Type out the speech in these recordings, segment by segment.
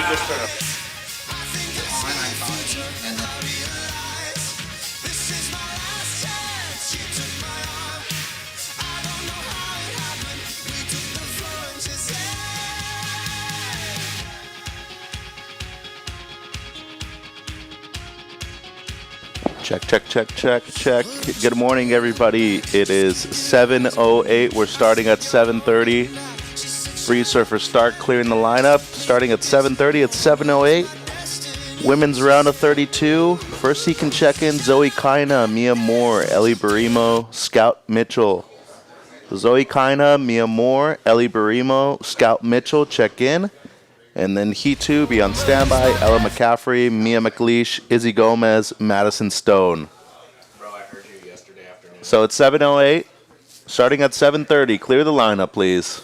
just turn up. Check. Good morning, everybody. It is 7:08. We're starting at 7:30. Free Surfer start clearing the lineup. Starting at 7:30. It's 7:08. Women's round of 32. First he can check in Zoe Kaina, Mia Moore, Ellie Barimo, Scout Mitchell. Zoe Kaina, Mia Moore, Ellie Barimo, Scout Mitchell check in. And then Heat 2 be on standby. Ella McCaffray, Mia McLeish, Izzy Gomez, Madison Stone. Bro, I heard you yesterday afternoon. So it's 7:08. Starting at 7:30. Clear the lineup, please.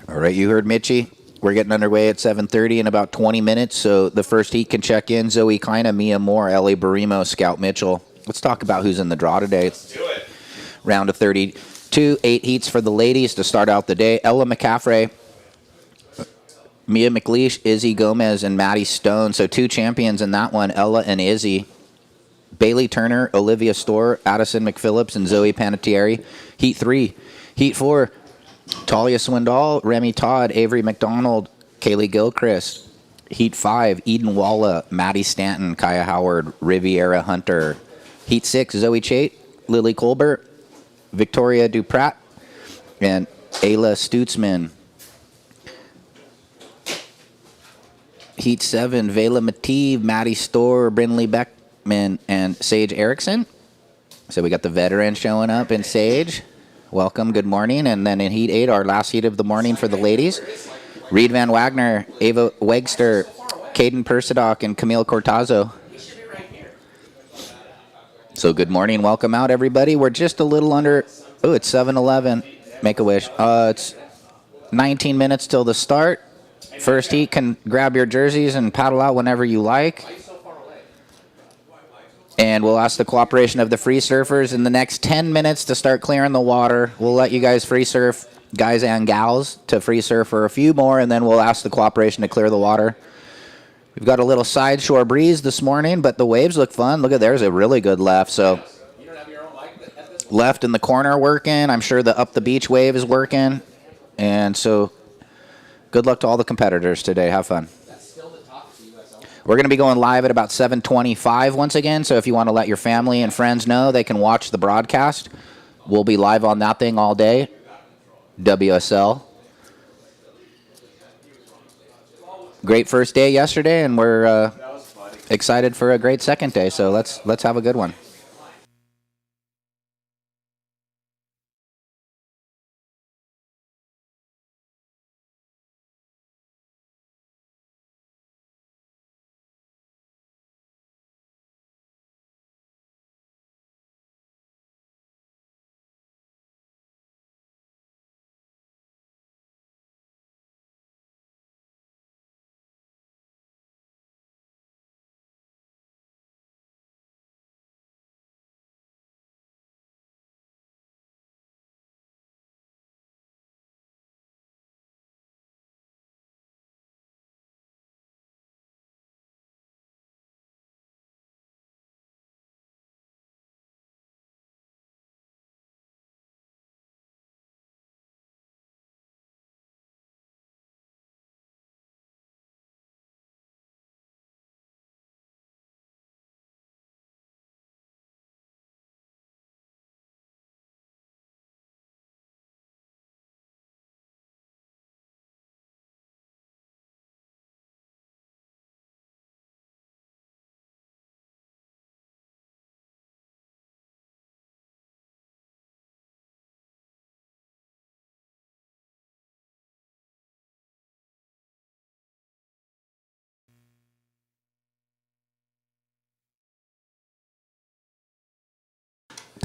All right, you heard Mitchie. We're getting underway at 7:30 in about 20 minutes, so the first heat can check in. Zoe Kaina, Mia Moore, Ellie Barimo, Scout Mitchell. Let's talk about who's in the draw today. Let's do it. Round of 32, 8 heats for the ladies to start out the day. Ella McCaffray, Mia McLeish, Izzy Gomez, and Maddie Stone. So 2 champions in that one, Ella and Izzy. Bailey Turner, Olivia Storr, Addison McPhillips, and Zoe Panettiere. Heat 3. Heat 4. Talia Swindoll, Remy Todd, Avery McDonald, Kaylee Gilchrist. Heat 5, Eden Walla, Maddie Stanton, Kaya Howard, Riviera Hunter. Heat 6, Zoe Chait, Lily Colbert, Victoria Duprat, and Ayla Stutzman. Heat 7, Vela Mative, Maddie Storr, Brinley Beckman, and Sage Erickson. So we got the veterans showing up in Sage. Welcome, good morning. And then in Heat 8, our last heat of the morning for the ladies, Reed Van Wagner, Ava Wegster, Caden Persidock, and Camille Cortazo. So good morning, welcome out, everybody. We're just a little under, it's 7:11. Make-A-Wish. It's 19 minutes till the start. First heat, can grab your jerseys and paddle out whenever you like. And we'll ask the cooperation of the free surfers in the next 10 minutes to start clearing the water. We'll let you guys free surf, guys and gals, to free surf for a few more, and then we'll ask the cooperation to clear the water. We've got a little side shore breeze this morning, but the waves look fun. Look at, there's a really good left. So left in the corner working. I'm sure the up the beach wave is working. And so good luck to all the competitors today. Have fun. We're going to be going live at about 7:25 once again, so if you want to let your family and friends know, they can watch the broadcast. We'll be live on that thing all day. WSL. Great first day yesterday, and we're excited for a great second day, so let's have a good one.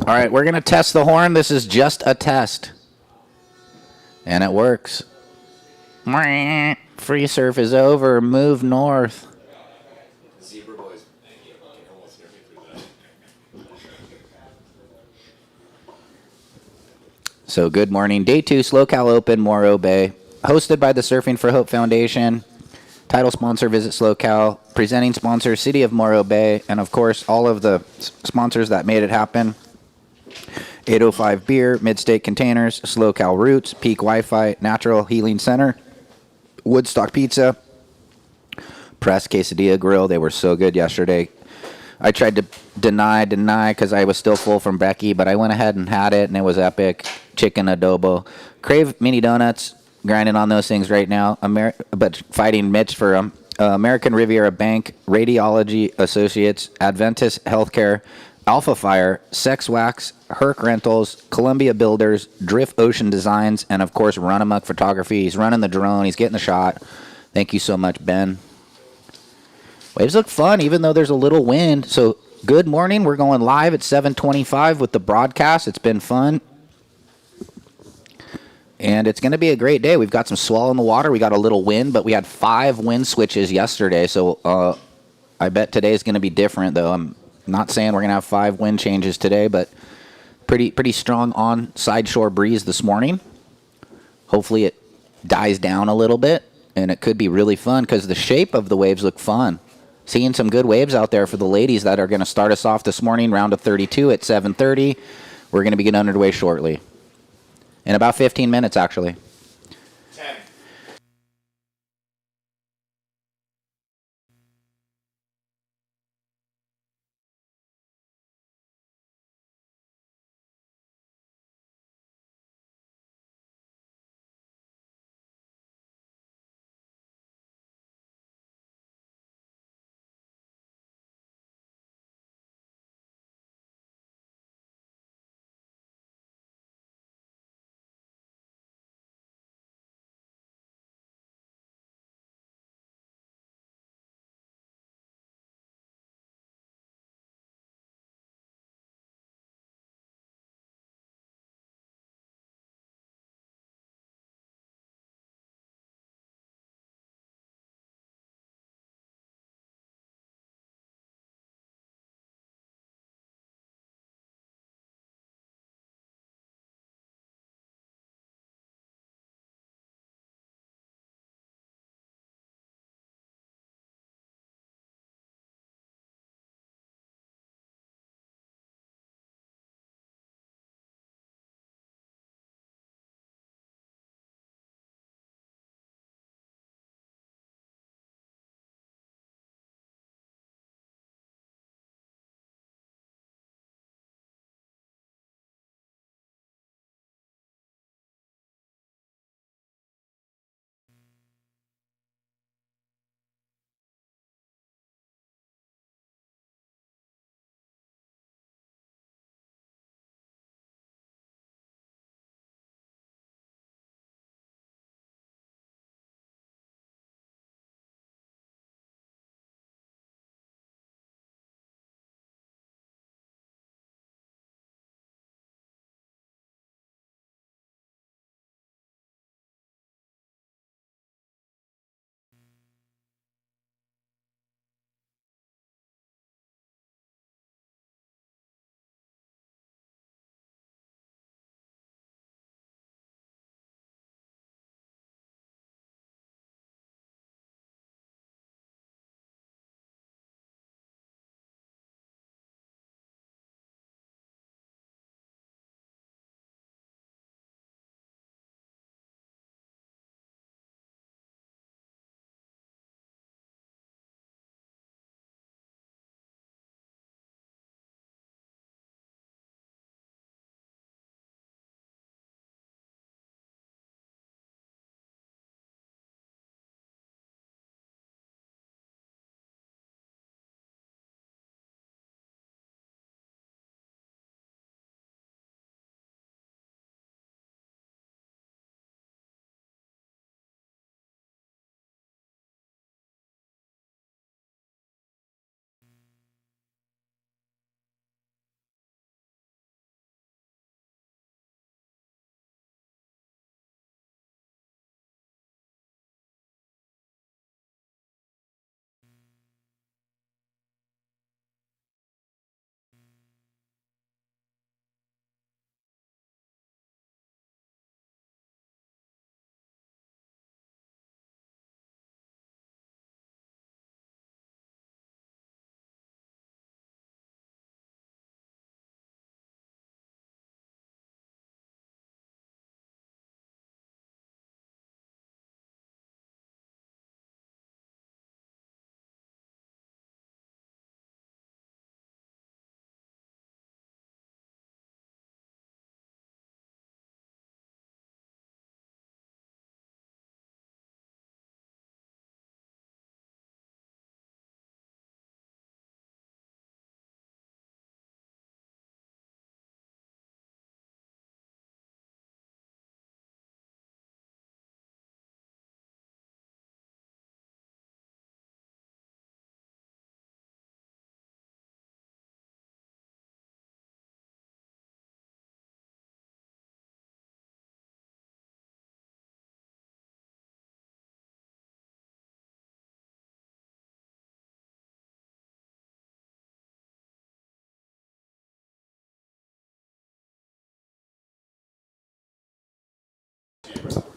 All right, we're going to test the horn. This is just a test. And it works. Free surf is over. Move north. Zebra boys can almost hear me through that. So good morning. Day 2, SLO Open, Morro Bay. Hosted by the Surfing for Hope Foundation. Title sponsor, Visit SLO. Presenting sponsor, City of Morro Bay. And, of course, all of the sponsors that made it happen. 805 Beer, Midstate Containers, SLO Roots, Peak Wi-Fi, Natural Healing Center, Woodstock Pizza, Press Quesadilla Grill. They were so good yesterday. I tried to deny because I was still full from Becky, but I went ahead and had it, and it was epic. Chicken adobo. Crave Mini Donuts, grinding on those things right now, but fighting Mitch for them. American Riviera Bank, Radiology Associates, Adventist Healthcare, Alpha Fire, Sex Wax, Herc Rentals, Columbia Builders, Drift Ocean Designs, and, of course, Run Amok Photography. He's running the drone. He's getting the shot. Thank you so much, Ben. Waves look fun, even though there's a little wind. So, good morning. We're going live at 7:25 with the broadcast. It's been fun. And it's going to be a great day. We've got some swell in the water. We got a little wind, but we had 5 wind switches yesterday. So, I bet today's going to be different, though. I'm not saying we're going to have 5 wind changes today, but pretty strong on side shore breeze this morning. Hopefully it dies down a little bit, and it could be really fun because the shape of the waves look fun. Seeing some good waves out there for the ladies that are going to start us off this morning, round of 32 at 7:30. We're going to be getting underway shortly. In about 15 minutes, actually. 10.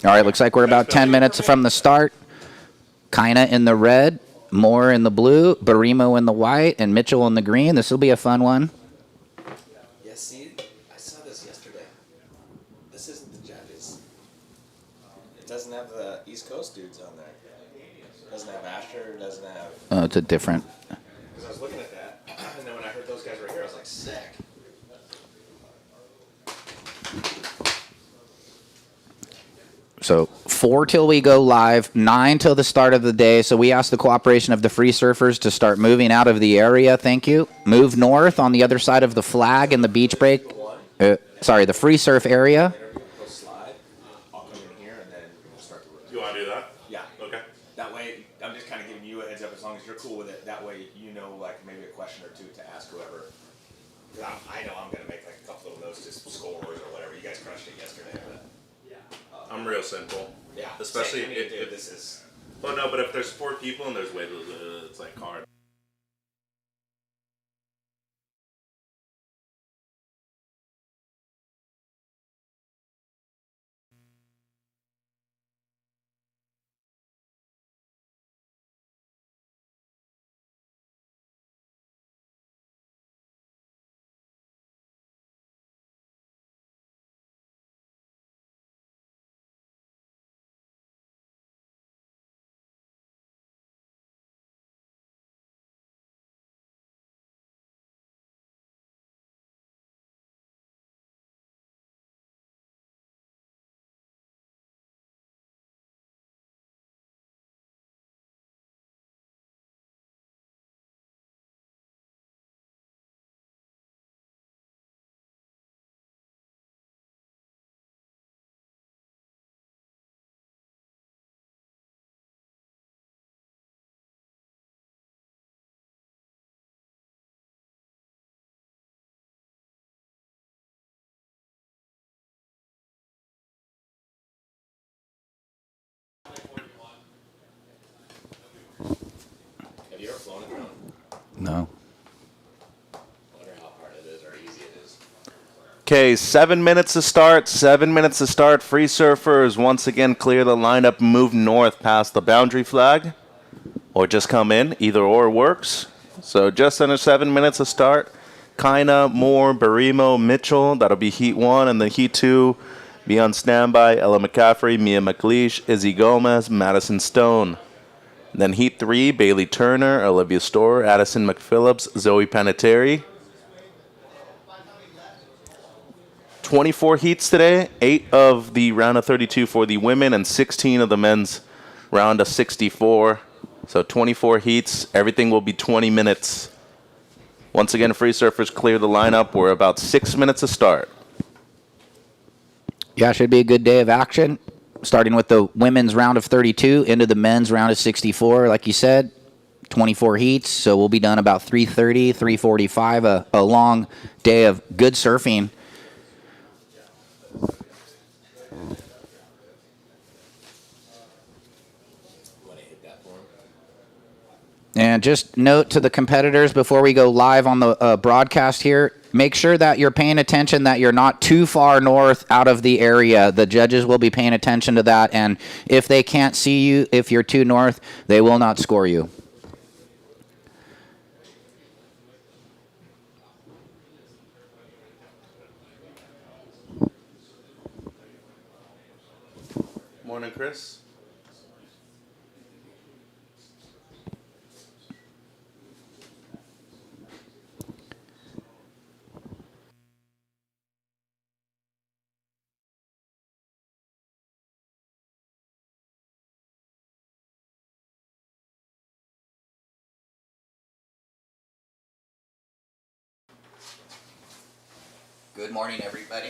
All right, looks like we're about 10 minutes from the start. Kina in the red, Moore in the blue, Barimo in the white, and Mitchell in the green. This will be a fun one. Yeah, see, I saw this yesterday. This isn't the Jett It doesn't have the East Coast dudes on there. It doesn't have Asher. It doesn't have. Oh, it's a different. Because I was looking at that, and then when I heard those guys were here, I was like, sick. So 4 till we go live, 9 till the start of the day. So we ask the cooperation of the free surfers to start moving out of the area. Thank you. Move north on the other side of the flag and the beach break. Sorry, the free surf area. Go slide. I'll come in here and then we'll start the room. You want to do that? Yeah. Okay. That way, I'm just kind of giving you a heads up as long as you're cool with it. That way, you know, like maybe a question or two to ask whoever. 'Cause I know I'm gonna make like a couple little notes, just scores or whatever. You guys crushed it yesterday. But, I'm real simple. yeah. Especially Same, if, dude, this is. well, no, but if there's 4 people and there's way, it's like hard. Have you ever flown a drone? No. I wonder how hard it is or easy it is. Okay, 7 minutes to start. 7 minutes to start. Free surfers once again clear the lineup, move north past the boundary flag, or just come in. Either or works. So just under 7 minutes to start. Kaina, Moore, Barimo, Mitchell. That'll be Heat 1, and then Heat 2. Be on standby. Ella McCaffray, Mia McLeish, Izzy Gomez, Madison Stone. Then Heat 3, Bailey Turner, Olivia Storer, Addison McPhillips, Zoe Panettiere. 24 heats today, 8 of the round of 32 for the women and 16 of the men's round of 64. So 24 heats, everything will be 20 minutes. Once again, free surfers clear the lineup. We're about 6 minutes to start. Yeah, should be a good day of action. Starting with the women's round of 32 into the men's round of 64, like you said, 24 heats. So we'll be done about 3:30, 3:45, a long day of good surfing. Want to hit that for him? And just note to the competitors before we go live on the broadcast here, make sure that you're paying attention that you're not too far north out of the area. The judges will be paying attention to that, and if they can't see you, if you're too north, they will not score you. Morning, Chris. Good morning, everybody.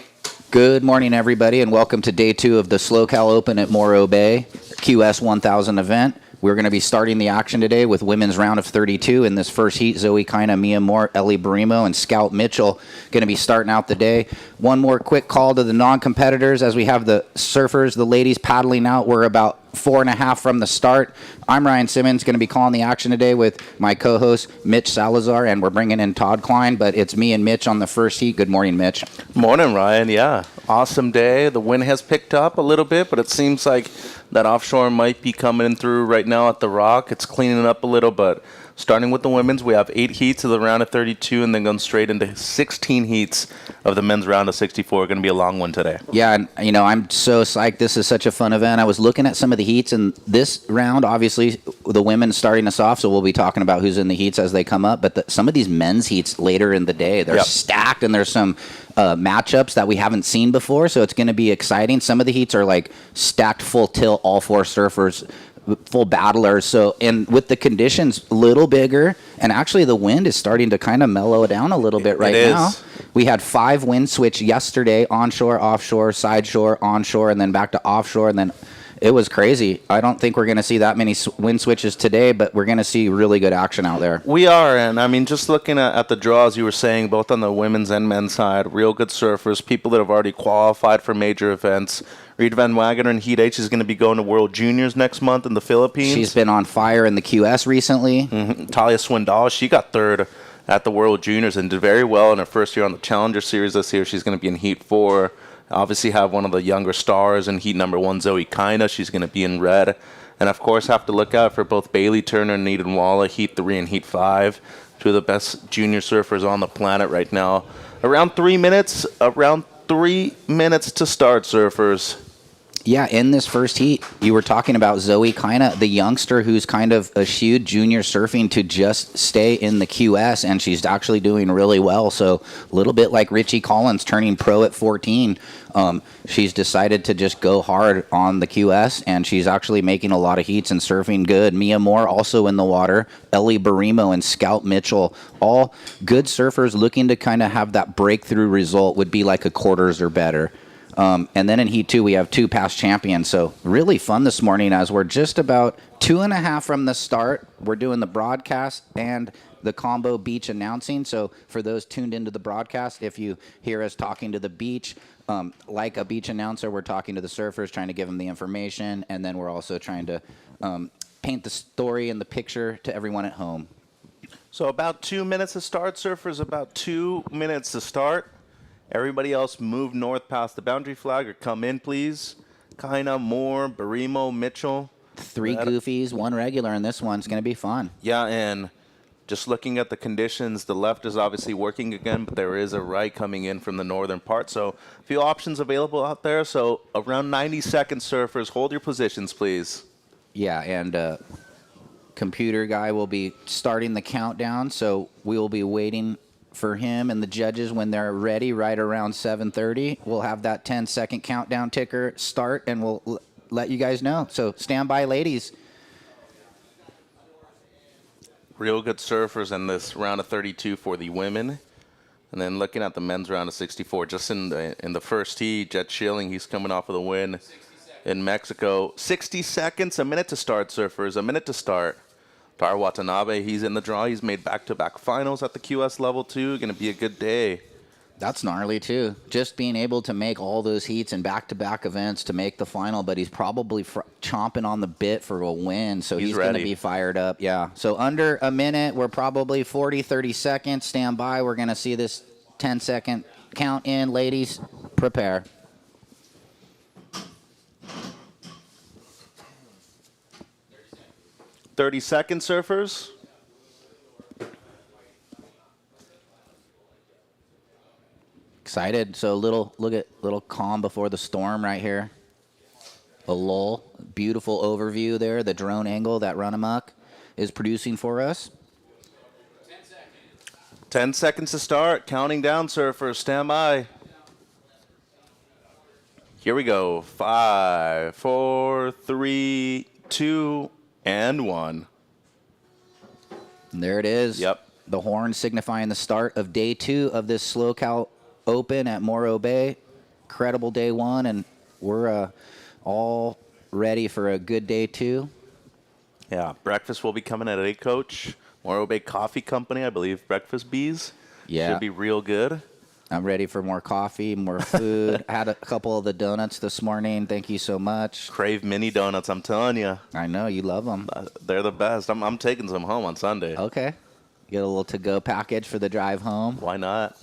Good morning, everybody, and welcome to day 2 of the SLO Open at Morro Bay QS 1000 event. We're going to be starting the action today with women's round of 32 in this first heat. Zoe Kaina, Mia Moore, Ellie Barimo, and Scout Mitchell going to be starting out the day. One more quick call to the non-competitors as we have the surfers, the ladies paddling out. We're about 4.5 from the start. I'm Ryan Simmons, going to be calling the action today with my co-host Mitch Salazar, and we're bringing in Todd Klein, but it's me and Mitch on the first heat. Good morning, Mitch. Morning, Ryan. Yeah, awesome day. The wind has picked up a little bit, but it seems like that offshore might be coming through right now at the Rock. It's cleaning up a little, but Starting with the women's, we have 8 heats of the round of 32, and then going straight into 16 heats of the men's round of 64. Going to be a long one today. Yeah, and I'm so psyched. This is such a fun event. I was looking at some of the heats, and this round, obviously, the women starting us off, so we'll be talking about who's in the heats as they come up. But some of these men's heats later in the day, they're stacked, and there's some matchups that we haven't seen before, so it's going to be exciting. Some of the heats are like stacked full tilt, all 4 surfers, full battlers. So, and with the conditions a little bigger, and actually the wind is starting to kind of mellow down a little bit right now. We had 5 wind switch yesterday, onshore, offshore, side shore, onshore, and then back to offshore, and then it was crazy. I don't think we're going to see that many wind switches today, but we're going to see really good action out there. We are, and I mean, just looking at the draws, you were saying, both on the women's and men's side, real good surfers, people that have already qualified for major events. Reed Van Wagenen in Heat H is going to be going to World Juniors next month in the Philippines. She's been on fire in the QS recently. Talia Swindoll, she got 3rd at the World Juniors and did very well in her first year on the Challenger Series this year. She's going to be in Heat 4. Obviously have one of the younger stars in Heat number 1, Zoe Kina. She's going to be in red. And, of course, have to look out for both Bailey Turner and Eden Walla, Heat 3 and Heat 5. 2 of the best junior surfers on the planet right now. Around 3 minutes to start, surfers. Yeah, in this first heat, you were talking about Zoe Kina, the youngster who's kind of eschewed junior surfing to just stay in the QS, and she's actually doing really well. So a little bit like Richie Collins turning pro at 14. She's decided to just go hard on the QS, and she's actually making a lot of heats and surfing good. Mia Moore also in the water. Ellie Barimo and Scout Mitchell, all good surfers looking to kind of have that breakthrough result, would be like a quarters or better. And then in Heat 2, we have 2 past champions. So really fun this morning as we're just about 2.5 from the start. We're doing the broadcast and the combo beach announcing. So for those tuned into the broadcast, if you hear us talking to the beach, like a beach announcer, we're talking to the surfers, trying to give them the information. And then we're also trying to paint the story and the picture to everyone at home. So about 2 minutes to start, surfers, about 2 minutes to start. Everybody else move north past the boundary flag or come in, please. Kina, Moore, Barimo, Mitchell. 3 goofies, 1 regular in this one. It's going to be fun. Yeah, and just looking at the conditions, the left is obviously working again, but there is a right coming in from the northern part. So a few options available out there. So around 90 seconds, surfers. Hold your positions, please. Yeah, and computer guy will be starting the countdown, so we will be waiting for him and the judges when they're ready right around 7:30. We'll have that 10-second countdown ticker start, and we'll let you guys know. So stand by, ladies. Real good surfers in this round of 32 for the women. And then looking at the men's round of 64, just in the first heat, Jett Schilling, he's coming off of the win in Mexico. 60 seconds, a minute to start, surfers, a minute to start. Tar Watanabe, he's in the draw. He's made back-to-back finals at the QS level, too. Going to be a good day. That's gnarly, too. Just being able to make all those heats and back-to-back events to make the final, but he's probably chomping on the bit for a win, so he's going to be fired up. Yeah. So under a minute, we're probably 40, 30 seconds. Stand by. We're going to see this 10-second count in. Ladies, prepare. 30 seconds, surfers. Excited. So little calm before the storm right here. A lull. Beautiful overview there. The drone angle that Run Amok is producing for us. 10 seconds to start. Counting down, surfers. Stand by. Here we go. 5, 4, 3, 2, and 1. And there it is. Yep. The horn signifying the start of day 2 of this Slow Cal Open at Morro Bay. Incredible day 1, and we're all ready for a good day 2. Yeah, breakfast will be coming at 8, Coach. Morro Bay Coffee Company, I believe. Breakfast bees. Yeah. Should be real good. I'm ready for more coffee, more food. Had a couple of the donuts this morning. Thank you so much. Crave mini donuts, I'm telling you. I know, you love them. They're the best. I'm taking some home on Sunday. Okay. Get a little to-go package for the drive home. Why not?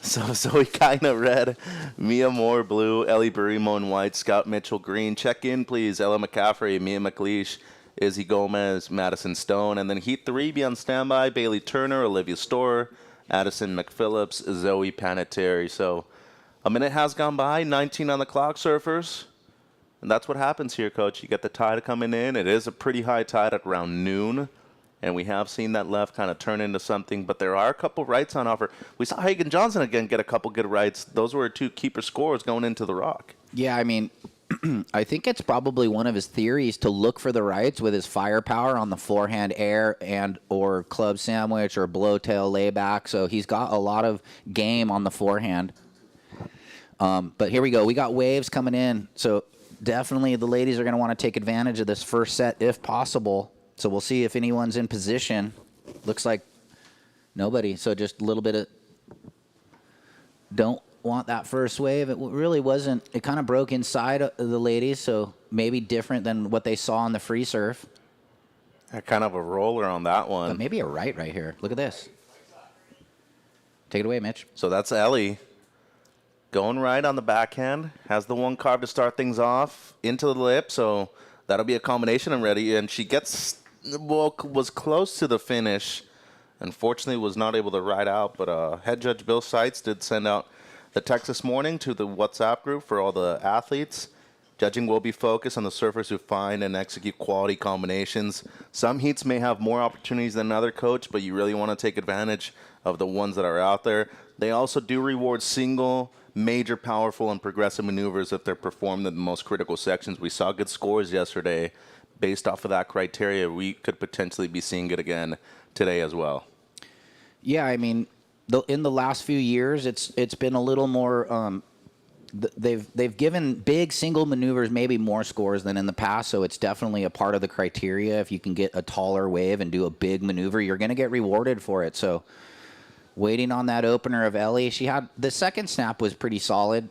So Zoe Kina red, Mia Moore blue, Ellie Barimo in white, Scout Mitchell green. Check in, please. Ella McCaffray, Mia McLeish, Izzy Gomez, Madison Stone. And then Heat 3, be on standby, Bailey Turner, Olivia Storer, Addison McPhillips, Zoe Panettiere. So a minute has gone by, 19 on the clock, surfers. And that's what happens here, Coach. You get the tide coming in. It is a pretty high tide at around noon. And we have seen that left kind of turn into something. But there are a couple rights on offer. We saw Hagen Johnson again get a couple good rights. Those were 2 keeper scores going into the Rock. Yeah, I mean, I think it's probably one of his theories to look for the rights with his firepower on the forehand air and or club sandwich or blowtail layback. So he's got a lot of game on the forehand. But here we go. We got waves coming in. So definitely the ladies are going to want to take advantage of this first set if possible. So we'll see if anyone's in position. Looks like nobody. So just a little bit of don't want that first wave. It really wasn't. It kind of broke inside of the ladies, so maybe different than what they saw on the free surf. Kind of a roller on that one. But maybe a right here. Look at this. Take it away, Mitch. So that's Ellie. Going right on the backhand. Has the one carve to start things off into the lip, so that'll be a combination and ready. And she gets, well, was close to the finish. Unfortunately, was not able to ride out, but head judge Bill Seitz did send out the text this morning to the WhatsApp group for all the athletes. Judging will be focused on the surfers who find and execute quality combinations. Some heats may have more opportunities than another, Coach, but you really want to take advantage of the ones that are out there. They also do reward single, major, powerful, and progressive maneuvers if they're performed in the most critical sections. We saw good scores yesterday. Based off of that criteria, we could potentially be seeing it again today as well. Yeah, I mean, in the last few years, it's been a little more. They've given big single maneuvers maybe more scores than in the past, so it's definitely a part of the criteria. If you can get a taller wave and do a big maneuver, you're going to get rewarded for it. So, waiting on that opener of Ellie, she had the second snap was pretty solid.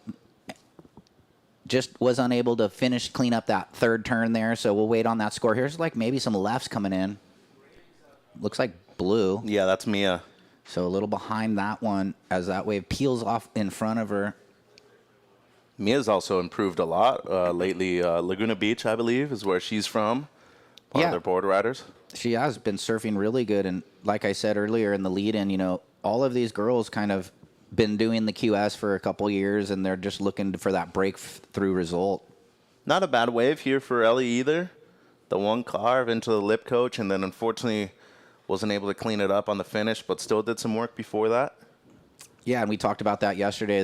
Just was unable to clean up that third turn there. So we'll wait on that score. Here's like maybe some lefts coming in. Looks like blue. Yeah, that's Mia. So a little behind that one as that wave peels off in front of her. Mia's also improved a lot lately. Laguna Beach, I believe, is where she's from. Part of their board riders. She has been surfing really good. And like I said earlier in the lead-in, you know, all of these girls kind of been doing the QS for a couple years, and they're just looking for that breakthrough result. Not a bad wave here for Ellie either. The one carve into the lip, Coach, and then unfortunately wasn't able to clean it up on the finish, but still did some work before that. Yeah, and we talked about that yesterday,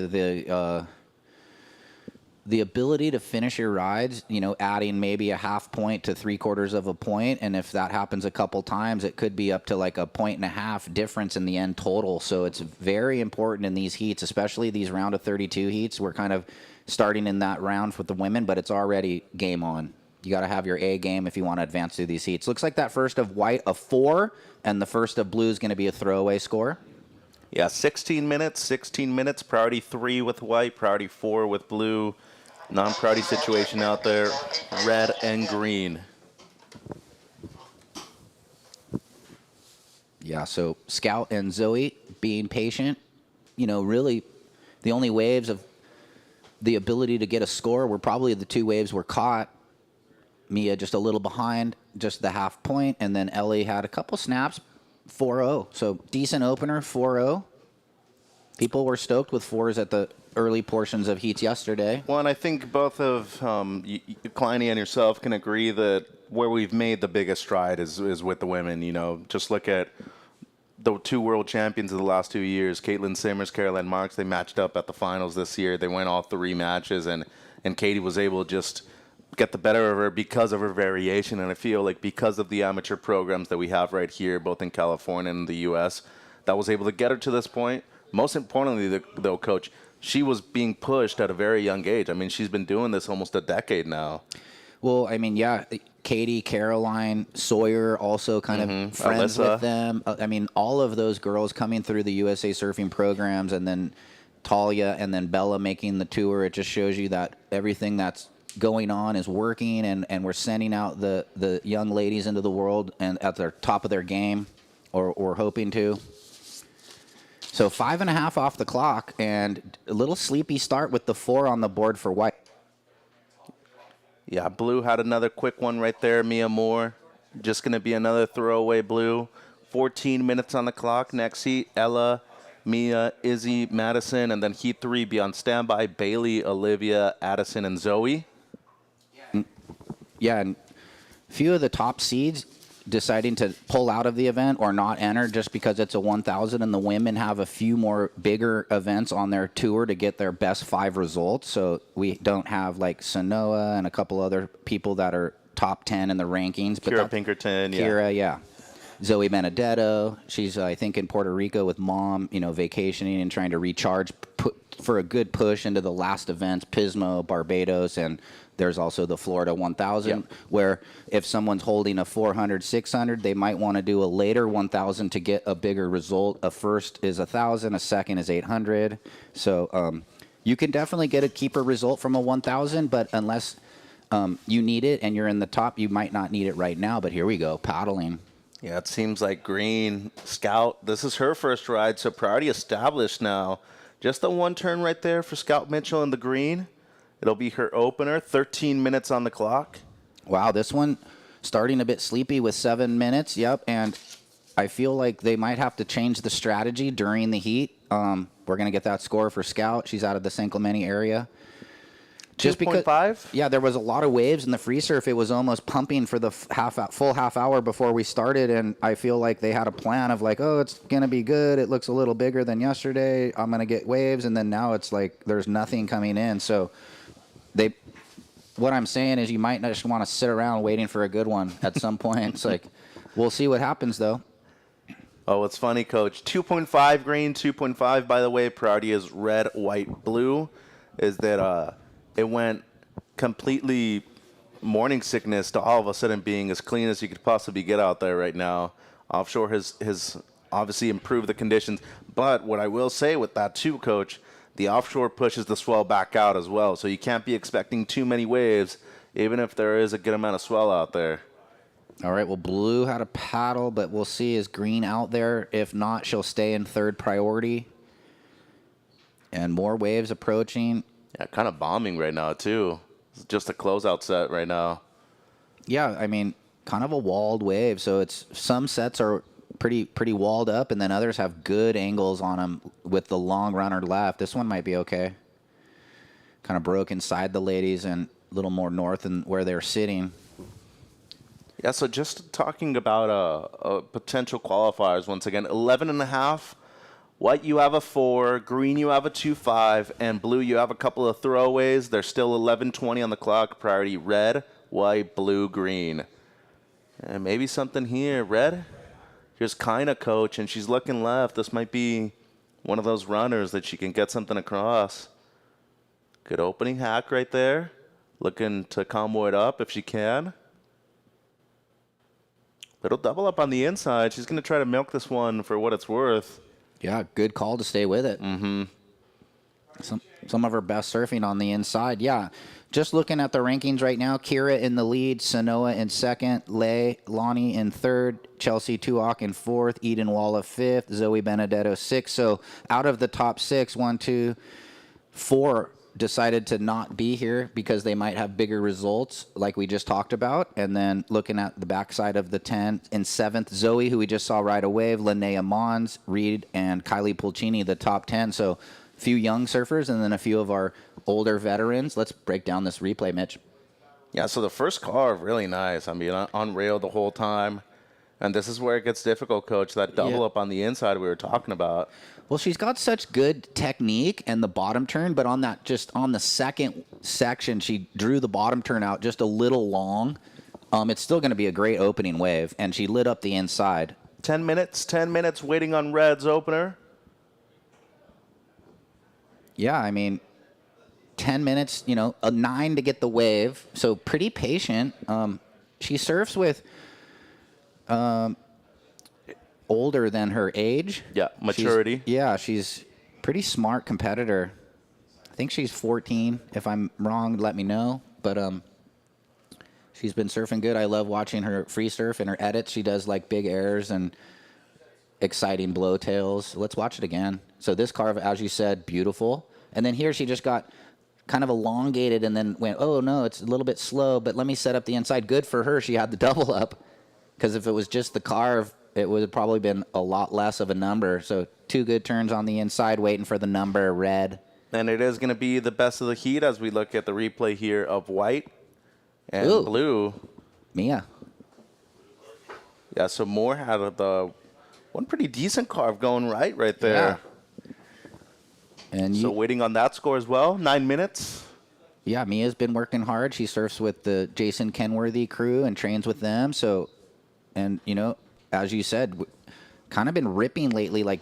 the ability to finish your rides, you know, adding maybe a half point to 3/4 of a point. And if that happens a couple times, it could be up to like a 1.5 difference in the end total. So it's very important in these heats, especially these round of 32 heats. We're kind of starting in that round with the women, but it's already game on. You got to have your A game if you want to advance through these heats. Looks like that first of white, a 4, and the first of blue is going to be a throwaway score. Yeah, 16 minutes, priority 3 with white, priority 4 with blue. Non-priority situation out there, red and green. Yeah, so Scout and Zoe being patient, you know, really the only waves of the ability to get a score were probably the 2 waves were caught. Mia just a little behind, just the half point, and then Ellie had a couple snaps, 4-0. So decent opener, 4-0. People were stoked with 4s at the early portions of heats yesterday. Well, and I think both of Kleiny and yourself can agree that where we've made the biggest stride is with the women. You know, just look at the 2 world champions of the last 2 years, Caitlin Simmers, Caroline Marks. They matched up at the finals this year. They went all 3 matches, and Kade was able to just get the better of her because of her variation. And I feel like because of the amateur programs that we have right here, both in California and the U.S., that was able to get her to this point. Most importantly, though, Coach, she was being pushed at a very young age. I mean, she's been doing this almost a decade now. Well, I mean, yeah, Katie, Caroline, Sawyer also kind of friends Alyssa. with them. I mean, all of those girls coming through the USA Surfing programs, and then Talia and then Bella making the tour. It just shows you that everything that's going on is working, and we're sending out the young ladies into the world and at the top of their game, or hoping to. So 5.5 off the clock, and a little sleepy start with the 4 on the board for white. Yeah, blue had another quick one right there, Mia Moore. Just going to be another throwaway blue. 14 minutes on the clock. Next heat, Ella, Mia, Izzy, Madison, and then heat 3 be on standby. Bailey, Olivia, Addison, and Zoe. Yeah, and a few of the top seeds deciding to pull out of the event or not enter just because it's a 1,000, and the women have a few more bigger events on their tour to get their best 5 results. So we don't have like Sanoa and a couple other people that are top 10 in the rankings. But Kira Pinkerton, Kira, yeah. Zoe Benedetto, she's I think in Puerto Rico with mom, vacationing and trying to recharge for a good push into the last events, Pismo, Barbados, and there's also the Florida 1000, where if someone's holding a 400, 600, they might want to do a later 1000 to get a bigger result. A first is 1,000, a second is 800. So you can definitely get a keeper result from a 1000, but unless you need it and you're in the top, you might not need it right now. But here we go, paddling. Yeah, it seems like Green Scout, this is her first ride, so priority established now. Just the one turn right there for Scout Mitchell in the green. It'll be her opener, 13 minutes on the clock. Wow, this one starting a bit sleepy with 7 minutes. Yep, and I feel like they might have to change the strategy during the heat. We're going to get that score for Scout. She's out of the San Clemente area. Just because, 2.5? yeah, there was a lot of waves in the free surf. It was almost pumping for the full half hour before we started, and I feel like they had a plan of like, oh, it's going to be good. It looks a little bigger than yesterday. I'm going to get waves, and then now it's like there's nothing coming in. So what I'm saying is you might just want to sit around waiting for a good one at some point. It's like, we'll see what happens, though. Oh, it's funny, Coach. 2.5 green, 2.5, by the way. Priority is red, white, blue. Is that it went completely morning sickness to all of a sudden being as clean as you could possibly get out there right now. Offshore has obviously improved the conditions. But what I will say with that too, Coach, the offshore pushes the swell back out as well. So you can't be expecting too many waves, even if there is a good amount of swell out there. All right, well, blue had a paddle, but we'll see is green out there. If not, she'll stay in third priority. And more waves approaching. Yeah, kind of bombing right now, too. It's just a closeout set right now. Yeah, I mean, kind of a walled wave. So it's some sets are pretty walled up, and then others have good angles on them with the long runner left. This one might be okay. Kind of broke inside the ladies and a little more north than where they're sitting. Yeah, so just talking about potential qualifiers once again. 11.5. White, you have a 4. Green, you have a 2.5. And blue, you have a couple of throwaways. There's still 11:20 on the clock. Priority red, white, blue, green. And maybe something here. Red? Here's Kina, Coach, and she's looking left. This might be one of those runners that she can get something across. Good opening hack right there. Looking to combo it up if she can. It'll double up on the inside. She's going to try to milk this one for what it's worth. Yeah, good call to stay with it. Mm-hmm. Some of her best surfing on the inside. Yeah, just looking at the rankings right now, Kira in the lead, Sanoa in second, Lonnie in third, Chelsea Tuak in fourth, Eden Walla fifth, Zoe Benedetto sixth. So out of the top 6, 1, 2, 4 decided to not be here because they might have bigger results like we just talked about. And then looking at the backside of the 10, in 7th, Zoe, who we just saw ride a wave, Linnea Mons, Reed, and Kylie Pulcini, the top 10. So a few young surfers and then a few of our older veterans. Let's break down this replay, Mitch. Yeah, so the first car, really nice. I mean, on rail the whole time. And this is where it gets difficult, Coach, that double up on the inside we were talking about. Well, she's got such good technique and the bottom turn, but on that, just on the second section, she drew the bottom turn out just a little long. It's still going to be a great opening wave, and she lit up the inside. 10 minutes waiting on Red's opener. Yeah, I mean, 10 minutes, a 9 to get the wave, so pretty patient. She surfs with older than her age. Yeah, maturity. She's pretty smart competitor. I think she's 14. If I'm wrong, let me know. But she's been surfing good. I love watching her free surf and her edits. She does like big airs and exciting blowtails. Let's watch it again. So this carve, as you said, beautiful. And then here she just got kind of elongated and then went, oh no, it's a little bit slow, but let me set up the inside. Good for her. She had the double up. Because if it was just the carve, it would have probably been a lot less of a number. So 2 good turns on the inside, waiting for the number, red. And it is going to be the best of the heat as we look at the replay here of white and Ooh. blue. Mia. Yeah, so Moore had one pretty decent carve going right there. Yeah. And So waiting on that score as well. 9 minutes. Yeah, Mia's been working hard. She surfs with the Jason Kenworthy crew and trains with them. So, and, you know, as you said, kind of been ripping lately, like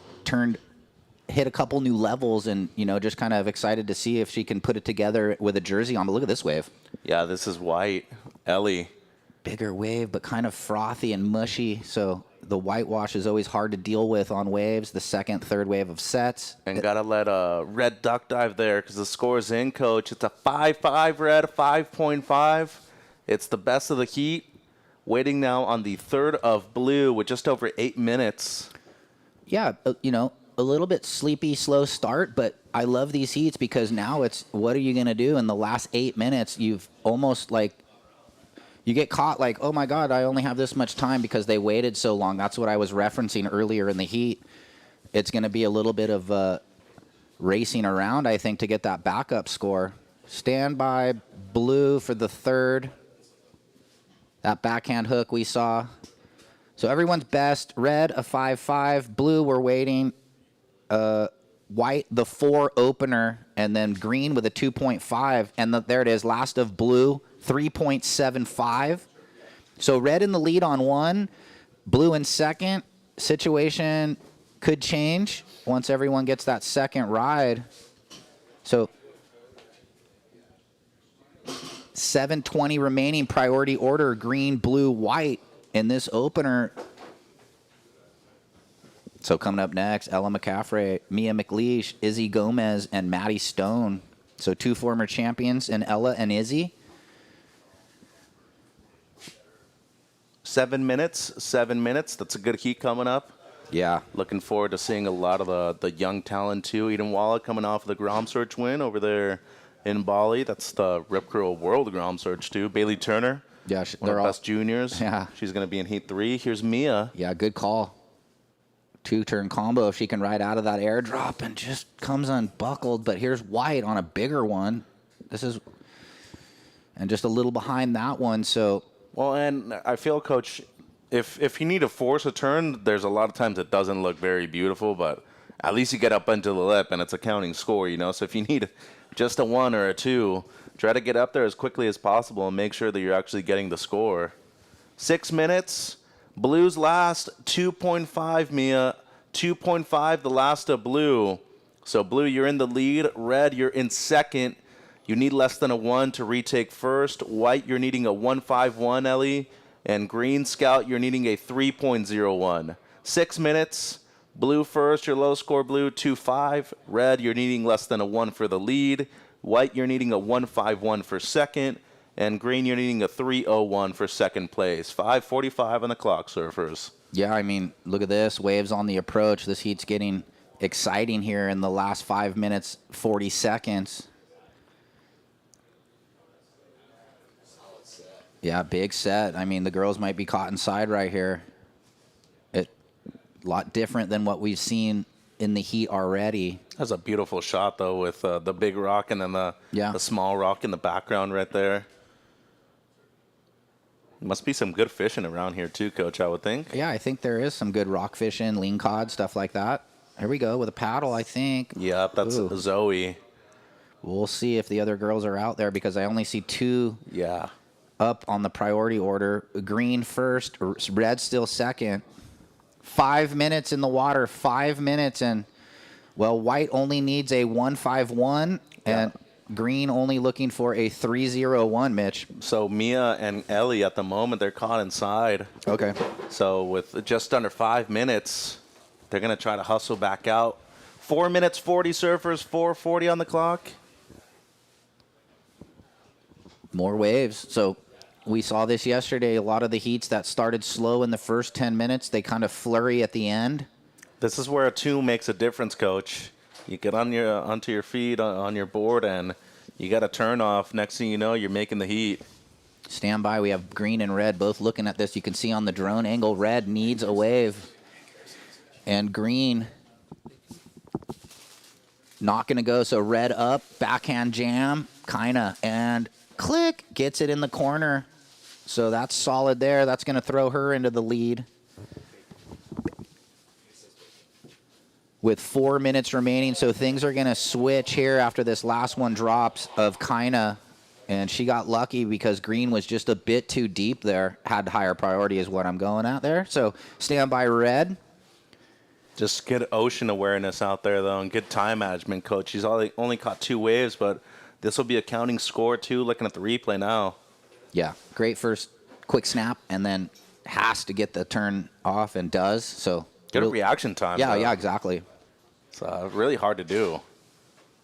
hit a couple new levels and, you know, just kind of excited to see if she can put it together with a jersey on. But look at this wave. Yeah, this is white. Ellie. Bigger wave, but kind of frothy and mushy. So the whitewash is always hard to deal with on waves. The second, third wave of sets. And got to let Red duck dive there because the score is in, Coach. It's a 5-5 Red, 5.5. It's the best of the heat. Waiting now on the third of blue with just over 8 minutes. Yeah, you know, a little bit sleepy, slow start, but I love these heats because now it's what are you going to do in the last 8 minutes? You've almost like, you get caught like, oh my God, I only have this much time because they waited so long. That's what I was referencing earlier in the heat. It's going to be a little bit of racing around, I think, to get that backup score. Stand by blue for the third. That backhand hook we saw. So everyone's best. Red, a 5-5. Blue, we're waiting. White, the 4 opener. And then green with a 2.5. And there it is. Last of blue, 3.75. So red in the lead on 1. Blue in second. Situation could change once everyone gets that second ride. So 7:20 remaining, priority order, green, blue, white in this opener. So coming up next, Ella McCaffray, Mia McLeish, Izzy Gomez, and Maddie Stone. So 2 former champions in Ella and Izzy. 7 minutes, 7 minutes. That's a good heat coming up. Yeah. Looking forward to seeing a lot of the young talent, too. Eden Walla coming off of the Grom Search win over there in Bali. That's the Rip Curl World Grom Search, too. Bailey Turner, Yeah, one of the best juniors. Yeah. She's going to be in Heat 3. Here's Mia. Yeah, good call. 2-turn combo if she can ride out of that airdrop and just comes unbuckled. But here's White on a bigger one. And just a little behind that one. So, Well, and I feel, Coach, if you need to force a turn, there's a lot of times it doesn't look very beautiful, but at least you get up into the lip and it's a counting score, you know? So if you need just a 1 or a 2, try to get up there as quickly as possible and make sure that you're actually getting the score. 6 minutes. Blues last, 2.5, Mia. 2.5, the last of blue. So blue, you're in the lead. Red, you're in second. You need less than a 1 to retake first. White, you're needing a 1.51, Ellie. And green, Scout, you're needing a 3.01. 6 minutes. Blue first, your low score blue, 2.5. Red, you're needing less than a 1 for the lead. White, you're needing a 1.51 for second. And green, you're needing a 3.01 for second place. 5:45 on the clock, surfers. yeah, I mean, look at this. Waves on the approach. This heat's getting exciting here in the last 5 minutes, 40 seconds. Yeah, big set. I mean, the girls might be caught inside right here. A lot different than what we've seen in the heat already. That's a beautiful shot, though, with the big rock and then the small rock in the background right there. Must be some good fishing around here, too, Coach, I would think. Yeah, I think there is some good rock fishing, lean cod, stuff like that. Here we go with a paddle, I think. Yep, that's Ooh. Zoe. We'll see if the other girls are out there because I only see 2 Yeah. up on the priority order. Green first, red still second. 5 minutes in the water, 5 minutes. And, well, white only needs a 1.51 and green only looking for a 3.01, Mitch. So Mia and Ellie at the moment, they're caught inside. Okay. So with just under 5 minutes, they're going to try to hustle back out. 4 minutes, 40 surfers, 4:40 on the clock. More waves. So we saw this yesterday. A lot of the heats that started slow in the first 10 minutes, they kind of flurry at the end. This is where a 2 makes a difference, Coach. You get onto your feet on your board, and you got a turn off. Next thing you know, you're making the heat. Stand by. We have green and red both looking at this. You can see on the drone angle, red needs a wave. And green not going to go. So red up, backhand jam, kind of, and click, gets it in the corner. So that's solid there. That's going to throw her into the lead. With 4 minutes remaining, so things are going to switch here after this last one drops of Kaina. And she got lucky because green was just a bit too deep there. Had higher priority is what I'm going at there. So stand by red. Just get ocean awareness out there, though, and good time management, coach. She's only caught 2 waves, but this will be a counting score, too, looking at the replay now. Yeah, great first quick snap, and then has to get the turn off and does. So Good reaction time. Yeah, though. yeah, exactly. It's really hard to do,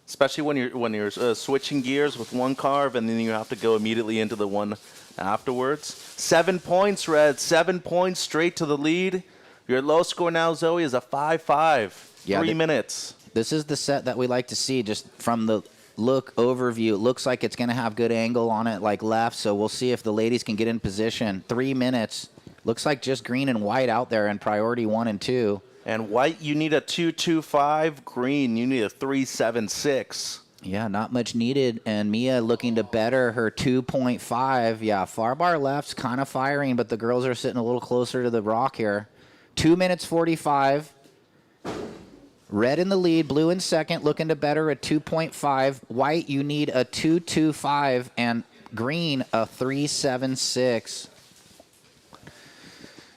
especially when you're switching gears with one carve, and then you have to go immediately into the one afterwards. 7 points, Red. 7 points straight to the lead. Your low score now, Zoe, is a 5-5. Yeah, 3 minutes. This is the set that we like to see just from the look overview. It looks like it's going to have good angle on it, like left. So we'll see if the ladies can get in position. 3 minutes. Looks like just green and white out there in priority 1 and 2. And white, you need a 2.25. Green, you need a 3.76. Yeah, not much needed. And Mia looking to better her 2.5. Yeah, far bar left's kind of firing, but the girls are sitting a little closer to the rock here. 2 minutes 45. Red in the lead, blue in second, looking to better a 2.5. White, you need a 2.25, and green a 3.76.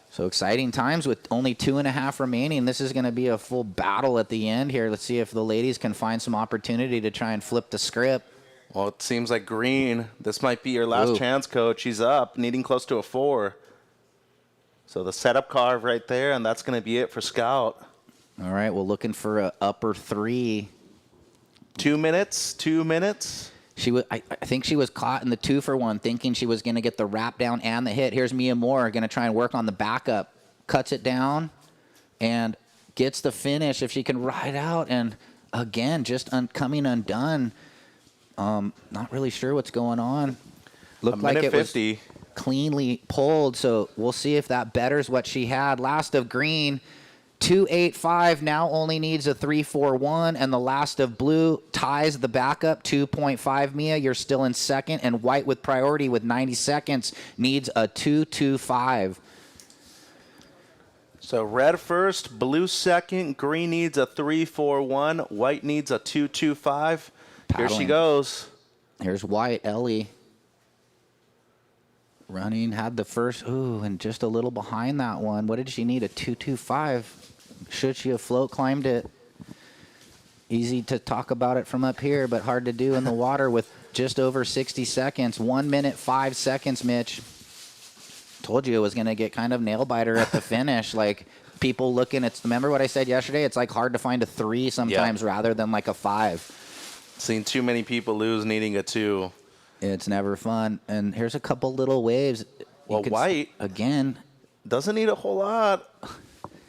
So exciting times with only 2.5 remaining. This is going to be a full battle at the end here. Let's see if the ladies can find some opportunity to try and flip the script. Well, it seems like green. This might be your last chance, coach. She's up, needing close to a 4. So the setup carve right there, and that's going to be it for Scout. All right, well, looking for a upper 3. 2 minutes, 2 minutes. I think she was caught in the 2-for-1, thinking she was going to get the wrap down and the hit. Here's Mia Moore going to try and work on the backup. Cuts it down and gets the finish if she can ride out. And again, just coming undone. Not really sure what's going on. Looked like it 50. was cleanly pulled, so we'll see if that betters what she had. Last of green, 2.85, now only needs a 3.41, and the last of blue ties the backup, 2.5. Mia, you're still in second, and white with priority with 90 seconds needs a 2.25. So red first, blue second, green needs a 3.41, white needs a 2.25. Here she goes. Here's white, Ellie. Running, had the first, and just a little behind that one. What did she need? A 2.25. Should she have float climbed it? Easy to talk about it from up here, but hard to do in the water with just over 60 seconds. 1 minute, 5 seconds, Mitch. Told you it was going to get kind of nail biter at the finish. Like people looking at, remember what I said yesterday? It's like hard to find a 3 sometimes rather than like a 5. Seen too many people lose needing a 2. It's never fun. And here's a couple little waves. Well, white again doesn't need a whole lot.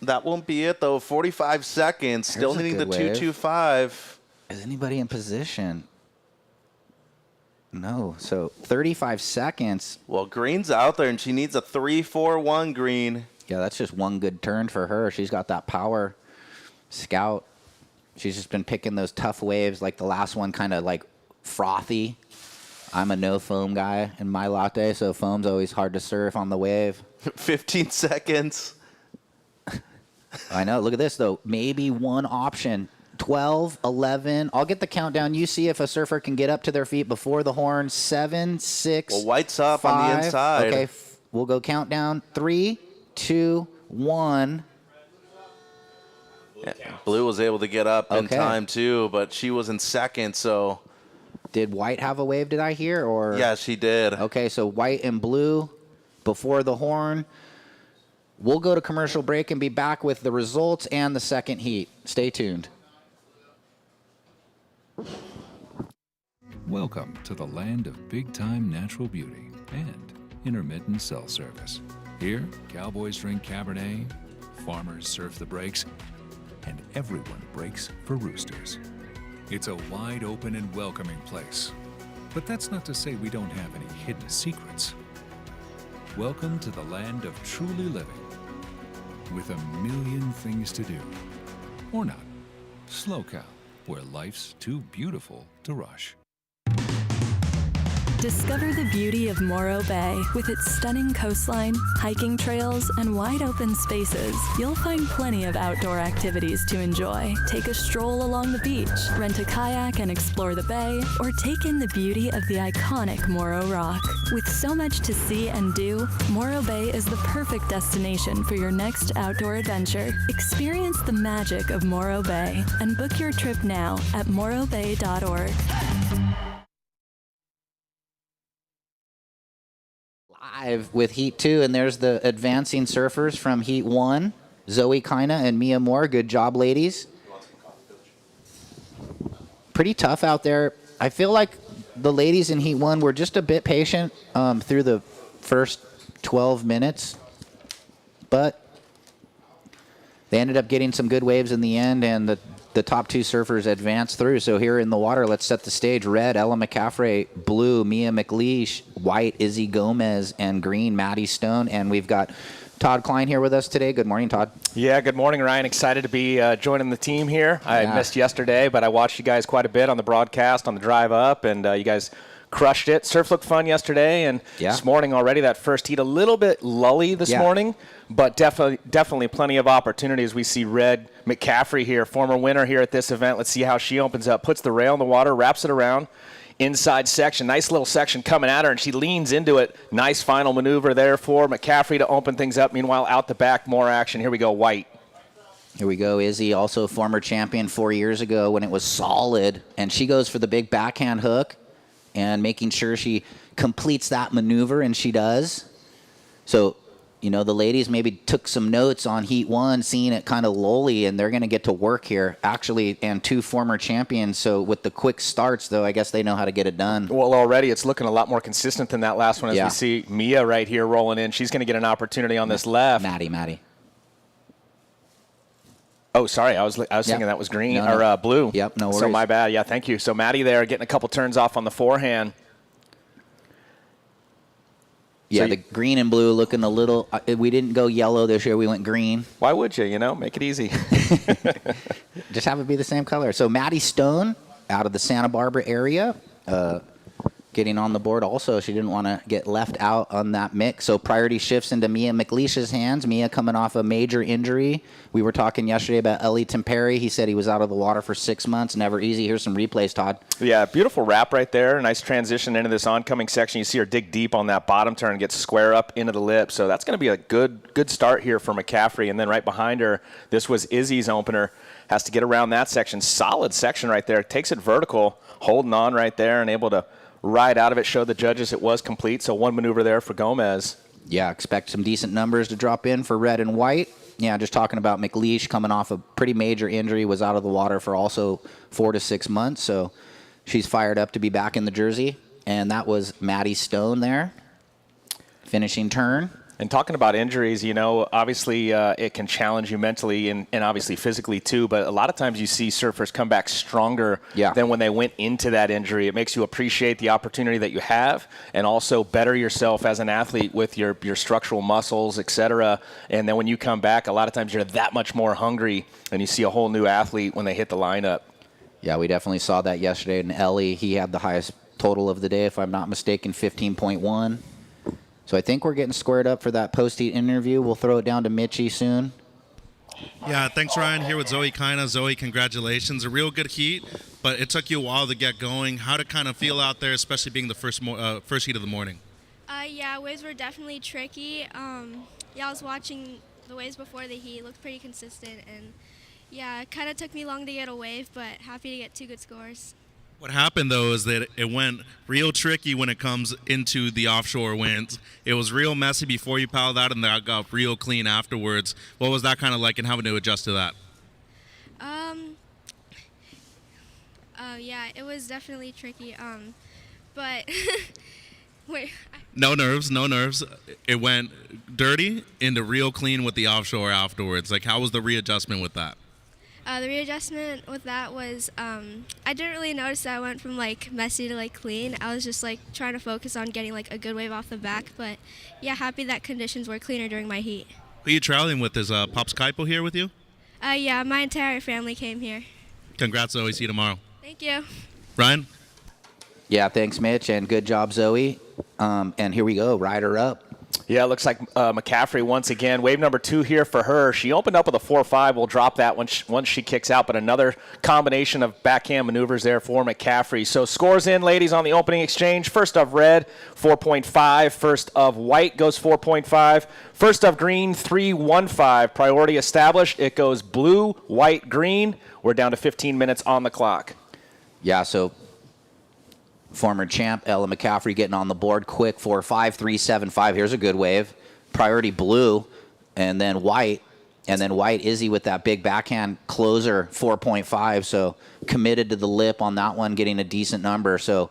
That won't be it, though. 45 seconds. Still needing the 2.25. Is anybody in position? No. So 35 seconds. Well, green's out there, and she needs a 3.41 green. Yeah, that's just one good turn for her. She's got that power. Scout. She's just been picking those tough waves, like the last one kind of like frothy. I'm a no foam guy in my latte, so foam's always hard to surf on the wave. 15 seconds. I know. Look at this, though. Maybe one option. 12, 11. I'll get the countdown. You see if a surfer can get up to their feet before the horn. 7, 6. Well, white's up 5. on the inside. Okay, we'll go countdown. 3, 2, 1. Yeah, blue was able to get up in time, too, but she was in second, so... Did white have a wave, did I hear? Or yeah, she did. Okay, so white and blue before the horn. We'll go to commercial break and be back with the results and the second heat. Stay tuned. Welcome to the land of big-time natural beauty and intermittent cell service. Here, cowboys drink Cabernet, farmers surf the breaks, and everyone breaks for roosters. It's a wide open and welcoming place. But that's not to say we don't have any hidden secrets. Welcome to the land of truly living, with a million things to do. Or not. Slow Cal, where life's too beautiful to rush. Discover the beauty of Morro Bay. With its stunning coastline, hiking trails, and wide open spaces, you'll find plenty of outdoor activities to enjoy. Take a stroll along the beach, rent a kayak and explore the bay, or take in the beauty of the iconic Morro Rock. With so much to see and do, Morro Bay is the perfect destination for your next outdoor adventure. Experience the magic of Morro Bay and book your trip now at morrobay.org. Live with Heat 2, and there's the advancing surfers from Heat 1, Zoe Kina and Mia Moore. Good job, ladies. Pretty tough out there. I feel like the ladies in Heat 1 were just a bit patient through the first 12 minutes, but they ended up getting some good waves in the end, and the top two surfers advanced through. So here in the water, let's set the stage. Red, Ella McCaffray. Blue, Mia McLeish. White, Izzy Gomez. And green, Maddie Stone. And we've got Todd Klein here with us today. Good morning, Todd. Yeah, good morning, Ryan. Excited to be joining the team here. I missed yesterday, but I watched you guys quite a bit on the broadcast on the drive up, and you guys crushed it. Surf looked fun yesterday, and this morning already, that first heat, a little bit lully this morning, but definitely plenty of opportunities. We see Red McCaffray here, former winner here at this event. Let's see how she opens up. Puts the rail in the water, wraps it around. Inside section, nice little section coming at her, and she leans into it. Nice final maneuver there for McCaffray to open things up. Meanwhile, out the back, more action. Here we go, White. Here we go, Izzy, also former champion 4 years ago when it was solid, and she goes for the big backhand hook and making sure she completes that maneuver, and she does. So, you know, the ladies maybe took some notes on Heat 1, seeing it kind of lowly, and they're going to get to work here, actually, and two former champions. So with the quick starts, though, I guess they know how to get it done. Well, already it's looking a lot more consistent than that last one as we see Mia right here rolling in. She's going to get an opportunity on this left. Maddie. Oh, sorry. I was thinking that was green or blue. Yep, no worries. So my bad. Yeah, thank you. So Maddie there getting a couple turns off on the forehand. Yeah, so the green and blue looking a little we didn't go yellow this year. We went green. Why would you? You know, make it easy. Just have it be the same color. So Maddie Stone out of the Santa Barbara area. Getting on the board also. She didn't want to get left out on that mix. So priority shifts into Mia McLeish's hands. Mia coming off a major injury. We were talking yesterday about Ellie Temperi. He said he was out of the water for 6 months. Never easy. Here's some replays, Todd. Yeah, beautiful wrap right there. Nice transition into this oncoming section. You see her dig deep on that bottom turn, get square up into the lip. So that's going to be a good start here for McCaffray. And then right behind her, this was Izzy's opener. Has to get around that section. Solid section right there. Takes it vertical, holding on right there and able to ride out of it, showed the judges it was complete. So one maneuver there for Gomez. Yeah, expect some decent numbers to drop in for Red and White. Yeah, just talking about McLeish coming off a pretty major injury, was out of the water for also 4 to 6 months. So she's fired up to be back in the jersey. And that was Maddie Stone there. Finishing turn. And talking about injuries, you know, obviously it can challenge you mentally and obviously physically too, but a lot of times you see surfers come back stronger than when they went into that injury. It makes you appreciate the opportunity that you have and also better yourself as an athlete with your structural muscles, et cetera. And then when you come back, a lot of times you're that much more hungry and you see a whole new athlete when they hit the lineup. Yeah, we definitely saw that yesterday. And Ellie, he had the highest total of the day, if I'm not mistaken, 15.1. So I think we're getting squared up for that post-heat interview. We'll throw it down to Mitchie soon. Yeah, thanks, Ryan. Here with Zoe Kina. Zoe, congratulations. A real good heat, but it took you a while to get going. How did it kind of feel out there, especially being the first heat of the morning? Yeah, waves were definitely tricky. I was watching the waves before the heat. It looked pretty consistent. And, yeah, it kind of took me long to get a wave, but happy to get 2 good scores. What happened, though, is that it went real tricky when it comes into the offshore winds. It was real messy before you paddled out, and that got real clean afterwards. What was that kind of like, and having to adjust to that? Yeah, it was definitely tricky. But wait. No nerves. It went dirty into real clean with the offshore afterwards. Like, how was the readjustment with that? The readjustment with that was I didn't really notice that I went from like messy to like clean. I was just like trying to focus on getting like a good wave off the back. But yeah, happy that conditions were cleaner during my heat. Who are you traveling with? Is Pops Kaipo here with you? Yeah, my entire family came here. Congrats, Zoe. See you tomorrow. Thank you. Ryan? Yeah, thanks, Mitch, and good job, Zoe. And here we go, rider up. Yeah, it looks like McCaffrey once again. Wave number 2 here for her. She opened up with a 4.5. We'll drop that once she kicks out, but another combination of backhand maneuvers there for McCaffrey. So scores in, ladies, on the opening exchange. First of red, 4.5. First of white goes 4.5. First of green, 3.15. Priority established. It goes blue, white, green. We're down to 15 minutes on the clock. Yeah, so former champ Ella McCaffray getting on the board quick, 4.5, 3.75. Here's a good wave. Priority blue, and then white. And then white, Izzy with that big backhand closer, 4.5. So committed to the lip on that one, getting a decent number. So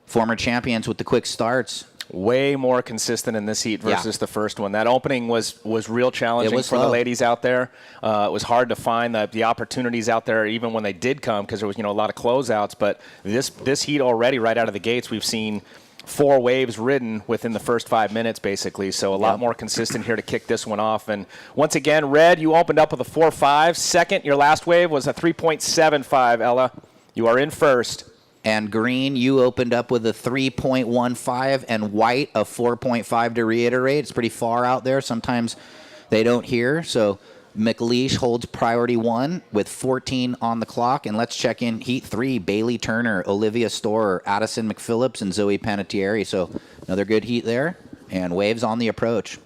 former champions with the quick starts. Way more consistent in this heat versus the first one. That opening was real challenging for the ladies out there. It was hard to find the opportunities out there even when they did come because there was a lot of closeouts. But this heat already right out of the gates, we've seen 4 waves ridden within the first 5 minutes basically. So a lot more consistent here to kick this one off. And once again, red, you opened up with a 4.5. Second, your last wave was a 3.75, Ella. You are in first. And green, you opened up with a 3.15, and white, a 4.5 to reiterate. It's pretty far out there. Sometimes they don't hear. So McLeish holds priority 1 with 14 on the clock. And let's check in heat 3. Bailey Turner, Olivia Storer, Addison McPhillips, and Zoe Panettiere. So another good heat there. And waves on the approach.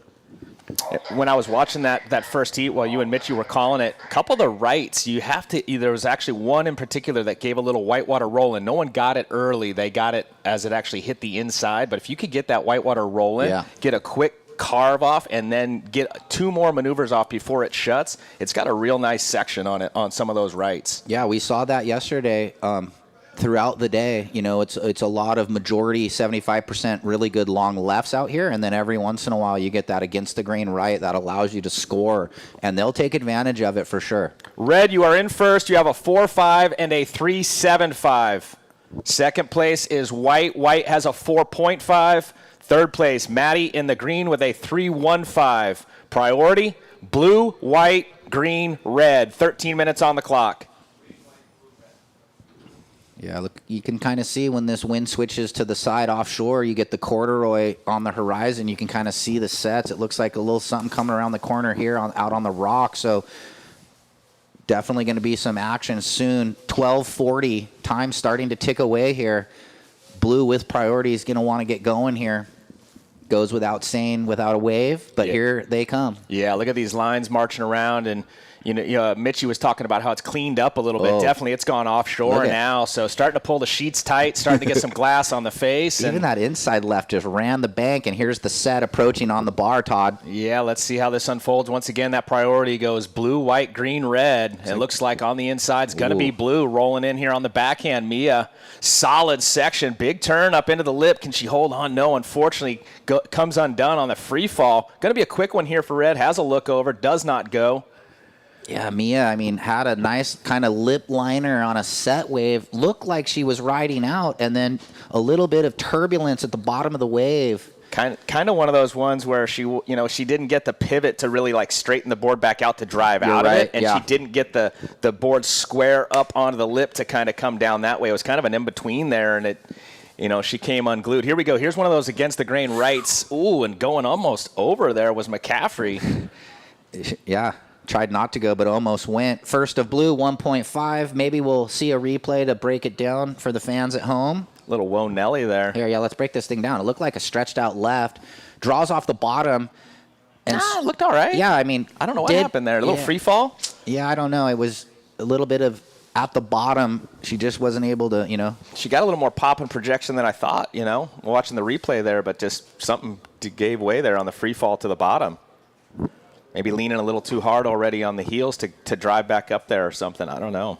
When I was watching that first heat while you and Mitchie were calling it, a couple of the rights, there was actually one in particular that gave a little whitewater roll, and no one got it early. They got it as it actually hit the inside. But if you could get that whitewater rolling, get a quick carve off, and then get 2 more maneuvers off before it shuts, it's got a real nice section on it on some of those rights. Yeah, we saw that yesterday. Throughout the day, it's a lot of majority, 75% really good long lefts out here, and then every once in a while you get that against the grain right that allows you to score, and they'll take advantage of it for sure. Red, you are in first. You have a 4.5 and a 3.75. Second place is white. White has a 4.5. Third place, Maddie in the green with a 3.15. Priority, blue, white, green, red. 13 minutes on the clock. Yeah, look, you can kind of see when this wind switches to the side offshore, you get the corduroy on the horizon. You can kind of see the sets. It looks like a little something coming around the corner here out on the rock. So definitely going to be some action soon. 12:40, time starting to tick away here. Blue with priority is going to want to get going here. Goes without saying, without a wave, but here they come. Yeah, look at these lines marching around, and Mitchie was talking about how it's cleaned up a little bit. Definitely, it's gone offshore now, so starting to pull the sheets tight, starting to get some glass on the face. Even that inside left just ran the bank, and here's the set approaching on the bar, Todd. Yeah, let's see how this unfolds. Once again, that priority goes blue, white, green, red. It looks like on the inside it's going to be blue rolling in here on the backhand. Mia, solid section, big turn up into the lip. Can she hold on? No, unfortunately, comes undone on the free fall. Going to be a quick one here for red. Has a look over, does not go. Yeah, Mia, had a nice kind of lip liner on a set wave. Looked like she was riding out, and then a little bit of turbulence at the bottom of the wave. Kind of one of those ones where she didn't get the pivot to really straighten the board back out to drive out of it, and she didn't get the board square up onto the lip to kind of come down that way. It was kind of an in-between there, and she came unglued. Here we go. Here's one of those against the grain rights. Ooh, and going almost over there was McCaffray. Yeah. Tried not to go, but almost went. First of blue, 1.5. Maybe we'll see a replay to break it down for the fans at home. Little Whoa Nelly there. Here, let's break this thing down. It looked like a stretched out left. Draws off the bottom. And it looked all right. Yeah, I don't know what happened there. A little free fall? Yeah, I don't know. It was a little bit of at the bottom. She just wasn't able to, She got a little more pop and projection than I thought, watching the replay there, but just something gave way there on the free fall to the bottom. Maybe leaning a little too hard already on the heels to drive back up there or something. I don't know.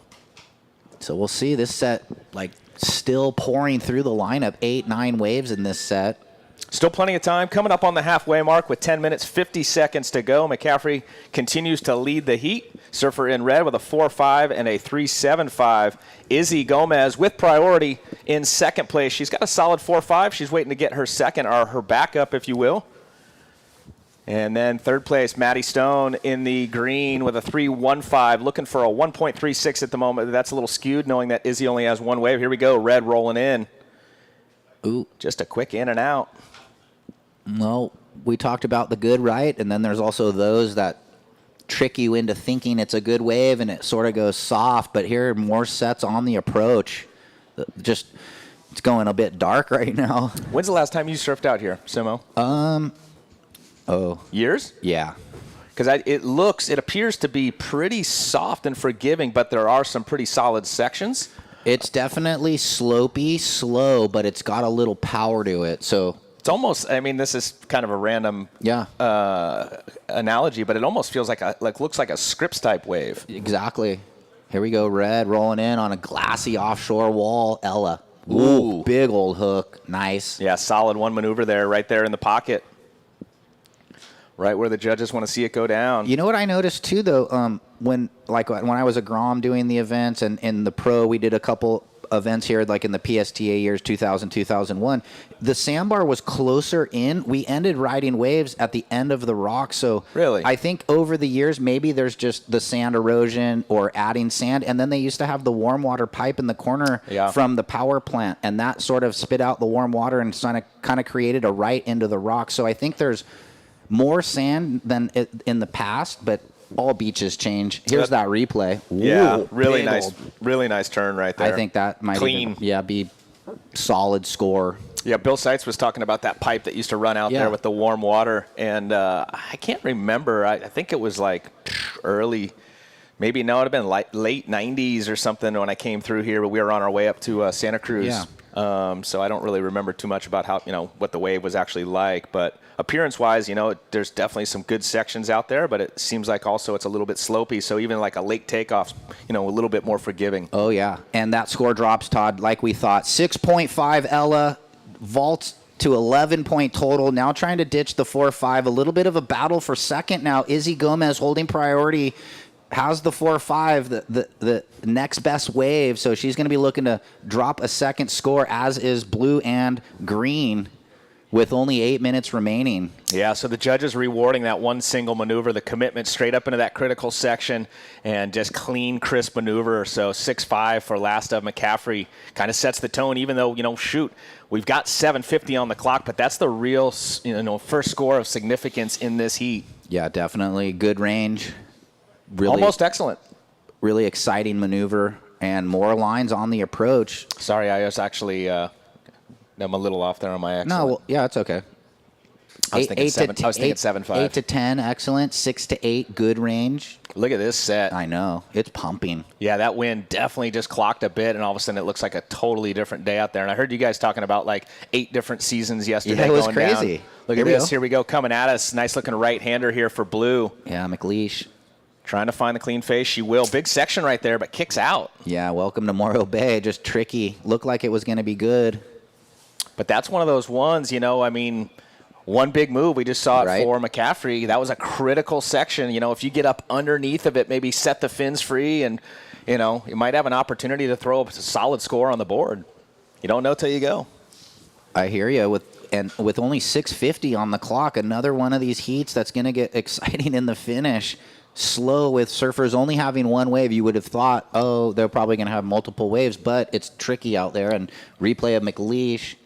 So we'll see. This set, still pouring through the lineup. 8-9 waves in this set. Still plenty of time. Coming up on the halfway mark with 10 minutes, 50 seconds to go. McCaffray continues to lead the heat. Surfer in red with a 4.5 and a 3.75. Izzy Gomez with priority in second place. She's got a solid 4.5. She's waiting to get her second, or her backup, if you will. And then third place, Maddie Stone in the green with a 3.15, looking for a 1.36 at the moment. That's a little skewed, knowing that Izzy only has one wave. Here we go, red rolling in. Ooh. Just a quick in and out. Well, we talked about the good, right? And then there's also those that trick you into thinking it's a good wave and it sort of goes soft. But here, more sets on the approach. Just, it's going a bit dark right now. When's the last time you surfed out here, Simo? Years? Yeah. Because it appears to be pretty soft and forgiving, but there are some pretty solid sections. It's definitely slopey, slow, but it's got a little power to it. So it's almost, I mean, this is kind of a random analogy, but it almost feels looks like a Scripps type wave. Exactly. Here we go, red rolling in on a glassy offshore wall. Ella. Ooh, big old hook. Nice. Yeah, solid one maneuver there, right there in the pocket. Right where the judges want to see it go down. You know what I noticed too, though, when I was a Grom doing the events and in the pro, we did a couple events here, like in the PSTA years 2000, 2001. The sandbar was closer in. We ended riding waves at the end of the rock. So really, I think over the years, maybe there's just the sand erosion or adding sand. And then they used to have the warm water pipe in the corner from the power plant, and that sort of spit out the warm water and kind of created a right into the rock. So I think there's more sand than in the past, but all beaches change. Here's that replay. Yeah, really nice turn right there. I think that might clean. Be solid score. Yeah, Bill Seitz was talking about that pipe that used to run out there with the warm water, and I can't remember. I think it was like early, maybe it would have been late 90s or something when I came through here, but we were on our way up to Santa Cruz. Yeah. So I don't really remember too much about how, what the wave was actually like, but appearance-wise, there's definitely some good sections out there, but it seems like also it's a little bit slopey, so even like a lake takeoff, a little bit more forgiving. Oh, yeah. And that score drops, Todd, like we thought. 6.5 Ella, vaults to 11-point total, now trying to ditch the 4.5. A little bit of a battle for second now. Izzy Gomez holding priority. How's the 4.5, the next best wave? So she's going to be looking to drop a second score, as is blue and green, with only 8 minutes remaining. Yeah, so the judges rewarding that one single maneuver, the commitment straight up into that critical section, and just clean, crisp maneuver. So 6.5 for last of McCaffray kind of sets the tone, even though, we've got 7:50 on the clock, but that's the real, first score of significance in this heat. Yeah, definitely. Good range. Really, almost excellent. Really exciting maneuver, and more lines on the approach. Sorry, I was actually I'm a little off there on my excellent. No, well, yeah, it's okay. I was thinking 7.5. 8 to 10, excellent. 6 to 8, good range. Look at this set. I know. It's pumping. Yeah, that wind definitely just clocked a bit, and all of a sudden it looks like a totally different day out there. And I heard you guys talking about like 8 different seasons yesterday. Yeah, it was going crazy. Down. Look at this. Here we go. Coming at us. Nice looking right-hander here for blue. Yeah, McLeish. Trying to find the clean face. She will. Big section right there, but kicks out. Yeah, welcome to Morro Bay. Just tricky. Looked like it was going to be good. But that's one of those ones, one big move. We just saw it for McCaffray. That was a critical section. If you get up underneath of it, maybe set the fins free, and, you might have an opportunity to throw a solid score on the board. You don't know till you go. I hear you. With only 6:50 on the clock, another one of these heats that's going to get exciting in the finish. Slow with surfers only having one wave. You would have thought, they're probably going to have multiple waves, but it's tricky out there. And replay of McLeish.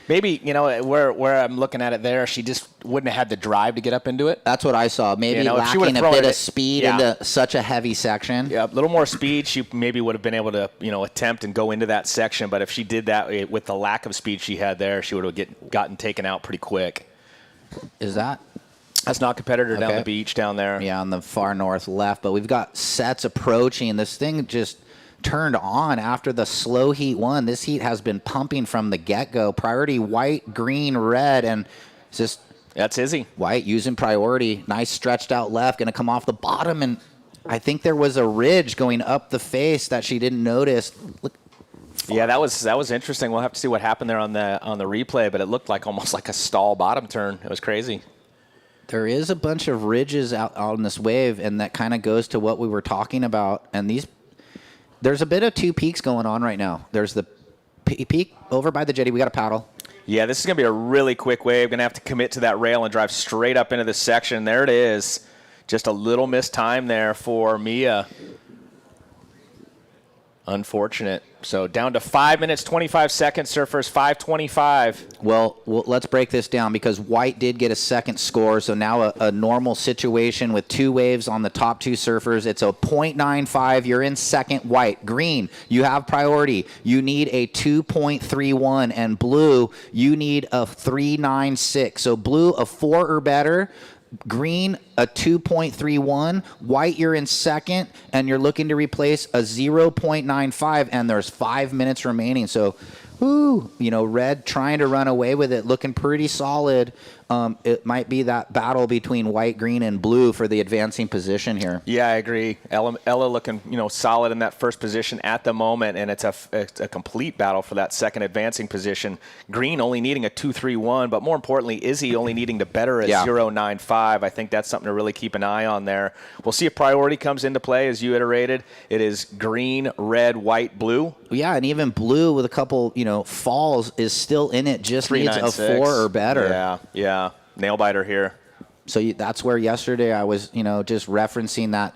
Maybe, where I'm looking at it there, she just wouldn't have had the drive to get up into it. That's what I saw. Maybe lacking a bit of speed into such a heavy section. Yeah, a little more speed. She maybe would have been able to, attempt and go into that section. But if she did that with the lack of speed she had there, she would have gotten taken out pretty quick. That's not competitor down the beach down there. Yeah, on the far north left. But we've got sets approaching. This thing just turned on after the slow heat one. This heat has been pumping from the get-go. Priority white, green, red, and it's just... That's Izzy. White using priority. Nice stretched out left. Going to come off the bottom, and I think there was a ridge going up the face that she didn't notice. Look, Yeah, that was interesting. We'll have to see what happened there on the replay, but it looked like almost like a stall bottom turn. It was crazy. There is a bunch of ridges out on this wave, and that kind of goes to what we were talking about. And there's a bit of two peaks going on right now. There's the peak over by the jetty. We got a paddle. Yeah, this is going to be a really quick wave. Going to have to commit to that rail and drive straight up into this section. There it is. Just a little missed time there for Mia. Unfortunate. So down to 5 minutes, 25 seconds, surfers, 5:25. Well, let's break this down because White did get a second score. So now a normal situation with two waves on the top two surfers. It's a 0.95. You're in second. White. Green, you have priority. You need a 2.31. And Blue, you need a 3.96. So Blue, a 4 or better. Green, a 2.31. White, you're in second, and you're looking to replace a 0.95, and there's 5 minutes remaining. So, Red trying to run away with it, looking pretty solid. It might be that battle between White, Green, and Blue for the advancing position here. Yeah, I agree. Ella looking, solid in that first position at the moment, and it's a complete battle for that second advancing position. Green only needing a 2.31, but more importantly, Izzy only needing to better a 0.95. I think that's something to really keep an eye on there. We'll see if priority comes into play, as you iterated. It is green, red, white, blue. Yeah, and even Blue with a couple, falls is still in it. Just needs a 4 or better. Yeah. Nail biter here. So that's where yesterday I was, just referencing that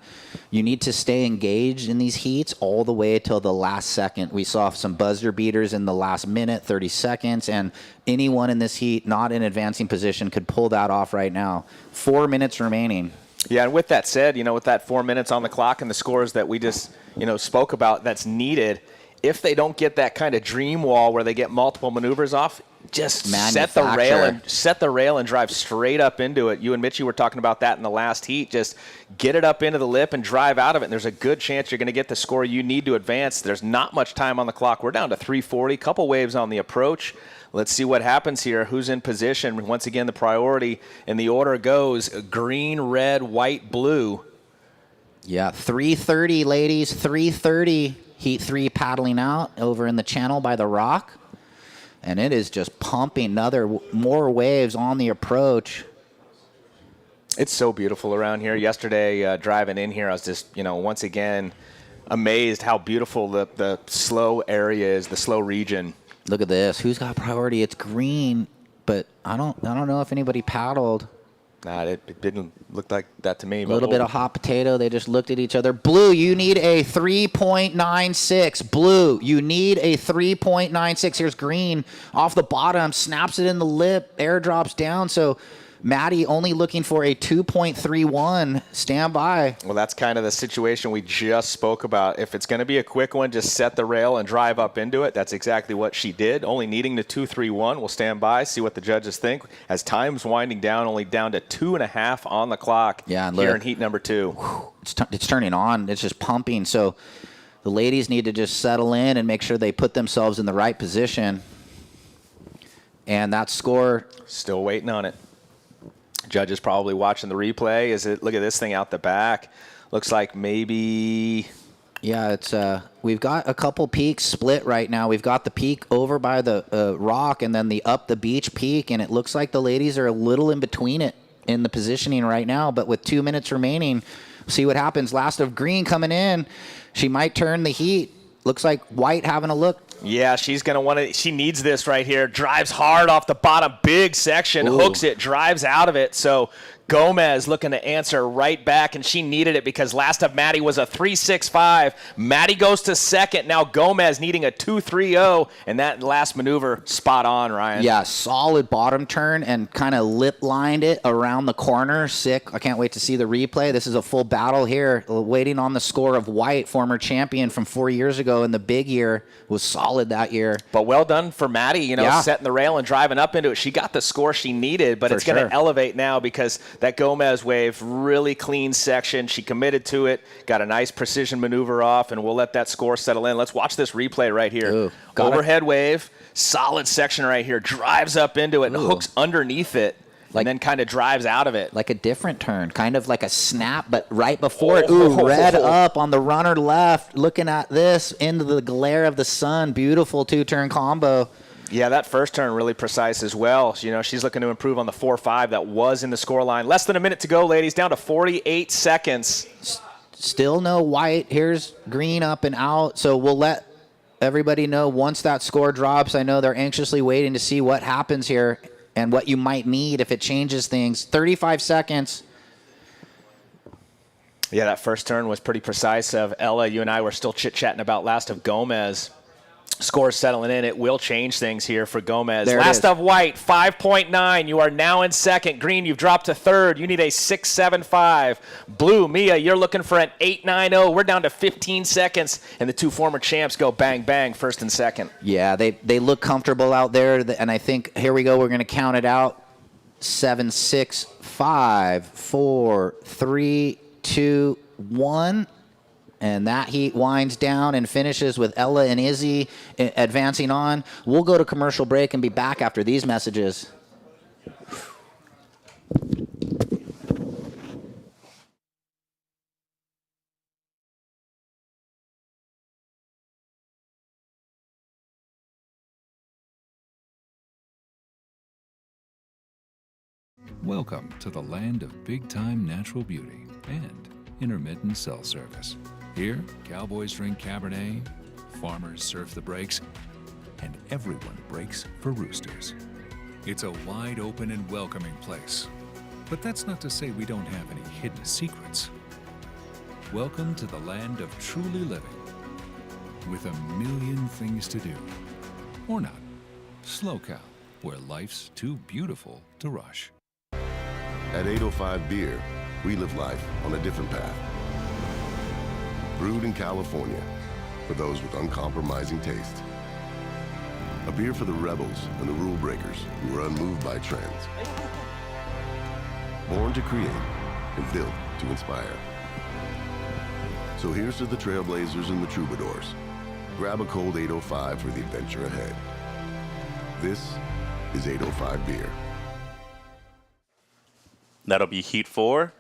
you need to stay engaged in these heats all the way till the last second. We saw some buzzer beaters in the last minute, 30 seconds, and anyone in this heat not in advancing position could pull that off right now. 4 minutes remaining. Yeah, and with that said, with that 4 minutes on the clock and the scores that we just, spoke about that's needed, if they don't get that kind of dream wall where they get multiple maneuvers off, just set the rail and drive straight up into it. You and Mitchie were talking about that in the last heat. Just get it up into the lip and drive out of it, and there's a good chance you're going to get the score you need to advance. There's not much time on the clock. We're down to 3:40, couple waves on the approach. Let's see what happens here. Who's in position? Once again, the priority and the order goes green, red, white, blue. Yeah, 3:30, ladies, 3:30. Heat 3 paddling out over in the channel by the Rock. And it is just pumping more waves on the approach. It's so beautiful around here. Yesterday, driving in here, I was just, once again, amazed how beautiful the slow area is, the slow region. Look at this. Who's got priority? It's green, but I don't know if anybody paddled. Nah, it didn't look like that to me. A little bit of hot potato. They just looked at each other. Blue, you need a 3.96. Blue, you need a 3.96. Here's green off the bottom. Snaps it in the lip. Airdrops down. So Maddie only looking for a 2.31. Stand by. Well, that's kind of the situation we just spoke about. If it's going to be a quick one, just set the rail and drive up into it. That's exactly what she did. Only needing the 2.31. We'll stand by, see what the judges think. As time's winding down, only down to 2.5 on the clock here in heat number 2. It's turning on. It's just pumping. So the ladies need to just settle in and make sure they put themselves in the right position. And that score. Still waiting on it. Judges probably watching the replay. Look at this thing out the back. Looks like maybe. Yeah, it's we've got a couple peaks split right now. We've got the peak over by the Rock and then the up the beach peak, and it looks like the ladies are a little in between it in the positioning right now. But with 2 minutes remaining, see what happens. Last of green coming in. She might turn the heat. Looks like White having a look. Yeah, she's going to want to. She needs this right here. Drives hard off the bottom, big section, hooks it, drives out of it. So Gomez looking to answer right back, and she needed it because last of Maddie was a 3.65. Maddie goes to second. Now Gomez needing a 2.30, and that last maneuver spot on, Ryan. Yeah, solid bottom turn and kind of lip lined it around the corner. Sick. I can't wait to see the replay. This is a full battle here. Waiting on the score of White, former champion from 4 years ago in the big year. Was solid that year. But well done for Maddie, setting the rail and driving up into it. She got the score she needed, but it's going to elevate now because that Gomez wave, really clean section. She committed to it, got a nice precision maneuver off, and we'll let that score settle in. Let's watch this replay right here. Overhead wave, solid section right here. Drives up into it and hooks underneath it. and then kind of drives out of it. Like a different turn, kind of like a snap, but right before it. Ooh, red up on the runner left, looking at this into the glare of the sun. Beautiful two-turn combo. Yeah, that first turn really precise as well. You know, she's looking to improve on the 4.5 that was in the scoreline. Less than a minute to go, ladies, down to 48 seconds. Still no white. Here's green up and out. So we'll let everybody know once that score drops. I know they're anxiously waiting to see what happens here and what you might need if it changes things. 35 seconds. Yeah, that first turn was pretty precise. Of Ella, you and I were still chit-chatting about last of Gomez. Scores settling in. It will change things here for Gomez. Last of white, 5.9. You are now in second. Green, you've dropped to third. You need a 6.75. Blue, Mia, you're looking for an 8.90. We're down to 15 seconds, and the two former champs go bang, bang, first and second. Yeah, they look comfortable out there, and I think, here we go, we're going to count it out. 7, 6, 5, 4, 3, 2, 1. And that heat winds down and finishes with Ella and Izzy advancing on. We'll go to commercial break and be back after these messages. Welcome to the land of big-time natural beauty and intermittent cell service. Here, cowboys drink Cabernet, farmers surf the breaks, and everyone breaks for roosters. It's a wide open and welcoming place. But that's not to say we don't have any hidden secrets. Welcome to the land of truly living, with a million things to do. Or not. Slow Cow, where life's too beautiful to rush. At 805 Beer, we live life on a different path. Brewed in California for those with uncompromising taste. A beer for the rebels and the rule breakers who are unmoved by trends. Born to create and built to inspire. So here's to the trailblazers and the troubadours. Grab a cold 805 for the adventure ahead. This is 805 Beer. That'll be Heat 4.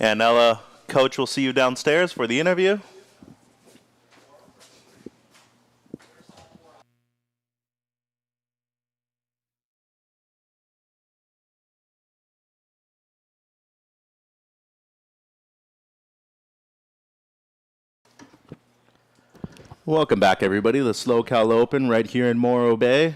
And Ella, Coach will see you downstairs for the interview. Welcome back, everybody. The Slow Cal Open right here in Morro Bay.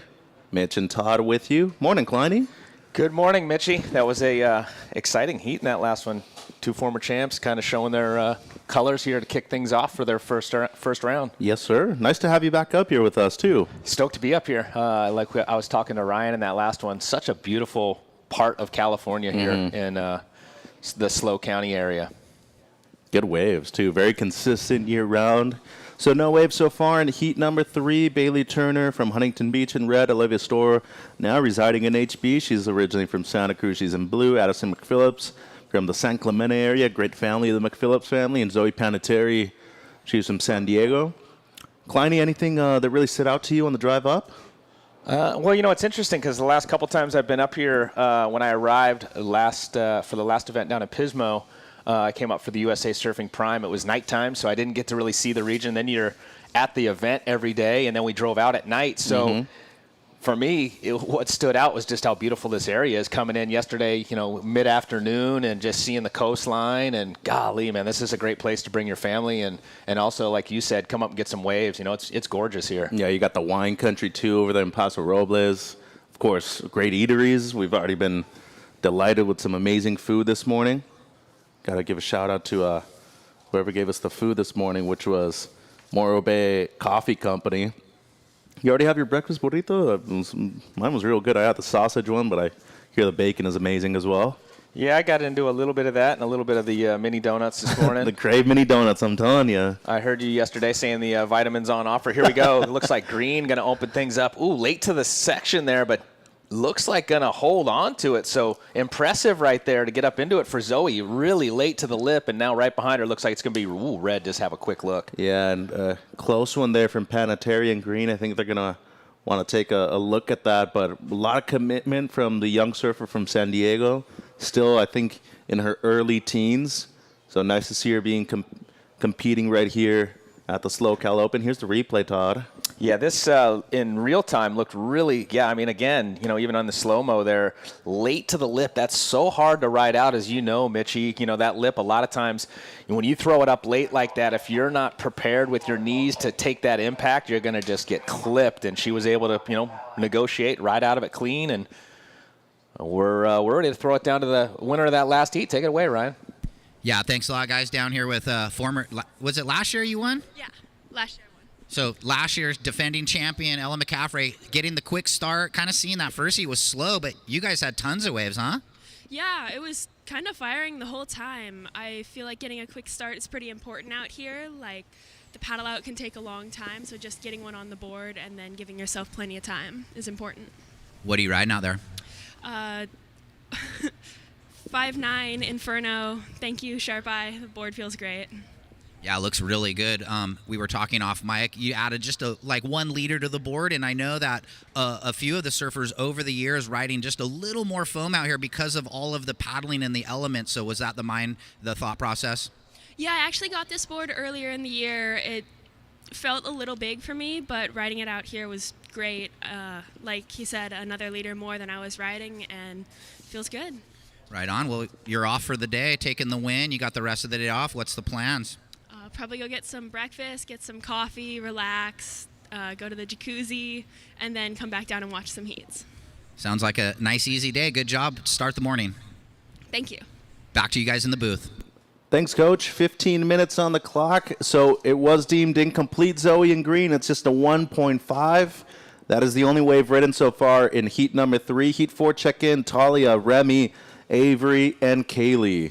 Mitch and Todd with you. Morning, Kleiny. Good morning, Mitchie. That was a exciting heat in that last one. Two former champs kind of showing their colors here to kick things off for their first round. Yes, sir. Nice to have you back up here with us, too. Stoked to be up here. I was talking to Ryan in that last one. Such a beautiful part of California here in the SLO County area. Good waves, too. Very consistent year-round. So no waves so far in heat number 3. Bailey Turner from Huntington Beach in red. Olivia Storr now residing in HB. She's originally from Santa Cruz. She's in blue. Addison McPhillips from the San Clemente area. Great family, the McPhillips family. And Zoe Panettiere, she's from San Diego. Kleiny, anything that really stood out to you on the drive up? Well, you know, it's interesting because the last couple times I've been up here, when I arrived for the last event down in Pismo, I came up for the USA Surfing Prime. It was nighttime, so I didn't get to really see the region. Then you're at the event every day, and then we drove out at night. So for me, what stood out was just how beautiful this area is. Coming in yesterday, you know, mid-afternoon and just seeing the coastline. And golly, man, this is a great place to bring your family. And also, like you said, come up and get some waves. You know, it's gorgeous here. Yeah, you got the wine country, too, over there in Paso Robles. Of course, great eateries. We've already been delighted with some amazing food this morning. Got to give a shout-out to whoever gave us the food this morning, which was Morro Bay Coffee Company. You already have your breakfast burrito? Mine was real good. I had the sausage one, but I hear the bacon is amazing as well. Yeah, I got into a little bit of that and a little bit of the mini donuts this morning. The Crave mini donuts, I'm telling you. I heard you yesterday saying the vitamins on offer. Here we go. It looks like green going to open things up. Ooh, late to the section there, but looks like going to hold on to it. So impressive right there to get up into it for Zoe. Really late to the lip, and now right behind her looks like it's going to be red. Just have a quick look. Yeah, and close one there from Panettiere and green. I think they're going to want to take a look at that. But a lot of commitment from the young surfer from San Diego. Still, I think, in her early teens. So nice to see her being competing right here at the SLO Cal Open. Here's the replay, Todd. Yeah, this in real time looked really, I mean, again, even on the slow-mo there, late to the lip, that's so hard to ride out, as you know, Mitchie. That lip, a lot of times, when you throw it up late like that, if you're not prepared with your knees to take that impact, you're going to just get clipped. And she was able to, negotiate, ride out of it clean, and we're ready to throw it down to the winner of that last heat. Take it away, Ryan. Yeah, thanks a lot, guys. Down here with was it last year you won? Yeah, last year I won. So last year's defending champion, Ella McCaffray, getting the quick start, kind of seeing that first heat was slow, but you guys had tons of waves, huh? Yeah, it was kind of firing the whole time. I feel like getting a quick start is pretty important out here. Like, the paddle out can take a long time, so just getting one on the board and then giving yourself plenty of time is important. What are you riding out there? 5'9" Inferno. Thank you, Sharp Eye. The board feels great. Yeah, it looks really good. We were talking off mic. You added just 1 liter to the board, and I know that a few of the surfers over the years riding just a little more foam out here because of all of the paddling and the elements. So was that the thought process? Yeah, I actually got this board earlier in the year. It felt a little big for me, but riding it out here was great. Like he said, another liter more than I was riding, and it feels good. Right on. Well, you're off for the day, taking the win. You got the rest of the day off. What's the plans? Probably go get some breakfast, get some coffee, relax, go to the jacuzzi, and then come back down and watch some heats. Sounds like a nice, easy day. Good job. Start the morning. Thank you. Back to you guys in the booth. Thanks, Coach. 15 minutes on the clock. So it was deemed incomplete, Zoe in green. It's just a 1.5. That is the only wave ridden so far in heat number 3. Heat 4 check-in, Talia, Remy, Avery, and Kaylee.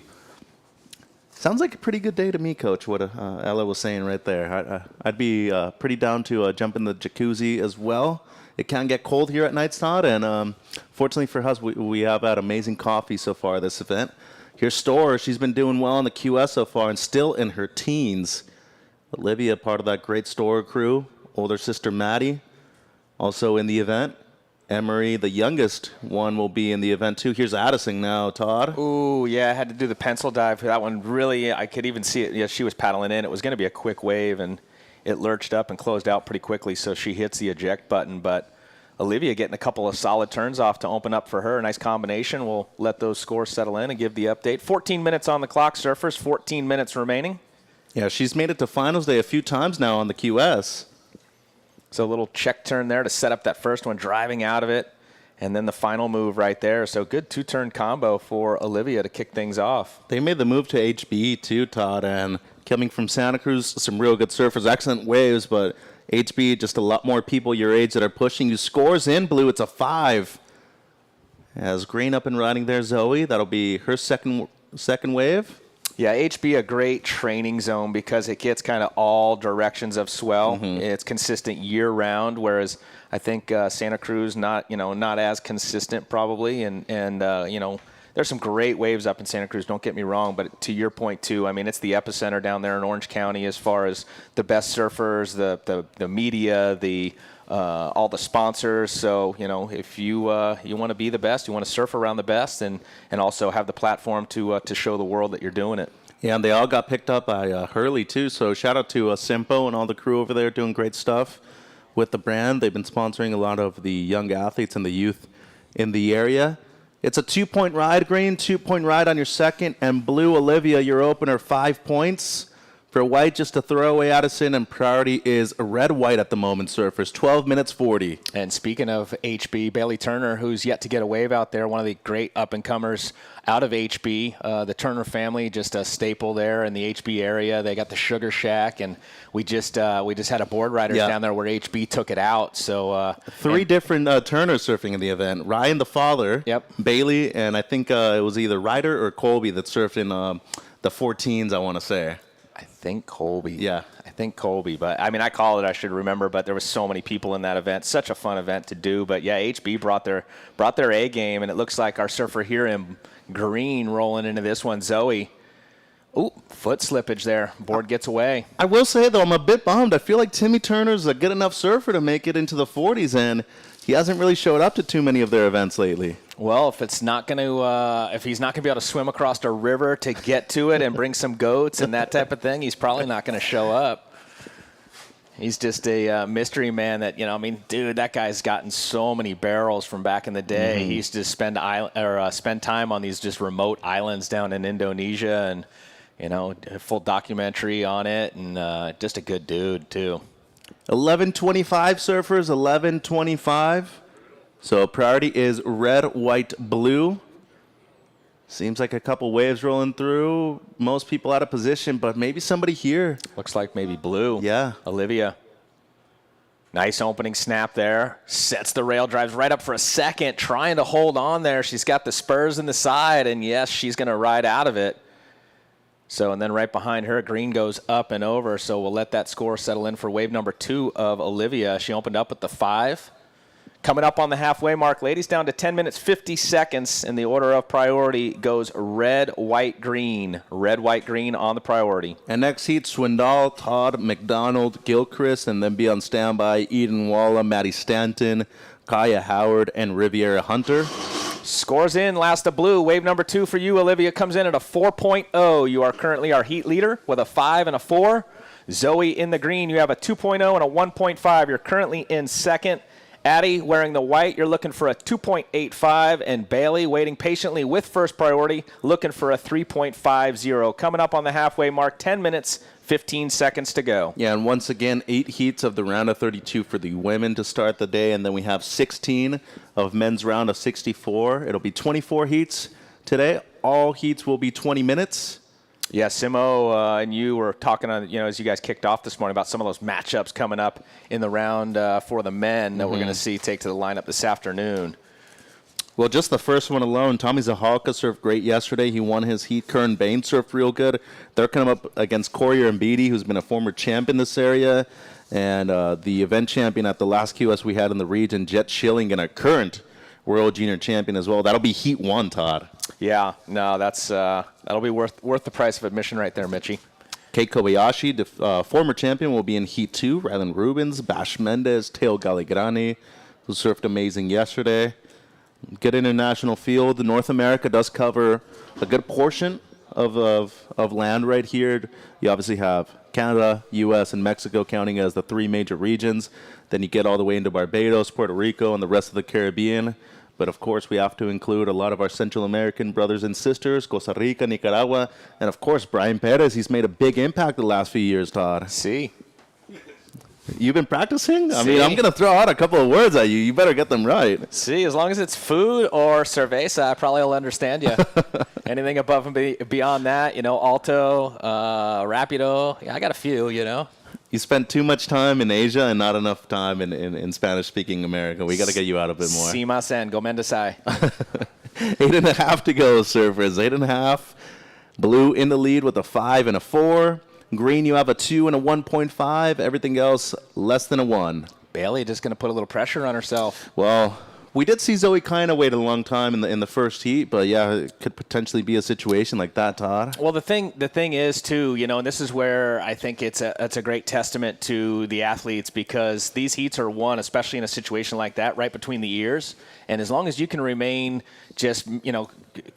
Sounds like a pretty good day to me, Coach, what Ella was saying right there. I'd be pretty down to jump in the jacuzzi as well. It can get cold here at nights, Todd, and fortunately for us, we have had amazing coffee so far this event. Here's Store. She's been doing well in the QS so far and still in her teens. Olivia, part of that great Store crew. Older sister Maddie, also in the event. Emery, the youngest one, will be in the event too. Here's Addison now, Todd. Ooh, yeah, I had to do the pencil dive. That one really, I could even see it. Yeah, she was paddling in. It was going to be a quick wave, and it lurched up and closed out pretty quickly, so she hits the eject button. But Olivia getting a couple of solid turns off to open up for her. A nice combination. We'll let those scores settle in and give the update. 14 minutes on the clock, surfers. 14 minutes remaining. Yeah, she's made it to finals day a few times now on the QS. So a little check turn there to set up that first one, driving out of it, and then the final move right there. So good two-turn combo for Olivia to kick things off. They made the move to HB too, Todd, and coming from Santa Cruz, some real good surfers, excellent waves, but HB, just a lot more people your age that are pushing you. Scores in blue, it's a 5. As green up and riding there, Zoe, that'll be her second wave. Yeah, HB a great training zone because it gets kind of all directions of swell. Mm-hmm. It's consistent year round, whereas I think Santa Cruz not as consistent probably, and there's some great waves up in Santa Cruz. Don't get me wrong, but to your point too, I mean it's the epicenter down there in Orange County as far as the best surfers, the media, all the sponsors. So if you want to be the best, you want to surf around the best, and also have the platform to show the world that you're doing it. Yeah, and they all got picked up by Hurley too. So shout out to Simpo and all the crew over there doing great stuff with the brand. They've been sponsoring a lot of the young athletes and the youth in the area. It's a 2-point ride, green, 2-point ride on your second, and blue, Olivia, your opener, 5 points. For white, just a throwaway Addison, and priority is red-white at the moment, surfers. 12 minutes 40. And speaking of HB, Bailey Turner, who's yet to get a wave out there, one of the great up-and-comers out of HB. The Turner family, just a staple there in the HB area. They got the Sugar Shack, and we just had a board riders down there where HB took it out. So 3 different Turner surfing in the event. Ryan, the father, Bailey, and I think it was either Ryder or Colby that surfed in the 14s, I want to say. I think Colby. Yeah. I think Colby. But, I mean, I call it, I should remember, but there was so many people in that event. Such a fun event to do. But, yeah, HB brought their A game, and it looks like our surfer here in green rolling into this one, Zoe. Ooh, foot slippage there. Board gets away. I will say, though, I'm a bit bummed. I feel like Timmy Turner's a good enough surfer to make it into the 40s, and he hasn't really showed up to too many of their events lately. Well, if he's not going to be able to swim across a river to get to it and bring some goats and that type of thing, he's probably not going to show up. He's just a mystery man that, dude, that guy's gotten so many barrels from back in the day. Mm-hmm. He used to spend time on these just remote islands down in Indonesia and, a full documentary on it, and just a good dude, too. 11:25 surfers, 11:25. So priority is red, white, blue. Seems like a couple waves rolling through. Most people out of position, but maybe somebody here. Looks like maybe blue. Yeah. Olivia. Nice opening snap there. Sets the rail, drives right up for a second, trying to hold on there. She's got the spurs in the side, and yes, she's going to ride out of it. So, and then right behind her, green goes up and over. So we'll let that score settle in for wave number 2 of Olivia. She opened up with the 5. Coming up on the halfway mark, ladies, down to 10 minutes, 50 seconds. In the order of priority goes red, white, green. Red, white, green on the priority. And next heat, Swindoll, Todd, McDonald, Gilchrist, and then be on standby, Eden Walla, Maddie Stanton, Kaya Howard, and Riviera Hunter. Scores in, last of blue. Wave number 2 for you, Olivia, comes in at a 4.0. You are currently our heat leader with a 5 and a 4. Zoe in the green, you have a 2.0 and a 1.5. You're currently in second. Addie wearing the white, you're looking for a 2.85. And Bailey waiting patiently with first priority, looking for a 3.50. Coming up on the halfway mark, 10 minutes, 15 seconds to go. Yeah, and once again, 8 heats of the round of 32 for the women to start the day, and then we have 16 of men's round of 64. It'll be 24 heats today. All heats will be 20 minutes. Yeah, Simo and you were talking on, as you guys kicked off this morning about some of those matchups coming up in the round for the men that we're going to see take to the lineup this afternoon. Well, just the first one alone, Tommy Zahalka surfed great yesterday. He won his heat. Kern Bain surfed real good. They're coming up against Corey Mbidi, who's been a former champ in this area, and the event champion at the last QS we had in the region, Jett Schilling, and a current World Junior champion as well. That'll be heat 1, Todd. Yeah, no, that'll be worth the price of admission right there, Mitchie. Kate Kobayashi, the former champion, will be in heat 2. Rylan Rubens, Bash Mendez, Teo Galigrani, who surfed amazing yesterday. Good international field. North America does cover a good portion of land right here. You obviously have Canada, U.S., and Mexico counting as the 3 major regions. Then you get all the way into Barbados, Puerto Rico, and the rest of the Caribbean. But, of course, we have to include a lot of our Central American brothers and sisters, Costa Rica, Nicaragua, and, of course, Brian Perez. He's made a big impact the last few years, Todd. See. You've been practicing? I mean, I'm going to throw out a couple of words at you. You better get them right. See, as long as it's food or cerveza, I probably will understand you. Anything above and beyond that, alto, rapido. Yeah, I got a few, You spent too much time in Asia and not enough time in Spanish-speaking America. We got to get you out a bit more. Simasen, gomendasai. 8.5 to go, surfers. 8.5. Blue in the lead with a 5 and a 4. Green, you have a 2 and a 1.5. Everything else less than a 1. Bailey just going to put a little pressure on herself. Well, we did see Zoe kind of wait a long time in the first heat, but yeah, it could potentially be a situation like that, Todd. Well, the thing is too, and this is where I think it's a great testament to the athletes, because these heats are won, especially in a situation like that, right between the ears. And as long as you can remain just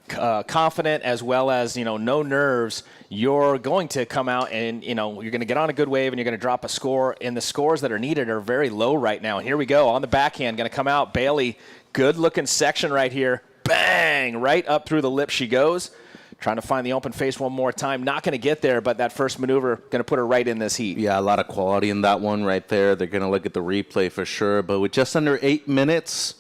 confident as well as no nerves, you're going to come out and you're going to get on a good wave and you're going to drop a score. And the scores that are needed are very low right now. And here we go on the backhand, going to come out. Bailey, good looking section right here. Bang! Right up through the lip she goes. Trying to find the open face one more time. Not going to get there, but that first maneuver going to put her right in this heat. Yeah, a lot of quality in that one right there. They're going to look at the replay for sure. But with just under 8 minutes,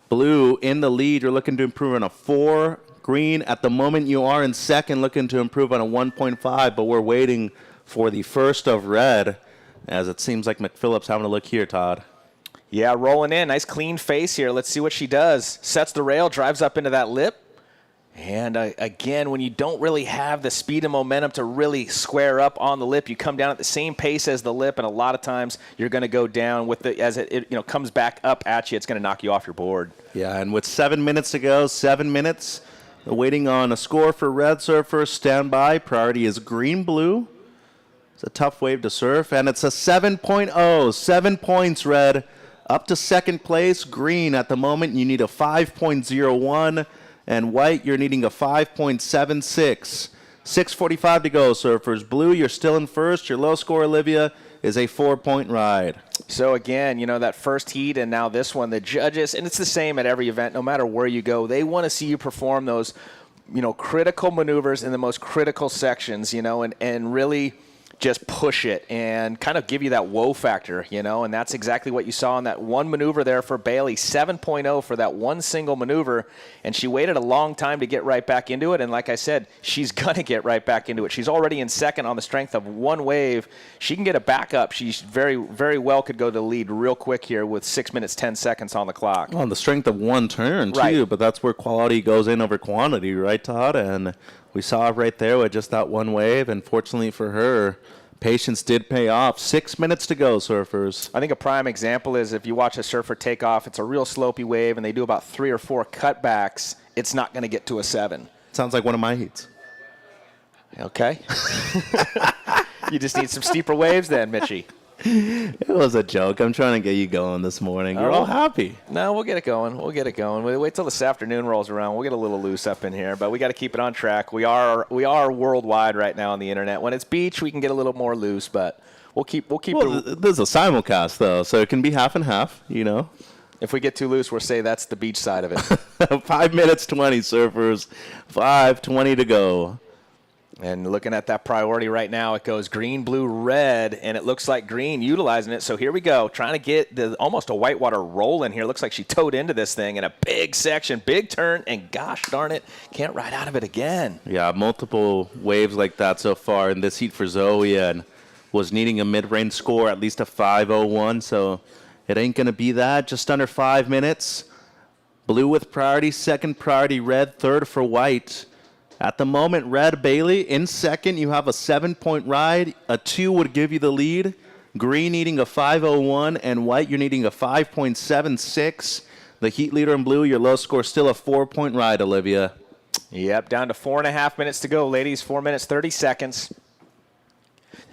blue in the lead. You're looking to improve on a 4. Green, at the moment, you are in second, looking to improve on a 1.5. But we're waiting for the first of red, as it seems like McPhillips having a look here, Todd. Yeah, rolling in. Nice clean face here. Let's see what she does. Sets the rail, drives up into that lip. And again, when you don't really have the speed and momentum to really square up on the lip, you come down at the same pace as the lip, and a lot of times you're going to go down with as it comes back up at you. It's going to knock you off your board. Yeah, and with 7 minutes to go, 7 minutes, Waiting on a score for red surfers. Stand by. Priority is green-blue. It's a tough wave to surf, and it's a 7.0. 7 points, red. Up to second place. Green, at the moment, you need a 5.01. And white, you're needing a 5.76. 6:45 to go, surfers. Blue, you're still in first. Your low score, Olivia, is a 4-point ride. So again, that first heat and now this one, the judges, and it's the same at every event, no matter where you go, they want to see you perform those, critical maneuvers in the most critical sections, and really just push it and kind of give you that whoa factor, and that's exactly what you saw in that one maneuver there for Bailey, 7.0 for that one single maneuver, and she waited a long time to get right back into it, and like I said, she's going to get right back into it. She's already in second on the strength of one wave. She can get a backup. She's very, very well could go to the lead real quick here with 6 minutes, 10 seconds on the clock. On the strength of one turn, too, right. But that's where quality goes in over quantity, right, Todd? And we saw it right there with just that one wave, and fortunately for her, patience did pay off. 6 minutes to go, surfers. I think a prime example is if you watch a surfer take off, it's a real slopey wave, and they do about 3 or 4 cutbacks, it's not going to get to a 7. Sounds like one of my heats. Okay. You just need some steeper waves then, Mitchie. It was a joke. I'm trying to get you going this morning. You're all happy. No, we'll get it going. We'll wait till this afternoon rolls around. We'll get a little loose up in here, but we got to keep it on track. We are worldwide right now on the internet. When it's beach, we can get a little more loose, but we'll keep. Well, there's a simulcast though, so it can be half and half. If we get too loose, we'll say that's the beach side of it. 5 minutes 20, surfers. 5:20 to go. And looking at that priority right now, it goes green, blue, red, and it looks like green utilizing it. So here we go, trying to get almost a whitewater roll in here. Looks like she towed into this thing in a big section, big turn, and gosh darn it, can't ride out of it again. Yeah, multiple waves like that so far in this heat for Zoe, and was needing a mid-range score, at least a 5:01, so it ain't going to be that. Just under 5 minutes. Blue with priority, second priority red, third for white. At the moment, red, Bailey. In second, you have a 7-point ride. A 2 would give you the lead. Green needing a 5:01, and white, you're needing a 5.76. The heat leader in blue, your low score, still a 4-point ride, Olivia. Yep, down to 4.5 minutes to go, ladies. 4 minutes, 30 seconds.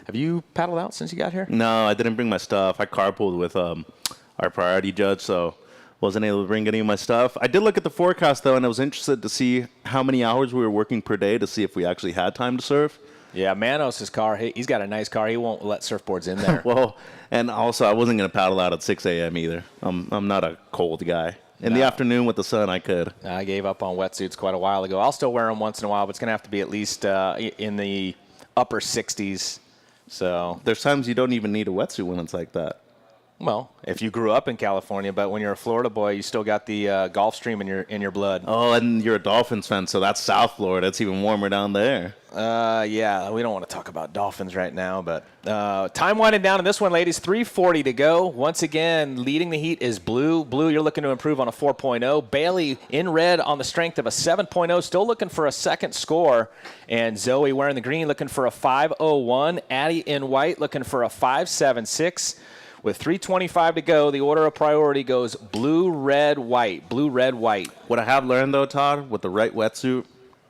Have you paddled out since you got here? No, I didn't bring my stuff. I carpooled with our priority judge, so wasn't able to bring any of my stuff. I did look at the forecast, though, and I was interested to see how many hours we were working per day to see if we actually had time to surf. Yeah, Manos' car, he's got a nice car. He won't let surfboards in there. Well, and also I wasn't going to paddle out at 6 a.m. either. I'm not a cold guy. In the afternoon with the sun, I could. I gave up on wetsuits quite a while ago. I'll still wear them once in a while, but it's going to have to be at least in the upper 60s. So there's times you don't even need a wetsuit when it's like that. Well, if you grew up in California, but when you're a Florida boy, you still got the Gulf Stream in your blood. Oh, and you're a Dolphins fan, so that's South Florida. It's even warmer down there. Yeah, we don't want to talk about Dolphins right now, but time winding down in this one, ladies. 3:40 to go. Once again, leading the heat is blue. Blue, you're looking to improve on a 4.0. Bailey in red on the strength of a 7.0, still looking for a second score. And Zoe wearing the green, looking for a 5.01. Addie in white, looking for a 5.76. With 3:25 to go, the order of priority goes blue, red, white. Blue, red, white. What I have learned, though, Todd, with the right wetsuit,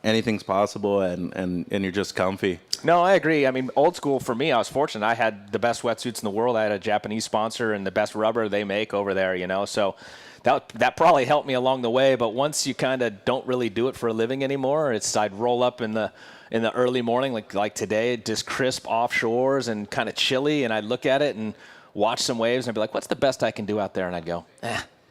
anything's possible, and you're just comfy. No, I agree. I mean, old school for me, I was fortunate. I had the best wetsuits in the world. I had a Japanese sponsor and the best rubber they make over there, So that probably helped me along the way. But once you kind of don't really do it for a living anymore, I'd roll up in the early morning, like today, just crisp offshores and kind of chilly, and I'd look at it and watch some waves, and I'd be like, what's the best I can do out there? And I'd go,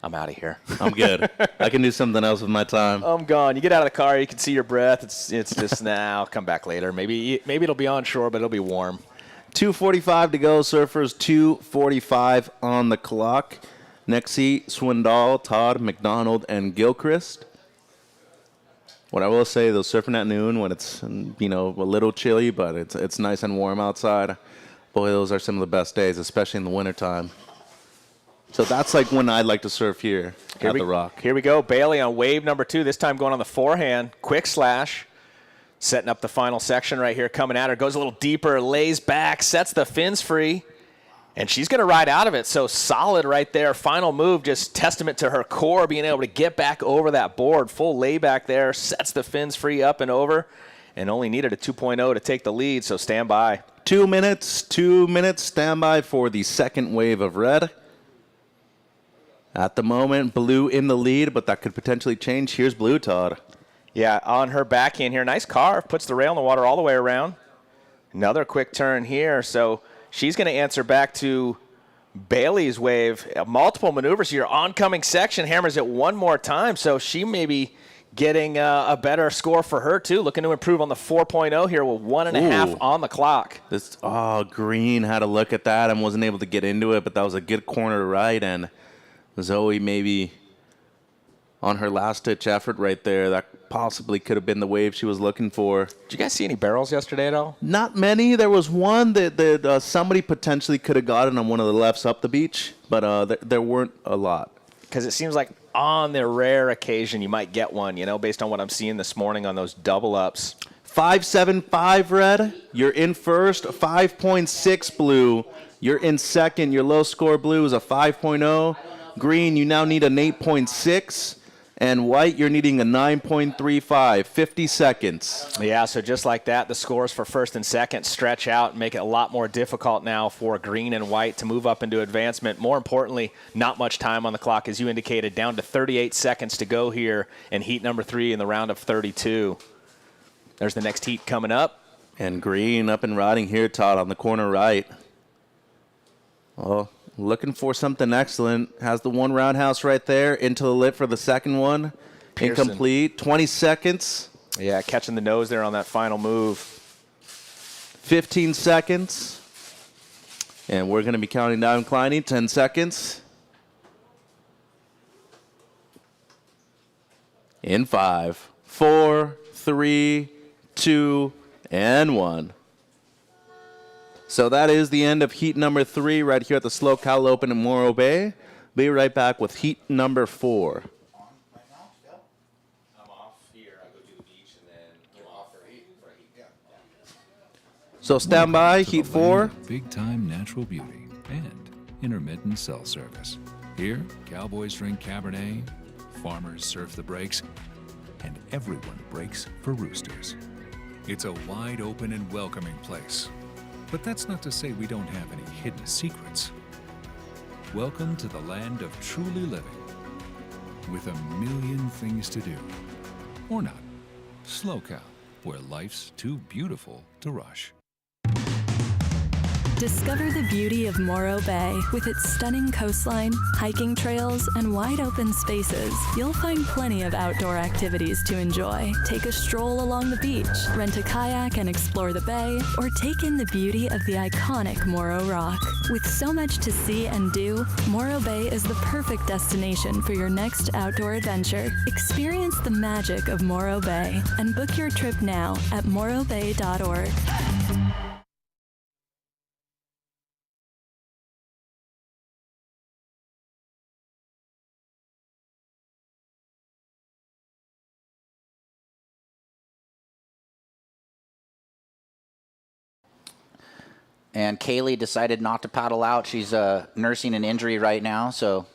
I'm out of here. I'm good. I can do something else with my time. I'm gone. You get out of the car, you can see your breath. It's just, I'll come back later. Maybe it'll be onshore, but it'll be warm. 2:45 to go, surfers. 2:45 on the clock. Next heat, Swindoll, Todd, McDonald, and Gilchrist. What I will say, they'll surfing at noon when it's a little chilly, but it's nice and warm outside. Boy, those are some of the best days, especially in the wintertime. So that's like when I like to surf here at the Rock. Here we go. Bailey on wave number 2, this time going on the forehand. Quick slash. Setting up the final section right here, coming at her. Goes a little deeper, lays back, sets the fins free. And she's going to ride out of it. So solid right there. Final move, just testament to her core, being able to get back over that board. Full layback there, sets the fins free up and over, and only needed a 2.0 to take the lead, so stand by. 2 minutes, 2 minutes, standby for the second wave of red. At the moment, blue in the lead, but that could potentially change. Here's blue, Todd. Yeah, on her backhand here. Nice carve. Puts the rail in the water all the way around. Another quick turn here. So she's going to answer back to Bailey's wave. Multiple maneuvers here. Oncoming section. Hammers it one more time. So she may be getting a better score for her, too. Looking to improve on the 4.0 here with 1.5 on the clock. Green had a look at that and wasn't able to get into it, but that was a good corner right. And Zoe maybe on her last-ditch effort right there. That possibly could have been the wave she was looking for. Did you guys see any barrels yesterday at all? Not many. There was one that somebody potentially could have gotten on one of the lefts up the beach, but there weren't a lot. Because it seems like on the rare occasion you might get one, based on what I'm seeing this morning on those double-ups. 5.75 red. You're in first. 5.6 blue. You're in second. Your low score blue is a 5.0. Green, you now need an 8.6. And white, you're needing a 9.35, 50 seconds. Yeah, so just like that, the scores for first and second stretch out and make it a lot more difficult now for green and white to move up into advancement. More importantly, not much time on the clock, as you indicated, down to 38 seconds to go here in heat number 3 in the round of 32. There's the next heat coming up. And green up and riding here, Todd, on the corner right. Oh. Looking for something excellent. Has the one roundhouse right there. Into the lip for the second one. Pearson. Incomplete. 20 seconds. Yeah, catching the nose there on that final move. 15 seconds. And we're going to be counting down Kleiny. 10 seconds. In 5, 4, 3, 2, and 1. So that is the end of heat number 3 right here at the SLO Cal Open in Morro Bay. Be right back with heat number 4. I'm off here. I go to the beach and then I'm off for heat. So stand by, heat 4. Big-time natural beauty and intermittent cell service. Here, cowboys drink Cabernet, farmers surf the breaks, and everyone breaks for roosters. It's a wide open and welcoming place. But that's not to say we don't have any hidden secrets. Welcome to the land of truly living, with a million things to do. Or not. SLO Cal, where life's too beautiful to rush. Discover the beauty of Morro Bay. With its stunning coastline, hiking trails, and wide open spaces, you'll find plenty of outdoor activities to enjoy. Take a stroll along the beach, rent a kayak and explore the bay, or take in the beauty of the iconic Morro Rock. With so much to see and do, Morro Bay is the perfect destination for your next outdoor adventure. Experience the magic of Morro Bay and book your trip now at morrobay.org. And Kaylee decided not to paddle out. She's nursing an injury right now, so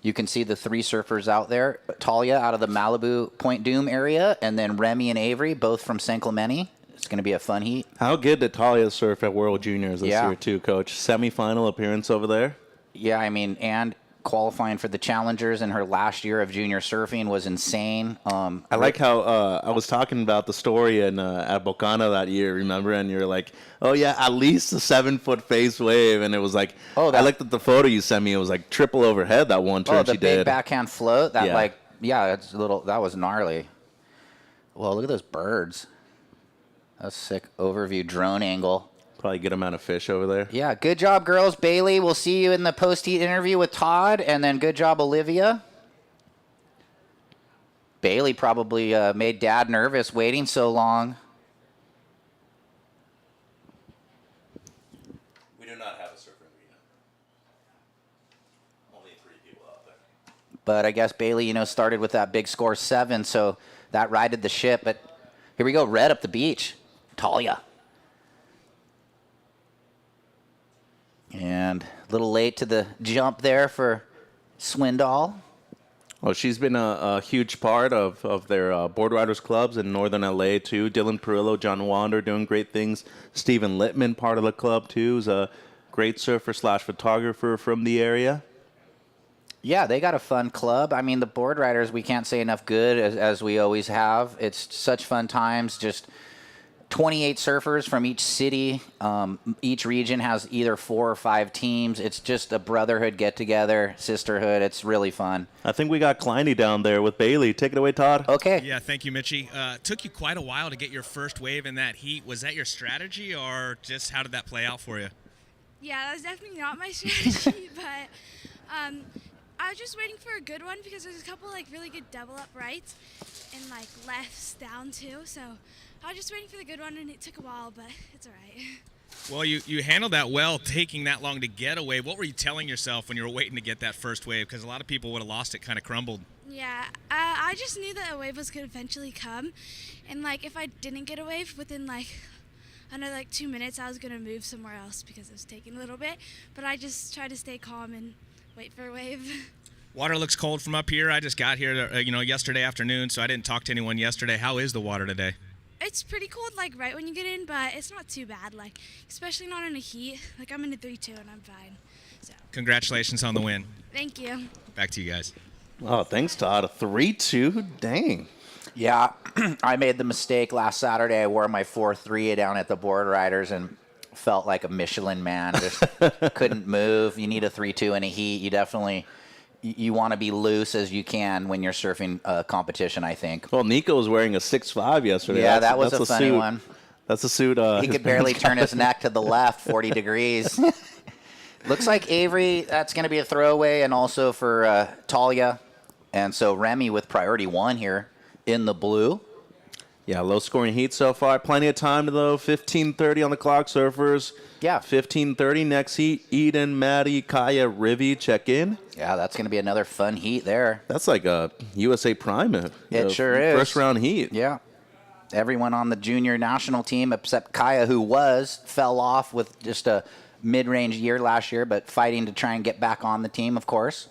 you can see the 3 surfers out there. Talia out of the Malibu Point Doom area, and then Remy and Avery, both from San Clemente. It's going to be a fun heat. How good did Talia surf at World Juniors this year, too, Coach? Semifinal appearance over there? Yeah, I mean, and qualifying for the Challengers in her last year of junior surfing was insane. I like how I was talking about the story at Bocana that year, remember? And you're like, oh, yeah, at least a 7-foot face wave. And it was like, I looked at the photo you sent me. It was like triple overhead that one turn she did. Oh, the big backhand float? That it's a little, that was gnarly. Well, look at those birds. That's a sick overview drone angle. Probably a good amount of fish over there. Yeah, good job, girls. Bailey, we'll see you in the post-heat interview with Todd, and then good job, Olivia. Bailey probably made Dad nervous waiting so long. We do not have a surfer arena. Only 3 people out there. But I guess Bailey, started with that big score 7, so that righted the ship. But here we go, red up the beach. Talia. And a little late to the jump there for Swindoll. Well, she's been a huge part of their board riders clubs in Northern LA, too. Dylan Perillo, John Wander doing great things. Stephen Littman, part of the club, too, is a great surfer / photographer from the area. Yeah, they got a fun club. I mean, the board riders, we can't say enough good as we always have. It's such fun times. Just 28 surfers from each city. Each region has either 4 or 5 teams. It's just a brotherhood get-together, sisterhood. It's really fun. I think we got Kleiny down there with Bailey. Take it away, Todd. Okay. Yeah, thank you, Mitchie. Took you quite a while to get your first wave in that heat. Was that your strategy, or just how did that play out for you? Yeah, that was definitely not my strategy, but I was just waiting for a good one because there's a couple really good double up rights and lefts down too. So I was just waiting for the good one, and it took a while, but it's all right. Well, you handled that well, taking that long to get a wave. What were you telling yourself when you were waiting to get that first wave? Because a lot of people would have lost it, kind of crumbled. Yeah, I just knew that a wave was going to eventually come, and if I didn't get a wave within another 2 minutes, I was going to move somewhere else because it was taking a little bit. But I just tried to stay calm and wait for a wave. Water looks cold from up here. I just got here, yesterday afternoon, so I didn't talk to anyone yesterday. How is the water today? It's pretty cold, right when you get in, but it's not too bad, especially not in a heat. I'm in a 3-2, and I'm fine. So. Congratulations on the win. Thank you. Back to you guys. Oh, thanks, Todd. A 3-2? Dang. Yeah, I made the mistake last Saturday. I wore my 4-3 down at the board riders and felt like a Michelin man. Just couldn't move. You need a 3-2 in a heat. You definitely... You want to be loose as you can when you're surfing a competition, I think. Well, Nico was wearing a 6'5" yesterday. Yeah, that was a funny suit. one. That's a suit. He could barely turn his neck to the left, 40 degrees. Looks like Avery, that's going to be a throwaway, and also for Talia. And so Remy with priority 1 here in the blue. Yeah, low-scoring heat so far. Plenty of time, though. 15:30 on the clock, surfers. Yeah. 15:30 next heat. Eden, Maddie, Kaya, Rivy check in. Yeah, that's going to be another fun heat there. That's like a USA Prime. It sure is. First-round heat. Yeah. Everyone on the junior national team except Kaya, who fell off with just a mid-range year last year, but fighting to try and get back on the team, of course.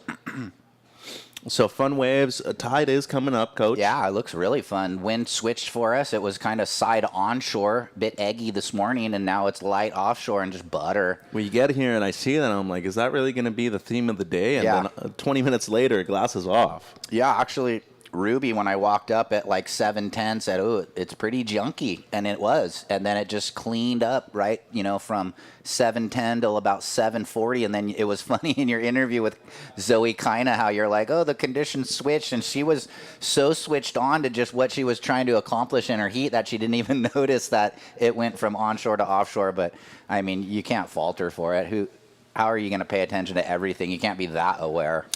So fun waves. A tide is coming up, Coach. Yeah, it looks really fun. Wind switched for us. It was kind of side onshore, bit eggy this morning, and now it's light offshore and just butter. Well, you get here and I see that, and I'm like, is that really going to be the theme of the day? And then 20 minutes later, glasses off. Yeah, actually, Ruby, when I walked up at 7:10, said, "Oh, it's pretty junky," and it was. And then it just cleaned up, right? From 7:10 till about 7:40, and then it was funny in your interview with Zoe Kina how you're like, "Oh, the conditions switched," and she was so switched on to just what she was trying to accomplish in her heat that she didn't even notice that it went from onshore to offshore. But I mean, you can't fault her for it. How are you going to pay attention to everything? You can't be that aware.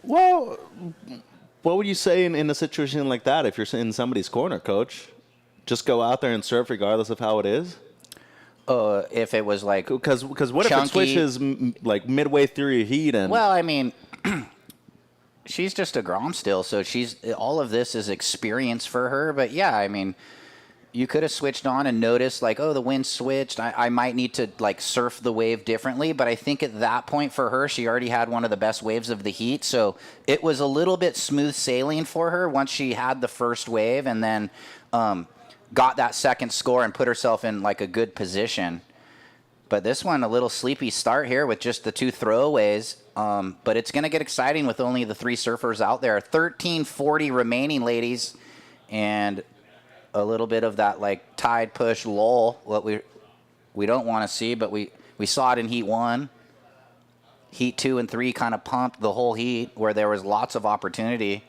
Well. What would you say in a situation like that if you're in somebody's corner, Coach? Just go out there and surf regardless of how it is? If it was Because what chunky, if it switches midway through your heat? And well, I mean, she's just a Grom still, so all of this is experience for her. But yeah, I mean, you could have switched on and noticed the wind switched. I might need to surf the wave differently, but I think at that point for her, she already had one of the best waves of the heat, so it was a little bit smooth sailing for her once she had the first wave, and then got that second score and put herself in a good position. But this one, a little sleepy start here with just the 2 throwaways, but it's going to get exciting with only the 3 surfers out there. 13:40 remaining, ladies, and a little bit of that tide push lull, what we don't want to see, but we saw it in heat 1. Heat 2 and 3 kind of pumped the whole heat where there was lots of opportunity.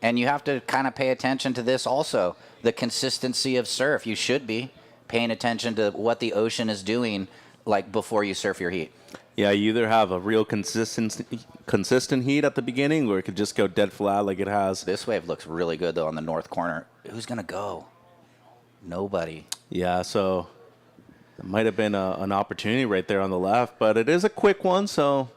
And you have to kind of pay attention to this also, the consistency of surf. You should be paying attention to what the ocean is doing before you surf your heat. Yeah, you either have a real consistent heat at the beginning, or it could just go dead flat like it has. This wave looks really good, though, on the north corner. Who's going to go? Nobody. Yeah, so it might have been an opportunity right there on the left, but it is a quick one, so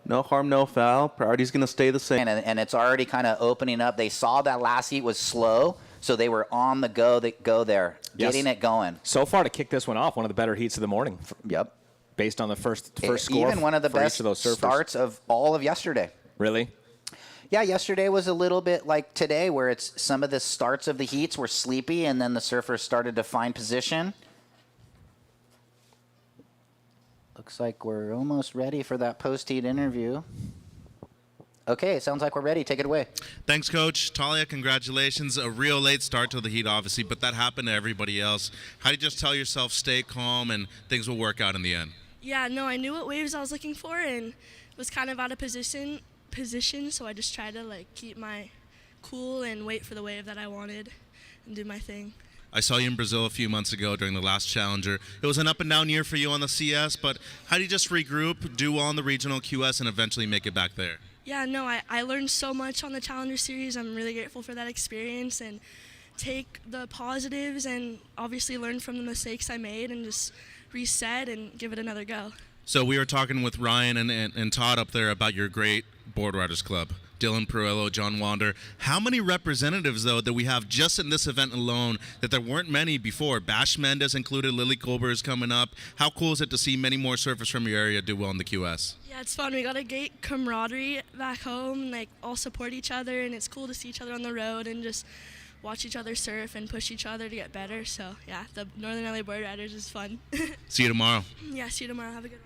no harm, no foul. Priority's going to stay the same. And it's already kind of opening up. They saw that last heat was slow, so they were on the go there, getting it going. So far to kick this one off, one of the better heats of the morning. Yep. based on the first score. Even one of the best starts of all of yesterday. Really? Yeah, yesterday was a little bit like today, where it's some of the starts of the heats were sleepy, and then the surfers started to find position. Looks like we're almost ready for that post-heat interview. Okay, it sounds like we're ready. Take it away. Thanks, Coach. Talia, congratulations. A real late start to the heat, obviously, but that happened to everybody else. How do you just tell yourself stay calm and things will work out in the end? Yeah, no, I knew what waves I was looking for and was kind of out of position, so I just tried to keep my cool and wait for the wave that I wanted and do my thing. I saw you in Brazil a few months ago during the last Challenger. It was an up and down year for you on the CS, but how do you just regroup, do well on the regional QS, and eventually make it back there? Yeah, no, I learned so much on the Challenger Series. I'm really grateful for that experience and take the positives and obviously learn from the mistakes I made and just reset and give it another go. So we were talking with Ryan and Todd up there about your great Board Riders Club. Dylan Perillo, John Wander. How many representatives, though, that we have just in this event alone that there weren't many before? Bash Mendes included, Lily Colbert is coming up. How cool is it to see many more surfers from your area do well in the QS? Yeah, it's fun. We got a great camaraderie back home, all support each other, and it's cool to see each other on the road and just watch each other surf and push each other to get better. So, yeah, the Northern LA Board Riders is fun. See you tomorrow. Yeah, see you tomorrow. Have a good one.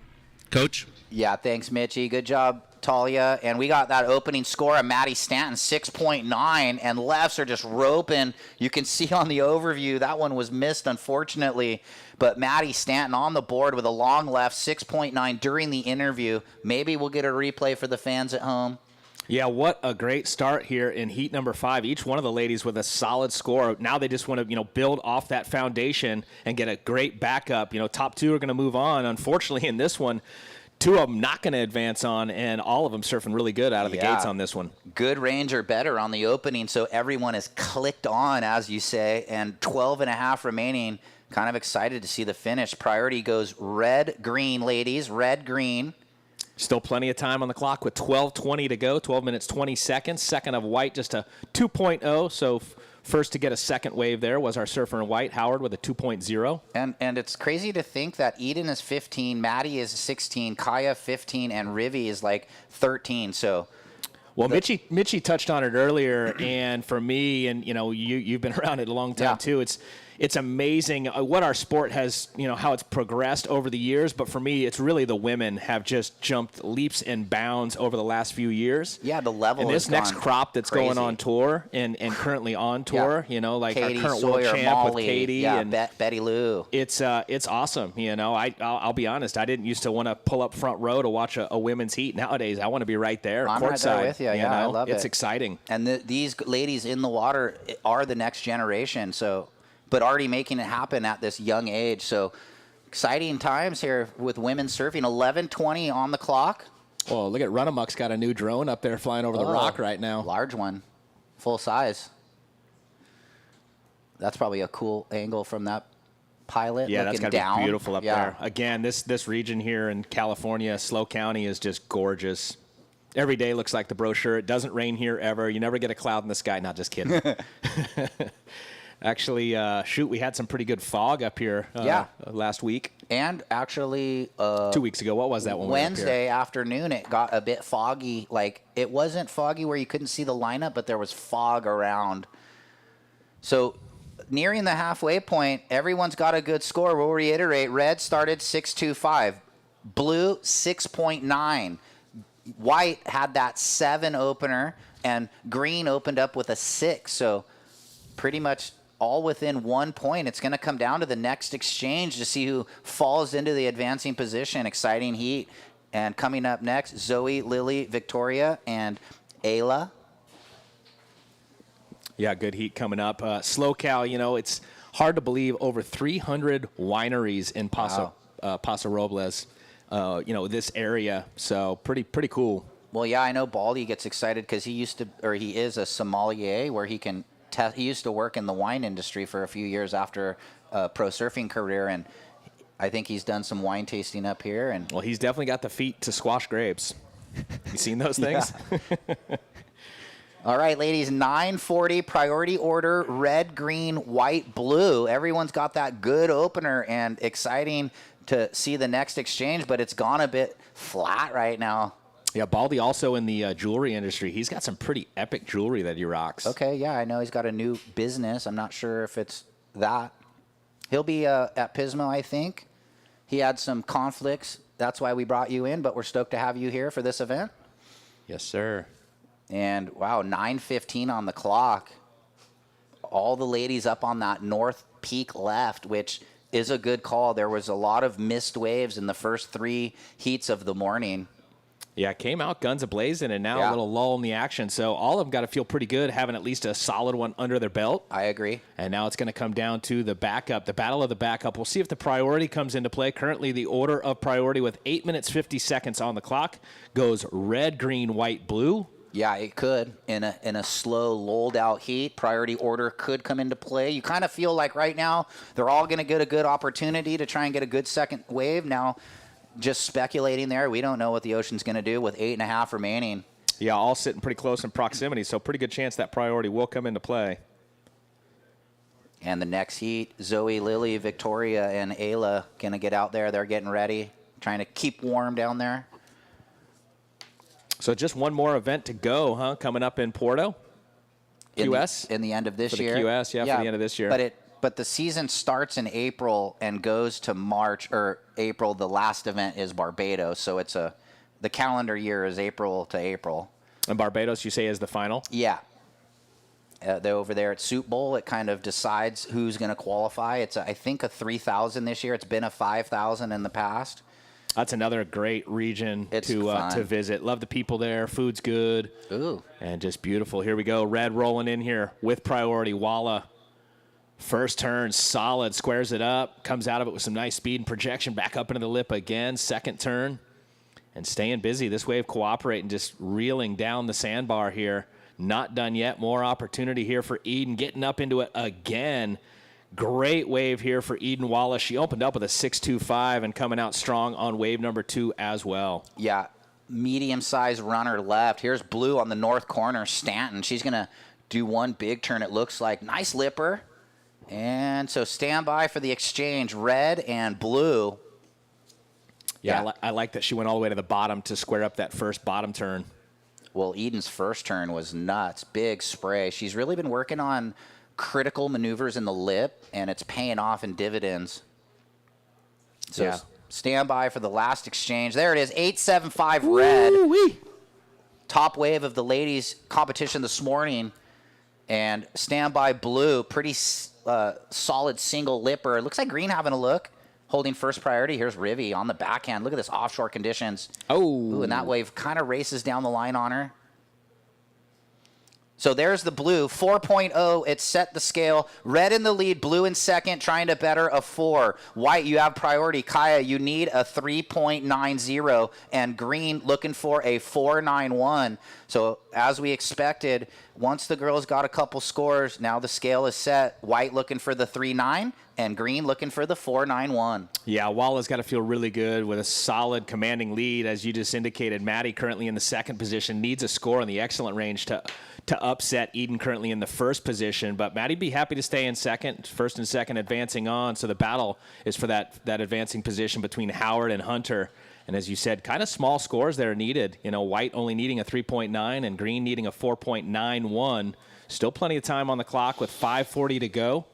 Coach? Yeah, thanks, Mitchie. Good job, Talia. And we got that opening score of Maddie Stanton, 6.9, and lefts are just roping. You can see on the overview, that one was missed, unfortunately. But Maddie Stanton on the board with a long left, 6.9 during the interview. Maybe we'll get a replay for the fans at home. Yeah, what a great start here in heat number 5. Each one of the ladies with a solid score. Now they just want to, build off that foundation and get a great backup. Top 2 are going to move on. Unfortunately, in this one, 2 of them not going to advance on, and all of them surfing really good out of the gates on this one. Good range or better on the opening, so everyone is clicked on, as you say, and 12.5 remaining. Kind of excited to see the finish. Priority goes red-green, ladies, red-green. Still plenty of time on the clock with 12:20 to go, 12 minutes, 20 seconds. Second of white, just a 2.0. So first to get a second wave there was our surfer in white, Howard, with a 2.0. And it's crazy to think that Eden is 15, Maddie is 16, Kaya 15, and Rivi is 13. So, well, Mitchie touched on it earlier, and for me, and you've been around it a long time too. It's amazing what our sport has, how it's progressed over the years. But for me, it's really the women have just jumped leaps and bounds over the last few years. Yeah, the level. And this next crop that's crazy. going on tour and currently on tour, Katie, our current Sawyer, world champ Molly, with Kade and Betty Lou. It's awesome. I'll be honest. I didn't used to want to pull up front row to watch a women's heat. Nowadays, I want to be right there, I'm courtside. right there with you. Yeah, I love it. It's exciting. And these ladies in the water are the next generation. So. But already making it happen at this young age. So exciting times here with women surfing. 11:20 on the clock. Oh, look at Runamuck's got a new drone up there flying over the rock right now. Large one, full size. That's probably a cool angle from that pilot. Yeah, that's got to be beautiful up there. Again, this region here in California, SLO County, is just gorgeous. Every day looks like the brochure. It doesn't rain here ever. You never get a cloud in the sky. Not just kidding. Actually, we had some pretty good fog up here last week. And actually 2 weeks ago, what was that one? Wednesday afternoon, it got a bit foggy. It wasn't foggy where you couldn't see the lineup, but there was fog around. So nearing the halfway point, everyone's got a good score. We'll reiterate, red started 6.25, blue 6.9. White had that 7 opener, and green opened up with a 6. So pretty much all within 1 point. It's going to come down to the next exchange to see who falls into the advancing position. Exciting heat. And coming up next, Zoe, Lily, Victoria, and Ayla. Yeah, good heat coming up. SLOCal, it's hard to believe over 300 wineries in Paso Robles, this area. So pretty cool. Well, yeah, I know Baldy gets excited because he is a sommelier where he can he used to work in the wine industry for a few years after a pro surfing career, and I think he's done some wine tasting up here. And well, he's definitely got the feet to squash grapes. You seen those things? All right, ladies, 9:40, priority order, red, green, white, blue. Everyone's got that good opener and exciting to see the next exchange, but it's gone a bit flat right now. Yeah, Baldy also in the jewelry industry. He's got some pretty epic jewelry that he rocks. Okay, yeah, I know he's got a new business. I'm not sure if it's that. He'll be at Pismo, I think. He had some conflicts. That's why we brought you in, but we're stoked to have you here for this event. Yes, sir. And, wow, 9:15 on the clock. All the ladies up on that north peak left, which is a good call. There was a lot of missed waves in the first 3 heats of the morning. Yeah, it came out guns a-blazing, and now a little lull in the action. So all of them got to feel pretty good, having at least a solid one under their belt. I agree. And now it's going to come down to the backup, the battle of the backup. We'll see if the priority comes into play. Currently, the order of priority with 8 minutes, 50 seconds on the clock goes red, green, white, blue. Yeah, it could. In a slow, lulled out heat, priority order could come into play. You kind of feel like right now they're all going to get a good opportunity to try and get a good second wave. Now, just speculating there, we don't know what the Ocean's going to do with 8.5 remaining. Yeah, all sitting pretty close in proximity, so pretty good chance that priority will come into play. And the next heat, Zoe, Lily, Victoria, and Ayla going to get out there. They're getting ready, trying to keep warm down there. So just one more event to go, huh? Coming up in Porto, QS? In the end of this for year. The QS, yeah, for the end of this year. But the season starts in April and goes to March or April. The last event is Barbados, so it's the calendar year is April to April. And Barbados, you say, is the final? Yeah. They're over there at Soup Bowl. It kind of decides who's going to qualify. It's, I think, a 3,000 this year. It's been a 5,000 in the past. That's another great region to visit. Love the people there. Food's good. Ooh. And just beautiful. Here we go. Red rolling in here with priority. Walla. First turn, solid. Squares it up. Comes out of it with some nice speed and projection. Back up into the lip again. Second turn. And staying busy. This wave cooperating, just reeling down the sandbar here. Not done yet. More opportunity here for Eden. Getting up into it again. Great wave here for Eden Walla. She opened up with a 6.25 and coming out strong on wave number 2 as well. Yeah, medium-sized runner left. Here's blue on the north corner, Stanton. She's going to do one big turn, it looks like. Nice lipper. And so stand by for the exchange, red and blue. Yeah. I like that she went all the way to the bottom to square up that first bottom turn. Well, Eden's first turn was nuts. Big spray. She's really been working on critical maneuvers in the lip, and it's paying off in dividends. So stand by for the last exchange. There it is, 8.75 red. Woo-wee. Top wave of the ladies competition this morning. And stand by blue, pretty solid single lipper. It looks like green having a look, holding first priority. Here's Rivy on the backhand. Look at this offshore conditions. Oh. And that wave kind of races down the line on her. So there's the blue, 4.0. It set the scale. Red in the lead, blue in second, trying to better a 4. White, you have priority. Kaya, you need a 3.90. And green looking for a 4.91. So as we expected, once the girls got a couple scores, now the scale is set. White looking for the 3.9 and green looking for the 4.91. Yeah, Walla's got to feel really good with a solid commanding lead. As you just indicated, Maddie currently in the second position needs a score in the excellent range to upset Eden currently in the first position. But Maddie'd be happy to stay in second, first and second advancing on. So the battle is for that advancing position between Howard and Hunter. And as you said, kind of small scores there needed. You know, White only needing a 3.9 and Green needing a 4.91. Still plenty of time on the clock with 5:40 to go.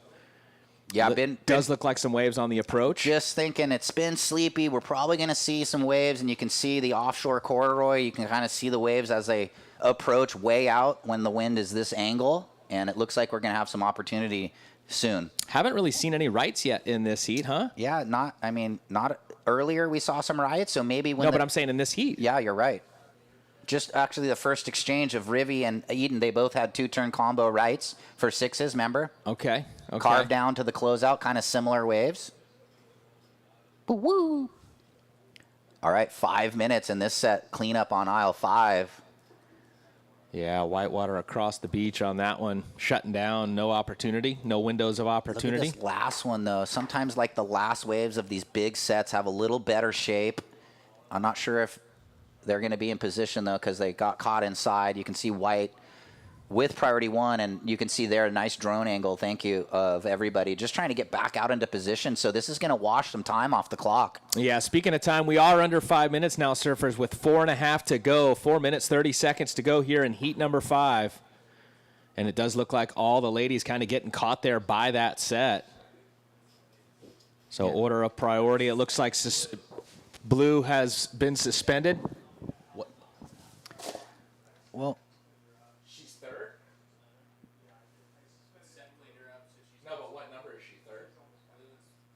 Yeah, does look like some waves on the approach. Just thinking it's been sleepy. We're probably going to see some waves, and you can see the offshore corduroy. You can kind of see the waves as they approach way out when the wind is this angle, and it looks like we're going to have some opportunity soon. Haven't really seen any rights yet in this heat, huh? Yeah, not earlier we saw some riots, so maybe when but I'm saying in this heat. Yeah, you're right. Just actually the first exchange of Rivy and Eden, they both had 2-turn combo rights for 6s, remember? Okay. Carved down to the closeout, kind of similar waves. Woo! All right, 5 minutes in this set, cleanup on aisle 5. Yeah, Whitewater across the beach on that one. Shutting down, no opportunity, no windows of opportunity. Look at this last one, though. Sometimes, like, the last waves of these big sets have a little better shape. I'm not sure if they're going to be in position, though, because they got caught inside. You can see White with priority 1, and you can see there a nice drone angle, thank you, of everybody just trying to get back out into position. So this is going to wash some time off the clock. Yeah, speaking of time, we are under 5 minutes now, surfers, with 4.5 to go. 4 minutes, 30 seconds to go here in heat number 5. And it does look like all the ladies kind of getting caught there by that set. So order of priority, it looks like blue has been suspended. What? Well, she's third. No, but what number is she? Third.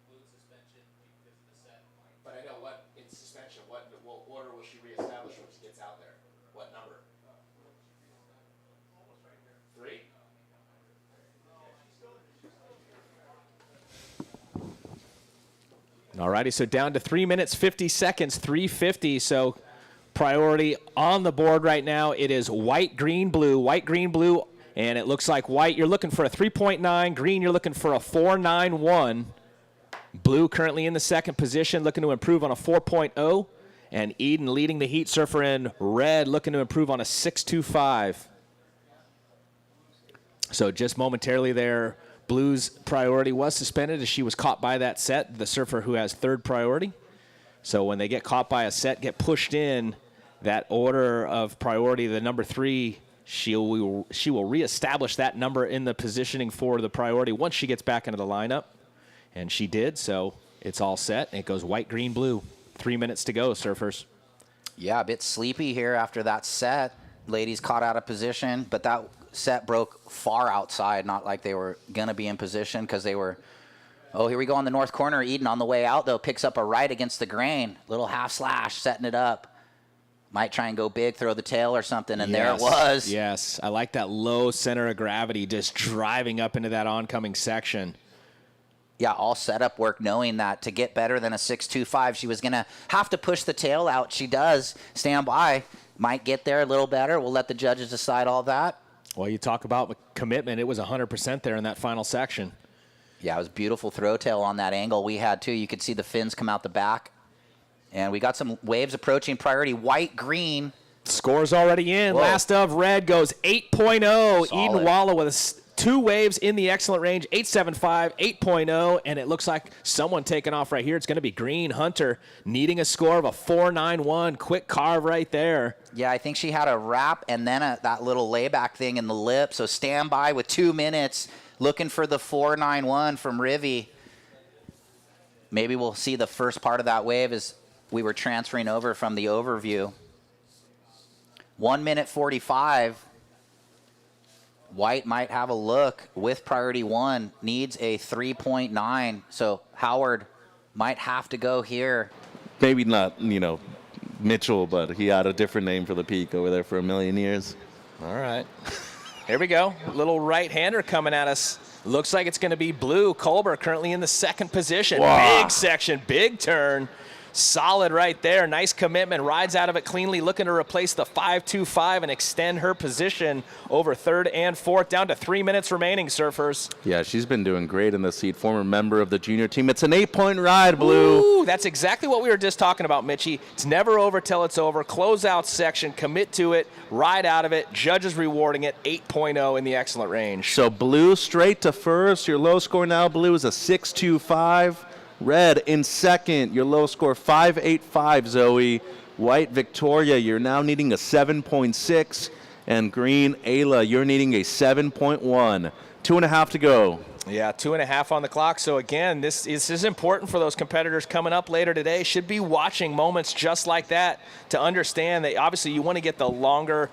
Blue suspension because of the set. But I know what in suspension. What order will she reestablish when she gets out there? What number? 3. Alrighty, so down to 3 minutes, 50 seconds, 3:50. So priority on the board right now. It is white, green, blue, and it looks like white, you're looking for a 3.9. Green, you're looking for a 4.91. Blue currently in the second position, looking to improve on a 4.0. And Eden leading the heat surfer in red, looking to improve on a 6.25. So just momentarily there, Blue's priority was suspended as she was caught by that set, the surfer who has third priority. So when they get caught by a set, get pushed in, that order of priority, the number 3, she will reestablish that number in the positioning for the priority once she gets back into the lineup. And she did, so it's all set. And it goes white, green, blue. 3 minutes to go, surfers. Yeah, a bit sleepy here after that set. Ladies caught out of position, but that set broke far outside, not like they were going to be in position because they were, oh, here we go on the north corner. Eden on the way out, though, picks up a right against the grain. Little half slash, setting it up. Might try and go big, throw the tail or something, and there it was. Yes, I like that low center of gravity just driving up into that oncoming section. Yeah, all setup work, knowing that to get better than a 6.25, she was going to have to push the tail out. She does. Stand by. Might get there a little better. We'll let the judges decide all that. Well, you talk about commitment. It was 100% there in that final section. Yeah, it was beautiful throw tail on that angle we had, too. You could see the fins come out the back. And we got some waves approaching priority. White, green. Scores already in. Whoa. Last of red goes 8.0. Solid. Eden Walla with 2 waves in the excellent range. 8.75, 8.0. And it looks like someone taking off right here. It's going to be Green Hunter needing a score of a 4.91. Quick carve right there. Yeah, I think she had a wrap and then that little layback thing in the lip. So stand by with 2 minutes. Looking for the 4.91 from Rivy. Maybe we'll see the first part of that wave as we were transferring over from the overview. 1 minute 45. White might have a look with priority 1. Needs a 3.9. So Howard might have to go here. Maybe not, Mitchell, but he had a different name for the peak over there for a million years. All right. Here we go. Little right-hander coming at us. Looks like it's going to be blue. Colbert currently in the second position. Wow. Big section, big turn. Solid right there. Nice commitment. Rides out of it cleanly, looking to replace the 5.25 and extend her position over third and fourth. Down to 3 minutes remaining, surfers. Yeah, she's been doing great in the seat. Former member of the junior team. It's an 8-point ride, Blue. Ooh, that's exactly what we were just talking about, Mitchie. It's never over till it's over. Closeout section, commit to it, ride out of it. Judges rewarding it. 8.0 in the excellent range. So Blue straight to first. Your low score now, Blue, is a 6.25. Red in second, your low score 5.85, Zoe. White, Victoria, you're now needing a 7.6. And green, Ayla, you're needing a 7.1. 2.5 to go. Yeah, 2.5 on the clock. So again, this is important for those competitors coming up later today. Should be watching moments just like that to understand that obviously you want to get the longer,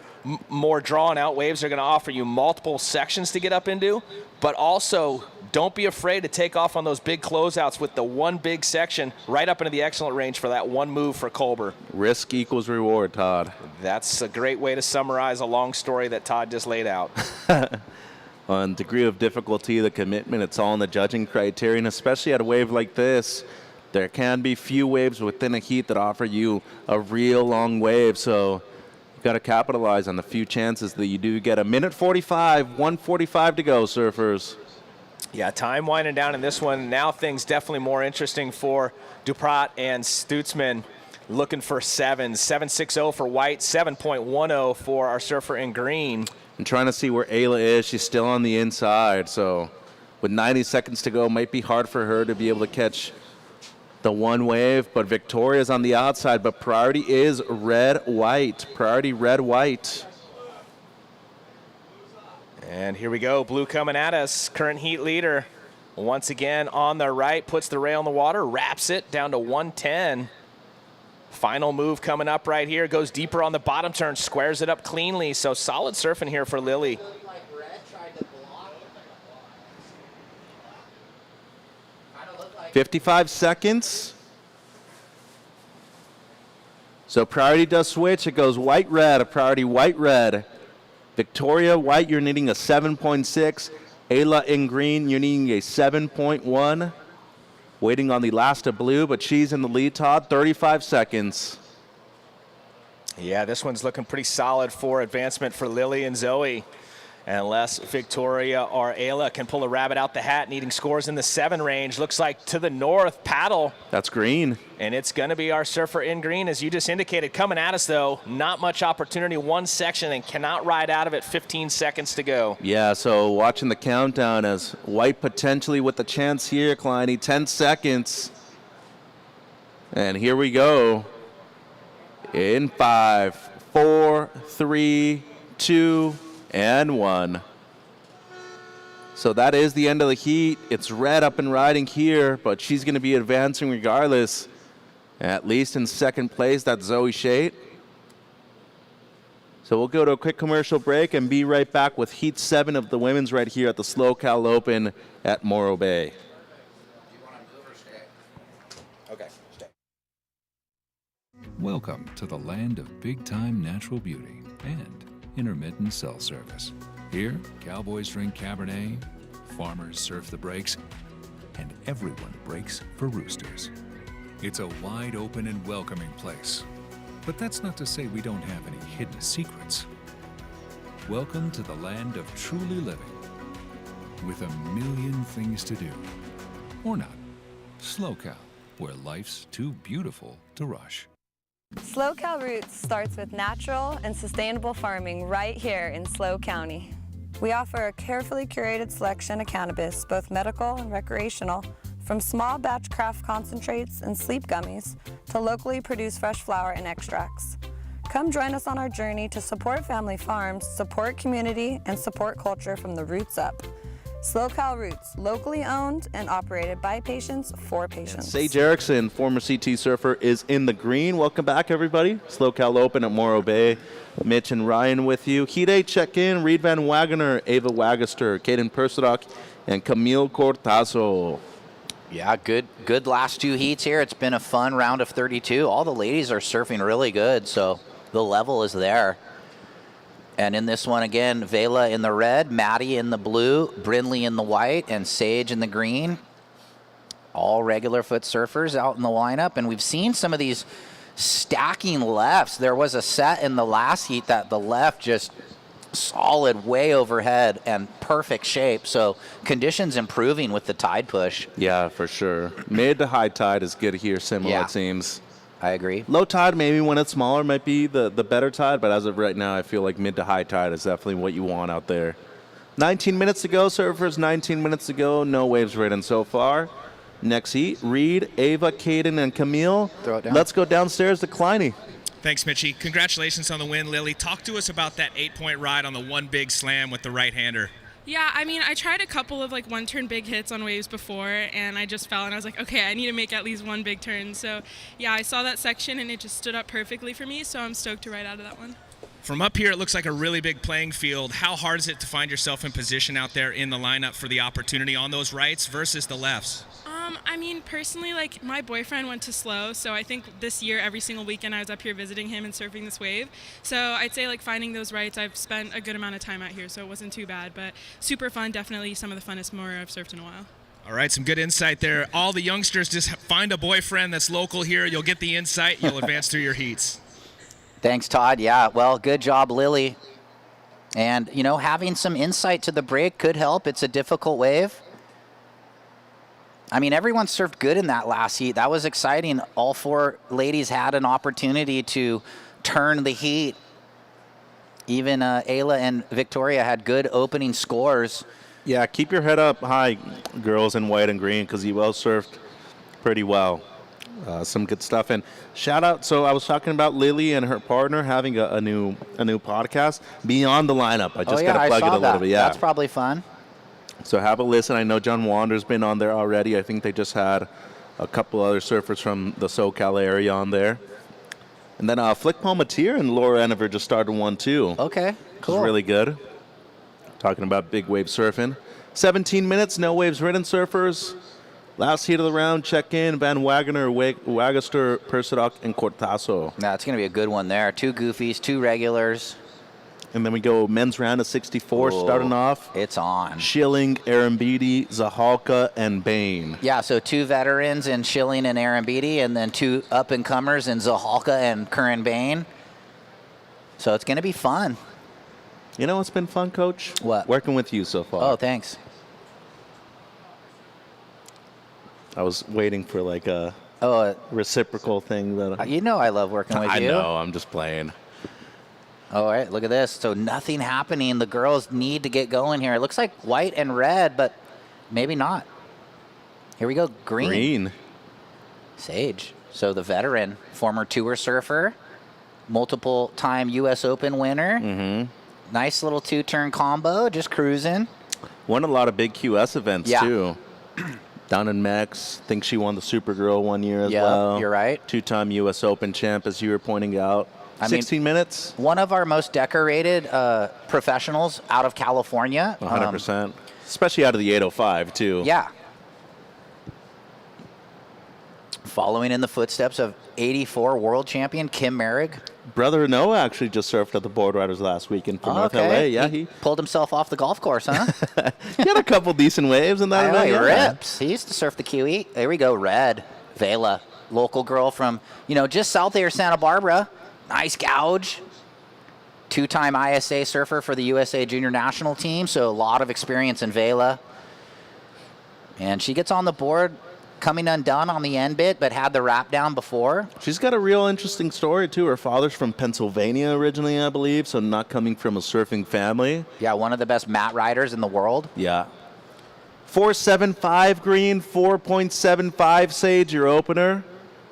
more drawn out waves. They're going to offer you multiple sections to get up into, but also don't be afraid to take off on those big closeouts with the one big section right up into the excellent range for that one move for Colbert. Risk equals reward, Todd. That's a great way to summarize a long story that Todd just laid out. On degree of difficulty, the commitment, it's all in the judging criterion, especially at a wave like this. There can be few waves within a heat that offer you a real long wave, so you've got to capitalize on the few chances that you do get. A minute 45, 1:45 to go, surfers. Yeah, time winding down in this one. Now things definitely more interesting for Duprat and Stutzman. Looking for 7.60 for White, 7.10 for our surfer in green. I'm trying to see where Ayla is. She's still on the inside, so with 90 seconds to go, might be hard for her to be able to catch the one wave, but Victoria's on the outside, but priority is red-white. Priority red-white. And here we go, blue coming at us, current heat leader. Once again on the right, puts the rail in the water, wraps it down to 110. Final move coming up right here, goes deeper on the bottom turn, squares it up cleanly, so solid surfing here for Lily. 55 seconds. So priority does switch. It goes white-red, a priority white-red. Victoria, white, you're needing a 7.6. Ayla in green, you're needing a 7.1. Waiting on the last of blue, but she's in the lead, Todd. 35 seconds. Yeah, this one's looking pretty solid for advancement for Lily and Zoe. Unless Victoria or Ayla can pull a rabbit out the hat, needing scores in the 7 range. Looks like to the north, paddle. That's green. And it's going to be our surfer in green, as you just indicated. Coming at us, though, not much opportunity. One section and cannot ride out of it. 15 seconds to go. Yeah, so watching the countdown as white potentially with the chance here, Kleiny. 10 seconds. And here we go. In 5, 4, 3, 2, and 1. So that is the end of the heat. It's red up and riding here, but she's going to be advancing regardless. At least in second place, that's Zoe Shate. So we'll go to a quick commercial break and be right back with Heat 7 of the women's right here at the Slow Cal Open at Morro Bay. Okay, stay. Welcome to the land of big-time natural beauty and intermittent cell service. Here, cowboys drink Cabernet, farmers surf the breaks, and everyone breaks for roosters. It's a wide open and welcoming place. But that's not to say we don't have any hidden secrets. Welcome to the land of truly living, with a million things to do. Or not. Slow Cal, where life's too beautiful to rush. Slow Cal Roots starts with natural and sustainable farming right here in SLO County. We offer a carefully curated selection of cannabis, both medical and recreational, from small batch craft concentrates and sleep gummies to locally produced fresh flower and extracts. Come join us on our journey to support family farms, support community, and support culture from the roots up. SLO Cal Roots, locally owned and operated by patients for patients. Sage Erickson, former CT surfer, is in the green. Welcome back, everybody. Slow Cal Open at Morro Bay. Mitch and Ryan with you. Heat 8 check-in. Reed Van Wagener, Ava Wagaster, Kaden Persadok, and Camille Cortazo. Yeah, good last 2 heats here. It's been a fun round of 32. All the ladies are surfing really good, so the level is there. And in this one, again, Vela in the red, Maddie in the blue, Brinley in the white, and Sage in the green. All regular foot surfers out in the lineup. And we've seen some of these stacking lefts. There was a set in the last heat that the left just solid way overhead and perfect shape. So conditions improving with the tide push. Yeah, for sure. Mid to high tide is good here, similar, Yeah. it seems. I agree. Low tide, maybe when it's smaller, might be the better tide, but as of right now, I feel like mid to high tide is definitely what you want out there. 19 minutes to go, surfers, 19 minutes to go. No waves ridden so far. Next heat, Reed, Ava, Kaden, and Camille. Throw it down. Let's go downstairs to Kleiny. Thanks, Mitchie. Congratulations on the win, Lily. Talk to us about that 8-point ride on the one big slam with the right-hander. Yeah, I mean, I tried a couple of like one-turn big hits on waves before, and I just fell, and I was like, okay, I need to make at least one big turn. So, yeah, I saw that section, and it just stood up perfectly for me, so I'm stoked to ride out of that one. From up here, it looks like a really big playing field. How hard is it to find yourself in position out there in the lineup for the opportunity on those rights versus the lefts? I mean, personally, like, my boyfriend went to SLO, so I think this year, every single weekend, I was up here visiting him and surfing this wave. So I'd say, like, finding those rights, I've spent a good amount of time out here, so it wasn't too bad. But super fun, definitely some of the funnest Morro I've surfed in a while. All right, some good insight there. All the youngsters, just find a boyfriend that's local here. You'll get the insight. You'll advance through your heats. Thanks, Todd. Yeah, well, good job, Lily. And, you know, having some insight to the break could help. It's a difficult wave. I mean, everyone surfed good in that last heat. That was exciting. All 4 ladies had an opportunity to turn the heat Even Ayla and Victoria had good opening scores. Yeah, keep your head up high, girls in white and green, because you well surfed pretty well. Some good stuff. And shout out. So I was talking about Lily and her partner having a new podcast, Beyond the Lineup. I just got to plug it a little bit. Yeah, that's probably fun. So have a listen. I know John Wander's been on there already. I think they just had a couple other surfers from the SoCal area on there. And then Flick Palmatier and Laura Enever just started one too. Okay, cool. Which is really good. Talking about big wave surfing. 17 minutes, no waves ridden surfers. Last heat of the round, check in, Van Wagener, Wagaster, Persidoc, and Cortazo. Yeah, it's going to be a good one there. 2 goofies, 2 regulars. And then we go men's round of 64 starting off. It's on. Schilling, Arambidi, Zahalka, and Bain. Yeah, so 2 veterans in Schilling and Arambidi, and then 2 up-and-comers in Zahalka and Curran Bain. So it's going to be fun. You know what's been fun, Coach? What? Working with you so far. Oh, thanks. I was waiting for like a reciprocal thing. That you know I love working with you. I know, I'm just playing. All right, look at this. So nothing happening. The girls need to get going here. It looks like white and red, but maybe not. Here we go, green. Sage. So the veteran, former tour surfer, multiple-time U.S. Open winner. Mm-hmm. Nice little 2-turn combo, just cruising. Won a lot of big QS events, too. Down in Mex. Think she won the Supergirl one year as well. You're right. 2-time U.S. Open champ, as you were pointing out. 16 minutes. One of our most decorated professionals out of California. 100%. Especially out of the 805, too. Yeah. Following in the footsteps of 84 world champion Kim Merrick. Brother Noah actually just surfed at the Board Riders last weekend from North LA. Yeah, he pulled himself off the golf course, huh? He had a couple decent waves in that event. He rips. He used to surf the QE. There we go, red. Vela, local girl from, just south of here, Santa Barbara. Nice gouge. 2-time ISA surfer for the USA Junior National Team, so a lot of experience in Vela. And she gets on the board, coming undone on the end bit, but had the wrap down before. She's got a real interesting story, too. Her father's from Pennsylvania originally, I believe, so not coming from a surfing family. Yeah, one of the best mat riders in the world. Yeah. 4.75 green, 4.75 Sage, your opener.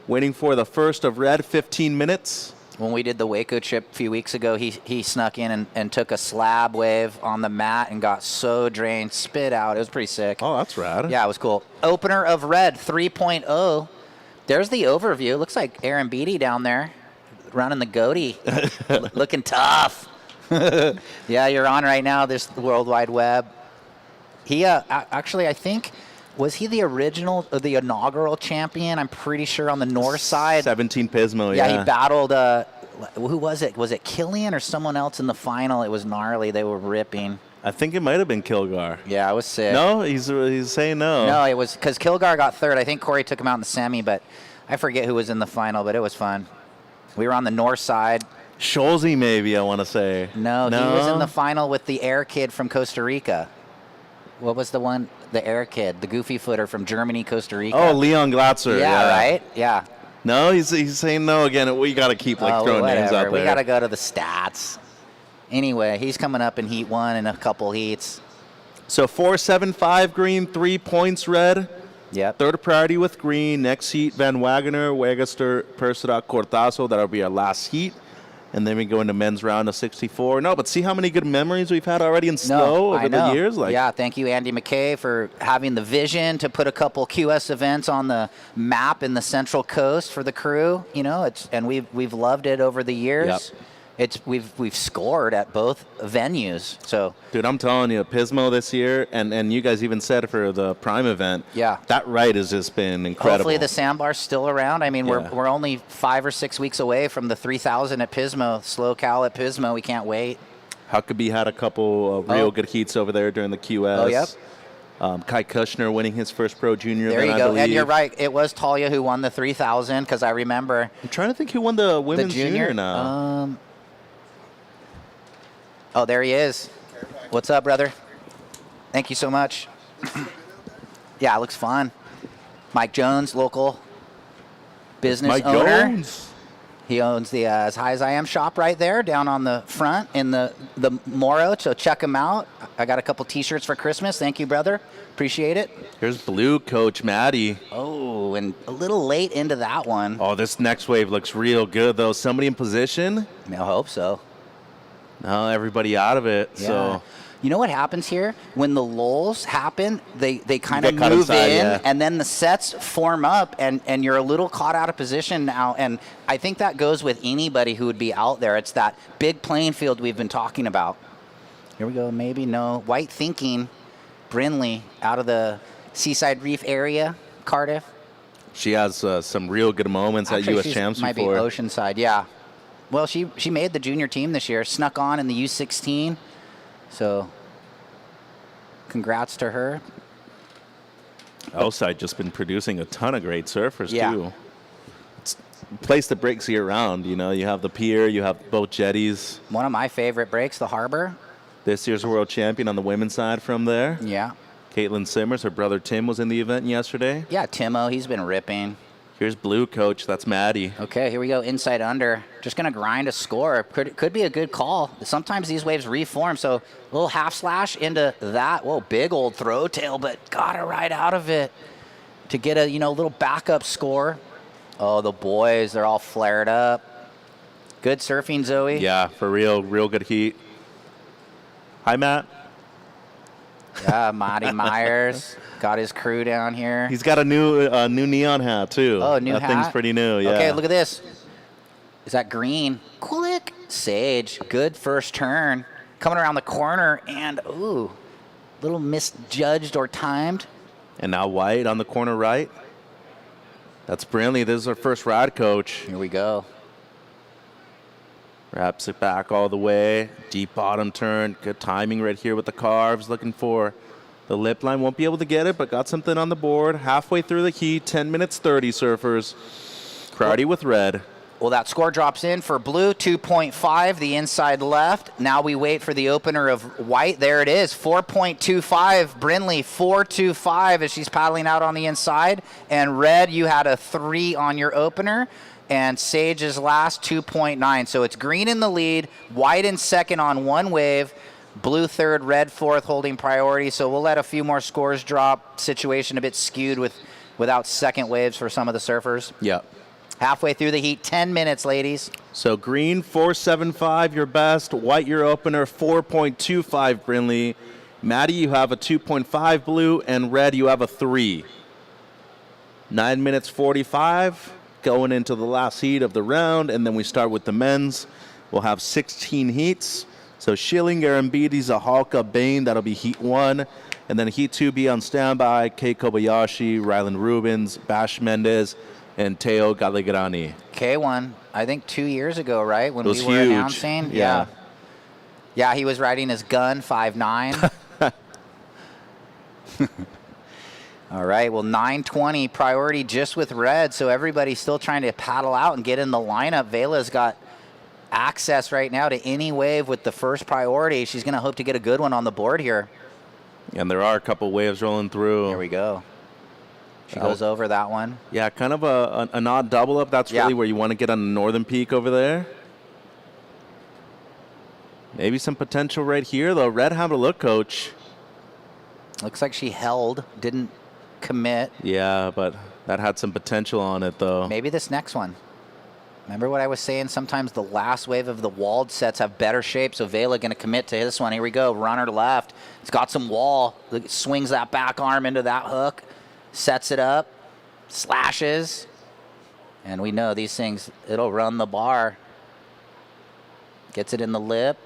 Waiting for the first of red, 15 minutes. When we did the Waco trip a few weeks ago, he snuck in and took a slab wave on the mat and got so drained, spit out. It was pretty sick. Oh, that's rad. Yeah, it was cool. Opener of red, 3.0. There's the overview. Looks like Aaron Beatty down there running the goatee. Looking tough. Yeah, you're on right now, this World Wide Web. He actually, I think... Was he the inaugural champion? I'm pretty sure on the north side. 17 Pismo, yeah. Yeah, he battled, who was it? Was it Killian or someone else in the final? It was gnarly. They were ripping. I think it might have been Kilgar. Yeah, it was sick. No? He's saying no. No, it was because Kilgar got third. I think Corey took him out in the semi, but I forget who was in the final, but it was fun. We were on the north side. Scholze, maybe, I want to say. No, he was in the final with the air kid from Costa Rica. What was the one? The air kid, the goofy footer from Germany, Costa Rica. Oh, Leon Glatzer. Yeah, right? Yeah. No, he's saying no again. We got to keep throwing names out there. We got to go to the stats. Anyway, he's coming up in heat 1 in a couple heats. So 4.75 green, 3 points red. Yep. Third priority with green. Next heat, Van Wagener, Wagaster, Persidoc, Cortazo. That'll be our last heat. And then we go into men's round of 64. No, but see how many good memories we've had already in snow over the years? Yeah, thank you, Andy McKay, for having the vision to put a couple QS events on the map in the Central Coast for the crew. And we've loved it over the years. Yep. We've scored at both venues. So, dude, I'm telling you, Pismo this year, and you guys even said for the Prime event. Yeah, that ride has just been incredible. Hopefully the sandbar's still around. I mean, we're only 5 or 6 weeks away from the 3,000 at Pismo, Slow Cal at Pismo. We can't wait. Huckabee had a couple of real good heats over there during the QS. Oh, yep. Kai Kushner winning his first pro junior event, I believe. And you're right. It was Talia who won the 3,000 because I remember. I'm trying to think who won the women's junior now. Oh, there he is. What's up, brother? Thank you so much. Yeah, it looks fun. Mike Jones, local business owner. Jones. He owns the As High As I Am shop right there down on the front in the Morro, so check him out. I got a couple T-shirts for Christmas. Thank you, brother. Appreciate it. Here's blue coach Maddie. Oh, and a little late into that one. Oh, this next wave looks real good, though. Somebody in position? I hope so. No, everybody out of it. Yeah. So you know what happens here? When the lulls happen, they kind of get move inside, in, yeah. and then the sets form up, and you're a little caught out of position now. And I think that goes with anybody who would be out there. It's that big playing field we've been talking about. Here we go. Maybe no. White thinking. Brindley out of the Seaside Reef area, Cardiff. she has some real good moments at U.S. Champs might before. be Oceanside, yeah. Well, she made the junior team this year, snuck on in the U16. So, congrats to her. Outside just been producing a ton of great surfers, Yeah. too. It's a place that breaks year round, you know. You have the pier, you have both jetties. One of my favorite breaks, the harbor. This year's world champion on the women's side from there. Yeah. Caitlin Simmers, her brother Tim was in the event yesterday. Yeah, Timo, he's been ripping. Here's blue coach, that's Maddie. Okay, here we go, inside under. Just going to grind a score. Could be a good call. Sometimes these waves reform, so a little half slash into that. Whoa, big old throw tail, but got to ride out of it to get a little backup score. Oh, the boys, they're all flared up. Good surfing, Zoe. Yeah, for real good heat. Hi, Matt. Yeah, Marty Myers got his crew down here. He's got a new neon hat, too. Oh, new that hat? thing's pretty new, yeah. Okay, look at this. Is that green? Click. Sage, good first turn. Coming around the corner, and, ooh, little misjudged or timed. And now White on the corner right. That's Brindley. This is our first ride, coach. Here we go. Wraps it back all the way. Deep bottom turn. Good timing right here with the carves. Looking for the lip line. Won't be able to get it, but got something on the board. Halfway through the heat. 10 minutes 30, surfers. Priority with red. Well, that score drops in for blue, 2.5, the inside left. Now we wait for the opener of white. There it is, 4.25. Brindley, 4.25 as she's paddling out on the inside. And red, you had a 3 on your opener. And Sage's last, 2.9. So it's green in the lead, white in second on one wave, blue third, red fourth, holding priority. So we'll let a few more scores drop. Situation a bit skewed without second waves for some of the surfers. Yep. Halfway through the heat, 10 minutes, ladies. So green, 4.75, your best. White, your opener, 4.25, Brindley. Maddie, you have a 2.5 blue, and red, you have a 3. 9 minutes 45, going into the last heat of the round, and then we start with the men's. We'll have 16 heats. So Schilling, Arambidi, Zahalka, Bain, that'll be heat 1. And then heat 2 be on standby, Kei Kobayashi, Rylan Rubens, Bash Mendez, and Teo Galigrani. K1, I think 2 years ago, right? When It was we were huge. announcing. Yeah. Yeah, he was riding his gun, 5'9". All right, well, 9:20 priority just with red, so everybody's still trying to paddle out and get in the lineup. Vela's got access right now to any wave with the first priority. She's going to hope to get a good one on the board here. And there are a couple waves rolling through. Here we go. She goes over that one. Yeah, kind of an odd double up. That's really where you want to get on the northern peak over there. Maybe some potential right here, though. Red, have a look, coach. Looks like she held, didn't commit. Yeah, but that had some potential on it, though. Maybe this next one. Remember what I was saying? Sometimes the last wave of the walled sets have better shape, so Vela going to commit to this one. Here we go. Runner left. It's got some wall. Swings that back arm into that hook. Sets it up. Slashes. And we know these things, it'll run the bar. Gets it in the lip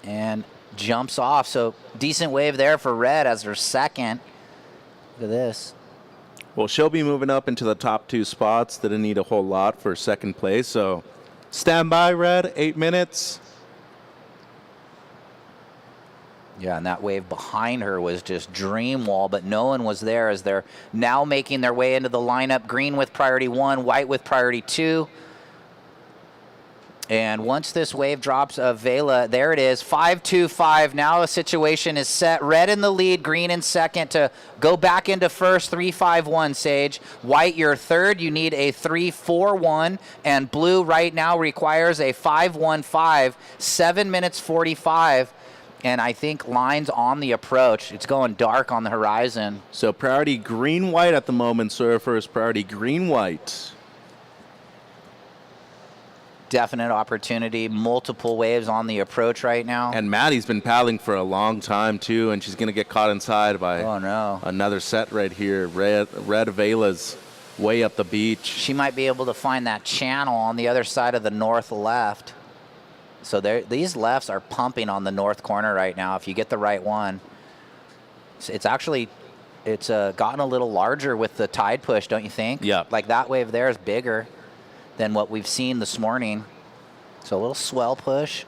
and jumps off. So decent wave there for red as her second. Look at this. Well, she'll be moving up into the top 2 spots. Didn't need a whole lot for second place. So stand by, red. 8 minutes. Yeah, and that wave behind her was just dream wall, but no one was there as they're now making their way into the lineup. Green with priority 1, white with priority 2. And once this wave drops of Vela, there it is, 5-2-5. Now a situation is set. Red in the lead, green in second to go back into first, 3-5-1, Sage. White, you're third. You need a 3-4-1. And blue right now requires a 5-1-5, 7 minutes 45. And I think lines on the approach. It's going dark on the horizon. So priority green-white at the moment, surfers. Priority green-white. Definite opportunity, multiple waves on the approach right now. And Maddie's been paddling for a long time too, and she's going to get caught inside by another set right here. Red Vela's way up the beach. She might be able to find that channel on the other side of the north left. So these lefts are pumping on the north corner right now if you get the right one. It's actually, it's gotten a little larger with the tide push, don't you think? Yeah. Like that wave there is bigger than what we've seen this morning. So a little swell push.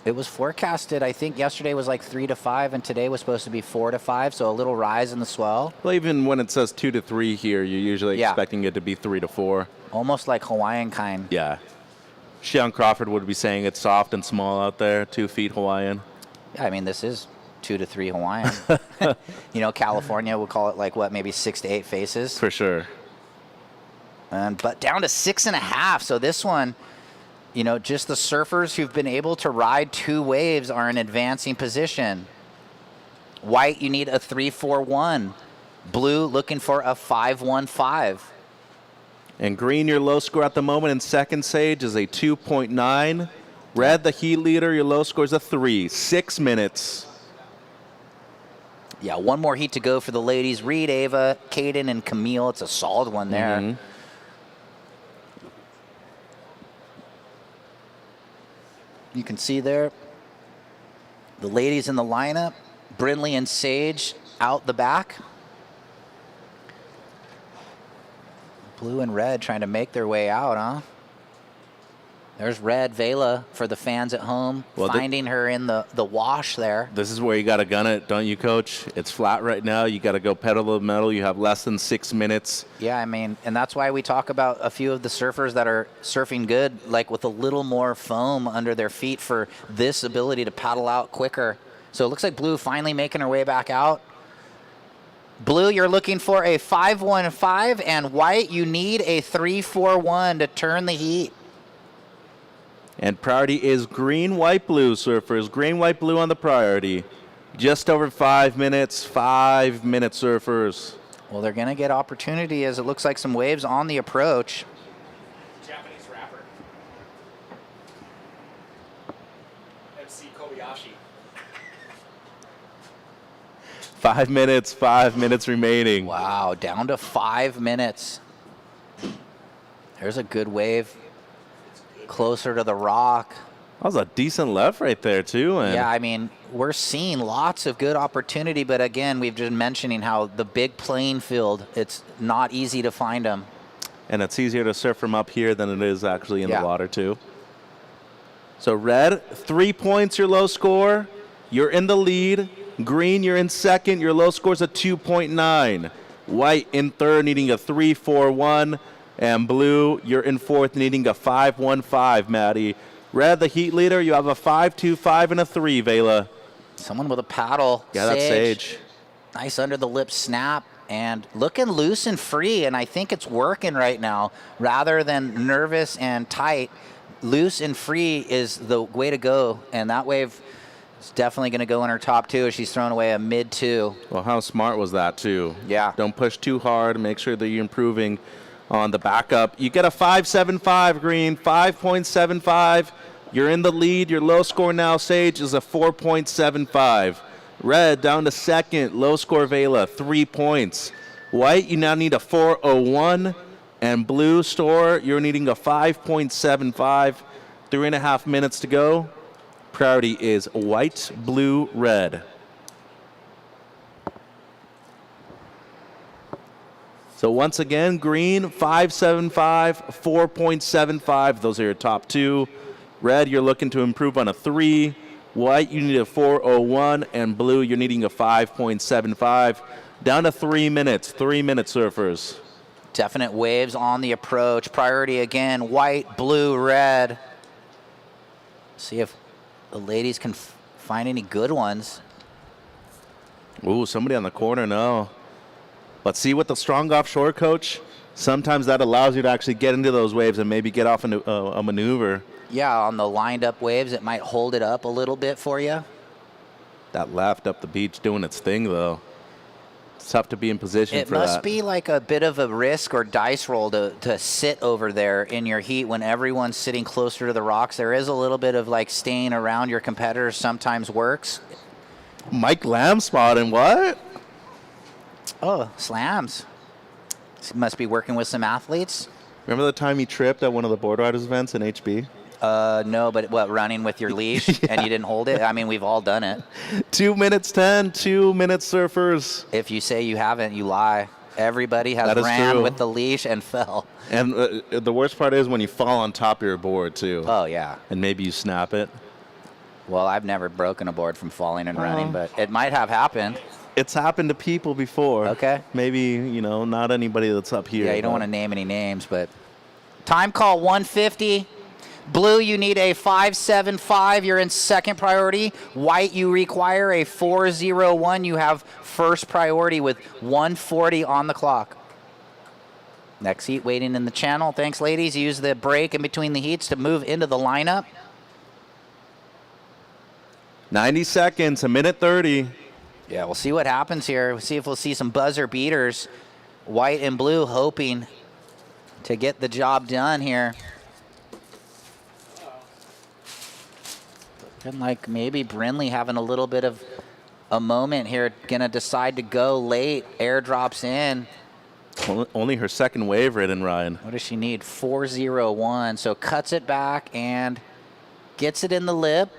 It was forecasted, I think yesterday was like 3 to 5 and today was supposed to be 4 to 5. So a little rise in the swell. Well, even when it says 2 to 3 here, you're usually expecting it to be 3 to 4. Almost like Hawaiian kind. Yeah. Sean Crawford would be saying it's soft and small out there, 2 feet Hawaiian. Yeah, I mean, this is 2 to 3 Hawaiian. You know, California would call it like what, maybe 6 to 8 faces? For sure. But down to 6.5. So this one, you know, just the surfers who've been able to ride 2 waves are in advancing position. White, you need a 3-4-1. Blue, looking for a 5-1-5. And green, your low score at the moment in second, Sage, is a 2.9. Red, the heat leader, your low score is a 3. 6 minutes. Yeah, one more heat to go for the ladies. Reed, Ava, Kaden, and Camille. It's a solid one there. Mm-hmm. You can see there the ladies in the lineup, Brindley and Sage out the back. Blue and red trying to make their way out, huh? There's Red Vela for the fans at home, finding her in the wash there. This is where you got to gun it, don't you, Coach? It's flat right now. You got to go pedal to the metal. You have less than 6 minutes. Yeah, I mean, and that's why we talk about a few of the surfers that are surfing good, like with a little more foam under their feet for this ability to paddle out quicker. So it looks like Blue finally making her way back out. Blue, you're looking for a 5-1-5, and White, you need a 3-4-1 to turn the heat. And priority is green, white, blue, surfers. Green, white, blue on the priority. Just over 5 minutes. 5 minutes, surfers. Well, they're going to get opportunity as it looks like some waves on the approach. Japanese rapper. MC Kobayashi. 5 minutes. 5 minutes remaining. Wow, down to 5 minutes. There's a good wave. Closer to the rock. That was a decent left right there, too. And yeah, I mean, we're seeing lots of good opportunity, but again, we've been mentioning how the big playing field, it's not easy to find them. And it's easier to surf from up here than it is actually in the water, too. So red, 3 points, your low score. You're in the lead. Green, you're in second. Your low score is a 2.9. White in third, needing a 3-4-1. And blue, you're in fourth, needing a 5-1-5, Maddie. Red, the heat leader, you have a 5-2-5 and a 3, Vela. Someone with a paddle. Yeah, that's Sage. Nice under the lip snap and looking loose and free, and I think it's working right now. Rather than nervous and tight, loose and free is the way to go, and that wave is definitely going to go in her top 2 as she's thrown away a mid-2. Well, how smart was that, too? Yeah. Don't push too hard. Make sure that you're improving on the backup. You get a 5.75, Green, 5.75. You're in the lead. Your low score now, Sage, is a 4.75. Red down to second. Low score, Vela, 3 points. White, you now need a 4.01. And blue store, you're needing a 5.75. 3.5 minutes to go. Priority is white, blue, red. So once again, green, 5.75, 4.75. Those are your top 2. Red, you're looking to improve on a 3. White, you need a 4.01. And blue, you're needing a 5.75. Down to 3 minutes. 3 minute surfers. Definite waves on the approach. Priority again, white, blue, red. See if the ladies can find any good ones. Ooh, somebody on the corner, no. But see, with the strong offshore, coach, sometimes that allows you to actually get into those waves and maybe get off a maneuver. Yeah, on the lined up waves, it might hold it up a little bit for you. That left up the beach doing its thing, though. It's tough to be in position for that. It must be like a bit of a risk or dice roll to sit over there in your heat when everyone's sitting closer to the rocks. There is a little bit of like staying around your competitors sometimes works. Mike Lamb spotting what? Oh, slams. Must be working with some athletes. Remember the time he tripped at one of the board riders events in HB? No, but what, running with your leash and you didn't hold it? I mean, we've all done it. 2 minutes 10, 2 minutes surfers. If you say you haven't, you lie. Everybody has ran with the leash and fell. And the worst part is when you fall on top of your board, too. Oh, yeah. And maybe you snap it. Well, I've never broken a board from falling and running, but it might have happened. It's happened to people before. Okay. Maybe, not anybody that's up here. Yeah, you don't want to name any names, but time call 150. Blue, you need a 575. You're in second priority. White, you require a 401. You have first priority with 140 on the clock. Next heat waiting in the channel. Thanks, ladies. Use the break in between the heats to move into the lineup. 90 seconds, a minute 30. Yeah, we'll see what happens here. We'll see if we'll see some buzzer beaters. White and blue hoping to get the job done here. Looking like maybe Brindley having a little bit of a moment here. Gonna decide to go late. Air drops in. Only her second wave ridden, Ryan. What does she need? 401. So cuts it back and gets it in the lip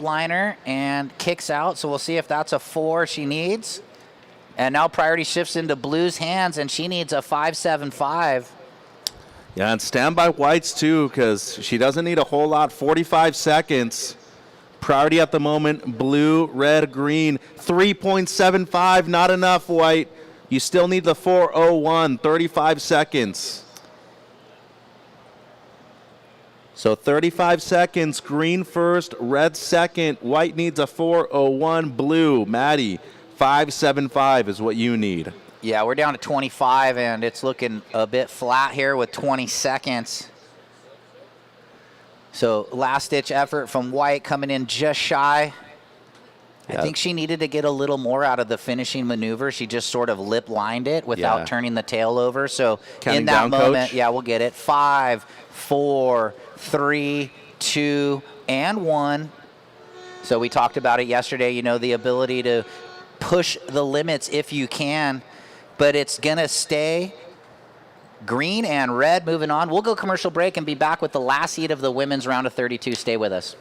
liner and kicks out. So we'll see if that's a 4 she needs. And now priority shifts into Blue's hands, and she needs a 575. Yeah, and stand by White's too, because she doesn't need a whole lot. 45 seconds. Priority at the moment, blue, red, green. 3.75, not enough, White. You still need the 401, 35 seconds. So 35 seconds, green first, red second. White needs a 401, blue. Maddie, 575 is what you need. Yeah, we're down to 25, and it's looking a bit flat here with 20 seconds. So last-ditch effort from White coming in just shy. I think she needed to get a little more out of the finishing maneuver. She just sort of lip-lined it without turning the tail over. So Counting in that down, moment, Coach? yeah, we'll get it. 5, 4, 3, 2, and 1. So we talked about it yesterday, the ability to push the limits if you can, but it's going to stay green and red. Moving on. We'll go commercial break and be back with the last heat of the women's round of 32. Stay with us.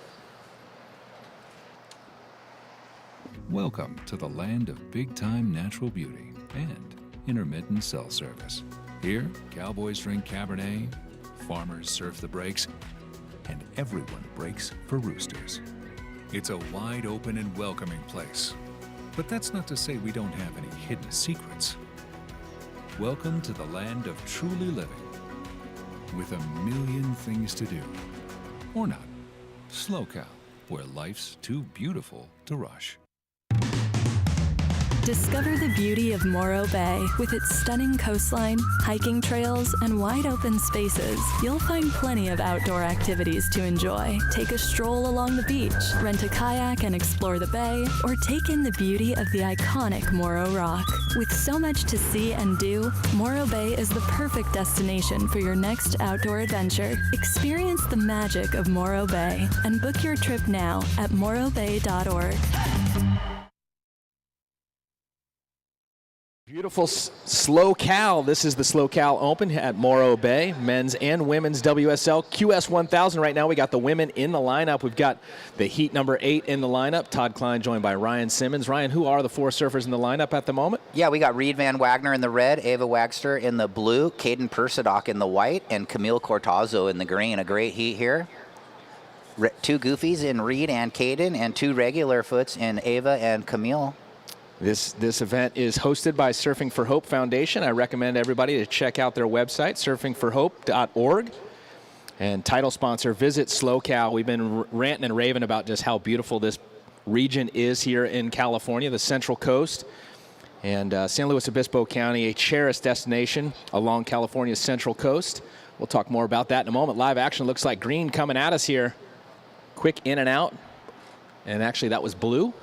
Welcome to the land of big-time natural beauty and intermittent cell service. Here, cowboys drink Cabernet, farmers surf the breaks, and everyone breaks for roosters. It's a wide open and welcoming place. But that's not to say we don't have any hidden secrets. Welcome to the land of truly living, with a million things to do. Or not. Slow Cow, where life's too beautiful to rush. Discover the beauty of Morro Bay. With its stunning coastline, hiking trails, and wide open spaces, you'll find plenty of outdoor activities to enjoy. Take a stroll along the beach, rent a kayak and explore the bay, or take in the beauty of the iconic Morro Rock. With so much to see and do, Morro Bay is the perfect destination for your next outdoor adventure. Experience the magic of Morro Bay and book your trip now at morrobay.org. Beautiful Slow Cal. This is the Slow Cal Open at Morro Bay, men's and women's WSL QS 1000. Right now we got the women in the lineup. We've got the heat number 8 in the lineup. Todd Klein joined by Ryan Simmons. Ryan, who are the 4 surfers in the lineup at the moment? Yeah, we got Reed Van Wagner in the red, Ava Wagster in the blue, Caden Persidock in the white, and Camille Cortazzo in the green. A great heat here. 2 goofies in Reed and Caden, and 2 regular foots in Ava and Camille. This event is hosted by Surfing for Hope Foundation. I recommend everybody to check out their website, surfingforhope.org. And title sponsor, Visit SLOCal. We've been ranting and raving about just how beautiful this region is here in California, the Central Coast. And San Luis Obispo County, a cherished destination along California's Central Coast. We'll talk more about that in a moment. Live action looks like green coming at us here. Quick in and out. And actually, that was blue.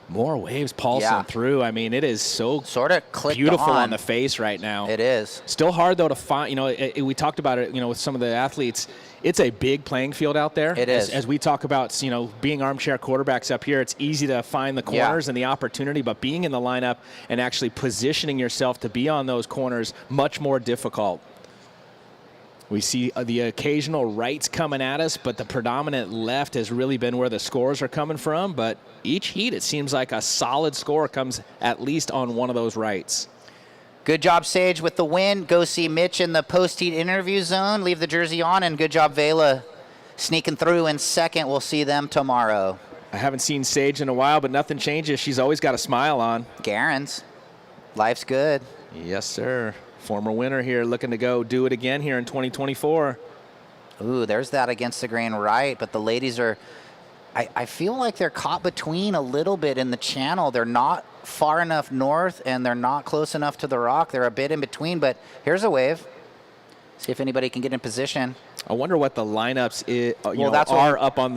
More waves pulsing through. I mean, it is so sort of beautiful on the face right now. It is. Still hard, though, to find. You know, we talked about it, you know, with some of the athletes. It's a big playing field out there. It is. As we talk about, you know, being armchair quarterbacks up here, it's easy to find the corners and the opportunity, but being in the lineup and actually positioning yourself to be on those corners, much more difficult. We see the occasional rights coming at us, but the predominant left has really been where the scores are coming from. But each heat, it seems like a solid score comes at least on one of those rights. Good job, Sage, with the win. Go see Mitch in the post-heat interview zone. Leave the jersey on, and good job, Vela, sneaking through in second. We'll see them tomorrow. I haven't seen Sage in a while, but nothing changes. She's always got a smile on. Garen's. Life's good. Yes, sir. Former winner here, looking to go do it again here in 2024. Ooh, there's that against the grain right, but the ladies are, I feel like they're caught between a little bit in the channel. They're not far enough north, and they're not close enough to the rock. They're a bit in between, but here's a wave. See if anybody can get in position. I wonder what the lineups are up on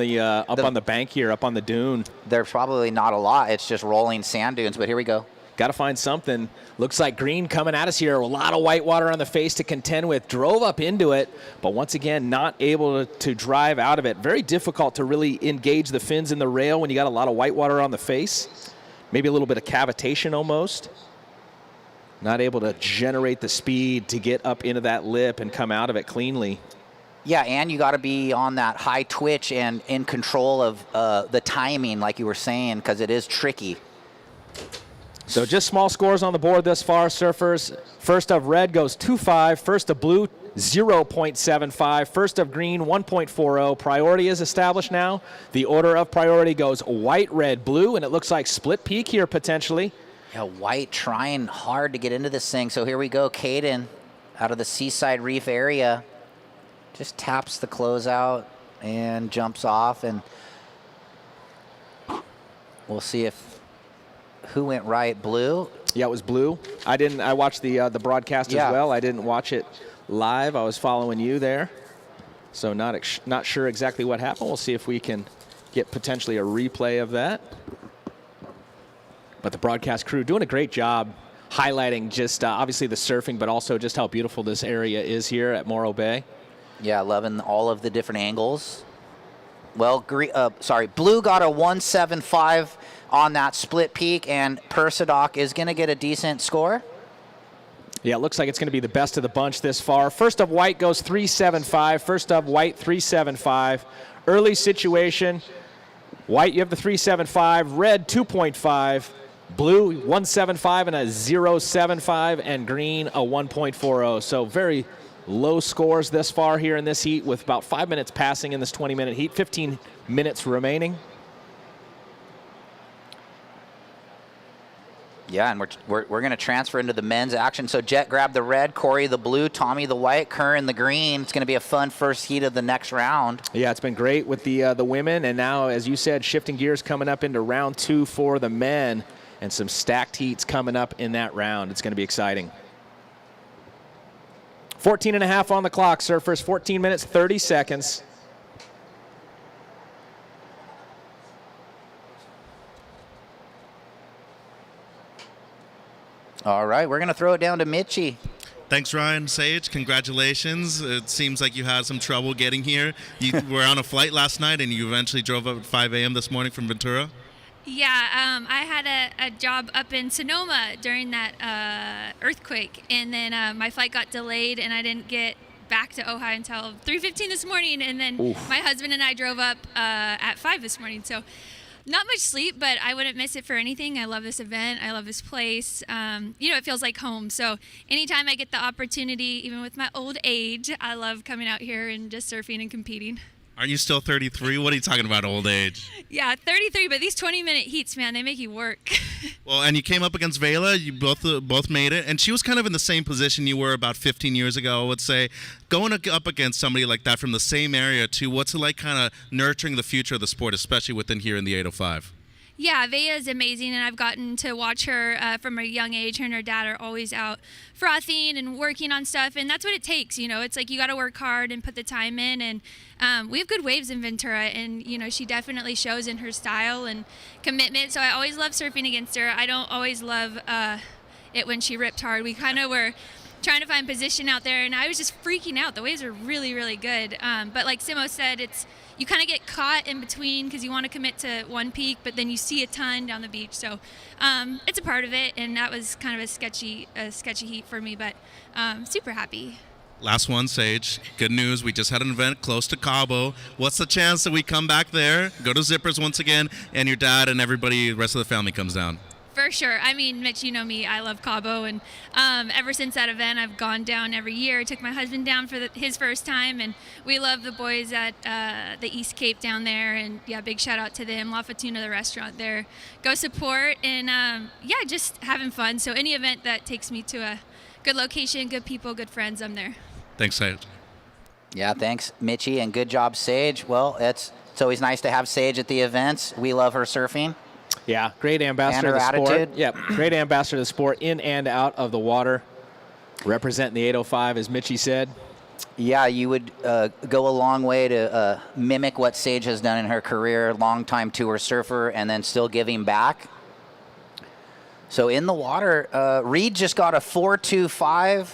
the bank here, up on the dune. There's probably not a lot. It's just rolling sand dunes, but here we go. Got to find something. Looks like green coming at us here. A lot of white water on the face to contend with. Drove up into it, but once again, not able to drive out of it. Very difficult to really engage the fins in the rail when you got a lot of white water on the face. Maybe a little bit of cavitation almost. Not able to generate the speed to get up into that lip and come out of it cleanly. Yeah, and you got to be on that high twitch and in control of the timing, like you were saying, because it is tricky. So just small scores on the board thus far, surfers. First of red goes 2.5. First of blue, 0.75. First of green, 1.40. Priority is established now. The order of priority goes white, red, blue, and it looks like split peak here potentially. Yeah, white trying hard to get into this thing. So here we go, Kade out of the Seaside Reef area. Just taps the closeout and jumps off, and we'll see if who went right. Blue? Yeah, it was blue. I watched the broadcast as well. I didn't watch it live. I was following you there. So not sure exactly what happened. We'll see if we can get potentially a replay of that. But the broadcast crew doing a great job highlighting just obviously the surfing, but also just how beautiful this area is here at Morro Bay. Yeah, loving all of the different angles. Well, blue got a 1.75 on that split peak, and Persidoc is going to get a decent score. Yeah, it looks like it's going to be the best of the bunch this far. First of white goes 3.75. First of white, 3.75. Early situation, white, you have the 3.75. Red, 2.5. Blue, 1.75 and a 0.75. And green, a 1.40. So very low scores thus far here in this heat, with about 5 minutes passing in this 20-minute heat, 15 minutes remaining. Yeah, and we're going to transfer into the men's action. So Jett grabbed the red, Corey the blue, Tommy the white, Curran the green. It's going to be a fun first heat of the next round. Yeah, it's been great with the women, and now, as you said, shifting gears coming up into round 2 for the men, and some stacked heats coming up in that round. It's going to be exciting. 14.5 on the clock, surfers. 14 minutes, 30 seconds. All right, we're going to throw it down to Mitchie. Thanks, Ryan. Sage, congratulations. It seems like you had some trouble getting here. You were on a flight last night, and you eventually drove up at 5 a.m. this morning from Ventura. Yeah, I had a job up in Sonoma during that earthquake, and then my flight got delayed, and I didn't get back to Ojai until 3:15 this morning, and then my husband and I drove up at 5 this morning. So not much sleep, but I wouldn't miss it for anything. I love this event. I love this place. It feels like home. So anytime I get the opportunity, even with my old age, I love coming out here and just surfing and competing. Are you still 33? What are you talking about, old age? Yeah, 33, but these 20-minute heats, man, they make you work. Well, and you came up against Vela. You both made it, and she was kind of in the same position you were about 15 years ago, I would say. Going up against somebody like that from the same area, too, what's it like kind of nurturing the future of the sport, especially within here in the 805? Yeah, Vea is amazing, and I've gotten to watch her from a young age. Her and her dad are always out frothing and working on stuff, and that's what it takes. You know, it's like you got to work hard and put the time in, and we have good waves in Ventura, and, you know, she definitely shows in her style and commitment, so I always love surfing against her. I don't always love it when she ripped hard. We kind of were trying to find position out there, and I was just freaking out. The waves are really, really good, but like Simo said, you kind of get caught in between because you want to commit to one peak, but then you see a ton down the beach. So it's a part of it, and that was kind of a sketchy heat for me, but super happy. Last one, Sage. Good news. We just had an event close to Cabo. What's the chance that we come back there, go to Zippers once again, and your dad and everybody, the rest of the family comes down? For sure. I mean, Mitch, you know me. I love Cabo, and ever since that event, I've gone down every year. I took my husband down for his first time, and we love the boys at the East Cape down there. And yeah, big shout out to them. La Fortuna, the restaurant there. Go support, and yeah, just having fun. So any event that takes me to a good location, good people, good friends, I'm there. Thanks, Sage. Yeah, thanks, Mitchie, and good job, Sage. Well, it's always nice to have Sage at the events. We love her surfing. Yeah, great ambassador of the sport. Yep, great ambassador of the sport in and out of the water. Representing the 805, as Mitchie said. Yeah, you would go a long way to mimic what Sage has done in her career, long-time tour surfer, and then still giving back. So in the water, Reed just got a 4.25,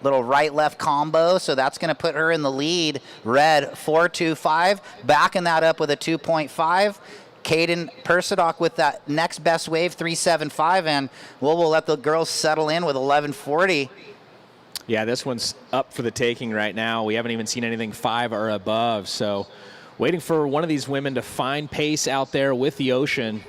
little right-left combo, so that's going to put her in the lead. Red, 4.25, backing that up with a 2.5. Caden Persidock with that next best wave, 3.75, and we'll let the girls settle in with 11.40. Yeah, this one's up for the taking right now. We haven't even seen anything 5 or above, so waiting for one of these women to find pace out there with the ocean.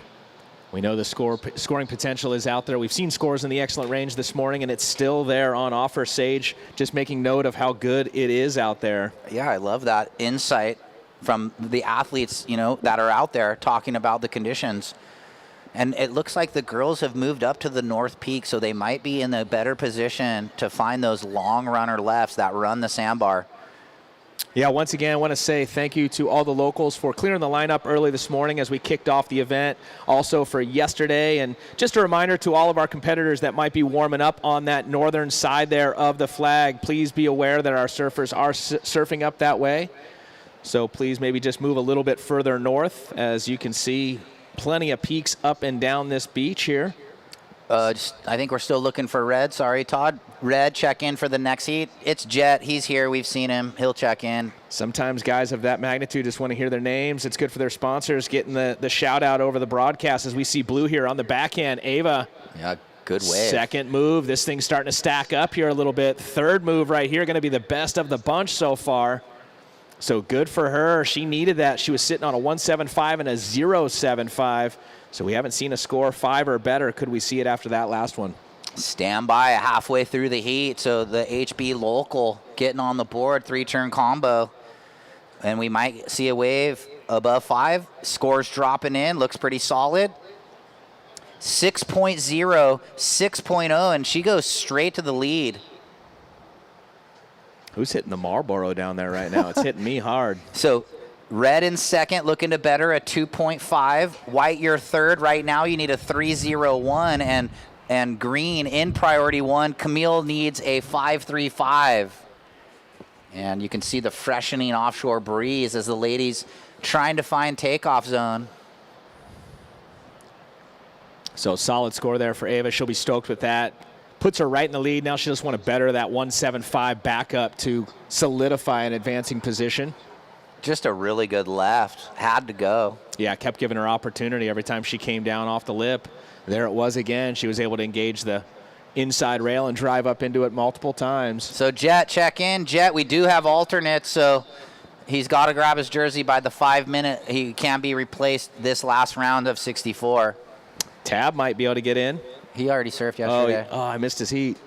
We know the scoring potential is out there. We've seen scores in the excellent range this morning, and it's still there on offer. Sage just making note of how good it is out there. Yeah, I love that insight from the athletes, you know, that are out there talking about the conditions. And it looks like the girls have moved up to the North Peak, so they might be in a better position to find those long runner lefts that run the sandbar. Yeah, once again, I want to say thank you to all the locals for clearing the lineup early this morning as we kicked off the event, also for yesterday. And just a reminder to all of our competitors that might be warming up on that northern side there of the flag, please be aware that our surfers are surfing up that way. So please maybe just move a little bit further north. As you can see, plenty of peaks up and down this beach here. I think we're still looking for Red. Sorry, Todd. Red, check in for the next heat. It's Jett. He's here. We've seen him. He'll check in. Sometimes guys of that magnitude just want to hear their names. It's good for their sponsors getting the shout out over the broadcast as we see blue here on the backhand. Ava. Yeah, good wave. Second move. This thing's starting to stack up here a little bit. Third move right here, going to be the best of the bunch so far. So good for her. She needed that. She was sitting on a 1.75 and a 0.75. So we haven't seen a score 5 or better. Could we see it after that last one? Stand by halfway through the heat. So the HB local getting on the board, 3-turn combo. And we might see a wave above 5. Scores dropping in. Looks pretty solid. 6.0, 6.0, and she goes straight to the lead. Who's hitting the Marlboro down there right now? It's hitting me hard. So Red in second, looking to better a 2.5. White, you're third. Right now, you need a 3.01. And green in priority 1. Camille needs a 5.35. And you can see the freshening offshore breeze as the ladies trying to find takeoff zone. So solid score there for Ava. She'll be stoked with that. Puts her right in the lead. Now she just want to better that 1.75 back up to solidify an advancing position. Just a really good left. Had to go. Yeah, kept giving her opportunity every time she came down off the lip. There it was again. She was able to engage the inside rail and drive up into it multiple times. So Jett, check in. Jett, we do have alternates, so he's got to grab his jersey by the 5-minute. He can be replaced this last round of 64. Tab might be able to get in. He already surfed yesterday. Oh, I missed his heat.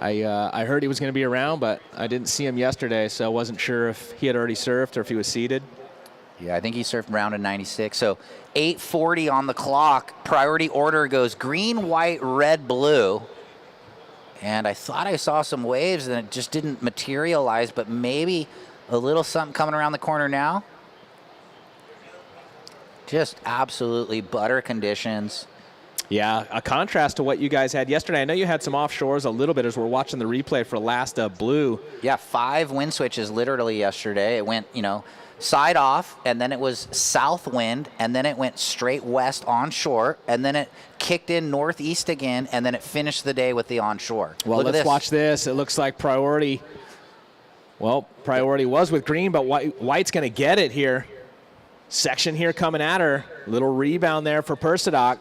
I heard he was going to be around, but I didn't see him yesterday, so I wasn't sure if he had already surfed or if he was seated. Yeah, I think he surfed round in 96. So 8:40 on the clock. Priority order goes green, white, red, blue. And I thought I saw some waves, and it just didn't materialize, but maybe a little something coming around the corner now. Just absolutely butter conditions. Yeah, a contrast to what you guys had yesterday. I know you had some offshores a little bit as we're watching the replay for last blue. Yeah, 5 wind switches literally yesterday. It went, side off, and then it was south wind, and then it went straight west onshore, and then it kicked in northeast again, and then it finished the day with the onshore. Well, let's watch this. It looks like priority was with green, but white's going to get it here. Section here coming at her. Little rebound there for Persidoc.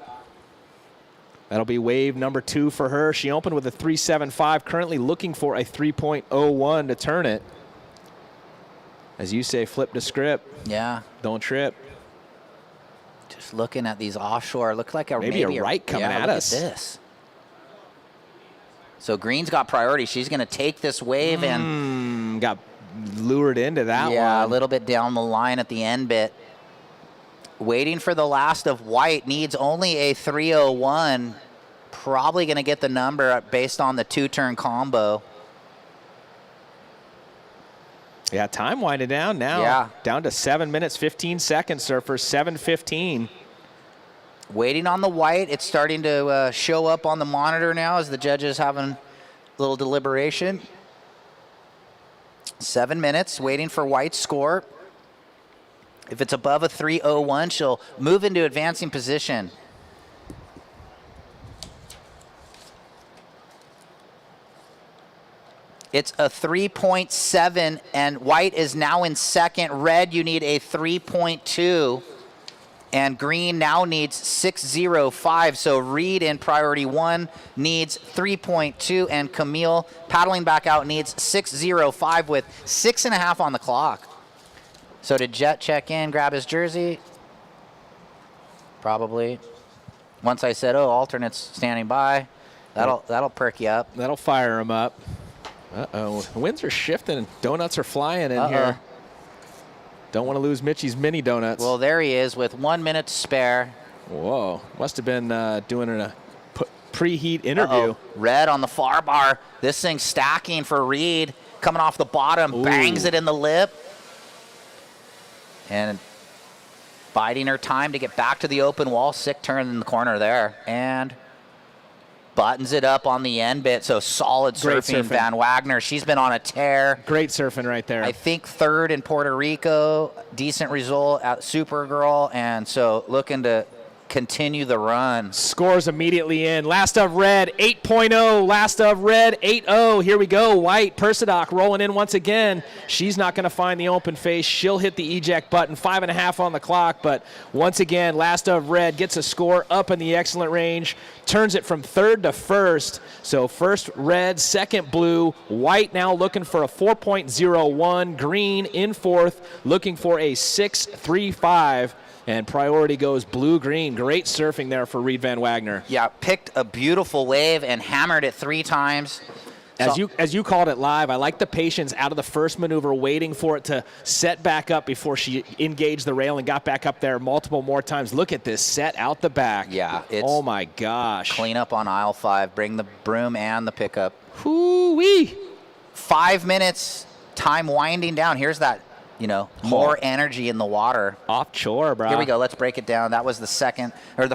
That'll be wave number 2 for her. She opened with a 3.75, currently looking for a 3.01 to turn it. As you say, flip the script. Yeah. Don't trip. Just looking at these offshore, look like maybe a right coming at us. Look at this. So green's got priority. She's going to take this wave and got lured into that one. Yeah, a little bit down the line at the end bit. Waiting for the last of white, needs only a 3.01. Probably going to get the number based on the 2-turn combo. Yeah, time winding down now. Yeah. Down to 7 minutes, 15 seconds, surfers, 7:15. Waiting on the white. It's starting to show up on the monitor now as the judges having a little deliberation. 7 minutes, waiting for white's score. If it's above a 3.01, she'll move into advancing position. It's a 3.7, and white is now in second. Red, you need a 3.2, and green now needs 6.05. So Reed in priority 1 needs 3.2, and Camille paddling back out needs 6.05 with 6.5 on the clock. So did Jett check in, grab his jersey? Probably. Once I said, alternates standing by, that'll perk you up. That'll fire him up. Uh-oh. The winds are shifting and donuts are flying in here. Don't want to lose Mitchie's mini donuts. Well, there he is with 1 minute to spare. Whoa. Must have been doing a preheat interview. Red on the far bar. This thing's stacking for Reed. Coming off the bottom, bangs it in the lip. And biding her time to get back to the open wall. Sick turn in the corner there. And buttons it up on the end bit. So solid surfing, Van Wagner. She's been on a tear. Great surfing right there. I think 3rd in Puerto Rico. Decent result at Supergirl. And so looking to continue the run. Scores immediately in. Last of red, 8.0. Last of red, 8.0. Here we go. White, Persidoc rolling in once again. She's not going to find the open face. She'll hit the eject button. 5.5 on the clock. But once again, last of red gets a score up in the excellent range. Turns it from 3rd to 1st. So first red, second blue. White now looking for a 4.01. Green in 4th, looking for a 6.35. And priority goes blue-green. Great surfing there for Reed Van Wagner. Yeah, picked a beautiful wave and hammered it 3 times. As you called it live, I like the patience out of the first maneuver, waiting for it to set back up before she engaged the rail and got back up there multiple more times. Look at this set out the back. Yeah. Oh, my gosh. Clean up on aisle 5. Bring the broom and the pickup. Hoo-wee. 5 minutes, time winding down. Here's that, more energy in the water. Offshore, bro. Here we go. Let's break it down. That was the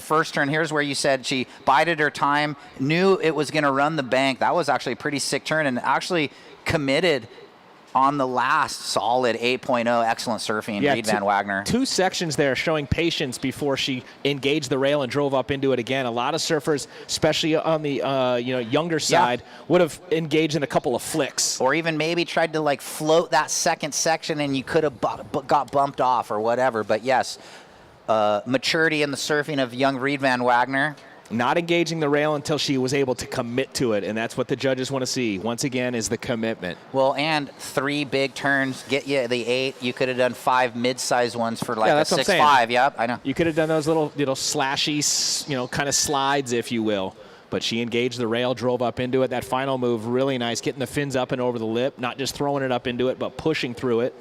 first turn. Here's where you said she bided her time, knew it was going to run the bank. That was actually a pretty sick turn and actually committed on the last solid 8.0. Excellent surfing, Reed Van Wagner. 2 sections there showing patience before she engaged the rail and drove up into it again. A lot of surfers, especially on the younger side, would have engaged in a couple of flicks. Or even maybe tried to float that second section and you could have got bumped off or whatever. But yes, maturity in the surfing of young Reed Van Wagner. Not engaging the rail until she was able to commit to it, and that's what the judges want to see, once again, is the commitment. Well, and 3 big turns get you the 8. You could have done 5 mid-sized ones for a 6.5. Yep, I know. You could have done those little slashy, kind of slides, if you will. But she engaged the rail, drove up into it. That final move, really nice, getting the fins up and over the lip, not just throwing it up into it, but pushing through it.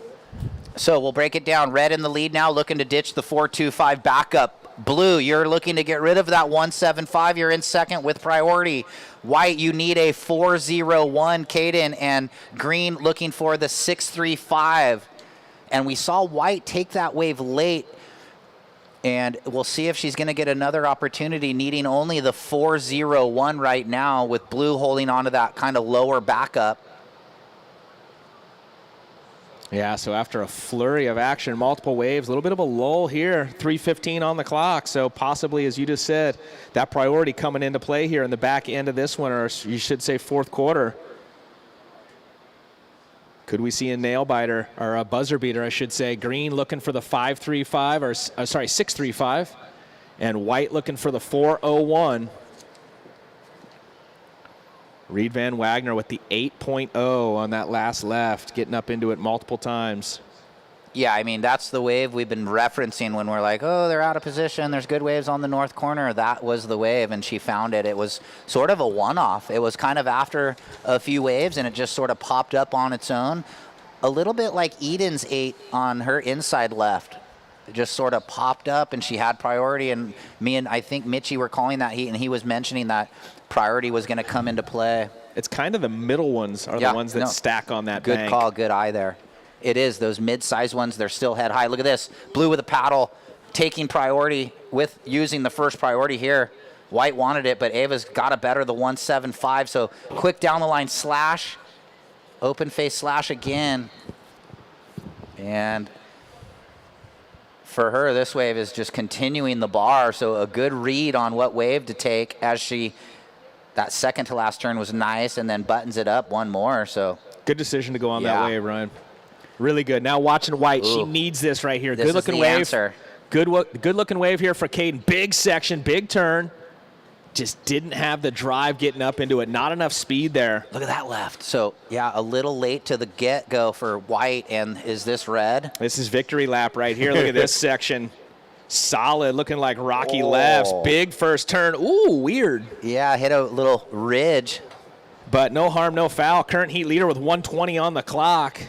So we'll break it down. Red in the lead now, looking to ditch the 4.25 backup. Blue, you're looking to get rid of that 1.75. You're in second with priority. White, you need a 4.01. Kade, and green looking for the 6.35. And we saw White take that wave late. And we'll see if she's going to get another opportunity, needing only the 4.01 right now, with Blue holding on to that kind of lower backup. Yeah, so after a flurry of action, multiple waves, a little bit of a lull here, 3:15 on the clock. So possibly, as you just said, that priority coming into play here in the back end of this one, or you should say fourth quarter. Could we see a nail biter, or a buzzer beater, I should say? Green looking for the 5.35, or sorry, 6.35, and White looking for the 4.01. Reed Van Wagner with the 8.0 on that last left, getting up into it multiple times. Yeah, I mean, that's the wave we've been referencing when we're like, oh, they're out of position. There's good waves on the north corner. That was the wave, and she found it. It was sort of a one-off. It was kind of after a few waves, and it just sort of popped up on its own. A little bit like Eden's 8 on her inside left. It just sort of popped up, and she had priority. And me and I think Mitchie were calling that heat, and he was mentioning that priority was going to come into play. It's kind of the middle ones are the ones that stack on that Good bank. call, good eye there. It is. Those mid-sized ones, they're still head high. Look at this. Blue with a paddle, taking priority with using the first priority here. White wanted it, but Ava's got to better the 1.75. So quick down the line slash. Open face slash again. And for her, this wave is just continuing the bar. So a good read on what wave to take as she, that second to last turn was nice, and then buttons it up one more. So good decision to go on that wave, Ryan. Really good. Now watching White, she needs this right here. This Good looking is the wave. answer. Good looking wave here for Kade. Big section, big turn. Just didn't have the drive getting up into it. Not enough speed there. Look at that left. So, yeah, a little late to the get-go for White. And is this red? This is victory lap right here. Look at this section. Solid, looking like rocky lefts. Big first turn. Ooh, weird. Yeah, hit a little ridge. But no harm, no foul. Current heat leader with 1:20 on the clock.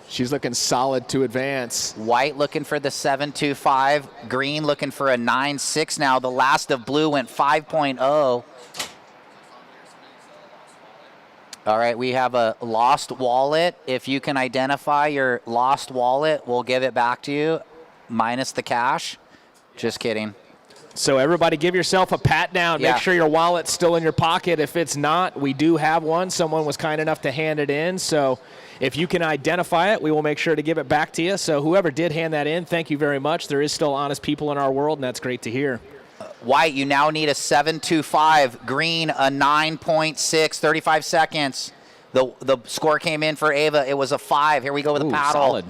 She's looking solid to advance. White looking for the 7.25. Green looking for a 9.6 now. The last of Blue went 5.0. All right, we have a lost wallet. If you can identify your lost wallet, we'll give it back to you, minus the cash. Just kidding. So everybody give yourself a pat down. Yeah. Make sure your wallet's still in your pocket. If it's not, we do have one. Someone was kind enough to hand it in. So if you can identify it, we will make sure to give it back to you. So whoever did hand that in, thank you very much. There is still honest people in our world, and that's great to hear. White, you now need a 7.25. Green, a 9.6, 35 seconds. The score came in for Ava. It was a 5. Here we go with a paddle. Solid.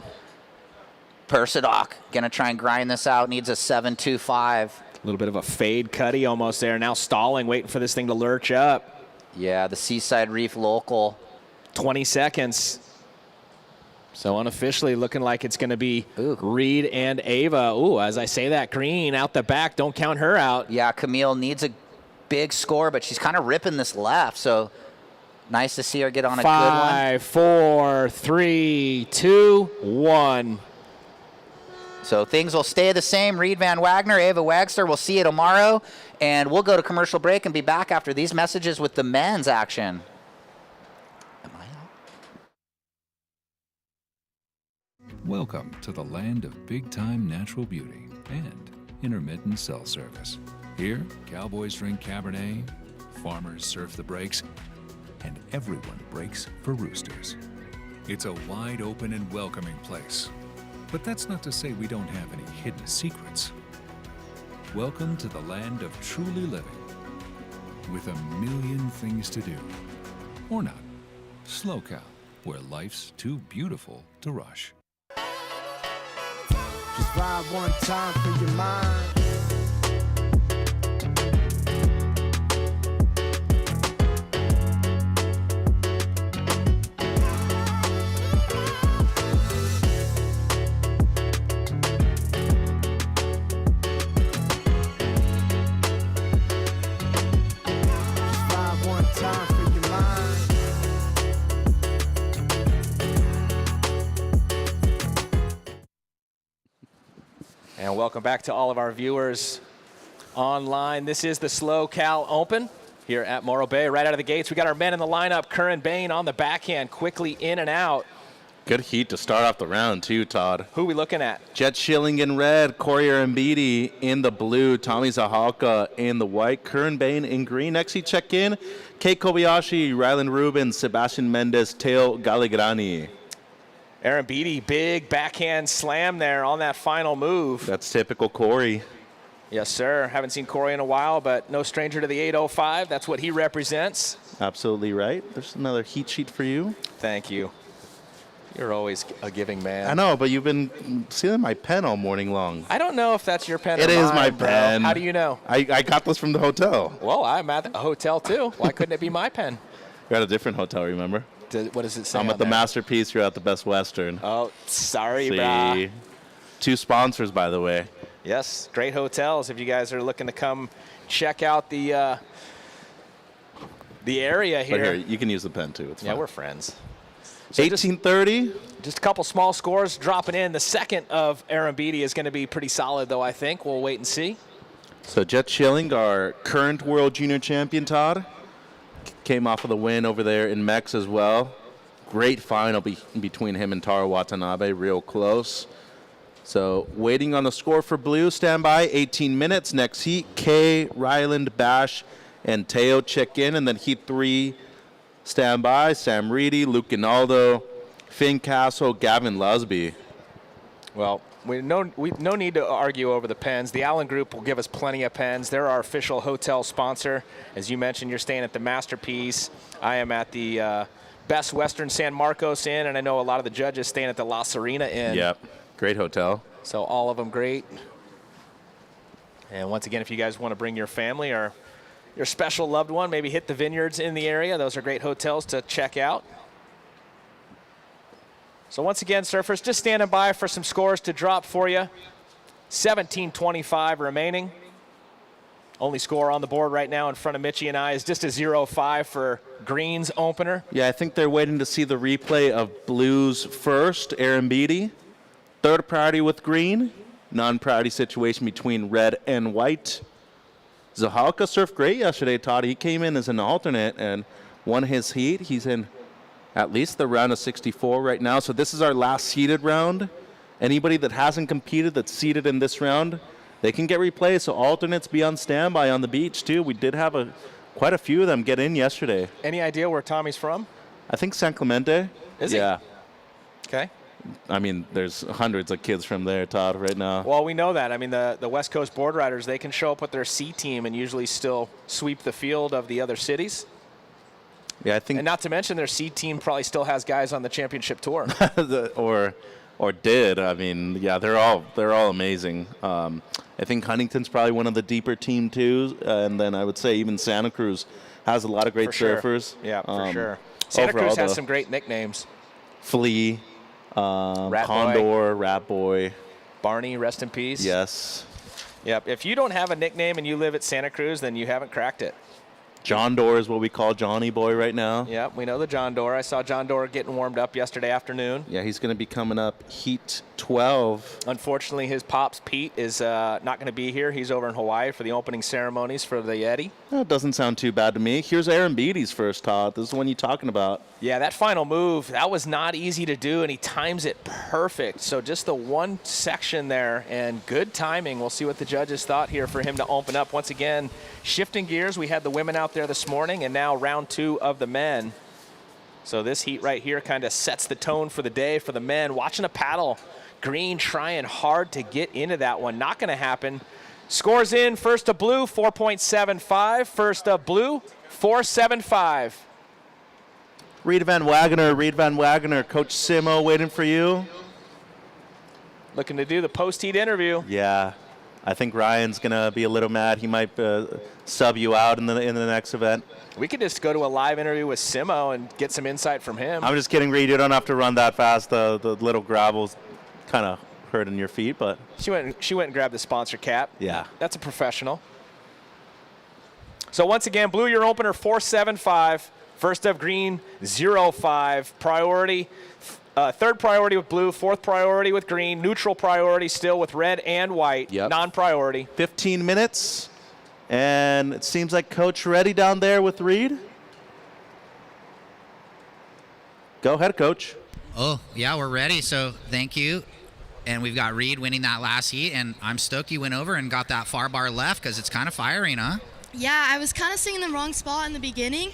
Persidoc, going to try and grind this out. Needs a 7.25. A little bit of a fade cutty almost there. Now stalling, waiting for this thing to lurch up. Yeah, the Seaside Reef local. 20 seconds. So unofficially looking like it's going to be Reed and Ava. Ooh, as I say that, Green out the back. Don't count her out. Yeah, Camille needs a big score, but she's kind of ripping this left. So nice to see her get on a good one. 5, 4, 3, 2, 1. So things will stay the same. Reed Van Wagner, Ava Wagster. We'll see you tomorrow. And we'll go to commercial break and be back after these messages with the men's action. Welcome to the land of big-time natural beauty and intermittent cell service. Here, cowboys drink Cabernet, farmers surf the breaks, and everyone breaks for roosters. It's a wide open and welcoming place. But that's not to say we don't have any hidden secrets. Welcome to the land of truly living, with a million things to do. Or not. Slow Cal, where life's too beautiful to rush. Just vibe one time for your mind. And welcome back to all of our viewers online. This is the SLO Cal Open here at Morro Bay. Right out of the gates, we got our men in the lineup. Curran Bain on the backhand, quickly in and out. Good heat to start off the round, too, Todd. Who are we looking at? Jett Schilling in red, Corey Arambidi in the blue, Tommy Zahalka in the white, Curran Bain in green. Next heat check in, Kate Kobayashi, Ryland Rubin, Sebastian Mendez, Teo Galigrani. Arambidi, big backhand slam there on that final move. That's typical Corey. Yes, sir. Haven't seen Corey in a while, but no stranger to the 805. That's what he represents. Absolutely right. There's another heat sheet for you. Thank you. You're always a giving man. I know, but you've been stealing my pen all morning long. I don't know if that's your pen or It is mine, my bro. pen. How do you know? I got this from the hotel. Well, I'm at a hotel, too. Why couldn't it be my pen? You're at a different hotel, remember? What does it say I'm on at the there? Masterpiece. You're at the Best Western. Oh, sorry, See? brah. 2 sponsors, by the way. Yes, great hotels. If you guys are looking to come check out the area here. But here, you can use the pen, too. It's Yeah, fine. we're friends. So 1830. Just a couple small scores dropping in. The second of Arambidi is going to be pretty solid, though, I think. We'll wait and see. So Jett Schilling, our current World Junior Champion, Todd, came off of the win over there in Mex as well. Great final between him and Taro Watanabe, real close. So waiting on the score for blue, stand by, 18 minutes. Next heat, Kay, Ryland, Bash, and Teo check in. And then heat 3, stand by, Sam Reedy, Luke Ginaldo, Finn Castle, Gavin Lusby. Well, no need to argue over the pens. The Allen Group will give us plenty of pens. They're our official hotel sponsor. As you mentioned, you're staying at the Masterpiece. I am at the Best Western San Marcos Inn, and I know a lot of the judges staying at the La Serena Inn. Yep, great hotel. So all of them great. And once again, if you guys want to bring your family or your special loved one, maybe hit the Vineyards in the area. Those are great hotels to check out. So once again, surfers, just standing by for some scores to drop for you. 17:25 remaining. Only score on the board right now in front of Mitchie and I is just a 0-5 for Green's opener. Yeah, I think they're waiting to see the replay of blues first, Arambidi. Third priority with green. Non-priority situation between red and white. Zahalka surfed great yesterday, Todd. He came in as an alternate and won his heat. He's in at least the round of 64 right now. So this is our last seeded round. Anybody that hasn't competed that's seeded in this round, they can get replaced. So alternates be on standby on the beach too. We did have quite a few of them get in yesterday. Any idea where Tommy's from? I think San Clemente. Is he? Yeah. Okay. I mean, there's hundreds of kids from there, Todd, right now. Well, we know that. I mean, the West Coast board riders, they can show up with their C team and usually still sweep the field of the other cities. Yeah, I think. And not to mention their C team probably still has guys on the championship tour. or did. I mean, yeah, they're all amazing. I think Huntington's probably one of the deeper team too, and then I would say even Santa Cruz has a lot of great surfers. Yeah, for sure. Santa Cruz has some great nicknames. Flea, Rat Condor, Rat Boy, Barney, rest in peace. Yes. Yep. If you don't have a nickname and you live at Santa Cruz, then you haven't cracked it. John Doerr is what we call Johnny Boy right now. Yep, we know the John Doerr. I saw John Doerr getting warmed up yesterday afternoon. Yeah, he's going to be coming up heat 12. Unfortunately, his pops, Pete, is not going to be here. He's over in Hawaii for the opening ceremonies for the Yeti. That doesn't sound too bad to me. Here's Arambidi's first, Todd. This is the one you're talking about. Yeah, that final move, that was not easy to do, and he times it perfect. So just the one section there, and good timing. We'll see what the judges thought here for him to open up. Once again, shifting gears, we had the women out there this morning, and now round 2 of the men. So this heat right here kind of sets the tone for the day for the men. Watching a paddle. Green trying hard to get into that one. Not going to happen. Scores in, first of blue, 4.75. First of blue, 4.75. Reed Van Wagener, Coach Simo waiting for you. Looking to do the post-heat interview. Yeah, I think Ryan's going to be a little mad. He might sub you out in the next event. We could just go to a live interview with Simo and get some insight from him. I'm just kidding, Reed. You don't have to run that fast. The little gravel's kind of hurting your feet, but she went and grabbed the sponsor cap. Yeah, that's a professional. So once again, blue your opener 4.75. First of green 0.5. Priority third priority with blue, fourth priority with green, neutral priority still with red and white, non-priority. 15 minutes, and it seems like Coach ready down there with Reed. Go ahead, Coach. Oh, yeah, we're ready, so thank you. And we've got Reed winning that last heat, and I'm stoked you went over and got that far bar left because it's kind of firing, huh? Yeah, I was kind of singing the wrong spot in the beginning,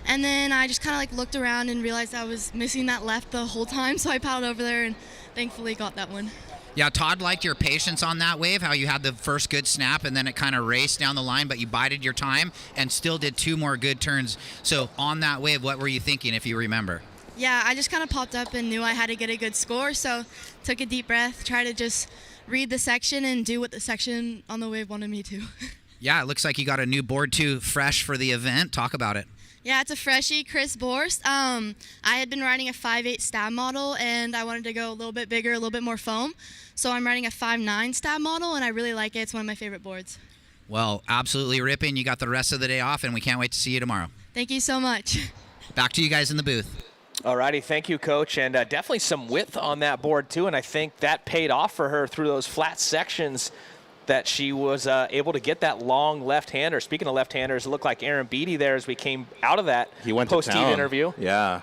and then I just kind of like looked around and realized I was missing that left the whole time, so I paddled over there and thankfully got that one. Yeah, Todd liked your patience on that wave, how you had the first good snap and then it kind of raced down the line, but you bided your time and still did 2 more good turns. So on that wave, what were you thinking, if you remember? Yeah, I just kind of popped up and knew I had to get a good score, so took a deep breath, tried to just read the section and do what the section on the wave wanted me to. Yeah, it looks like you got a new board 2 fresh for the event. Talk about it. Yeah, it's a freshie, Chris Borst. I had been riding a 5.8 stab model, and I wanted to go a little bit bigger, a little bit more foam. So I'm riding a 5.9 stab model, and I really like it. It's one of my favorite boards. Well, absolutely ripping. You got the rest of the day off, and we can't wait to see you tomorrow. Thank you so much. Back to you guys in the booth. All righty, thank you, Coach, and definitely some width on that board, too, and I think that paid off for her through those flat sections that she was able to get that long left-hander. Speaking of left-handers, it looked like Aaron Beatty there as we came out of that post-heat interview. Yeah.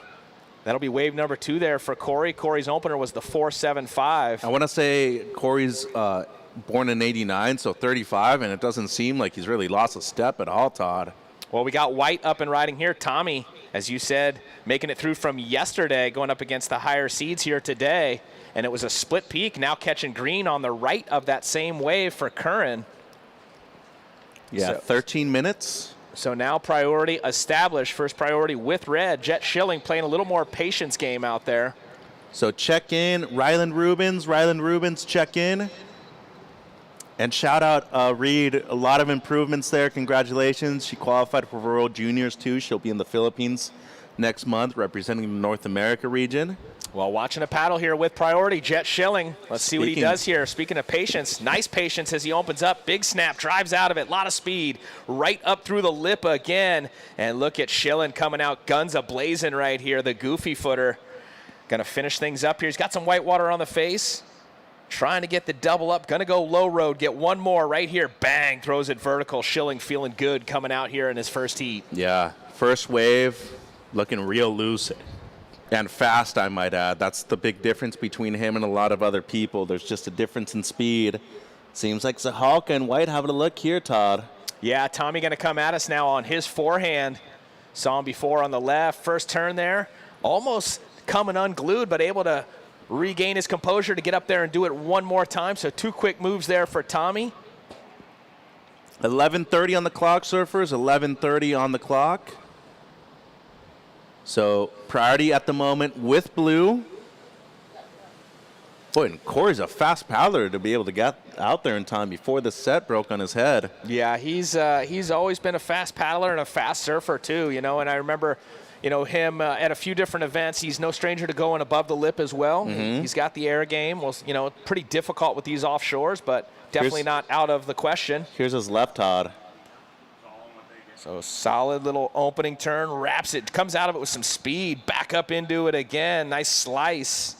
That'll be wave number 2 there for Corey. Corey's opener was the 4.75. I want to say Corey's born in 89, so 35, and it doesn't seem like he's really lost a step at all, Todd. Well, we got white up and riding here. Tommy, as you said, making it through from yesterday, going up against the higher seeds here today. And it was a split peak, now catching green on the right of that same wave for Curran. Yeah, so, 13 minutes. So now priority established. First priority with red. Jett Schilling playing a little more patience game out there. So check in, Ryland Rubens check in. And shout out Reed, a lot of improvements there. Congratulations. She qualified for World Juniors too. She'll be in the Philippines next month representing the North America region. Well, watching a paddle here with priority, Jett Schilling. Let's see what he does here. Speaking of patience, nice patience as he opens up. Big snap, drives out of it, a lot of speed. Right up through the lip again. And look at Schilling coming out, guns a-blazing right here, the goofy footer. Gonna finish things up here. He's got some white water on the face. Trying to get the double up, gonna go low road, get one more right here. Bang, throws it vertical. Schilling feeling good coming out here in his first heat. Yeah, first wave, looking real loose. And fast, I might add. That's the big difference between him and a lot of other people. There's just a difference in speed. Seems like Zahalka and White having a look here, Todd. Yeah, Tommy going to come at us now on his forehand. Saw him before on the left. First turn there. Almost coming unglued, but able to regain his composure to get up there and do it one more time. So 2 quick moves there for Tommy. 11:30 on the clock, surfers. 11:30 on the clock. So priority at the moment with blue. Boy, and Corey's a fast paddler to be able to get out there in time before the set broke on his head. Yeah, he's always been a fast paddler and a fast surfer too, you know, and I remember, you know, him at a few different events. He's no stranger to going above the lip as well. Mm-hmm. He's got the air game. Well, you know, pretty difficult with these offshores, but definitely not out of the question. Here's his left, Todd. So solid little opening turn, wraps it, comes out of it with some speed, back up into it again, nice slice.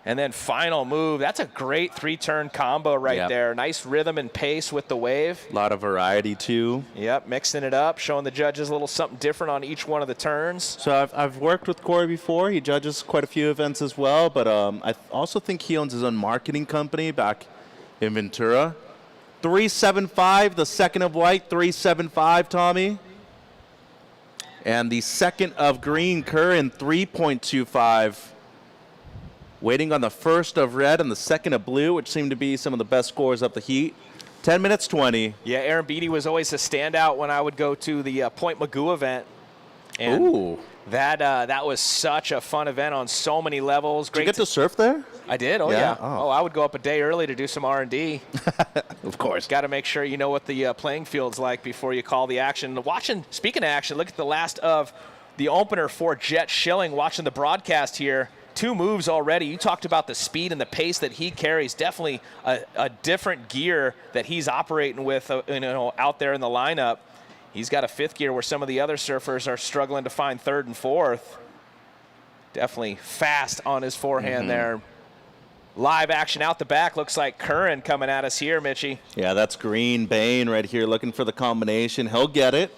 And then final move. That's a great 3-turn combo right there. Nice rhythm and pace with the wave. A lot of variety too. Yep, mixing it up, showing the judges a little something different on each one of the turns. So I've worked with Corey before. He judges quite a few events as well, but I also think he owns his own marketing company back in Ventura. 3.75, the second of white, 3.75, Tommy. And the second of green, Curran, 3.25. Waiting on the first of red and the second of blue, which seemed to be some of the best scores of the heat. 10 minutes, 20. Yeah, Aaron Beatty was always a standout when I would go to the Point Magoo event. And ooh. That was such a fun event on so many levels. Did you get to surf there? I did, yeah. Oh, I would go up a day early to do some R&D. Of course. Got to make sure you know what the playing field's like before you call the action. Speaking of action, look at the last of the opener for Jett Schilling. Watching the broadcast here, 2 moves already. You talked about the speed and the pace that he carries. Definitely a different gear that he's operating with out there in the lineup. He's got a 5th gear where some of the other surfers are struggling to find 3rd and 4th. Definitely fast on his forehand there. Live action out the back. Looks like Curran coming at us here, Mitchie. Yeah, that's Green Bain right here looking for the combination. He'll get it.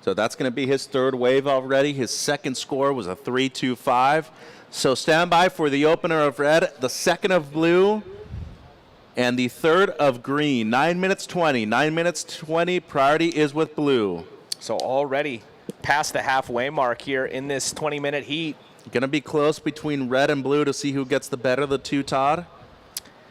So that's going to be his third wave already. His second score was a 3.25. So stand by for the opener of red, the second of blue, and the third of green. 9 minutes 20. 9 minutes 20. Priority is with blue. So already past the halfway mark here in this 20-minute heat. Going to be close between red and blue to see who gets the better of the two, Todd.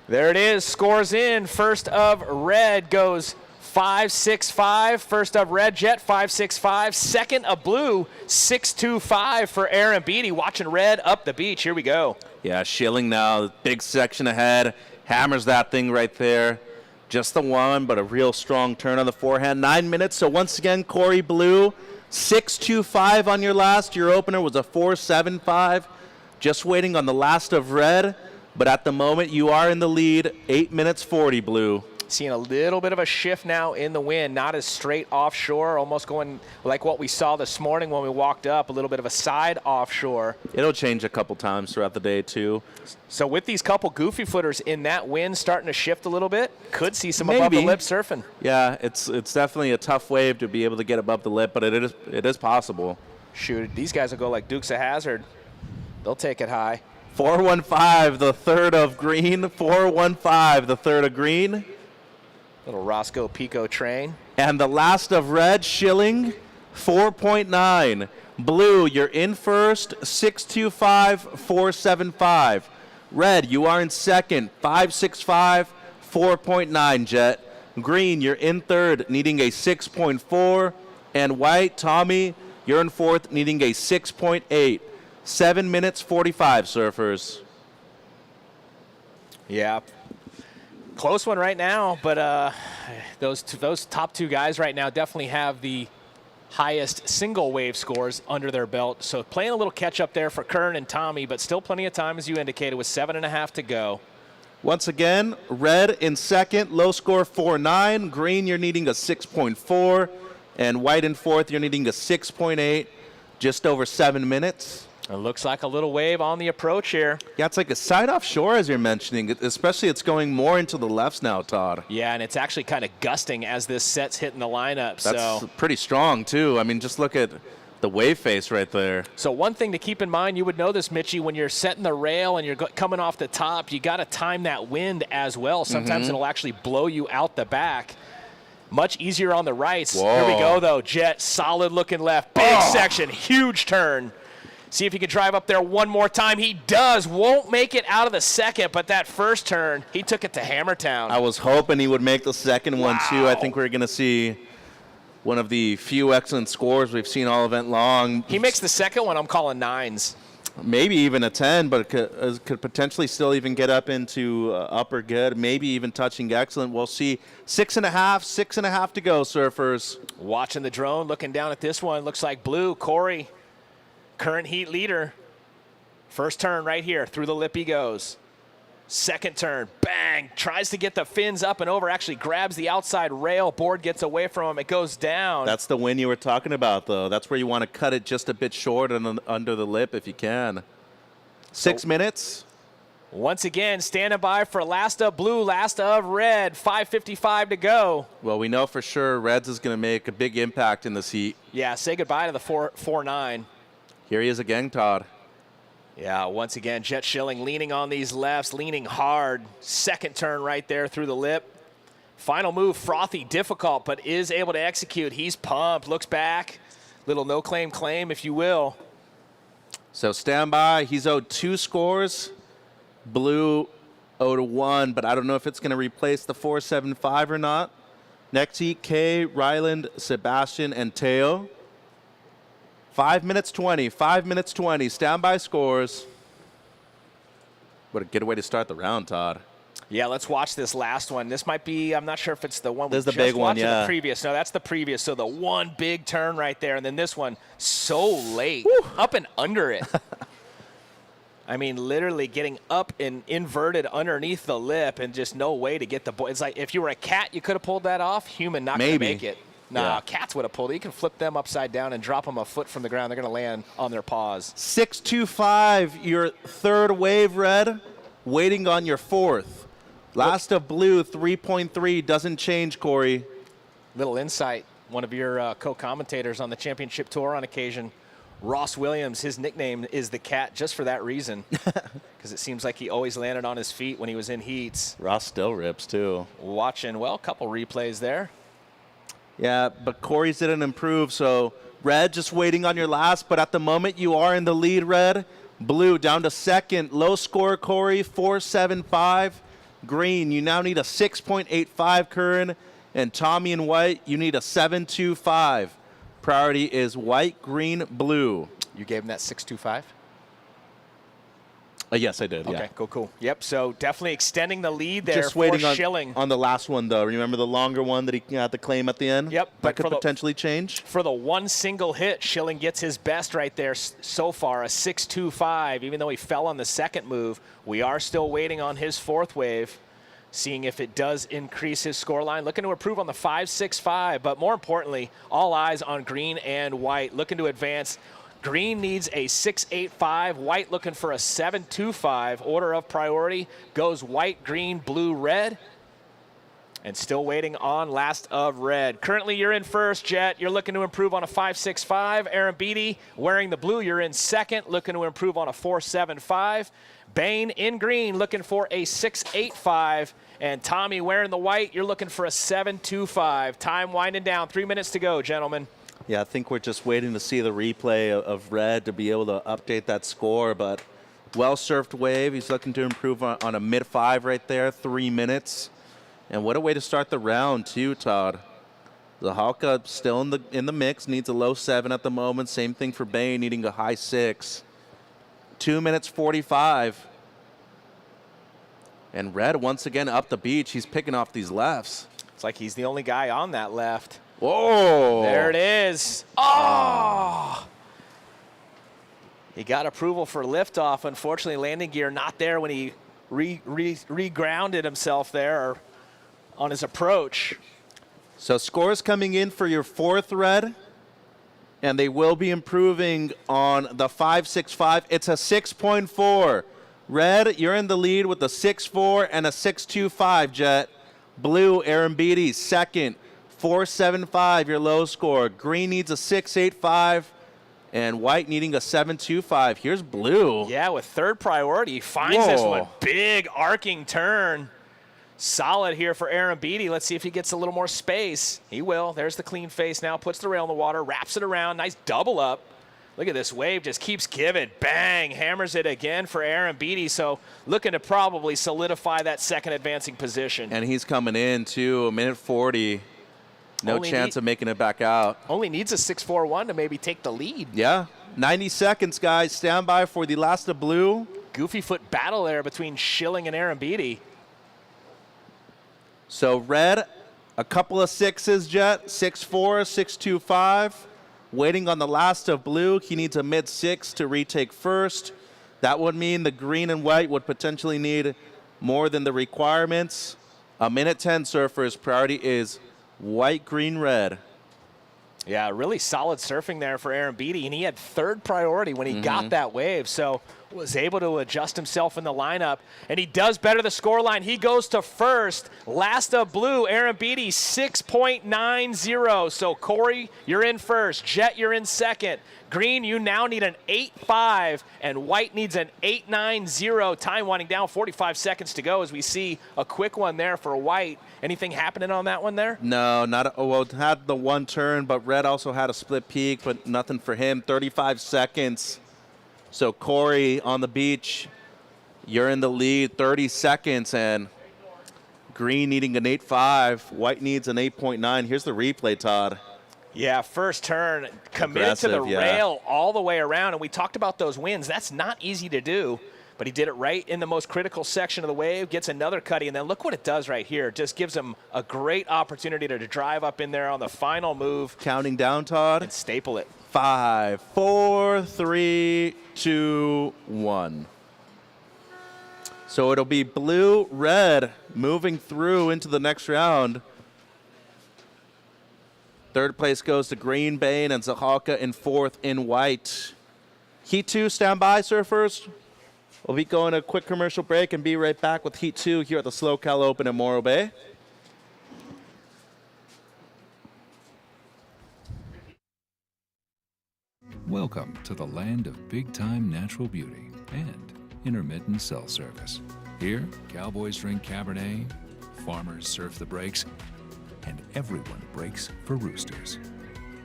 There it is. Scores in. First of red goes 5.65. First of red, Jett, 5.65. Second of blue, 6.25 for Aaron Beatty. Watching red up the beach. Here we go. Yeah, Schilling now. Big section ahead. Hammers that thing right there. Just the one, but a real strong turn on the forehand. 9 minutes. So once again, Corey Blue. 6.25 on your last. Your opener was a 4.75. Just waiting on the last of red. But at the moment, you are in the lead. 8 minutes 40, blue. Seeing a little bit of a shift now in the wind. Not as straight offshore. Almost going like what we saw this morning when we walked up. A little bit of a side offshore. It'll change a couple times throughout the day, too. So with these couple goofy footers in that wind starting to shift a little bit, could see some above the lip surfing. Yeah, it's definitely a tough wave to be able to get above the lip, but it is possible. Shoot, these guys will go like Dukes of Hazzard. They'll take it high. 4.15, the third of green. 4.15, the third of green. Little Roscoe Pico train. And the last of red, Schilling, 4.9. Blue, you're in first, 6.25, 4.75. Red, you are in second, 5.65, 4.9, Jett. Green, you're in third, needing a 6.4. And white, Tommy, you're in fourth, needing a 6.8. 7 minutes 45, surfers. Yeah. Close one right now, but those top two guys right now definitely have the highest single wave scores under their belt. So playing a little catch up there for Kern and Tommy, but still plenty of time, as you indicated, with 7.5 to go. Once again, red in second, low score 4.9. Green, you're needing a 6.4. And white in fourth, you're needing a 6.8. Just over 7 minutes. It looks like a little wave on the approach here. Yeah, it's like a side offshore, as you're mentioning. Especially it's going more into the lefts now, Todd. Yeah, and it's actually kind of gusting as this set's hitting the lineup. That's pretty strong, too. I mean, just look at the wave face right there. So one thing to keep in mind, you would know this, Mitchie, when you're setting the rail and you're coming off the top, you got to time that wind as well. Sometimes it'll actually blow you out the back. Much easier on the rights. Whoa. Here we go, though. Jett, solid looking left. Big section, huge turn. See if he can drive up there one more time. He does. Won't make it out of the second, but that first turn, he took it to Hammertown. I was hoping he would make the second one, too. I think we're going to see one of the few excellent scores we've seen all event long. He makes the second one, I'm calling 9s. Maybe even a 10, but it could potentially still even get up into upper good, maybe even touching excellent. We'll see. 6.5 to go, surfers. Watching the drone, looking down at this one. Looks like blue. Corey, current heat leader. First turn right here. Through the lip he goes. Second turn, bang, tries to get the fins up and over, actually grabs the outside rail, board gets away from him, it goes down. That's the win you were talking about, though. That's where you want to cut it just a bit short and under the lip if you can. 6 minutes. Once again, standing by for last of blue, last of red, 5:55 to go. Well, we know for sure Reds is going to make a big impact in this heat. Yeah, say goodbye to the 4.9. Here he is again, Todd. Yeah, once again, Jett Schilling leaning on these lefts, leaning hard. Second turn right there through the lip. Final move, frothy, difficult, but is able to execute. He's pumped, looks back. Little no-claim claim, if you will. So stand by. He's owed 2 scores. Blue owed 1, but I don't know if it's going to replace the 4.75 or not. Next heat, Kay, Ryland, Sebastian, and Teo. 5 minutes 20, 5 minutes 20, standby scores. What a good way to start the round, Todd. Yeah, let's watch this last one. This might be, I'm not sure if it's the one this is we the big one, yeah. The previous. No, that's the previous. So the one big turn right there, and then this one so late, up and under it. I mean, literally getting up and inverted underneath the lip and just no way to get the boy. It's like if you were a cat, you could have pulled that off. Human not going to make it. Nah, cats would have pulled it. You can flip them upside down and drop them a foot from the ground. They're going to land on their paws. 6.25, your third wave, Red. Waiting on your fourth. Last of blue, 3.3. Doesn't change, Corey. Little insight. One of your co-commentators on the championship tour on occasion, Ross Williams, his nickname is the Cat just for that reason. Because it seems like he always landed on his feet when he was in heats. Ross still rips, too. Watching, well, a couple replays there. Yeah, but Corey's didn't improve, so Red just waiting on your last, but at the moment you are in the lead, Red. Blue down to second. Low score, Corey, 4.75. Green, you now need a 6.85 current. And Tommy and White, you need a 7.25. Priority is white, green, blue. You gave him that 6.25? Yes, I did. Okay, yeah. cool. Yep, so definitely extending the lead there. Just waiting Schilling. on the last one, though. Remember the longer one that he had to claim at the end? Yep. That could potentially change. For the one single hit, Schilling gets his best right there so far, a 6.25. Even though he fell on the second move, we are still waiting on his fourth wave, seeing if it does increase his scoreline. Looking to improve on the 5.65, but more importantly, all eyes on green and white. Looking to advance. Green needs a 6.85. White looking for a 7.25. Order of priority goes white, green, blue, red. And still waiting on last of red. Currently, you're in first, Jett. You're looking to improve on a 5.65. Aaron Beatty wearing the blue. You're in second, looking to improve on a 4.75. Bain in green, looking for a 6.85. And Tommy wearing the white, you're looking for a 7.25. Time winding down. 3 minutes to go, gentlemen. Yeah, I think we're just waiting to see the replay of Red to be able to update that score. But well-surfed wave. He's looking to improve on a mid-5 right there, 3 minutes. And what a way to start the round, too, Todd. The Halka still in the mix, needs a low 7 at the moment. Same thing for Bain, needing a high 6. 2 minutes 45. And Red, once again, up the beach. He's picking off these lefts. It's like he's the only guy on that left. Whoa. There it is. Oh! He got approval for liftoff. Unfortunately, landing gear not there when he re-grounded himself there on his approach. So scores coming in for your fourth, Red. And they will be improving on the 5.65. It's a 6.4. Red, you're in the lead with a 6.4 and a 6.25, Jett. Blue, Aaron Beatty, second. 4.75, your low score. Green needs a 6.85, and white needing a 7.25. Here's blue. Yeah, with third priority, he finds this one. Big arcing turn. Solid here for Aaron Beatty. Let's see if he gets a little more space. He will. There's the clean face now. Puts the rail in the water, wraps it around. Nice double up. Look at this wave, just keeps giving. Bang, hammers it again for Aaron Beatty. So looking to probably solidify that second advancing position. And he's coming in, too, a minute 40. No chance of making it back out. Only needs a 6.41 to maybe take the lead. Yeah. 90 seconds, guys. Stand by for the last of blue. Goofy foot battle there between Schilling and Aaron Beatty. So Red, a couple of 6s, Jett. 6.4, 6.25. Waiting on the last of blue. He needs a mid-6 to retake first. That would mean the green and white would potentially need more than the requirements. A minute 10, surfers. Priority is white, green, red. Yeah, really solid surfing there for Aaron Beatty, and he had third priority when he got that wave, so was able to adjust himself in the lineup, and he does better the scoreline. He goes to first. Last of blue, Aaron Beatty, 6.90. So Corey, you're in first. Jett, you're in second. Green, you now need an 8.5, and white needs an 8.90. Time winding down, 45 seconds to go as we see a quick one there for white. Anything happening on that one there? No, not well, had the one turn, but red also had a split peak, but nothing for him. 35 seconds. So Corey on the beach, you're in the lead, 30 seconds, and green needing an 8.5. White needs an 8.9. Here's the replay, Todd. Yeah, first turn, committed to the rail all the way around, and we talked about those wins. That's not easy to do, but he did it right in the most critical section of the wave, gets another cutty, and then look what it does right here. It just gives him a great opportunity to drive up in there on the final move. Counting down, Todd. And staple it. 5, 4, 3, 2, 1. So it'll be blue, red moving through into the next round. Third place goes to Green Bane and Zahalka in fourth in white. Heat 2, stand by, surfers. We'll be going to a quick commercial break and be right back with Heat 2 here at the SLO Open in Morro Bay. Welcome to the land of big-time natural beauty and intermittent cell service. Here, cowboys drink Cabernet, farmers surf the breaks, and everyone breaks for roosters.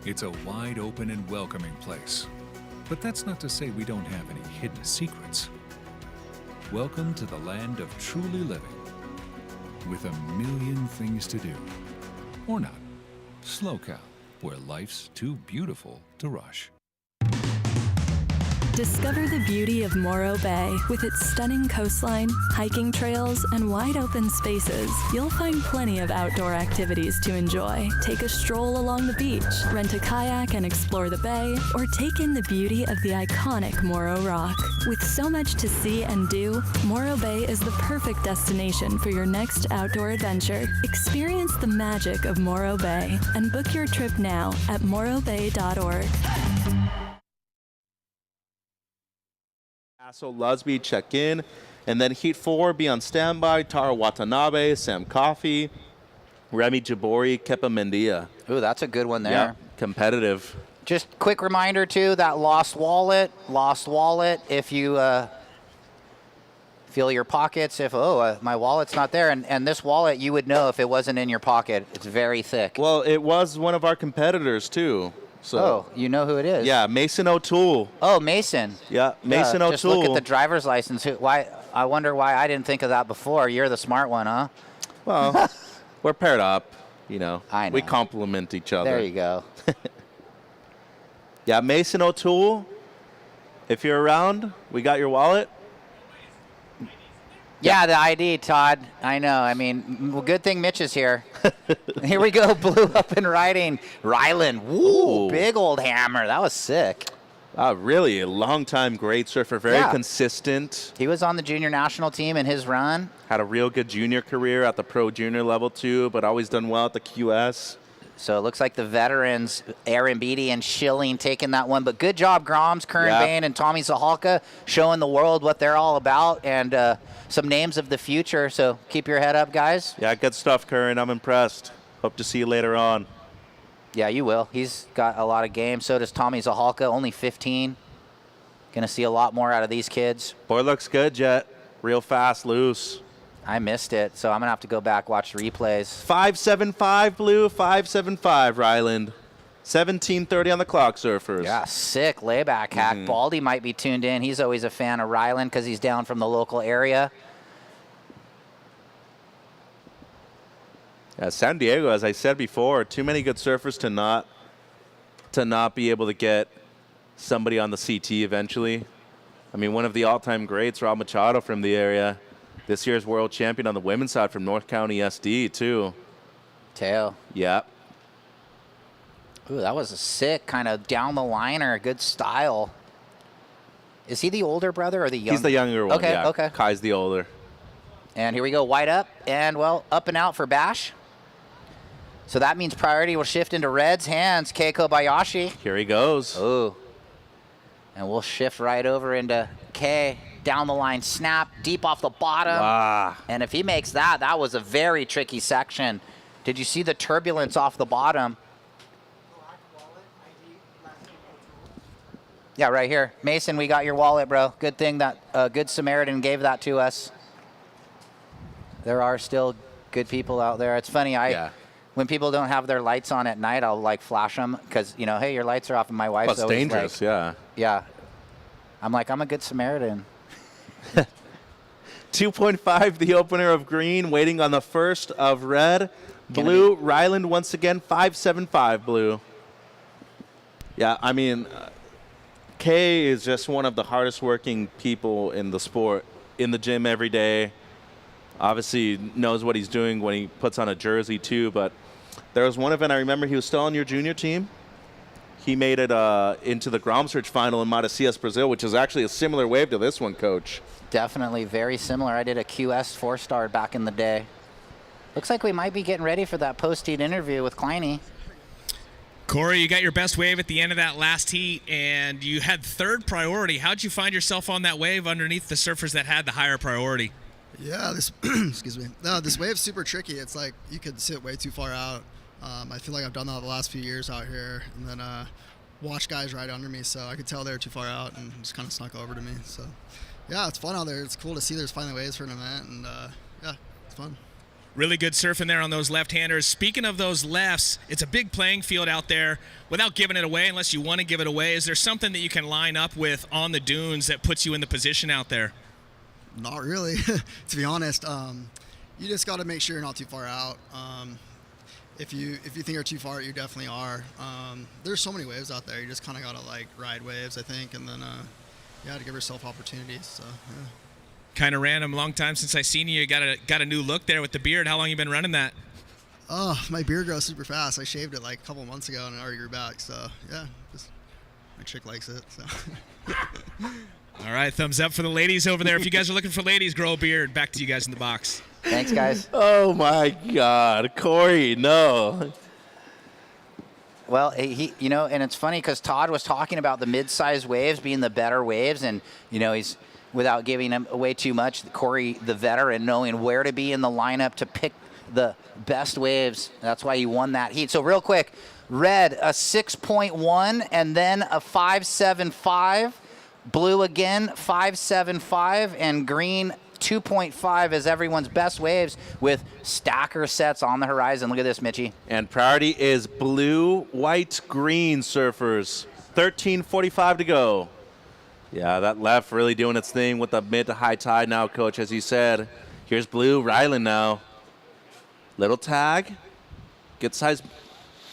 It's a wide open and welcoming place. But that's not to say we don't have any hidden secrets. Welcome to the land of truly living, with a million things to do. Or not. SLO, where life's too beautiful to rush. Discover the beauty of Morro Bay. With its stunning coastline, hiking trails, and wide open spaces, you'll find plenty of outdoor activities to enjoy. Take a stroll along the beach, rent a kayak and explore the bay, or take in the beauty of the iconic Morro Rock. With so much to see and do, Morro Bay is the perfect destination for your next outdoor adventure. Experience the magic of Morro Bay and book your trip now at morrobay.org. So Lusby check in, and then Heat 4 be on standby. Tara Watanabe, Sam Coffey, Remy Jabori, Kepa Mendia. Ooh, that's a good one there. Yeah, competitive. Just quick reminder too, that lost wallet. If you feel your pockets, if my wallet's not there, and this wallet you would know if it wasn't in your pocket. It's very thick. Well, it was one of our competitors too. So, you know who it is? Yeah, Mason O'Toole. Oh, Mason. Yeah, Mason O'Toole. Just look at the driver's license. I wonder why I didn't think of that before. You're the smart one, huh? Well, we're paired up, you know. I know. We complement each other. There you go. Yeah, Mason O'Toole, if you're around, we got your wallet. Yeah, the ID, Todd. I know. I mean, good thing Mitch is here. Here we go. Blue up and riding. Ryland. Woo, big old hammer. That was sick. Really a long-time great surfer. Very consistent. He was on the junior national team in his run. Had a real good junior career at the pro junior level too, but always done well at the QS. So it looks like the veterans, Aaron Beatty and Schilling, taking that one. But good job, Groms, Kern Bain, and Tommy Zahalka, showing the world what they're all about, and some names of the future. So keep your head up, guys. Yeah, good stuff, Kern. I'm impressed. Hope to see you later on. Yeah, you will. He's got a lot of games. So does Tommy Zahalka, only 15. Going to see a lot more out of these kids. Boy looks good, Jett. Real fast, loose. I missed it, so I'm going to have to go back, watch replays. 5.75, Blue, 5.75, Ryland. 17:30 on the clock, surfers. Yeah, sick layback hack. Baldy might be tuned in. He's always a fan of Ryland because he's down from the local area. Yeah, San Diego, as I said before, too many good surfers to not be able to get somebody on the CT eventually. I mean, one of the all-time greats, Rob Machado from the area. This year's world champion on the women's side from North County SD, too. Teo. Yep. Ooh, that was a sick kind of down the liner, good style. Is he the older brother or the younger? He's the younger one, okay, yeah. Okay. Kai's the older. And here we go, wide up, and, well, up and out for Bash. So that means priority will shift into Red's hands, Kei Kobayashi. Here he goes. Ooh. And we'll shift right over into Kei. Down the line snap, deep off the bottom. Wow. And if he makes that, that was a very tricky section. Did you see the turbulence off the bottom? Yeah, right here. Mason, we got your wallet, bro. Good thing that Good Samaritan gave that to us. There are still good people out there. It's funny, when people don't have their lights on at night, I'll like flash them because, you know, hey, your lights are off, and my wife's Well, it's always dangerous, like, yeah. Yeah. I'm like, I'm a good Samaritan. 2.5, the opener of green, waiting on the first of red. Blue, Ryland once again, 5.75, Blue. Yeah, I mean, Kay is just one of the hardest working people in the sport, in the gym every day. Obviously knows what he's doing when he puts on a jersey too, but there was one event I remember he was still on your junior team. He made it into the Grom Search final in Matacias, Brazil, which is actually a similar wave to this one, Coach. Definitely very similar. I did a QS 4-star back in the day. Looks like we might be getting ready for that post-heat interview with Kleiny. Corey, you got your best wave at the end of that last heat, and you had third priority. How'd you find yourself on that wave underneath the surfers that had the higher priority? Yeah, this excuse me. No, this wave's super tricky. It's like you could sit way too far out. I feel like I've done that the last few years out here, and then watch guys ride under me, so I could tell they were too far out and just kind of snuck over to me. So yeah, it's fun out there. It's cool to see there's finally waves for an event, and yeah, it's fun. Really good surfing there on those left-handers. Speaking of those lefts, it's a big playing field out there. Without giving it away, unless you want to give it away, is there something that you can line up with on the dunes that puts you in the position out there? Not really, to be honest. You just got to make sure you're not too far out. If you think you're too far, you definitely are. There's so many waves out there. You just kind of got to like ride waves, I think, and then yeah, to give yourself opportunities. So yeah. Kind of random. Long time since I seen you. You got a new look there with the beard. How long you been running that? Oh, my beard grows super fast. I shaved it like a couple months ago and it already grew back. So yeah, my chick likes it. So. All right, thumbs up for the ladies over there. If you guys are looking for ladies, grow a beard. Back to you guys in the box. Thanks, guys. Oh my God, Corey, no. Well, he, and it's funny because Todd was talking about the mid-sized waves being the better waves, and he's. Without giving him away too much, Corey, the veteran, knowing where to be in the lineup to pick the best waves. That's why he won that heat. So real quick, red, a 6.1 and then a 5.75. Blue again, 5.75. And green, 2.5 as everyone's best waves with stacker sets on the horizon. Look at this, Mitchie. And priority is blue, white, green surfers. 13:45 to go. Yeah, that left really doing its thing with the mid to high tide now, Coach, as you said. Here's blue, Ryland now. Little tag. Good size,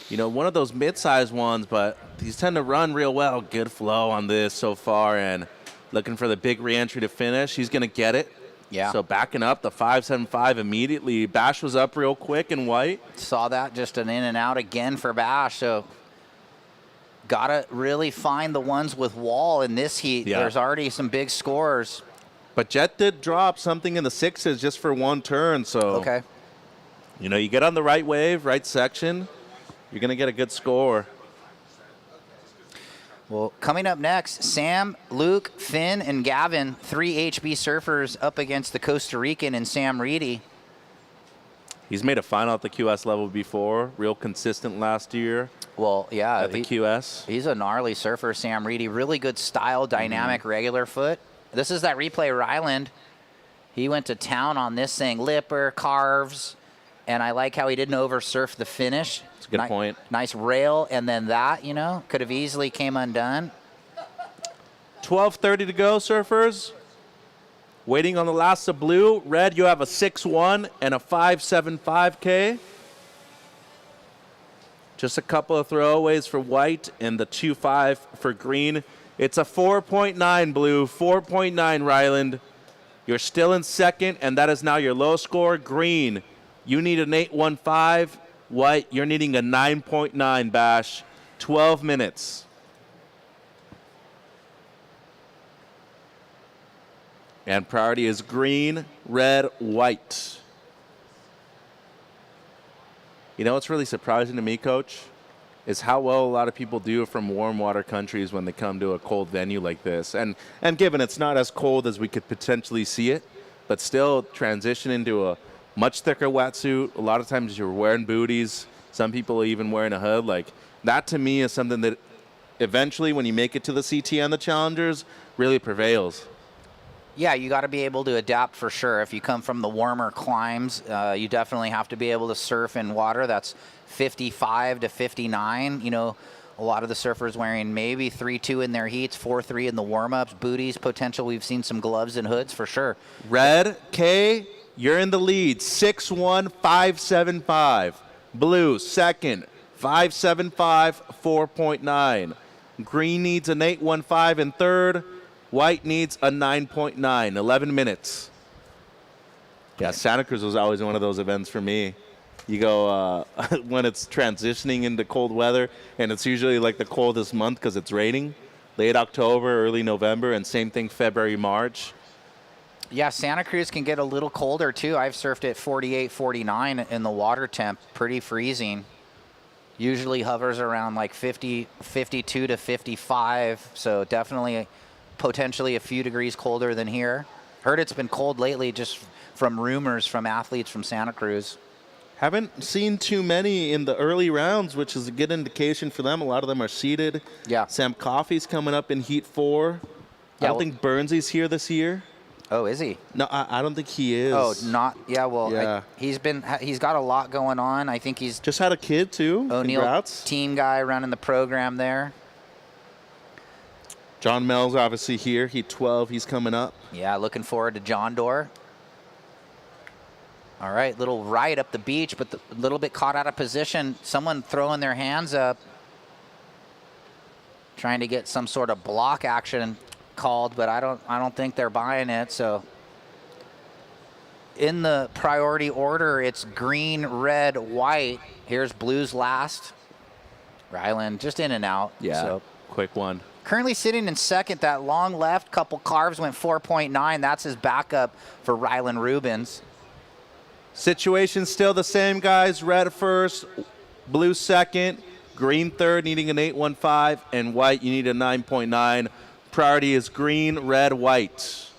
one of those mid-sized ones, but these tend to run real well. Good flow on this so far, and looking for the big re-entry to finish. He's going to get it. Yeah. So backing up the 5.75 immediately. Bash was up real quick in white. Saw that, just an in and out again for Bash, so got to really find the ones with wall in this heat. Yeah. There's already some big scores. But Jett did drop something in the sixes just for one turn. So, okay. You get on the right wave, right section, you're going to get a good score. Well, coming up next, Sam, Luke, Finn, and Gavin, 3 HB surfers up against the Costa Rican and Sam Reedy. He's made a final at the QS level before, real consistent last year. Well, yeah. At the QS. He's a gnarly surfer, Sam Reedy. Really good style, dynamic, regular foot. This is that replay Ryland. He went to town on this thing. Lipper, carves, and I like how he didn't oversurf the finish. That's a good point. Nice rail, and then that, could have easily came undone. 12:30 to go, surfers. Waiting on the last of blue. Red, you have a 6.1 and a 5.75K. Just a couple of throwaways for white and the 2.5 for green. It's a 4.9 blue, 4.9 Ryland. You're still in second, and that is now your low score. Green, you need an 8.15. White, you're needing a 9.9 Bash. 12 minutes. And priority is green, red, white. What's really surprising to me, Coach, is how well a lot of people do from warm water countries when they come to a cold venue like this. And given it's not as cold as we could potentially see it, but still transition into a much thicker wetsuit. A lot of times you're wearing booties. Some people are even wearing a hood. Like, that to me is something that eventually when you make it to the CT and the Challengers really prevails. Yeah, you got to be able to adapt for sure. If you come from the warmer climes, you definitely have to be able to surf in water that's 55 to 59. A lot of the surfers wearing maybe 3.2 in their heats, 4.3 in the warm-ups, booties, potential. We've seen some gloves and hoods for sure. Red, K, you're in the lead, 6.1, 5.75. Blue, second, 5.75, 4.9. Green needs an 8.15 in third. White needs a 9.9, 11 minutes. Yeah, Santa Cruz was always one of those events for me. You go when it's transitioning into cold weather, and it's usually like the coldest month because it's raining. Late October, early November, and same thing February, March. Yeah, Santa Cruz can get a little colder too. I've surfed at 48, 49 in the water temp, pretty freezing. Usually hovers around like 50, 52 to 55. So definitely potentially a few degrees colder than here. Heard it's been cold lately just from rumors from athletes from Santa Cruz. Haven't seen too many in the early rounds, which is a good indication for them. A lot of them are seeded. Yeah. Sam Coffey's coming up in Heat 4. I don't think Burnsy's here this year. Oh, is he? No, I don't think he is. Oh, not. Yeah, well, Yeah. he's got a lot going on. I think he's just had a kid too. O'Neill, Congrats. team guy running the program there. John Mel's obviously here. Heat 12, he's coming up. Yeah, looking forward to John Doerr. All right, little right up the beach, but a little bit caught out of position. Someone throwing their hands up, trying to get some sort of block action called, but I don't think they're buying it. So in the priority order, it's green, red, white. Here's blues last. Ryland just in and out. Yeah, so quick one. Currently sitting in second, that long left, couple carves went 4.9. That's his backup for Ryland Rubens. Situation still the same, guys. Red first, blue second, green third, needing an 8.15, and white, you need a 9.9. Priority is green, red, white.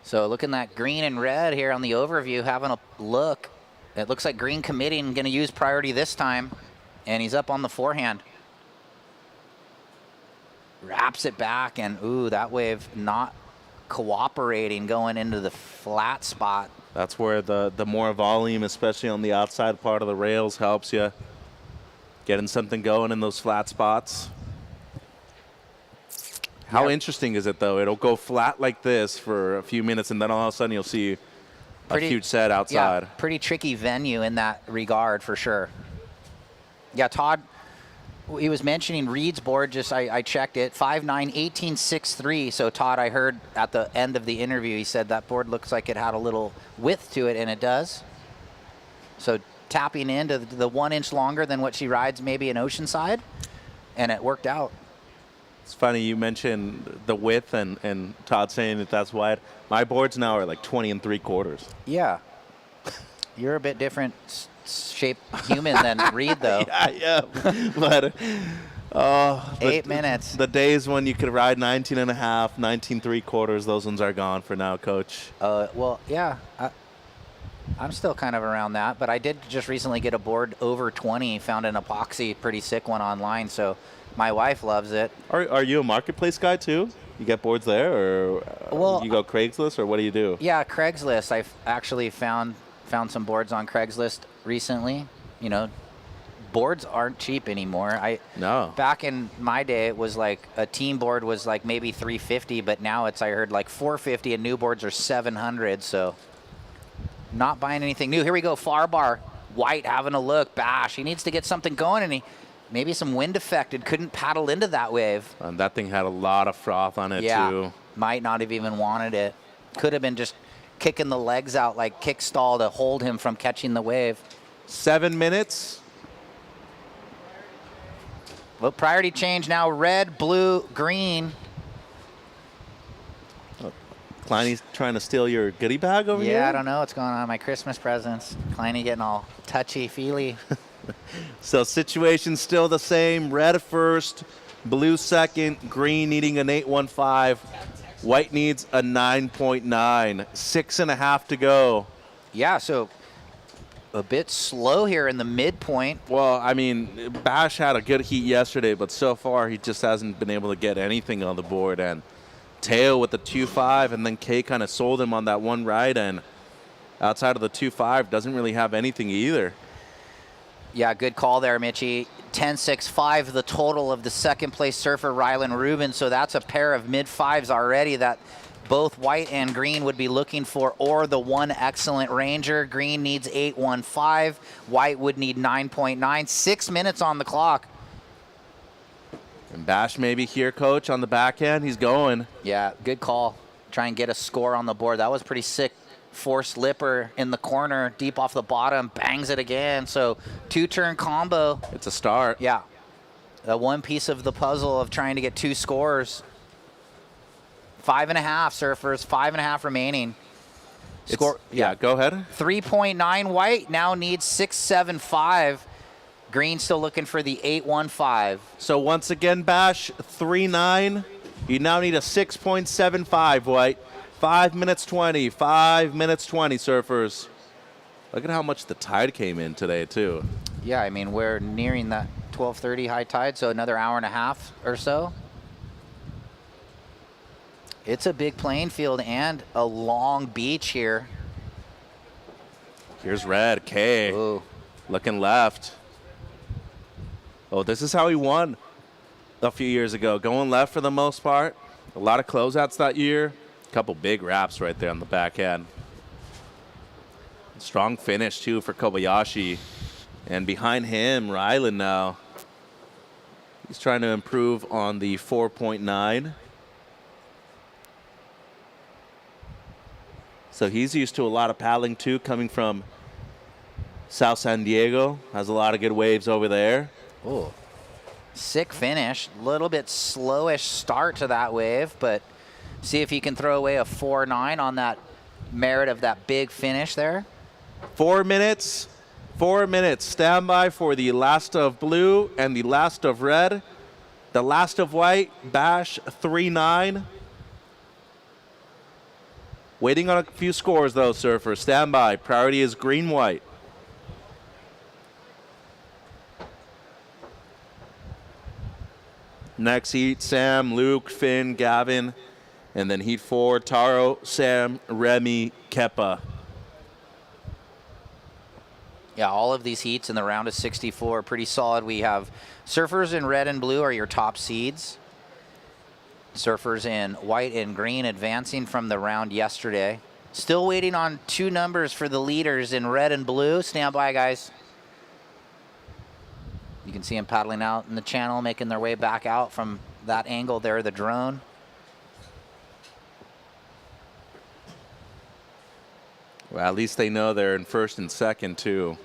So looking at green and red here on the overview, having a look. It looks like green committing, going to use priority this time, and he's up on the forehand. Wraps it back, and ooh, that wave not cooperating going into the flat spot. That's where the more volume, especially on the outside part of the rails, helps you. Getting something going in those flat spots. How interesting is it, though? It'll go flat like this for a few minutes, and then all of a sudden you'll see a huge set outside. Yeah, pretty tricky venue in that regard for sure. Yeah, Todd, he was mentioning Reed's board, just I checked it, 5'9", 18.63. So Todd, I heard at the end of the interview, he said that board looks like it had a little width to it, and it does. So tapping into the 1 inch longer than what she rides maybe in Oceanside, and it worked out. It's funny you mentioned the width and Todd saying that that's wide. My boards now are like 20 3/4. Yeah. You're a bit different shape human than Reed, though. Yeah. But 8 minutes. The days when you could ride 19.5, 19 3/4, those ones are gone for now, Coach. Well, yeah. I'm still kind of around that, but I did just recently get a board over 20, found an epoxy, pretty sick one online, so my wife loves it. Are you a marketplace guy too? You get boards there, or you go Craigslist, or what do you do? Yeah, Craigslist. I've actually found some boards on Craigslist recently. You know, boards aren't cheap anymore. No. Back in my day, it was like a team board was like maybe $350, but now it's, I heard, like $450, and new boards are $700. So not buying anything new. Here we go, far bar. White having a look. Bash. He needs to get something going, and he maybe some wind affected. Couldn't paddle into that wave. And that thing had a lot of froth on it too. Might not have even wanted it. Could have been just kicking the legs out like kick stall to hold him from catching the wave. 7 minutes. Well, priority change now. Red, blue, green. Kleiny's trying to steal your goodie bag over here? Yeah, I don't know what's going on. My Christmas presents. Kleiny getting all touchy-feely. So situation still the same. Red first, blue second, green needing an 8.15. White needs a 9.9. 6.5 to go. Yeah, so a bit slow here in the midpoint. Well, I mean, Bash had a good heat yesterday, but so far he just hasn't been able to get anything on the board. And Teo with the 2.5, and then Kay kind of sold him on that one ride, and outside of the 2.5 doesn't really have anything either. Yeah, good call there, Mitchie. 10.65, the total of the second place surfer, Ryland Rubin. So that's a pair of mid-fives already that both white and green would be looking for, or the one excellent Ranger. Green needs 8.15. White would need 9.9. 6 minutes on the clock. And Bash maybe here, Coach, on the back end. He's going. Yeah, good call. Try and get a score on the board. That was pretty sick. Force lipper in the corner, deep off the bottom, bangs it again. So two-turn combo. It's a start. Yeah. One piece of the puzzle of trying to get two scores. 5.5 surfers, 5.5 remaining. Score. Yeah, go ahead. 3.9 white, now needs 6.75. Green still looking for the 8.15. So once again, Bash, 3.9. You now need a 6.75 white. 5 minutes 20. 5 minutes 20, surfers. Look at how much the tide came in today, too. Yeah, I mean, we're nearing that 12:30 high tide, so another hour and a half or so. It's a big playing field and a long beach here. Here's red, K. Ooh. Looking left. Oh, this is how he won a few years ago. Going left for the most part. A lot of closeouts that year. A couple big wraps right there on the back end. Strong finish, too, for Kobayashi. And behind him, Ryland now. He's trying to improve on the 4.9. So he's used to a lot of paddling, too, coming from South San Diego. Has a lot of good waves over there. Oh, sick finish. A little bit slowish start to that wave, but see if he can throw away a 4.9 on that merit of that big finish there. 4 minutes. 4 minutes. Stand by for the last of blue and the last of red. The last of white, Bash 3.9. Waiting on a few scores, though, surfers. Stand by. Priority is green-white. Next heat, Sam, Luke, Finn, Gavin. And then heat 4, Taro, Sam, Remy, Kepa. Yeah, all of these heats in the round of 64 are pretty solid. We have surfers in red and blue are your top seeds. Surfers in white and green advancing from the round yesterday. Still waiting on 2 numbers for the leaders in red and blue. Stand by, guys. You can see them paddling out in the channel, making their way back out from that angle there, the drone. Well, at least they know they're in first and second, too.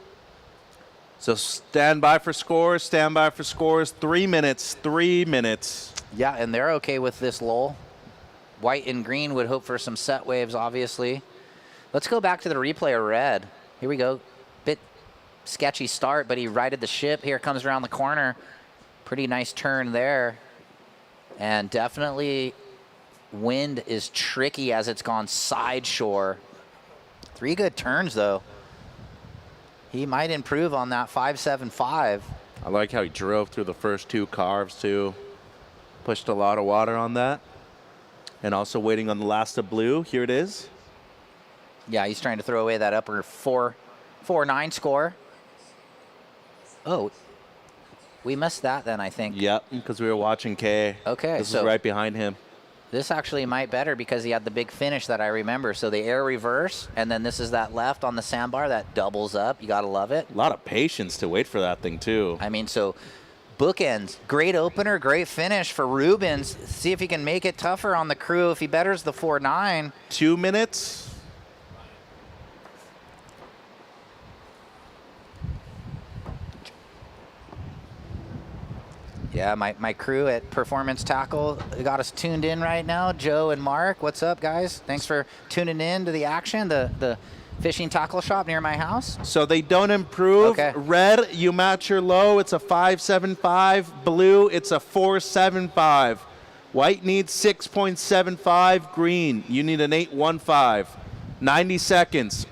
So stand by for scores, stand by for scores. 3 minutes, 3 minutes. Yeah, and they're okay with this lull. White and green would hope for some set waves, obviously. Let's go back to the replay of red. Here we go. Bit sketchy start, but he righted the ship. Here comes around the corner. Pretty nice turn there. And definitely wind is tricky as it's gone side shore. 3 good turns, though. He might improve on that 5.75. I like how he drove through the first 2 carves, too. Pushed a lot of water on that. And also waiting on the last of blue. Here it is. Yeah, he's trying to throw away that upper 4.9 score. Oh, we missed that then, I think. Yep, because we were watching K. Okay, this so is right behind him. This actually might better because he had the big finish that I remember. So the air reverse, and then this is that left on the sandbar that doubles up. You got to love it. A lot of patience to wait for that thing, too. I mean, so bookends. Great opener, great finish for Rubens. See if he can make it tougher on the crew if he betters the 4.9. 2 minutes. Yeah, my crew at Performance Tackle got us tuned in right now. Joe and Mark, what's up, guys? Thanks for tuning in to the action, the fishing tackle shop near my house. So they don't improve. Okay. Red, you match your low. It's a 5.75. Blue, it's a 4.75. White needs 6.75. Green, you need an 8.15. 90 seconds.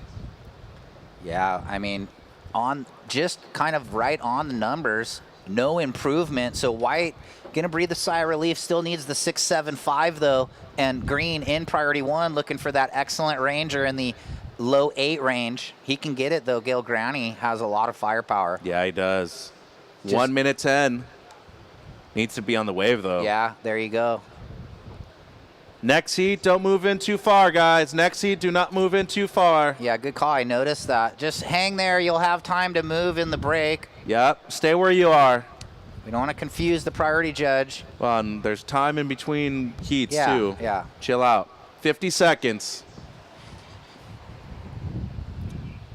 Yeah, I mean, on just kind of right on the numbers. No improvement. So white gonna breathe a sigh of relief. Still needs the 6.75 though. And green in priority 1, looking for that excellent ranger in the low 8 range. He can get it though. Gail Granny has a lot of firepower. Yeah, he does. 1 minute 10. Needs to be on the wave though. Yeah, there you go. Next heat, don't move in too far, guys. Next heat, do not move in too far. Yeah, good call. I noticed that. Just hang there. You'll have time to move in the break. Yep, stay where you are. We don't want to confuse the priority judge. Well, and there's time in between heats, Yeah, too. yeah. Chill out. 50 seconds.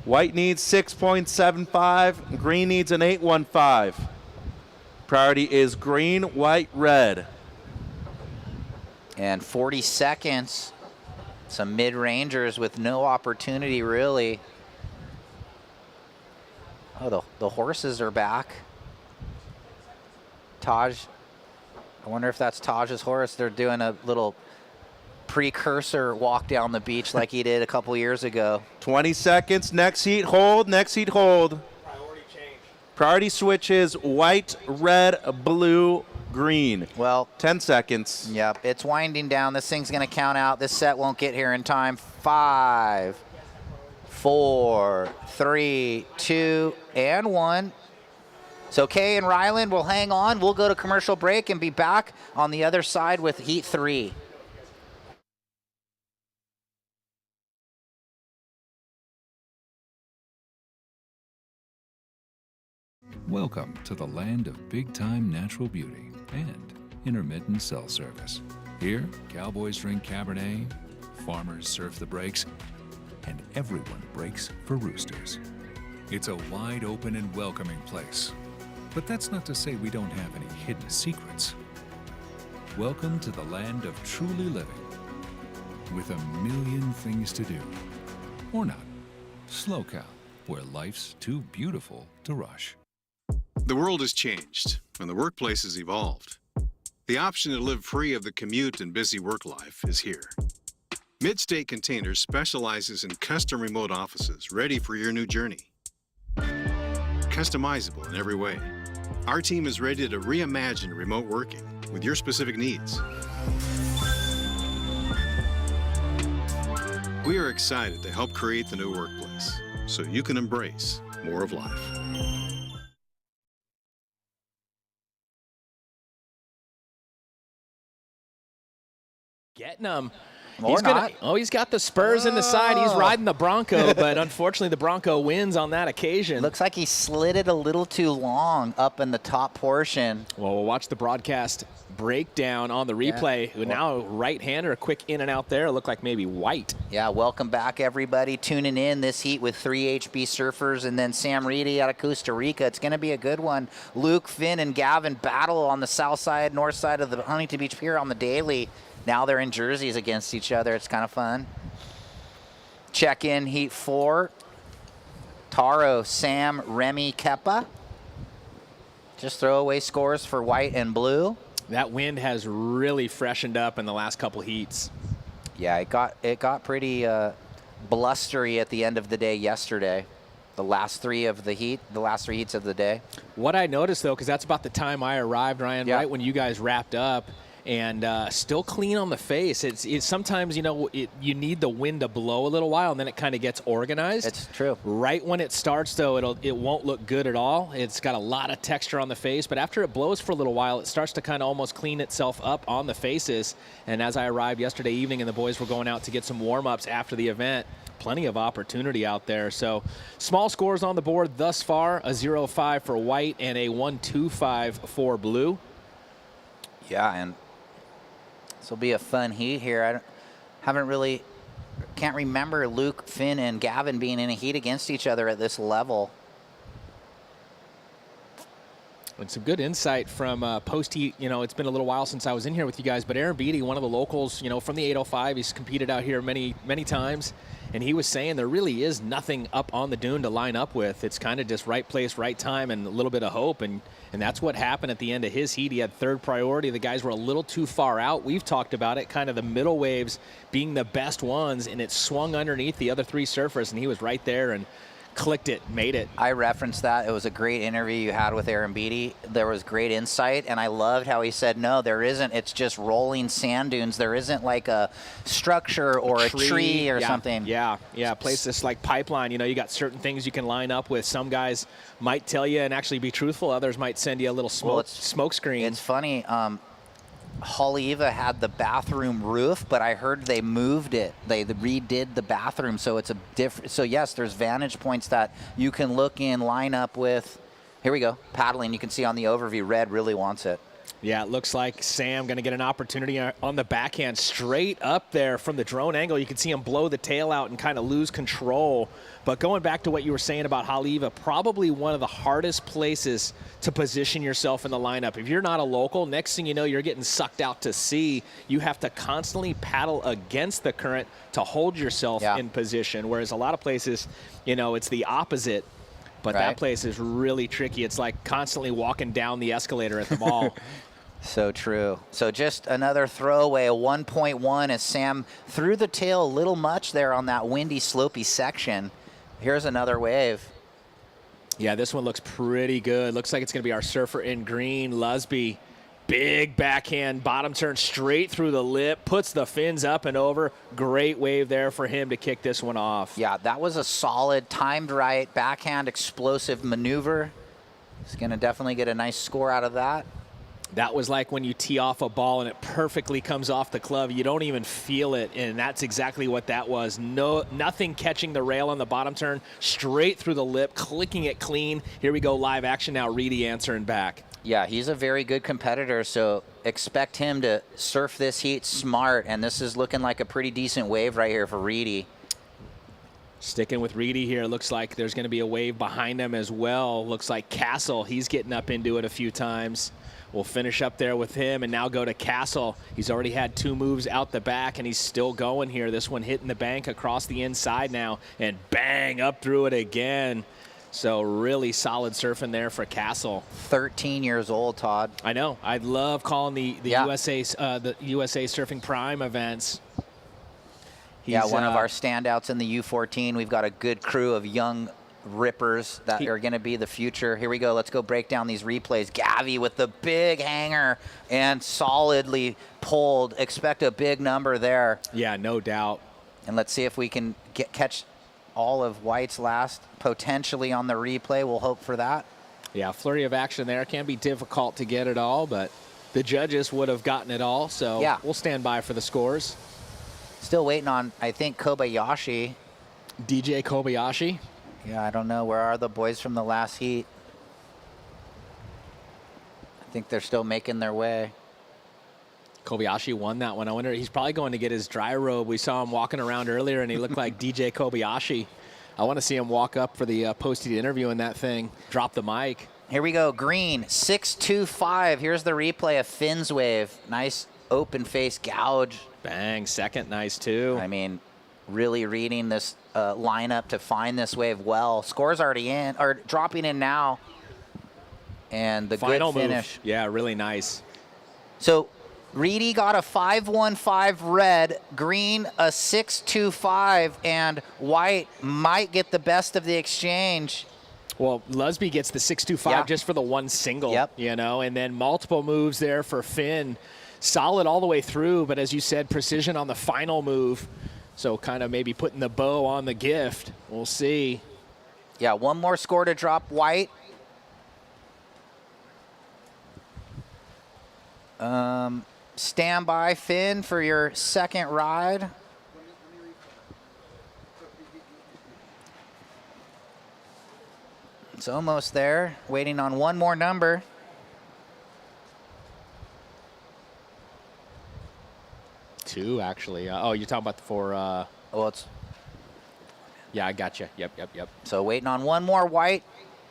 White needs 6.75. Green needs an 8.15. Priority is green, white, red. And 40 seconds. Some mid-rangers with no opportunity, really. Oh, the horses are back. Taj, I wonder if that's Taj's horse. They're doing a little precursor walk down the beach like he did a couple years ago. 20 seconds, next heat, hold, next heat, hold. Priority change. Priority switches, white, red, blue, green. Well, 10 seconds. Yep, it's winding down. This thing's going to count out. This set won't get here in time. 5, 4, 3, 2, and 1. So Kay and Ryland will hang on. We'll go to commercial break and be back on the other side with Heat 3. Welcome to the land of big-time natural beauty and intermittent cell service. Here, cowboys drink Cabernet, farmers surf the breaks, and everyone breaks for roosters. It's a wide open and welcoming place. But that's not to say we don't have any hidden secrets. Welcome to the land of truly living, with a million things to do. Or not. Slow Cow, where life's too beautiful to rush. The world has changed, and the workplace has evolved. The option to live free of the commute and busy work life is here. Midstate Containers specializes in custom remote offices ready for your new journey. Customizable in every way. Our team is ready to reimagine remote working with your specific needs. We are excited to help create the new workplace so you can embrace more of life. Getting him. Or not. He's got the spurs in the side. He's riding the Bronco, but unfortunately the Bronco wins on that occasion. Looks like he slid it a little too long up in the top portion. Well, we'll watch the broadcast breakdown on the replay. Yeah. Now right-hander, a quick in and out there. It looked like maybe white. Yeah, welcome back, everybody. Tuning in this heat with 3 HB surfers and then Sam Reedy out of Costa Rica. It's going to be a good one. Luke, Finn, and Gavin battle on the south side, north side of the Huntington Beach Pier on the daily. Now they're in jerseys against each other. It's kind of fun. Check in Heat 4. Taro, Sam, Remy, Kepa. Just throwaway scores for white and blue. That wind has really freshened up in the last couple heats. Yeah, it got pretty blustery at the end of the day yesterday. The last three heats of the day. What I noticed, though, because that's about the time I arrived, Ryan, Yeah. right when you guys wrapped up, and still clean on the face. It's sometimes, you know, you need the wind to blow a little while, and then it kind of gets organized. It's true. Right when it starts, though, it won't look good at all. It's got a lot of texture on the face, but after it blows for a little while, it starts to kind of almost clean itself up on the faces. And as I arrived yesterday evening and the boys were going out to get some warm-ups after the event, plenty of opportunity out there. So small scores on the board thus far, a 0-5 for white and a 1-2-5 for blue. Yeah, and this will be a fun heat here. Can't remember Luke, Finn, and Gavin being in a heat against each other at this level. And some good insight from post-heat. You know, it's been a little while since I was in here with you guys, but Aaron Beatty, one of the locals, you know, from the 805, he's competed out here many, many times, and he was saying there really is nothing up on the dune to line up with. It's kind of just right place, right time, and a little bit of hope, and that's what happened at the end of his heat. He had third priority. The guys were a little too far out. We've talked about it, kind of the middle waves being the best ones, and it swung underneath the other three surfers, and he was right there and clicked it, made it. I referenced that. It was a great interview you had with Aaron Beatty. There was great insight, and I loved how he said, no, there isn't. It's just rolling sand dunes. There isn't like a structure or a tree or something. Yeah, place this like pipeline. You know, you got certain things you can line up with. Some guys might tell you and actually be truthful. Others might send you a little smoke screen. It's funny. Haleiwa had the bathroom roof, but I heard they moved it. They redid the bathroom, so it's a different. So yes, there's vantage points that you can look in, line up with. Here we go, paddling. You can see on the overview, Red really wants it. Yeah, it looks like Sam going to get an opportunity on the backhand straight up there from the drone angle. You can see him blow the tail out and kind of lose control. But going back to what you were saying about Haliva, probably one of the hardest places to position yourself in the lineup. If you're not a local, next thing you know, you're getting sucked out to sea. You have to constantly paddle against the current to hold yourself in position, whereas a lot of places, you know, it's the opposite. But that place is really tricky. It's like constantly walking down the escalator at the mall. So true. So just another throwaway, a 1.1 as Sam threw the tail a little much there on that windy, slopey section. Here's another wave. Yeah, this one looks pretty good. Looks like it's going to be our surfer in green, Lusby. Big backhand, bottom turn straight through the lip, puts the fins up and over. Great wave there for him to kick this one off. Yeah, that was a solid, timed right, backhand explosive maneuver. He's going to definitely get a nice score out of that. That was like when you tee off a ball and it perfectly comes off the club. You don't even feel it, and that's exactly what that was. Nothing catching the rail on the bottom turn, straight through the lip, clicking it clean. Here we go, live action now. Reedy answering back. Yeah, he's a very good competitor, so expect him to surf this heat smart, and this is looking like a pretty decent wave right here for Reedy. Sticking with Reedy here, looks like there's going to be a wave behind him as well. Looks like Castle, he's getting up into it a few times. We'll finish up there with him and now go to Castle. He's already had 2 moves out the back, and he's still going here. This one hitting the bank across the inside now, and bang, up through it again. So really solid surfing there for Castle. 13 years old, Todd. I know. I love calling the USA Surfing Prime events. Yeah, one of our standouts in the U14. We've got a good crew of young rippers that are going to be the future. Here we go. Let's go break down these replays. Gavi with the big hanger and solidly pulled. Expect a big number there. Yeah, no doubt. And let's see if we can catch all of White's last potentially on the replay. We'll hope for that. Yeah, flurry of action there. Can be difficult to get it all, but the judges would have gotten it all, so we'll stand by for the scores. Still waiting on, I think, Kobayashi. DJ Kobayashi? Yeah, I don't know. Where are the boys from the last heat? I think they're still making their way. Kobayashi won that one. I wonder, he's probably going to get his dry robe. We saw him walking around earlier, and he looked like DJ Kobayashi. I want to see him walk up for the post-heat interview in that thing. Drop the mic. Here we go. Green, 6.25. Here's the replay of Finn's wave. Nice open face gouge. Bang, second, nice too. I mean, really reading this lineup to find this wave well. Score's already in, or dropping in now. And the final good finish. Move. Yeah, really nice. So Reedy got a 5.15 red, Green a 6.25, and White might get the best of the exchange. Well, Lusby gets the 6.25 just for the one single, you know, and then multiple moves there for Finn. Solid all the way through, but as you said, precision on the final move. So kind of maybe putting the bow on the gift. We'll see. Yeah, one more score to drop White. Stand by, Finn, for your second ride. It's almost there. Waiting on one more number. Two, actually. Oh, you're talking about the four. Well, it's. Yeah, I got you. Yep. So waiting on one more White.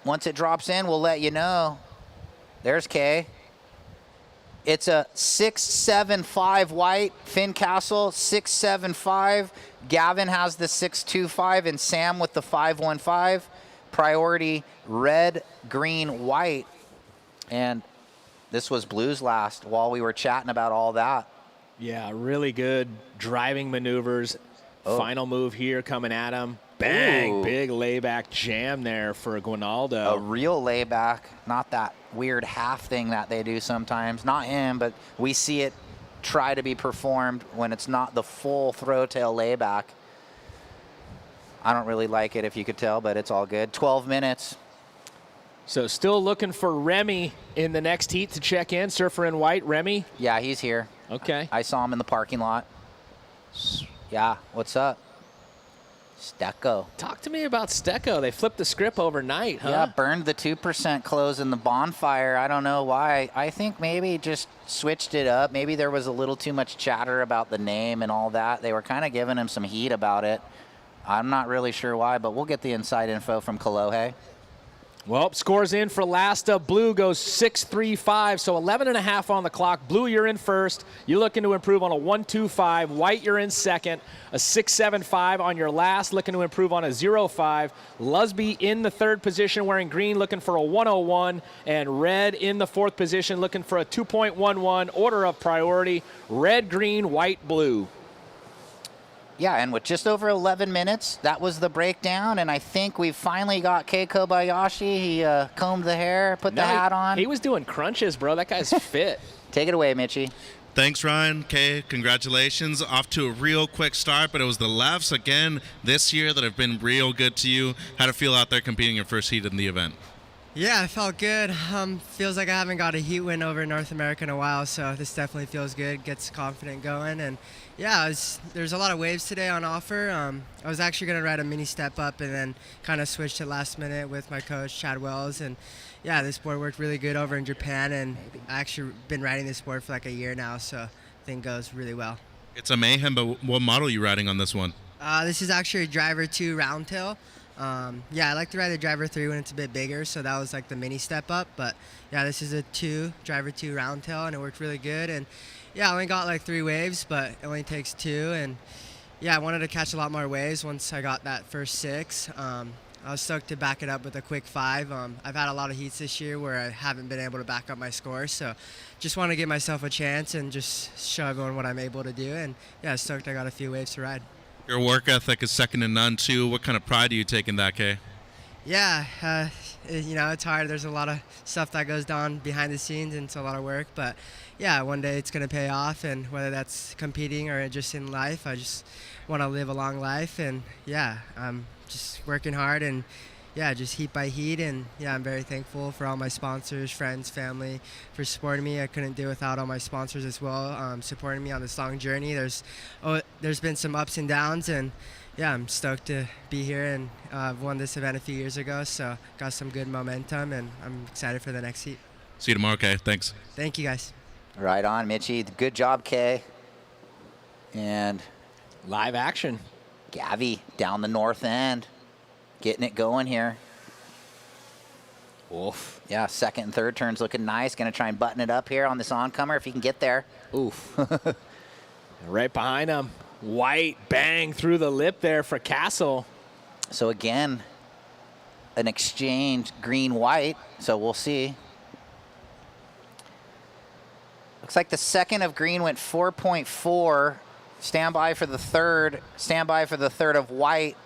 Once it drops in, we'll let you know. There's Kay. It's a 6.75 White. Finn Castle, 6.75. Gavin has the 6.25, and Sam with the 5.15. Priority red, green, white. And this was Blues last while we were chatting about all that. Yeah, really good driving maneuvers. Final move here coming at him. Bang, Ooh. big layback jam there for Guinaldo. A real layback, not that weird half thing that they do sometimes. Not him, but we see it try to be performed when it's not the full throw tail layback. I don't really like it, if you could tell, but it's all good. 12 minutes. So still looking for Remy in the next heat to check in. Surfer in white, Remy? Yeah, he's here. Okay. I saw him in the parking lot. Yeah, what's up? Stecco. Talk to me about Stecco. They flipped the script overnight, huh? Yeah, burned the 2% close in the bonfire. I don't know why. I think maybe just switched it up. Maybe there was a little too much chatter about the name and all that. They were kind of giving him some heat about it. I'm not really sure why, but we'll get the inside info from Kalohe. Well, scores in for last up. Blue goes 6-3-5, so 11.5 on the clock. Blue, you're in first. You're looking to improve on a 1-2-5. White, you're in second. A 6-7-5 on your last, looking to improve on a 0-5. Lusby in the third position, wearing green, looking for a 101. And red in the fourth position, looking for a 2.11. Order of priority, red, green, white, blue. Yeah, and with just over 11 minutes, that was the breakdown, and I think we finally got Kei Kobayashi. He combed the hair, put the hat on. He was doing crunches, bro. That guy's fit. Take it away, Mitchie. Thanks, Ryan. Kei, congratulations. Off to a real quick start, but it was the lefts again this year that have been real good to you. How'd it feel out there competing your first heat in the event? Yeah, it felt good. Feels like I haven't got a heat win over North America in a while, so this definitely feels good, gets confident going. And yeah, there's a lot of waves today on offer. I was actually going to ride a mini step up and then kind of switched it last minute with my coach, Chad Wells. And yeah, this board worked really good over in Japan, and I actually been riding this board for like a year now, so I think it goes really well. It's a mayhem, but what model are you riding on this one? This is actually a driver 2 round tail. Yeah, I like to ride the driver 3 when it's a bit bigger, so that was like the mini step up. But yeah, this is a driver 2 round tail, and it worked really good. And yeah, I only got like 3 waves, but it only takes 2. And yeah, I wanted to catch a lot more waves once I got that first 6. I was stoked to back it up with a quick 5. I've had a lot of heats this year where I haven't been able to back up my score, so just want to give myself a chance and just show everyone what I'm able to do. And yeah, stoked I got a few waves to ride. Your work ethic is second to none, too. What kind of pride do you take in that, Kei? Yeah, you know, it's hard. There's a lot of stuff that goes down behind the scenes, and it's a lot of work. But yeah, one day it's going to pay off, and whether that's competing or just in life, I just want to live a long life. And yeah, I'm just working hard, and yeah, just heat by heat. And yeah, I'm very thankful for all my sponsors, friends, family for supporting me. I couldn't do without all my sponsors as well, supporting me on this long journey. There's been some ups and downs, and yeah, I'm stoked to be here, and I've won this event a few years ago, so got some good momentum, and I'm excited for the next heat. See you tomorrow, Kei. Thanks. Thank you, guys. Right on, Mitchie. Good job, Kei. And live action. Gavi down the north end. Getting it going here. Oof. Yeah, second and third turns looking nice. Going to try and button it up here on this oncomer if he can get there. Oof. Right behind him. White bang through the lip there for Castle. So again, an exchange green-white. So we'll see. Looks like the second of green went 4.4. Stand by for the third. Stand by for the third of white.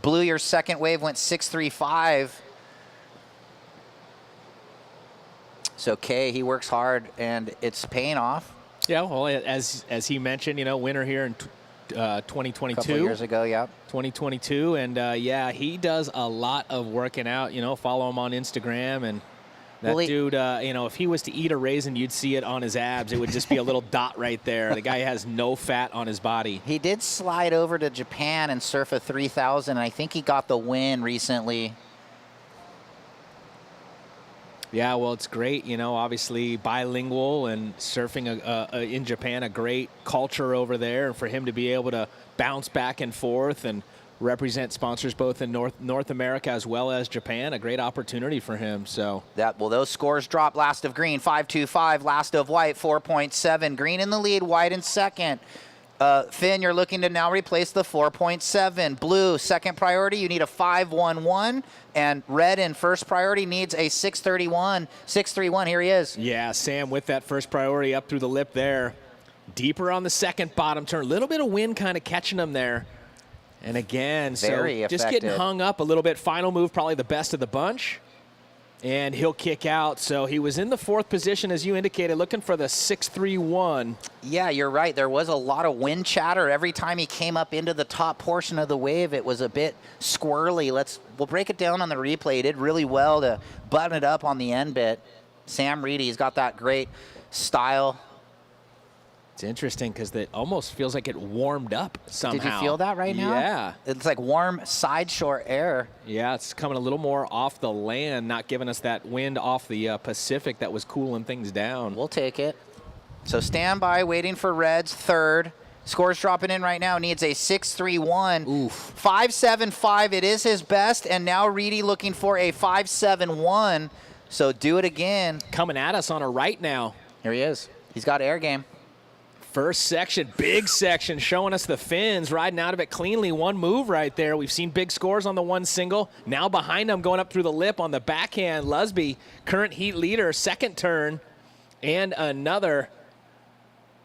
Blue, your second wave went 6.35. So Kei, he works hard, and it's paying off. Yeah, well, as he mentioned, you know, winner here in 2022. A couple years ago, yeah. 2022, and yeah, he does a lot of working out. You know, follow him on Instagram, and that dude, you know, if he was to eat a raisin, you'd see it on his abs. It would just be a little dot right there. The guy has no fat on his body. He did slide over to Japan and surf a 3,000, and I think he got the win recently. Yeah, well, it's great, you know, obviously bilingual and surfing in Japan, a great culture over there. And for him to be able to bounce back and forth and represent sponsors both in North America as well as Japan, a great opportunity for him. So well, those scores drop. Last of green, 5.25. Last of white, 4.7. Green in the lead, white in second. Finn, you're looking to now replace the 4.7. Blue, second priority, you need a 5.11. And red in first priority needs a 6.31. 6.31, here he is. Yeah, Sam with that first priority up through the lip there. Deeper on the second bottom turn. A little bit of wind kind of catching him there. And again, Very just effective. getting hung up a little bit. Final move, probably the best of the bunch. And he'll kick out. So he was in the fourth position, as you indicated, looking for the 6.31. Yeah, you're right. There was a lot of wind chatter. Every time he came up into the top portion of the wave, it was a bit squirrely. We'll break it down on the replay. He did really well to button it up on the end bit. Sam Reedy, he's got that great style. It's interesting because it almost feels like it warmed up somehow. Did you feel that right now? Yeah. It's like warm side shore air. Yeah, it's coming a little more off the land, not giving us that wind off the Pacific that was cooling things down. We'll take it. So stand by, waiting for Reds, third. Scores dropping in right now. Needs a 6.31. Oof. 5.75. It is his best. And now Reedy looking for a 5.71. So do it again. Coming at us on a right now. Here he is. He's got air game. First section, big section, showing us the fins, riding out of it cleanly. One move right there. We've seen big scores on the one single. Now behind him, going up through the lip on the backhand, Lusby, current heat leader, second turn, and another.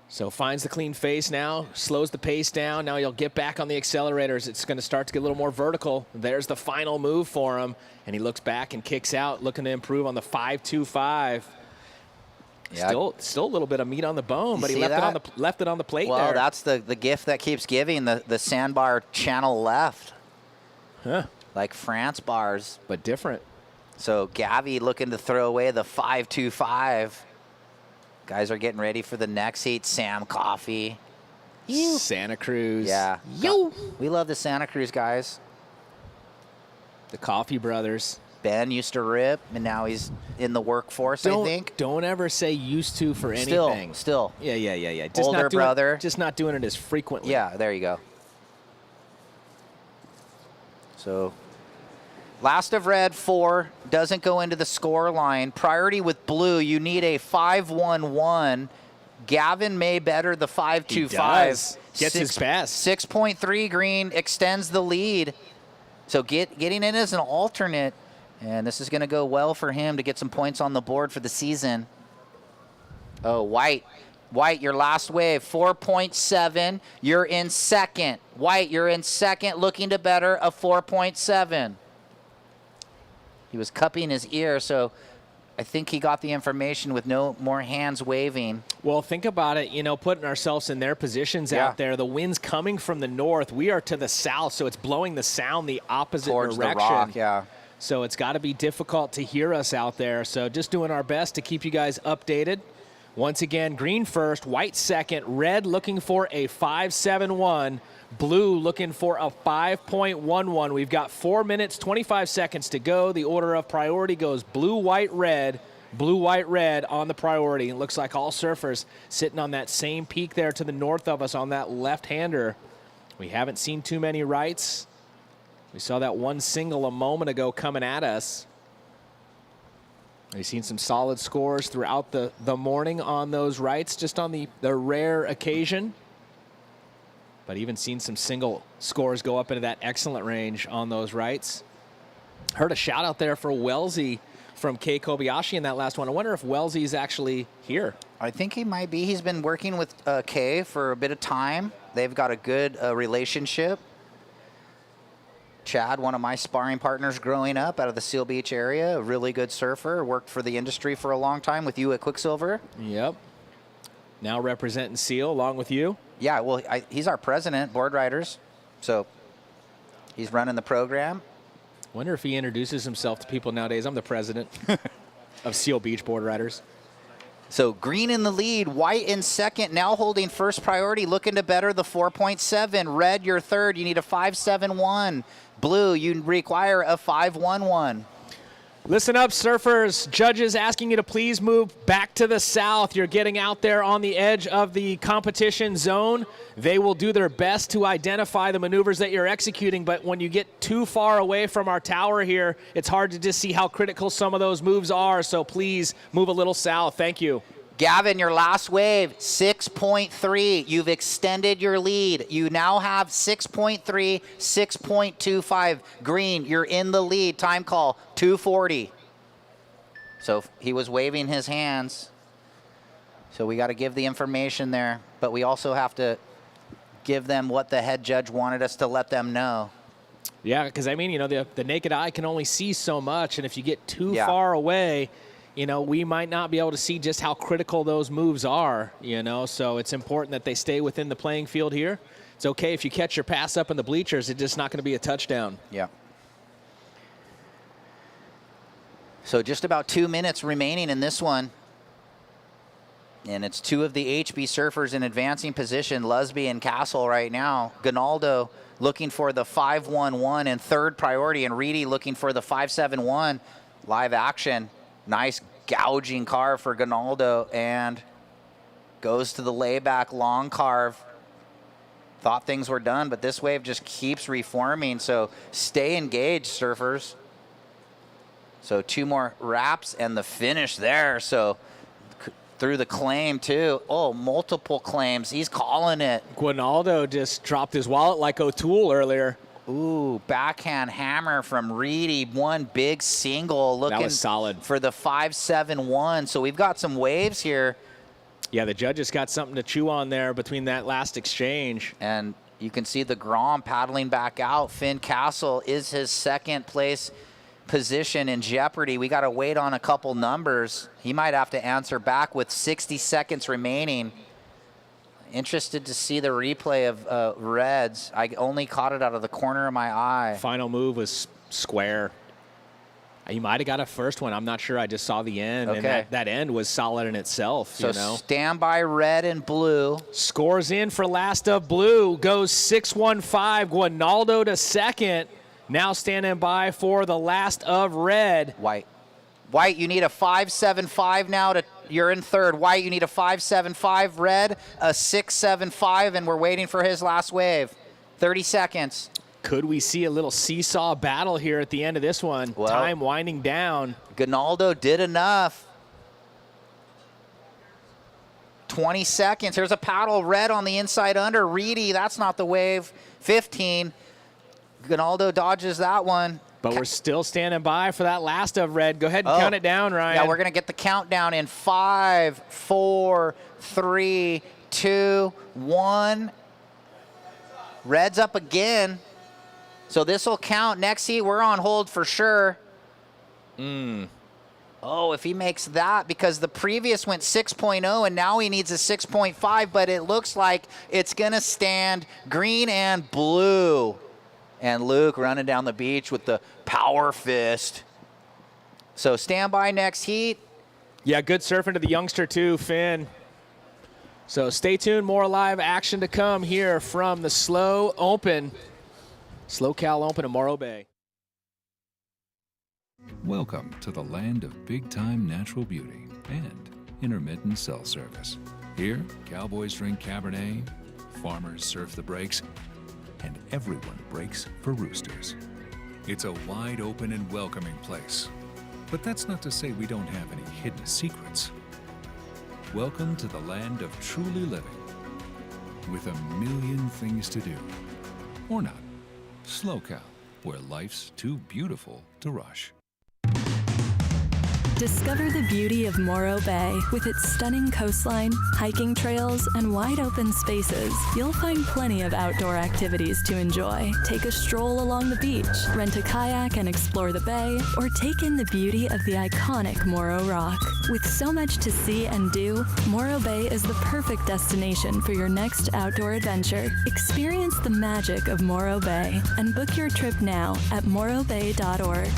So finds the clean face now, slows the pace down. Now he'll get back on the accelerators. It's going to start to get a little more vertical. There's the final move for him, and he looks back and kicks out, looking to improve on the 5.25. Yeah. Still a little bit of meat on the bone, but he see left it on the plate well, there. that's the gift that keeps giving, the sandbar channel left. Huh. Like France bars. But different. So Gavi looking to throw away the 5.25. Guys are getting ready for the next heat. Sam Coffee. Santa Cruz. Yeah. We love the Santa Cruz guys. The Coffee brothers. Ben used to rip, and now he's in the workforce, I think. Don't ever say used to for anything. Still. Yeah. Just Older brother. Just not doing it as frequently. Yeah, there you go. So, last of red, 4. Doesn't go into the score line. Priority with blue, you need a 5.11. Gavin may better the 5.25. Gets his best. 6.3 green extends the lead. So getting in as an alternate. And this is going to go well for him to get some points on the board for the season. Oh, White, your last wave, 4.7. You're in second. White, you're in second, looking to better a 4.7. He was cupping his ear, so I think he got the information with no more hands waving. Well, think about it, putting ourselves in their positions out there. The wind's coming from the north. We are to the south, so it's blowing the sound the opposite towards direction. The rock, yeah. So it's got to be difficult to hear us out there. So just doing our best to keep you guys updated. Once again, green first, white second, red looking for a 5.71, blue looking for a 5.11. We've got 4 minutes, 25 seconds to go. The order of priority goes blue, white, red on the priority. It looks like all surfers sitting on that same peak there to the north of us on that left-hander. We haven't seen too many rights. We saw that one single a moment ago coming at us. We've seen some solid scores throughout the morning on those rights, just on the rare occasion. But even seen some single scores go up into that excellent range on those rights. Heard a shout out there for Wellesley from Kei Kobayashi in that last one. I wonder if Wellesley's actually here. I think he might be. He's been working with Kei for a bit of time. They've got a good relationship. Chad, one of my sparring partners growing up out of the Seal Beach area, a really good surfer, worked for the industry for a long time with you at Quicksilver. Yep. Now representing Seal along with you. Yeah, well, he's our president, board riders. So he's running the program. Wonder if he introduces himself to people nowadays. I'm the president of Seal Beach board riders. So green in the lead, white in second, now holding first priority, looking to better the 4.7. Red, you're third. You need a 5.71. Blue, you require a 5.11. Listen up, surfers. Judges asking you to please move back to the south. You're getting out there on the edge of the competition zone. They will do their best to identify the maneuvers that you're executing, but when you get too far away from our tower here, it's hard to just see how critical some of those moves are, so please move a little south. Thank you. Gavin, your last wave, 6.3. You've extended your lead. You now have 6.3, 6.25. Green, you're in the lead. Time call, 2:40. So he was waving his hands. So we got to give the information there, but we also have to give them what the head judge wanted us to let them know. Yeah, because, I mean, the naked eye can only see so much, and if you get too far away, we might not be able to see just how critical those moves are, so it's important that they stay within the playing field here. It's okay if you catch your pass up in the bleachers, it's just not going to be a touchdown. Yeah. So just about 2 minutes remaining in this one. And it's two of the HB surfers in advancing position, Lusby and Castle right now. Gonaldo looking for the 5-1-1 in third priority, and Reedy looking for the 5-7-1. Live action. Nice gouging carve for Gonaldo, and goes to the layback long carve. Thought things were done, but this wave just keeps reforming, so stay engaged, surfers. So 2 more wraps and the finish there. So through the claim too. Oh, multiple claims. He's calling it. Guinaldo just dropped his wallet like O'Toole earlier. Ooh, backhand hammer from Reedy. One big single looking that was solid for the 5-7-1. So we've got some waves here. Yeah, the judges got something to chew on there between that last exchange. And you can see the Grom paddling back out. Finn Castle is his second place position in jeopardy. We got to wait on a couple numbers. He might have to answer back with 60 seconds remaining. Interested to see the replay of Reds. I only caught it out of the corner of my eye. Final move was square. He might have got a first one. I'm not sure. I just saw the end. Okay. And that end was solid in itself. So you know? Stand by red and blue. Scores in for last of blue. Goes 6-1-5. Guinaldo to second. Now standing by for the last of red. White. White, you need a 5-7-5 now. You're in third. White, you need a 5-7-5. Red, a 6-7-5, and we're waiting for his last wave. 30 seconds. Could we see a little seesaw battle here at the end of this one? Well, time winding down. Gonaldo did enough. 20 seconds. Here's a paddle. Red on the inside under. Reedy, that's not the wave. 15. Gonaldo dodges that one. But we're still standing by for that last of red. Go ahead and count it down, Ryan. Yeah, we're going to get the countdown in 5, 4, 3, 2, 1. Red's up again. So this will count. Next heat, we're on hold for sure. Oh, if he makes that, because the previous went 6.0 and now he needs a 6.5, but it looks like it's going to stand green and blue. And Luke running down the beach with the power fist. So stand by next heat. Yeah, good surfing to the youngster too, Finn. So stay tuned. More live action to come here from the SLO Open. SLO Cal Open in Morro Bay. Welcome to the land of big-time natural beauty and intermittent cell service. Here, cowboys drink Cabernet, farmers surf the breaks, and everyone breaks for roosters. It's a wide open and welcoming place. But that's not to say we don't have any hidden secrets. Welcome to the land of truly living, with a million things to do. Or not. SLO Cal, where life's too beautiful to rush. Discover the beauty of Morro Bay. With its stunning coastline, hiking trails, and wide open spaces, you'll find plenty of outdoor activities to enjoy. Take a stroll along the beach, rent a kayak and explore the bay, or take in the beauty of the iconic Morro Rock. With so much to see and do, Morro Bay is the perfect destination for your next outdoor adventure. Experience the magic of Morro Bay and book your trip now at morrobay.org.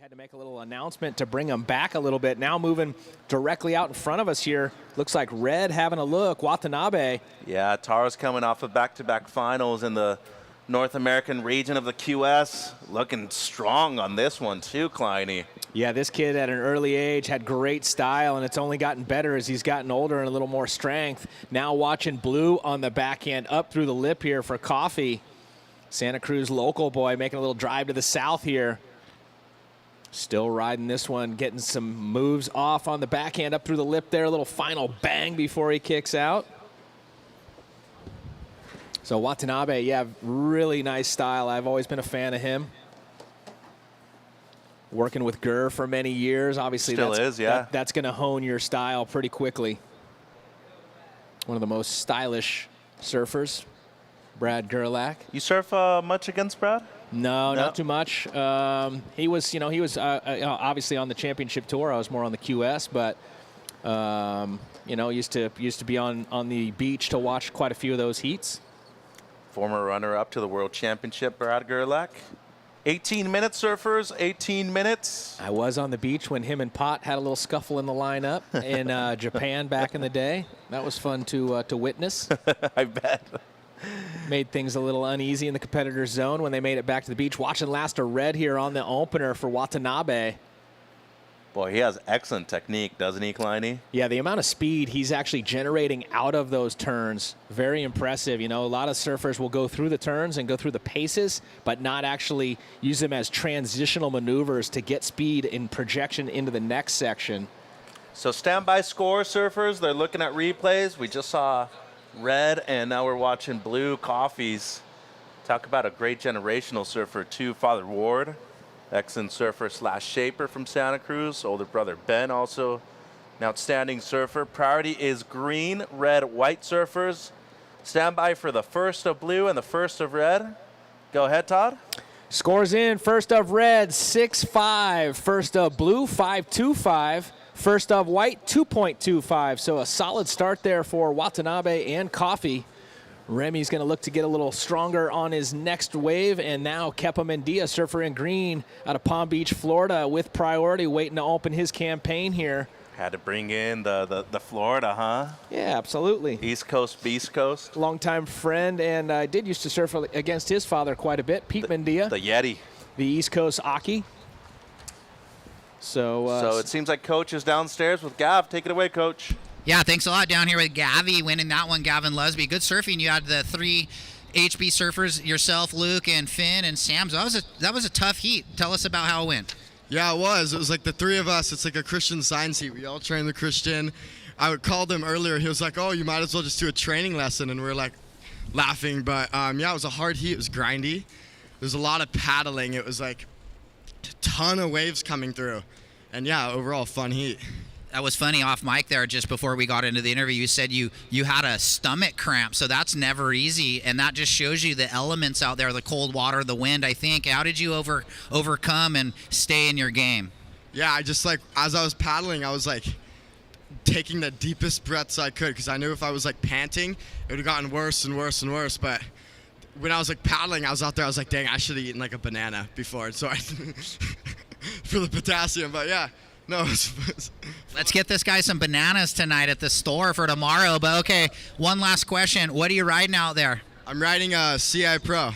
To make a little announcement to bring them back a little bit. Now moving directly out in front of us here. Looks like Red having a look. Watanabe. Yeah, Tara's coming off of back-to-back finals in the North American region of the QS. Looking strong on this one too, Kleiny. Yeah, this kid at an early age had great style, and it's only gotten better as he's gotten older and a little more strength. Now watching Blue on the backhand up through the lip here for Coffee. Santa Cruz local boy making a little drive to the south here. Still riding this one, getting some moves off on the backhand up through the lip there. A little final bang before he kicks out. So Watanabe, yeah, really nice style. I've always been a fan of him. Working with Gurr for many years. Obviously, that's going to hone your style pretty quickly. One of the most stylish surfers, Brad Gerlach. You surf much against Brad? No, not too much. He was obviously on the championship tour. I was more on the QS, but used to be on the beach to watch quite a few of those heats. Former runner-up to the World Championship, Brad Gerlach. 18 minutes, surfers, 18 minutes. I was on the beach when him and Pot had a little scuffle in the lineup in Japan back in the day. That was fun to witness. I bet. Made things a little uneasy in the competitor's zone when they made it back to the beach. Watching Laster Red here on the opener for Watanabe. Boy, he has excellent technique, doesn't he, Kleiny? Yeah, the amount of speed he's actually generating out of those turns, very impressive. You know, a lot of surfers will go through the turns and go through the paces, but not actually use them as transitional maneuvers to get speed and projection into the next section. So standby score, surfers. They're looking at replays. We just saw red, and now we're watching blue coffees. Talk about a great generational surfer, too. Father Ward, excellent surfer / shaper from Santa Cruz. Older brother Ben, also an outstanding surfer. Priority is green, red, white surfers. Stand by for the first of blue and the first of red. Go ahead, Todd. Scores in. First of red, 6.5. First of blue, 5.25. First of white, 2.25. So a solid start there for Watanabe and Coffee. Remy's going to look to get a little stronger on his next wave. And now Kepa Mendia, surfer in green out of Palm Beach, Florida, with priority, waiting to open his campaign here. Had to bring in the Florida, huh? Yeah, absolutely. East Coast, Beast Coast. Longtime friend, and I did used to surf against his father quite a bit, Pete Mendia. The Yeti. The East Coast Aki. So it seems like Coach is downstairs with Gav. Take it away, Coach. Yeah, thanks a lot down here with Gavi winning that one, Gavin Lusby. Good surfing. You had the 3 HB surfers, yourself, Luke, and Finn, and Sam. So that was a tough heat. Tell us about how it went. Yeah, it was. It was like the 3 of us. It's like a Christian Science heat. We all train the Christian. I called him earlier. He was like, oh, you might as well just do a training lesson. And we were like laughing. But yeah, it was a hard heat. It was grindy. There's a lot of paddling. It was like a ton of waves coming through. And yeah, overall fun heat. That was funny off mic there just before we got into the interview. You said you had a stomach cramp, so that's never easy, and that just shows you the elements out there, the cold water, the wind, I think. How did you overcome and stay in your game? Yeah, I just like, as I was paddling, I was like taking the deepest breaths I could because I knew if I was like panting, it would have gotten worse and worse and worse. But when I was like paddling, I was out there, I was like, dang, I should have eaten like a banana before. So I for the potassium, but yeah. No, let's get this guy some bananas tonight at the store for tomorrow. But okay, one last question. What are you riding out there? I'm riding a CI Pro,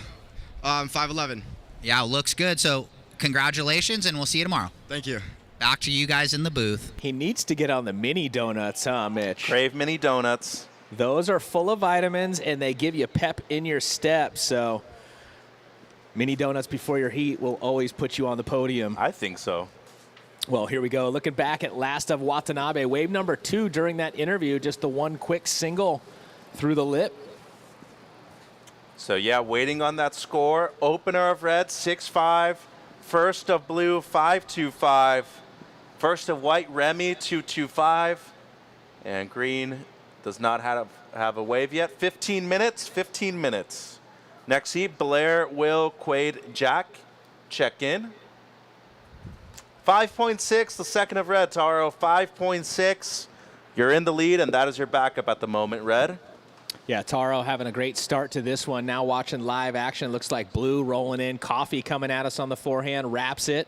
511. Yeah, looks good. So congratulations, and we'll see you tomorrow. Thank you. Back to you guys in the booth. He needs to get on the mini donuts, huh, Mitch? Crave mini donuts. Those are full of vitamins, and they give you pep in your step. So mini donuts before your heat will always put you on the podium. I think so. Well, here we go. Looking back at last of Watanabe. Wave number 2 during that interview. Just the one quick single through the lip. So, yeah, waiting on that score. Opener of red, 6.5. First of blue, 5.25. First of white, Remy, 2.25. And green does not have a wave yet. 15 minutes, 15 minutes. Next heat, Blair, Will, Quade, Jack. Check in. 5.6, the second of red, Taro. 5.6. You're in the lead, and that is your backup at the moment, red. Yeah, Taro having a great start to this one. Now watching live action. Looks like blue rolling in. Coffee coming at us on the forehand. Wraps it.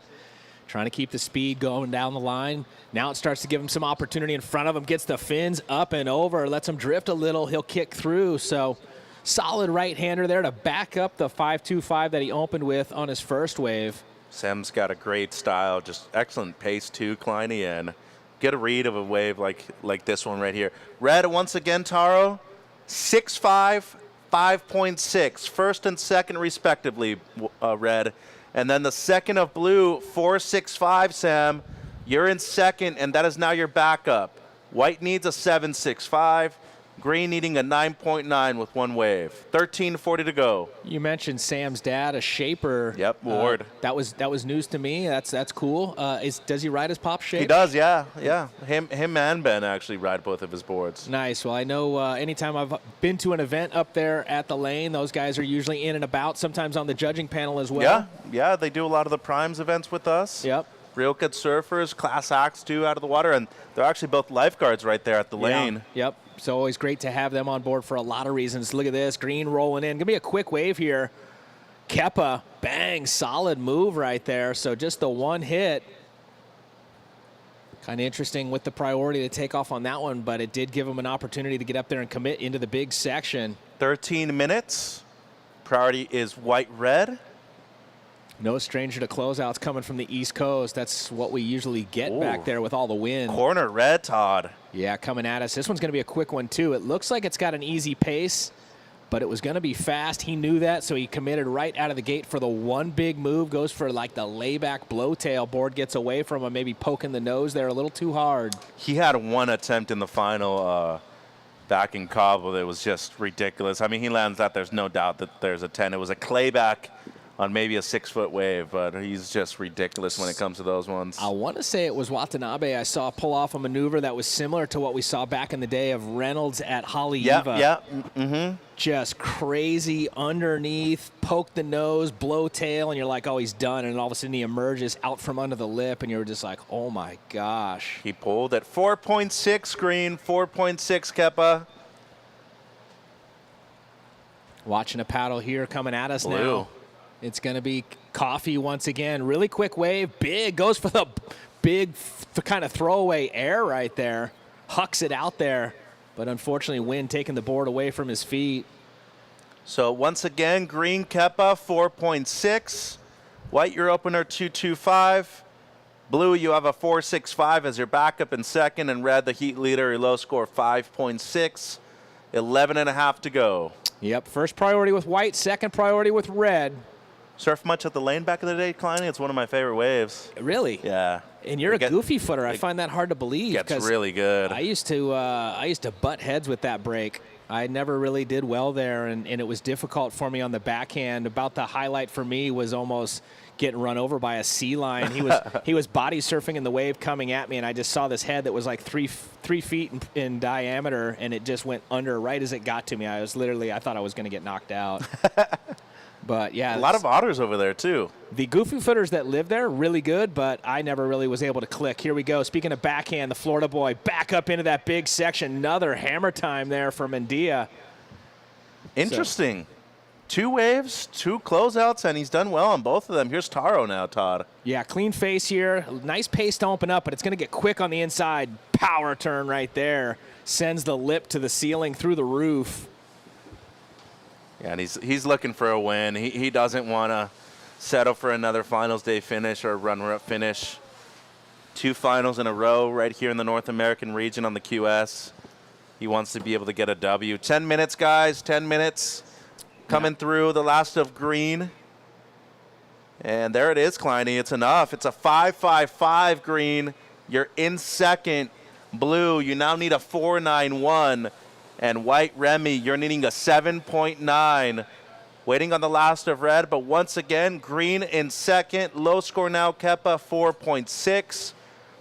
Trying to keep the speed going down the line. Now it starts to give him some opportunity in front of him. Gets the fins up and over. Lets him drift a little. He'll kick through. So solid right-hander there to back up the 5.25 that he opened with on his first wave. Sam's got a great style, just excellent pace too, Kleiny, and get a read of a wave like this one right here. Red once again, Taro, 6.5, 5.6, first and second respectively, red. And then the second of blue, 4.65, Sam. You're in second, and that is now your backup. White needs a 7.65. Green needing a 9.9 with one wave. 13:40 to go. You mentioned Sam's dad, a shaper. Yep, Ward. That was news to me. That's cool. Does he ride his pop shape? He does, yeah. Him and Ben actually ride both of his boards. Nice. Well, I know anytime I've been to an event up there at the lane, those guys are usually in and about, sometimes on the judging panel as well. Yeah, they do a lot of the Primes events with us. Yep. Real good surfers, class acts too, out of the water, and they're actually both lifeguards right there at the lane. Yep. So always great to have them on board for a lot of reasons. Look at this, green rolling in. Gonna be a quick wave here. Kepa, bang, solid move right there. So just the one hit. Kind of interesting with the priority to take off on that one, but it did give him an opportunity to get up there and commit into the big section. 13 minutes. Priority is white-red. No stranger to closeouts coming from the East Coast. That's what we usually get back there with all the wind. Corner red, Todd. Yeah, coming at us. This one's going to be a quick one, too. It looks like it's got an easy pace, but it was going to be fast. He knew that, so he committed right out of the gate for the one big move. Goes for like the layback blowtail. Board gets away from him, maybe poking the nose there a little too hard. He had one attempt in the final back in Cabo that was just ridiculous. I mean, he lands that. There's no doubt that there's a 10. It was a clayback on maybe a 6-foot wave, but he's just ridiculous when it comes to those ones. I want to say it was Watanabe. I saw pull off a maneuver that was similar to what we saw back in the day of Reynolds at Haleiwa. Yeah. Just crazy underneath, poke the nose, blow tail, and you're like, oh, he's done. And all of a sudden he emerges out from under the lip, and you're just like, oh, my gosh. He pulled at 4.6 green, 4.6 Kepa. Watching a paddle here coming at us Blue. now. It's going to be Coffee once again. Really quick wave. Big. Goes for the big kind of throwaway air right there. Hucks it out there. But unfortunately, wind taking the board away from his feet. So once again, green Kepa, 4.6. White, your opener, 2.25. Blue, you have a 4.65 as your backup in second. And red, the heat leader, your low score, 5.6. 11.5 to go. Yep, first priority with white, second priority with red. Surf much at the lane back in the day, Klein? It's one of my favorite waves. Really? Yeah. And you're a goofy footer. I find that hard to believe. Gets really good. I used to butt heads with that break. I never really did well there, and it was difficult for me on the backhand. About the highlight for me was almost getting run over by a sea lion. He was body surfing in the wave coming at me, and I just saw this head that was like three feet in diameter, and it just went under right as it got to me. I thought I was going to get knocked out. But yeah, a lot of otters over there too. The goofy footers that live there, really good, but I never really was able to click. Here we go. Speaking of backhand, the Florida boy back up into that big section. Another hammer time there for Mendia. Interesting. 2 waves, 2 closeouts, and he's done well on both of them. Here's Taro now, Todd. Yeah, clean face here. Nice pace to open up, but it's going to get quick on the inside. Power turn right there. Sends the lip to the ceiling through the roof. Yeah, and he's looking for a win. He doesn't want to settle for another finals day finish or a runner-up finish. 2 finals in a row right here in the North American region on the QS. He wants to be able to get a W. 10 minutes, guys, 10 minutes. Coming through the last of green. And there it is, Kleiny. It's enough. It's a 5.55 green. You're in second. Blue, you now need a 4.91. And white, Remy, you're needing a 7.9. Waiting on the last of red, but once again, green in second. Low score now, Kepa, 4.6.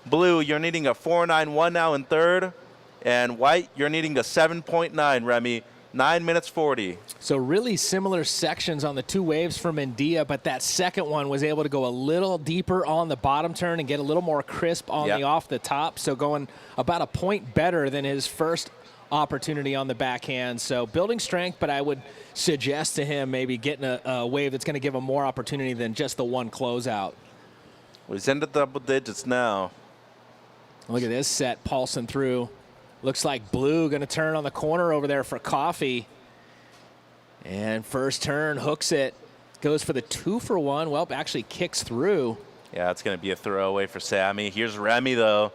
Blue, you're needing a 4.91 now in third. And white, you're needing a 7.9, Remy. 9 minutes 40. So really similar sections on the 2 waves for Mendia, but that second one was able to go a little deeper on the bottom turn and get a little more crisp on the off the top. So going about a point better than his first opportunity on the backhand. So building strength, but I would suggest to him maybe getting a wave that's going to give him more opportunity than just the one closeout. Well, he's into double digits now. Look at this set pulsing through. Looks like Blue going to turn on the corner over there for Coffee. And first turn, hooks it. Goes for the 2-for-1. Well, actually kicks through. Yeah, it's going to be a throwaway for Sammy. Here's Remy, though.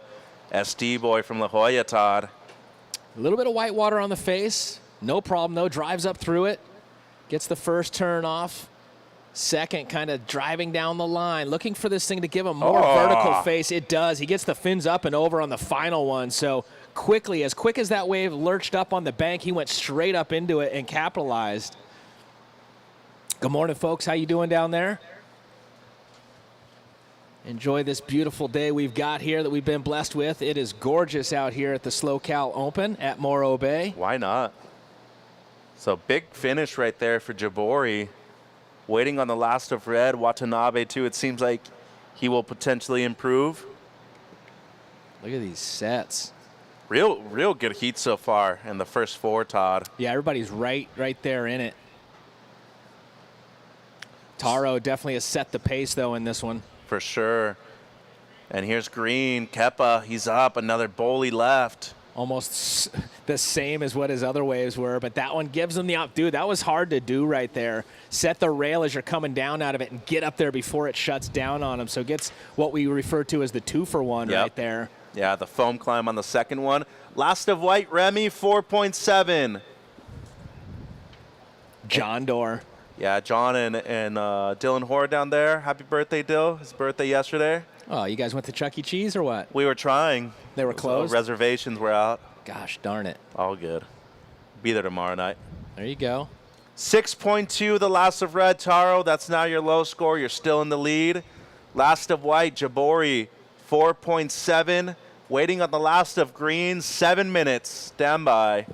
SD boy from La Jolla, Todd. A little bit of white water on the face. No problem, though. Drives up through it. Gets the first turn off. Second, kind of driving down the line. Looking for this thing to give him more vertical face. It does. He gets the fins up and over on the final one. So quickly, as quick as that wave lurched up on the bank, he went straight up into it and capitalized. Good morning, folks. How you doing down there? Enjoy this beautiful day we've got here that we've been blessed with. It is gorgeous out here at the Slow Cal Open at Morro Bay. Why not? So big finish right there for Jabori. Waiting on the last of red. Watanabe, too. It seems like he will potentially improve. Look at these sets. Real good heat so far in the first 4, Todd. Yeah, everybody's right there in it. Taro definitely has set the pace, though, in this one. For sure. And here's green. Kepa, he's up. Another bowlie left. Almost the same as what his other waves were, but that one gives him the up. Dude, that was hard to do right there. Set the rail as you're coming down out of it and get up there before it shuts down on him. So gets what we refer to as the 2-for-1 right there. Yeah, the foam climb on the second one. Last of white, Remy, 4.7. John Doerr. Yeah, John and Dylan Hoare down there. Happy birthday, Dill. His birthday yesterday. Oh, you guys went to Chuck E. Cheese or what? We were trying. They were closed? Reservations were out. Gosh darn it. All good. Be there tomorrow night. There you go. 6.2, the last of red, Taro. That's now your low score. You're still in the lead. Last of white, Jabori, 4.7. Waiting on the last of green, 7 minutes. Stand by.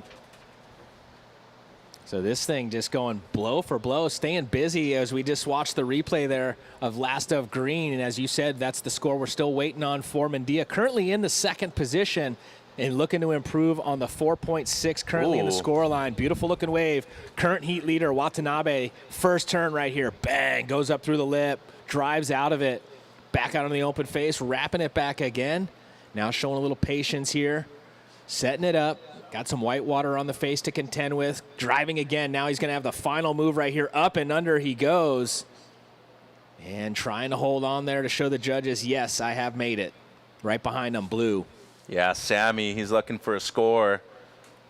So this thing just going blow for blow, staying busy as we just watched the replay there of last of green. And as you said, that's the score we're still waiting on for Mendia. Currently in the second position and looking to improve on the 4.6 currently in the scoreline. Beautiful looking wave. Current heat leader, Watanabe, first turn right here. Bang, goes up through the lip, drives out of it. Back out on the open face, wrapping it back again. Now showing a little patience here, setting it up. Got some white water on the face to contend with. Driving again. Now he's going to have the final move right here. Up and under he goes. And trying to hold on there to show the judges, yes, I have made it. Right behind him, blue. Yeah, Sammy, he's looking for a score,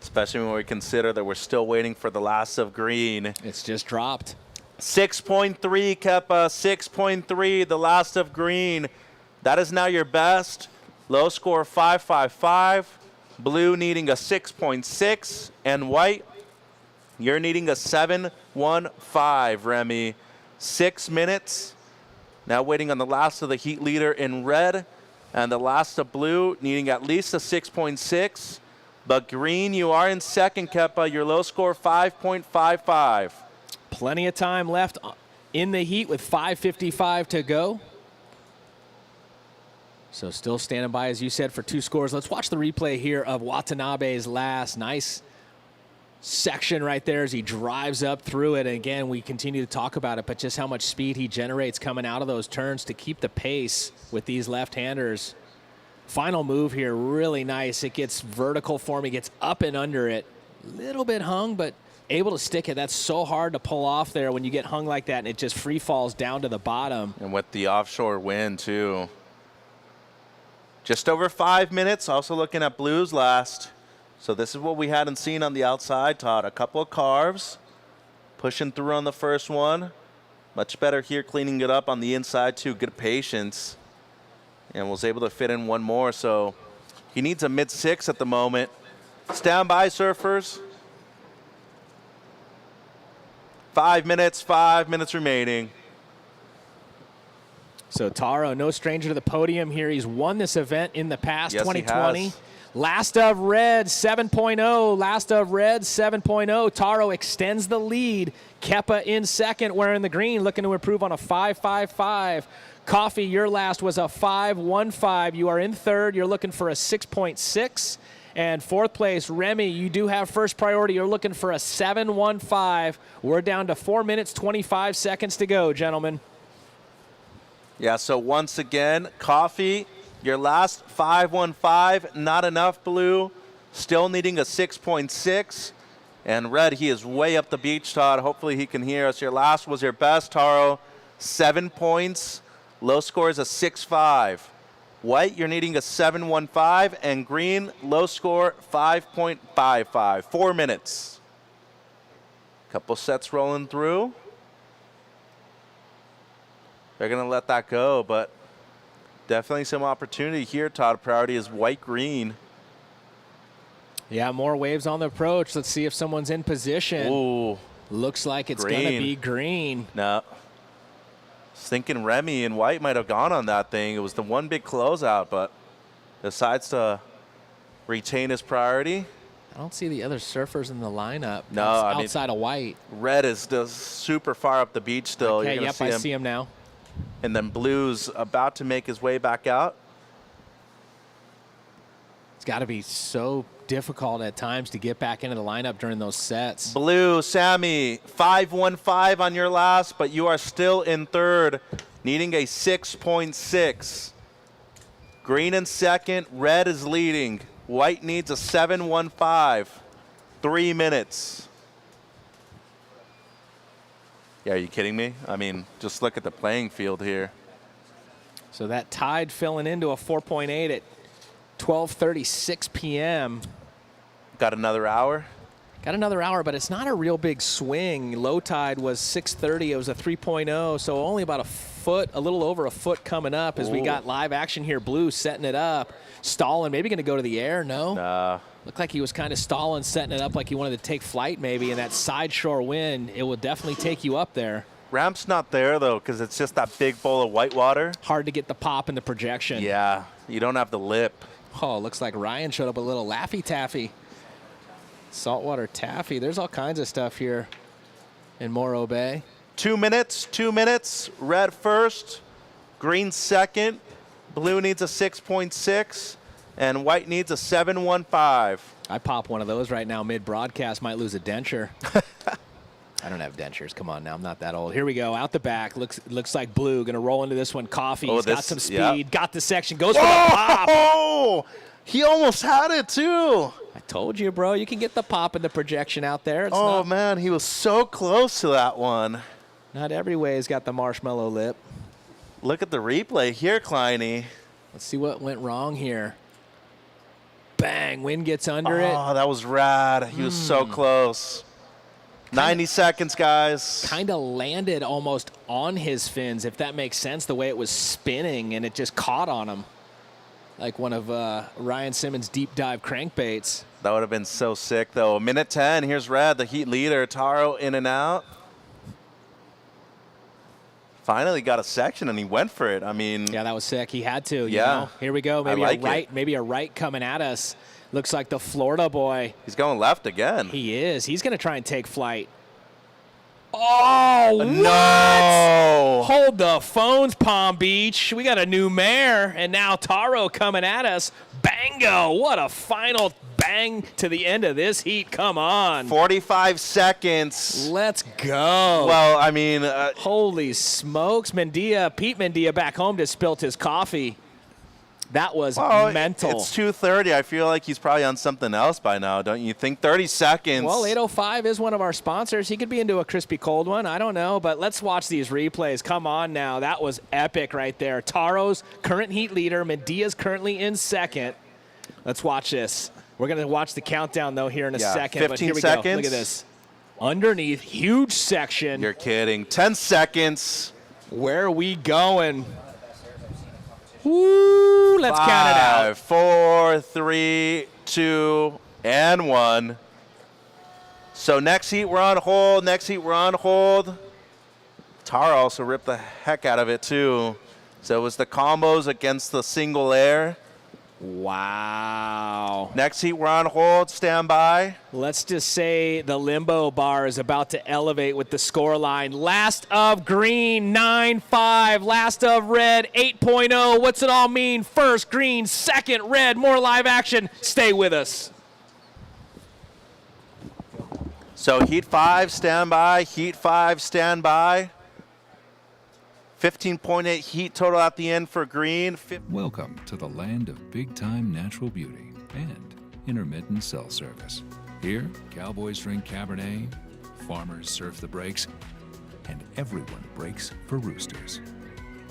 especially when we consider that we're still waiting for the last of green. It's just dropped. 6.3, Kepa, 6.3, the last of green. That is now your best. Low score, 5.55. Blue needing a 6.6, and white, you're needing a 7.15, Remy. 6 minutes. Now waiting on the last of the heat leader in red, and the last of blue needing at least a 6.6. But green, you are in second, Kepa. Your low score, 5.55. Plenty of time left in the heat with 5:55 to go. So still standing by, as you said, for 2 scores. Let's watch the replay here of Watanabe's last. Nice section right there as he drives up through it. And again, we continue to talk about it, but just how much speed he generates coming out of those turns to keep the pace with these left-handers. Final move here, really nice. It gets vertical for him. He gets up and under it. Little bit hung, but able to stick it. That's so hard to pull off there when you get hung like that, and it just free falls down to the bottom. And with the offshore wind, too. Just over 5 minutes, also looking at blues last. So this is what we hadn't seen on the outside, Todd. A couple of carves, pushing through on the first one. Much better here, cleaning it up on the inside, too. Good patience. And was able to fit in one more, so he needs a mid-6 at the moment. Stand by, surfers. 5 minutes remaining. So Taro, no stranger to the podium here. He's won this event in the past, yes, 2020. He has. Last of red, 7.0. Last of red, 7.0. Taro extends the lead. Kepa in second, wearing the green, looking to improve on a 5.55. Coffee, your last was a 5.15. You are in third. You're looking for a 6.6. And fourth place, Remy, you do have first priority. You're looking for a 7.15. We're down to 4 minutes, 25 seconds to go, gentlemen. Yeah, so once again, Coffee, your last 5.15, not enough, blue. Still needing a 6.6. And red, he is way up the beach, Todd. Hopefully he can hear us. Your last was your best, Taro. 7 points. Low score is a 6.5. White, you're needing a 7.15. And green, low score, 5.55. 4 minutes. Couple sets rolling through. They're going to let that go, but definitely some opportunity here, Todd. Priority is white-green. Yeah, more waves on the approach. Let's see if someone's in position. Ooh. Looks like it's going to be green. No. Thinking Remy and white might have gone on that thing. It was the one big closeout, but decides to retain his priority. I don't see the other surfers in the lineup. No, outside of white. Red is just super far up the beach still. Okay, You're yep, I see him now. And then blue's about to make his way back out. got to be so difficult at times to get back into the lineup during those sets. Blue, Sammy, 5-1-5 on your last, but you are still in third, needing a 6.6. Green in second, red is leading. White needs a 7-1-5. 3 minutes. Yeah, are you kidding me? I mean, just look at the playing field here. So that tide filling into a 4.8 at 12:36 p.m. Got another hour? Got another hour, but it's not a real big swing. Low tide was 6:30. It was a 3.0, so only about a foot, a little over a foot coming up as we got live action here. Blue setting it up, stalling, maybe going to go to the air. No? Nah. Looked like he was kind of stalling, setting it up like he wanted to take flight maybe, and that side shore wind, it will definitely take you up there. Ramp's not there, though, because it's just that big bowl of white water. Hard to get the pop and the projection. Yeah, you don't have the lip. Oh, looks like Ryan showed up a little Laffy Taffy. Saltwater taffy. There's all kinds of stuff here in Morro Bay. 2 minutes, 2 minutes. Red first, green second. Blue needs a 6.6, and white needs a 7.15. I pop one of those right now mid-broadcast. Might lose a denture. I don't have dentures. Come on now. I'm not that old. Here we go. Out the back. Looks like Blue. Going to roll into this one. Coffee. He's got some speed. Yep. Got the section. Goes for the pop. Oh! He almost had it, too. I told you, bro. You can get the pop and the projection out there. Man. He was so close to that one. Not every way's got the marshmallow lip. Look at the replay here, Kleiny. Let's see what went wrong here. Bang. Wind gets under it. Oh, that was rad. He was so close. 90 seconds, guys. Kind of landed almost on his fins, if that makes sense, the way it was spinning, and it just caught on him. Like one of Ryan Simmons' deep dive crankbaits. That would have been so sick, though. Minute 10. Here's Red, the heat leader. Taro in and out. Finally got a section, and he went for it. I mean, yeah, that was sick. He had to. You yeah. know? Here we go. Maybe a right. Maybe a right coming at us. Looks like the Florida boy. He's going left again. He is. He's going to try and take flight. Oh, no. What? Hold the phones, Palm Beach. We got a new mayor, and now Taro coming at us. Bango. What a final bang to the end of this heat. Come on. 45 seconds. Let's go. Well, I mean. Holy smokes. Pete Mendia back home just spilt his coffee. That was mental. It's 2:30. I feel like he's probably on something else by now, don't you think? 30 seconds. Well, 805 is one of our sponsors. He could be into a crispy cold one. I don't know, but let's watch these replays. Come on now. That was epic right there. Taro's current heat leader. Media's currently in second. Let's watch this. We're going to watch the countdown, though, here in a second. 15 but here we seconds. go. Look at this. Underneath, huge section. You're kidding. 10 seconds. Where are we going? Woo, let's count it out. 5, 4, 3, 2, and 1. So next heat we're on hold. Next heat we're on hold. Tara also ripped the heck out of it too. So it was the combos against the single air. Wow. Next heat we're on hold. Stand by. Let's just say the limbo bar is about to elevate with the score line. Last of green, 9-5. Last of red, 8.0. What's it all mean? First green, second red. More live action. Stay with us. So heat 5, stand by. Heat 5, stand by. 15.8 heat total at the end for green. Welcome to the land of big-time natural beauty and intermittent cell service. Here, cowboys drink Cabernet, farmers surf the breaks, and everyone breaks for roosters.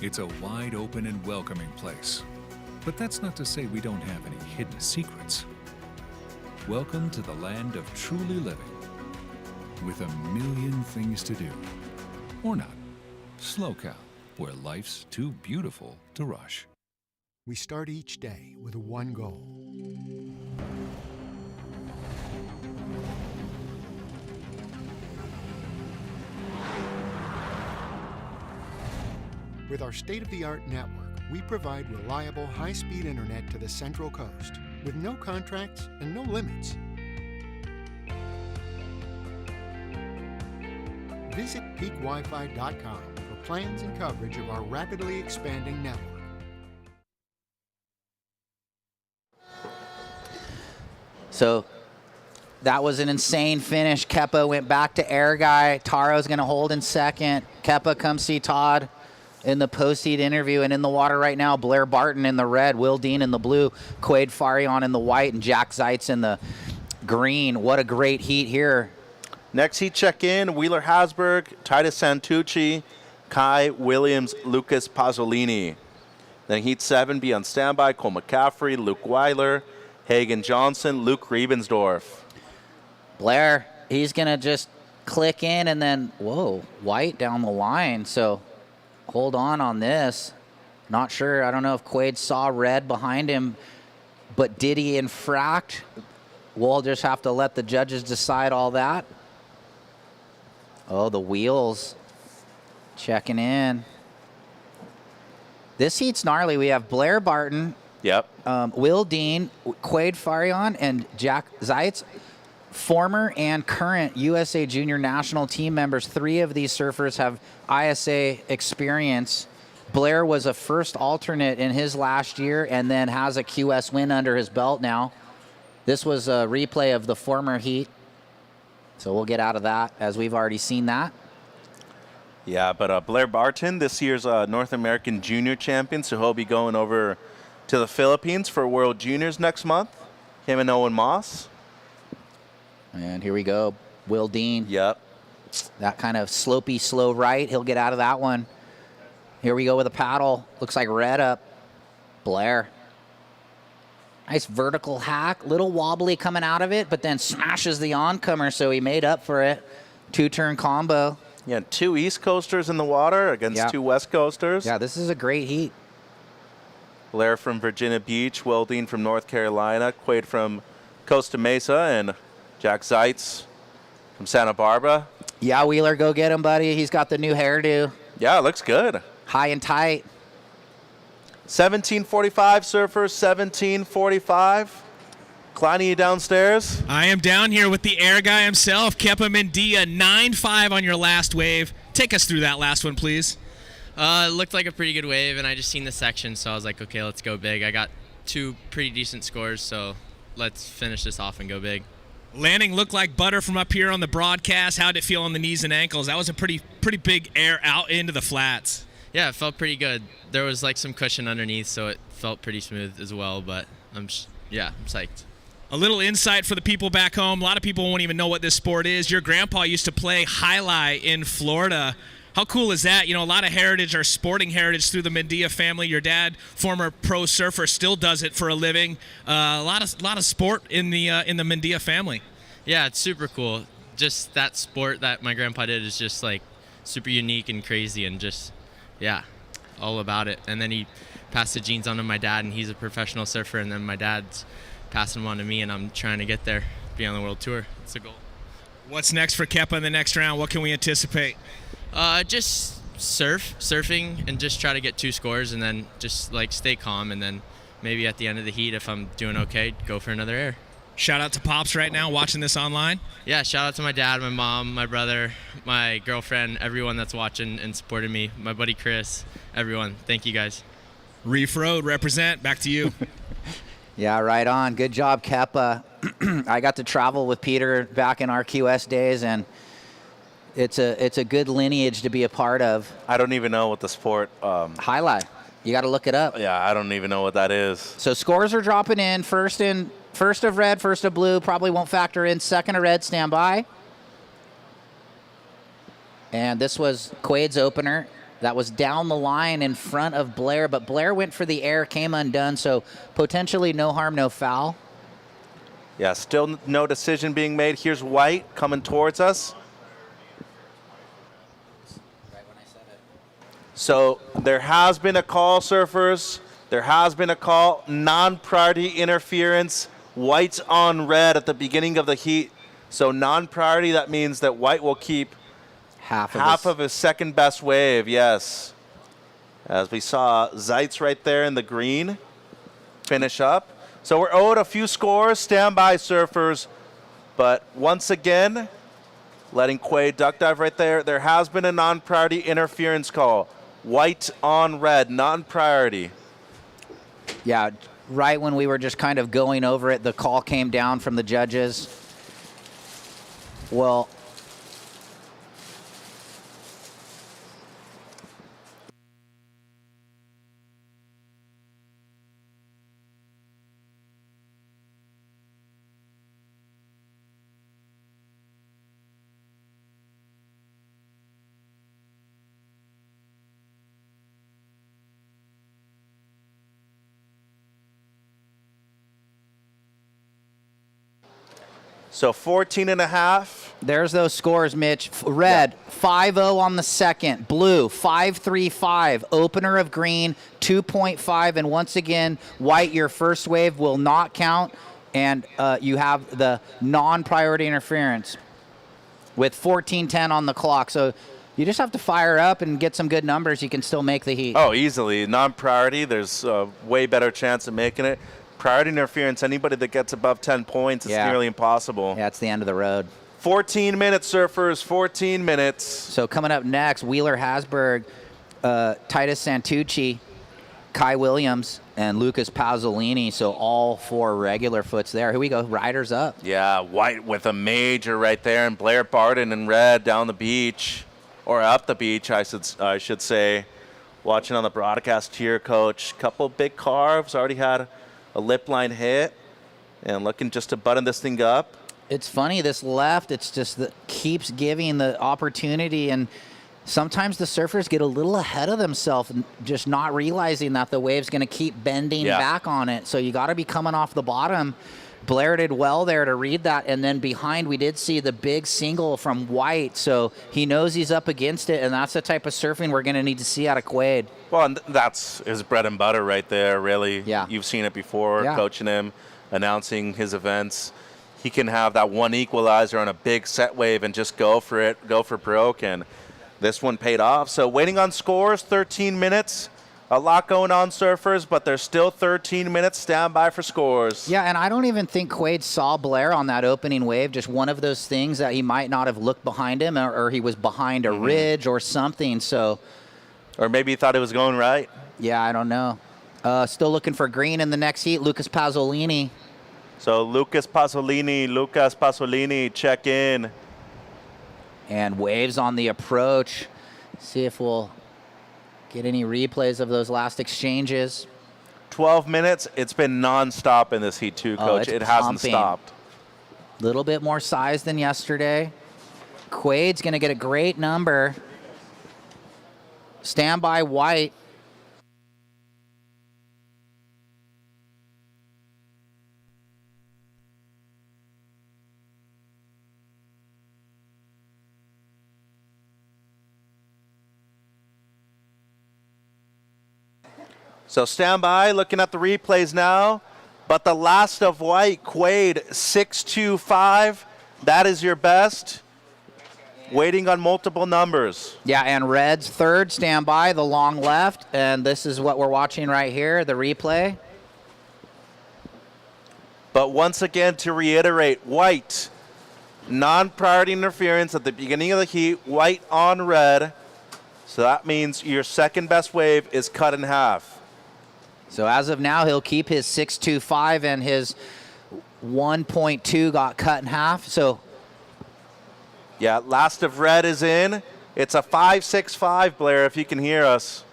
It's a wide open and welcoming place. But that's not to say we don't have any hidden secrets. Welcome to the land of truly living, with a million things to do. Or not. Slow Cal, where life's too beautiful to rush. We start each day with one goal. With our state-of-the-art network, we provide reliable, high-speed internet to the Central Coast, with no contracts and no limits. Visit peakwifi.com for plans and coverage of our rapidly expanding network. So that was an insane finish. Kepa went back to air guy. Taro's going to hold in second. Kepa, come see Todd in the post-heat interview. And in the water right now, Blair Barton in the red, Will Dean in the blue, Quade Farion in the white, and Jack Zeitz in the green. What a great heat here. Next heat check-in, Wheeler Hasberg, Titus Santucci, Kai Williams, Lucas Pasolini. Then heat 7, be on standby, Cole McCaffrey, Luke Weiler, Hagen Johnson, Luke Riebensdorf. Blair, he's going to just click in and then, whoa, white down the line. So hold on this. Not sure. I don't know if Quade saw red behind him, but did he infract? We'll just have to let the judges decide all that. Oh, the wheels checking in. This heat's gnarly. We have Blair Barton, Will Dean, Quade Farion, and Jack Zeitz, former and current USA Junior National team members. 3 of these surfers have ISA experience. Blair was a first alternate in his last year and then has a QS win under his belt now. This was a replay of the former heat. So we'll get out of that as we've already seen that. Yeah, but Blair Barton, this year's North American Junior champion, so he'll be going over to the Philippines for World Juniors next month. Him and Owen Moss. And here we go. Will Dean. Yep. That kind of slopey, slow right. He'll get out of that one. Here we go with a paddle. Looks like red up. Blair. Nice vertical hack. Little wobbly coming out of it, but then smashes the oncomer, so he made up for it. 2-turn combo. Yeah, 2 East Coasters in the water against 2 West Coasters. Yeah, this is a great heat. Blair from Virginia Beach, Will Dean from North Carolina, Quade from Costa Mesa, and Jack Zeitz from Santa Barbara. Yeah, Wheeler, go get him, buddy. He's got the new hairdo. Yeah, it looks good. High and tight. 1745 surfers, 1745. Kleiny, you downstairs? I am down here with the air guy himself, Kepa Mendia, 9.5 on your last wave. Take us through that last one, please. It looked like a pretty good wave, and I just seen the section, so I was like, okay, let's go big. I got 2 pretty decent scores, so let's finish this off and go big. Landing looked like butter from up here on the broadcast. How'd it feel on the knees and ankles? That was a pretty big air out into the flats. Yeah, it felt pretty good. There was like some cushion underneath, so it felt pretty smooth as well, but I'm psyched. A little insight for the people back home. A lot of people won't even know what this sport is. Your grandpa used to play highlight in Florida. How cool is that? You know, a lot of heritage or sporting heritage through the Mendia family. Your dad, former pro surfer, still does it for a living. A lot of sport in the Mendia family. Yeah, it's super cool. Just that sport that my grandpa did is just like super unique and crazy and just, yeah, all about it. And then he passed the genes on to my dad, and he's a professional surfer, and then my dad's passing them on to me, and I'm trying to get there, be on the world tour. It's a goal. What's next for Kepa in the next round? What can we anticipate? Just surfing, and just try to get 2 scores, and then just like stay calm, and then maybe at the end of the heat, if I'm doing okay, go for another air. Shout out to Pops right now watching this online. Yeah, shout out to my dad, my mom, my brother, my girlfriend, everyone that's watching and supporting me, my buddy Chris, everyone. Thank you guys. Reef Road, represent. Back to you. Yeah, right on. Good job, Kepa. I got to travel with Peter back in our QS days, and it's a good lineage to be a part of. I don't even know what the sport... Highlight. You got to look it up. Yeah, I don't even know what that is. So scores are dropping in. First of red, first of blue. Probably won't factor in. Second of red, stand by. And this was Quade's opener. That was down the line in front of Blair, but Blair went for the air, came undone, so potentially no harm, no foul. Yeah, still no decision being made. Here's White coming towards us. So there has been a call, surfers. There has been a call. Non-priority interference. White's on red at the beginning of the heat. So non-priority, that means that White will keep half of his second best wave, yes. As we saw Zeitz right there in the green finish up. So we're owed a few scores, standby surfers. But once again, letting Quade duck dive right there. There has been a non-priority interference call. White on red, non-priority. Yeah, right when we were just kind of going over it, the call came down from the judges. Well, So 14.5. There's those scores, Mitch. Red, 5-0 on the second. Blue, 5-3-5. Opener of green, 2.5. And once again, white, your first wave will not count. And you have the non-priority interference with 14:10 on the clock. So you just have to fire up and get some good numbers. You can still make the heat. Oh, easily. Non-priority, there's a way better chance of making it. Priority interference, anybody that gets above 10 points, it's nearly impossible. Yeah, it's the end of the road. 14 minutes, surfers, 14 minutes. So coming up next, Wheeler Hasberg, Titus Santucci, Kai Williams, and Lucas Pasolini. So all 4 regular foots there. Here we go, riders up. Yeah, white with a major right there, and Blair Barden in red down the beach, or up the beach, I should say. Watching on the broadcast here, Coach. Couple big carves, already had a lip line hit, and looking just to button this thing up. It's funny, this left, it's just that keeps giving the opportunity, and sometimes the surfers get a little ahead of themselves and just not realizing that the wave's going to keep bending back on it. So you got to be coming off the bottom. Blair did well there to read that, and then behind we did see the big single from White, so he knows he's up against it, and that's the type of surfing we're going to need to see out of Quade. Well, and that's his bread and butter right there, really. Yeah. You've seen it before, coaching him, announcing his events. He can have that one equalizer on a big set wave and just go for it, go for broke, and this one paid off. So waiting on scores, 13 minutes. A lot going on, surfers, but there's still 13 minutes. Stand by for scores. Yeah, and I don't even think Quade saw Blair on that opening wave. Just one of those things that he might not have looked behind him, or he was behind a ridge or something. So, or maybe he thought it was going right. Yeah, I don't know. Still looking for green in the next heat. Lucas Pasolini. So Lucas Pasolini, check in. And waves on the approach. See if we'll get any replays of those last exchanges. 12 minutes. It's been nonstop in this heat too, Coach. It hasn't stopped. A little bit more size than yesterday. Quade's going to get a great number. Stand by, White. So stand by, looking at the replays now. But the last of White, Quade, 6.25. That is your best. Waiting on multiple numbers. Yeah, and Red's third, stand by, the long left. And this is what we're watching right here, the replay. But once again, to reiterate, White, non-priority interference at the beginning of the heat, White on red. So that means your second best wave is cut in half. So as of now, he'll keep his 6.25, and his 1.2 got cut in half. So, yeah, last of red is in. It's a 5.65, Blair, if you can hear us.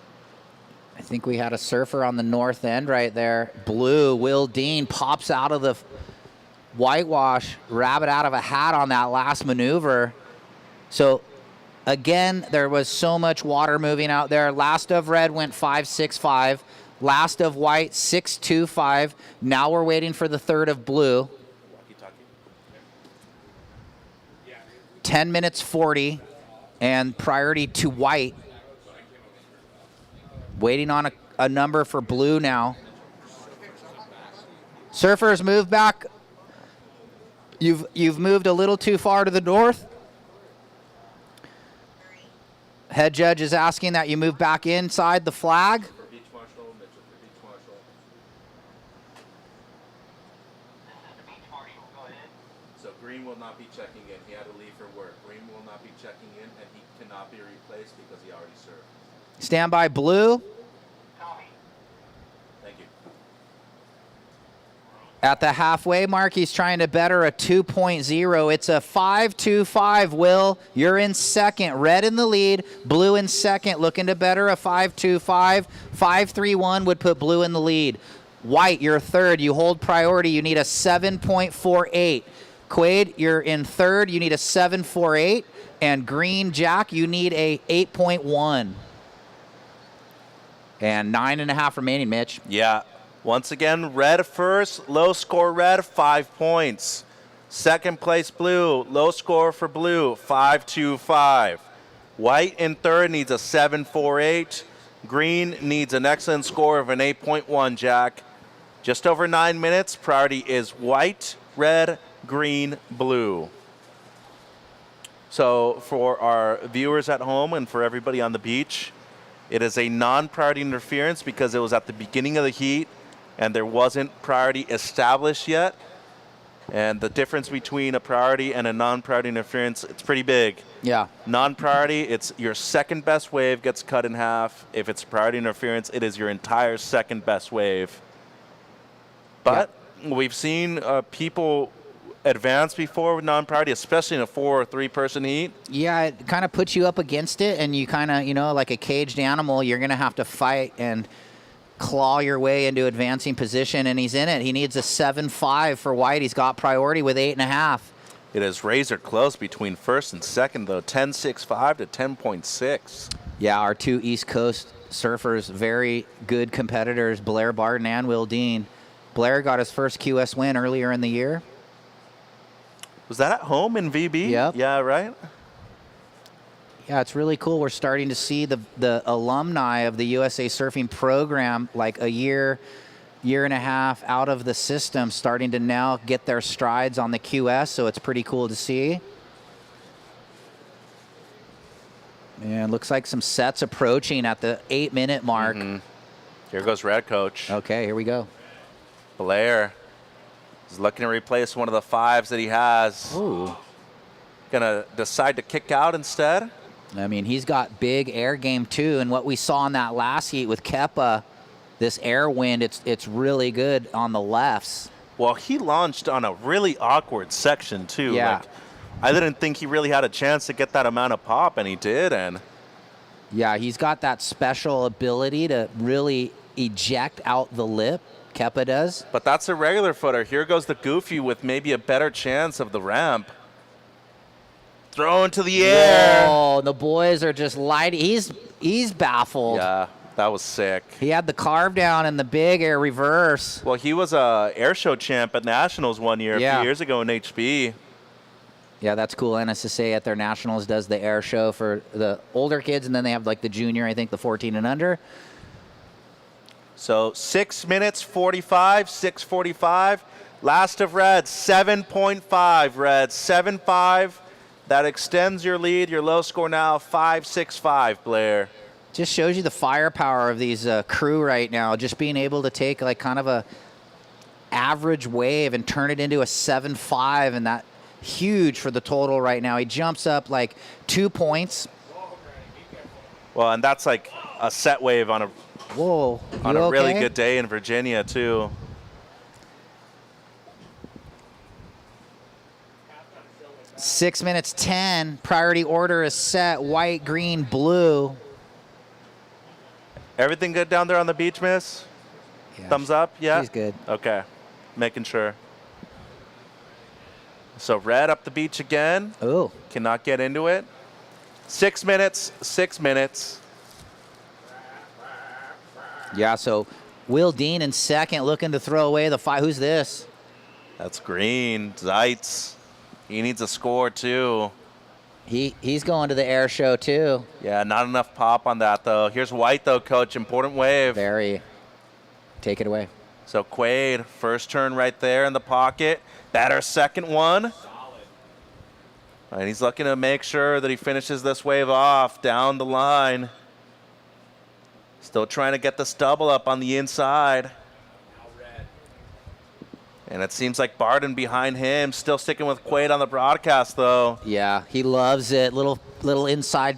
I think we had a surfer on the north end right there. Blue, Will Dean pops out of the whitewash, rabbit out of a hat on that last maneuver. So, again, there was so much water moving out there. Last of red went 5.65. Last of White, 6.25. Now we're waiting for the third of blue. 10 minutes 40, and priority to White. Waiting on a number for blue now. Surfers, move back. You've moved a little too far to the north. Head judge is asking that you move back inside the flag. Green will not be checking in. He had to leave for work. Green will not be checking in, and he cannot be replaced because he already served. Stand by, blue. Thank you. At the halfway mark, he's trying to better a 2.0. It's a 5.25, Will. You're in second. Red in the lead, blue in second, looking to better a 5.25. 5.31 would put blue in the lead. White, you're third. You hold priority. You need a 7.48. Quade, you're in third. You need a 7.48. And green, Jack, you need a 8.1. And 9.5 remaining, Mitch. Yeah. Once again, red first, low score red, 5 points. Second place blue, low score for blue, 5.25. White in third needs a 7.48. Green needs an excellent score of an 8.1, Jack. Just over 9 minutes. Priority is white, red, green, blue. So for our viewers at home and for everybody on the beach, it is a non-priority interference because it was at the beginning of the heat and there wasn't priority established yet. And the difference between a priority and a non-priority interference, it's pretty big. Yeah. Non-priority, it's your second best wave gets cut in half. If it's priority interference, it is your entire second best wave. But we've seen people advance before with non-priority, especially in a 4 or 3 person heat. Yeah, it kind of puts you up against it, and you kind of, like a caged animal, you're going to have to fight and claw your way into advancing position, and he's in it. He needs a 7.5 for White. He's got priority with 8.5. It is razor close between first and second, though, 10.65 to 10.6. Yeah, our two East Coast surfers, very good competitors, Blair Barton and Will Dean. Blair got his first QS win earlier in the year. Was that at home in VB? Yep. Yeah, right? Yeah, it's really cool. We're starting to see the alumni of the USA Surfing program, like a year and a half out of the system, starting to now get their strides on the QS, so it's pretty cool to see. And looks like some sets approaching at the 8-minute mark. Here goes red, coach. Okay, here we go. Blair is looking to replace one of the 5s that he has. Ooh. Gonna decide to kick out instead. I mean, he's got big air game too, and what we saw in that last heat with Kepa, this air wind, it's really good on the lefts. Well, he launched on a really awkward section too. Yeah. Like, I didn't think he really had a chance to get that amount of pop, and he did. And yeah, he's got that special ability to really eject out the lip. Kepa does. But that's a regular footer. Here goes the Goofy with maybe a better chance of the ramp. Throw into the air. Oh, the boys are just lighting. He's baffled. Yeah, that was sick. He had the carve down and the big air reverse. Well, he was a air show champ at Nationals one year, a few years ago in HB. Yeah, that's cool. NSSA at their Nationals does the air show for the older kids, and then they have like the junior, I think, the 14 and under. So 6 minutes 45, 6:45. Last of red, 7.5 red, 7.5. That extends your lead. Your low score now, 5.65, Blair. Just shows you the firepower of these crew right now. Just being able to take like kind of a average wave and turn it into a 7.5, and that huge for the total right now. He jumps up like 2 points. Well, and that's like a set wave on a really okay? good day in Virginia too. Six minutes 10. Priority order is set. White, green, blue. Everything good down there on the beach, miss? Yeah, Thumbs up? Yeah? She's good. Okay. Making sure. So red up the beach again. Ooh. Cannot get into it. 6 minutes. 6 minutes. Yeah, so Will Dean in second, looking to throw away the 5. Who's this? That's green. Zeitz. He needs a score, too. He's going to the air show, too. Yeah, not enough pop on that, though. Here's White, though, coach. Important wave. Very. Take it away. So Quade, first turn right there in the pocket. Better second one. And he's looking to make sure that he finishes this wave off down the line. Still trying to get this double up on the inside. And it seems like Barden behind him, still sticking with Quade on the broadcast, though. Yeah, he loves it. Little inside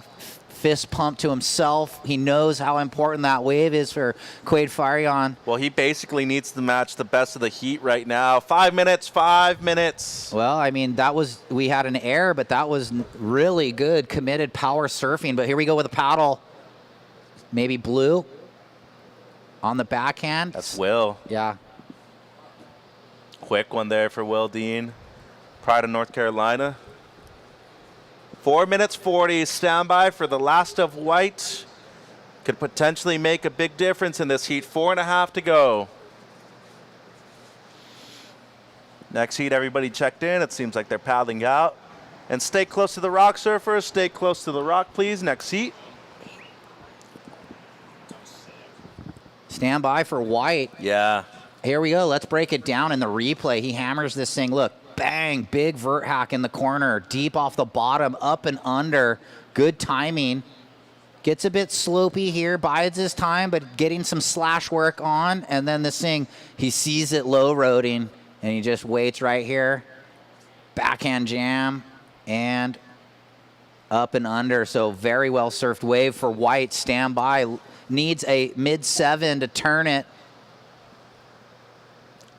fist pump to himself. He knows how important that wave is for Quade Farion. Well, he basically needs to match the best of the heat right now. 5 minutes, 5 minutes. Well, I mean, we had an error, but that was really good, committed power surfing. But here we go with a paddle. Maybe Blue on the backhand. That's Will. Yeah. Quick one there for Will Dean. Pride of North Carolina. 4 minutes 40. Standby for the last of white. Could potentially make a big difference in this heat. 4.5 to go. Next heat, everybody checked in. It seems like they're paddling out. And stay close to the rock, surfers. Stay close to the rock, please. Next heat. Stand by for white. Yeah. Here we go. Let's break it down in the replay. He hammers this thing. Look, bang, big vert hack in the corner, deep off the bottom, up and under. Good timing. Gets a bit slopey here, bides his time, but getting some slash work on. And then this thing, he sees it low roading, and he just waits right here. Backhand jam, and up and under. So very well surfed wave for white. Stand by. Needs a mid-7 to turn it.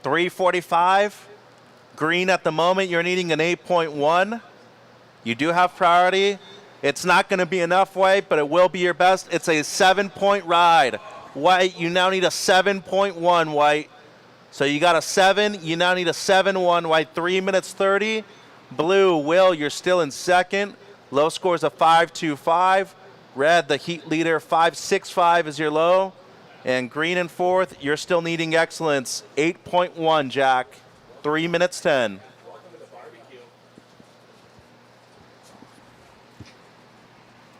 3:45. Green at the moment, you're needing an 8.1. You do have priority. It's not going to be enough, White, but it will be your best. It's a 7-point ride. White, you now need a 7.1, White. So you got a 7. You now need a 7.1, White. 3 minutes 30. Blue, Will, you're still in second. Low score is a 5.25. Red, the heat leader, 5.65 is your low. And green in fourth, you're still needing excellence. 8.1, Jack. 3 minutes 10.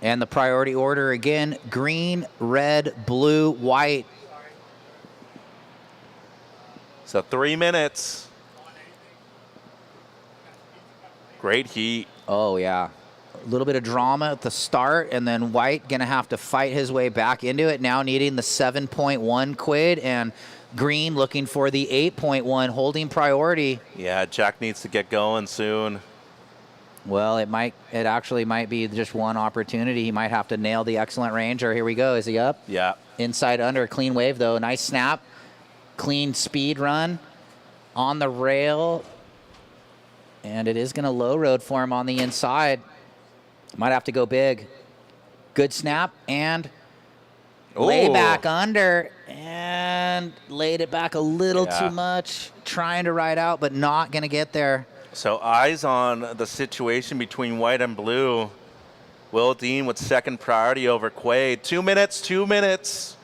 And the priority order again, green, red, blue, white. So 3 minutes. Great heat. Oh, yeah. A little bit of drama at the start, and then white going to have to fight his way back into it, now needing the 7.1 quid, and green looking for the 8.1, holding priority. Yeah, Jack needs to get going soon. Well, it actually might be just one opportunity. He might have to nail the excellent ranger. Here we go. Is he up? Yeah. Inside under, clean wave though. Nice snap. Clean speed run on the rail. And it is going to low road for him on the inside. Might have to go big. Good snap and lay back under, and laid it back a little too much. Trying to ride out, but not going to get there. So eyes on the situation between white and blue. Will Dean with second priority over Quade. 2 minutes, 2 minutes.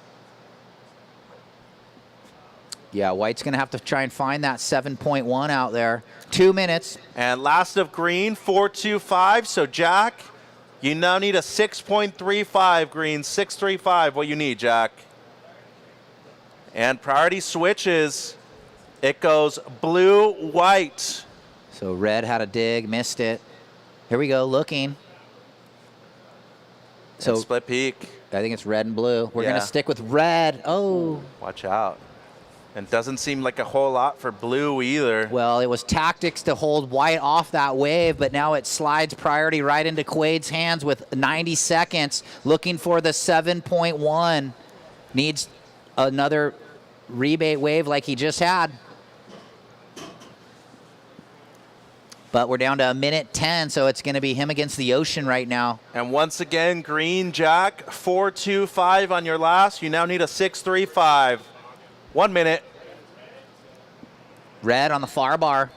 Yeah, white's going to have to try and find that 7.1 out there. 2 minutes. And last of green, 4.25. So Jack, you now need a 6.35, green, 6.35, what you need, Jack. And priority switches. It goes blue, white. So red had a dig, missed it. Here we go, looking. So and split peak. I think it's red and blue. We're going to stick with red. Oh. Watch out. And doesn't seem like a whole lot for blue either. Well, it was tactics to hold white off that wave, but now it slides priority right into Quade's hands with 90 seconds. Looking for the 7.1. Needs another rebate wave like he just had. But we're down to a minute 10, so it's going to be him against the ocean right now. And once again, green, Jack, 4.25 on your last. You now need a 6.35. 1 minute. Red on the far bar.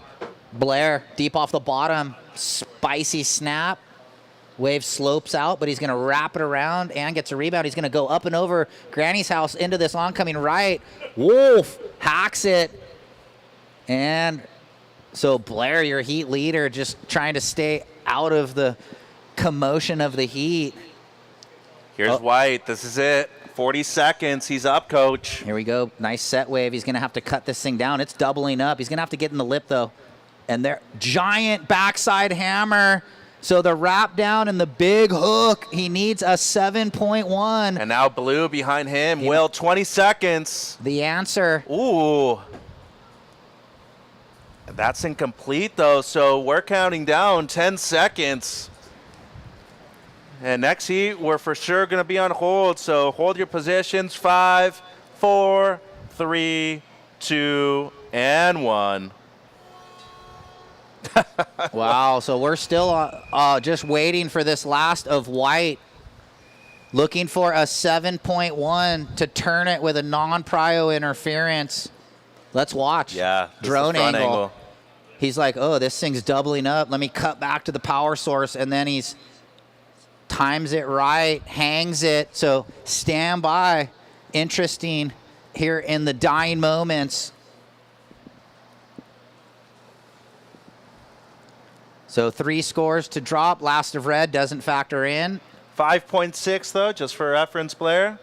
Blair deep off the bottom. Spicy snap. Wave slopes out, but he's going to wrap it around and gets a rebound. He's going to go up and over Granny's house into this oncoming right. Wolf hacks it. And so Blair, your heat leader, just trying to stay out of the commotion of the heat. Here's White. This is it. 40 seconds. He's up, coach. Here we go. Nice set wave. He's going to have to cut this thing down. It's doubling up. He's going to have to get in the lip, though. And there, giant backside hammer. So the wrap down and the big hook. He needs a 7.1. And now blue behind him. Will, 20 seconds. The answer. Ooh. That's incomplete, though. So we're counting down 10 seconds. And next heat, we're for sure going to be on hold. So hold your positions. 5, 4, 3, 2, and 1. Wow, so we're still just waiting for this last of white. Looking for a 7.1 to turn it with a non-prio interference. Let's watch. Yeah, drone angle. He's like, oh, this thing's doubling up. Let me cut back to the power source. And then he's times it right, hangs it. So stand by. Interesting here in the dying moments. So 3 scores to drop. Last of red doesn't factor in. 5.6, though, just for reference, Blair.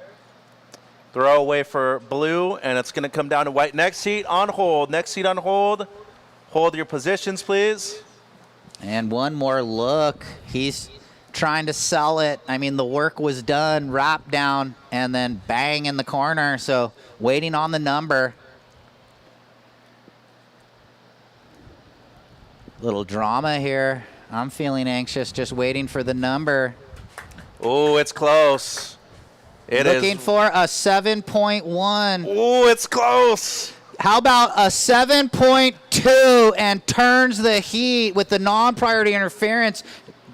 Throw away for blue, and it's going to come down to white. Next heat on hold. Next heat on hold. Hold your positions, please. And one more look. He's trying to sell it. I mean, the work was done, wrap down, and then bang in the corner. So waiting on the number. Little drama here. I'm feeling anxious, just waiting for the number. Oh, it's close. Looking for a 7.1. Oh, it's close. How about a 7.2 and turns the heat with the non-priority interference?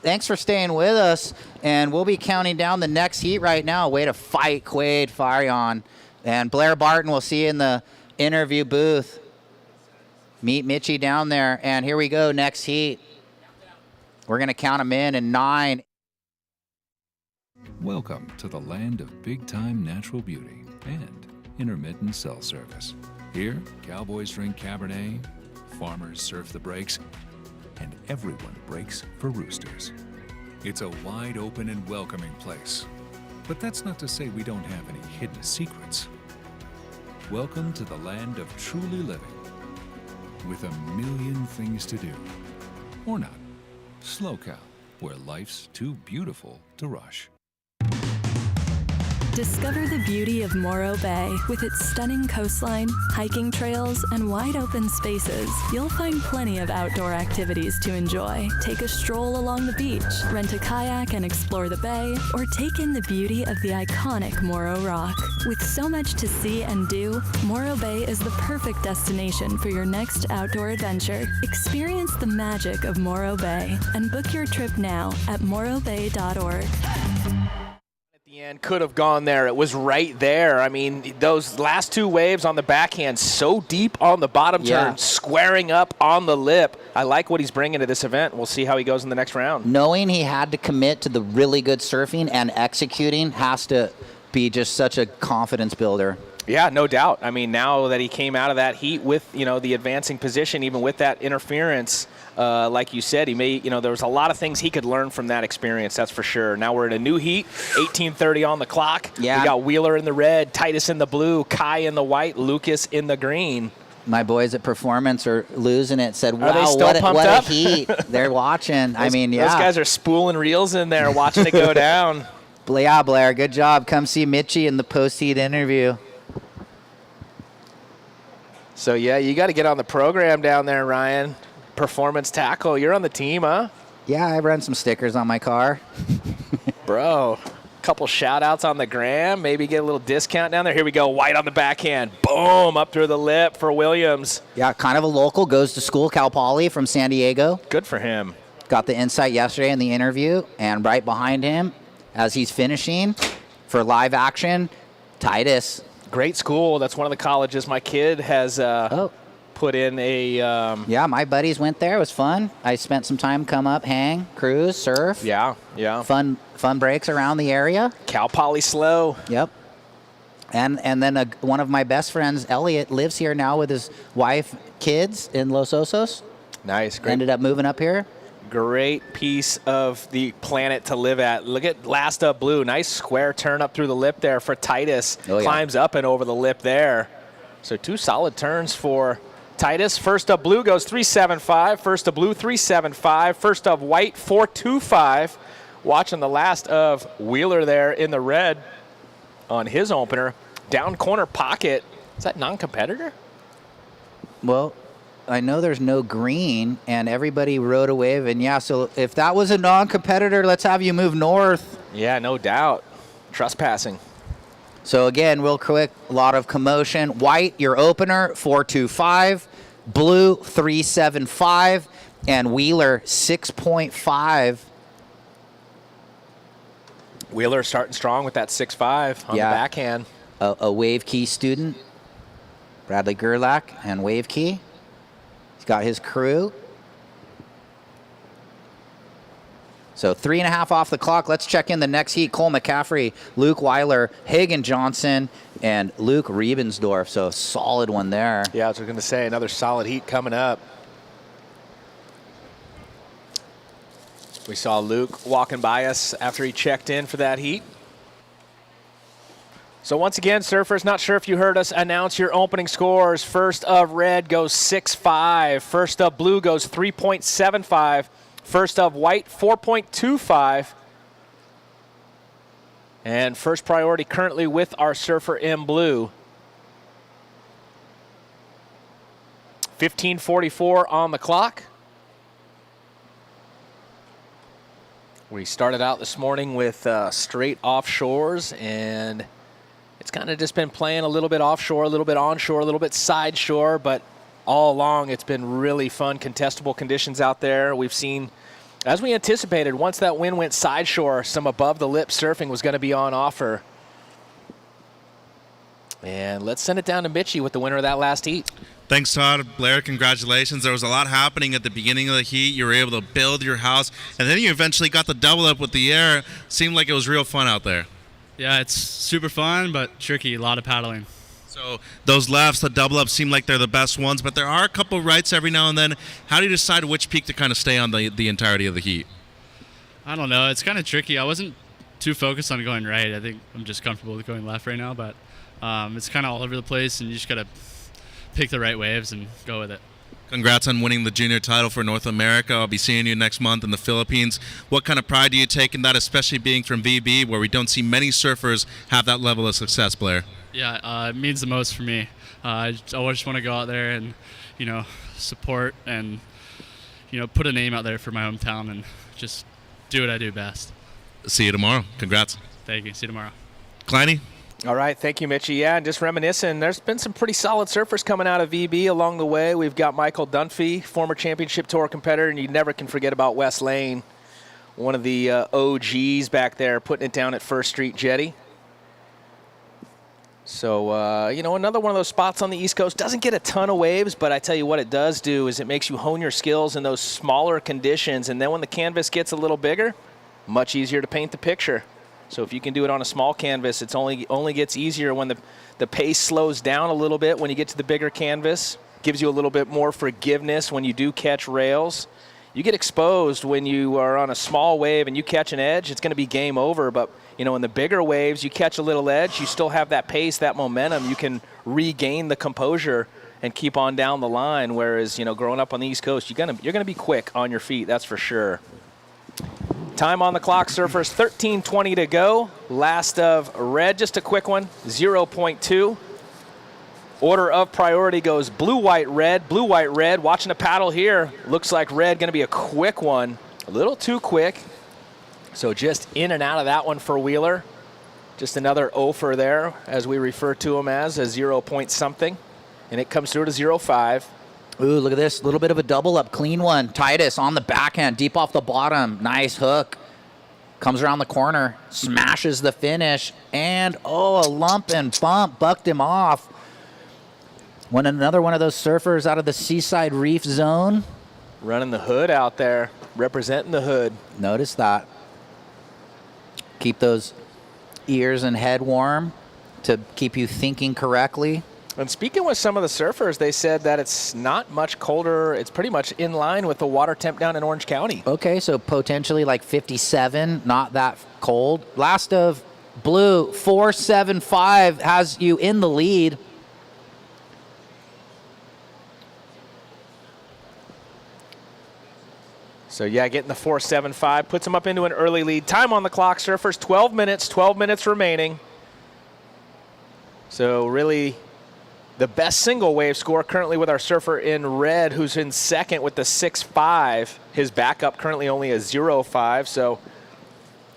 Thanks for staying with us, and we'll be counting down the next heat right now. Way to fight, Quade Farion. And Blair Barton, we'll see you in the interview booth. Meet Mitchie down there, and here we go, next heat. We're going to count them in 9. Welcome to the land of big-time natural beauty and intermittent cell service. Here, cowboys drink Cabernet, farmers surf the breaks, and everyone breaks for roosters. It's a wide open and welcoming place. But that's not to say we don't have any hidden secrets. Welcome to the land of truly living, with a million things to do. Or not. Slow Cow, where life's too beautiful to rush. Discover the beauty of Morro Bay. With its stunning coastline, hiking trails, and wide open spaces, you'll find plenty of outdoor activities to enjoy. Take a stroll along the beach, rent a kayak and explore the bay, or take in the beauty of the iconic Morro Rock. With so much to see and do, Morro Bay is the perfect destination for your next outdoor adventure. Experience the magic of Morro Bay and book your trip now at morrobay.org. And could have gone there. It was right there. I mean, those last 2 waves on the backhand, so deep on the bottom turn, squaring up on the lip. I like what he's bringing to this event. We'll see how he goes in the next round. Knowing he had to commit to the really good surfing and executing has to be just such a confidence builder. Yeah, no doubt. I mean, now that he came out of that heat with, the advancing position, even with that interference, like you said, he may, there was a lot of things he could learn from that experience, that's for sure. Now we're in a new heat, 18:30 on the clock. Yeah. We got Wheeler in the red, Titus in the blue, Kai in the white, Lucas in the green. My boys at Performance are losing it. Said, Are they wow, still what pumped a up? heat. They're watching. Those guys are spooling reels in there, watching it go down. Yeah, Blair, good job. Come see Mitchie in the post-heat interview. So, yeah, you got to get on the program down there, Ryan. Performance Tackle. You're on the team, huh? Yeah, I run some stickers on my car. Bro, a couple shout-outs on the gram. Maybe get a little discount down there. Here we go. White on the backhand. Boom, up through the lip for Williams. Yeah, kind of a local. Goes to school, Cal Poly from San Diego. Good for him. Got the insight yesterday in the interview. And right behind him, as he's finishing for live action, Titus. Great school. That's one of the colleges my kid has put in a... Yeah, my buddies went there. It was fun. I spent some time, come up, hang, cruise, surf. Yeah. Fun breaks around the area. Cal Poly Slow. Yep. And then one of my best friends, Elliot, lives here now with his wife, kids in Los Osos. Nice. Great. Ended up moving up here. Great piece of the planet to live at. Look at last up blue. Nice square turn up through the lip there for Titus. Oh, yeah. Climbs up and over the lip there. So 2 solid turns for Titus. First up blue goes 3.75. First up blue 3.75. First up white 4.25. Watching the last of Wheeler there in the red on his opener. Down corner pocket. Is that non-competitor? Well, I know there's no green, and everybody rode a wave. And, yeah, so if that was a non-competitor, let's have you move north. Yeah, no doubt. Trespassing. So, again, real quick, a lot of commotion. White, your opener, 4.25. Blue, 3.75. And Wheeler, 6.5. Wheeler starting strong with that 6.5 on the backhand. A wave key student, Bradley Gerlach, and wave key. He's got his crew. So 3.5 off the clock. Let's check in the next heat. Cole McCaffrey, Luke Weiler, Hagen Johnson, and Luke Riebensdorf. So a solid one there. Yeah, I was going to say, another solid heat coming up. We saw Luke walking by us after he checked in for that heat. So once again, surfers, not sure if you heard us announce your opening scores. First of red goes 6.5. First of blue goes 3.75. First of white, 4.25. And first priority currently with our surfer in blue. 15:44 on the clock. We started out this morning with straight offshores, and it's kind of just been playing a little bit offshore, a little bit onshore, a little bit side shore, but all along it's been really fun, contestable conditions out there. We've seen, as we anticipated, once that wind went side shore, some above the lip surfing was going to be on offer. And let's send it down to Mitchie with the winner of that last heat. Thanks, Todd. Blair, congratulations. There was a lot happening at the beginning of the heat. You were able to build your house, and then you eventually got the double up with the air. Seemed like it was real fun out there. Yeah, it's super fun, but tricky. A lot of paddling. So those lefts, the double up, seem like they're the best ones, but there are a couple rights every now and then. How do you decide which peak to kind of stay on the entirety of the heat? I don't know. It's kind of tricky. I wasn't too focused on going right. I think I'm just comfortable with going left right now, but it's kind of all over the place, and you just got to pick the right waves and go with it. Congrats on winning the junior title for North America. I'll be seeing you next month in the Philippines. What kind of pride do you take in that, especially being from VB, where we don't see many surfers have that level of success, Blair? Yeah, it means the most for me. I always just want to go out there and, support and, put a name out there for my hometown and just do what I do best. See you tomorrow. Congrats. Thank you. See you tomorrow. Kleiny? All right, thank you, Mitchie. Yeah, and just reminiscing, there's been some pretty solid surfers coming out of VB along the way. We've got Michael Dunphy, former championship tour competitor, and you never can forget about Wes Lane, one of the OGs back there, putting it down at First Street Jetty. So, another one of those spots on the East Coast. Doesn't get a ton of waves, but I tell you what it does do is it makes you hone your skills in those smaller conditions, and then when the canvas gets a little bigger, much easier to paint the picture. So if you can do it on a small canvas, it's only gets easier when the pace slows down a little bit when you get to the bigger canvas. Gives you a little bit more forgiveness when you do catch rails. You get exposed when you are on a small wave and you catch an edge, it's going to be game over. But, in the bigger waves, you catch a little edge, you still have that pace, that momentum. You can regain the composure and keep on down the line. Whereas, growing up on the East Coast, you're gonna be quick on your feet, that's for sure. Time on the clock, surfers, 13:20 to go. Last of red, just a quick one, 0.2. Order of priority goes blue, white, red, blue, white, red. Watching the paddle here, looks like red going to be a quick one. A little too quick. So just in and out of that one for Wheeler. Just another offer there, as we refer to him as a 0 point something. And it comes through to 0.5. Ooh, look at this. A little bit of a double up. Clean one. Titus on the backhand. Deep off the bottom. Nice hook. Comes around the corner. Smashes the finish. And, a lump and bump. Bucked him off. Another one of those surfers out of the Seaside Reef Zone. Running the hood out there. Representing the hood. Notice that. Keep those ears and head warm to keep you thinking correctly. And speaking with some of the surfers, they said that it's not much colder. It's pretty much in line with the water temp down in Orange County. Okay, so potentially like 57, not that cold. Last of blue, 4.75 has you in the lead. So, yeah, getting the 4.75 puts them up into an early lead. Time on the clock, surfers, 12 minutes remaining. So, really the best single wave score currently with our surfer in red, who's in second with the 6.5. His backup currently only a 0.5, so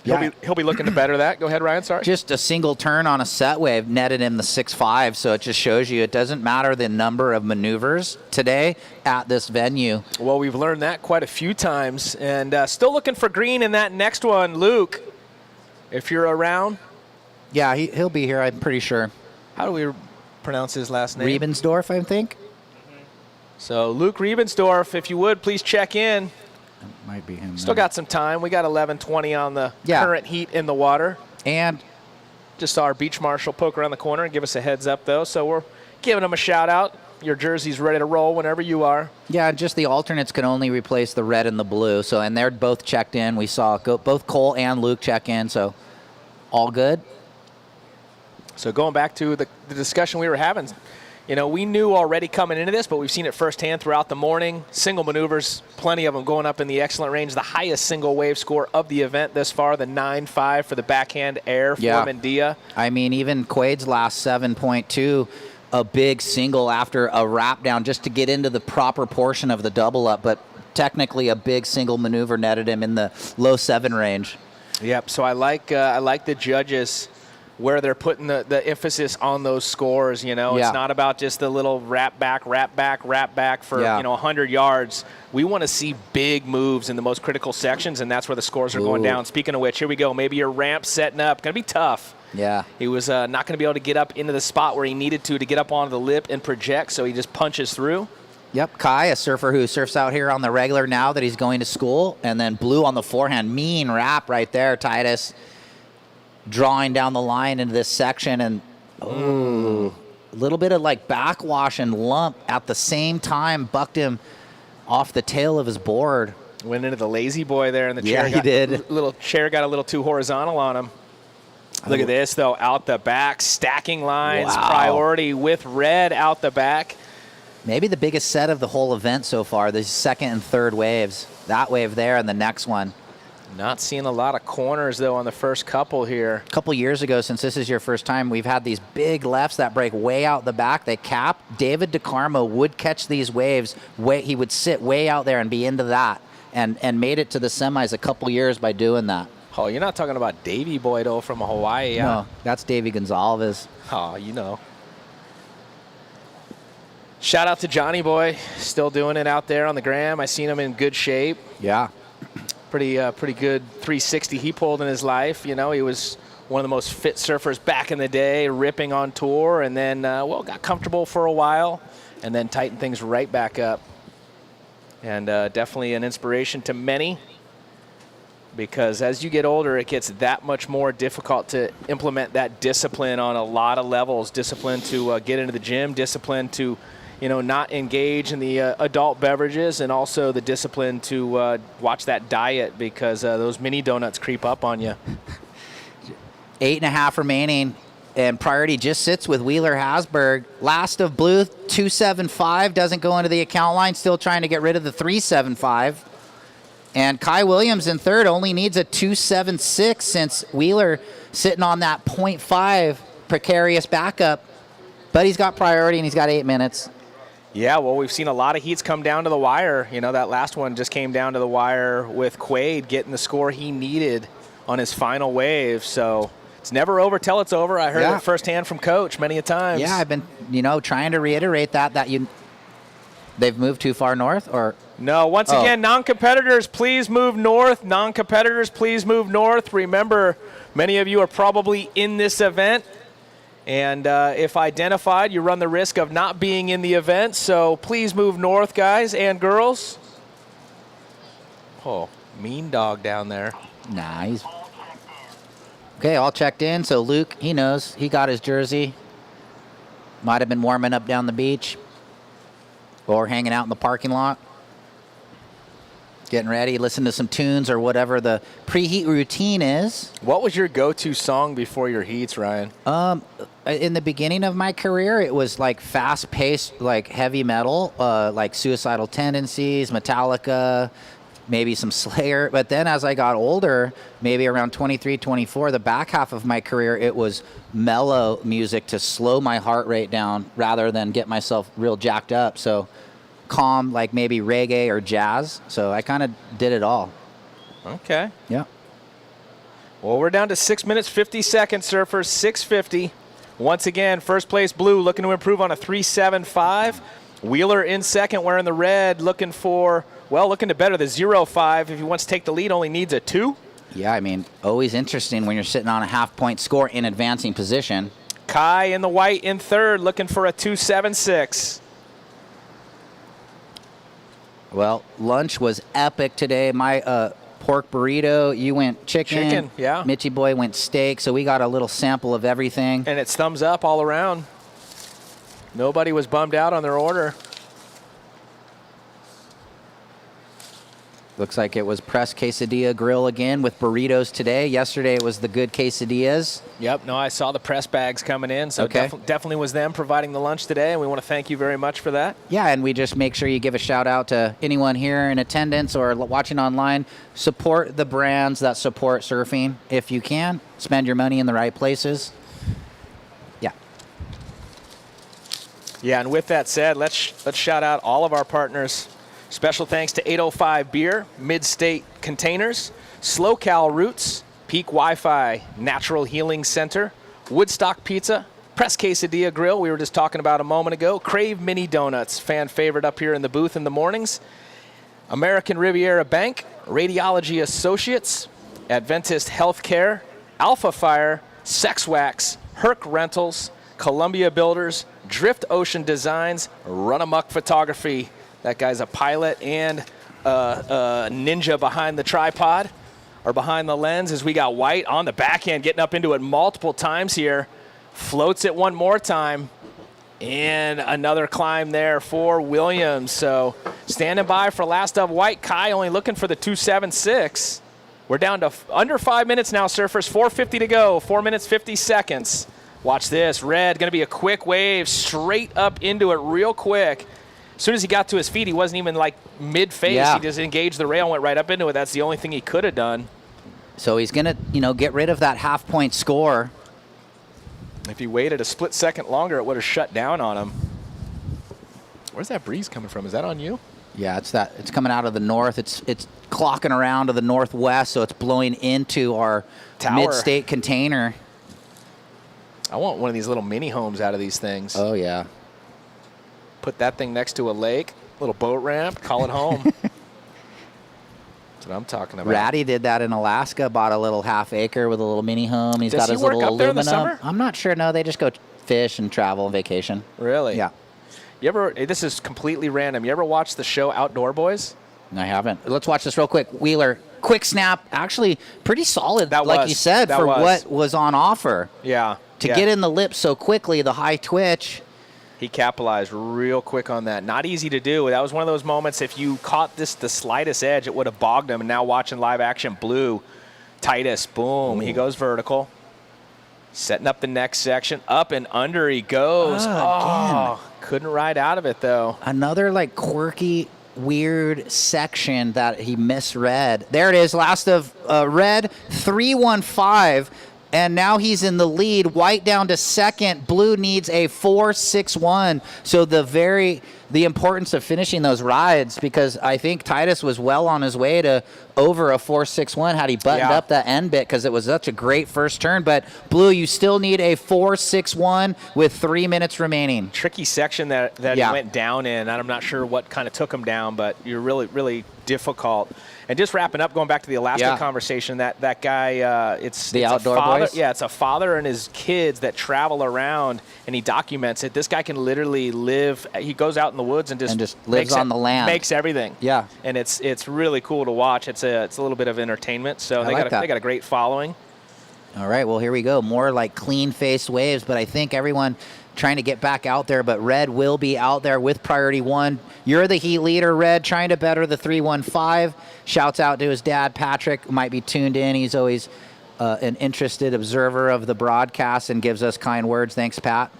he'll be looking to better that. Go ahead, Ryan, sorry. Just a single turn on a set wave netted him the 6.5, so it just shows you it doesn't matter the number of maneuvers today at this venue. Well, we've learned that quite a few times, and still looking for green in that next one. Luke, if you're around. Yeah, he'll be here, I'm pretty sure. How do we pronounce his last name? Riebensdorf, I think. So Luke Riebensdorf, if you would, please check in. Might be him. Still got some time. We got 11:20 on the current heat in the water. And just saw our beach marshal poke around the corner and give us a heads up, though. So we're giving him a shout out. Your jersey's ready to roll whenever you are. Yeah, just the alternates can only replace the red and the blue. So, and they're both checked in. We saw both Cole and Luke check in. So all good. So going back to the discussion we were having, you know, we knew already coming into this, but we've seen it firsthand throughout the morning. Single maneuvers, plenty of them going up in the excellent range. The highest single wave score of the event thus far, the 9.5 for the backhand air for Mendia. I mean, even Quade's last 7.2, a big single after a wrap down just to get into the proper portion of the double up, but technically a big single maneuver netted him in the low 7 range. Yep, so I like the judges where they're putting the emphasis on those scores, you know. It's not about just the little wrap back for, 100 yards. We want to see big moves in the most critical sections, and that's where the scores are going down. Speaking of which, here we go. Maybe your ramp setting up. Going to be tough. Yeah. He was not going to be able to get up into the spot where he needed to get up onto the lip and project, so he just punches through. Yep, Kai, a surfer who surfs out here on the regular now that he's going to school, and then blue on the forehand. Mean wrap right there, Titus. Drawing down the line into this section, and a little bit of like backwash and lump at the same time bucked him off the tail of his board. Went into the lazy boy there, and the chair got a little too horizontal on him. Look at this, though, out the back, stacking lines, priority with red out the back. Maybe the biggest set of the whole event so far, the second and third waves. That wave there and the next one. Not seeing a lot of corners, though, on the first couple here. A couple years ago, since this is your first time, we've had these big lefts that break way out the back. They cap. David DeCarmo would catch these waves. He would sit way out there and be into that, and made it to the semis a couple years by doing that. Oh, you're not talking about Davey Boy, though, from Hawaii. No, that's Davey Gonzalez. Oh, you know. Shout out to Johnny Boy, still doing it out there on the gram. I seen him in good shape. Yeah. Pretty good 360 he pulled in his life. You know, he was one of the most fit surfers back in the day, ripping on tour, and then, got comfortable for a while, and then tightened things right back up. And definitely an inspiration to many, because as you get older, it gets that much more difficult to implement that discipline on a lot of levels. Discipline to get into the gym, discipline to not engage in the adult beverages, and also the discipline to watch that diet, because those mini donuts creep up on you. 8.5 remaining, and priority just sits with Wheeler Hasberg. Last of blue, 275, doesn't go into the account line, still trying to get rid of the 375. And Kai Williams in third only needs a 276, since Wheeler sitting on that 0.5 precarious backup. But he's got priority, and he's got 8 minutes. Yeah, well, we've seen a lot of heats come down to the wire. You know, that last one just came down to the wire with Quade getting the score he needed on his final wave. So it's never over till it's over. I heard it firsthand from Coach many a times. Yeah, I've been, trying to reiterate that they've moved too far north, or? No, once again, non-competitors, please move north. Non-competitors, please move north. Remember, many of you are probably in this event. And if identified, you run the risk of not being in the event. So please move north, guys and girls. Oh, mean dog down there. Nah, he's... Okay, all checked in. So Luke, he knows. He got his jersey. Might have been warming up down the beach. Or hanging out in the parking lot. Getting ready, listen to some tunes or whatever the preheat routine is. What was your go-to song before your heats, Ryan? In the beginning of my career, it was like fast-paced, like heavy metal, like Suicidal Tendencies, Metallica, maybe some Slayer. But then as I got older, maybe around 23, 24, the back half of my career, it was mellow music to slow my heart rate down rather than get myself real jacked up. So calm, like maybe reggae or jazz. So I kind of did it all. Okay. Yeah. Well, we're down to 6 minutes, 50 seconds, surfers, 6:50. Once again, first place Blue looking to improve on a 3.75. Wheeler in second wearing the red, looking to better the 0.5. If he wants to take the lead, only needs a 2. Yeah, I mean, always interesting when you're sitting on a half-point score in advancing position. Kai in the white in third, looking for a 2.76. Well, lunch was epic today. My pork burrito, you went chicken. Chicken, yeah. Mitchy boy went steak, so we got a little sample of everything. And it's thumbs up all around. Nobody was bummed out on their order. Looks like it was Press Quesadilla Grill again with burritos today. Yesterday it was the good quesadillas. Yep, no, I saw the press bags coming in, so Okay. definitely was them providing the lunch today, and we want to thank you very much for that. Yeah, and we just make sure you give a shout out to anyone here in attendance or watching online. Support the brands that support surfing if you can. Spend your money in the right places. Yeah. Yeah, and with that said, let's shout out all of our partners. Special thanks to 805 Beer, Mid-State Containers, SlowCal Roots, Peak Wi-Fi Natural Healing Center, Woodstock Pizza, Press Quesadilla Grill, we were just talking about a moment ago, Crave Mini Donuts, fan favorite up here in the booth in the mornings, American Riviera Bank, Radiology Associates, Adventist Healthcare, Alpha Fire, Sex Wax, Herc Rentals, Columbia Builders, Drift Ocean Designs, Run Amok Photography. That guy's a pilot and a ninja behind the tripod or behind the lens as we got White on the backhand, getting up into it multiple times here. Floats it one more time. And another climb there for Williams. So standing by for last of White. Kai only looking for the 2.76. We're down to under 5 minutes now, surfers. 4:50 to go. 4 minutes, 50 seconds. Watch this. Red going to be a quick wave straight up into it real quick. As soon as he got to his feet, he wasn't even like mid-face. Yeah. He just engaged the rail and went right up into it. That's the only thing he could have done. So he's going to, get rid of that half-point score. If he waited a split second longer, it would have shut down on him. Where's that breeze coming from? Is that on you? Yeah, it's coming out of the north. It's clocking around to the northwest, so it's blowing into our Tower. Mid-State container. I want one of these little mini homes out of these things. Oh, yeah. Put that thing next to a lake, little boat ramp, call it home. That's what I'm talking about. Ratty did that in Alaska, bought a little half acre with a little mini home. He's Does got he his work little up there in aluminum. the summer? I'm not sure. No, they just go fish and travel and vacation. Really? Yeah. This is completely random. You ever watch the show Outdoor Boys? No, I haven't. Let's watch this real quick. Wheeler, quick snap. Actually, pretty solid, like was. you said, That for was. what was on offer. Yeah. To get in the lip so quickly, the high twitch. He capitalized real quick on that. Not easy to do. That was one of those moments, if you caught the slightest edge, it would have bogged him. And now watching live action, Blue, Titus, boom, he goes vertical. Setting up the next section. Up and under he goes. Again. Couldn't ride out of it, though. Another, quirky, weird section that he misread. There it is, last of red, 3.15. And now he's in the lead. White down to second. Blue needs a 4.61. So the importance of finishing those rides, because I think Titus was well on his way to over a 4.61 had he buttoned up that end bit, because it was such a great first turn. But Blue, you still need a 4.61 with 3 minutes remaining. Tricky section that he went down in. I'm not sure what kind of took him down, but you're really, really difficult. And just wrapping up, going back to the Alaska conversation, that guy, it's Outdoor father, Boys? Yeah, it's a father and his kids that travel around, and he documents it. This guy can literally live. He goes out in the woods and just lives on the land. Makes everything. Yeah. And it's really cool to watch. It's a little bit of entertainment. So they got a great following. All right, well, here we go. More like clean-faced waves, but I think everyone trying to get back out there, but Red will be out there with priority one. You're the heat leader, Red, trying to better the 3.15. Shouts out to his dad, Patrick, who might be tuned in. He's always an interested observer of the broadcast and gives us kind words. Thanks, Pat.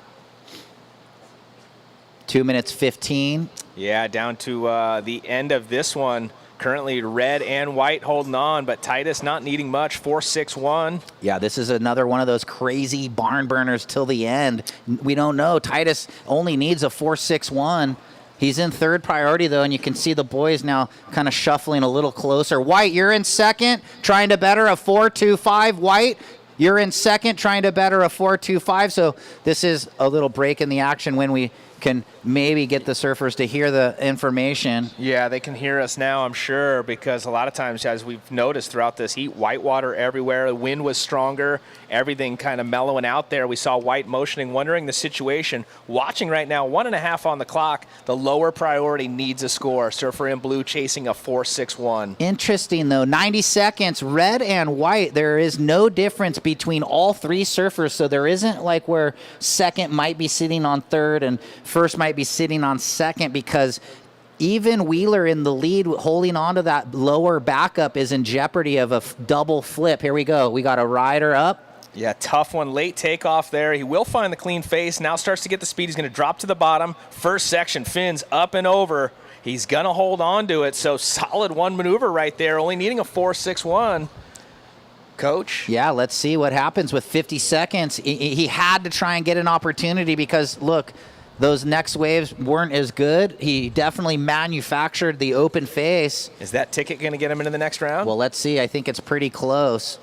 2 minutes 15. Yeah, down to the end of this one. Currently red and white holding on, but Titus not needing much, 4.61. Yeah, this is another one of those crazy barn burners till the end. We don't know. Titus only needs a 4.61. He's in third priority, though, and you can see the boys now kind of shuffling a little closer. White, you're in second, trying to better a 4.25. White, you're in second, trying to better a 4.25. So this is a little break in the action when we can maybe get the surfers to hear the information. Yeah, they can hear us now, I'm sure, because a lot of times, as we've noticed throughout this heat, white water everywhere. The wind was stronger, everything kind of mellowing out there. We saw white motioning, wondering the situation. Watching right now, 1.5 on the clock. The lower priority needs a score. Surfer in blue chasing a 4.61. Interesting, though. 90 seconds, red and white. There is no difference between all three surfers, so there isn't like where second might be sitting on third and first might be sitting on second, because even Wheeler in the lead holding on to that lower backup is in jeopardy of a double flip. Here we go. We got a rider up. Yeah, tough one. Late takeoff there. He will find the clean face. Now starts to get the speed. He's going to drop to the bottom. First section, fins up and over. He's going to hold on to it. So solid one maneuver right there, only needing a 4.61. Coach? Yeah, let's see what happens with 50 seconds. He had to try and get an opportunity because, look, those next waves weren't as good. He definitely manufactured the open face. Is that ticket going to get him into the next round? Well, let's see. I think it's pretty close.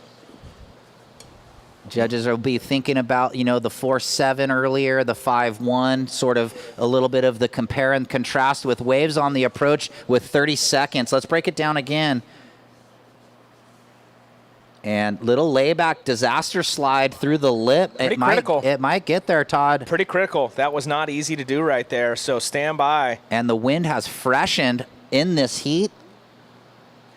Judges will be thinking about, the 4.7 earlier, the 5.1, sort of a little bit of the compare and contrast with waves on the approach with 30 seconds. Let's break it down again. And little layback disaster slide through the lip. Pretty critical. It might get there, Todd. Pretty critical. That was not easy to do right there, so stand by. And the wind has freshened in this heat.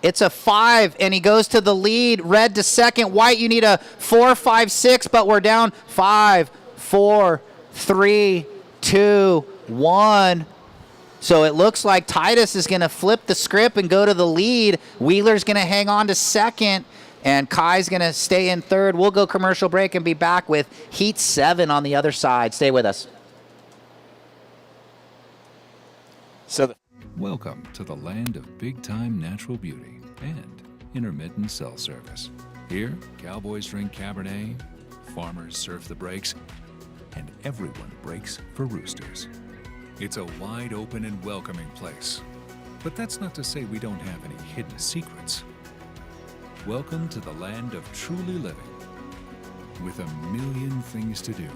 It's a 5, and he goes to the lead. Red to second. White, you need a 4, 5, 6, but we're down 5, 4, 3, 2, 1. So it looks like Titus is going to flip the script and go to the lead. Wheeler's going to hang on to second. And Kai's going to stay in third. We'll go commercial break and be back with Heat 7 on the other side. Stay with us. Welcome to the land of big-time natural beauty and intermittent cell service. Here, cowboys drink Cabernet, farmers surf the breaks, and everyone breaks for roosters. It's a wide open and welcoming place. But that's not to say we don't have any hidden secrets. Welcome to the land of truly living, with a million things to do.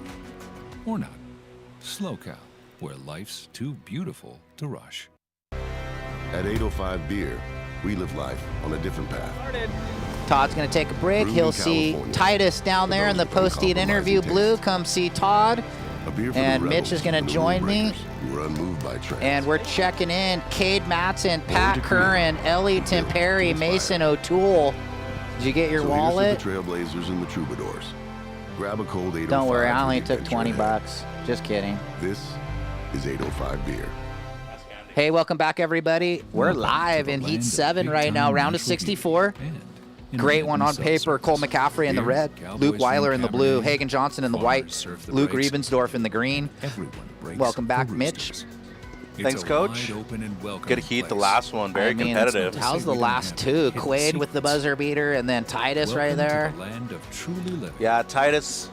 Or not. Slow Cow, where life's too beautiful to rush. At 805 Beer, we live life on a different path. Todd's going to take a break. He'll see Titus down there in the post-heat interview. Blue, come see Todd. And Mitch is going to join me. And we're checking in. Kade Matson, Pat Curran, Ellie Temperi, Mason O'Toole. Did you get your wallet? The Trailblazers and the Troubadours. Grab a cold 805. Don't worry, I only took 20 bucks. Just kidding. This is 805 Beer. Hey, welcome back, everybody. We're live in Heat 7 right now, round of 64. Great one on paper. Cole McCaffray in the red, Luke Weiler in the blue, Hagen Johnson in the white, Luke Riebensdorf in the green. Welcome back, Mitch. Thanks, Coach. Good heat, the last one. Very competitive. How's the last two? Quaid with the buzzer beater, and then Titus right there. Yeah, Titus,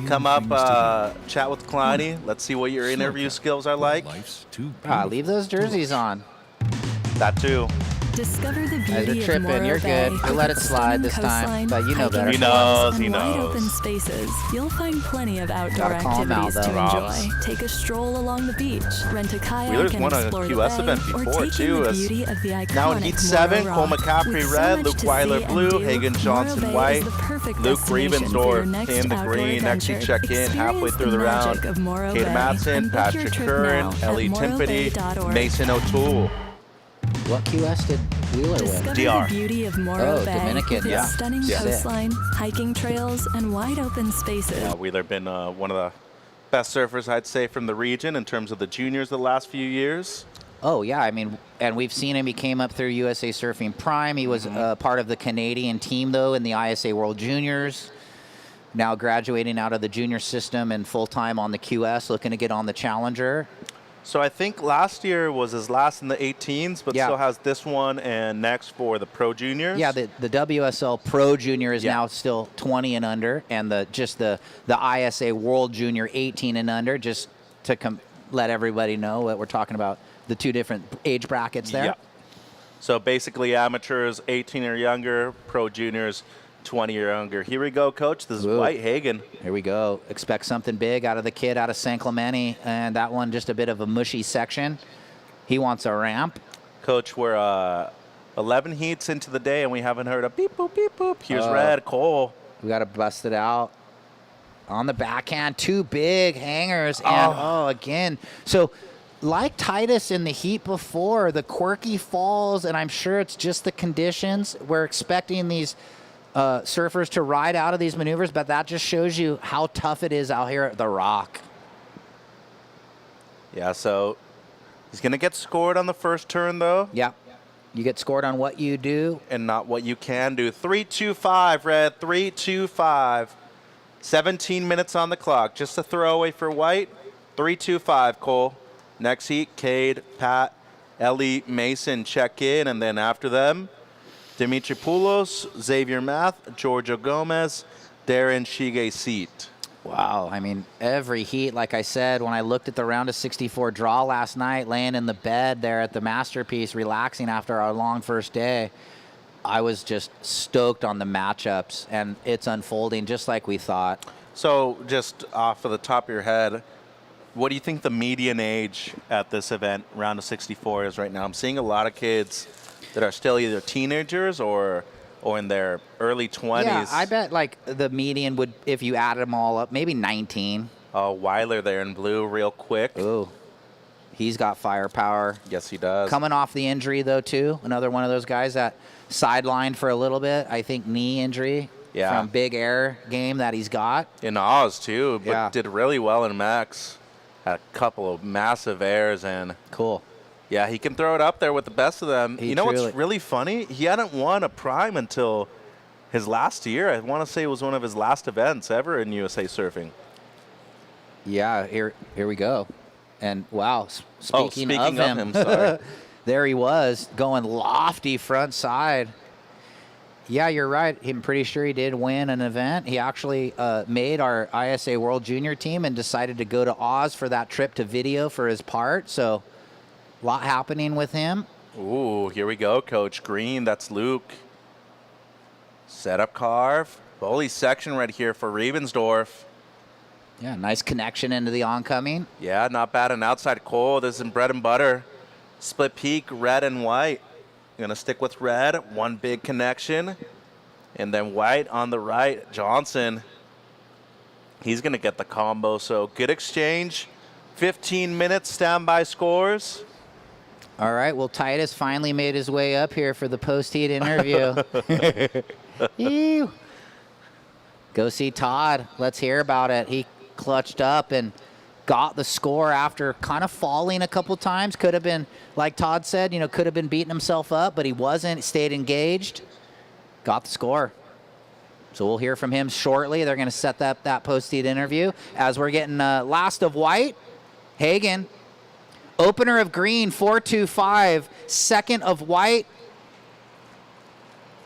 come up, chat with Kleiny. Let's see what your interview skills are like. Leave those jerseys on. That too. Discover the Guys beauty are tripping. of Morro You're Bay good. We'll let it slide this time, but you know better. He knows. and wide open spaces. You'll find plenty of outdoor Gotta calm activities out, to though. enjoy. Take a stroll along the beach, rent a kayak Wheeler's and won a explore the QS bay, event or before, take too. in the As beauty of the iconic now in Heat 7, Morro Cole Rock. McCaffrey With so red, much Luke to Weiler see and blue, do, Hagen Morro Johnson Bay white, is the perfect Luke destination for your Riebensdorf next in the outdoor green. Next you adventure. check in halfway Experience through the round. magic of Morro Kade Bay Matson, and book your Patrick trip Curran, now at Ellie Timpany, morrobay.org. Mason O'Toole. What QS did Wheeler win? Discover DR. the beauty of Morro Bay Dominican, with its yeah. stunning Yeah. coastline, hiking trails, and wide open spaces. Yeah, Wheeler been one of the best surfers, I'd say, from the region in terms of the juniors the last few years. Oh, yeah. I mean, and we've seen him. He came up through USA Surfing Prime. He was part of the Canadian team, though, in the ISA World Juniors. Now graduating out of the junior system and full-time on the QS, looking to get on the Challenger. So I think last year was his last in the 18s, but still has this one and next for the Pro Juniors. Yeah, the WSL Pro Junior is now still 20 and under, and the ISA World Junior 18 and under, just to let everybody know what we're talking about, the two different age brackets there. Yeah. So basically amateurs 18 or younger, Pro Juniors 20 or younger. Here we go, Coach. This is White Hagen. Here we go. Expect something big out of the kid out of San Clemente. And that one, just a bit of a mushy section. He wants a ramp. Coach, we're 11 heats into the day, and we haven't heard a beep, boop, beep, boop. Here's Red, Cole. We got to bust it out. On the backhand, two big hangers. And, again. So, like Titus in the heat before, the quirky falls, and I'm sure it's just the conditions. We're expecting these surfers to ride out of these maneuvers, but that just shows you how tough it is out here at the Rock. Yeah, so he's going to get scored on the first turn, though. Yeah. You get scored on what you do. And not what you can do. 3-2-5, Red. 3-2-5. 17 minutes on the clock. Just a throwaway for White. 3-2-5, Cole. Next heat, Kade, Pat, Ellie, Mason check in, and then after them, Dimitri Poulos, Xavier Math, Giorgio Gomez, Darren Shige-Seat. Wow. I mean, every heat, like I said, when I looked at the round of 64 draw last night, laying in the bed there at the Masterpiece, relaxing after our long first day, I was just stoked on the matchups, and it's unfolding just like we thought. So just off of the top of your head, what do you think the median age at this event, round of 64, is right now? I'm seeing a lot of kids that are still either teenagers or in their early 20s. Yeah, I bet like the median would, if you added them all up, maybe 19. Oh, Weiler there in blue real quick. Ooh, he's got firepower. Yes, he does. Coming off the injury, though, too. Another one of those guys that sidelined for a little bit. I think knee injury from big air game that he's got. In Oz, too, but did really well in Max. Had a couple of massive airs and... Cool. Yeah, he can throw it up there with the best of them. You know what's really funny? He hadn't won a prime until his last year. I want to say it was one of his last events ever in USA Surfing. Yeah, here we go. And wow, speaking of him sorry. there he was going lofty front side. Yeah, you're right. I'm pretty sure he did win an event. He actually made our ISA World Junior team and decided to go to Oz for that trip to video for his part. So a lot happening with him. Ooh, here we go, Coach Green. That's Luke. Setup carve. Bully section right here for Ravensdorf. Yeah, nice connection into the oncoming. Yeah, not bad. An outside Cole. This is bread and butter. Split peak, red and white. Going to stick with red. One big connection. And then white on the right. Johnson. He's going to get the combo. So good exchange. 15 minutes standby scores. All right. Well, Titus finally made his way up here for the post-heat interview. Ew. Go see Todd. Let's hear about it. He clutched up and got the score after kind of falling a couple times. Could have been, like Todd said, could have been beating himself up, but he wasn't. He stayed engaged. Got the score. So we'll hear from him shortly. They're going to set up that post-heat interview. As we're getting last of white, Hagen. Opener of green, 4-2-5. Second of white.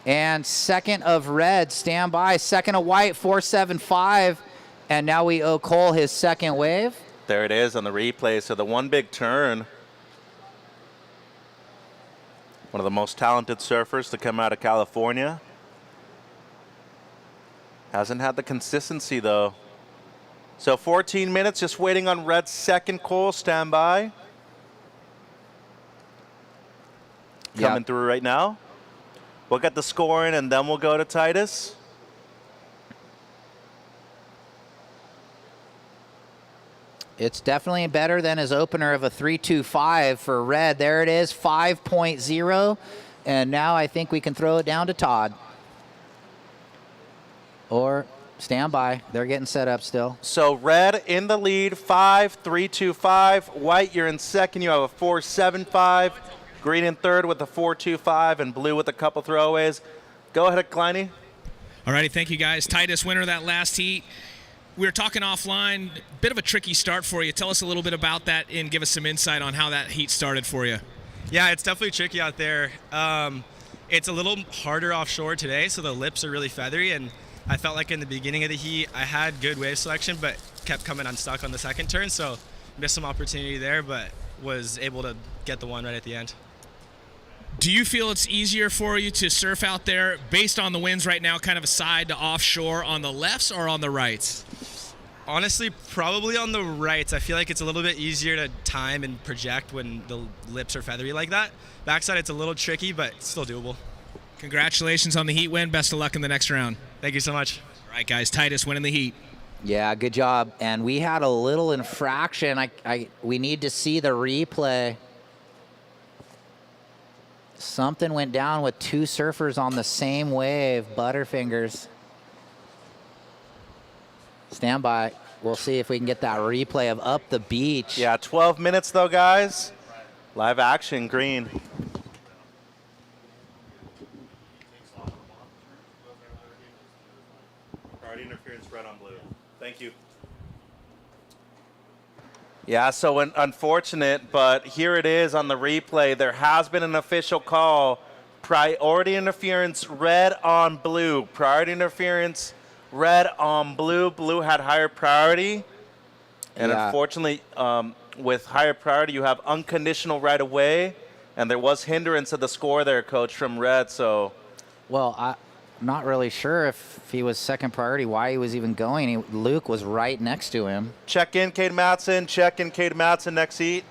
And second of red, stand by. Second of white, 4-7-5. And now we owe Cole his second wave. There it is on the replay. So the one big turn. One of the most talented surfers to come out of California. Hasn't had the consistency, though. So 14 minutes, just waiting on red's second. Cole, stand by. Coming through right now. We'll get the scoring, and then we'll go to Titus. It's definitely better than his opener of a 3-2-5 for red. There it is, 5.0. And now I think we can throw it down to Todd. Or stand by. They're getting set up still. So red in the lead, 5-3-2-5. White, you're in second. You have a 4-7-5. Green in third with a 4-2-5, and blue with a couple throwaways. Go ahead, Kleiny. All righty, thank you, guys. Titus, winner of that last heat. we were talking offline, bit of a tricky start for you. Tell us a little bit about that and give us some insight on how that heat started for you. Yeah, it's definitely tricky out there. It's a little harder offshore today, so the lips are really feathery, and I felt like in the beginning of the heat, I had good wave selection, but kept coming unstuck on the second turn, so missed some opportunity there, but was able to get the one right at the end. Do you feel it's easier for you to surf out there based on the winds right now, kind of a side to offshore on the lefts or on the rights? Honestly, probably on the rights. I feel like it's a little bit easier to time and project when the lips are feathery like that. Backside, it's a little tricky, but still doable. Congratulations on the heat win. Best of luck in the next round. Thank you so much. All right, guys, Titus winning the heat. Yeah, good job. And we had a little infraction. We need to see the replay. Something went down with two surfers on the same wave, Butterfingers. Stand by. We'll see if we can get that replay of up the beach. Yeah, 12 minutes though, guys. Live action, green. Priority interference, red on blue. Thank you. Yeah, so unfortunate, but here it is on the replay. There has been an official call. Priority interference, red on blue. Priority interference, red on blue. Blue had higher priority. And unfortunately, with higher priority, you have unconditional right away. And there was hindrance of the score there, Coach, from red. So, well, I'm not really sure if he was second priority, why he was even going. Luke was right next to him. Check in, Kade Matson. Check in, Kade Matson, next heat.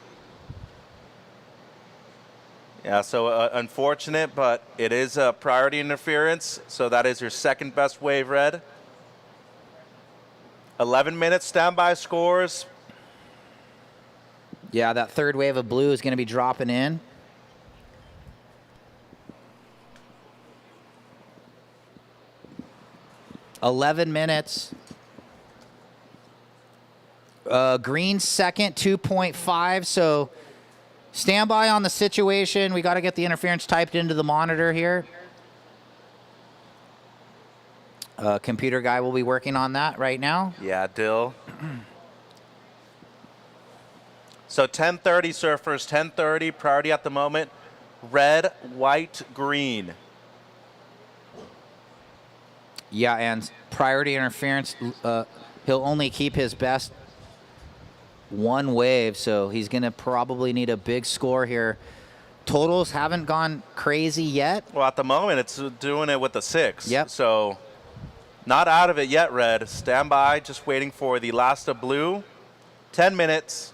Yeah, so unfortunate, but it is a priority interference. So that is your second best wave, red. 11 minutes, standby scores. Yeah, that third wave of blue is going to be dropping in. $11 minutes. Green second, 2.5. So stand by on the situation. We got to get the interference typed into the monitor here. Computer guy will be working on that right now. Yeah, Dill. So 10:30 surfers, 10:30 priority at the moment. Red, white, green. Yeah, and priority interference, he'll only keep his best one wave, so he's going to probably need a big score here. Totals haven't gone crazy yet. Well, at the moment, it's doing it with a 6. Yep. So not out of it yet, red. Stand by, just waiting for the last of blue. 10 minutes.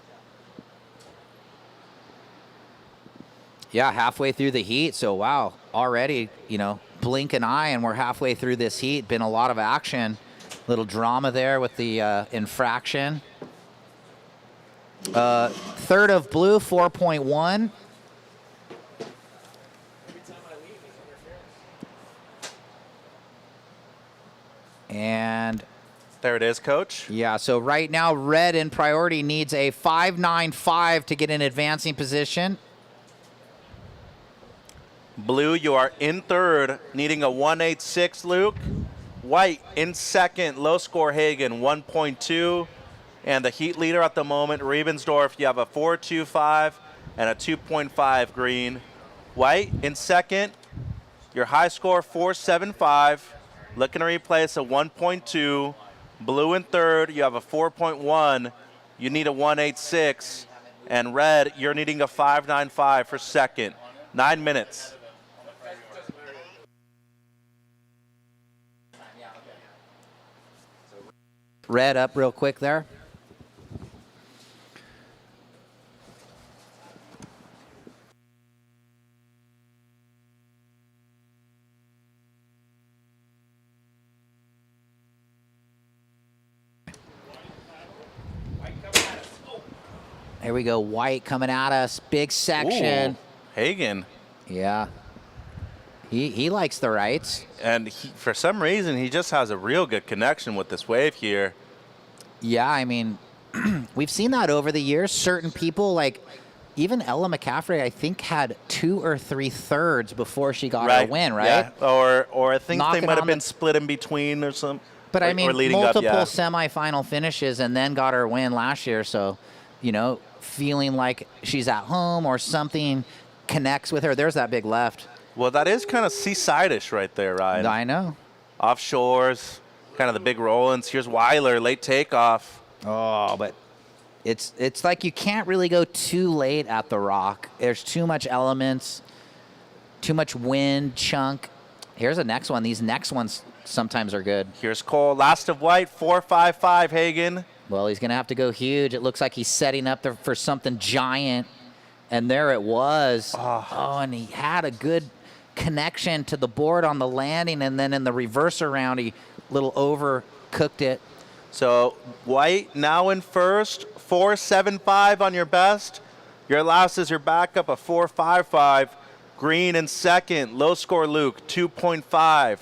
Yeah, halfway through the heat, so wow, already, blink an eye and we're halfway through this heat. Been a lot of action. Little drama there with the infraction. Third of blue, 4.1. And there it is, Coach. Yeah, so right now, red in priority needs a 5.95 to get in advancing position. Blue, you are in third, needing a 1.86, Luke. White in second, low score Hagen, 1.2. And the heat leader at the moment, Rebensdorf, you have a 4.25 and a 2.5 green. White in second, your high score 4.75. Looking to replace a 1.2. Blue in third, you have a 4.1. You need a 1.86. And red, you're needing a 5.95 for second. 9 minutes. Red up real quick there. Here we go, white coming at us, big section. Ooh, Hagen. Yeah. He likes the rights. And for some reason, he just has a real good connection with this wave here. Yeah, I mean, we've seen that over the years. Certain people, like even Ella McCaffray, I think, had 2 or 3 thirds before she got her win, right? Yeah. Or I think they might have been split in between or some. But I mean, leading up, multiple yeah. semifinal finishes and then got her win last year. So, you know, feeling like she's at home or something connects with her. There's that big left. Well, that is kind of seaside-ish right there, Ryan. I know. Offshores, kind of the big roll-ins. Here's Weiler, late takeoff. Oh, but it's like you can't really go too late at the Rock. There's too much elements, too much wind, chunk. Here's the next one. These next ones sometimes are good. Here's Cole, last of white, 4.55, Hagen. Well, he's going to have to go huge. It looks like he's setting up there for something giant. And there it was. Oh, and he had a good connection to the board on the landing, and then in the reverse around, he little overcooked it. So white now in first, 4.75 on your best. Your last is your backup, a 4.55. Green in second, low score Luke, 2.5.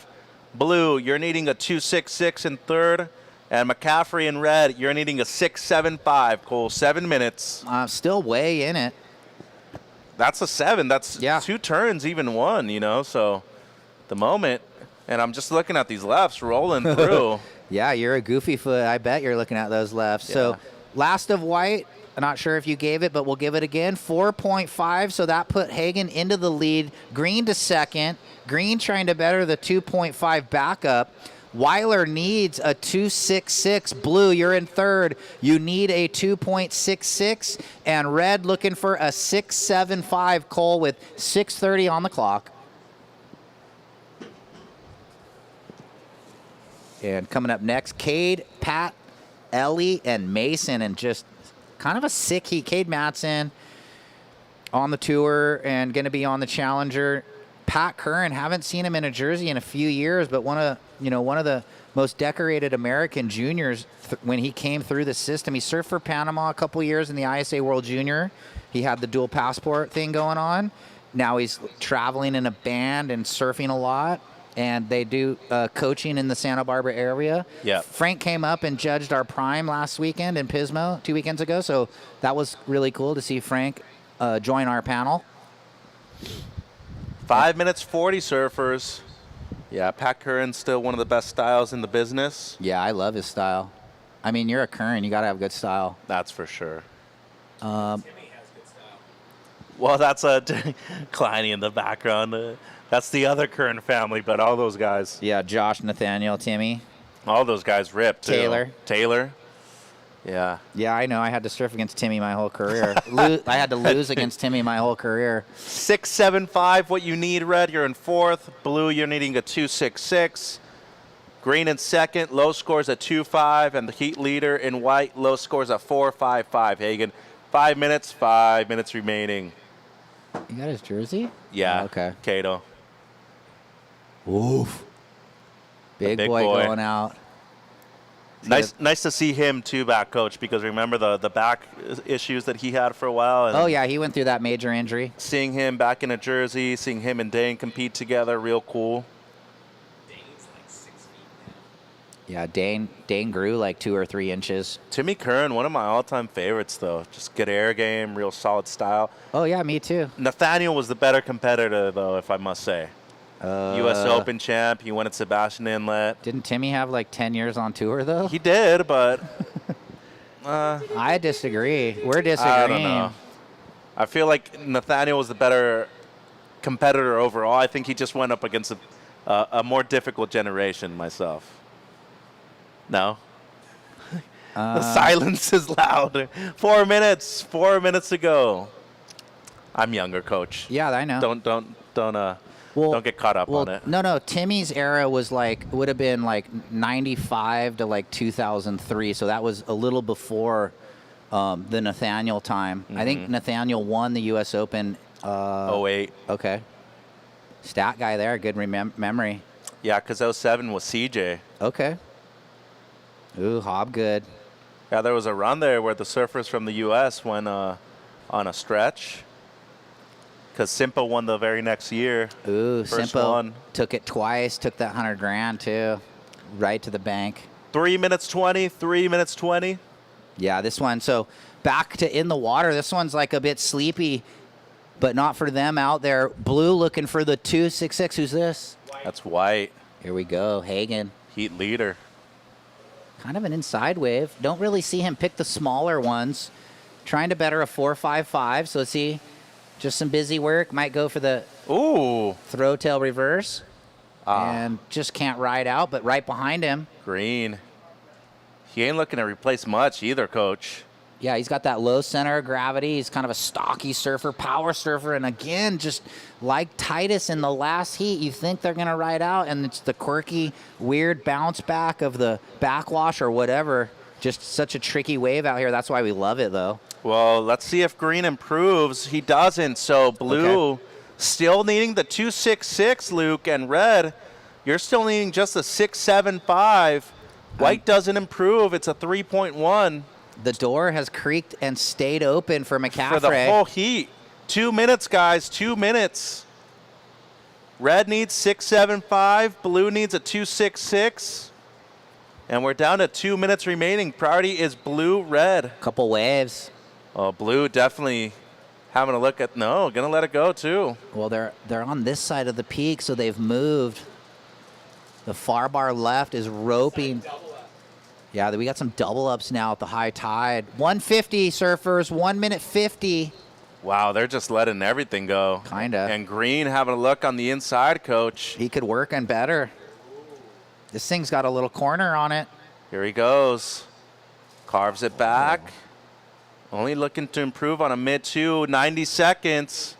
Blue, you're needing a 2.66 in third. And McCaffrey in red, you're needing a 6.75. Cole, 7 minutes. Still way in it. That's a 7. That's 2 turns, even one, you know. So the moment, and I'm just looking at these lefts rolling through. Yeah, you're a goofy foot. I bet you're looking at those lefts. Yeah. So last of white, I'm not sure if you gave it, but we'll give it again. 4.5, so that put Hagen into the lead. Green to second. Green trying to better the 2.5 backup. Weiler needs a 2.66. Blue, you're in third. You need a 2.66. And red looking for a 6.75. Cole with 6:30 on the clock. And coming up next, Kade, Pat, Ellie, and Mason. And just kind of a sick heat. Kade Matson on the tour and going to be on the Challenger. Pat Curran, haven't seen him in a jersey in a few years, but one of the most decorated American juniors when he came through the system. He surfed for Panama a couple years in the ISA World Junior. He had the dual passport thing going on. Now he's traveling in a band and surfing a lot, and they do coaching in the Santa Barbara area. Yeah. Frank came up and judged our prime last weekend in Pismo 2 weekends ago, so that was really cool to see Frank join our panel. 5 minutes 40 surfers. Yeah, Pat Curran's still one of the best styles in the business. Yeah, I love his style. I mean, you're a Curran. You got to have good style. That's for sure. Well, that's a Kleiny in the background. That's the other Curran family, but all those guys. Yeah, Josh, Nathaniel, Timmy. All those guys ripped, too. Taylor. Yeah. Yeah, I know. I had to surf against Timmy my whole career. I had to lose against Timmy my whole career. 6.75, what you need, red. You're in fourth. Blue, you're needing a 2.66. Green in second. Low scores at 2.5. And the heat leader in white, low scores at 4.55. Hagen, 5 minutes remaining. You got his jersey? Yeah. Oh, okay. Cato. Oof. Big boy going out. Nice to see him too back, Coach, because remember the back issues that he had for a while. And oh, yeah, he went through that major injury. Seeing him back in a jersey, seeing him and Dane compete together, real cool. Dane's like 6 feet now. Yeah, Dane grew like 2 or 3 inches. Timmy Curran, one of my all-time favorites, though. Just good air game, real solid style. Oh, yeah, me too. Nathaniel was the better competitor, though, if I must say. U.S. Open champ. He won at Sebastian Inlet. Didn't Timmy have like 10 years on tour, though? He did, but... I disagree. We're disagreeing. I don't know. I feel like Nathaniel was the better competitor overall. I think he just went up against a more difficult generation myself. No? The silence is loud. 4 minutes. 4 minutes to go. I'm younger, Coach. Yeah, I know. Don't get caught up on it. No. Timmy's era was would have been like 95 to like 2003. So that was a little before the Nathaniel time. I think Nathaniel won the U.S. Open. 08. Okay. Stat guy there. Good memory. Yeah, because 07 was CJ. Okay. Ooh, Hobgood. Yeah, there was a run there where the surfers from the U.S. went on a stretch. Because Simpa won the very next year. Ooh, First Simpa one. took it twice, took that $100,000 too, right to the bank. 3 minutes 20, 3 minutes 20. Yeah, this one. So back to in the water. This one's like a bit sleepy, but not for them out there. Blue looking for the 2.66. Who's this? That's white. Here we go, Hagen. Heat leader. kind of an inside wave. Don't really see him pick the smaller ones. Trying to better a 4.55. So let's see. Just some busy work. Might go for the throw tail reverse. And just can't ride out, but right behind him. Green. He ain't looking to replace much either, Coach. Yeah, he's got that low center of gravity. He's kind of a stocky surfer, power surfer. And again, just like Titus in the last heat, you think they're going to ride out, and it's the quirky, weird bounce back of the backwash or whatever. Just such a tricky wave out here. That's why we love it, though. Well, let's see if Green improves. He doesn't, so Blue still needing the 2.66, Luke, and Red, you're still needing just a 6.75. White doesn't improve. It's a 3.1. The door has creaked and stayed open for McCaffray. For the whole heat. 2 minutes, guys, 2 minutes. Red needs 6.75. Blue needs a 2.66. And we're down to 2 minutes remaining. Priority is Blue, Red. Couple waves. Oh, Blue definitely having a look at, no, gonna let it go too. Well, they're on this side of the peak, so they've moved. The far bar left is roping. Yeah, we got some double ups now at the high tide. 150 surfers, 1 minute 50. Wow, they're just letting everything go. Kinda. And Green having a look on the inside, Coach. He could work on better. This thing's got a little corner on it. Here he goes. Carves it back. Only looking to improve on a mid-2, 90 seconds.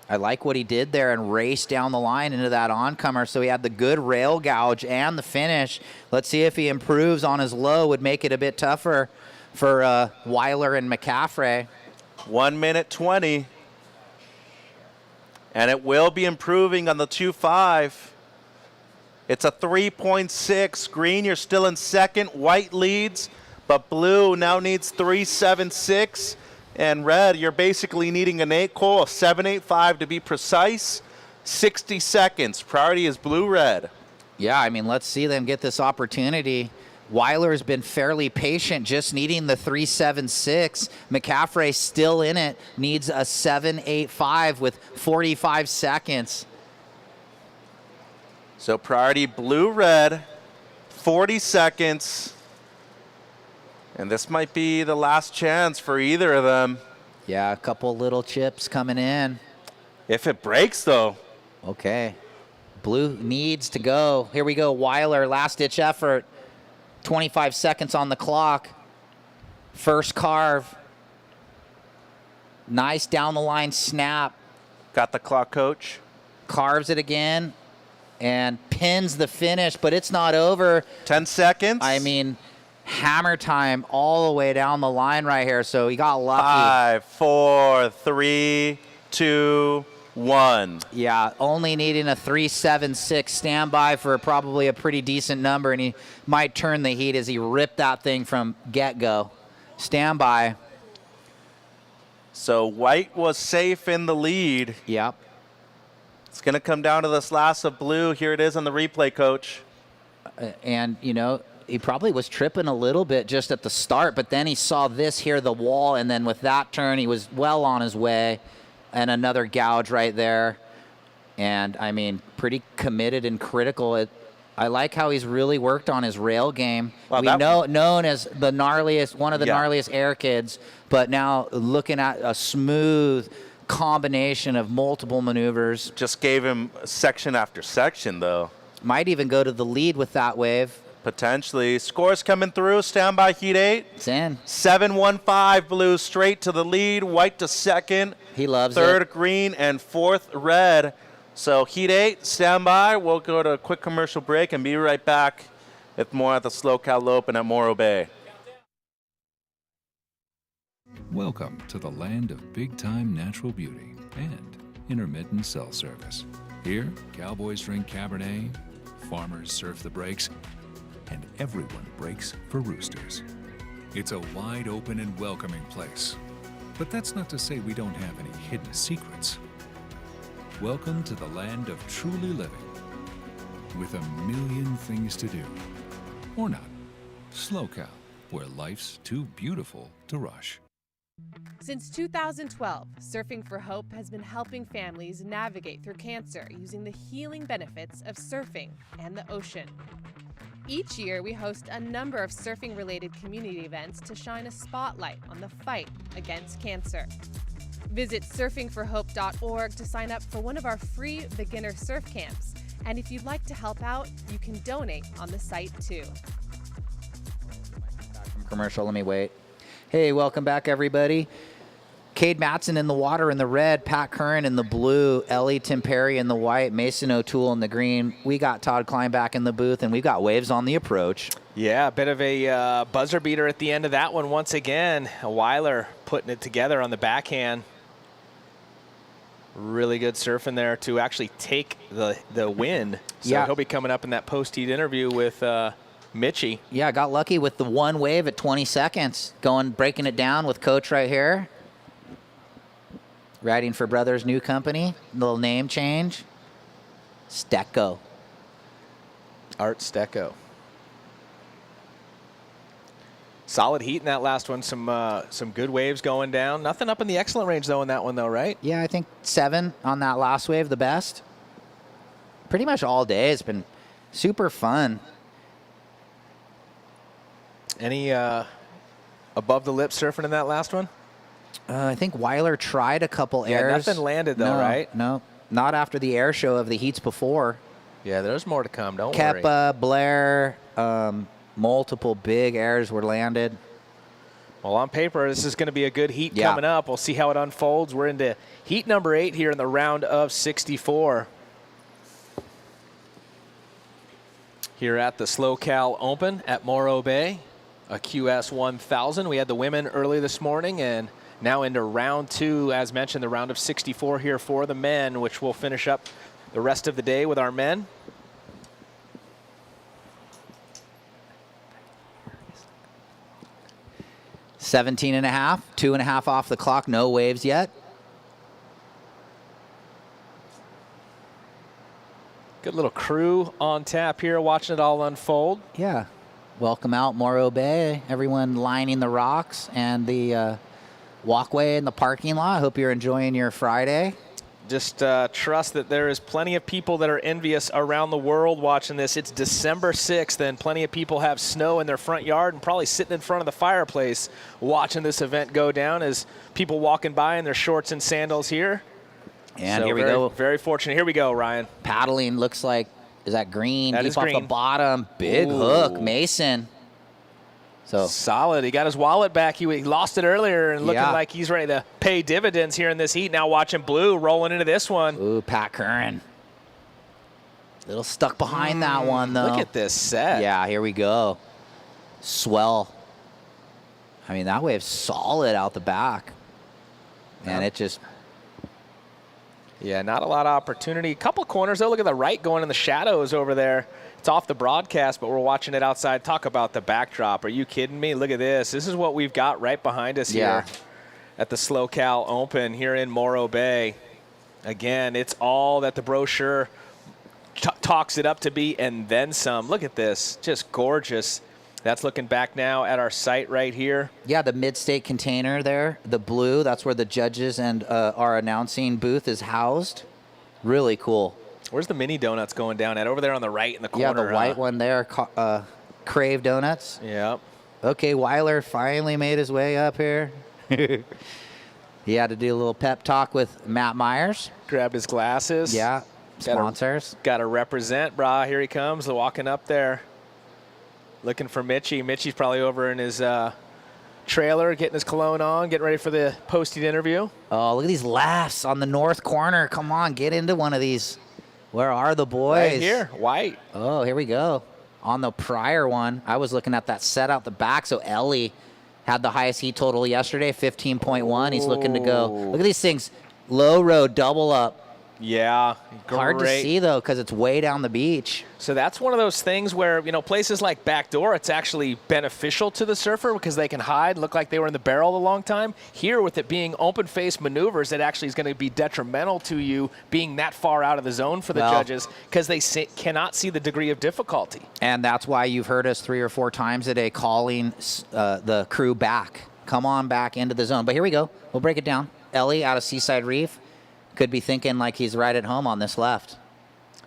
I like what he did there and raced down the line into that oncomer. So he had the good rail gouge and the finish. Let's see if he improves on his low. Would make it a bit tougher for Weiler and McCaffray. 1 minute 20. And it will be improving on the 2.5. It's a 3.6. Green, you're still in second. White leads, but Blue now needs 3.76. And Red, you're basically needing an 8-coal, a 7.85 to be precise. 60 seconds. Priority is Blue, Red. Yeah, I mean, let's see them get this opportunity. Weiler's been fairly patient, just needing the 3.76. McCaffrey still in it, needs a 7.85 with 45 seconds. So priority Blue, Red, 40 seconds. And this might be the last chance for either of them. Yeah, a couple little chips coming in. If it breaks, though. Okay. Blue needs to go. Here we go, Weiler, last-ditch effort. 25 seconds on the clock. First carve. Nice down-the-line snap. Got the clock, Coach. Carves it again and pins the finish, but it's not over. 10 seconds. I mean, hammer time all the way down the line right here, so he got lucky. 5, 4, 3, 2, 1. Yeah, only needing a 3.76 standby for probably a pretty decent number, and he might turn the heat as he ripped that thing from get-go. Standby. So White was safe in the lead. Yep. It's going to come down to this last of Blue. Here it is on the replay, Coach. And, you know, he probably was tripping a little bit just at the start, but then he saw this here, the wall, and then with that turn, he was well on his way. And another gouge right there. And, I mean, pretty committed and critical. I like how he's really worked on his rail game. Well, known as the gnarliest, one of the gnarliest air kids, but now looking at a smooth combination of multiple maneuvers. Just gave him section after section, though. Might even go to the lead with that wave. Potentially. Scores coming through. Standby heat 8. It's in. 7-1-5 Blue straight to the lead. White to second. He loves Third it. Green and fourth Red. So heat 8, standby. We'll go to a quick commercial break and be right back with more at the Slow Cal Open at Morro Bay. Welcome to the land of big-time natural beauty and intermittent cell service. Here, cowboys drink Cabernet, farmers surf the breaks, and everyone breaks for roosters. It's a wide open and welcoming place. But that's not to say we don't have any hidden secrets. Welcome to the land of truly living, with a million things to do. Or not. Slow Cal, where life's too beautiful to rush. Since 2012, Surfing for Hope has been helping families navigate through cancer using the healing benefits of surfing and the ocean. Each year, we host a number of surfing-related community events to shine a spotlight on the fight against cancer. Visit surfingforhope.org to sign up for one of our free beginner surf camps. And if you'd like to help out, you can donate on the site too. Commercial, let me wait. Hey, welcome back, everybody. Kade Matson in the water in the red, Pat Curran in the blue, Ellie Timperi in the white, Mason O'Toole in the green. We got Todd Klein back in the booth, and we've got waves on the approach. Yeah, a bit of a buzzer beater at the end of that one once again. Weiler putting it together on the backhand. Really good surfing there to actually take the win. So yeah, he'll be coming up in that post-heat interview with Mitchie. Yeah, got lucky with the one wave at 20 seconds. Breaking it down with Coach right here. Riding for Brothers New Company. Little name change. Stecco. Art Stecco. Solid heat in that last one. Some good waves going down. Nothing up in the excellent range, though, in that one, though, right? Yeah, I think 7 on that last wave, the best. Pretty much all day. It's been super fun. Any above the lip surfing in that last one? I think Weiler tried a couple airs. Nothing landed, though, right? No, not after the air show of the heats before. Yeah, there's more to come. Don't worry. Keppa, Blair, multiple big airs were landed. Well, on paper, this is going to be a good heat coming up. We'll see how it unfolds. We're into heat number 8 here in the round of 64. Here at the SLO Open at Morro Bay, a QS 1000. We had the women early this morning, and now into round 2, as mentioned, the round of 64 here for the men, which we'll finish up the rest of the day with our men. $17.5, 2.5 off the clock, no waves yet. Good little crew on tap here, watching it all unfold. Yeah. Welcome out Morro Bay. Everyone lining the rocks and the walkway in the parking lot. I hope you're enjoying your Friday. Just trust that there is plenty of people that are envious around the world watching this. It's December 6th, and plenty of people have snow in their front yard and probably sitting in front of the fireplace watching this event go down as people walking by in their shorts and sandals here. And so here we go. Very fortunate. Here we go, Ryan. Paddling looks like, is that green? That Deep is off green. the bottom. Big hook, Mason. So solid. He got his wallet back. He lost it earlier and looking like he's ready to pay dividends here in this heat. Now watching Blue rolling into this one. Ooh, Pat Curran. Little stuck behind that one, though. Look at this set. Yeah, here we go. Swell. I mean, that wave's solid out the back. And it just... Yeah, not a lot of opportunity. A couple corners, though. Look at the right going in the shadows over there. It's off the broadcast, but we're watching it outside. Talk about the backdrop. Are you kidding me? Look at this. This is what we've got right behind us here at the SLO Open here in Morro Bay. Again, it's all that the brochure talks it up to be and then some. Look at this. Just gorgeous. That's looking back now at our site right here. Yeah, the mid-state container there, the blue, that's where the judges and our announcing booth is housed. Really cool. Where's the mini donuts going down at? Over there on the right in the corner. Yeah, the white one there, Crave Donuts. Yep. Okay, Weiler finally made his way up here. He had to do a little pep talk with Matt Myers. Grabbed his glasses. Yeah, sponsors. Got to represent, brah. Here he comes, walking up there. Looking for Mitchie. Mitchie's probably over in his trailer, getting his cologne on, getting ready for the post-heat interview. Oh, look at these laughs on the north corner. Come on, get into one of these. Where are the boys? Right here, white. Oh, here we go. On the prior one, I was looking at that set out the back. So Ellie had the highest heat total yesterday, 15.1. He's looking to go. Look at these things. Low road, double up. Yeah, hard to see, though, because it's way down the beach. So that's one of those things where, you know, places like Backdoor, it's actually beneficial to the surfer because they can hide, look like they were in the barrel a long time. Here, with it being open-face maneuvers, it actually is going to be detrimental to you being that far out of the zone for the judges because they cannot see the degree of difficulty. And that's why you've heard us 3 or 4 times a day calling the crew back. Come on back into the zone. But here we go. We'll break it down. Ellie out of Seaside Reef. Could be thinking like he's right at home on this left.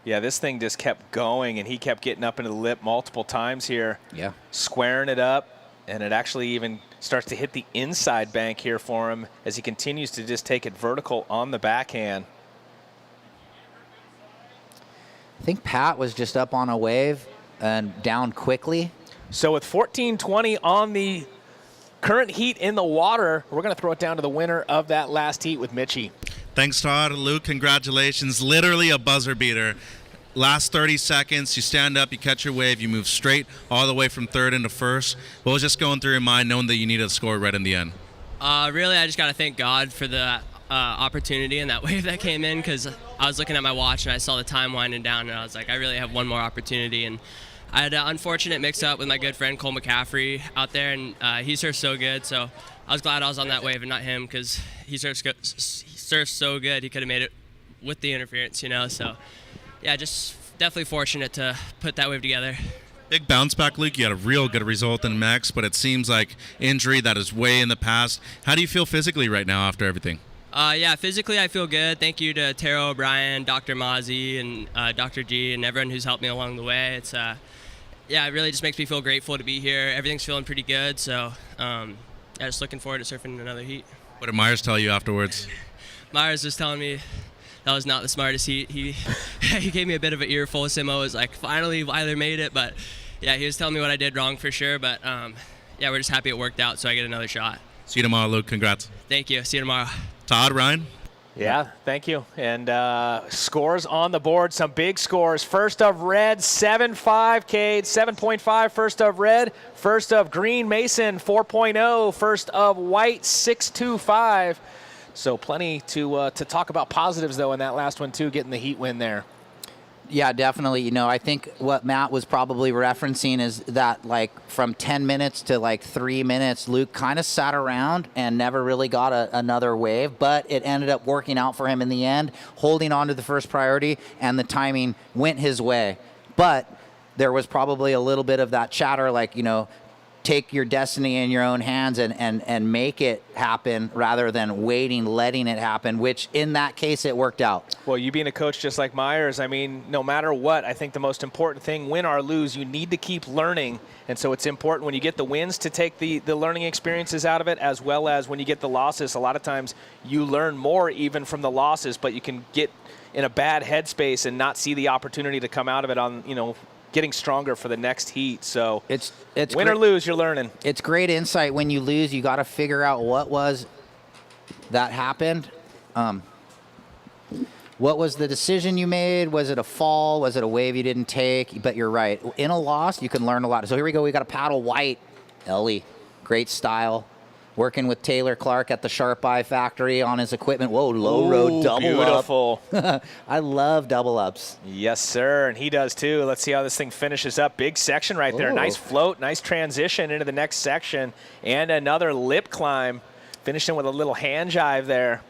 Yeah, this thing just kept going, and he kept getting up into the lip multiple times here. Yeah. Squaring it up, and it actually even starts to hit the inside bank here for him as he continues to just take it vertical on the backhand. I think Pat was just up on a wave and down quickly. So with 14:20 on the current heat in the water, we're going to throw it down to the winner of that last heat with Mitchie. Thanks, Todd. Luke, congratulations. Literally a buzzer beater. Last 30 seconds, you stand up, you catch your wave, you move straight all the way from third into first. What was just going through your mind knowing that you needed to score right in the end? Really, I just got to thank God for the opportunity and that wave that came in, because I was looking at my watch and I saw the time winding down, and I was like, I really have one more opportunity. And I had an unfortunate mix-up with my good friend Cole McCaffrey out there, and he surfs so good, so I was glad I was on that wave and not him, because he surfs so good. He could have made it with the interference, you know. So, yeah, just definitely fortunate to put that wave together. Big bounce back, Luke. You had a real good result in Mex, but it seems like injury that is way in the past. How do you feel physically right now after everything? Yeah, physically I feel good. Thank you to Taro O'Brien, Dr. Mazzi, and Dr. G, and everyone who's helped me along the way. It's yeah, it really just makes me feel grateful to be here. Everything's feeling pretty good, so yeah, just looking forward to surfing another heat. What did Myers tell you afterwards? Myers was telling me that was not the smartest heat. He gave me a bit of an earful. Simo was like, finally Weiler made it, but yeah, he was telling me what I did wrong for sure. But yeah, we're just happy it worked out, so I get another shot. See you tomorrow, Luke. Congrats. Thank you. See you tomorrow. Todd, Ryan? Yeah, thank you. And scores on the board, some big scores. First of red, 7.5, Kade. 7.5, first of red. First of green, Mason, 4.0. First of white, 6.25. So plenty to talk about positives, though, in that last one, too, getting the heat win there. Yeah, definitely. You know, I think what Matt was probably referencing is that, like, from 10 minutes to, like, 3 minutes, Luke kind of sat around and never really got another wave, but it ended up working out for him in the end, holding on to the first priority, and the timing went his way. But there was probably a little bit of that chatter, like, you know, take your destiny in your own hands and make it happen rather than waiting, letting it happen, which in that case, it worked out. Well, you being a coach just like Myers, I mean, no matter what, I think the most important thing, win or lose, you need to keep learning. And so it's important when you get the wins to take the learning experiences out of it, as well as when you get the losses. A lot of times you learn more even from the losses, but you can get in a bad headspace and not see the opportunity to come out of it on, you know, getting stronger for the next heat. So it's win or lose, you're learning. It's great insight. When you lose, you got to figure out what was that happened. What was the decision you made? Was it a fall? Was it a wave you didn't take? But you're right. In a loss, you can learn a lot. So here we go. We got a paddle white. Ellie, great style. Working with Taylor Clark at the Sharp Eye Factory on his equipment. Whoa, low road double beautiful. Up. I love double ups. Yes, sir, and he does too. Let's see how this thing finishes up. Big section right there. Nice float, nice transition into the next section, and another lip climb. Finishing with a little hand jive there.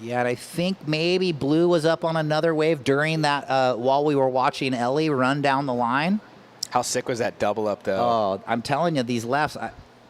Yeah, and I think maybe Blue was up on another wave during that while we were watching Ellie run down the line. How sick was that double up, though? Oh, I'm telling you, these lefts.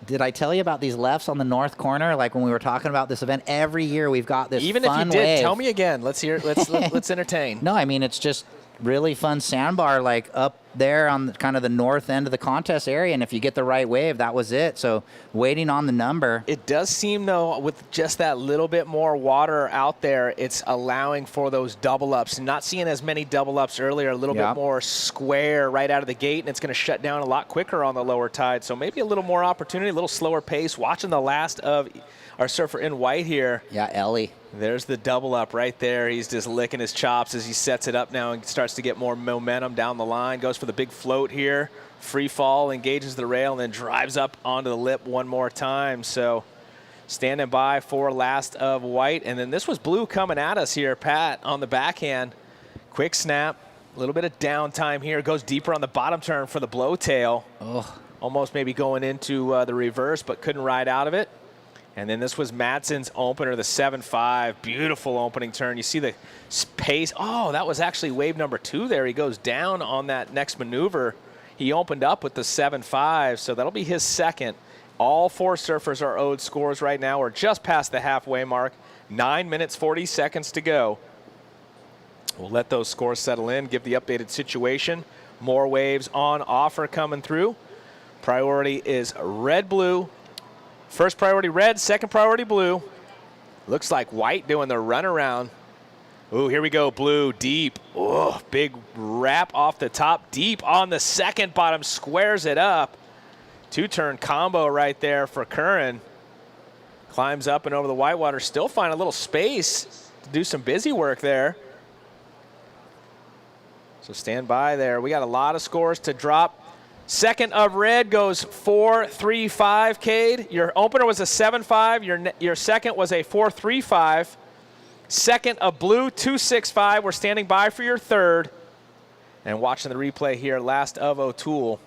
Did I tell you about these lefts on the north corner? Like when we were talking about this event, every year we've got this Even fun if you did, wave. tell me again. Let's hear. Let's entertain. No, I mean, it's just really fun sandbar, like up there on the, kind of the north end of the contest area. And if you get the right wave, that was it. So waiting on the number. It does seem, though, with just that little bit more water out there, it's allowing for those double ups. Not seeing as many double ups earlier, a little bit more square right out of the gate, and it's going to shut down a lot quicker on the lower tide. So maybe a little more opportunity, a little slower pace. Watching the last of our surfer in white here. Yeah, Ellie. There's the double up right there. He's just licking his chops as he sets it up now and starts to get more momentum down the line. Goes for the big float here. Free fall, engages the rail, and then drives up onto the lip one more time. So standing by for last of white. And then this was Blue coming at us here, Pat, on the backhand. Quick snap. A little bit of downtime here. Goes deeper on the bottom turn for the blowtail. Oh. Almost maybe going into the reverse, but couldn't ride out of it. And then this was Matson's opener, the 7.5. Beautiful opening turn. You see the pace. Oh, that was actually wave number 2 there. He goes down on that next maneuver. He opened up with the 7.5, so that'll be his second. All 4 surfers are owed scores right now. We're just past the halfway mark. 9 minutes, 40 seconds to go. We'll let those scores settle in, give the updated situation. More waves on offer coming through. Priority is red-blue. First priority red, second priority blue. Looks like white doing the runaround. Ooh, here we go, blue, deep. Oh, big wrap off the top, deep on the second bottom, squares it up. Two-turn combo right there for Curran. Climbs up and over the whitewater, still find a little space to do some busy work there. So stand by there. We got a lot of scores to drop. Second of red goes 4-3-5, Kade. Your opener was a 7-5. Your second was a 4-3-5. Second of blue, 2-6-5. We're standing by for your third. And watching the replay here, last of O'Toole.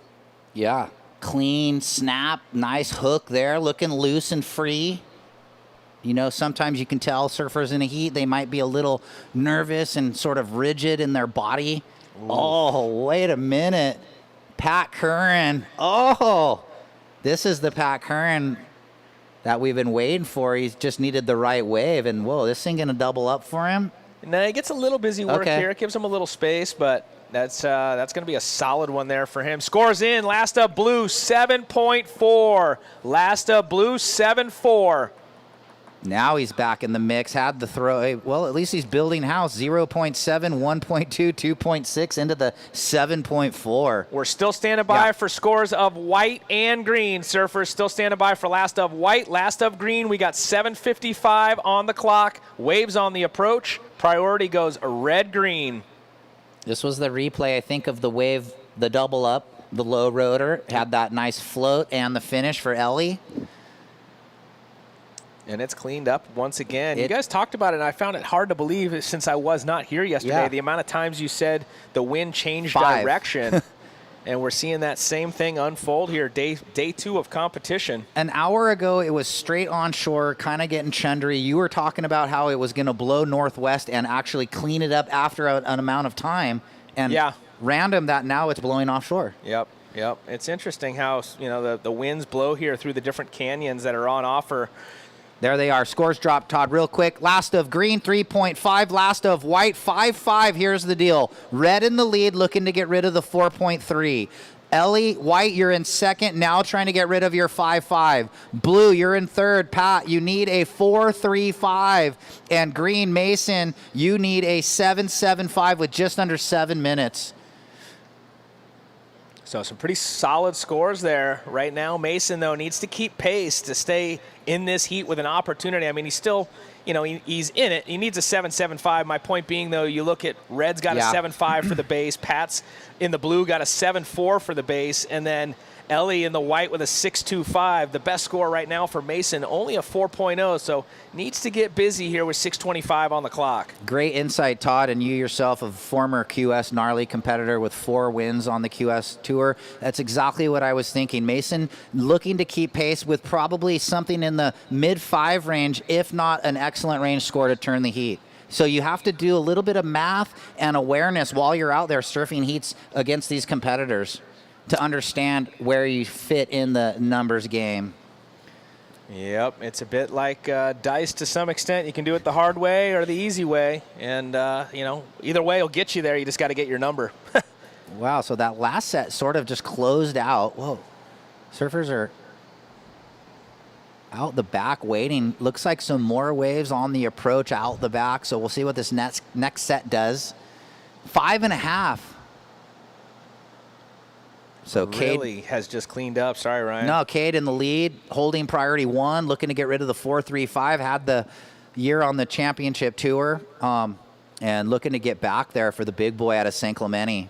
Yeah, clean snap, nice hook there, looking loose and free. You know, sometimes you can tell surfers in a heat, they might be a little nervous and sort of rigid in their body. Ooh. Oh, wait a minute. Pat Curran. Oh, this is the Pat Curran that we've been waiting for. He's just needed the right wave. And, whoa, this thing going to double up for him? No, he gets a little busy work here. It gives him a little space, but that's going to be a solid one there for him. Scores in. Last up blue, 7.4. Last up blue, 7.4. Now he's back in the mix. Had the throw. Well, at least he's building house. 0.7, 1.2, 2.6 into the 7.4. We're still standing by for scores of white and green. Surfers still standing by for last of white, last of green. We got 7:55 on the clock. Waves on the approach. Priority goes red-green. This was the replay, I think, of the wave, the double up, the low rotor. Had that nice float and the finish for Ellie. And it's cleaned up once again. You guys talked about it, and I found it hard to believe since I was not here yesterday. The amount of times you said the wind changed direction. And we're seeing that same thing unfold here, day two of competition. An hour ago, it was straight onshore, kind of getting chundery. You were talking about how it was going to blow northwest and actually clean it up after an amount of time. And random that now it's blowing offshore. Yep. It's interesting how, you know, the winds blow here through the different canyons that are on offer. There they are. Scores drop, Todd, real quick. Last of green, 3.5. Last of white, 5.5. Here's the deal. Red in the lead, looking to get rid of the 4.3. Ellie, white, you're in second, now trying to get rid of your 5.5. Blue, you're in third. Pat, you need a 4.35. And green, Mason, you need a 7.75 with just under 7 minutes. So some pretty solid scores there right now. Mason, though, needs to keep pace to stay in this heat with an opportunity. I mean, he's still, you know, he's in it. He needs a 7.75. My point being, though, you look at Red's got a 7.5 for the base. Pat's in the blue got a 7.4 for the base. And then Ellie in the white with a 6.25. The best score right now for Mason, only a 4.0. So needs to get busy here with 6.25 on the clock. Great insight, Todd, and you yourself, a former QS gnarly competitor with 4 wins on the QS Tour. That's exactly what I was thinking. Mason looking to keep pace with probably something in the mid-5 range, if not an excellent range score to turn the heat. So you have to do a little bit of math and awareness while you're out there surfing heats against these competitors to understand where you fit in the numbers game. Yep, it's a bit like dice to some extent. You can do it the hard way or the easy way, and you know, either way will get you there. You just got to get your number. Wow, so that last set sort of just closed out. Whoa, surfers are out the back waiting. Looks like some more waves on the approach out the back, so we'll see what this next set does. 5.5. So really Kade has just cleaned up. Sorry, Ryan. No, Kade in the lead, holding priority 1, looking to get rid of the 4.35. Had the year on the championship tour, and looking to get back there for the big boy out of San Clemente.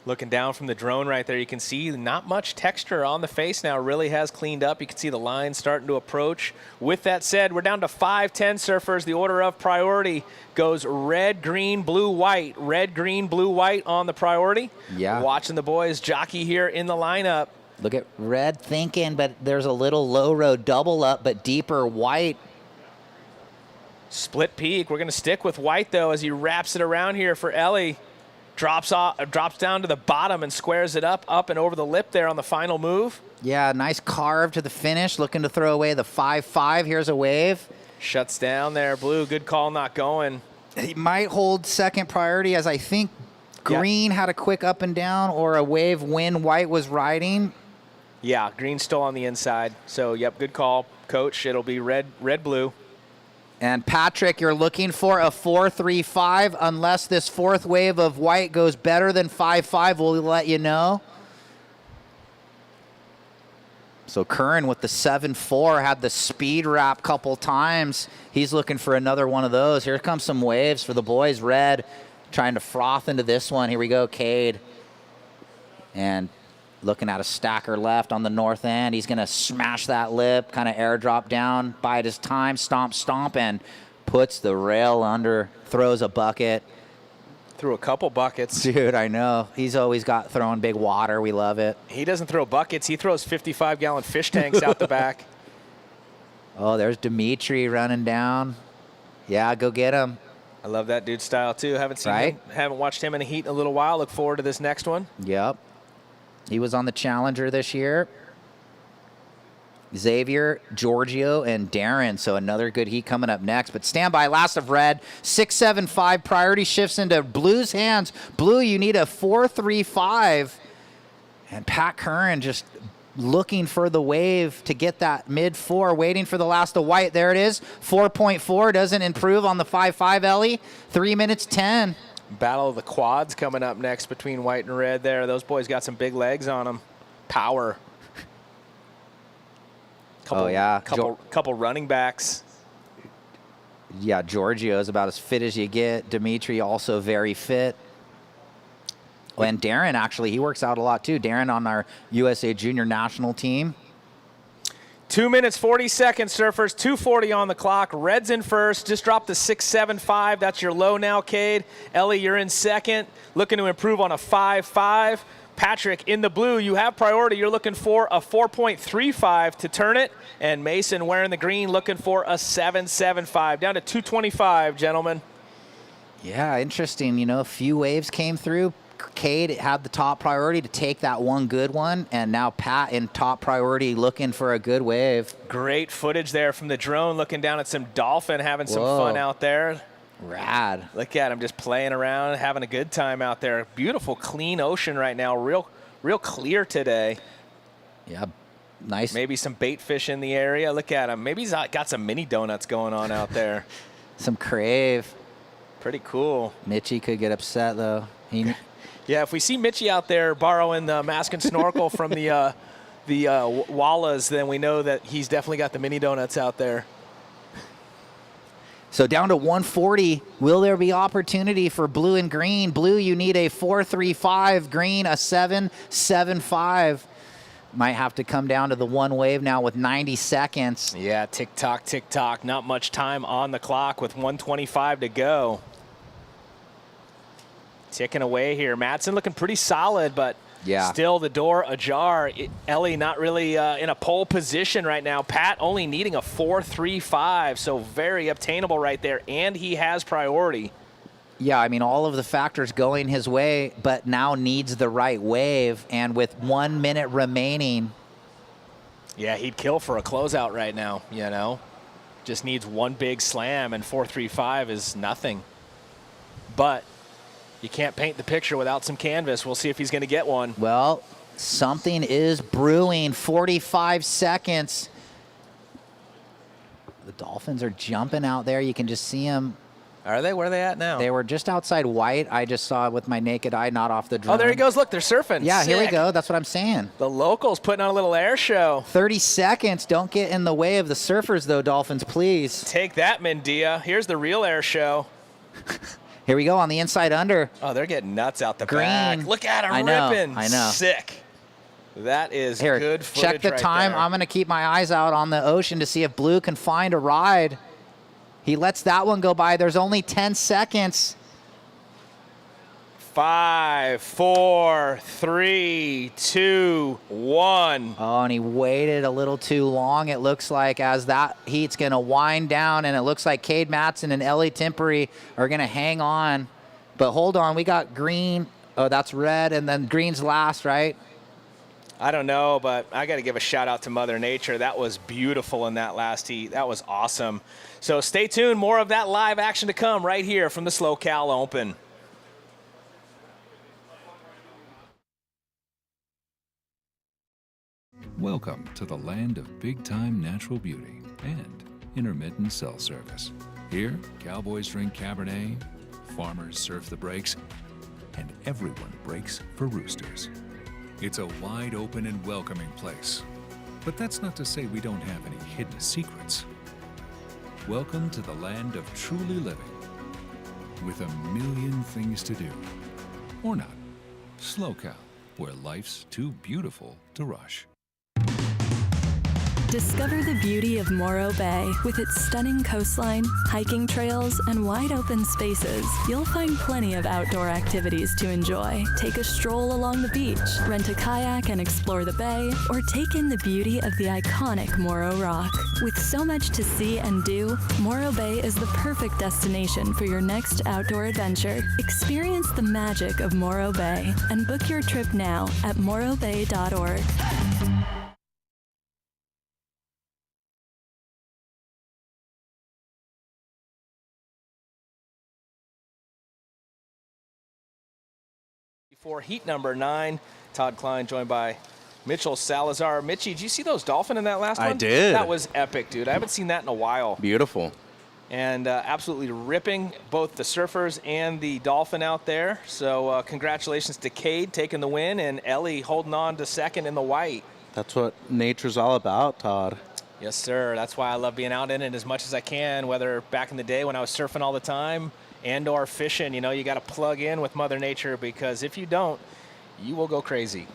Looking down from the drone right there, you can see not much texture on the face now. Really has cleaned up. You can see the line starting to approach. With that said, we're down to 5-10 surfers. The order of priority goes red, green, blue, white. Red, green, blue, white on the priority. Yeah. Watching the boys jockey here in the lineup. Look at red thinking, but there's a little low road double up, but deeper white. Split peak. We're going to stick with white, though, as he wraps it around here for Ellie. Drops down to the bottom and squares it up and over the lip there on the final move. Yeah, nice carve to the finish. Looking to throw away the 5.5. Here's a wave. Shuts down there, blue. Good call not going. He might hold second priority, as I think green had a quick up and down or a wave when white was riding. Yeah, green's still on the inside. So, yep, good call, Coach. It'll be red, blue. And Patrick, you're looking for a 4-3-5. Unless this fourth wave of white goes better than 5-5, we'll let you know. So Curran with the 7-4 had the speed wrap couple times. He's looking for another one of those. Here comes some waves for the boys. Red trying to froth into this one. Here we go, Kade. And looking at a stacker left on the north end. He's going to smash that lip, kind of airdrop down, bide his time, stomp, stomp, and puts the rail under, throws a bucket. Threw a couple buckets. Dude, I know. He's always got throwing big water. We love it. He doesn't throw buckets. He throws 55-gallon fish tanks out the back. Oh, there's Dimitri running down. Yeah, go get him. I love that dude's style, too. Haven't seen him, haven't watched him in the heat in a little while. Look forward to this next one. Yep. He was on the Challenger this year. Xavier, Giorgio, and Darren. So another good heat coming up next. But stand by, last of red. 6-7-5. Priority shifts into blue's hands. Blue, you need a 4-3-5. And Pat Curran just looking for the wave to get that mid-4, waiting for the last of white. There it is. 4.4 doesn't improve on the 5-5, Ellie. 3 minutes 10. Battle of the quads coming up next between white and red there. Those boys got some big legs on them. Power. Couple running backs. Yeah, Giorgio is about as fit as you get. Dimitri also very fit. And Darren, actually, he works out a lot too. Darren on our USA Junior National team. 2 minutes, 40 seconds, surfers. 2:40 on the clock. Red's in first. Just dropped the 6-7-5. That's your low now, Kade. Ellie, you're in second. Looking to improve on a 5-5. Patrick, in the blue, you have priority. You're looking for a 4.35 to turn it. And Mason wearing the green, looking for a 7-7-5. Down to 2:25, gentlemen. Yeah, interesting. You know, a few waves came through. Kade had the top priority to take that one good one, and now Pat in top priority looking for a good wave. Great footage there from the drone, looking down at some dolphin, having some fun out there. Rad. Look at him just playing around, having a good time out there. Beautiful, clean ocean right now. Real clear today. Yeah, nice. Maybe some bait fish in the area. Look at him. Maybe he's got some mini donuts going on out there. Some crave. Pretty cool. Mitchie could get upset, though. Yeah, if we see Mitchie out there borrowing the mask and snorkel from the Wallas, then we know that he's definitely got the mini donuts out there. So down to 140. Will there be opportunity for blue and green? Blue, you need a 4-3-5. Green, a 7-7-5. Might have to come down to the one wave now with 90 seconds. Yeah, tick-tock, tick-tock. Not much time on the clock with 1:25 to go. Ticking away here. Matson looking pretty solid, but still the door ajar. Ellie not really in a pole position right now. Pat only needing a 4-3-5, so very obtainable right there, and he has priority. Yeah, I mean, all of the factors going his way, but now needs the right wave, and with 1 minute remaining. Yeah, he'd kill for a closeout right now, you know. Just needs one big slam, and 4-3-5 is nothing. But you can't paint the picture without some canvas. We'll see if he's going to get one. Well, something is brewing. 45 seconds. The Dolphins are jumping out there. You can just see them. Are they? Where are they at now? They were just outside white. I just saw it with my naked eye, not off the drone. Oh, there he goes. Look, they're surfing. Yeah, Sick. Here we go. That's what I'm saying. The locals putting on a little air show. 30 seconds. Don't get in the way of the surfers, though, Dolphins, please. Take that, Mendia. Here's the real air show. Here we go on the inside under. Oh, they're getting nuts out the green. back. Look at him ripping. I know. Sick. That is Here, good footage. Check the right time. there. I'm going to keep my eyes out on the ocean to see if Blue can find a ride. He lets that one go by. There's only 10 seconds. 5, 4, 3, 2, 1. Oh, and he waited a little too long, it looks like, as that heat's going to wind down, and it looks like Kade Matson and Ellie Timpery are going to hang on. But hold on, we got green. Oh, that's red, and then green's last, right? I don't know, but I got to give a shout out to Mother Nature. That was beautiful in that last heat. That was awesome. So stay tuned. More of that live action to come right here from the SLO Open. Welcome to the land of big-time natural beauty and intermittent cell service. Here, cowboys drink Cabernet, farmers surf the breaks, and everyone breaks for roosters. It's a wide open and welcoming place. But that's not to say we don't have any hidden secrets. Welcome to the land of truly living, with a million things to do. Or not. SLO, where life's too beautiful to rush. Discover the beauty of Morro Bay. With its stunning coastline, hiking trails, and wide open spaces, you'll find plenty of outdoor activities to enjoy. Take a stroll along the beach, rent a kayak and explore the bay, or take in the beauty of the iconic Morro Rock. With so much to see and do, Morro Bay is the perfect destination for your next outdoor adventure. Experience the magic of Morro Bay and book your trip now at morrobay.org. For heat number 9, Todd Klein joined by Mitchell Salazar. Mitchie, did you see those dolphin in that last one? I did. That was epic, dude. I haven't seen that in a while. Beautiful. And absolutely ripping both the surfers and the dolphin out there. So congratulations to Kade taking the win and Ellie holding on to second in the white. That's what nature's all about, Todd. Yes, sir. That's why I love being out in it as much as I can, whether back in the day when I was surfing all the time and or fishing. You know, you got to plug in with Mother Nature, because if you don't, you will go crazy.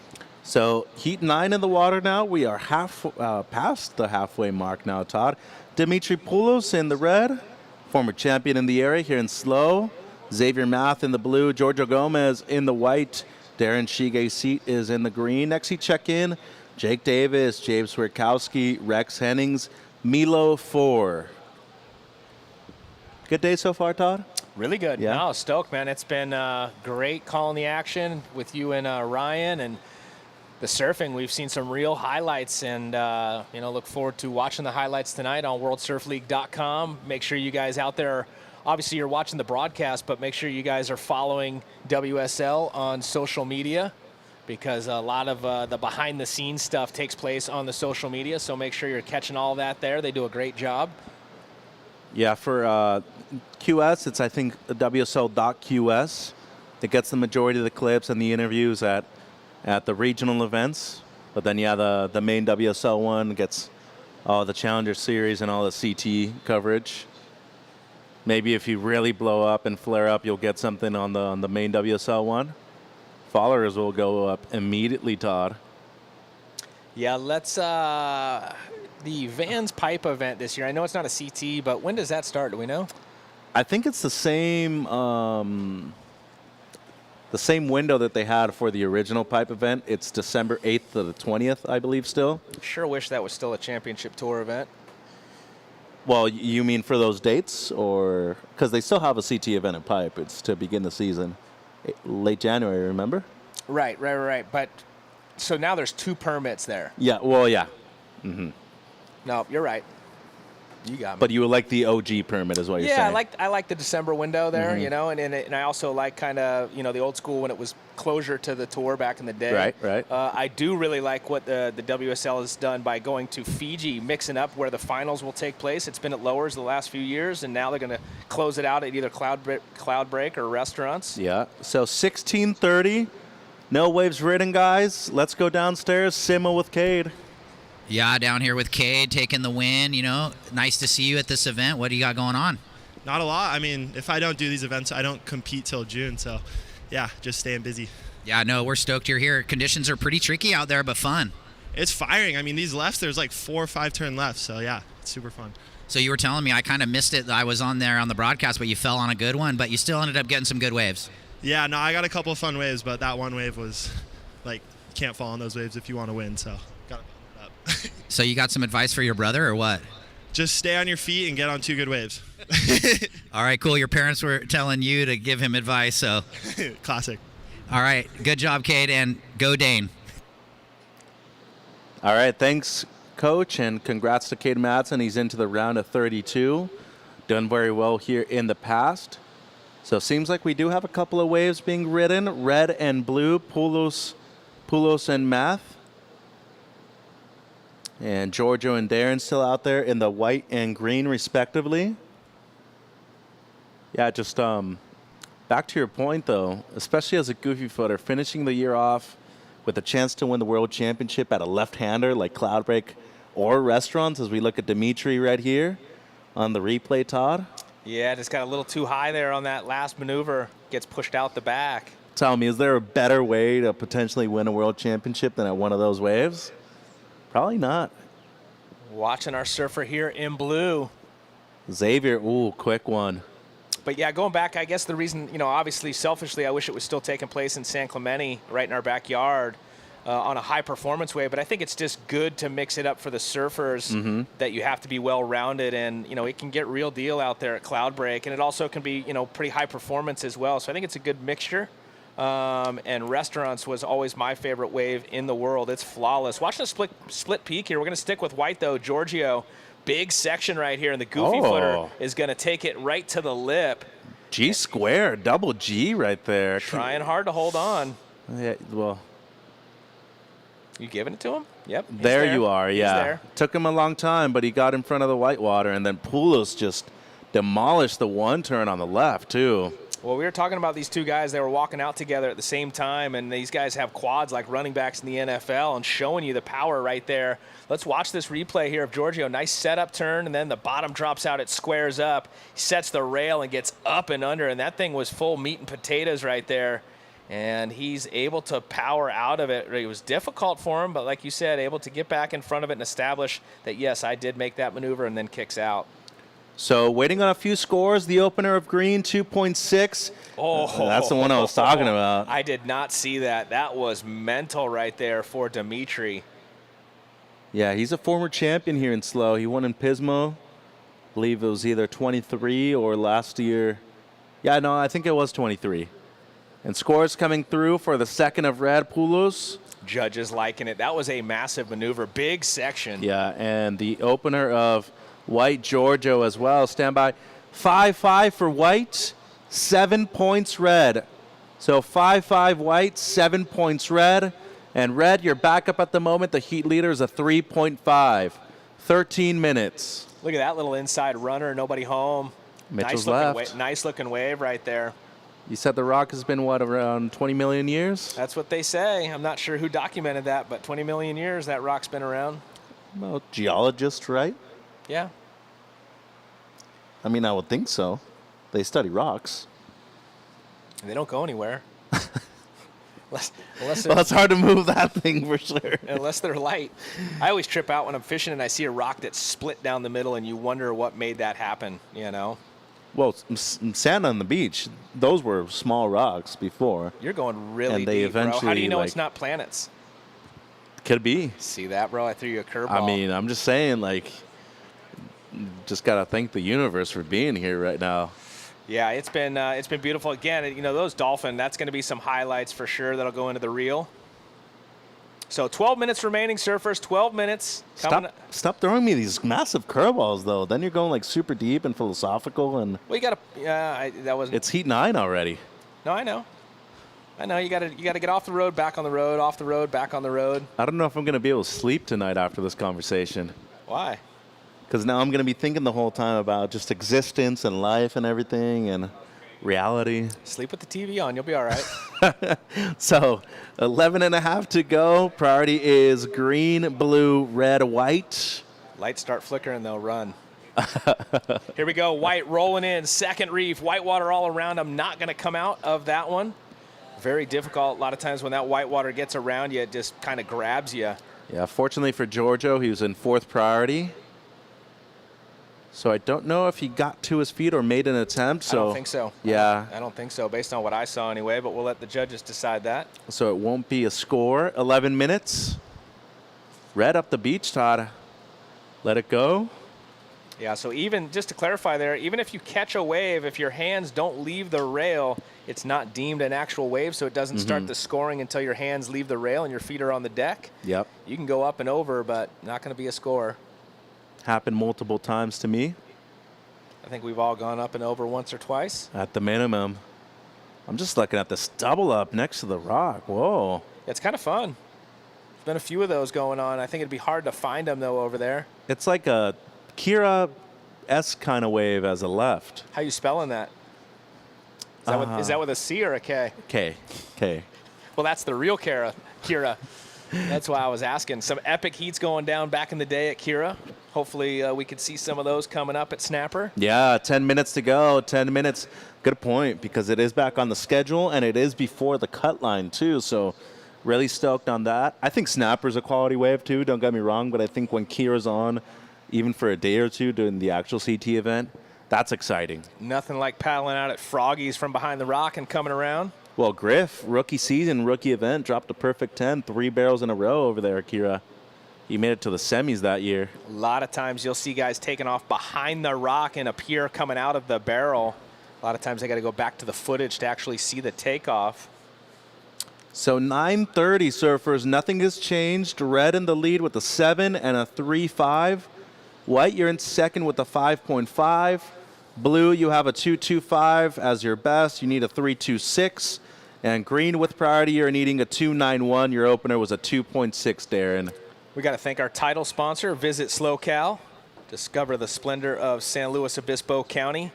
So heat 9 in the water now. We are past the halfway mark now, Todd. Dimitri Poulos in the red, former champion in the area here in SLO. Xavier Math in the blue. Giorgio Gomez in the white. Darren Shige-Seat is in the green. Next heat check-in, Jake Davis, James Swiatkowski, Rex Hennings, Milo 4. Good day so far, Todd? Really good. Yeah. No, stoked, man. It's been great calling the action with you and Ryan, and the surfing. We've seen some real highlights, and look forward to watching the highlights tonight on WorldSurfLeague.com. Make sure you guys out there, obviously you're watching the broadcast, but make sure you guys are following WSL on social media, because a lot of the behind-the-scenes stuff takes place on the social media. So make sure you're catching all that there. They do a great job. Yeah, for QS, it's, I think, WSL.QS. It gets the majority of the clips and the interviews at the regional events. But then, yeah, the main WSL one gets all the Challenger Series and all the CT coverage. Maybe if you really blow up and flare up, you'll get something on the main WSL one. Followers will go up immediately, Todd. Yeah, let's... the Vans Pipe event this year, I know it's not a CT, but when does that start? Do we know? I think it's the same window that they had for the original Pipe event. It's December 8th to the 20th, I believe, still. Sure wish that was still a championship tour event. Well, you mean for those dates? Or because they still have a CT event at Pipe. It's to begin the season. Late January, remember? Right. But so now there's 2 permits there. Yeah, well, yeah. Mm-hmm. No, you're right. You got me. But you would like the OG permit is what you're saying. Yeah, I like the December window there, Mm-hmm. and I also like kind of, the old school when it was closure to the tour back in the day. Right. I do really like what the WSL has done by going to Fiji, mixing up where the finals will take place. It's been at Lowers the last few years, and now they're going to close it out at either Cloudbreak or restaurants. Yeah, so 16:30, no waves ridden, guys. Let's go downstairs, Sima with Kade. Yeah, down here with Kade taking the win. Nice to see you at this event. What do you got going on? Not a lot. I mean, if I don't do these events, I don't compete till June. So, yeah, just staying busy. Yeah, no, we're stoked you're here. Conditions are pretty tricky out there, but fun. It's firing. I mean, these lefts, there's like 4 or 5 turn lefts. So, yeah, it's super fun. So you were telling me, I kind of missed it. I was on there on the broadcast, but you fell on a good one. But you still ended up getting some good waves. Yeah, no, I got a couple of fun waves, but that one wave was like, you can't fall on those waves if you want to win. So, got to build it up. So you got some advice for your brother or what? Just stay on your feet and get on 2 good waves. All right, cool. Your parents were telling you to give him advice, so. Classic. All right, good job, Kade, and go Dane. All right, thanks, Coach, and congrats to Kade Matson. He's into the round of 32. Done very well here in the past. So it seems like we do have a couple of waves being ridden, red and blue, Poulos and Math. And Giorgio and Darren still out there in the white and green, respectively. Yeah, just back to your point, though, especially as a goofy footer, finishing the year off with a chance to win the World Championship at a left-hander like Cloudbreak or Restaurants, as we look at Dimitri right here on the replay, Todd. Yeah, just got a little too high there on that last maneuver. Gets pushed out the back. Tell me, is there a better way to potentially win a World Championship than at one of those waves? Probably not. Watching our surfer here in blue. Xavier, ooh, quick one. But yeah, going back, I guess the reason, obviously, selfishly, I wish it was still taking place in San Clemente, right in our backyard, on a high-performance wave. But I think it's just good to mix it up for the surfers that you have to be well-rounded. And, it can get real deal out there at Cloudbreak. And it also can be, pretty high performance as well. So I think it's a good mixture. And Restaurants was always my favorite wave in the world. It's flawless. Watching a split peak here. We're going to stick with white, though. Giorgio. Big section right here, and the goofy footer is going to take it right to the lip. G square, double G right there. Trying hard to hold on. Yeah, well. You giving it to him? Yep. There you are, yeah. He's there. Took him a long time, but he got in front of the whitewater, and then Poulos just demolished the one turn on the left, too. Well, we were talking about these two guys. They were walking out together at the same time, and these guys have quads like running backs in the NFL and showing you the power right there. Let's watch this replay here of Giorgio. Nice setup turn, and then the bottom drops out. It squares up, sets the rail, and gets up and under, and that thing was full meat and potatoes right there. And he's able to power out of it. It was difficult for him, but like you said, able to get back in front of it and establish that, yes, I did make that maneuver, and then kicks out. So waiting on a few scores. The opener of green, 2.6. Oh, that's the one I was talking about. I did not see that. That was mental right there for Dimitri. Yeah, he's a former champion here in SLO. He won in Pismo. I believe it was either 23 or last year. Yeah, no, I think it was 23. And scores coming through for the second of red, Poulos. Judges liking it. That was a massive maneuver. Big section. Yeah, and the opener of white, Giorgio as well. Stand by. 5-5 for white, 7 points red. So 5-5 white, 7 points red. And red, you're back up at the moment. The heat leader is a 3.5. 13 minutes. Look at that little inside runner. Nobody home. Mitchell's left. Nice looking wave right there. You said the Rock has been, around 20 million years? That's what they say. I'm not sure who documented that, but 20 million years that Rock's been around. Well, geologists, right? Yeah. I mean, I would think so. They study rocks. They don't go anywhere. Unless well, it's hard to move that thing for sure. Unless they're light. I always trip out when I'm fishing and I see a rock that's split down the middle and you wonder what made that happen, Well, sand on the beach, those were small rocks before. You're going really and they deep, bro. How do you know like, it's not planets? Could be. See that, bro? I threw you a curveball. I mean, I'm just saying, just got to thank the universe for being here right now. Yeah, it's been beautiful. Again, those dolphin, that's going to be some highlights for sure that'll go into the reel. So 12 minutes remaining, surfers, 12 minutes. Stop throwing me these massive curveballs, though. Then you're going, super deep and philosophical. And well, you got to, that wasn't. It's heat 9 already. No, I know. You got to get off the road, back on the road, off the road, back on the road. I don't know if I'm going to be able to sleep tonight after this conversation. Why? Because now I'm going to be thinking the whole time about just existence and life and everything and reality. Sleep with the TV on. You'll be all right. So 11 and a half to go. Priority is green, blue, red, white. Lights start flickering, they'll run. Here we go. White rolling in. Second reef. White water all around. I'm not going to come out of that one. Very difficult. A lot of times when that white water gets around you, it just kind of grabs you. Yeah, fortunately for Giorgio, he was in fourth priority. So I don't know if he got to his feet or made an attempt. I don't think so. Yeah. I don't think so, based on what I saw anyway, but we'll let the judges decide that. So it won't be a score. 11 minutes. Red up the beach, Todd. Let it go. Yeah, so even, just to clarify there, even if you catch a wave, if your hands don't leave the rail, it's not deemed an actual wave, so it doesn't start the scoring until your hands leave the rail and your feet are on the deck. Yep. You can go up and over, but not going to be a score. Happened multiple times to me. I think we've all gone up and over once or twice. At the minimum. I'm just looking at this double up next to the rock. Whoa. It's kind of fun. There's been a few of those going on. I think it'd be hard to find them, though, over there. It's like a Kira-esque kind of wave as a left. How you spelling that? Is that with a C or a K? K. Well, that's the real Kira. That's why I was asking. Some epic heats going down back in the day at Kira. Hopefully we could see some of those coming up at Snapper. Yeah, 10 minutes to go. 10 minutes. Good point, because it is back on the schedule, and it is before the cut line, too. So really stoked on that. I think Snapper's a quality wave, too. Don't get me wrong, but I think when Kira's on, even for a day or two during the actual CT event, that's exciting. Nothing like paddling out at Froggies from behind the rock and coming around. Well, Griff, rookie season, rookie event, dropped a perfect 10, 3 barrels in a row over there, Kira. He made it to the semis that year. A lot of times you'll see guys taking off behind the rock and a pier coming out of the barrel. A lot of times they got to go back to the footage to actually see the takeoff. So 9:30 surfers, nothing has changed. Red in the lead with a 7 and a 3.5. White, you're in second with a 5.5. Blue, you have a 2.25 as your best. You need a 3.26. And green with priority, you're needing a 2.91. Your opener was a 2.6, Darren. We got to thank our title sponsor, Visit SLOCAL. Discover the splendor of San Luis Obispo County.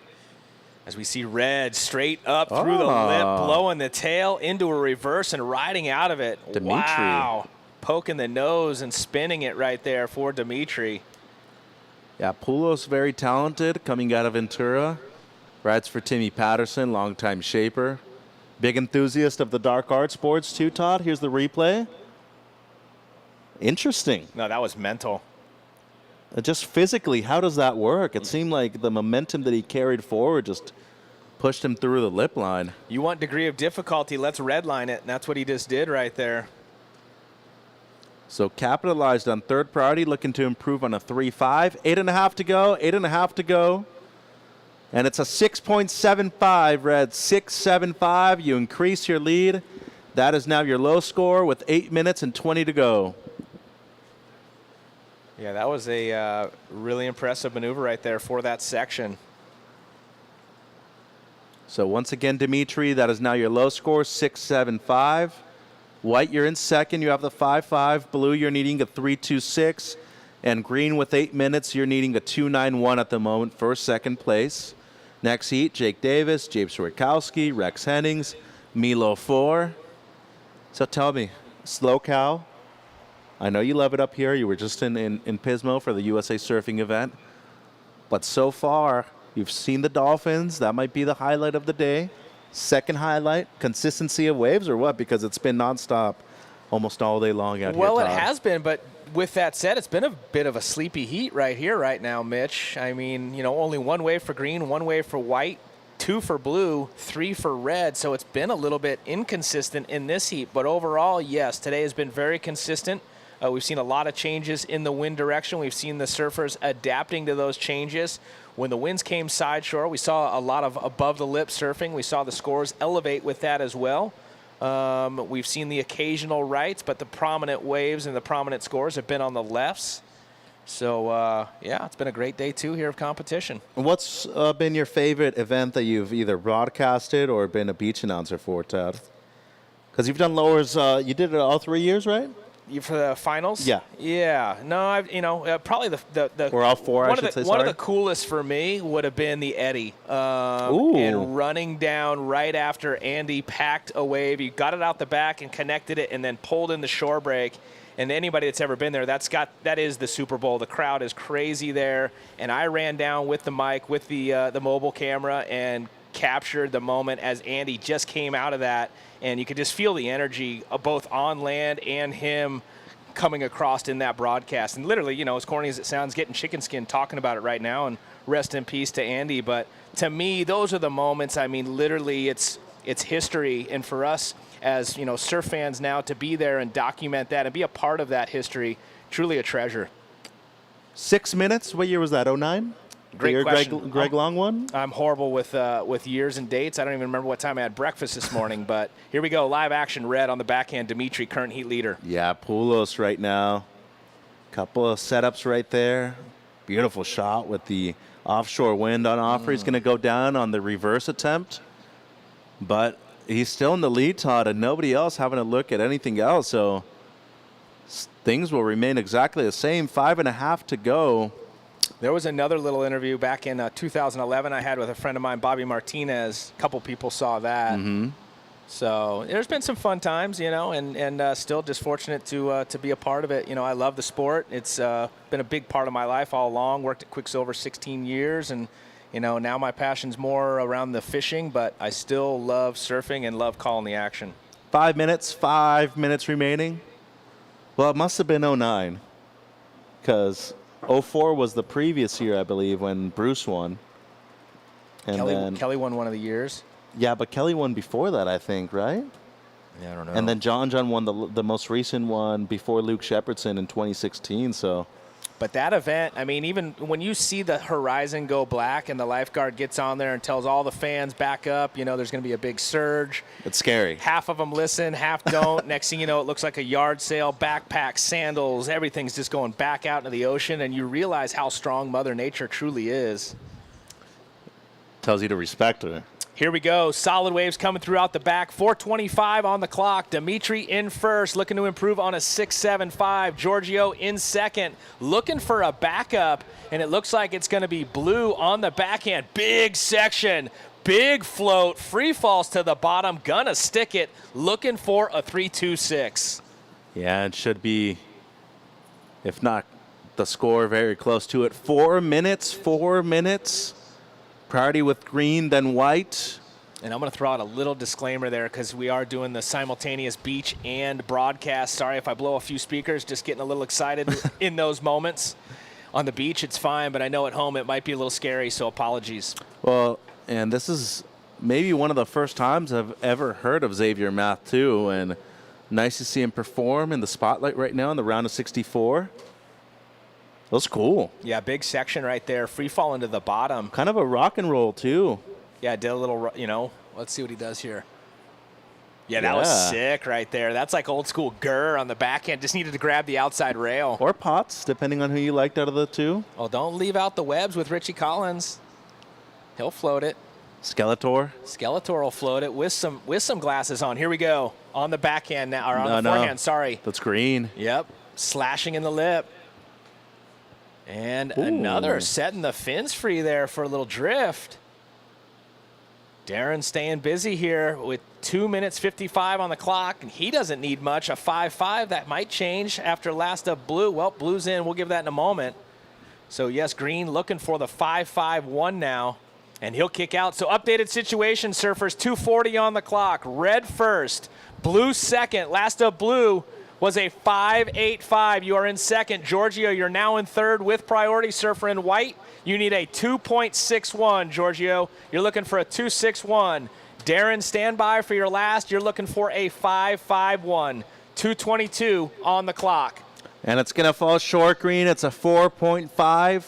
As we see red straight up through the lip, blowing the tail into a reverse and riding out of it. Dimitri. Wow. Poking the nose and spinning it right there for Dimitri. Yeah, Poulos very talented, coming out of Ventura. Rides for Timmy Patterson, longtime shaper. Big enthusiast of the dark art sports too, Todd. Here's the replay. Interesting. No, that was mental. Just physically, how does that work? It seemed like the momentum that he carried forward just pushed him through the lip line. You want degree of difficulty, let's redline it, and that's what he just did right there. So capitalized on third priority, looking to improve on a 3.5. 8.5 to go, 8.5 to go. And it's a 6.75, Red, 6.75. You increase your lead. That is now your low score with 8 minutes and 20 to go. Yeah, that was a really impressive maneuver right there for that section. So once again, Dimitri, that is now your low score, 6.75. White, you're in second. You have the 5.5. Blue, you're needing a 3.26. And green with 8 minutes, you're needing a 2.91 at the moment for second place. Next heat, Jake Davis, James Rikowski, Rex Hennings, Milo 4. So tell me, SLOCAL, I know you love it up here. You were just in Pismo for the USA Surfing event. But so far, you've seen the Dolphins. That might be the highlight of the day. Second highlight, consistency of waves or what? Because it's been nonstop almost all day long out here, Well, it Todd. has been, but with that said, it's been a bit of a sleepy heat right here right now, Mitch. I mean, you know, only one wave for green, one wave for white, 2 for blue, 3 for red. So it's been a little bit inconsistent in this heat. But overall, yes, today has been very consistent. We've seen a lot of changes in the wind direction. We've seen the surfers adapting to those changes. When the winds came side shore, we saw a lot of above the lip surfing. We saw the scores elevate with that as well. We've seen the occasional rights, but the prominent waves and the prominent scores have been on the lefts. So, yeah, it's been a great day, too, here of competition. What's been your favorite event that you've either broadcasted or been a beach announcer for, Todd? Because you've done lowers, you did it all 3 years, right? For the finals? Yeah. Yeah. No, probably the Or all 4, I should say, One of sorry. the coolest for me would have been the Eddie. Ooh. And running down right after Andy packed a wave. He got it out the back and connected it and then pulled in the shore break. And anybody that's ever been there, that is the Super Bowl. The crowd is crazy there. And I ran down with the mic, with the mobile camera, and captured the moment as Andy just came out of that. And you could just feel the energy of both on land and him coming across in that broadcast. And literally, you know, as corny as it sounds, getting chicken skin talking about it right now, and rest in peace to Andy. But to me, those are the moments, I mean, literally it's history. And for us as, you know, surf fans now to be there and document that and be a part of that history, truly a treasure. 6 minutes? What year was that, 09? Great question. Greg Long one? I'm horrible with years and dates. I don't even remember what time I had breakfast this morning. But here we go. Live action red on the backhand. Dimitri, current heat leader. Yeah, Poulos right now. Couple of setups right there. Beautiful shot with the offshore wind on offer. He's going to go down on the reverse attempt. But he's still in the lead, Todd, and nobody else having a look at anything else. So things will remain exactly the same. 5.5 to go. There was another little interview back in 2011 I had with a friend of mine, Bobby Martinez. A couple people saw that. Mm-hmm. So there's been some fun times, and still just fortunate to be a part of it. I love the sport. It's been a big part of my life all along. Worked at Quicksilver 16 years, and now my passion's more around the fishing, but I still love surfing and love calling the action. 5 minutes remaining. Well, it must have been 09 because 04 was the previous year, I believe, when Bruce won. And Kelly won one of the years. Yeah, but Kelly won before that, I think, right? Yeah, I don't know. And then John won the most recent one before Luke Shepardson in 2016. So, but that event, I mean, even when you see the horizon go black and the lifeguard gets on there and tells all the fans back up, there's going to be a big surge. It's scary. Half of them listen, half don't. Next thing you know, it looks like a yard sale, backpacks, sandals, everything's just going back out into the ocean, and you realize how strong Mother Nature truly is. Tells you to respect her. Here we go. Solid waves coming throughout the back. 4:25 on the clock. Dimitri in first, looking to improve on a 6.75. Giorgio in second, looking for a backup, and it looks like it's going to be Blue on the backhand. Big section, big float, free falls to the bottom, gonna stick it, looking for a 3.26. Yeah, it should be, if not the score, very close to it. 4 minutes. Priority with green, then white. And I'm going to throw out a little disclaimer there because we are doing the simultaneous beach and broadcast. Sorry if I blow a few speakers, just getting a little excited in those moments. On the beach, it's fine, but I know at home it might be a little scary, so apologies. Well, and this is maybe one of the first times I've ever heard of Xavier Math, too, and nice to see him perform in the spotlight right now in the round of 64. That's cool. Yeah, big section right there. Free fall into the bottom. Kind of a rock and roll, too. Yeah, did a little, let's see what he does here. Yeah, that was sick right there. That's like old school Gurr on the backhand. Just needed to grab the outside rail. Or Potts, depending on who you liked out of the two. Oh, don't leave out the webs with Richie Collins. He'll float it. Skeletor will float it with some glasses on. Here we go. On the backhand now, or on the forehand, sorry. That's green. Yep, slashing in the lip. And another setting the fins free there for a little drift. Darren staying busy here with 2 minutes 55 on the clock, and he doesn't need much. A 5.5, that might change after last of Blue. Well, Blue's in. We'll give that in a moment. So, yes, Green looking for the 5.51 now, and he'll kick out. So, updated situation, surfers, 2:40 on the clock. Red first, Blue second. Last of Blue was a 5.85. You are in second. Giorgio, you're now in third with priority. Surfer in white, you need a 2.61, Giorgio. You're looking for a 2.61. Darren, stand by for your last. You're looking for a 5.51. 2:22 on the clock. And it's going to fall short, Green. It's a 4.5.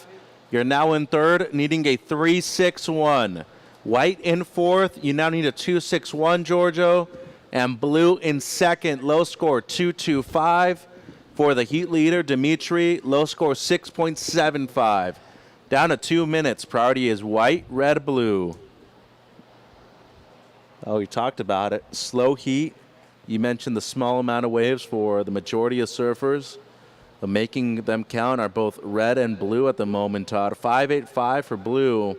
You're now in third, needing a 3.61. White in fourth. You now need a 2.61, Giorgio. And Blue in second, low score 2.25 for the heat leader, Dimitri, low score 6.75. Down to 2 minutes. Priority is white, red, blue. Oh, we talked about it. Slow heat. You mentioned the small amount of waves for the majority of surfers. The making them count are both red and blue at the moment, Todd. 5.85 for blue.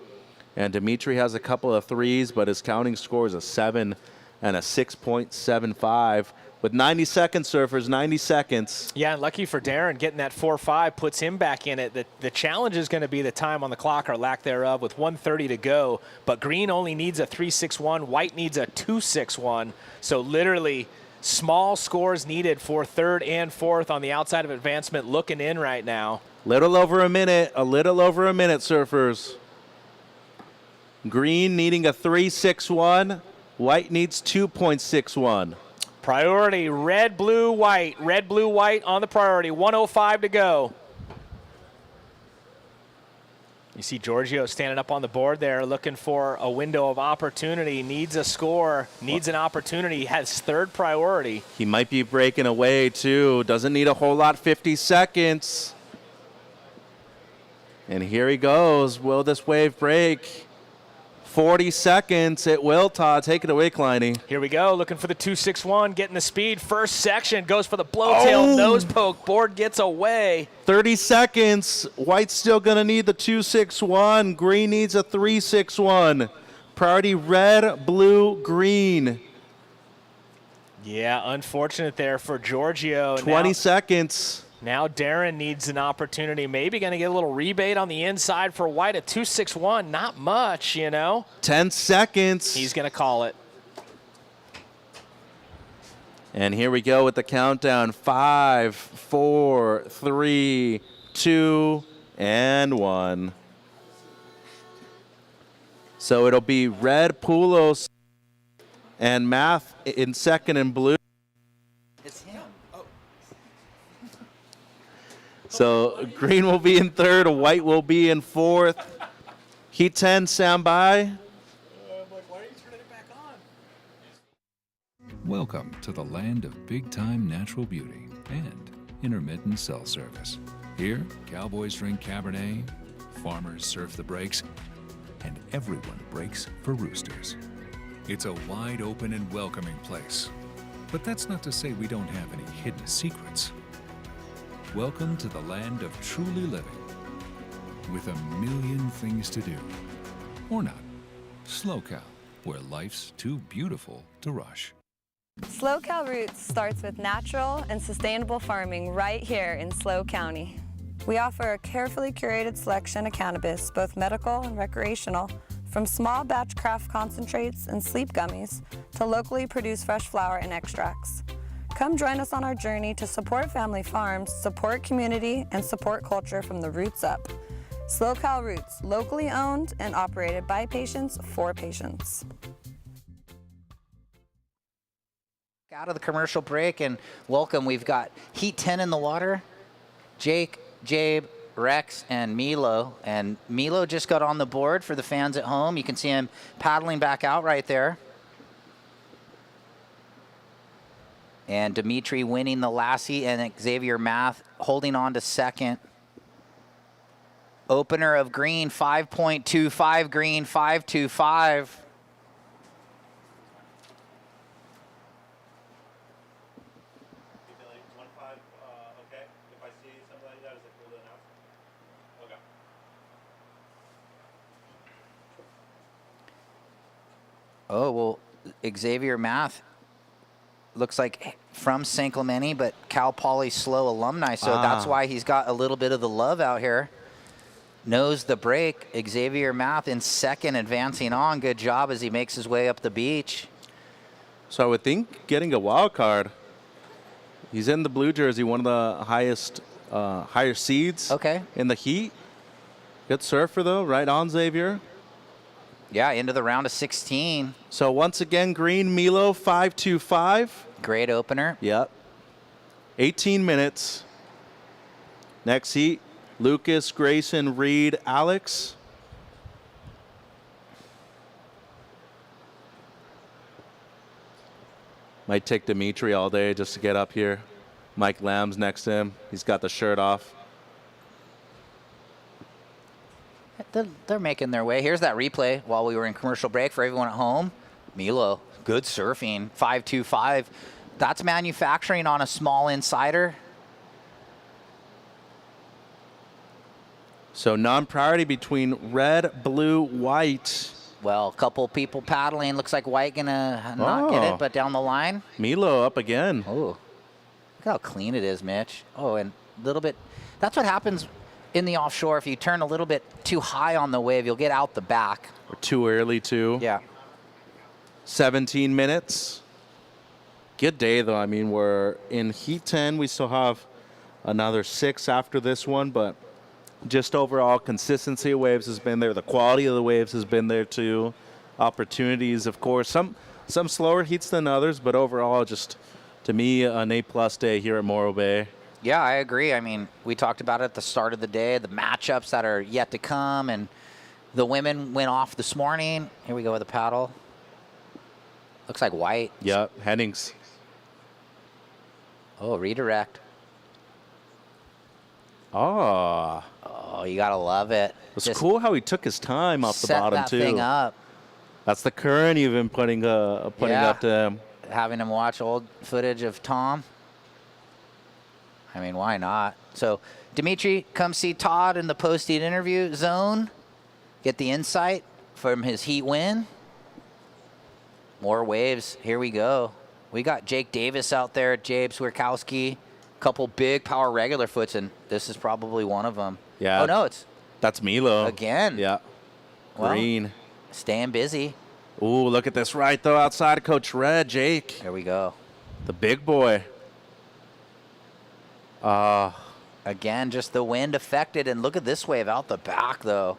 And Dimitri has a couple of threes, but his counting score is a 7 and a 6.75 with 90 seconds, surfers, 90 seconds. Yeah, and lucky for Darren, getting that 4.5 puts him back in it. The challenge is going to be the time on the clock or lack thereof with 1:30 to go. But Green only needs a 3.61. White needs a 2.61. So literally small scores needed for third and fourth on the outside of advancement looking in right now. A little over a minute, surfers. Green needing a 3.61. White needs 2.61. Priority, red, blue, white. Red, blue, white on the priority. 1:05 to go. You see Giorgio standing up on the board there looking for a window of opportunity, needs a score, needs an opportunity, has third priority. He might be breaking away too. Doesn't need a whole lot, 50 seconds. And here he goes. Will this wave break? 40 seconds. It will, Todd. Take it away, Kleiny. Here we go. Looking for the 261, getting the speed. First section goes for the blowtail nose poke. Board gets away. 30 seconds. White's still going to need the 261. Green needs a 361. Priority red, blue, green. Yeah, unfortunate there for Giorgio. 20 seconds. Now Darren needs an opportunity. Maybe going to get a little rebate on the inside for White at 261. Not much, you know. 10 seconds. He's going to call it. And here we go with the countdown. 5, 4, 3, 2, and 1. So it'll be red, Poulos, and Math in second and blue. It's him. So green will be in third, white will be in fourth. Heat 10, stand by. Welcome to the land of big-time natural beauty and intermittent cell service. Here, cowboys drink Cabernet, farmers surf the breaks, and everyone breaks for roosters. It's a wide open and welcoming place. But that's not to say we don't have any hidden secrets. Welcome to the land of truly living, with a million things to do. Or not. SLO, where life's too beautiful to rush. SLO Roots starts with natural and sustainable farming right here in SLO County. We offer a carefully curated selection of cannabis, both medical and recreational, from small batch craft concentrates and sleep gummies to locally produced fresh flower and extracts. Come join us on our journey to support family farms, support community, and support culture from the roots up. SLO Roots, locally owned and operated by patients for patients. Out of the commercial break and welcome. We've got Heat 10 in the water. Jake, Jabe, Rex, and Milo. And Milo just got on the board for the fans at home. You can see him paddling back out right there. And Dimitri winning the lassie, and Xavier Math holding on to second. Opener of green, 5.25 green, 5.25. Oh, well, Xavier Math looks like from St. Clemente, but Cal Poly SLO alumni, so that's why he's got a little bit of the love out here. Knows the break. Xavier Math in second, advancing on. Good job as he makes his way up the beach. So I would think getting a wild card. He's in the blue jersey, one of the highest, higher seeds in the heat. Good surfer, though. Right on, Xavier. Yeah, into the round of 16. So once again, green, Milo, 5.25. Great opener. Yep. 18 minutes. Next heat, Lucas, Grayson, Reed, Alex. Might take Dimitri all day just to get up here. Mike Lamb's next to him. He's got the shirt off. They're making their way. Here's that replay while we were in commercial break for everyone at home. Milo, good surfing, 5.25. That's manufacturing on a small insider. So non-priority between red, blue, white. Well, a couple people paddling. Looks like White gonna not get it, but down the line. Milo up again. Oh, look how clean it is, Mitch. Oh, and a little bit. That's what happens in the offshore. If you turn a little bit too high on the wave, you'll get out the back. Or too early, too. Yeah. 17 minutes. Good day, though. I mean, we're in Heat 10. We still have another 6 after this one, but just overall consistency of waves has been there. The quality of the waves has been there, too. Opportunities, of course. Some slower heats than others, but overall, just, to me, an A-plus day here at Morro Bay. Yeah, I agree. I mean, we talked about it at the start of the day, the matchups that are yet to come, and the women went off this morning. Here we go with the paddle. Looks like white. Yep, Hennings. Oh, redirect. Oh, you gotta love it. It's cool how he took his time off the bottom set too. that thing up. That's the current you've been putting up to him. Having him watch old footage of Tom. I mean, why not? So, Dimitri, come see Todd in the post-heat interview zone. Get the insight from his heat win. More waves. Here we go. We got Jake Davis out there, Jabe Swierkowski. Couple big power regular foots, and this is probably one of them. Yeah. Oh, no, that's Milo. Again. Yeah. Well, Green. Staying busy. Ooh, look at this right, though, outside of Coach Red, Jake. There we go. The big boy. Again, just the wind affected, and look at this wave out the back, though.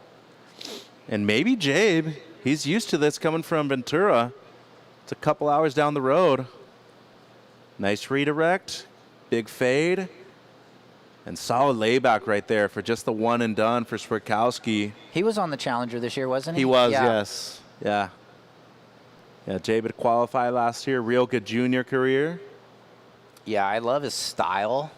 And maybe Jabe, he's used to this coming from Ventura. It's a couple hours down the road. Nice redirect, big fade, and solid layback right there for just the one and done for Swierkowski. He was on the Challenger this year, wasn't he? He was, yes. Yeah. Yeah, Jabe had qualified last year. Real good junior career. Yeah, I love his style.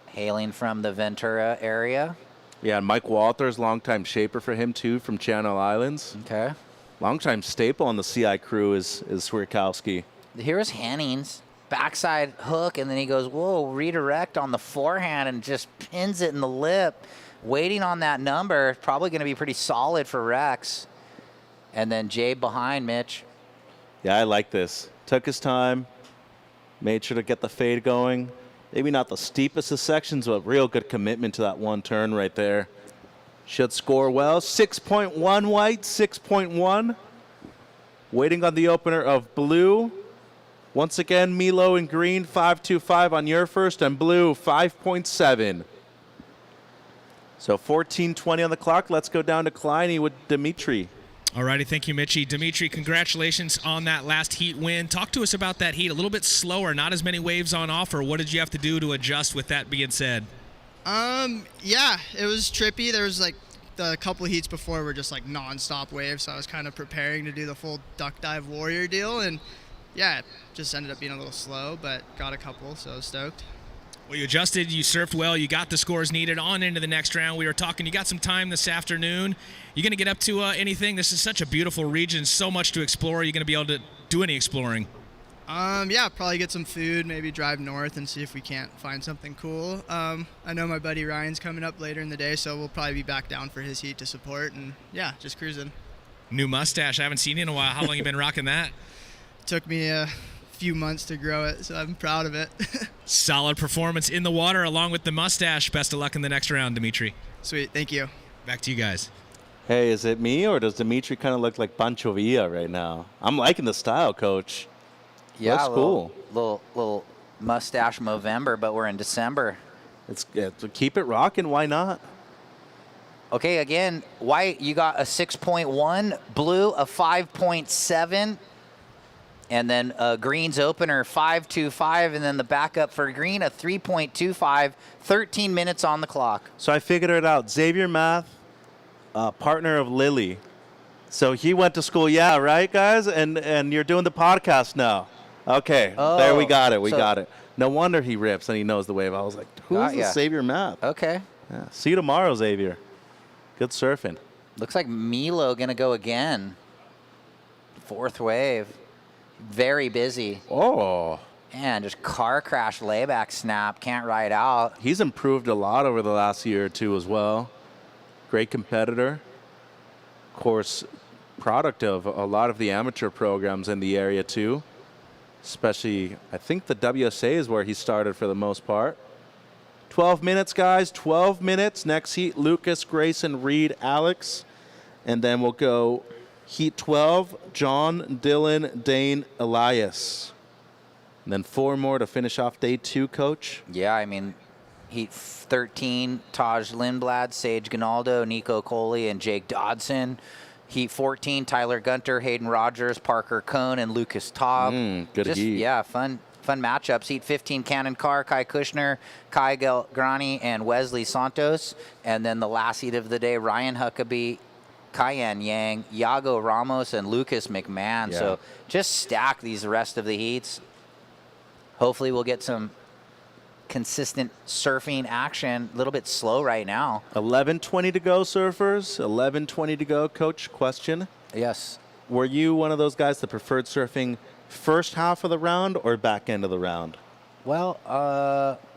Hailing from the Ventura area. Yeah, and Mike Walters, longtime shaper for him, too, from Channel Islands. Okay. Longtime staple on the CI crew is Swierkowski. Here's Hennings. Backside hook, and then he goes, whoa, redirect on the forehand and just pins it in the lip. Waiting on that number. Probably going to be pretty solid for Rex. And then Jabe behind Mitch. Yeah, I like this. Took his time. Made sure to get the fade going. Maybe not the steepest of sections, but real good commitment to that one turn right there. Should score well. 6.1 white, 6.1. Waiting on the opener of blue. Once again, Milo in green, 5.25 on your first, and blue, 5.7. So 14:20 on the clock. Let's go down to Kleiny with Dimitri. All righty, thank you, Mitchie. Dimitri, congratulations on that last heat win. Talk to us about that heat. A little bit slower, not as many waves on offer. What did you have to do to adjust with that being said? Yeah, it was trippy. There was like the couple of heats before were just like non-stop waves, so I was kind of preparing to do the full duck dive warrior deal, and yeah, it just ended up being a little slow, but got a couple, so I was stoked. Well, you adjusted, you surfed well, you got the scores needed on into the next round. We were talking, you got some time this afternoon. You going to get up to anything? This is such a beautiful region, so much to explore. Are you going to be able to do any exploring? Yeah, probably get some food, maybe drive north and see if we can't find something cool. I know my buddy Ryan's coming up later in the day, so we'll probably be back down for his heat to support, and yeah, just cruising. New mustache, I haven't seen you in a while. How long you been rocking that? Took me a few months to grow it, so I'm proud of it. Solid performance in the water along with the mustache. Best of luck in the next round, Dimitri. Sweet, thank you. Back to you guys. Hey, is it me or does Dimitri kind of look like Pancho Villa right now? I'm liking the style, Coach. Yeah, looks cool. Little mustache Movember, but we're in December. It's keep it rocking. Why not? Okay, again, white, you got a 6.1, blue a 5.7. And then green's opener, 5.25, and then the backup for green, a 3.25, 13 minutes on the clock. So I figured it out. Xavier Math, partner of Lily. So he went to school, yeah, right, guys? And you're doing the podcast now. Okay, there we got it. We got it. No wonder he rips and he knows the wave. I was like, who's this Xavier Math? Okay. Yeah. See you tomorrow, Xavier. Good surfing. Looks like Milo going to go again. Fourth wave. Very busy. Oh. And just car crash layback snap. Can't ride out. He's improved a lot over the last year or two as well. Great competitor. Of course, product of a lot of the amateur programs in the area too. Especially, I think the WSA is where he started for the most part. 12 minutes, guys. 12 minutes. Next heat, Lucas, Grayson, Reed, Alex. And then we'll go heat 12, John, Dylan, Dane, Elias. And then 4 more to finish off day 2, Coach. Yeah, I mean, heat 13, Taj Lindblad, Sage Ginaldo, Nico Coley, and Jake Dodson. Heat 14, Tyler Gunter, Hayden Rogers, Parker Cohn, and Lucas Taub. Good heat. Yeah, fun fun matchups. Heat 15, Cannon Carr, Kai Kushner, Kai Grani, and Wesley Santos. And then the last heat of the day, Ryan Huckabee, Cayenne Yang, Iago Ramos, and Lucas McMahon. Yeah. So just stack these rest of the heats. Hopefully we'll get some consistent surfing action. A little bit slow right now. 11:20 to go, surfers. 11:20 to go. Coach, question. Yes. Were you one of those guys that preferred surfing first half of the round or back end of the round? Well,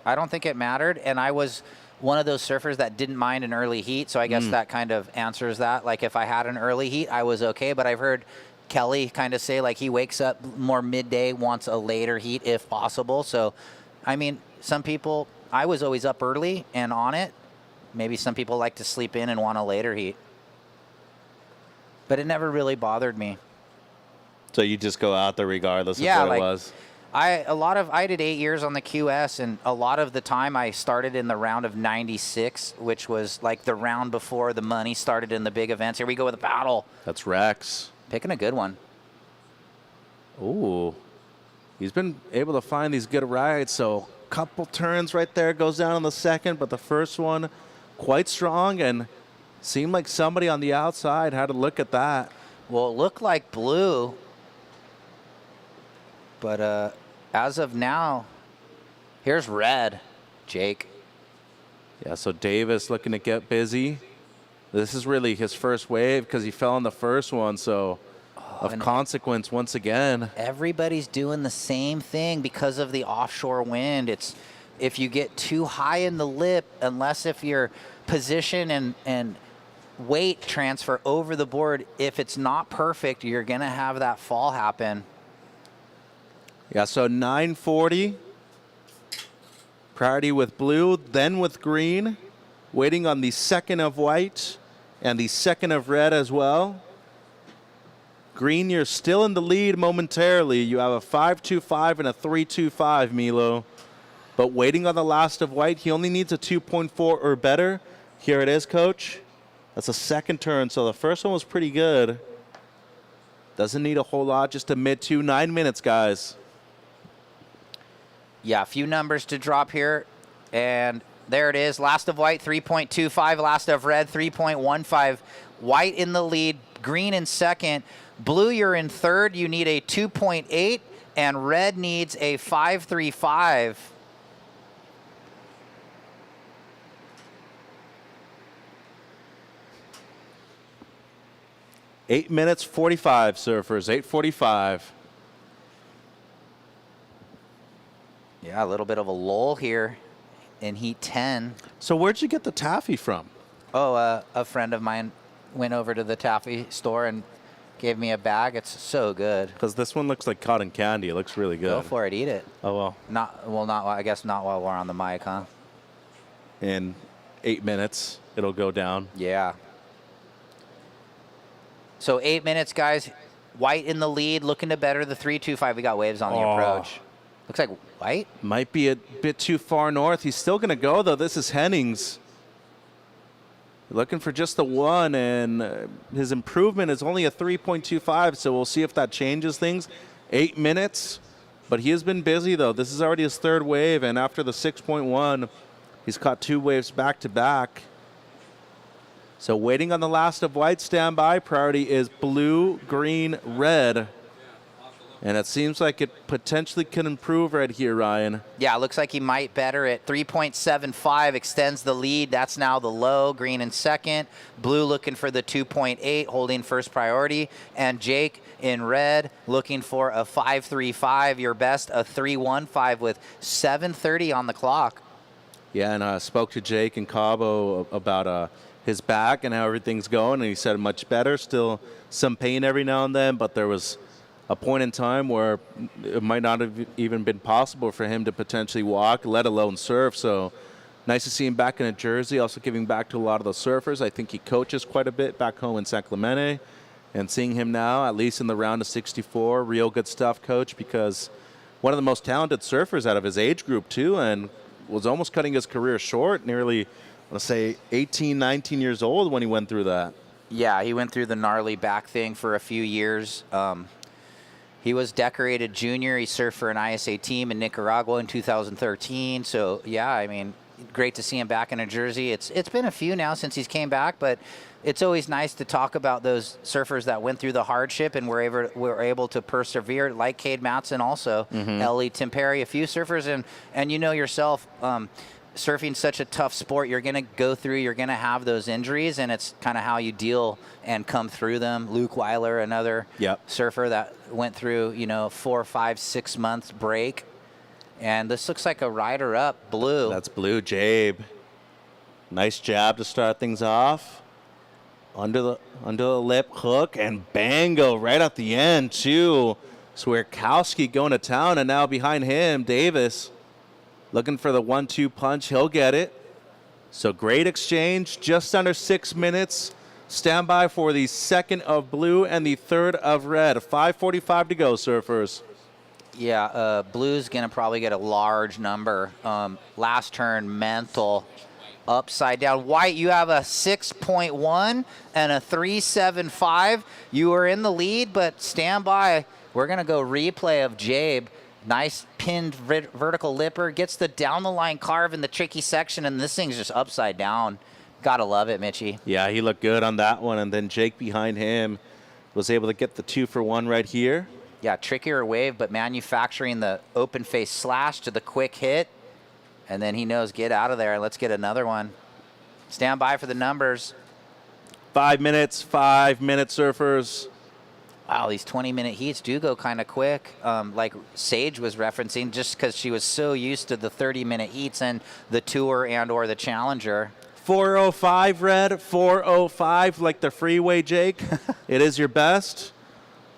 I don't think it mattered, and I was one of those surfers that didn't mind an early heat, so I guess that kind of answers that. Like, if I had an early heat, I was okay, but I've heard Kelly kind of say, like, he wakes up more midday, wants a later heat if possible. So, I mean, some people, I was always up early and on it. Maybe some people like to sleep in and want a later heat. But it never really bothered me. So you just go out there regardless of what it was? I did 8 years on the QS, and a lot of the time I started in the round of 96, which was like the round before the money started in the big events. Here we go with a paddle. That's Rex. Picking a good one. Ooh. He's been able to find these good rides, so couple turns right there, goes down on the second, but the first one quite strong, and seemed like somebody on the outside had a look at that. Well, it looked like blue, but as of now, here's red, Jake. Yeah, so Davis looking to get busy. This is really his first wave because he fell on the first one, so of consequence once again. Everybody's doing the same thing because of the offshore wind. It's if you get too high in the lip, unless if your position and weight transfer over the board, if it's not perfect, you're going to have that fall happen. Yeah, so 940. Priority with blue, then with green. Waiting on the second of white and the second of red as well. Green, you're still in the lead momentarily. You have a 5.25 and a 3.25, Milo. But waiting on the last of white, he only needs a 2.4 or better. Here it is, Coach. That's a second turn, so the first one was pretty good. Doesn't need a whole lot, just a mid-2, 9 minutes, guys. Yeah, a few numbers to drop here. And there it is. Last of white, 3.25. Last of red, 3.15. White in the lead. Green in second. Blue, you're in third. You need a 2.8. And red needs a 5.35. Eight minutes, 45, surfers. 8:45. Yeah, a little bit of a lull here in heat 10. So where'd you get the taffy from? Oh, a friend of mine went over to the taffy store and gave me a bag. It's so good. Because this one looks like cotton candy. It looks really good. Go for it. Eat it. Oh, well. I guess not while we're on the mic, huh? In 8 minutes, it'll go down. Yeah. So 8 minutes, guys. White in the lead, looking to better the 3.25. We got waves on the approach. Looks like white. Might be a bit too far north. He's still going to go, though. This is Hennings. Looking for just the one, and his improvement is only a 3.25, so we'll see if that changes things. 8 minutes, but he has been busy, though. This is already his third wave, and after the 6.1, he's caught 2 waves back-to-back. So waiting on the last of white. Standby. Priority is blue, green, red. And it seems like it potentially can improve right here, Ryan. Yeah, it looks like he might better it. 3.75 extends the lead. That's now the low. Green in second. Blue looking for the 2.8, holding first priority. And Jake in red looking for a 5.35. Your best, a 3.15 with 7:30 on the clock. Yeah, and I spoke to Jake in Cabo about his back and how everything's going, and he said much better. Still some pain every now and then, but there was a point in time where it might not have even been possible for him to potentially walk, let alone surf. So nice to see him back in a jersey, also giving back to a lot of the surfers. I think he coaches quite a bit back home in San Clemente. And seeing him now, at least in the round of 64, real good stuff, Coach, because one of the most talented surfers out of his age group, too, and was almost cutting his career short, nearly, let's say, 18, 19 years old when he went through that. Yeah, he went through the gnarly back thing for a few years. He was decorated junior. He surfed for an ISA team in Nicaragua in 2013. So, yeah, I mean, great to see him back in a jersey. It's been a few now since he's came back, but it's always nice to talk about those surfers that went through the hardship and were able to persevere, like Kade Matson also, Ellie Temperi, a few surfers. And you know yourself, surfing's such a tough sport. You're going to go through, you're going to have those injuries, and it's kind of how you deal and come through them. Luke Weiler, another surfer that went through, 4, 5, 6 months break. And this looks like a rider up, Blue. That's Blue, Jabe. Nice jab to start things off. Under the lip hook, and bango right at the end, too. Swierkowski going to town, and now behind him, Davis. Looking for the 1-2 punch. He'll get it. So great exchange. Just under 6 minutes. Stand by for the second of Blue and the third of Red. 5:45 to go, surfers. Yeah, Blue's going to probably get a large number. Last turn, mental. Upside down. White, you have a 6.1 and a 3.75. You are in the lead, but stand by. We're going to go replay of Jabe. Nice pinned vertical lipper. Gets the down-the-line carve in the tricky section, and this thing's just upside down. Gotta love it, Mitchie. Yeah, he looked good on that one, and then Jake behind him was able to get the 2-for-1 right here. Yeah, trickier wave, but manufacturing the open face slash to the quick hit. And then he knows, get out of there. Let's get another one. Stand by for the numbers. 5 minutes, 5 minute surfers. Wow, these 20-minute heats do go kind of quick. Like Sage was referencing, just because she was so used to the 30-minute heats and the Tour and or the Challenger. 4:05, Red. 4:05, like the freeway, Jake. It is your best.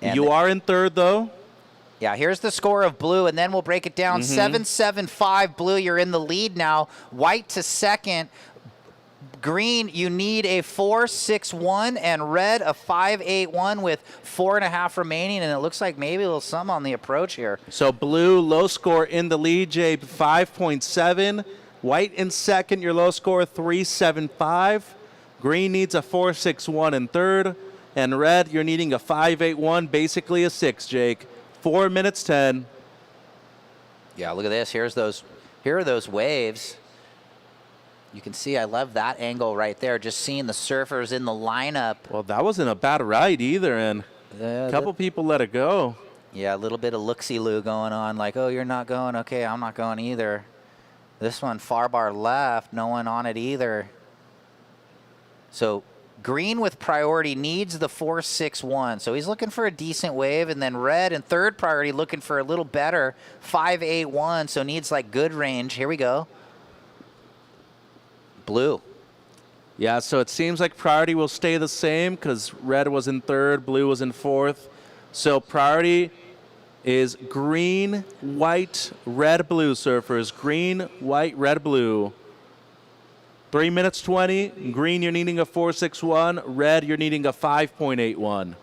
And you are in third, though. Yeah, here's the score of Blue, and then we'll break it down. 7.75, Blue, you're in the lead now. White to second. Green, you need a 4.61, and Red a 5.81 with 4.5 remaining, and it looks like maybe a little something on the approach here. So Blue, low score in the lead, Jay, 5.7. White in second, your low score 3.75. Green needs a 4.61 in third, and Red, you're needing a 5.81, basically a 6, Jake. 4 minutes 10. Yeah, look at this. Here are those waves. You can see I love that angle right there, just seeing the surfers in the lineup. Well, that wasn't a bad ride either, and a couple people let it go. Yeah, a little bit of look-see-loo going on, like, oh, you're not going, okay, I'm not going either. This one, far bar left, no one on it either. So Green with priority needs the 4.61, so he's looking for a decent wave, and then Red in third priority looking for a little better, 5.81, so needs like good range. Here we go. Blue. Yeah, so it seems like priority will stay the same because Red was in third, Blue was in fourth. So priority is green, white, red, blue, surfers. Green, white, red, blue. 3 minutes 20. Green, you're needing a 4.61. Red, you're needing a 5.81.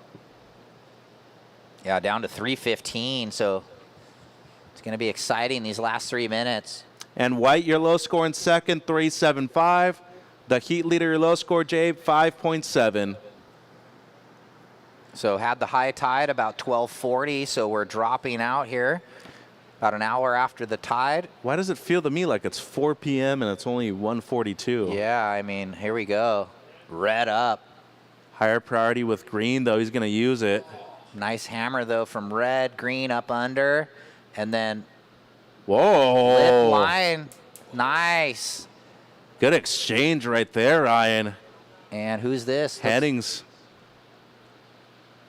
Yeah, down to 3:15, so it's going to be exciting these last 3 minutes. And White, your low score in second, 3.75. The heat leader, your low score, Jabe, 5.7. So had the high tide about 12:40, so we're dropping out here about an hour after the tide. Why does it feel to me like it's 4 p.m. and it's only 1:42? Yeah, I mean, here we go. Red up. Higher priority with Green, though. He's going to use it. Nice hammer, though, from Red. Green up under. And then whoa. Lip line. Nice. Good exchange right there, Ryan. And who's this? Hennings.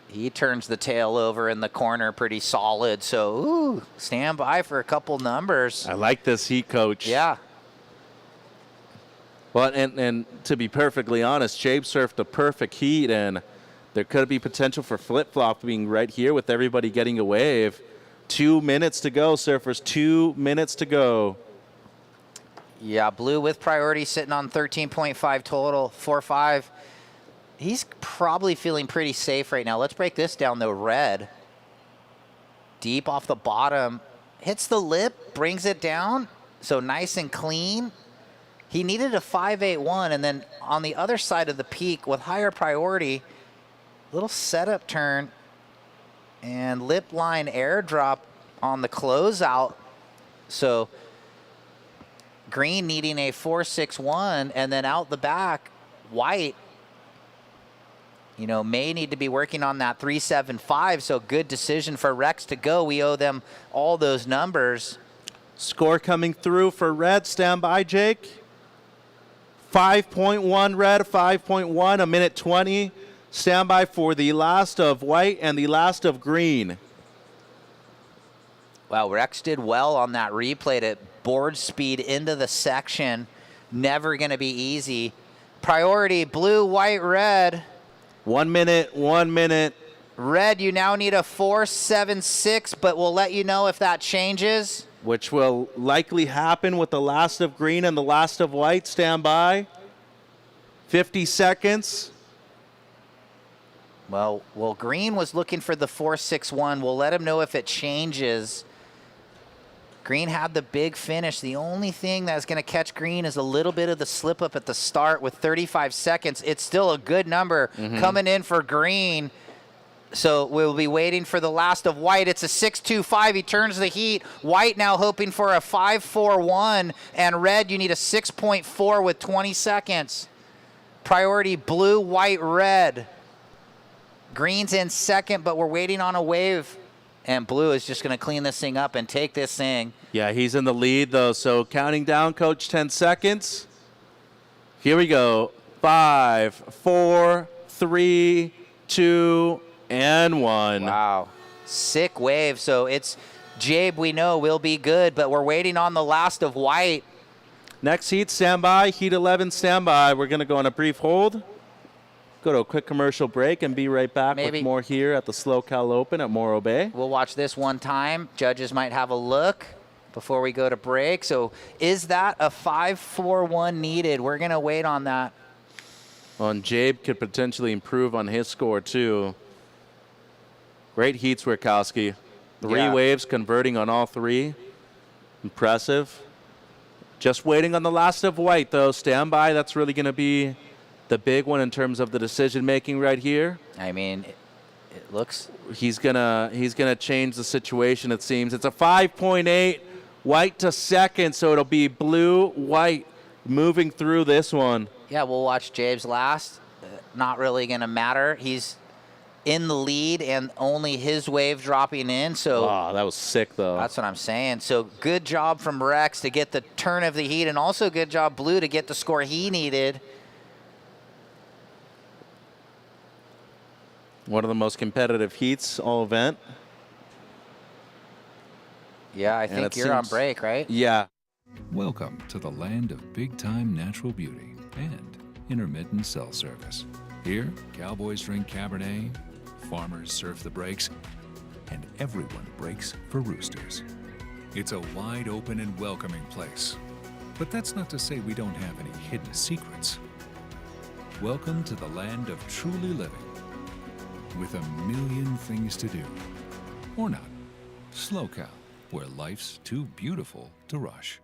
He turns the tail over in the corner pretty solid. So, ooh, stand by for a couple numbers. I like this heat, Coach. Yeah. Well, and to be perfectly honest, Jabe surfed a perfect heat, and there could be potential for flip-flopping right here with everybody getting a wave. 2 minutes to go, surfers. 2 minutes to go. Yeah, Blue with priority sitting on 13.5 total, 4.5. He's probably feeling pretty safe right now. Let's break this down, though. Red. Deep off the bottom. Hits the lip, brings it down. So nice and clean. He needed a 5.81, and then on the other side of the peak with higher priority, little setup turn. And lip line airdrop on the closeout. So green needing a 4-6-1, and then out the back, white, you know, may need to be working on that 3-7-5. So good decision for Rex to go. We owe them all those numbers. Score coming through for red. Stand by, Jake. 5.1 red, 5.1, a minute 20. Stand by for the last of white and the last of green. Wow, Rex did well on that replay to board speed into the section. Never going to be easy. Priority, blue, white, red. 1 minute, 1 minute. Red, you now need a 4-7-6, but we'll let you know if that changes. Which will likely happen with the last of green and the last of white. Stand by. 50 seconds. Well, green was looking for the 4-6-1. We'll let him know if it changes. Green had the big finish. The only thing that's going to catch green is a little bit of the slip up at the start with 35 seconds. It's still a good number coming in for green. So we'll be waiting for the last of white. It's a 6-2-5. He turns the heat. White now hoping for a 5-4-1. And red, you need a 6.4 with 20 seconds. Priority, blue, white, red. Green's in second, but we're waiting on a wave. And blue is just going to clean this thing up and take this thing. Yeah, he's in the lead, though. So counting down, Coach, 10 seconds. Here we go. 5, 4, 3, 2, and 1. Wow. Sick wave. So it's Jabe, we know, will be good, but we're waiting on the last of white. Next heat, standby. Heat 11, standby. We're going to go on a brief hold. Go to a quick commercial break and be right back with more here at the SLO Cal Open at Morro Bay. We'll watch this one time. Judges might have a look before we go to break. So is that a 5-4-1 needed? We're going to wait on that. Well, and Jabe could potentially improve on his score, too. Great heats, Wierkowski. Three waves converting on all three. Impressive. Just waiting on the last of white, though. Stand by. That's really going to be the big one in terms of the decision making right here. I mean, it looks he's gonna change the situation. It seems it's a 5.8 white to second, so it'll be blue white moving through this one. Yeah, we'll watch Jabe's last. Not really gonna matter. He's in the lead and only his wave dropping in. So wow, that was sick though. That's what I'm saying. So good job from Rex to get the turn of the heat, and also good job blue to get the score he needed. One of the most competitive heats all event. Yeah, I think you're on break, right? Yeah. Welcome to the land of big-time natural beauty and intermittent cell service. Here, cowboys drink Cabernet, farmers surf the breaks, and everyone breaks for roosters. It's a wide open and welcoming place. But that's not to say we don't have any hidden secrets. Welcome to the land of truly living, with a million things to do. Or not. SLO Cal, where life's too beautiful to rush.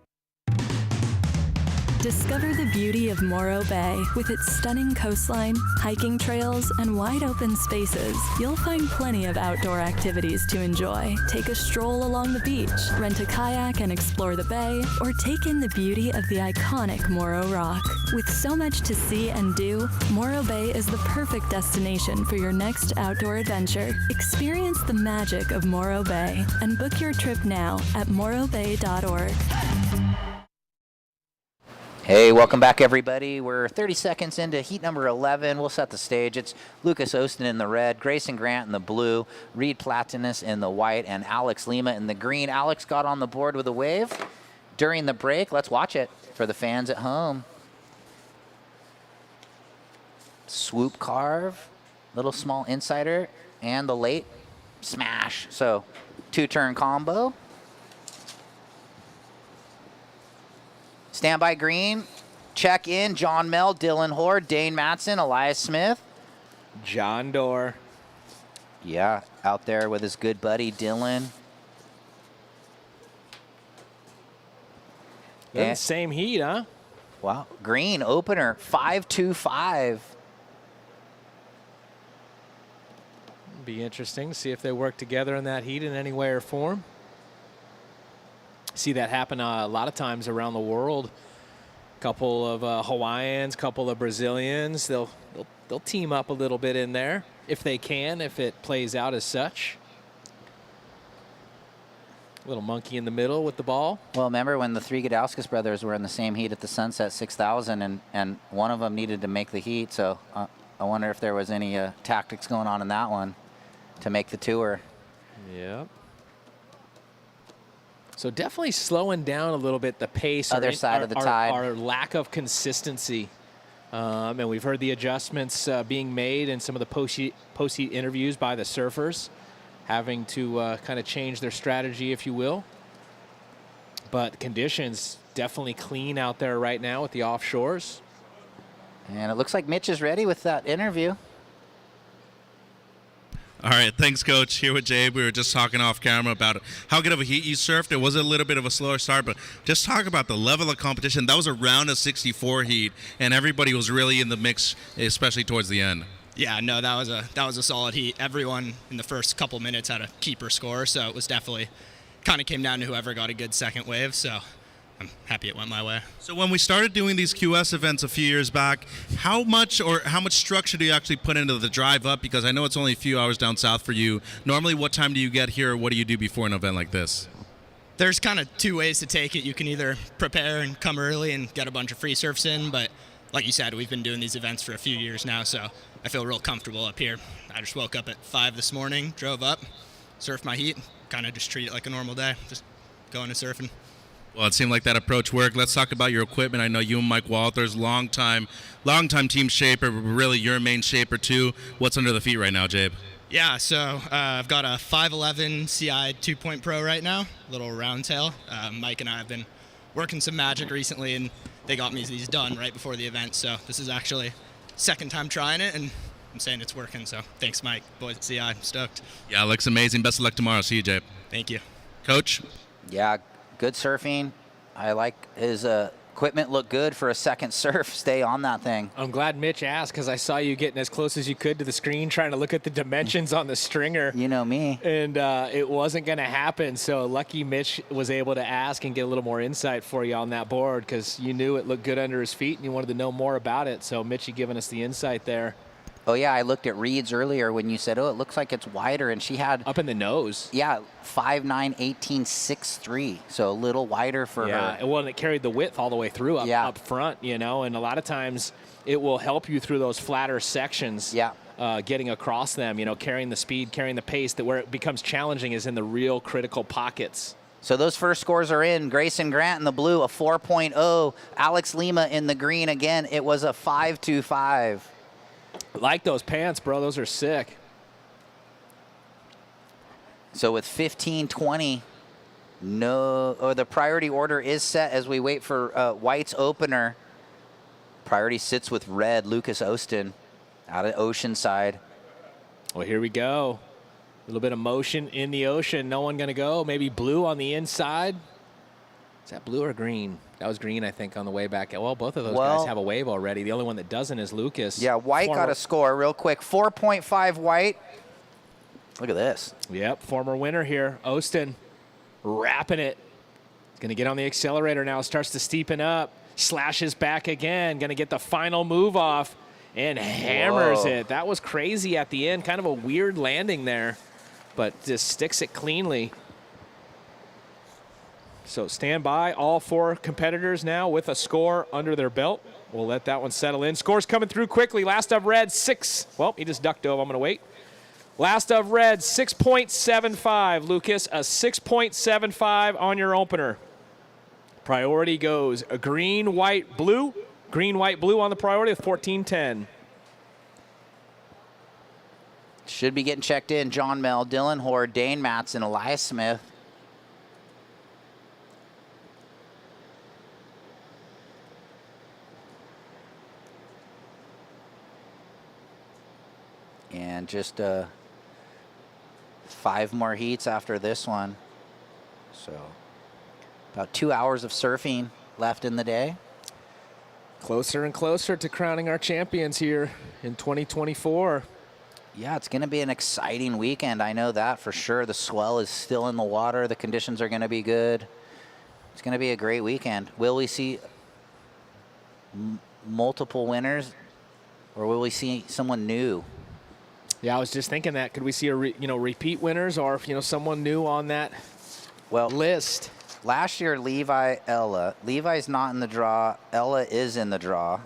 Discover the beauty of Morro Bay. With its stunning coastline, hiking trails, and wide open spaces, you'll find plenty of outdoor activities to enjoy. Take a stroll along the beach, rent a kayak and explore the bay, or take in the beauty of the iconic Morro Rock. With so much to see and do, Morro Bay is the perfect destination for your next outdoor adventure. Experience the magic of Morro Bay and book your trip now at morrobay.org. Hey, welcome back, everybody. We're 30 seconds into heat number 11. We'll set the stage. It's Lucas Owston in the red, Grayson Grant in the blue, Reed Platanis in the white, and Alex Lima in the green. Alex got on the board with a wave during the break. Let's watch it for the fans at home. Swoop carve, little small insider, and the late smash. So, two-turn combo. Standby green, check in, John Mel, Dylan Hoare, Kade Matson, Elias Smith. John Doerr. Yeah, out there with his good buddy, Dylan. They're the same heat, huh? Wow, green opener, 5-2-5. be interesting to see if they work together in that heat in any way or form. See that happen a lot of times around the world. Couple of Hawaiians, couple of Brazilians. They'll team up a little bit in there if they can, if it plays out as such. Little monkey in the middle with the ball. Well, remember when the three Gudauskas brothers were in the same heat at the Sunset 6000, and one of them needed to make the heat, so I wonder if there was any tactics going on in that one to make the tour. Yep. So definitely slowing down a little bit the pace. Other side of the tide. Our lack of consistency. And we've heard the adjustments being made in some of the post-heat interviews by the surfers, having to kind of change their strategy, if you will. But conditions definitely clean out there right now with the offshores. And it looks like Mitch is ready with that interview. All right, thanks, Coach. Here with Jabe. We were just talking off camera about how good of a heat you surfed. It was a little bit of a slower start, but just talk about the level of competition. That was a round of 64 heat, and everybody was really in the mix, especially towards the end. Yeah, no, that was a solid heat. Everyone in the first couple minutes had a keeper score, so it was definitely kind of came down to whoever got a good second wave. So I'm happy it went my way. So when we started doing these QS events a few years back, how much structure do you actually put into the drive up? Because I know it's only a few hours down south for you. Normally, what time do you get here, or what do you do before an event like this? There's kind of two ways to take it. You can either prepare and come early and get a bunch of free surfs in, but like you said, we've been doing these events for a few years now, so I feel real comfortable up here. I just woke up at 5 this morning, drove up, surfed my heat, kind of just treat it like a normal day, just going and surfing. Well, it seemed like that approach worked. Let's talk about your equipment. I know you and Mike Walters, longtime team shaper, but really your main shaper too. What's under the feet right now, Jabe? Yeah, so I've got a 511 CI 2 Pro right now, little round tail. Mike and I have been working some magic recently, and they got me these done right before the event. So this is actually second time trying it, and I'm saying it's working. So thanks, Mike. Boys at CI, I'm stoked. Yeah, it looks amazing. Best of luck tomorrow. See you, Jabe. Thank you. Coach? Yeah, good surfing. I like his equipment. Look good for a second surf. Stay on that thing. I'm glad Mitch asked, because I saw you getting as close as you could to the screen trying to look at the dimensions on the stringer. You know me. And it wasn't going to happen, so lucky Mitch was able to ask and get a little more insight for you on that board, because you knew it looked good under his feet and you wanted to know more about it. So Mitch, you giving us the insight there. Oh, yeah, I looked at Reed's earlier when you said, oh, it looks like it's wider, and she had... Up in the nose. Yeah, 5'9", 18'6'3", so a little wider for her. Yeah, well, and it carried the width all the way through up front, you know, and a lot of times it will help you through those flatter sections. Yeah. Getting across them, you know, carrying the speed, carrying the pace, that where it becomes challenging is in the real critical pockets. So those first scores are in. Grayson Grant in the blue, a 4.0. Alex Lima in the green again. It was a 5.25. Like those pants, bro. Those are sick. So with 15:20, the priority order is set as we wait for White's opener. Priority sits with red, Lucas Owston, out of Oceanside. Well, here we go. A little bit of motion in the ocean. No one going to go. Maybe blue on the inside. Is that blue or green? That was green, I think, on the way back. Well, both of those guys have a wave already. The only one that doesn't is Lucas. Yeah, White got a score real quick. 4.5 White. Look at this. Yep, former winner here. Owston wrapping it. Going to get on the accelerator now. Starts to steepen up. Slashes back again. Going to get the final move off and hammers it. That was crazy at the end. Kind of a weird landing there, but just sticks it cleanly. So stand by, all four competitors now with a score under their belt. We'll let that one settle in. Scores coming through quickly. Last of red, 6. Well, he just ducked dove. I'm going to wait. Last of red, 6.75. Lucas, a 6.75 on your opener. Priority goes a green, white, blue. Green, white, blue on the priority with 14.10. Should be getting checked in. John Mel, Dylan Hoare, Dane Matson, Elias Smith. And just 5 more heats after this one. So about 2 hours of surfing left in the day. Closer and closer to crowning our champions here in 2024. Yeah, it's going to be an exciting weekend. I know that for sure. The swell is still in the water. The conditions are going to be good. It's going to be a great weekend. Will we see multiple winners, or will we see someone new? Yeah, I was just thinking that. Could we see repeat winners, or someone new on that list? Last year, Levi, Ella. Levi's not in the draw. Ella is in the draw.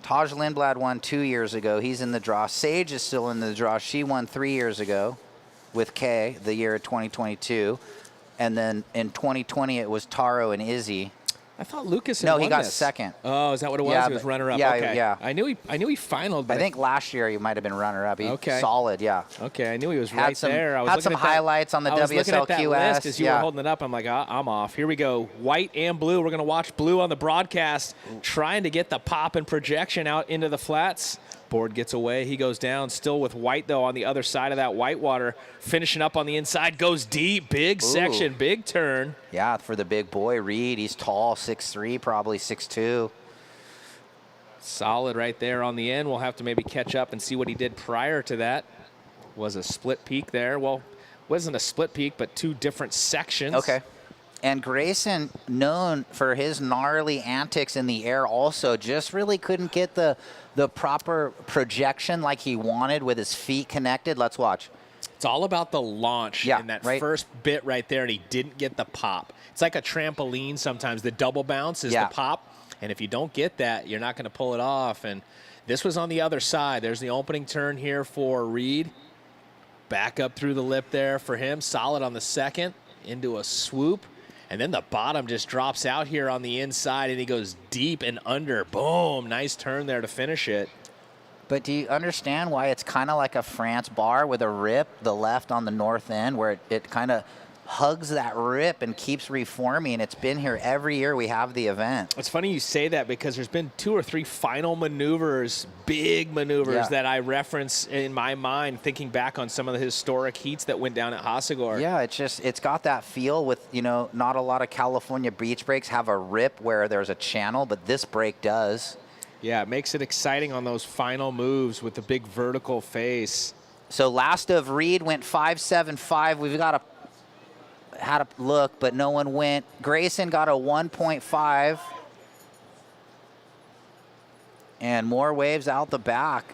Taj Lindblad won 2 years ago. He's in the draw. Sage is still in the draw. She won 3 years ago with Kay, the year of 2022. And then in 2020, it was Taro and Izzy. I thought Lucas had No, won he got this. second. Oh, is that what it was? Yeah, He was but- runner-up. yeah, okay. yeah. I knew he finaled, but I think last year he might have been runner-up. He Okay. solid, yeah. Okay, I knew he was Had right some- there. I was had looking some at that- highlights on the I was looking at that WSLQS, list as you yeah. were holding it up. I'm like, I'm off. Here we go. White and blue. We're going to watch blue on the broadcast, trying to get the pop and projection out into the flats. Board gets away. He goes down. Still with white, though, on the other side of that white water. Finishing up on the inside. Goes deep. Big section. Big turn. Yeah, for the big boy, Reed. He's tall, 6'3", probably 6'2". Solid right there on the end. We'll have to maybe catch up and see what he did prior to that. Was a split peak there. Well, wasn't a split peak, but 2 different sections. Okay. And Grayson, known for his gnarly antics in the air also, just really couldn't get the proper projection like he wanted with his feet connected. Let's watch. It's all about the launch in that first bit right there, and he didn't get the pop. It's like a trampoline sometimes. The double bounce is the pop, and if you don't get that, you're not going to pull it off. And this was on the other side. There's the opening turn here for Reed. Back up through the lip there for him. Solid on the second into a swoop. And then the bottom just drops out here on the inside, and he goes deep and under. Boom. Nice turn there to finish it. But do you understand why it's kind of like a France bar with a rip, the left on the north end, where it kind of hugs that rip and keeps reforming? It's been here every year we have the event. It's funny you say that because there's been 2 or 3 final maneuvers, big maneuvers that I reference in my mind, thinking back on some of the historic heats that went down at Hasagor. Yeah, it's got that feel with, not a lot of California beach breaks have a rip where there's a channel, but this break does. Yeah, it makes it exciting on those final moves with the big vertical face. So last of Reed went 5.75. We've had a look, but no one went. Grayson got a 1.5. And more waves out the back.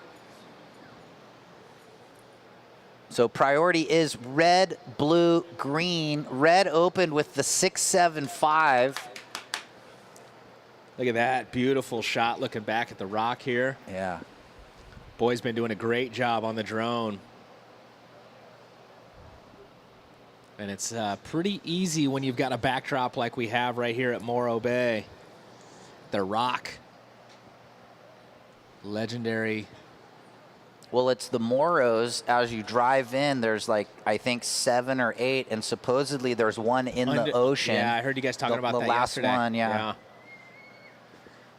So priority is red, blue, green. Red opened with the 6.75. Look at that beautiful shot looking back at the rock here. Yeah. Boy's been doing a great job on the drone. And it's pretty easy when you've got a backdrop like we have right here at Morro Bay. The rock. Legendary. Well, it's the Morros. As you drive in, there's I think 7 or 8, and supposedly there's one in the ocean. Yeah, I heard you guys talking about that last yesterday. one, yeah.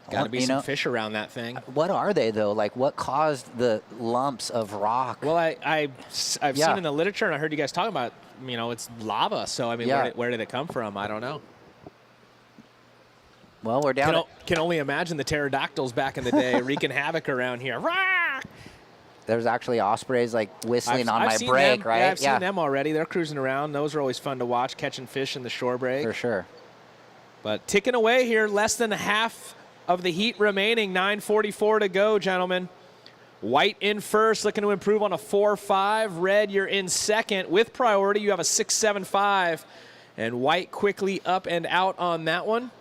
Got to be some fish around that thing. What are they, though? What caused the lumps of rock? Well, I've seen in the literature, and I heard you guys talking about, it's lava. So, I mean, where did it come from? I don't know. Well, we're down. Can only imagine the pterodactyls back in the day wreaking havoc around here. There's actually ospreys whistling on I've my break, them. right? Yeah, I've seen them already. They're cruising around. Those are always fun to watch, catching fish in the shore break. For sure. But ticking away here, less than half of the heat remaining. 9:44 to go, gentlemen. White in first, looking to improve on a 4.5. Red, you're in second. With priority, you have a 6.75. And white quickly up and out on that one.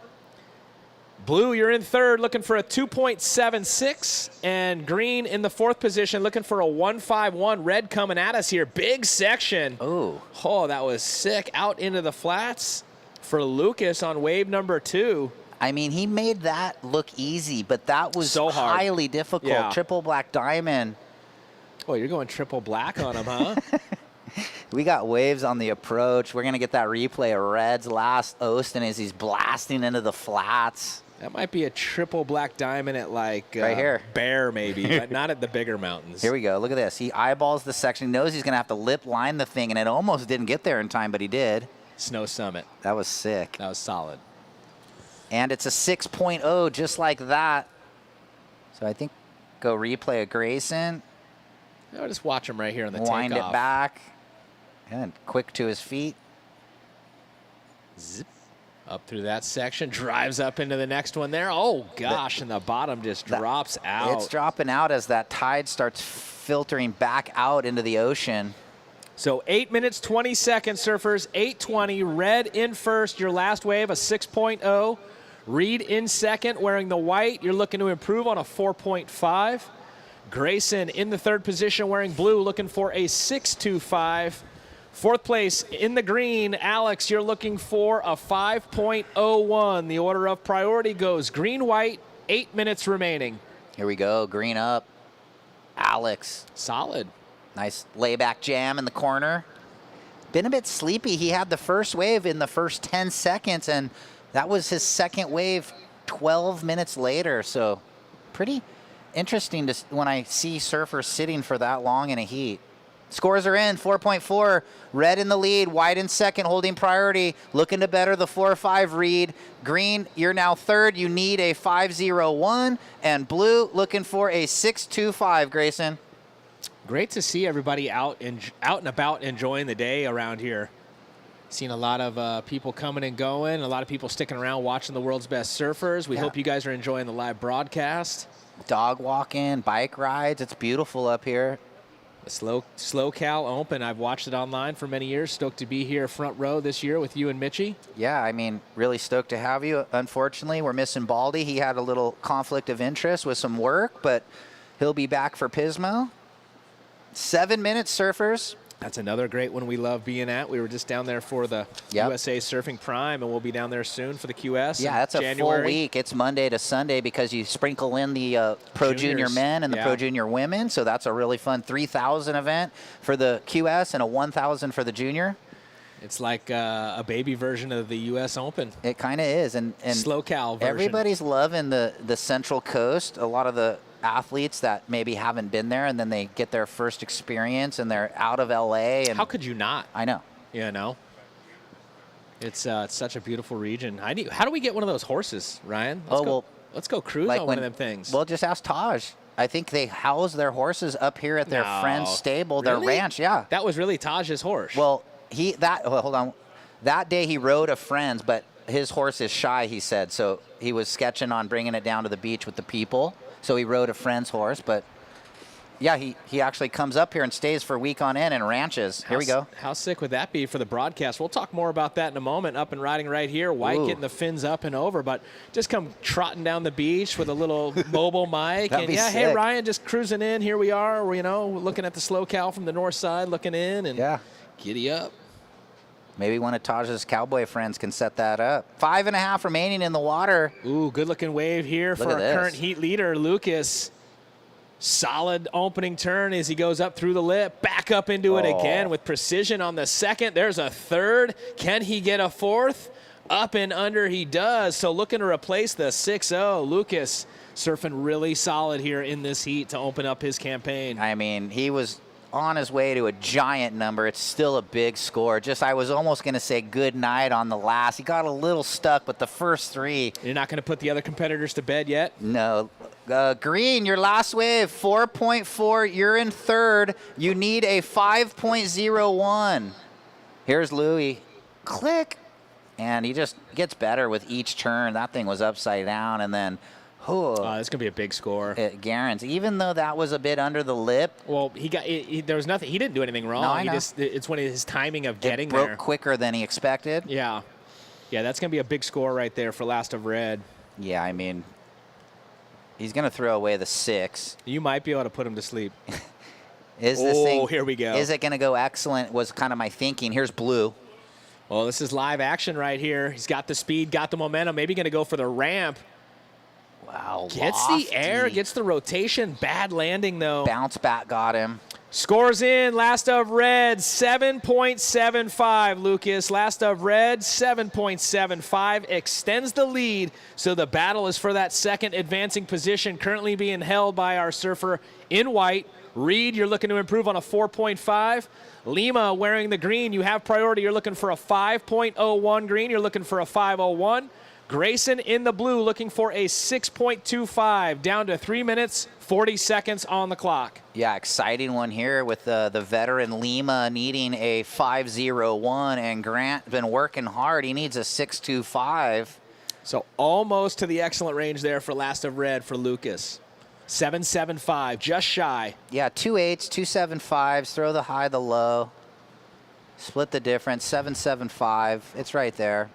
Blue, you're in third, looking for a 2.76. And green in the fourth position, looking for a 1.51. Red coming at us here. Big section. Oh, that was sick. Out into the flats for Lucas on wave number 2. I mean, he made that look easy, but that was so hard. Highly difficult. Yeah. Triple black diamond. Oh, you're going triple black on him, huh? We got waves on the approach. We're going to get that replay of Red's last Owston as he's blasting into the flats. That might be a triple black diamond at right here. Bear maybe, but not at the bigger mountains. Here we go. Look at this. He eyeballs the section. He knows he's going to have to lip line the thing, and it almost didn't get there in time, but he did. Snow Summit. That was sick. That was solid. And it's a 6.0 just like that. So I think go replay of Grayson. I'll just watch him right here on the Wind takeoff. it back. And quick to his feet. Zip. Up through that section, drives up into the next one there. Oh, gosh, and the bottom just drops out. It's dropping out as that tide starts filtering back out into the ocean. So 8 minutes, 20 seconds, surfers. 8:20. Red in first. Your last wave, a 6.0. Reed in second, wearing the white. You're looking to improve on a 4.5. Grayson in the third position, wearing blue, looking for a 6.25. Fourth place in the green, Alex, you're looking for a 5.01. The order of priority goes green, white, 8 minutes remaining. Here we go, green up. Alex. Solid. Nice layback jam in the corner. Been a bit sleepy. He had the first wave in the first 10 seconds, and that was his second wave 12 minutes later. So pretty interesting when I see surfers sitting for that long in a heat. Scores are in, 4.4. Red in the lead, white in second, holding priority. Looking to better the 4.5 Reed. Green, you're now third. You need a 5.01. And blue, looking for a 6.25, Grayson. Great to see everybody out and about enjoying the day around here. Seen a lot of people coming and going, a lot of people sticking around watching the world's best surfers. We hope you guys are enjoying the live broadcast. Dog walking, bike rides. It's beautiful up here. The Slow Cal Open. I've watched it online for many years. Stoked to be here front row this year with you and Mitchie. Yeah, I mean, really stoked to have you. Unfortunately, we're missing Baldy. He had a little conflict of interest with some work, but he'll be back for Pismo. 7 minutes, surfers. That's another great one we love being at. We were just down there for the USA Surfing Prime, and we'll be down there soon for the QS. Yeah, that's a full week. It's Monday to Sunday because you sprinkle in the Pro Junior men and the Pro Junior women. So that's a really fun 3,000 event for the QS and a 1,000 for the junior. It's like a baby version of the U.S. Open. It kind of is. And Slow Cal version. Everybody's loving the Central Coast. A lot of the athletes that maybe haven't been there, and then they get their first experience and they're out of LA. And how could you not? I know. You know, it's such a beautiful region. How do we get one of those horses, Ryan? Let's go cruise on one of them things. Well, just ask Taj. I think they house their horses up here at their friend's stable, their ranch. Yeah, that was really Taj's horse. Well, hold on. That day he rode a friend's, but his horse is shy, he said. So he was sketching on bringing it down to the beach with the people. So he rode a friend's horse, but yeah, he actually comes up here and stays for a week on end and ranches. Here we go. How sick would that be for the broadcast? We'll talk more about that in a moment. Up and riding right here. White getting the fins up and over, but just come trotting down the beach with a little mobile mic. That'd be sick. Hey, Ryan, just cruising in. Here we are. Looking at the Slow Cal from the north side, looking in, and giddy up. Maybe one of Taj's cowboy friends can set that up. 5.5 remaining in the water. Ooh, good-looking wave here for our current heat leader, Lucas. Solid opening turn as he goes up through the lip, back up into it again with precision on the second. There's a third. Can he get a fourth? Up and under he does. So looking to replace the 6.0. Lucas surfing really solid here in this heat to open up his campaign. I mean, he was on his way to a giant number. It's still a big score. I was almost going to say good night on the last. He got a little stuck with the first three. You're not going to put the other competitors to bed yet? No. Green, your last wave, 4.4. You're in third. You need a 5.01. Here's Louie. Click. And he just gets better with each turn. That thing was upside down, and then it's gonna be a big score. It guarantees, even though that was a bit under the lip. Well, there was nothing. He didn't do anything wrong. No, I know. It's when his timing of getting it broke there quicker than he expected. Yeah, that's gonna be a big score right there for Last of Red. Yeah, I mean, he's gonna throw away the 6. You might be able to put him to sleep. Here we go. Is it gonna go excellent? Was kind of my thinking. Here's blue. Well, this is live action right here. He's got the speed, got the momentum. Maybe gonna go for the ramp. Wow, gets lofty. the air, gets the rotation. Bad landing, though. Bounce back got him. Scores in. Last of Red, 7.75, Lucas. Last of Red, 7.75. Extends the lead, so the battle is for that second advancing position, currently being held by our surfer in white. Reed, you're looking to improve on a 4.5. Lima wearing the green, you have priority. You're looking for a 5.01 green. You're looking for a 5.01. Grayson in the blue looking for a 6.25, down to 3 minutes, 40 seconds on the clock. Yeah, exciting one here with the veteran Lima needing a 5.01, and Grant been working hard. He needs a 6.25. So almost to the excellent range there for Last of Red for Lucas. 7.75, just shy. Yeah, 2 8s, 2 7.5s, throw the high, the low. Split the difference, 7.75. It's right there.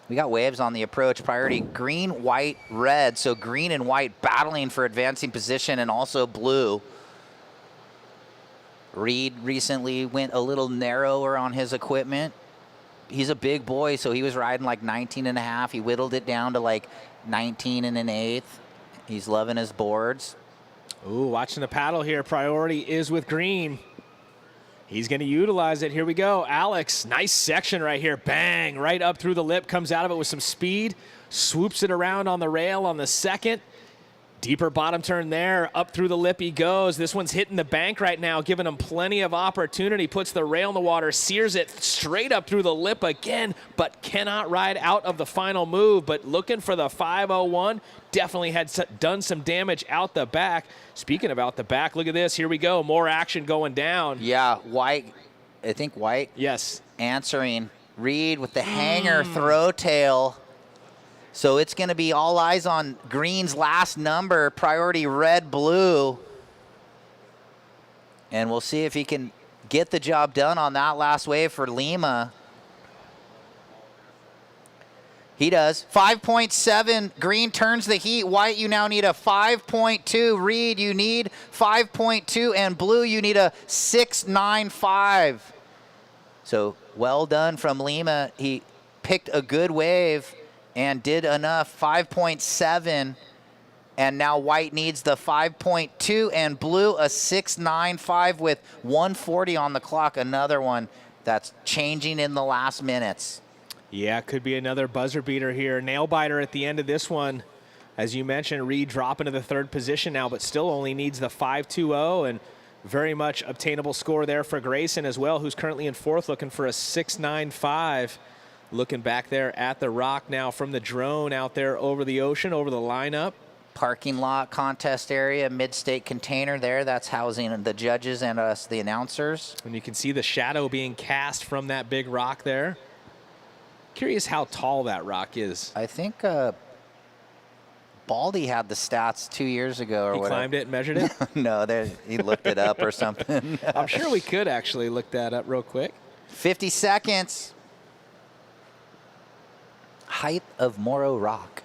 We got waves on the approach. Priority green, white, red. So green and white battling for advancing position, and also blue. Reed recently went a little narrower on his equipment. He's a big boy, so he was riding like 19.5. He whittled it down to like 19 1/8. He's loving his boards. Ooh, watching the paddle here. Priority is with green. He's going to utilize it. Here we go. Alex, nice section right here. Bang, right up through the lip. Comes out of it with some speed. Swoops it around on the rail on the second. Deeper bottom turn there. Up through the lip he goes. This one's hitting the bank right now, giving him plenty of opportunity. Puts the rail in the water, sears it straight up through the lip again, but cannot ride out of the final move. But looking for the 5.01. Definitely had done some damage out the back. Speaking of out the back, look at this. Here we go. More action going down. Yeah, White. I think White. Yes. Answering. Reed with the hanger throw tail. So it's going to be all eyes on green's last number. Priority red, blue. And we'll see if he can get the job done on that last wave for Lima. He does. 5.7. Green turns the heat. White, you now need a 5.2. Reed, you need 5.2. And blue, you need a 6.95. So well done from Lima. He picked a good wave and did enough. 5.7. And now White needs the 5.2. And blue, a 6.95 with 140 on the clock. Another one that's changing in the last minutes. Yeah, could be another buzzer beater here. Nail biter at the end of this one. As you mentioned, Reed dropping to the third position now, but still only needs the 5.20, and very much obtainable score there for Grayson as well, who's currently in fourth, looking for a 6.95. Looking back there at the rock now from the drone out there over the ocean, over the lineup. Parking lot contest area, mid-state container there. That's housing the judges and us, the announcers. And you can see the shadow being cast from that big rock there. Curious how tall that rock is. I think Baldy had the stats 2 years ago or whatever. He climbed it and measured it? No, he looked it up or something. I'm sure we could actually look that up real quick. 50 seconds. Height of Morro Rock.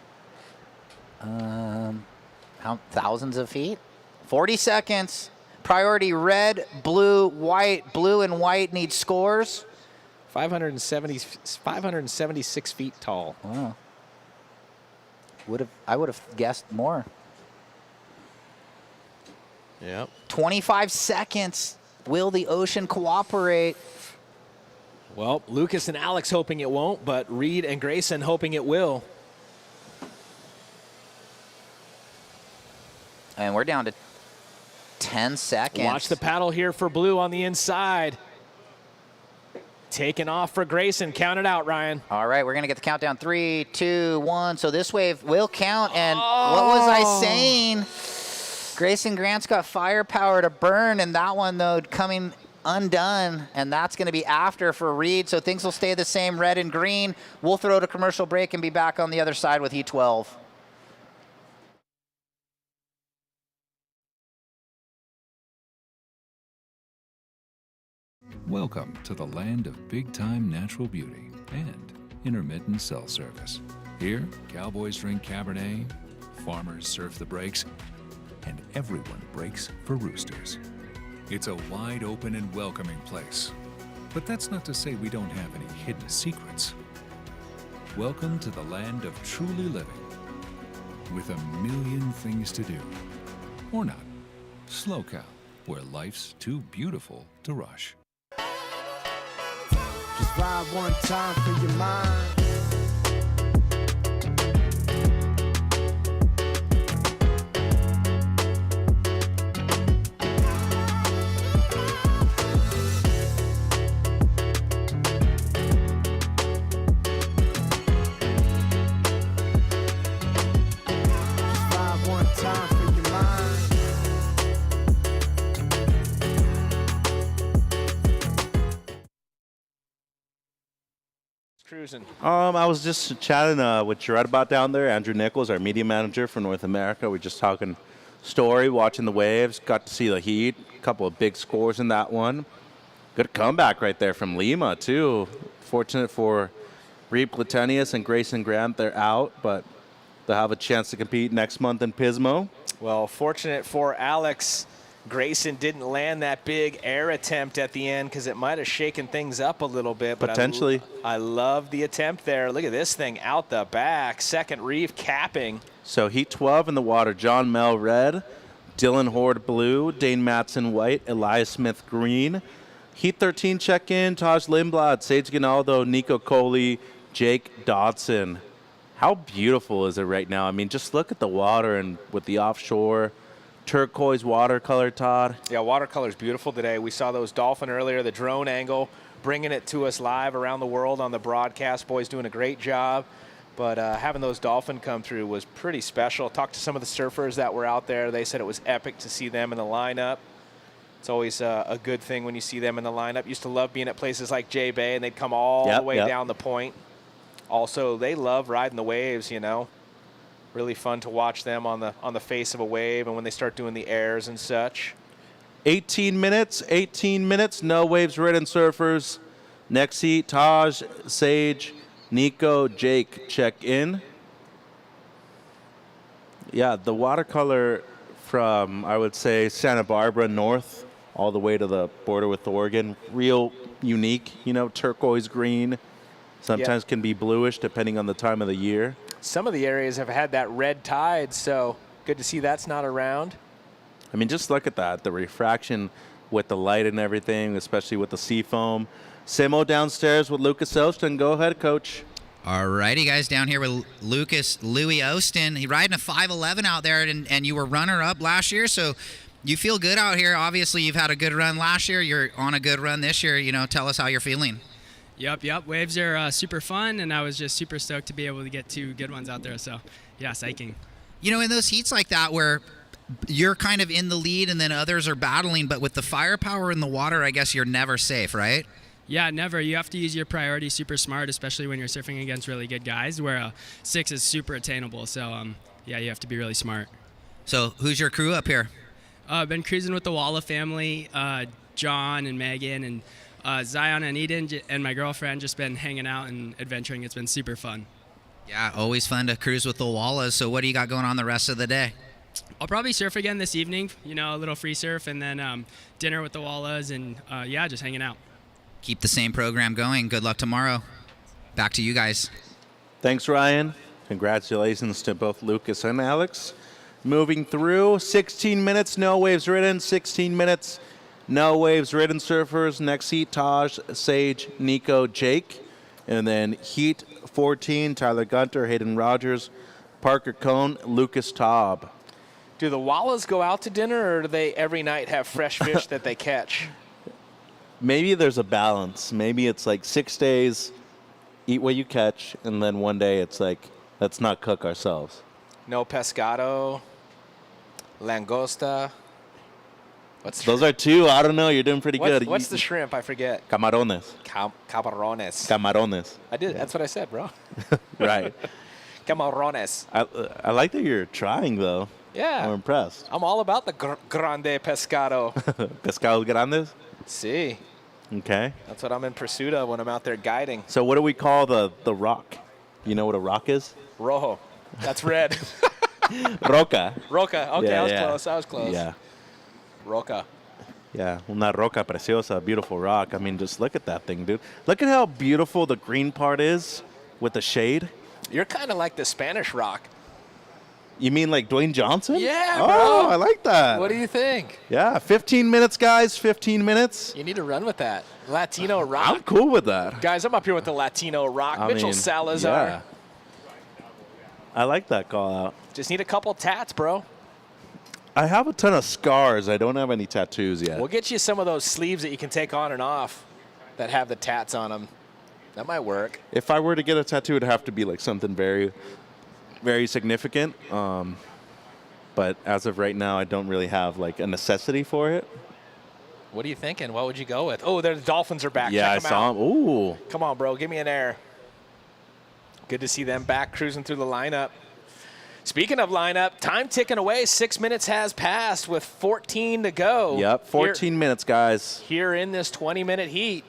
How thousands of feet? 40 seconds. Priority red, blue, white. Blue and white need scores. 576 feet tall. Wow. I would have guessed more. Yep. 25 seconds. Will the ocean cooperate? Well, Lucas and Alex hoping it won't, but Reed and Grayson hoping it will. And we're down to 10 seconds. Watch the paddle here for blue on the inside. Taking off for Grayson. Count it out, Ryan. All right, we're going to get the countdown. 3, 2, 1. So this wave will count. And what was I saying? Grayson Grant's got firepower to burn, and that one, though, coming undone. And that's going to be after for Reed. So things will stay the same, red and green. We'll throw to commercial break and be back on the other side with E12. Welcome to the land of big-time natural beauty and intermittent cell service. Here, cowboys drink Cabernet, farmers surf the breaks, and everyone breaks for roosters. It's a wide open and welcoming place. But that's not to say we don't have any hidden secrets. Welcome to the land of truly living, with a million things to do. Or not. Slow Cow, where life's too beautiful to rush. Just ride one time for your mind. cruising? I was just chatting with Jared about down there. Andrew Nichols, our media manager for North America. We're just talking story, watching the waves. Got to see the Heat. A couple of big scores in that one. Good comeback right there from Lima, too. Fortunate for Reed Platenius and Grayson Grant. They're out, but they'll have a chance to compete next month in Pismo. Well, fortunate for Alex, Grayson didn't land that big air attempt at the end because it might have shaken things up a little bit. But Potentially. I love the attempt there. Look at this thing out the back. Second reef capping. So Heat 12 in the water. John Mel red, Dylan Horde blue, Dane Matson white, Elias Smith green. Heat 13 check-in, Taj Lindblad, Sage Ginaldo, Nico Coley, Jake Dodson. How beautiful is it right now? I mean, just look at the water and with the offshore turquoise watercolor, Todd. Yeah, watercolor's beautiful today. We saw those dolphin earlier, the drone angle, bringing it to us live around the world on the broadcast. Boys doing a great job. But having those dolphin come through was pretty special. Talked to some of the surfers that were out there. They said it was epic to see them in the lineup. It's always a good thing when you see them in the lineup. Used to love being at places like J Bay, and they'd come all the way down the point. Also, they love riding the waves, you know. Really fun to watch them on the face of a wave and when they start doing the airs and such. 18 minutes, no waves ridden surfers. Next heat, Taj, Sage, Nico, Jake check in. Yeah, the watercolor from, I would say, Santa Barbara north all the way to the border with Oregon. Real unique, you know, turquoise green. Sometimes can be bluish depending on the time of the year. Some of the areas have had that red tide, so good to see that's not around. I mean, just look at that. The refraction with the light and everything, especially with the sea foam. Simo downstairs with Lucas Owston. Go ahead, Coach. All righty, guys, down here with Louis Owston. He's riding a 5'11" out there, and you were runner-up last year, so you feel good out here. Obviously, you've had a good run last year. You're on a good run this year. You know, tell us how you're feeling. Yep. Waves are super fun, and I was just super stoked to be able to get two good ones out there. So, yeah, psyching. You know, in those heats like that where you're kind of in the lead and then others are battling, but with the firepower in the water, I guess you're never safe, right? Yeah, never. You have to use your priorities super smart, especially when you're surfing against really good guys, where a 6 is super attainable. So, yeah, you have to be really smart. So, who's your crew up here? I've been cruising with the Walla family, John and Megan, and Zion and Eden and my girlfriend just been hanging out and adventuring. It's been super fun. Yeah, always fun to cruise with the Wallas. So what do you got going on the rest of the day? I'll probably surf again this evening, you know, a little free surf, and then dinner with the Wallas, and yeah, just hanging out. Keep the same program going. Good luck tomorrow. Back to you guys. Thanks, Ryan. Congratulations to both Lucas and Alex. Moving through, 16 minutes, no waves ridden, 16 minutes. No waves ridden surfers. Next heat, Taj, Sage, Nico, Jake. And then heat 14, Tyler Gunter, Hayden Rogers, Parker Cohn, Lucas Taub. Do the Wallas go out to dinner, or do they every night have fresh fish that they catch? Maybe there's a balance. Maybe it's like 6 days, eat what you catch, and then one day it's like, let's not cook ourselves. No pescado, langosta. Those are two. I don't know. You're doing pretty good. What's the shrimp? I forget. Camarones. Camarones. Camarones. I did. That's what I said, bro. Right. Camarones. I like that you're trying, though. Yeah. I'm impressed. I'm all about the grande pescado. Pescado grandes? Sí. Okay. That's what I'm in pursuit of when I'm out there guiding. So what do we call the rock? You know what a rock is? Rojo. That's red. Roca. Roca. Okay, Yeah, I was close. Yeah. Roca. Yeah, una roca preciosa, beautiful rock. I mean, just look at that thing, dude. Look at how beautiful the green part is with the shade. You're kind of like the Spanish rock. You mean like Dwayne Johnson? Yeah, oh, bro. Oh, I like that. What do you think? Yeah, 15 minutes, guys, 15 minutes. You need to run with that. Latino rock. I'm cool with that. Guys, I'm up here with the Latino rock. I Mitchell mean, Salazar. Yeah. I like that call out. Just need a couple tats, bro. I have a ton of scars. I don't have any tattoos yet. We'll get you some of those sleeves that you can take on and off that have the tats on them. That might work. If I were to get a tattoo, it'd have to be like something very, very significant. But as of right now, I don't really have like a necessity for it. What are you thinking? What would you go with? Oh, the dolphins are back. Yeah, Check I saw them. Ooh. Come on, bro. Give me an air. Good to see them back cruising through the lineup. Speaking of lineup, time ticking away. 6 minutes has passed with 14 to go. Yep, 14 minutes, guys. Here in this 20-minute heat.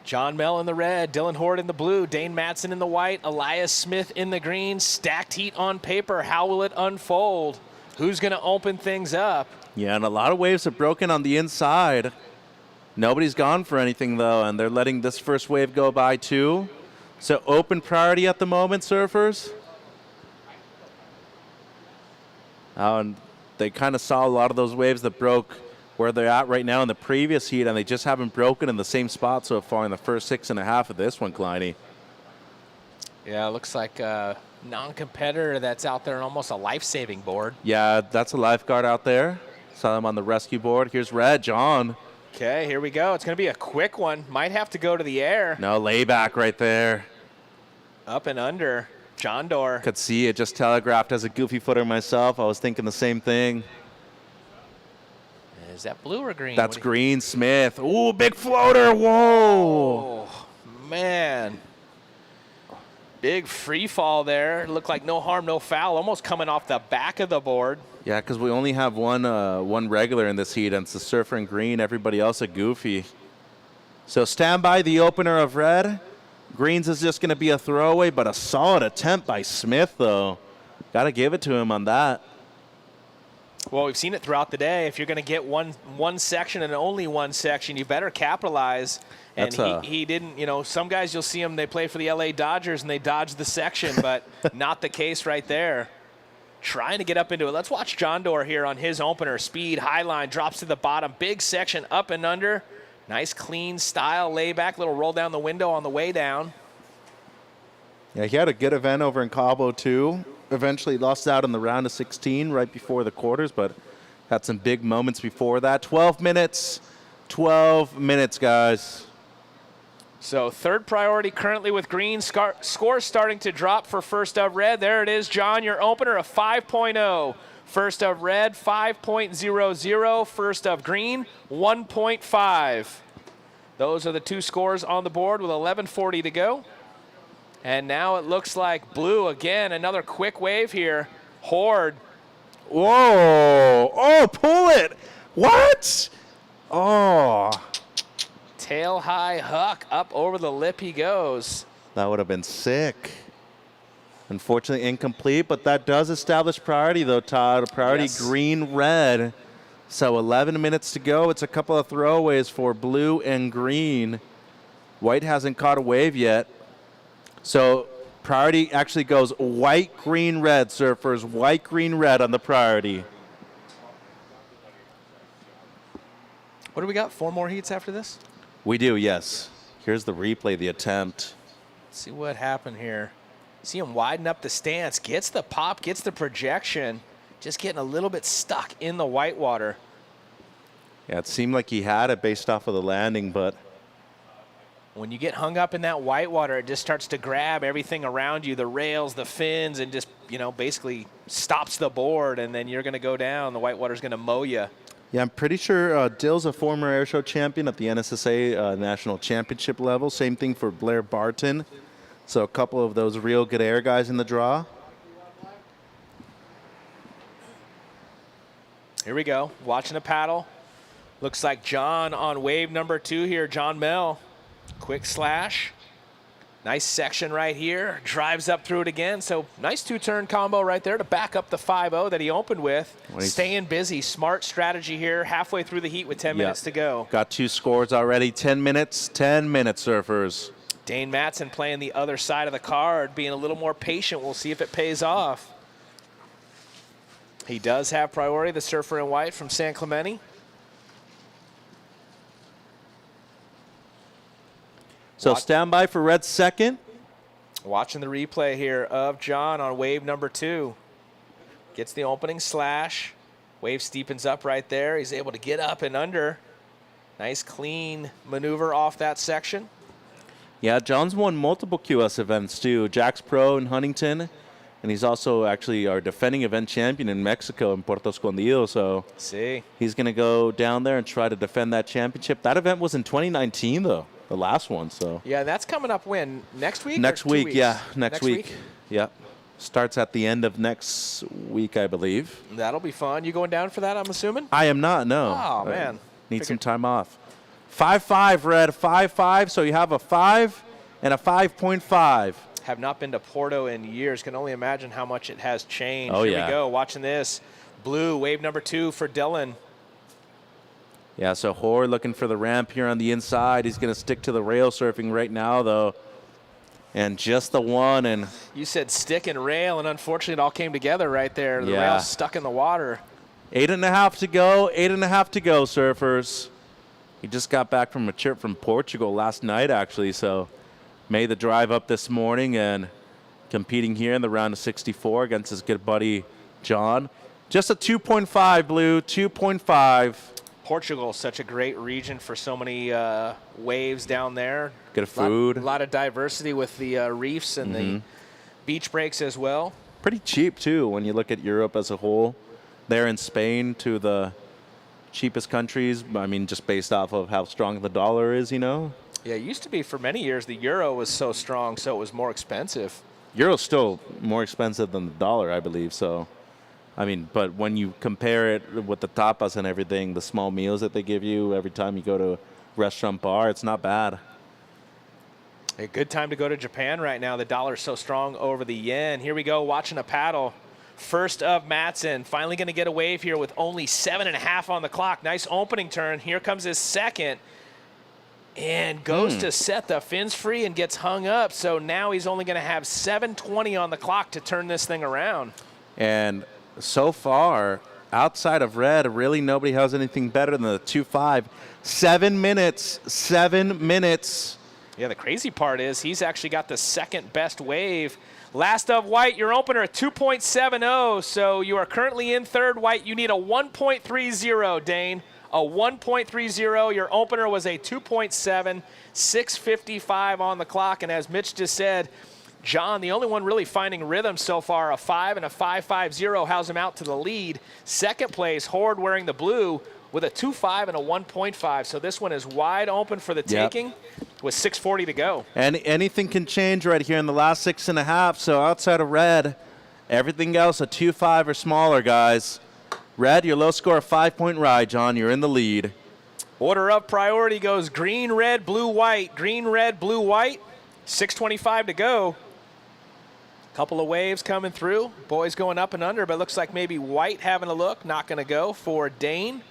John Mell in the red, Dylan Horde in the blue, Dane Matson in the white, Elias Smith in the green. Stacked heat on paper. How will it unfold? Who's going to open things up? Yeah, and a lot of waves have broken on the inside. Nobody's gone for anything, though, and they're letting this first wave go by, too. So open priority at the moment, surfers. And they kind of saw a lot of those waves that broke where they're at right now in the previous heat, and they just haven't broken in the same spot so far in the first 6.5 of this one, Kleiny. Yeah, it looks like a non-competitor that's out there on almost a life-saving board. Yeah, that's a lifeguard out there. Saw them on the rescue board. Here's Red, John. Okay, here we go. It's going to be a quick one. Might have to go to the air. No, layback right there. Up and under. John Doerr. Could see it just telegraphed as a goofy footer myself. I was thinking the same thing. Is that blue or green? That's green, Smith. Ooh, big floater. Whoa. Oh, man. Big free fall there. Looked like no harm, no foul. Almost coming off the back of the board. Yeah, because we only have one regular in this heat, and it's the surfer in green. Everybody else a goofy. So stand by the opener of red. Greens is just going to be a throwaway, but a solid attempt by Smith, though. Got to give it to him on that. Well, we've seen it throughout the day. If you're going to get one section and only one section, you better capitalize. And he didn't, you know, some guys you'll see them, they play for the LA Dodgers and they dodge the section, but not the case right there. Trying to get up into it. Let's watch John Doerr here on his opener. Speed, high line, drops to the bottom. Big section up and under. Nice clean style layback, little roll down the window on the way down. Yeah, he had a good event over in Cabo, too. Eventually lost out in the round of 16 right before the quarters, but had some big moments before that. 12 minutes. 12 minutes, guys. So third priority currently with green. Scores starting to drop for first of red. There it is, John, your opener, a 5.0. First of red, 5.00. First of green, 1.5. Those are the two scores on the board with 11:40 to go. And now it looks like blue again. Another quick wave here. Horde. Whoa. Oh, pull it. What? Oh. Tail high huck. Up over the lip he goes. That would have been sick. Unfortunately incomplete, but that does establish priority, though, Todd. Priority green-red. So 11 minutes to go. It's a couple of throwaways for blue and green. White hasn't caught a wave yet. So priority actually goes white, green, red, surfers. White, green, red on the priority. What do we got? 4 more heats after this? We do, yes. Here's the replay, the attempt. Let's see what happened here. See him widen up the stance. Gets the pop, gets the projection. Just getting a little bit stuck in the white water. Yeah, it seemed like he had it based off of the landing, but when you get hung up in that white water, it just starts to grab everything around you, the rails, the fins, and just, you know, basically stops the board, and then you're going to go down. The white water's going to mow you. Yeah, I'm pretty sure Dill's a former airshow champion at the NSSA national championship level. Same thing for Blair Barton. So a couple of those real good air guys in the draw. Here we go. Watching the paddle. Looks like John on wave number 2 here. John Mell. Quick slash. Nice section right here. Drives up through it again. So nice 2-turn combo right there to back up the 5-0 that he opened with. Staying busy. Smart strategy here. Halfway through the heat with 10 minutes to go. Got 2 scores already. 10 minutes. 10 minutes, surfers. Dane Matson playing the other side of the card, being a little more patient. We'll see if it pays off. He does have priority, the surfer in white from San Clemente. So stand by for red second. Watching the replay here of John on wave number 2. Gets the opening slash. Wave steepens up right there. He's able to get up and under. Nice clean maneuver off that section. Yeah, John's won multiple QS events too. Jack's Pro in Huntington. And he's also actually our defending event champion in Mexico in Puerto Escondido. So see, he's going to go down there and try to defend that championship. That event was in 2019, though. the last one. So Yeah, that's coming up when? Next week? next or 2 week, weeks? yeah, next week. Yep. Starts at the end of next week, I believe. That'll be fun. You going down for that, I'm assuming? I am not, no. Oh, man. Need some time off. 5.5, Red, 5.5. So you have a 5 and a 5.5. Have not been to Porto in years. Can only imagine how much it has changed. Oh, Here yeah. we go. Watching this. Blue, wave number 2 for Dylan. Yeah, so Hoare looking for the ramp here on the inside. He's going to stick to the rail surfing right now, though. And just the one. And You said stick and rail, and unfortunately it all came together right there. The Yeah. rail stuck in the water. 8.5 to go. 8.5 to go, surfers. He just got back from a trip from Portugal last night, actually. So made the drive up this morning and competing here in the round of 64 against his good buddy John. Just a 2.5, Blue. 2.5. Portugal, such a great region for so many waves down there. Good food. A lot of diversity with the reefs and the beach breaks as well. Pretty cheap, too, when you look at Europe as a whole. There in Spain, to the cheapest countries. I mean, just based off of how strong the dollar is, you know? Yeah, it used to be for many years the euro was so strong, so it was more expensive. Euro's still more expensive than the dollar, I believe, so... I mean, but when you compare it with the tapas and everything, the small meals that they give you every time you go to a restaurant bar, it's not bad. A good time to go to Japan right now. The dollar's so strong over the yen. Here we go, watching a paddle. First of Matson, finally going to get a wave here with only 7.5 on the clock. Nice opening turn. Here comes his second. And goes to set the fins free and gets hung up. So now he's only going to have 7:20 on the clock to turn this thing around. And so far, outside of Red, really nobody has anything better than the 2.5. 7 minutes. 7 minutes. Yeah, the crazy part is he's actually got the second best wave. Last of White, your opener at 2.70. So you are currently in third. White, you need a 1.30, Dane. A 1.30. Your opener was a 2.7. 6:55 on the clock. And as Mitch just said, John, the only one really finding rhythm so far, a 5 and a 5.50, has him out to the lead. Second place, Horde wearing the blue with a 2.5 and a 1.5. So this one is wide open for the taking with 6:40 to go. And anything can change right here in the last 6.5. So outside of Red, everything else a 2.5 or smaller, guys. Red, your low score, a 5-point ride, John. You're in the lead. Order of priority goes green, red, blue, white. Green, red, blue, white. 6:25 to go. Couple of waves coming through. Boys going up and under, but it looks like maybe White having a look. Not going to go for Dane.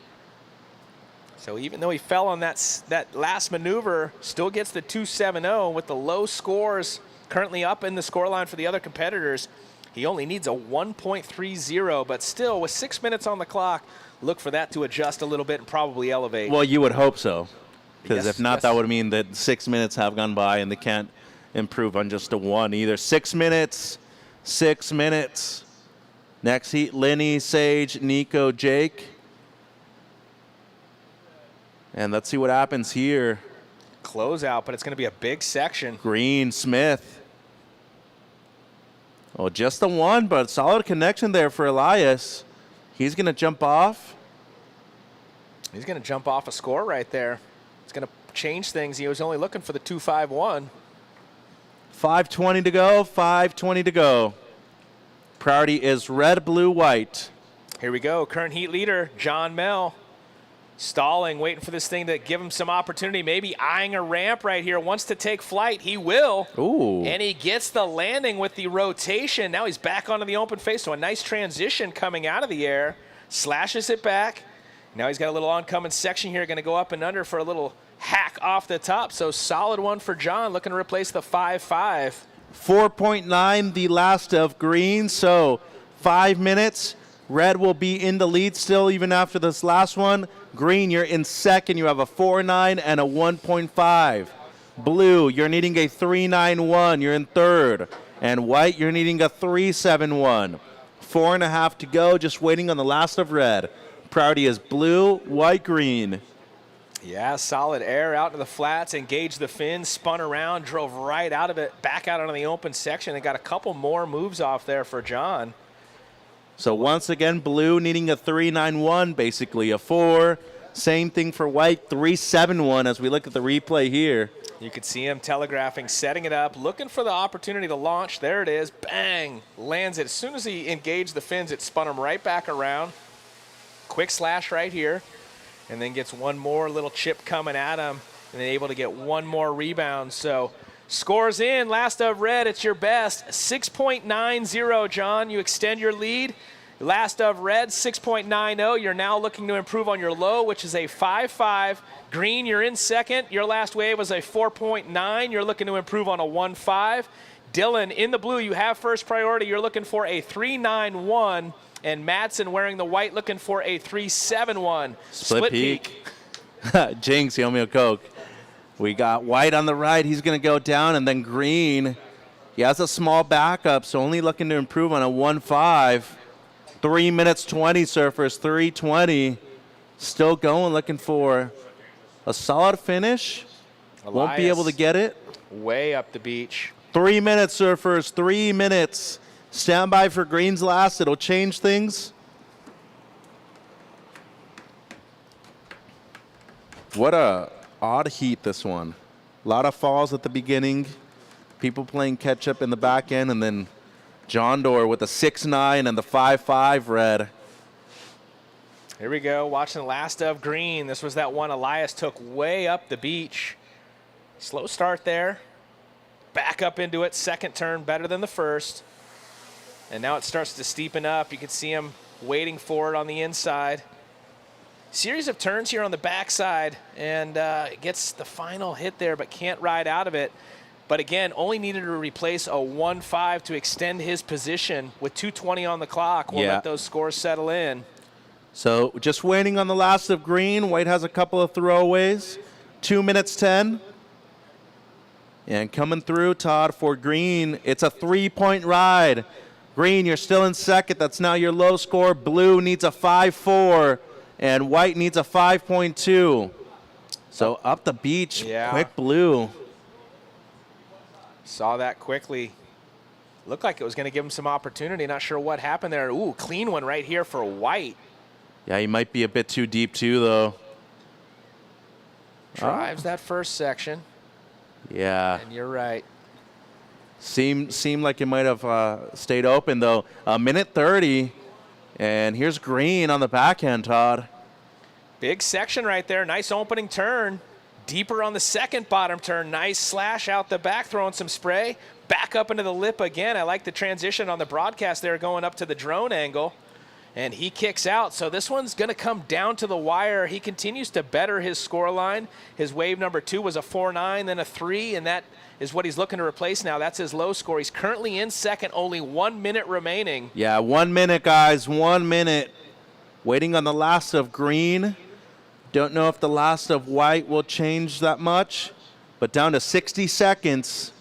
So even though he fell on that last maneuver, still gets the 2.70 with the low scores currently up in the scoreline for the other competitors. He only needs a 1.30, but still with 6 minutes on the clock, look for that to adjust a little bit and probably elevate. Well, you would hope so. Because Yes, if not, yes. that would mean that 6 minutes have gone by and they can't improve on just a 1 either. 6 minutes. 6 minutes. Next heat, Lenny, Sage, Nico, Jake. And let's see what happens here. Closeout, but it's going to be a big section. Green, Smith. Oh, just the 1, but solid connection there for Elias. He's going to jump off. He's going to jump off a score right there. It's going to change things. He was only looking for the 2.51. 5:20 to go, 5:20 to go. Priority is red, blue, white. Here we go. Current heat leader, John Mell. Stalling, waiting for this thing to give him some opportunity. Maybe eyeing a ramp right here. Wants to take flight. He will. Ooh. And he gets the landing with the rotation. Now he's back onto the open face. So a nice transition coming out of the air. Slashes it back. Now he's got a little oncoming section here. Going to go up and under for a little hack off the top. So solid one for John. Looking to replace the 5.5. 4.9, the last of green. So 5 minutes. Red will be in the lead still even after this last one. Green, you're in second. You have a 4.9 and a 1.5. Blue, you're needing a 3.91. You're in third. And white, you're needing a 3.71. 4.5 to go, just waiting on the last of red. Priority is blue, white, green. Yeah, solid air out to the flats, engaged the fins, spun around, drove right out of it, back out onto the open section, and got a couple more moves off there for John. So once again, blue needing a 3.91, basically a 4. Same thing for white, 3.71 as we look at the replay here. You could see him telegraphing, setting it up, looking for the opportunity to launch. There it is. Bang! Lands it. As soon as he engaged the fins, it spun him right back around. Quick slash right here. And then gets one more little chip coming at him. And then able to get one more rebound. So scores in. Last of red, it's your best. 6.90, John. You extend your lead. Last of red, 6.90. You're now looking to improve on your low, which is a 5.5. Green, you're in second. Your last wave was a 4.9. You're looking to improve on a 1.5. Dylan, in the blue, you have first priority. You're looking for a 3.91. And Matson wearing the white, looking for a 3.71. Split peak. Jinx, you owe me a Coke. We got white on the right. He's going to go down. And then green, he has a small backup, so only looking to improve on a 1.5. 3 minutes 20, surfers, 3:20. Still going, looking for a solid finish. Won't be able to get it. Way up the beach. 3 minutes, surfers, 3 minutes. Stand by for greens last. It'll change things. What a odd heat, this one. A lot of falls at the beginning. People playing catch up in the back end, and then John Doerr with the 6.9 and the 5.5 red. Here we go, watching the last of green. This was that one Elias took way up the beach. Slow start there. Back up into it, second turn better than the first. And now it starts to steepen up. You can see him waiting for it on the inside. Series of turns here on the backside, and gets the final hit there, but can't ride out of it. But again, only needed to replace a 1.5 to extend his position with 2:20 on the clock. We'll let those scores settle in. So just waiting on the last of green. White has a couple of throwaways. 2 minutes 10. And coming through, Todd, for green, it's a 3-point ride. Green, you're still in second. That's now your low score. Blue needs a 5.4, and white needs a 5.2. So up the beach, quick blue. Saw that quickly. Looked like it was going to give him some opportunity. Not sure what happened there. Ooh, clean one right here for white. Yeah, he might be a bit too deep too, though. Drives that first section. Yeah. And you're right. Seemed like it might have stayed open, though. A minute 30, and here's green on the backhand, Todd. Big section right there. Nice opening turn. Deeper on the second bottom turn. Nice slash out the back, throwing some spray. Back up into the lip again. I like the transition on the broadcast there, going up to the drone angle. And he kicks out. So this one's going to come down to the wire. He continues to better his score line. His wave number 2 was a 4.9, then a 3, and that is what he's looking to replace now. That's his low score. He's currently in second, only 1 minute remaining. Yeah, 1 minute, guys, 1 minute. Waiting on the last of green. Don't know if the last of white will change that much, but down to 60 seconds.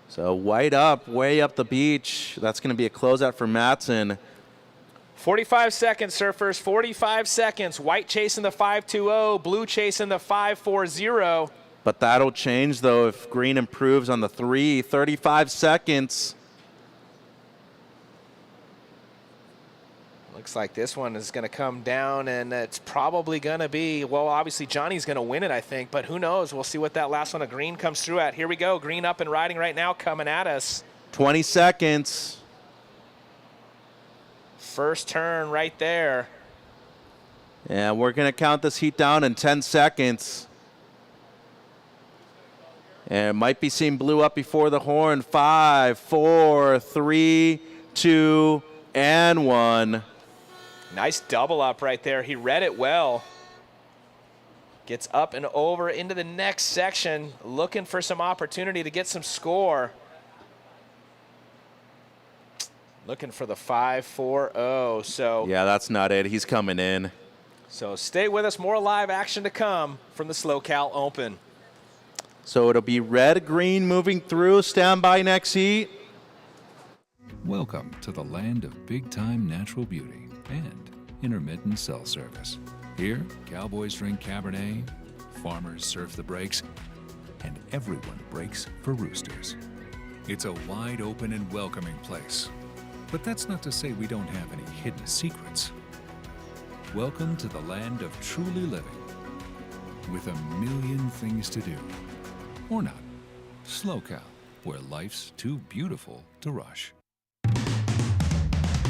So white up, way up the beach. That's going to be a closeout for Matson. 45 seconds, surfers, 45 seconds. White chasing the 5.20, blue chasing the 5.40. But that'll change, though, if green improves on the 3. 35 seconds. Looks like this one is going to come down, and it's probably going to be, well, obviously Johnny's going to win it, I think, but who knows? We'll see what that last one of green comes through at. Here we go. Green up and riding right now, coming at us. 20 seconds. First turn right there. And we're going to count this heat down in 10 seconds. And it might be seen blue up before the horn. 5, 4, 3, 2, and 1. Nice double up right there. He read it well. Gets up and over into the next section, looking for some opportunity to get some score. Looking for the 5.40. So yeah, that's not it. He's coming in. So stay with us. More live action to come from the SLO Open. So it'll be red, green moving through. Stand by next heat. Welcome to the land of big-time natural beauty and intermittent cell service. Here, cowboys drink Cabernet, farmers surf the breaks, and everyone breaks for roosters. It's a wide open and welcoming place. But that's not to say we don't have any hidden secrets. Welcome to the land of truly living, with a million things to do. Or not. Slow Cal, where life's too beautiful to rush.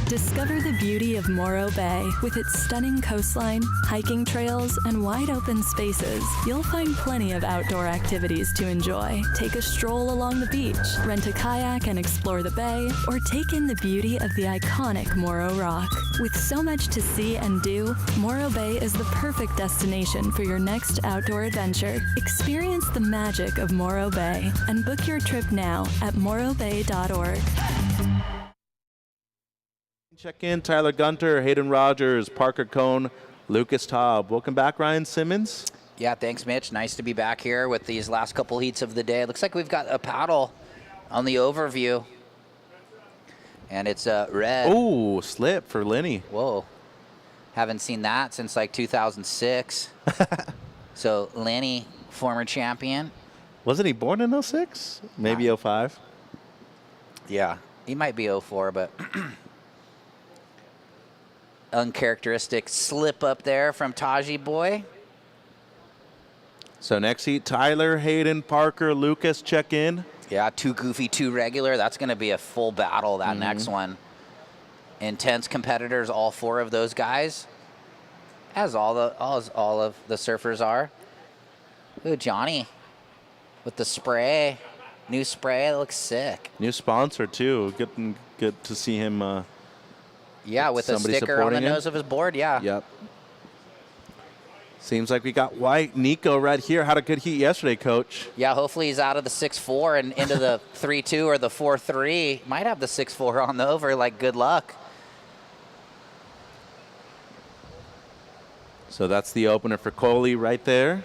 Discover the beauty of Morro Bay. With its stunning coastline, hiking trails, and wide open spaces, you'll find plenty of outdoor activities to enjoy. Take a stroll along the beach, rent a kayak and explore the bay, or take in the beauty of the iconic Morro Rock. With so much to see and do, Morro Bay is the perfect destination for your next outdoor adventure. Experience the magic of Morro Bay and book your trip now at morrobay.org. Check in Tyler Gunter, Hayden Rogers, Parker Cohn, Lucas Taub. Welcome back, Ryan Simmons. Yeah, thanks, Mitch. Nice to be back here with these last couple heats of the day. Looks like we've got a paddle on the overview. And it's red. Ooh, slip for Lenny. Whoa. Haven't seen that since like 2006. So Lenny, former champion. Wasn't he born in 06? Maybe 05? Yeah, he might be 04, but... uncharacteristic slip up there from Taji boy. So next heat, Tyler, Hayden, Parker, Lucas check in. Yeah, 2 goofy, 2 regular. That's going to be a full battle, that next one. Intense competitors, all 4 of those guys, as all of the surfers are. Ooh, Johnny with the spray. New spray, that looks sick. New sponsor, too. Good to see him... yeah, with a sticker on the nose of his board, yeah. Yep. Seems like we got White. Nico right here. Had a good heat yesterday, Coach. Yeah, hopefully he's out of the 6-4 and into the 3-2 or the 4-3. Might have the 6-4 on the over, like, good luck. So that's the opener for Coley right there.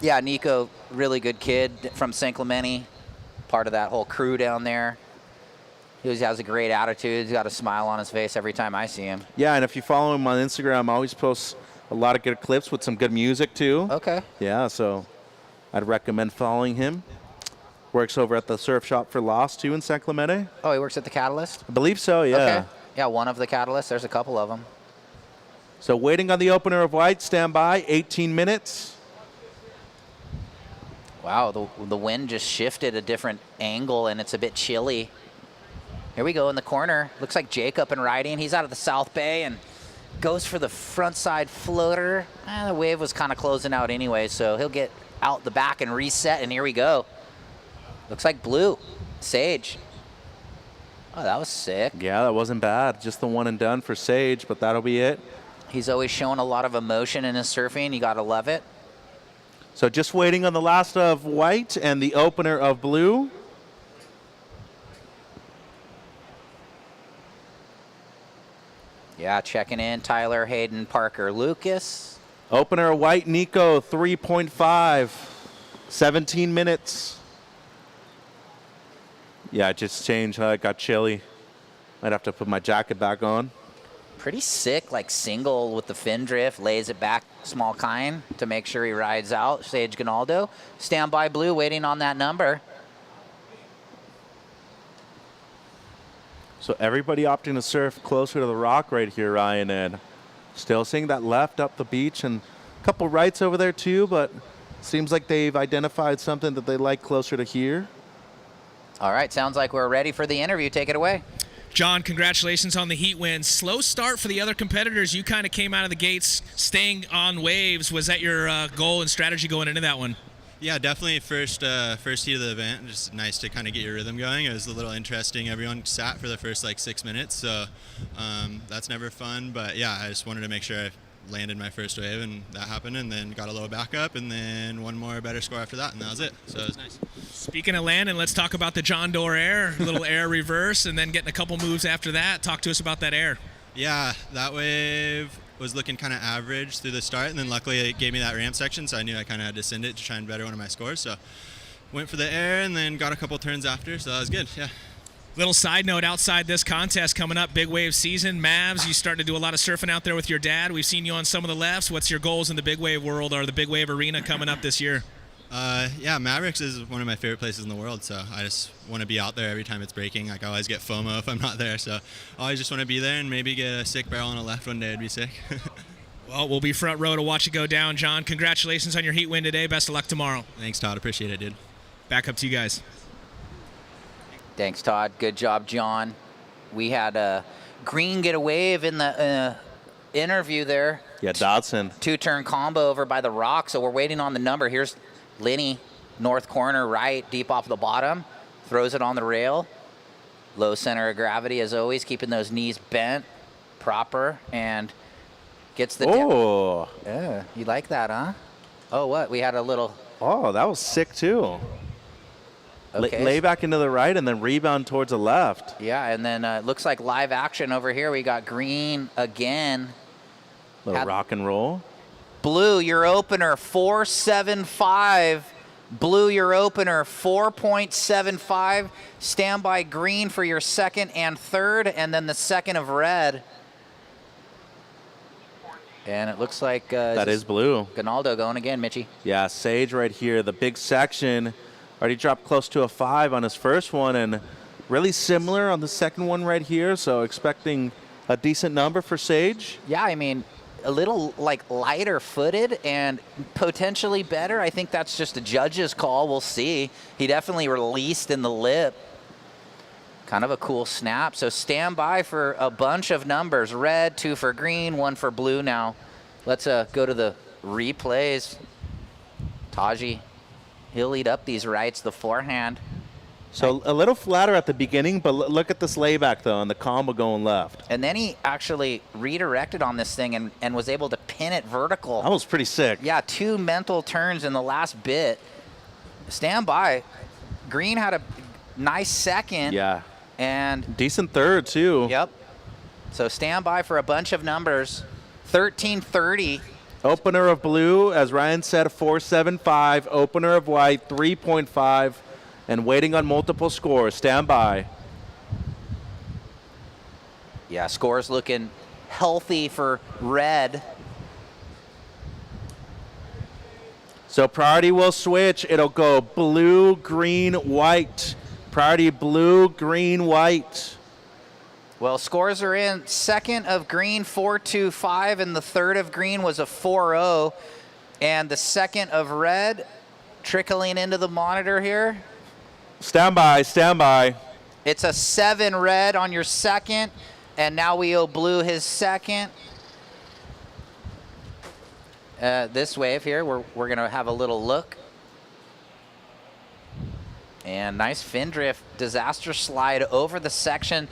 Yeah, Nico, really good kid from San Clemente. Part of that whole crew down there. He always has a great attitude. He's got a smile on his face every time I see him. Yeah, and if you follow him on Instagram, I always post a lot of good clips with some good music, too. Okay. Yeah, so I'd recommend following him. Works over at the surf shop for Lost, too, in San Clemente. Oh, he works at the Catalyst? I believe so, yeah. Okay. Yeah, one of the Catalysts. There's a couple of them. So waiting on the opener of White. Stand by, 18 minutes. Wow, the wind just shifted a different angle, and it's a bit chilly. Here we go in the corner. Looks like Jake up and riding. He's out of the South Bay and goes for the front side floater. The wave was kind of closing out anyway, so he'll get out the back and reset, and here we go. Looks like blue. Sage. Oh, that was sick. Yeah, that wasn't bad. Just the one and done for Sage, but that'll be it. He's always shown a lot of emotion in his surfing. You got to love it. So just waiting on the last of White and the opener of blue. Yeah, checking in, Tyler, Hayden, Parker, Lucas. Opener of White, Nico, 3.5, 17 minutes. Yeah, it just changed. It got chilly. Might have to put my jacket back on. Pretty sick, like single with the fin drift, lays it back, small kind, to make sure he rides out. Sage Gonaldo, standby blue, waiting on that number. So everybody opting to surf closer to the rock right here, Ryan, and still seeing that left up the beach and a couple rights over there too, but seems like they've identified something that they like closer to here. All right, sounds like we're ready for the interview. Take it away. John, congratulations on the heat win. Slow start for the other competitors. You kind of came out of the gates staying on waves. Was that your goal and strategy going into that one? Yeah, definitely first heat of the event. Just nice to kind of get your rhythm going. It was a little interesting. Everyone sat for the first like 6 minutes, so that's never fun. But yeah, I just wanted to make sure I landed my first wave, and that happened, and then got a little backup, and then one more better score after that, and that was it. So it was nice. Speaking of landing, let's talk about the John Doerr air, a little air reverse, and then getting a couple moves after that. Talk to us about that air. Yeah, that wave was looking kind of average through the start, and then luckily it gave me that ramp section, so I knew I kind of had to send it to try and better one of my scores. So went for the air and then got a couple turns after, so that was good. Yeah. Little side note, outside this contest coming up, big wave season. Mavs, you starting to do a lot of surfing out there with your dad. We've seen you on some of the lefts. What's your goals in the big wave world or the big wave arena coming up this year? Yeah, Mavericks is one of my favorite places in the world, so I just want to be out there every time it's breaking. Like, I always get FOMO if I'm not there, so I always just want to be there and maybe get a sick barrel on a left one day. It'd be sick. Well, we'll be front row to watch it go down, John. Congratulations on your heat win today. Best of luck tomorrow. Thanks, Todd. Appreciate it, dude. Back up to you guys. Thanks, Todd. Good job, John. We had Green get a wave in the interview there. Yeah, Dodson. Two-turn combo over by the rock, so we're waiting on the number. Here's Linney, north corner, right, deep off the bottom. Throws it on the rail. Low center of gravity, as always, keeping those knees bent, proper, and gets the... Oh. Yeah, you like that, huh? Oh, what? We had a little... Oh, that was sick, too. Okay. Lay back into the right and then rebound towards the left. Yeah, and then it looks like live action over here. We got Green again. Little rock and roll. Blue, your opener, 4.75. Blue, your opener, 4.75. Stand by Green for your second and third, and then the second of red. And it looks like... that is Blue. Gonaldo going again, Mitchie. Yeah, Sage right here. The big section already dropped close to a 5 on his first one, and really similar on the second one right here, so expecting a decent number for Sage. Yeah, I mean, a little like lighter footed and potentially better. I think that's just a judge's call. We'll see. He definitely released in the lip. Kind of a cool snap. So stand by for a bunch of numbers. Red, 2 for Green, 1 for Blue now. Let's go to the replays. Taji, he'll lead up these rights, the forehand. So a little flatter at the beginning, but look at this layback, though, and the combo going left. And then he actually redirected on this thing and was able to pin it vertical. That was pretty sick. Yeah, 2 mental turns in the last bit. Stand by. Green had a nice second. Yeah. And decent third, too. Yep. So stand by for a bunch of numbers. 13:30. Opener of Blue, as Ryan said, 4.75. Opener of White, 3.5. And waiting on multiple scores. Stand by. Yeah, scores looking healthy for red. So priority will switch. It'll go blue, green, white. Priority blue, green, white. Well, scores are in. Second of Green, 4.25, and the third of Green was a 4.0. And the second of red, trickling into the monitor here. Stand by, stand by. It's a 7 red on your second, and now we owe Blue his second. This wave here, we're going to have a little look. And nice fin drift, disaster slide over the section.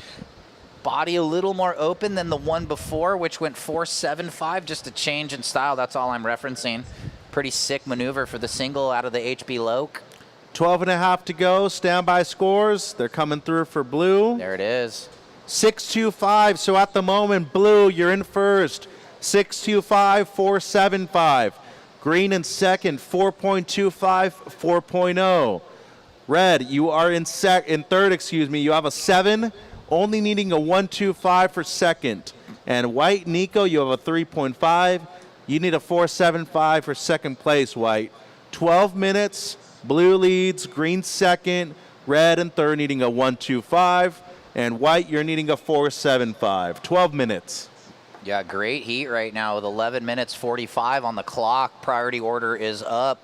Body a little more open than the one before, which went 4.75, just a change in style. That's all I'm referencing. Pretty sick maneuver for the single out of the HB Loke. 12.5 to go. Standby scores. They're coming through for Blue. There it is. 6.25. So at the moment, Blue, you're in first. 6.25, 4.75. Green in second, 4.25, 4.0. Red, you are in third, excuse me. You have a 7, only needing a 1.25 for second. And White, Nico, you have a 3.5. You need a 4.75 for second place, White. 12 minutes. Blue leads, Green second, Red and third needing a 1.25, and White, you're needing a 4.75. 12 minutes. Yeah, great heat right now with 11 minutes 45 on the clock. Priority order is up.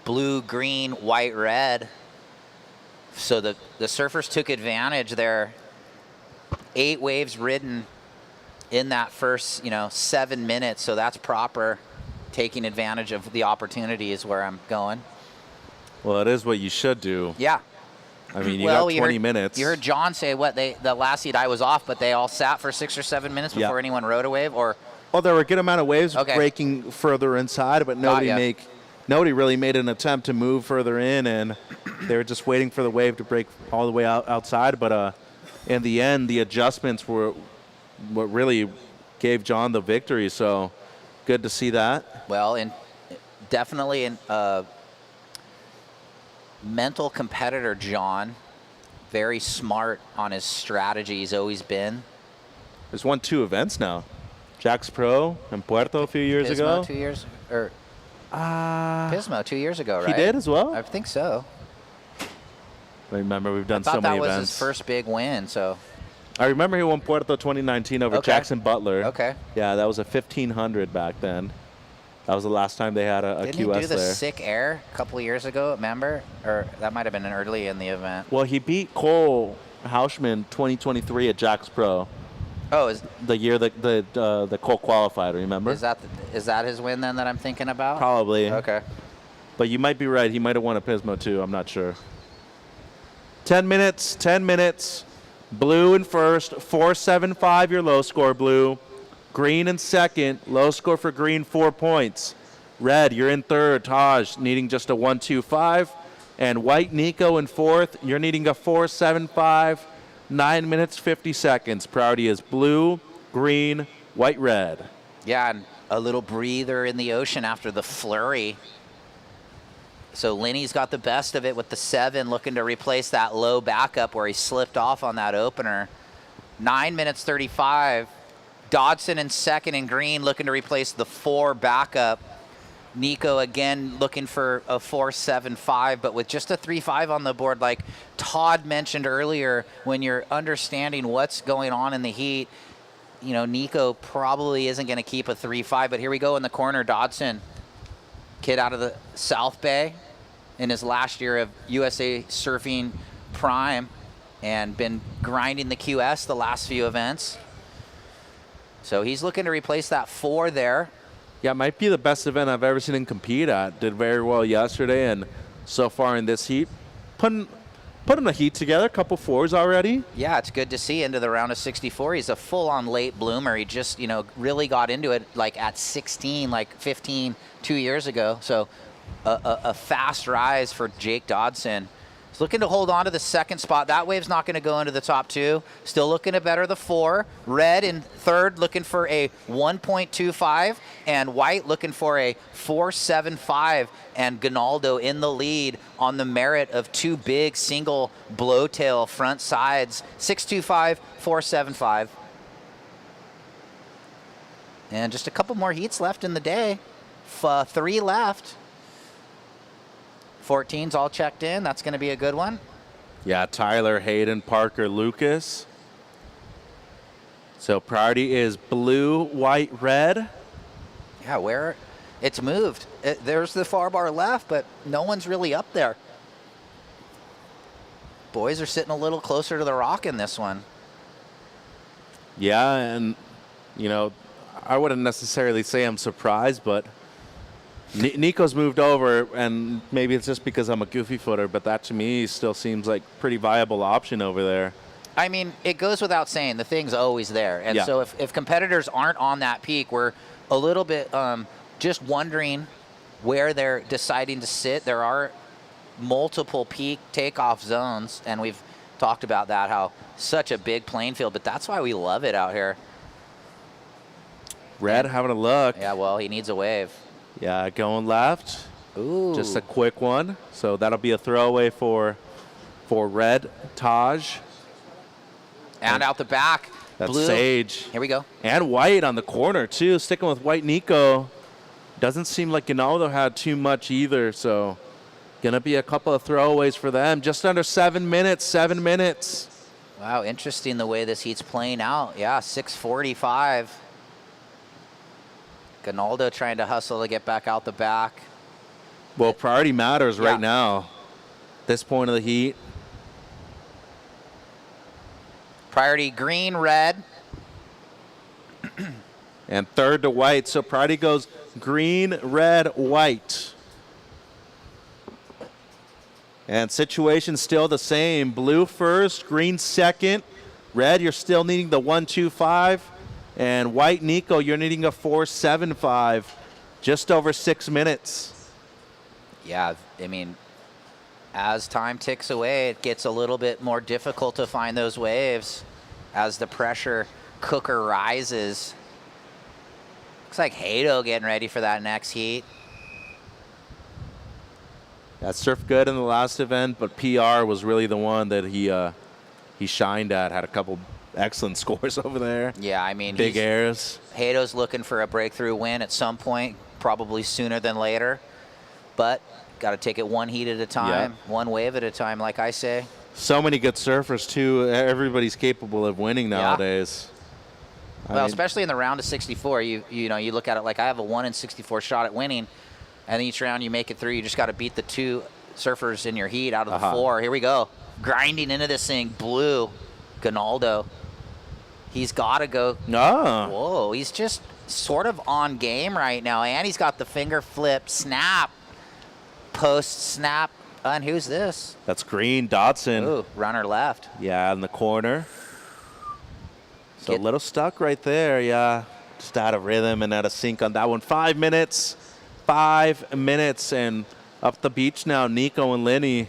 Blue, green, white, red. So the surfers took advantage there. 8 waves ridden in that first, 7 minutes, so that's proper. Taking advantage of the opportunity is where I'm going. Well, it is what you should do. Yeah. I mean, you got 20 minutes. You heard John say the last heat I was off, but they all sat for 6 or 7 minutes before anyone rode a wave, or? Well, there were a good amount of waves breaking further inside, but nobody really made an attempt to move further in, and they were just waiting for the wave to break all the way outside. But in the end, the adjustments were what really gave John the victory. So good to see that. Well, and definitely mental competitor, John. Very smart on his strategy. He's always been. He's won 2 events now. Jack's Pro and Puerto a few years ago. 2 years, or Pismo 2 years ago, right? He did as well? I think so. Remember, we've done I thought so many that was events. his first big win, so. I remember he won Puerto 2019 over Okay. Jackson Butler. Okay. Yeah, that was a 1500 back then. That was the last time they had a Didn't QS he do the there. sick air a couple of years ago, remember? Or that might have been early in the event. Well, he beat Cole Hauschman 2023 at Jax Pro. Oh, is the year the Cole qualified, remember? is that his win then that I'm thinking about? Probably. Okay. But you might be right. He might have won a Pismo too. I'm not sure. 10 minutes. 10 minutes. Blue in first. 4.75 your low score, Blue. Green in second. Low score for Green, 4 points. Red, you're in third. Taj needing just a 1.25. And White Nico in fourth. You're needing a 4.75. 9 minutes, 50 seconds. Priority is blue, green, white, red. Yeah, and a little breather in the ocean after the flurry. So Lenny's got the best of it with the 7, looking to replace that low backup where he slipped off on that opener. 9 minutes 35. Dodson in second in green, looking to replace the 4 backup. Nico again looking for a 4.75, but with just a 3.5 on the board, like Todd mentioned earlier, when you're understanding what's going on in the heat, you know, Nico probably isn't going to keep a 3.5, but here we go in the corner, Dodson, kid out of the South Bay in his last year of USA Surfing Prime and been grinding the QS the last few events. So he's looking to replace that 4 there. Yeah, it might be the best event I've ever seen him compete at. Did very well yesterday, and so far in this heat, putting the heat together, a couple 4s already. Yeah, it's good to see into the round of 64. He's a full-on late bloomer. He just, you know, really got into it like at 16, like 15, 2 years ago. So a fast rise for Jake Dodson. He's looking to hold on to the second spot. That wave's not going to go into the top 2. Still looking to better the 4. Red in third, looking for a 1.25. And White looking for a 4.75. And Gonaldo in the lead on the merit of 2 big single blowtail front sides. 6.25, 4.75. And just a couple more heats left in the day. 3 left. 14's all checked in. That's going to be a good one. Yeah, Tyler, Hayden, Parker, Lucas. So priority is blue, white, red. Yeah, where it's moved. There's the far bar left, but no one's really up there. Boys are sitting a little closer to the rock in this one. Yeah, and, you know, I wouldn't necessarily say I'm surprised, but Nico's moved over, and maybe it's just because I'm a goofy footer, but that to me still seems like pretty viable option over there. I mean, it goes without saying, the thing's always there. And Yeah. so if competitors aren't on that peak, we're a little bit just wondering where they're deciding to sit. There are multiple peak takeoff zones, and we've talked about that, how such a big playing field, but that's why we love it out here. Red having a look. Yeah, well, he needs a wave. Yeah, going left. Ooh. Just a quick one. So that'll be a throwaway for Red, Taj. And out the back, That's blue. Sage. Here we go. And White on the corner, too. Sticking with White Nico. Doesn't seem like Gonaldo had too much either, so going to be a couple of throwaways for them. Just under 7 minutes, 7 minutes. Wow, interesting the way this heat's playing out. Yeah, 6:45. Gonaldo trying to hustle to get back out the back. Well, priority matters Yeah. right now. This point of the heat. Priority green, red. And third to White. So priority goes green, red, white. And situation still the same. Blue first, green second. Red, you're still needing the 1.25. And White Nico, you're needing a 4.75. Just over 6 minutes. Yeah, I mean, as time ticks away, it gets a little bit more difficult to find those waves as the pressure cooker rises. Looks like Hato getting ready for that next heat. That surfed good in the last event, but PR was really the one that he shined at. Had a couple excellent scores over there. Yeah, I mean, big airs. Hato's looking for a breakthrough win at some point. probably sooner than later. But got to take it one heat at a time, one wave at a time, like I say. So many good surfers, too. Everybody's capable of winning nowadays. I Well, mean, especially in the round of 64, you know, you look at it like I have a 1 in 64 shot at winning, and each round you make it through. You just got to beat the 2 surfers in your heat out of the 4. Here we go. Grinding into this thing, Blue, Gonaldo. He's got to go. No. Whoa, he's just sort of on game right now, and he's got the finger flip, snap, post, snap. And who's this? That's Green, Dodson. Ooh, runner left. Yeah, in the corner. So a little stuck right there, yeah. Just out of rhythm and out of sync on that one. 5 minutes. 5 minutes, and up the beach now, Nico and Lenny.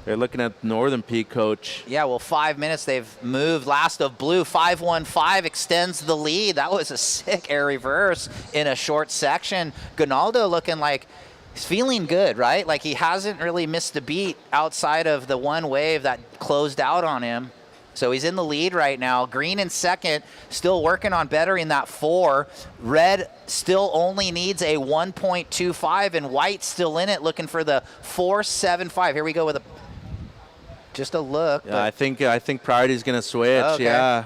They're looking at Northern Peak, coach. Yeah, well, 5 minutes they've moved. Last of Blue, 5-1-5 extends the lead. That was a sick air reverse in a short section. Gonaldo looking like he's feeling good, right? Like he hasn't really missed a beat outside of the one wave that closed out on him. So he's in the lead right now. Green in second, still working on bettering that 4. Red still only needs a 1.25, and White still in it looking for the 4.75. Here we go with just a look. Yeah, I think Priority's going to switch, Okay. yeah.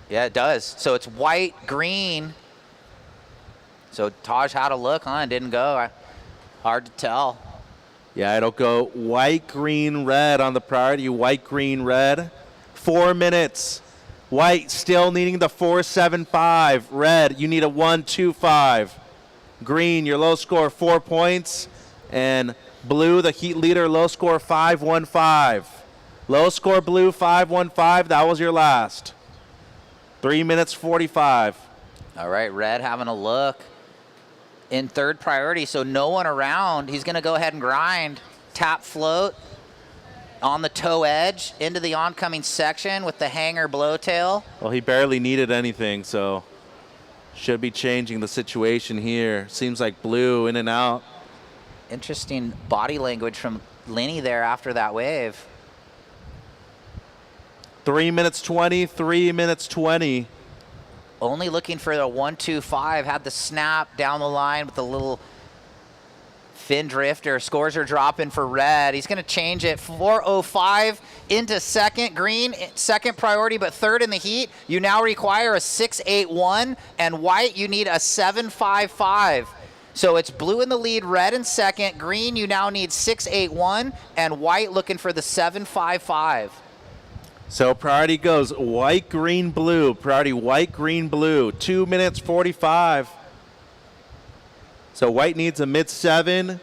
Yeah, it does. So it's White, Green. So Taj had a look, huh? Didn't go. Hard to tell. Yeah, it'll go White, Green, Red on the Priority. White, Green, Red. 4 minutes. White still needing the 4.75. Red, you need a 1.25. Green, your low score 4 points. And Blue, the heat leader, low score 5.15. Low score Blue 5.15. That was your last. 3 minutes 45. All right, Red having a look. In third priority, so no one around. He's going to go ahead and grind. Tap float on the toe edge into the oncoming section with the hanger blowtail. Well, he barely needed anything, so should be changing the situation here. Seems like Blue in and out. Interesting body language from Lenny there after that wave. 3 minutes 20, 3 minutes 20. Only looking for the 1.25. Had the snap down the line with a little fin drifter. Scores are dropping for Red. He's going to change it. 4.05 into second. Green, second priority, but third in the heat. You now require a 6.81. And White, you need a 7.55. So it's Blue in the lead, Red in second. Green, you now need 6.81. And White looking for the 7.55. So Priority goes White, Green, Blue. Priority White, Green, Blue. 2 minutes 45. So White needs a mid-7.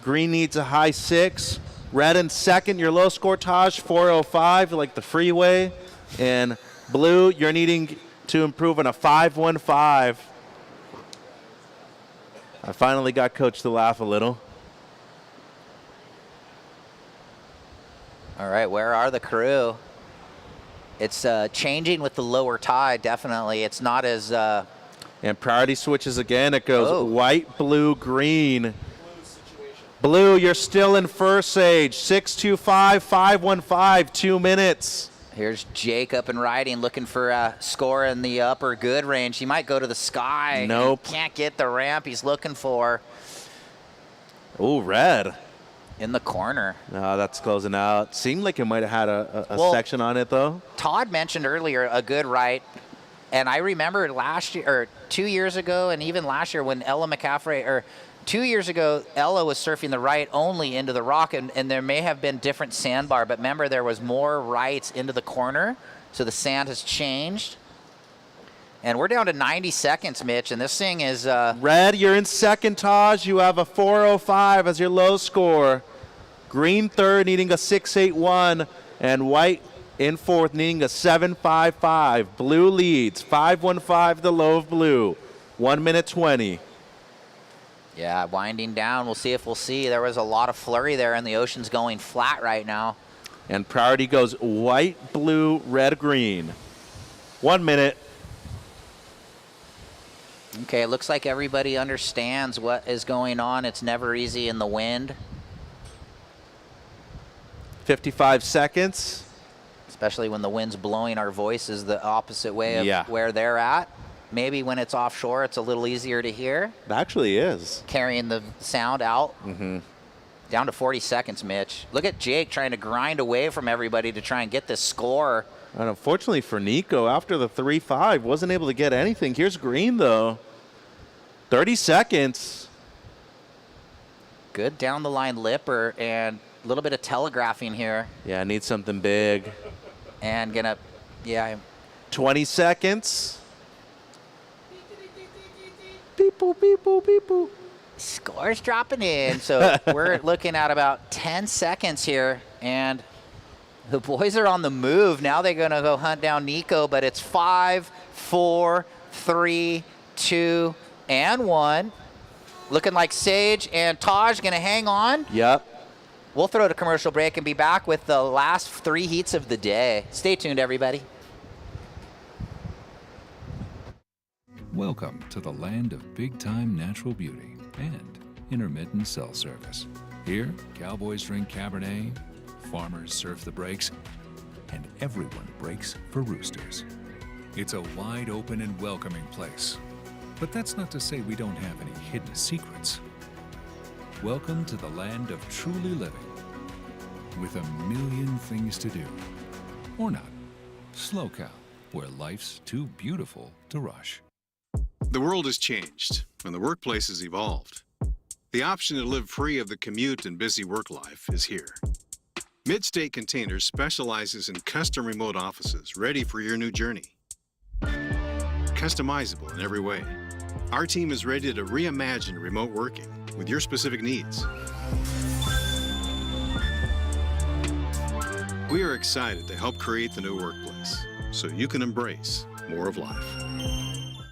Green needs a high 6. Red in second. Your low score, Taj, 4.05, like the freeway. And Blue, you're needing to improve on a 5.15. I finally got Coach to laugh a little. All right, where are the crew? It's changing with the lower tide, definitely. It's not as... And Priority switches again. It goes White, Blue, Green. Blue, you're still in first, Sage. 6.25, 5.15, 2 minutes. Here's Jake up and riding, looking for a score in the upper good range. He might go to the sky. Nope. He can't get the ramp he's looking for. Ooh, Red. In the corner. No, that's closing out. Seemed like it might have had a Well, section on it, though. Todd mentioned earlier a good right. And I remember last year, or 2 years ago, and even last year when Ella McCaffray, or 2 years ago, Ella was surfing the right only into the rock, and there may have been different sandbar, but remember there was more rights into the corner, so the sand has changed. And we're down to 90 seconds, Mitch, and this thing is... Red, you're in second, Taj. You have a 4.05 as your low score. Green third, needing a 6.81, and White in fourth, needing a 7.55. Blue leads, 5.15 the low of Blue. 1 minute 20. Yeah, winding down. We'll see if we'll see. There was a lot of flurry there, and the ocean's going flat right now. And Priority goes White, Blue, Red, Green. 1 minute. Okay, it looks like everybody understands what is going on. It's never easy in the wind. 55 seconds. Especially when the wind's blowing our voices the opposite way of where they're at. Maybe when it's offshore, it's a little easier to hear. It actually is. Carrying the sound out. Mm-hmm. Down to 40 seconds, Mitch. Look at Jake trying to grind away from everybody to try and get this score. And unfortunately for Nico, after the 3-5, wasn't able to get anything. Here's Green, though. 30 seconds. Good down the line lipper and a little bit of telegraphing here. Yeah, I need something big. And gonna, yeah. 20 seconds. Beep boop, beep boop, beep boop. Scores dropping in. So we're looking at about 10 seconds here. And the boys are on the move. Now they're going to go hunt down Nico, but it's 5, 4, 3, 2, and 1. Looking like Sage and Taj going to hang on. Yep. We'll throw to commercial break and be back with the last 3 heats of the day. Stay tuned, everybody. Welcome to the land of big-time natural beauty and intermittent cell service. Here, cowboys drink Cabernet, farmers surf the breaks, and everyone breaks for roosters. It's a wide open and welcoming place. But that's not to say we don't have any hidden secrets. Welcome to the land of truly living, with a million things to do. Or not. Slow Cow, where life's too beautiful to rush. The world has changed, and the workplace has evolved. The option to live free of the commute and busy work life is here. Midstate Containers specializes in custom remote offices ready for your new journey. Customizable in every way. Our team is ready to reimagine remote working with your specific needs. We are excited to help create the new workplace so you can embrace more of life.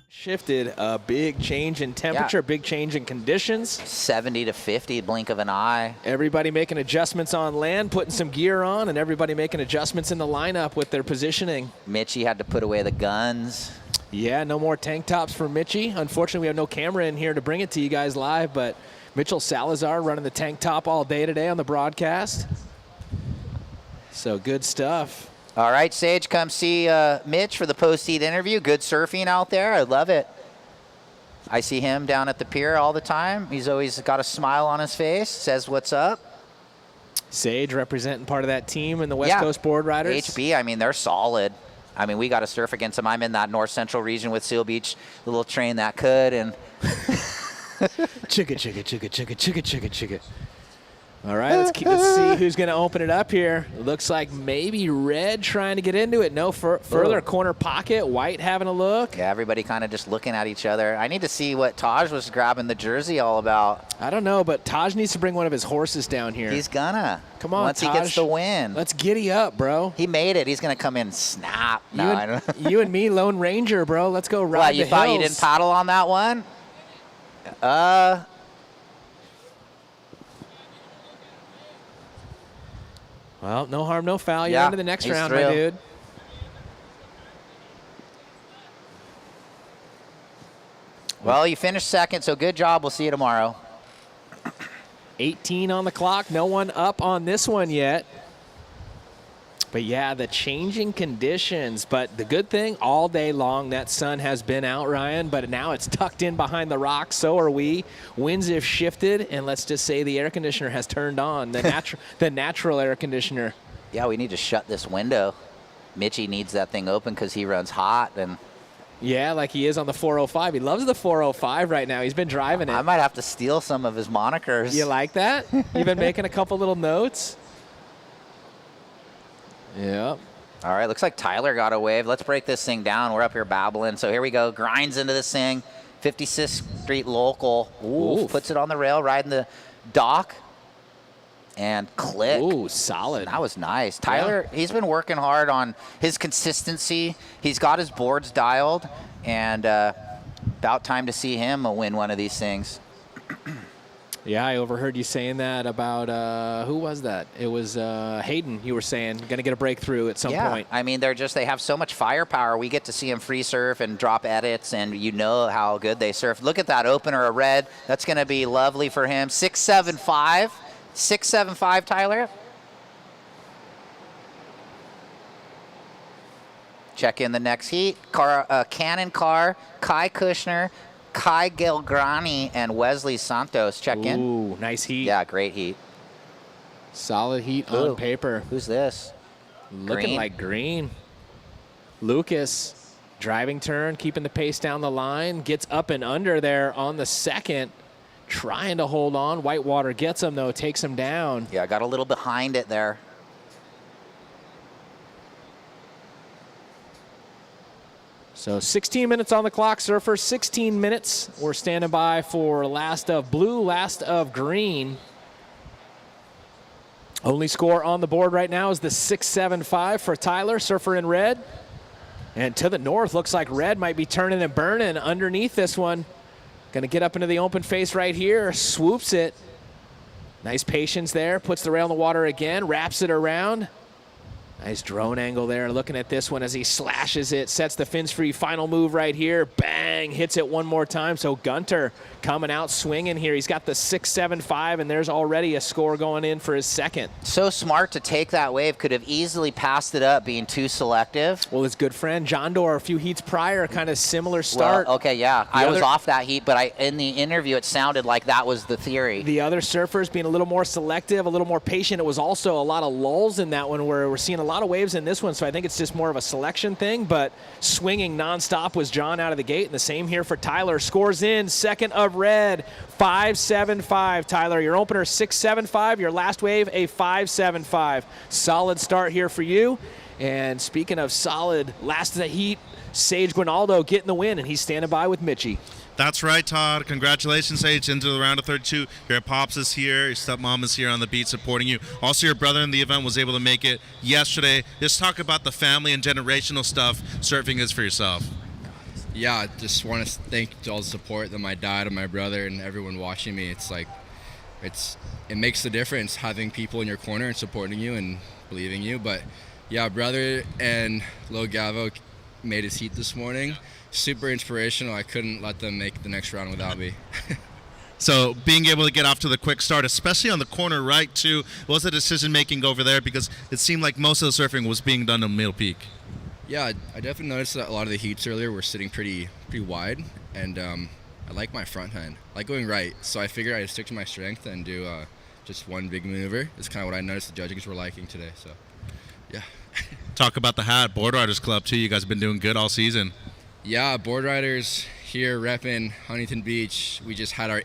Shifted, a big change in temperature, big change in conditions. 70 to 50, blink of an eye. Everybody making adjustments on land, putting some gear on, and everybody making adjustments in the lineup with their positioning. Mitchie had to put away the guns. Yeah, no more tank tops for Mitchie. Unfortunately, we have no camera in here to bring it to you guys live, but Mitchell Salazar running the tank top all day today on the broadcast. So good stuff. All right, Sage, come see Mitch for the post-heat interview. Good surfing out there. I love it. I see him down at the pier all the time. He's always got a smile on his face, says what's up. Sage representing part of that team in the West Coast Board Riders. HB, I mean, they're solid. I mean, we got to surf against them. I'm in that north central region with Seal Beach, the little train that could. And chicka, chicka, chicka, chicka, chicka, chicka, chicka. All right, let's see who's going to open it up here. It looks like maybe Red trying to get into it. No further corner pocket. White having a look. Yeah, everybody kind of just looking at each other. I need to see what Taj was grabbing the jersey all about. I don't know, but Taj needs to bring one of his horses down here. He's gonna. Come on, once Taj. he gets the win. Let's giddy up, bro. He made it. He's going to come in and snap. No, I don't know. You and me, Lone Ranger, bro. Let's go ride What, the you thought hills. you didn't paddle on that one? Well, no harm, no foul. You're into the next round, my dude. Well, you finished second, so good job. We'll see you tomorrow. 18 on the clock. No one up on this one yet. But, yeah, the changing conditions. But the good thing, all day long, that sun has been out, Ryan. But now it's tucked in behind the rocks. So are we. Winds have shifted. And let's just say the air conditioner has turned on, the natural air conditioner. Yeah, we need to shut this window. Mitchie needs that thing open because he runs hot. And yeah, like he is on the 405. He loves the 405 right now. He's been driving it. I might have to steal some of his monikers. You like that? You've been making a couple little notes? Yep. All right, looks like Tyler got a wave. Let's break this thing down. We're up here babbling. So here we go. Grinds into this thing. 56th Street local. Ooh, puts it on the rail, riding the dock. And click. Ooh, solid. That was nice. Tyler, he's been working hard on his consistency. He's got his boards dialed. And about time to see him win one of these things. Yeah, I overheard you saying that about, who was that? It was Hayden, you were saying, going to get a breakthrough at some point. I mean, they have so much firepower. We get to see them free surf and drop edits, and you know how good they surf. Look at that opener, a red. That's going to be lovely for him. 6.75. 6.75, Tyler. Check in the next heat. Cannon Carr, Kai Kushner, Kai Gelgrani, and Wesley Santos. Check in. Ooh, nice heat. Yeah, great heat. Solid heat on paper. Who's this? Looking like Green. Lucas, driving turn, keeping the pace down the line. Gets up and under there on the second. Trying to hold on. Whitewater gets him, though. Takes him down. Yeah, got a little behind it there. So 16 minutes on the clock, Surfer. 16 minutes. We're standing by for last of blue, last of green. Only score on the board right now is the 6.75 for Tyler, Surfer in red. And to the north, looks like red might be turning and burning underneath this one. Going to get up into the open face right here, swoops it. Nice patience there, puts the rail in the water again, wraps it around. Nice drone angle there, looking at this one as he slashes it, sets the fins free, final move right here, bang, hits it one more time. So Gunter coming out swinging here. He's got the 6.75, and there's already a score going in for his second. So smart to take that wave, could have easily passed it up, being too selective. Well, his good friend John Doerr, a few heats prior, kind of similar start. Well, okay, yeah, I was off that heat, but in the interview it sounded like that was the theory. The other surfers being a little more selective, a little more patient. It was also a lot of lulls in that one where we're seeing a lot of waves in this one, so I think it's just more of a selection thing, but swinging nonstop was John out of the gate, and the same here for Tyler. Scores in, second of red, 5.75. Tyler, your opener 6.75, your last wave a 5.75. Solid start here for you. And speaking of solid, last of the heat, Sage Guinaldo getting the win, and he's standing by with Mitchie. That's right, Todd. Congratulations, Sage, into the round of 32. Your pops is here. Your stepmom is here on the beat supporting you. Also, your brother in the event was able to make it yesterday. Just talk about the family and generational stuff surfing is for yourself. Yeah, I just want to thank all the support that my dad and my brother and everyone watching me. It's like, it makes the difference having people in your corner and supporting you and believing you. But yeah, brother and Lil Gavo made his heat this morning. Super inspirational. I couldn't let them make the next round without me. So being able to get off to the quick start, especially on the corner right too, what was the decision making over there? Because it seemed like most of the surfing was being done on Middle Peak. Yeah, I definitely noticed that a lot of the heats earlier were sitting pretty wide, and I like my front hand. I like going right, so I figured I'd stick to my strength and do just one big maneuver. It's kind of what I noticed the judges were liking today, so yeah. Talk about the hat, Board Riders Club too. You guys have been doing good all season. Yeah, Board Riders here repping Huntington Beach. We just had our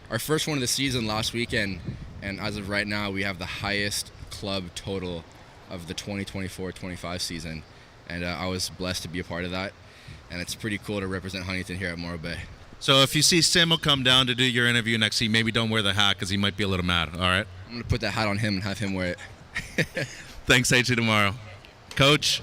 our first one of the season last weekend, and as of right now, we have the highest club total of the 2024-25 season, and I was blessed to be a part of that, and it's pretty cool to represent Huntington here at Morro Bay. So if you see Sam will come down to do your interview next week, maybe don't wear the hat because he might be a little mad, all right? I'm going to put that hat on him and have him wear it. Thanks, Sage, tomorrow. Coach?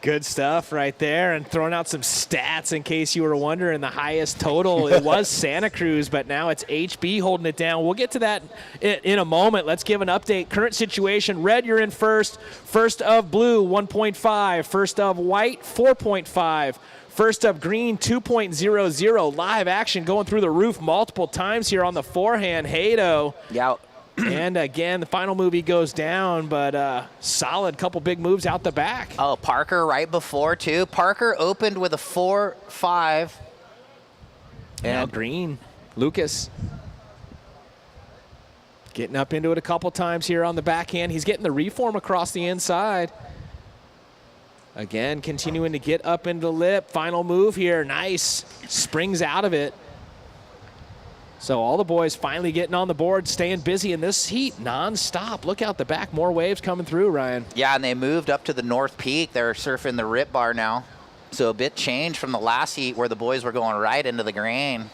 Good stuff right there, and throwing out some stats in case you were wondering. The highest total, it was Santa Cruz, but now it's HB holding it down. We'll get to that in a moment. Let's give an update. Current situation, red, you're in first. First of blue, 1.5. First of white, 4.5. First of green, 2.00. Live action going through the roof multiple times here on the forehand. Hado. Yeah. And again, the final move he goes down, but solid couple big moves out the back. Oh, Parker right before, too. Parker opened with a 4.5. Now green. Lucas getting up into it a couple times here on the backhand. He's getting the reform across the inside. Again, continuing to get up into the lip. Final move here. Nice. Springs out of it. So all the boys finally getting on the board, staying busy in this heat nonstop. Look out the back, more waves coming through, Ryan. Yeah, and they moved up to the North Peak. They're surfing the Rip Bar now. So a bit changed from the last heat where the boys were going right into the grain.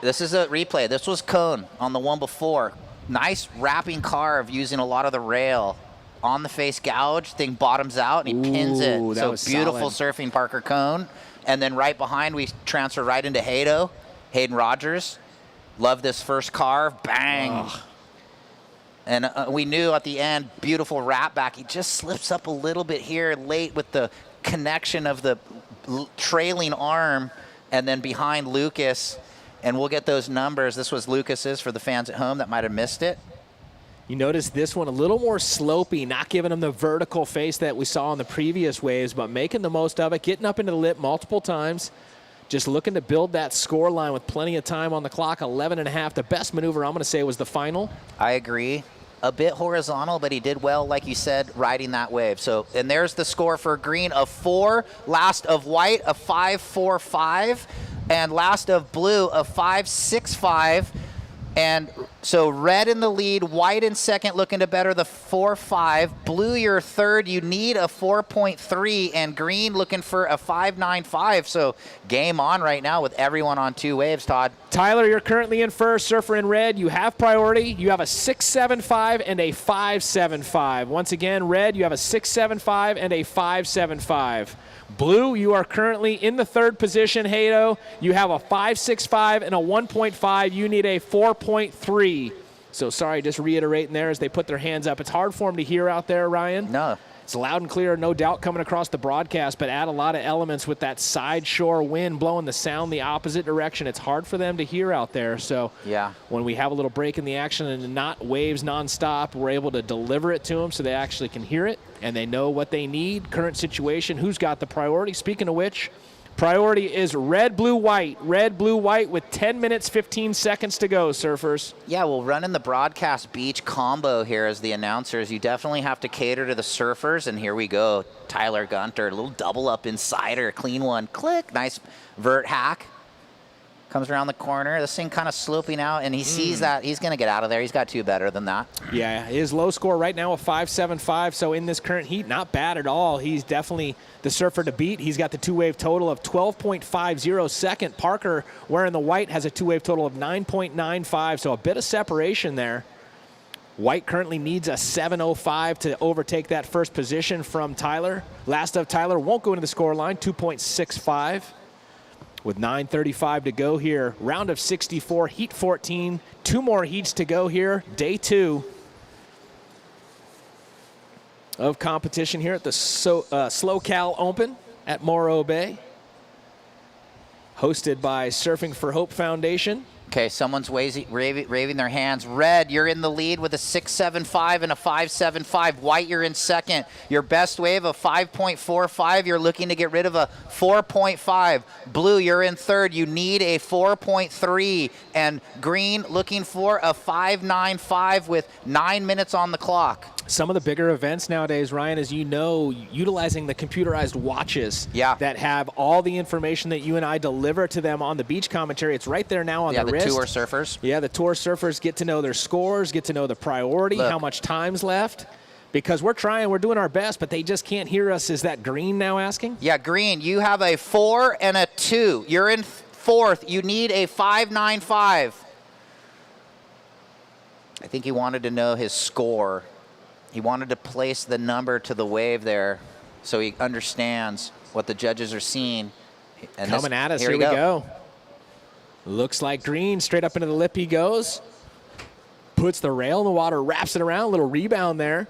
This is a replay. This was Cone on the one before. Nice wrapping carve using a lot of the rail. On the face gouge, thing bottoms out, and he pins it. So beautiful surfing, Parker Cone. And then right behind, we transfer right into Hayden Rogers. Love this first carve, bang. Oh. And we knew at the end, beautiful wrap back. He just slips up a little bit here late with the connection of the trailing arm, and then behind Lucas. And we'll get those numbers. This was Lucas's for the fans at home that might have missed it. You notice this one a little more slopey, not giving him the vertical face that we saw in the previous waves, but making the most of it, getting up into the lip multiple times, just looking to build that score line with plenty of time on the clock, 11.5. The best maneuver, I'm going to say, was the final. I agree. A bit horizontal, but he did well, like you said, riding that wave. So, and there's the score for green, a 4. Last of white, a 5.45. And last of blue, a 5.65. And so red in the lead, white in second, looking to better the 4.5. Blue, your third. You need a 4.3, and green looking for a 5.95. So game on right now with everyone on 2 waves, Todd. Tyler, you're currently in first. Surfer in red, you have priority. You have a 6.75 and a 5.75. Once again, red, you have a 6.75 and a 5.75. Blue, you are currently in the third position, Hato. You have a 5.65 and a 1.5. You need a 4.3. So sorry, just reiterating there as they put their hands up. It's hard for them to hear out there, Ryan. No. It's loud and clear, no doubt, coming across the broadcast, but add a lot of elements with that side shore wind blowing the sound the opposite direction. It's hard for them to hear out there. So yeah, when we have a little break in the action and not waves nonstop, we're able to deliver it to them so they actually can hear it and they know what they need. Current situation, who's got the priority? Speaking of which, priority is red, blue, white. Red, blue, white with 10 minutes, 15 seconds to go, surfers. Yeah, we'll run in the broadcast beach combo here as the announcers. You definitely have to cater to the surfers, and here we go. Tyler Gunter, a little double up insider, clean one, click. Nice vert hack. Comes around the corner. This thing kind of sloping out, and he sees that. He's going to get out of there. He's got 2 better than that. Yeah, his low score right now, a 5.75. So in this current heat, not bad at all. He's definitely the surfer to beat. He's got the 2-wave total of 12.50. Second, Parker, wearing the white, has a 2-wave total of 9.95. So a bit of separation there. White currently needs a 7.05 to overtake that first position from Tyler. Last of Tyler won't go into the score line, 2.65. With 9:35 to go here, round of 64, heat 14. 2 more heats to go here, day 2 of competition here at the SLO Open at Morro Bay, hosted by Surfing for Hope Foundation. Okay, someone's waving their hands. Red, you're in the lead with a 6.75 and a 5.75. White, you're in second. Your best wave, a 5.45. You're looking to get rid of a 4.5. Blue, you're in third. You need a 4.3. And green, looking for a 5.95 with 9 minutes on the clock. Some of the bigger events nowadays, Ryan, as you know, utilizing the computerized watches that have all the information that you and I deliver to them on the beach commentary. It's right there now on the wrist. The tour surfers. Yeah, the tour surfers get to know their scores, get to know the priority, how much time's left. Because we're doing our best, but they just can't hear us. Is that green now asking? Yeah, green, you have a 4 and a 2. You're in fourth. You need a 5.95. I think he wanted to know his score. He wanted to place the number to the wave there so he understands what the judges are seeing. And coming at us, here we go. Looks like green, straight up into the lip he goes. Puts the rail in the water, wraps it around, a little rebound there.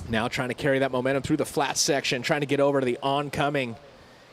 Now trying to carry that momentum through the flat section, trying to get over to the oncoming.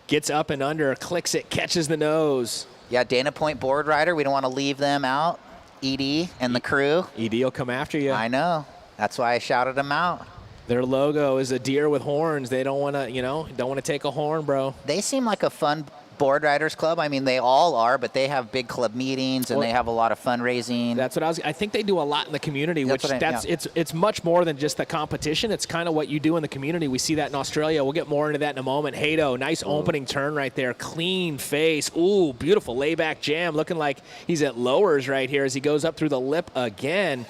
Gets up and under, clicks it, catches the nose. Yeah, Dana Point board rider, we don't want to leave them out. ED and the crew. ED will come after you. I know. That's why I shouted them out. Their logo is a deer with horns. They don't want to, don't want to take a horn, bro. They seem like a fun board riders club. I mean, they all are, but they have big club meetings and they have a lot of fundraising. That's what I think they do a lot in the community, it's much more than just the competition. It's kind of what you do in the community. We see that in Australia. We'll get more into that in a moment. Hato, nice opening turn right there. Clean face. Ooh, beautiful layback jam. Looking like he's at lowers right here as he goes up through the lip again.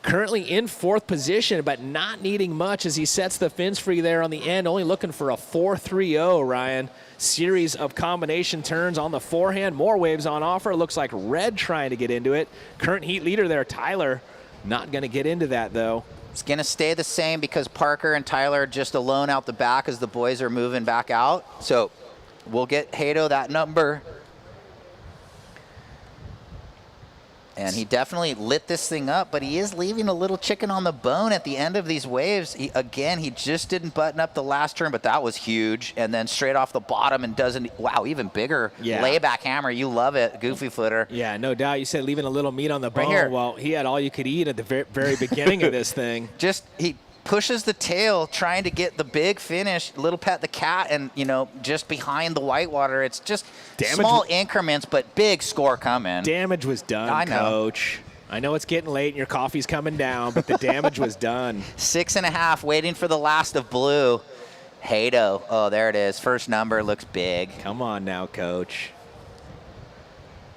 Currently in fourth position, but not needing much as he sets the fins free there on the end, only looking for a 4.30, Ryan. Series of combination turns on the forehand. More waves on offer. Looks like red trying to get into it. Current heat leader there, Tyler. Not going to get into that, though. It's going to stay the same because Parker and Tyler are just alone out the back as the boys are moving back out. So we'll get Hato that number. And he definitely lit this thing up, but he is leaving a little chicken on the bone at the end of these waves. He just didn't button up the last turn, but that was huge. And then straight off the bottom and doesn't, wow, even bigger. Yeah. Layback hammer, you love it, goofy footer. Yeah, no doubt. You said leaving a little meat on the bone. here. Well, he had all you could eat at the very beginning of this thing. He pushes the tail trying to get the big finish, little pet the cat, and, just behind the whitewater. It's just small increments, but big score coming. Damage was done, I know. Coach. I know it's getting late and your coffee's coming down, but the damage was done. 6.5, waiting for the last of blue. Hato. Oh, there it is. First number looks big. Come on now, Coach.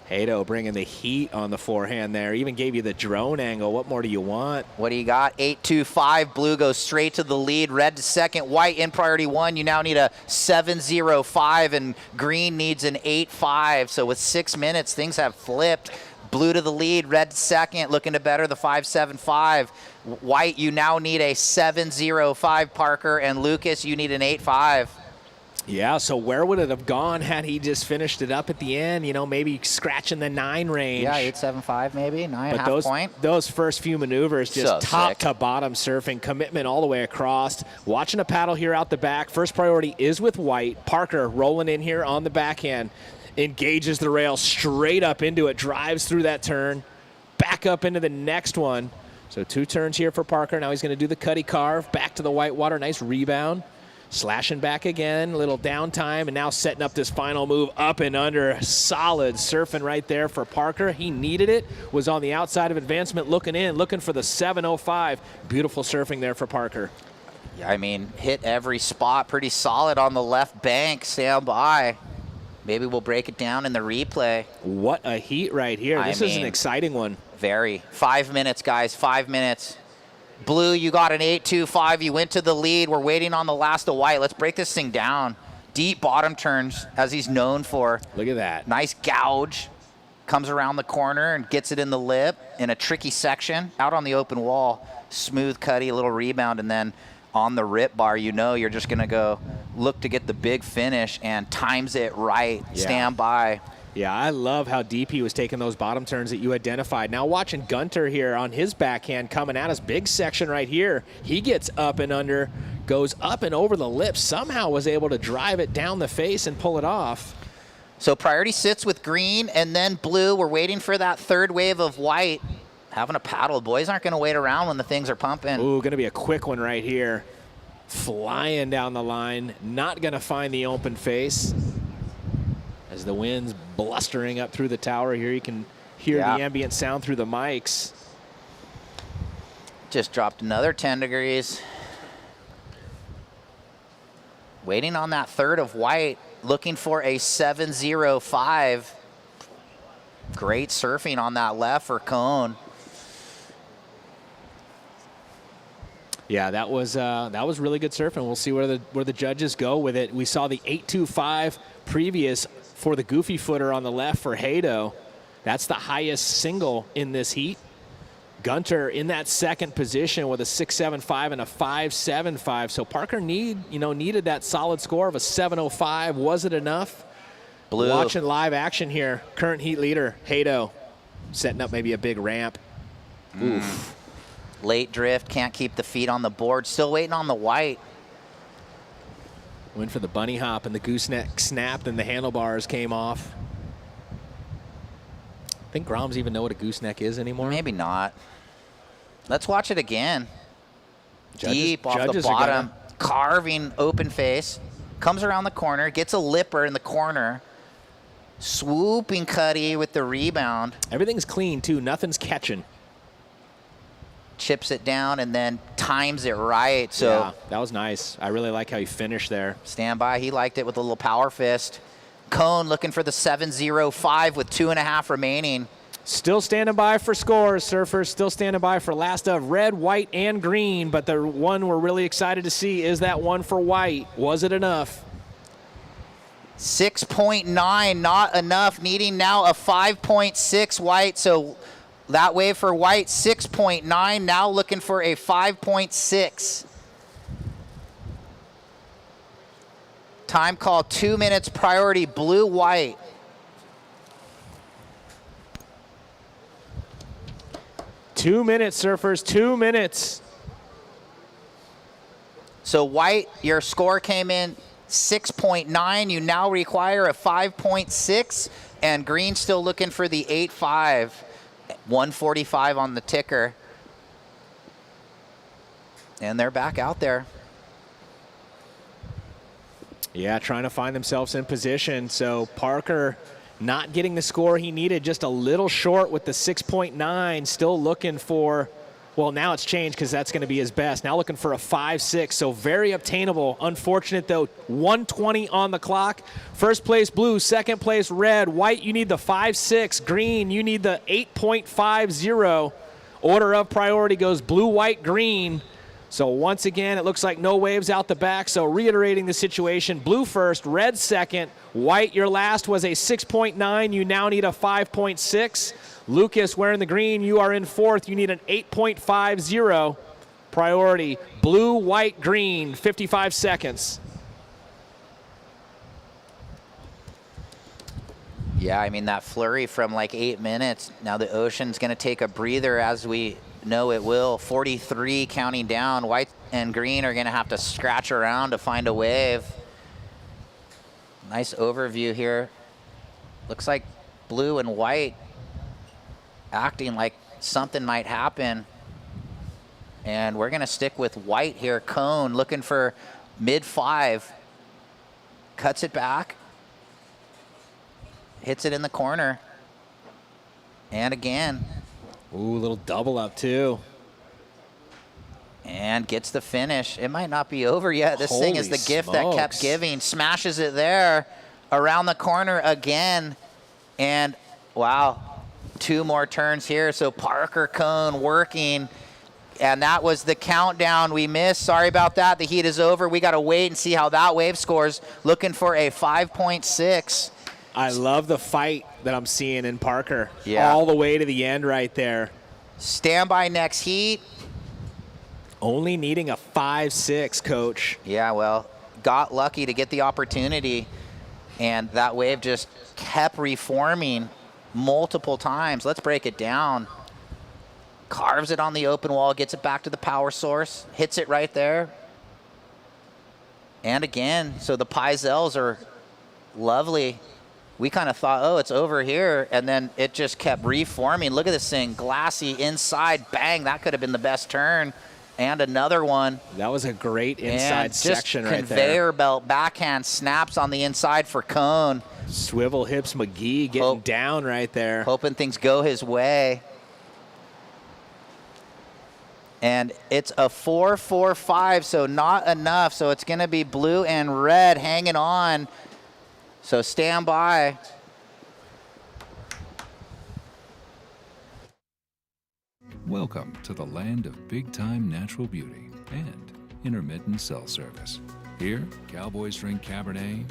Hato bringing the heat on the forehand there. Even gave you the drone angle. What more do you want? What do you got? 8-2-5. Blue goes straight to the lead. Red to second. White in priority 1. You now need a 7-0-5, and green needs an 8-5. So with 6 minutes, things have flipped. Blue to the lead. Red to second. Looking to better the 5-7-5. White, you now need a 7-0-5, Parker. And Lucas, you need an 8-5. Yeah, so where would it have gone had he just finished it up at the end? Maybe scratching the 9 range. Yeah, 8-7-5 maybe, 9.5 point. Those first few maneuvers, just So top sick. to bottom surfing, commitment all the way across. Watching a paddle here out the back. First priority is with White. Parker rolling in here on the backhand. Engages the rail straight up into it, drives through that turn, back up into the next one. So 2 turns here for Parker. Now he's going to do the cutty carve, back to the whitewater. Nice rebound. Slashing back again, a little downtime, and now setting up this final move up and under. Solid surfing right there for Parker. He needed it, was on the outside of advancement looking in, looking for the 7-0-5. Beautiful surfing there for Parker. Yeah, I mean, hit every spot pretty solid on the left bank. Stand by. Maybe we'll break it down in the replay. What a heat right here. This is an exciting one. Very. 5 minutes, guys, 5 minutes. Blue, you got an 8-2-5. You went to the lead. We're waiting on the last of White. Let's break this thing down. Deep bottom turns, as he's known for. Look at that. Nice gouge. Comes around the corner and gets it in the lip in a tricky section. Out on the open wall. Smooth cutty, a little rebound, and then on the rip bar, you're just going to go look to get the big finish and times it right. Yeah. Stand by. Yeah, I love how deep he was taking those bottom turns that you identified. Now watching Gunter here on his backhand coming at us. Big section right here. He gets up and under, goes up and over the lips, somehow was able to drive it down the face and pull it off. So priority sits with green and then blue. We're waiting for that third wave of white. Having a paddle. Boys aren't going to wait around when the things are pumping. Ooh, going to be a quick one right here. Flying down the line. Not going to find the open face. As the wind's blustering up through the tower here, you can hear the ambient sound through the mics. Just dropped another 10 degrees. Waiting on that third of white, looking for a 7-0-5. Great surfing on that left for Cone. Yeah, that was really good surfing. We'll see where the judges go with it. We saw the 8-2-5 previous for the goofy footer on the left for Hato. That's the highest single in this heat. Gunter in that second position with a 6-7-5 and a 5-7-5. So Parker needed that solid score of a 7-0-5. Was it enough? Blue. Watching live action here. Current heat leader, Hato, setting up maybe a big ramp. Oof. Late drift, can't keep the feet on the board. Still waiting on the white. Went for the bunny hop and the gooseneck snapped and the handlebars came off. I think Groms even know what a gooseneck is anymore. Maybe not. Let's watch it again. Deep off the judges bottom, carving open face. Comes around the corner, gets a lipper in the corner. Swooping cutty with the rebound. Everything's clean too, nothing's catching. Chips it down and then times it right. So yeah, that was nice. I really like how he finished there. Stand by. He liked it with a little power fist. Cone looking for the 7-0-5 with 2.5 remaining. Still standing by for scores, surfers. Still standing by for last of red, white, and green. But the one we're really excited to see is that one for white. Was it enough? 6.9, not enough. Needing now a 5.6 white. So that wave for white, 6.9. Now looking for a 5.6. Time call, 2 minutes priority, blue, white. 2 minutes, surfers, 2 minutes. So White, your score came in 6.9. You now require a 5.6. And Green still looking for the 8.5. 145 on the ticker. And they're back out there. Yeah, trying to find themselves in position. So Parker not getting the score he needed, just a little short with the 6.9. Still looking for, well, now it's changed because that's going to be his best. Now looking for a 5.6, so very obtainable. Unfortunate, though, 1:20 on the clock. First place, Blue. Second place, Red. White, you need the 5.6. Green, you need the 8.50. Order of priority goes Blue, White, Green. So once again, it looks like no waves out the back. So reiterating the situation, Blue first, Red second. White, your last was a 6.9. You now need a 5.6. Lucas wearing the green, you are in fourth. You need an 8.50 priority. Blue, white, green, 55 seconds. Yeah, I mean, that flurry from like 8 minutes. Now the ocean's going to take a breather, as we know it will. 43 counting down. White and green are going to have to scratch around to find a wave. Nice overview here. Looks like blue and white acting like something might happen. And we're going to stick with white here. Cone looking for mid-5. Cuts it back. Hits it in the corner. And again. Ooh, little double up too. And gets the finish. It might not be over yet. This thing is the gift that kept giving. Smashes it there. Around the corner again. And wow, 2 more turns here. So Parker Cone working. And that was the countdown we missed. Sorry about that. The heat is over. We got to wait and see how that wave scores. Looking for a 5.6. I love the fight that I'm seeing in Parker. Yeah. All the way to the end right there. Stand by next heat. Only needing a 5.6, coach. Yeah, well, got lucky to get the opportunity. And that wave just kept reforming multiple times. Let's break it down. Carves it on the open wall, gets it back to the power source, hits it right there. And again, so the Pizels are lovely. We kind of thought, oh, it's over here, and then it just kept reforming. Look at this thing, glassy inside, bang, that could have been the best turn. And another one. That was a great inside section right there. Conveyor belt backhand snaps on the inside for Cone. Swivel hips McGee getting down right there. Hoping things go his way. And it's a 4.45, so not enough. So it's going to be blue and red hanging on. So stand by. Welcome to the land of big-time natural beauty and intermittent cell service. Here, cowboys drink Cabernet,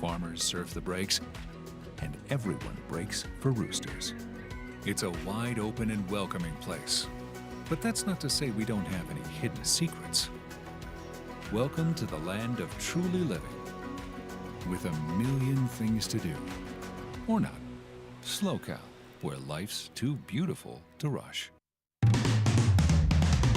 farmers surf the breaks, and everyone breaks for roosters. It's a wide open and welcoming place. But that's not to say we don't have any hidden secrets. Welcome to the land of truly living, with a million things to do. Or not. Slow Cow, where life's too beautiful to rush.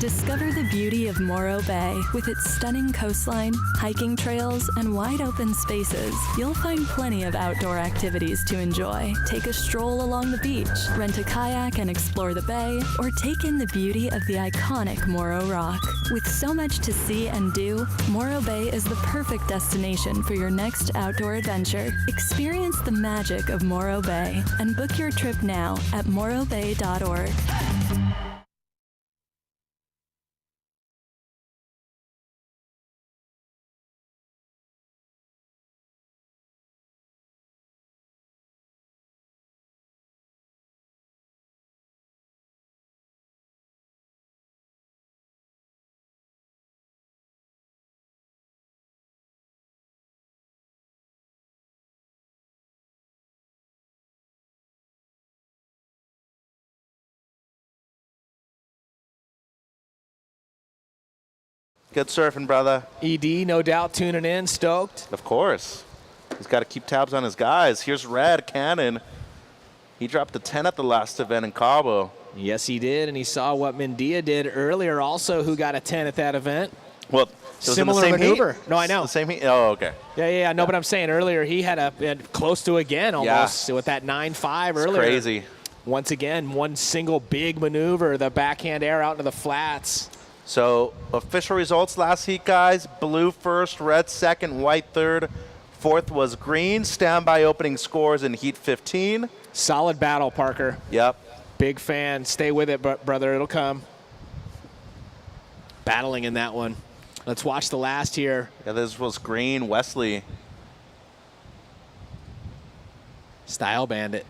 Discover the beauty of Morro Bay. With its stunning coastline, hiking trails, and wide open spaces, you'll find plenty of outdoor activities to enjoy. Take a stroll along the beach, rent a kayak and explore the bay, or take in the beauty of the iconic Morro Rock. With so much to see and do, Morro Bay is the perfect destination for your next outdoor adventure. Experience the magic of Morro Bay and book your trip now at morrobay.org. Good surfing, brother. ED, no doubt, tuning in, stoked. Of course. He's got to keep tabs on his guys. Here's Red Cannon. He dropped a 10 at the last event in Cabo. Yes, he did, and he saw what Mendia did earlier also, who got a 10 at that event. Well, similar maneuver. Heat? No, I know. The same heat? Oh, okay. Yeah. No, but I'm saying earlier he had close to again almost with that 9.5 earlier. Crazy. Once again, one single big maneuver, the backhand air out into the flats. So official results last heat, guys. Blue first, red second, white third. Fourth was green. Standby opening scores in heat 15. Solid battle, Parker. Yep. Big fan. Stay with it, brother. It'll come. Battling in that one. Let's watch the last here. Yeah, this was green, Wesley. Style Bandit.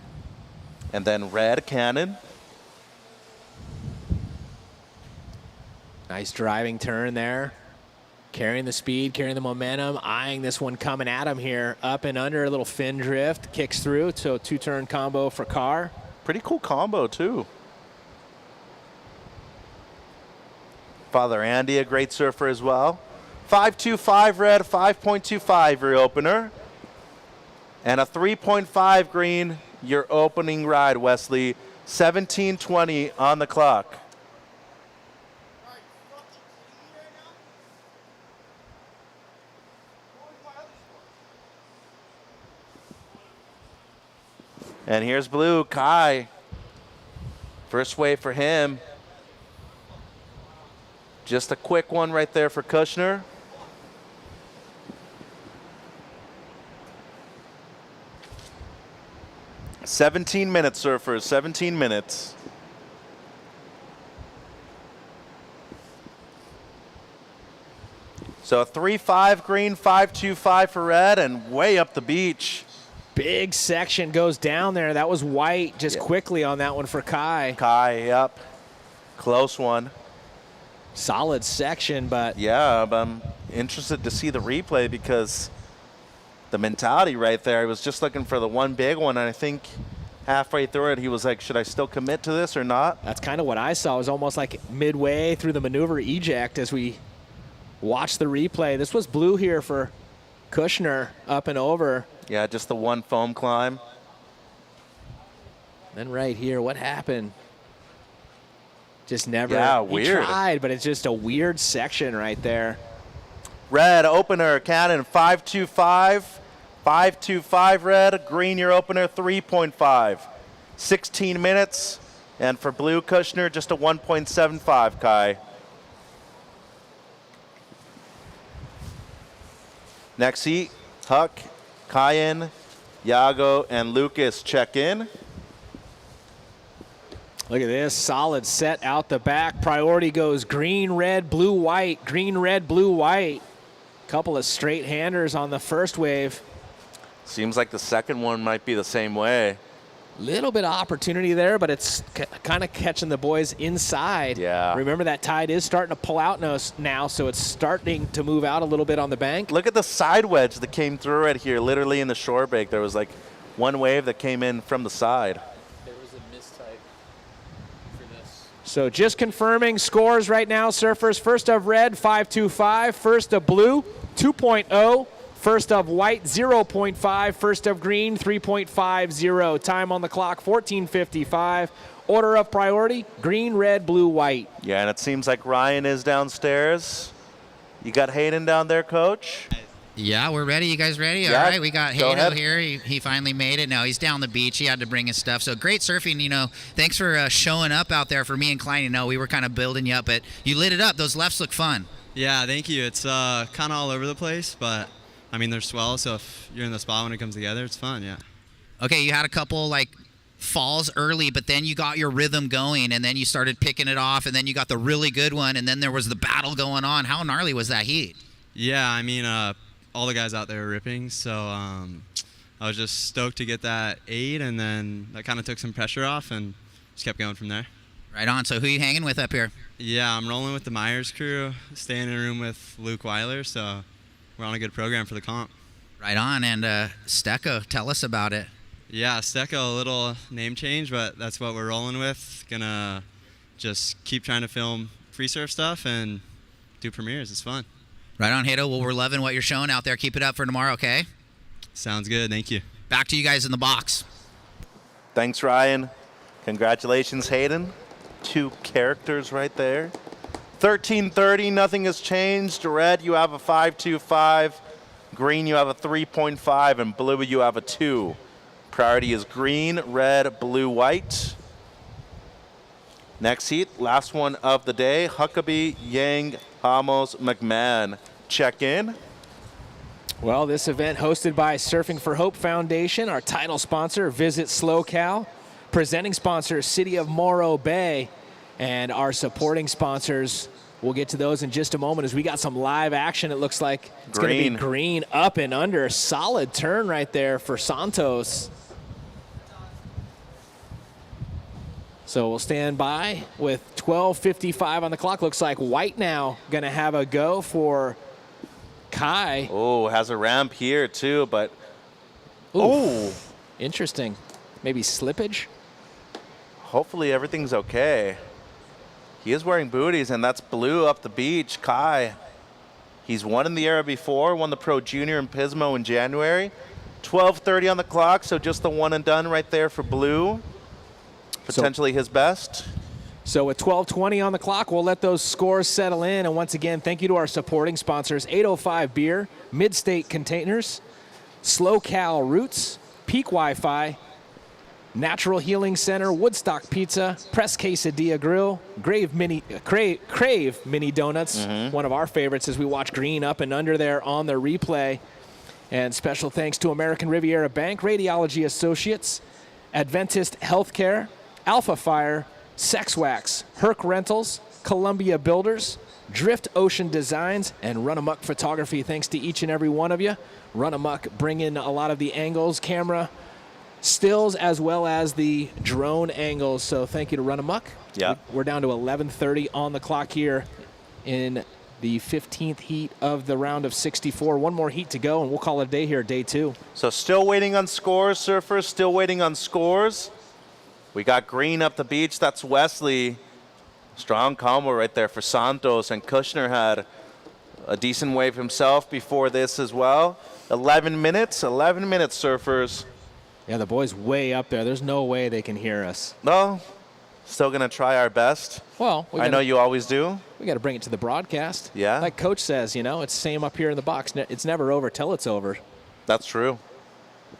And then red, Cannon. Nice driving turn there. Carrying the speed, carrying the momentum, eyeing this one coming at him here. Up and under, a little fin drift, kicks through. So 2-turn combo for Carr. Pretty cool combo, too. Father Andy, a great surfer as well. 5.25 red, 5.25 your opener. And a 3.5 green, your opening ride, Wesley. 17:20 on the clock. And here's blue, Kai. First wave for him. Just a quick one right there for Kushner. "17 minutes, surfers, 17 minutes. So a 3.5 green, 5.25 for red, and way up the beach. Big section goes down there. That was white just quickly on that one for Kai. Kai, yep. Close one. Solid section, but... Yeah, but I'm interested to see the replay because the mentality right there, he was just looking for the one big one, and I think halfway through it, he was like, should I still commit to this or not? That's kind of what I saw. It was almost like midway through the maneuver eject as we watched the replay. This was blue here for Kushner, up and over. Yeah, just the one foam climb. Then right here, what happened? Just never. Yeah, he weird. tried, but it's just a weird section right there. Red opener, Cannon, 5.25. 5.25 red. Green, your opener, 3.5. 16 minutes. And for blue, Kushner, just a 1.75, Kai. Next heat, Huck, Cayenne, Yago, and Lucas check in. Look at this, solid set out the back. Priority goes green, red, blue, white. Green, red, blue, white. Couple of straight handers on the first wave. Seems like the second one might be the same way. Little bit of opportunity there, but it's kind of catching the boys inside. Yeah. Remember that tide is starting to pull out now, so it's starting to move out a little bit on the bank. Look at the side wedge that came through right here, literally in the shore break. There was like one wave that came in from the side. There was a mistype for this. So just confirming scores right now, surfers. First of red, 5.25. First of blue, 2.0. First of white, 0.5. First of green, 3.50. Time on the clock, 14:55. Order of priority, green, red, blue, white. Yeah, and it seems like Ryan is downstairs. You got Hayden down there, Coach? Yeah, we're ready. You guys ready? Yeah, All right, we got go Hayden ahead. here. He finally made it. No, he's down the beach. He had to bring his stuff. So great surfing. You know, thanks for showing up out there for me and Klein. You know, we were kind of building you up, but you lit it up. Those lefts look fun. Yeah, thank you. It's kind of all over the place, but I mean, they're swell, so if you're in the spot when it comes together, it's fun, yeah. Okay, you had a couple like falls early, but then you got your rhythm going, and then you started picking it off, and then you got the really good one, and then there was the battle going on. How gnarly was that heat? Yeah, I mean, all the guys out there were ripping, so I was just stoked to get that 8, and then that kind of took some pressure off, and just kept going from there. Right on. So who are you hanging with up here? Yeah, I'm rolling with the Myers crew, staying in a room with Luke Weiler, so we're on a good program for the comp. Right on. And Stecco, tell us about it. Yeah, Stecco, a little name change, but that's what we're rolling with. Gonna just keep trying to film free surf stuff and do premieres. It's fun. Right on, Hato. Well, we're loving what you're showing out there. Keep it up for tomorrow, okay? Sounds good. Thank you. Back to you guys in the box. Thanks, Ryan. Congratulations, Hayden. 2 characters right there. 1330, nothing has changed. Red, you have a 5.25. Green, you have a 3.5. And blue, you have a 2. Priority is green, red, blue, white. Next heat, last one of the day. Huckabee, Yang, Hamos, McMahon. Check in. Well, this event hosted by Surfing for Hope Foundation, our title sponsor, Visit SlowCal, presenting sponsor, City of Morro Bay, and our supporting sponsors. We'll get to those in just a moment as we got some live action. It looks like it's going to be green up and under. Solid turn right there for Santos. So we'll stand by with 12:55 on the clock. Looks like white now going to have a go for Kai. Oh, has a ramp here too, but interesting. Maybe slippage. Hopefully everything's okay. He is wearing booties, and that's blue up the beach. Kai. He's won in the era before, won the Pro Junior in Pismo in January. 12:30 on the clock, so just the one and done right there for blue. Potentially his best. So with 12:20 on the clock, we'll let those scores settle in. And once again, thank you to our supporting sponsors, 805 Beer, Midstate Containers, SlowCal Roots, Peak Wi-Fi, Natural Healing Center, Woodstock Pizza, Press Quesadilla Grill, Crave Mini Donuts, one of our favorites as we watch green up and under there on the replay. And special thanks to American Riviera Bank, Radiology Associates, Adventist Healthcare, Alpha Fire, Sex Wax, Herc Rentals, Columbia Builders, Drift Ocean Designs, and Run Amok Photography. Thanks to each and every one of you. Run Amok bring in a lot of the angles, camera, stills, as well as the drone angles. So thank you to Run Amok. Yeah. We're down to 11:30 on the clock here in the 15th heat of the round of 64. One more heat to go, and we'll call it a day here, day 2. So still waiting on scores, surfers, still waiting on scores. We got green up the beach. That's Wesley. Strong combo right there for Santos. And Kushner had a decent wave himself before this as well. 11 minutes, surfers. Yeah, the boys way up there. There's no way they can hear us. No, still going to try our best. Well, I know you always do. We got to bring it to the broadcast. Yeah. Like Coach says, it's same up here in the box. It's never over till it's over. That's true.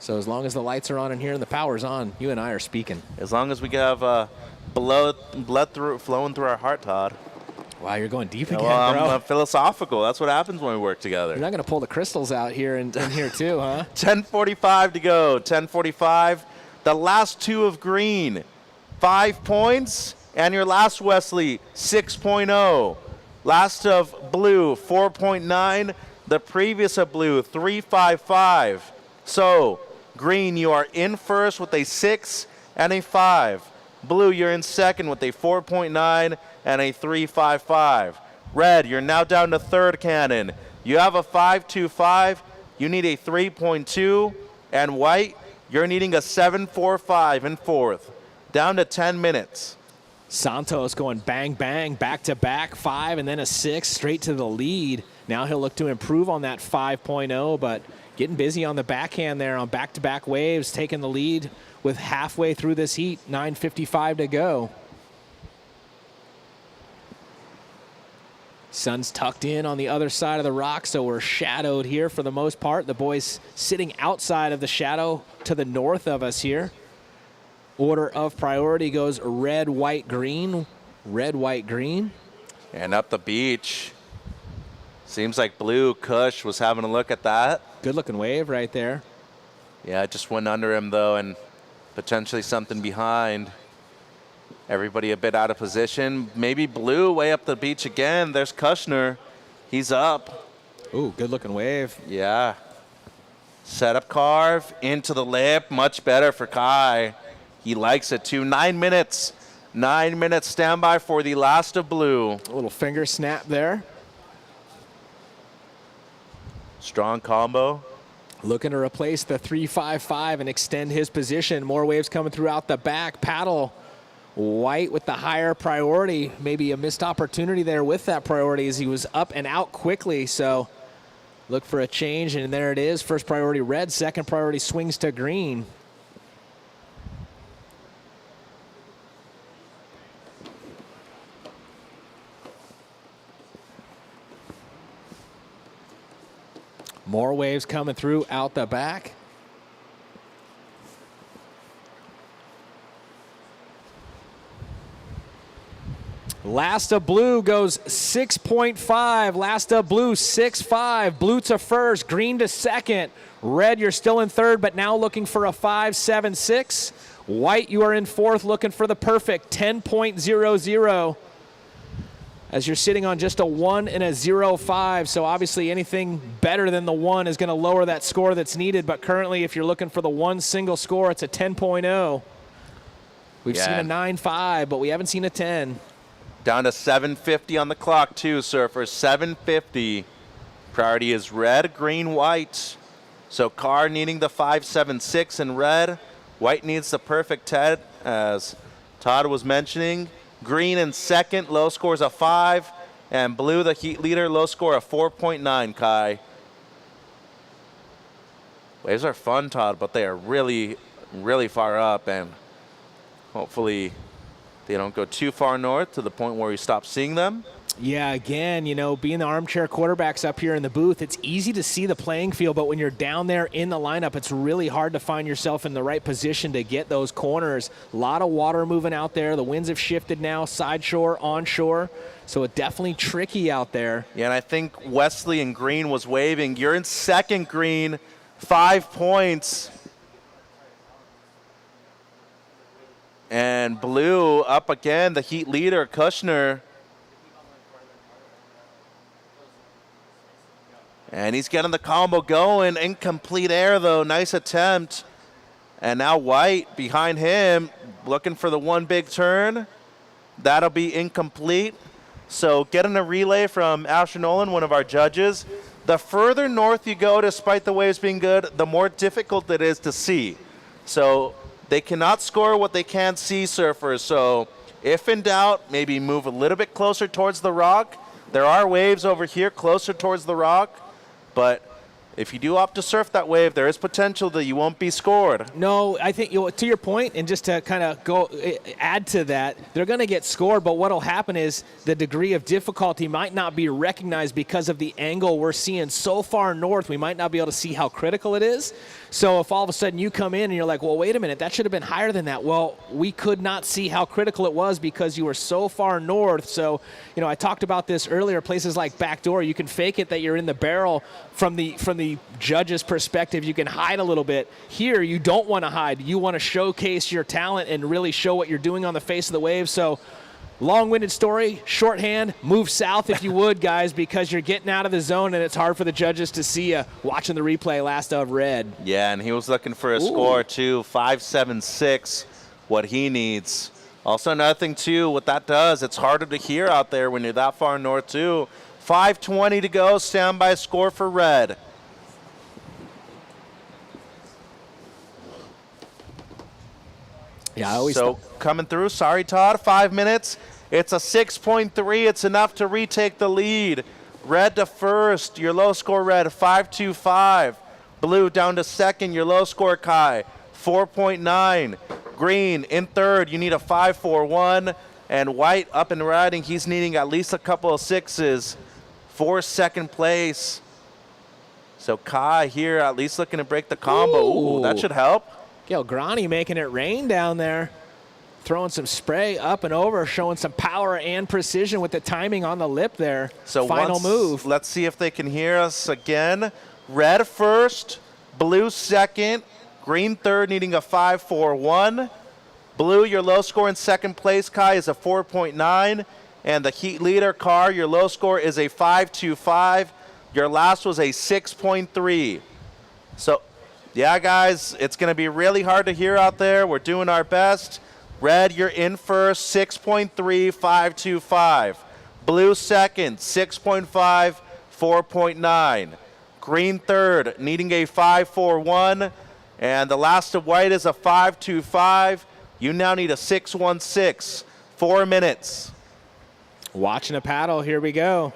So as long as the lights are on in here and the power's on, you and I are speaking. As long as we have blood flowing through our heart, Todd. Wow, you're going deep again, well, bro. I'm philosophical. That's what happens when we work together. You're not going to pull the crystals out here and in here too, huh? 10:45 to go. 10:45. The last 2 of green, 5 points. And your last, Wesley, 6.0. Last of blue, 4.9. The previous of blue, 3.55. So, green, you are in first with a 6 and a 5. Blue, you're in second with a 4.9 and a 3.55. Red, you're now down to third cannon. You have a 5.25. You need a 3.2. And white, you're needing a 7.45 in fourth. Down to 10 minutes. Santos going bang, bang, back-to-back, 5 and then a 6, straight to the lead. Now he'll look to improve on that 5.0, but getting busy on the backhand there on back-to-back waves, taking the lead with halfway through this heat, 9:55 to go. Sun's tucked in on the other side of the rock, so we're shadowed here for the most part. The boys sitting outside of the shadow to the north of us here. Order of priority goes red, white, green. Red, white, green. And up the beach. Seems like blue. Kush was having a look at that. Good looking wave right there. Yeah, it just went under him though, and potentially something behind. Everybody a bit out of position. Maybe blue way up the beach again. There's Kushner. He's up. Ooh, good looking wave. Yeah. Setup carve into the lip. Much better for Kai. He likes it too. 9 minutes. 9 minutes standby for the last of blue. A little finger snap there. Strong combo. Looking to replace the 3.55 and extend his position. More waves coming throughout the back. Paddle. White with the higher priority. Maybe a missed opportunity there with that priority as he was up and out quickly. So look for a change, and there it is. First priority red. Second priority swings to green. More waves coming through out the back. Last of Blue goes 6.5. Last of Blue 6.5. Blue to first, green to second. Red, you're still in third, but now looking for a 5.76. White, you are in fourth, looking for the perfect 10.00. As you're sitting on just a 1 and a 0.5. So obviously anything better than the 1 is going to lower that score that's needed. But currently, if you're looking for the one single score, it's a 10.0. We've seen a 9.5, but we haven't seen a 10. Down to 7:50 on the clock, too, Surfers. 7:50. Priority is red, green, white. So Carr needing the 5.76 in red. White needs the perfect 10, as Todd was mentioning. Green in second, low scores a 5. And blue, the heat leader, low score a 4.9, Kai. Waves are fun, Todd, but they are really, really far up. And hopefully they don't go too far north to the point where you stop seeing them. Yeah, again, you know, being the armchair quarterbacks up here in the booth, it's easy to see the playing field, but when you're down there in the lineup, it's really hard to find yourself in the right position to get those corners. A lot of water moving out there. The winds have shifted now, side shore, onshore, so it's definitely tricky out there. Yeah, and I think Wesley and Green was waving. You're in second, Green, 5 points. And blue up again, the heat leader, Kushner. And he's getting the combo going. Incomplete air, though. Nice attempt. And now White behind him, looking for the one big turn. That'll be incomplete. So getting a relay from Asher Nolan, one of our judges. The further north you go, despite the waves being good, the more difficult it is to see. So they cannot score what they can't see, Surfers. So if in doubt, maybe move a little bit closer towards the rock. There are waves over here closer towards the rock. But if you do opt to surf that wave, there is potential that you won't be scored. No, I think, to your point, and just to kind of go add to that, they're going to get scored, but what will happen is the degree of difficulty might not be recognized because of the angle we're seeing so far north. We might not be able to see how critical it is. So if all of a sudden you come in and you're like, well, wait a minute, that should have been higher than that. Well, we could not see how critical it was because you were so far north. So, you know, I talked about this earlier, places like backdoor, you can fake it that you're in the barrel from the judge's perspective. You can hide a little bit. Here, you don't want to hide. You want to showcase your talent and really show what you're doing on the face of the wave. So long-winded story, shorthand, move south if you would, guys, because you're getting out of the zone and it's hard for the judges to see you watching the replay last of red. Yeah, and he was looking for a score, too, 5.76, what he needs. Also, another thing, too, what that does, it's harder to hear out there when you're that far north, too. 5:20 to go, standby score for red. Yeah, I always coming through. Sorry, Todd. 5 minutes. It's a 6.3. It's enough to retake the lead. Red to first. Your low score, red, 5.25. Blue down to second. Your low score, Kai, 4.9. Green in third. You need a 5.41. And white up and riding. He's needing at least a couple of sixes for second place. So Kai here at least looking to break the combo. Ooh, that should help. Gail Grani making it rain down there. Throwing some spray up and over, showing some power and precision with the timing on the lip there. So final move. Let's see if they can hear us again. Red first, blue second, green third, needing a 5.41. Blue, your low score in second place, Kai, is a 4.9. And the heat leader, Carr, your low score is a 5.25. Your last was a 6.3. So, yeah, guys, it's going to be really hard to hear out there. We're doing our best. Red, you're in first, 6.3, 5.25. Blue second, 6.5, 4.9. Green third, needing a 5.41. And the last of white is a 5.25. You now need a 6.16. 4 minutes. Watching a paddle, here we go.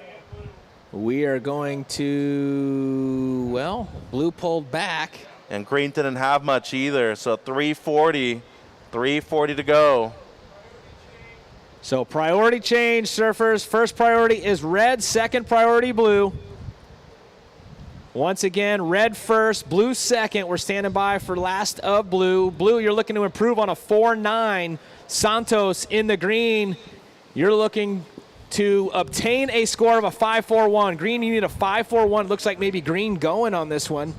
We are going to, well, blue pulled back. And green didn't have much either, so 3.40. 3:40 to go. So priority change, surfers. First priority is red, second priority blue. Once again, red first, blue second. We're standing by for last of blue. Blue, you're looking to improve on a 4.9. Santos in the green. You're looking to obtain a score of a 5.41. Green, you need a 5.41. Looks like maybe green going on this one.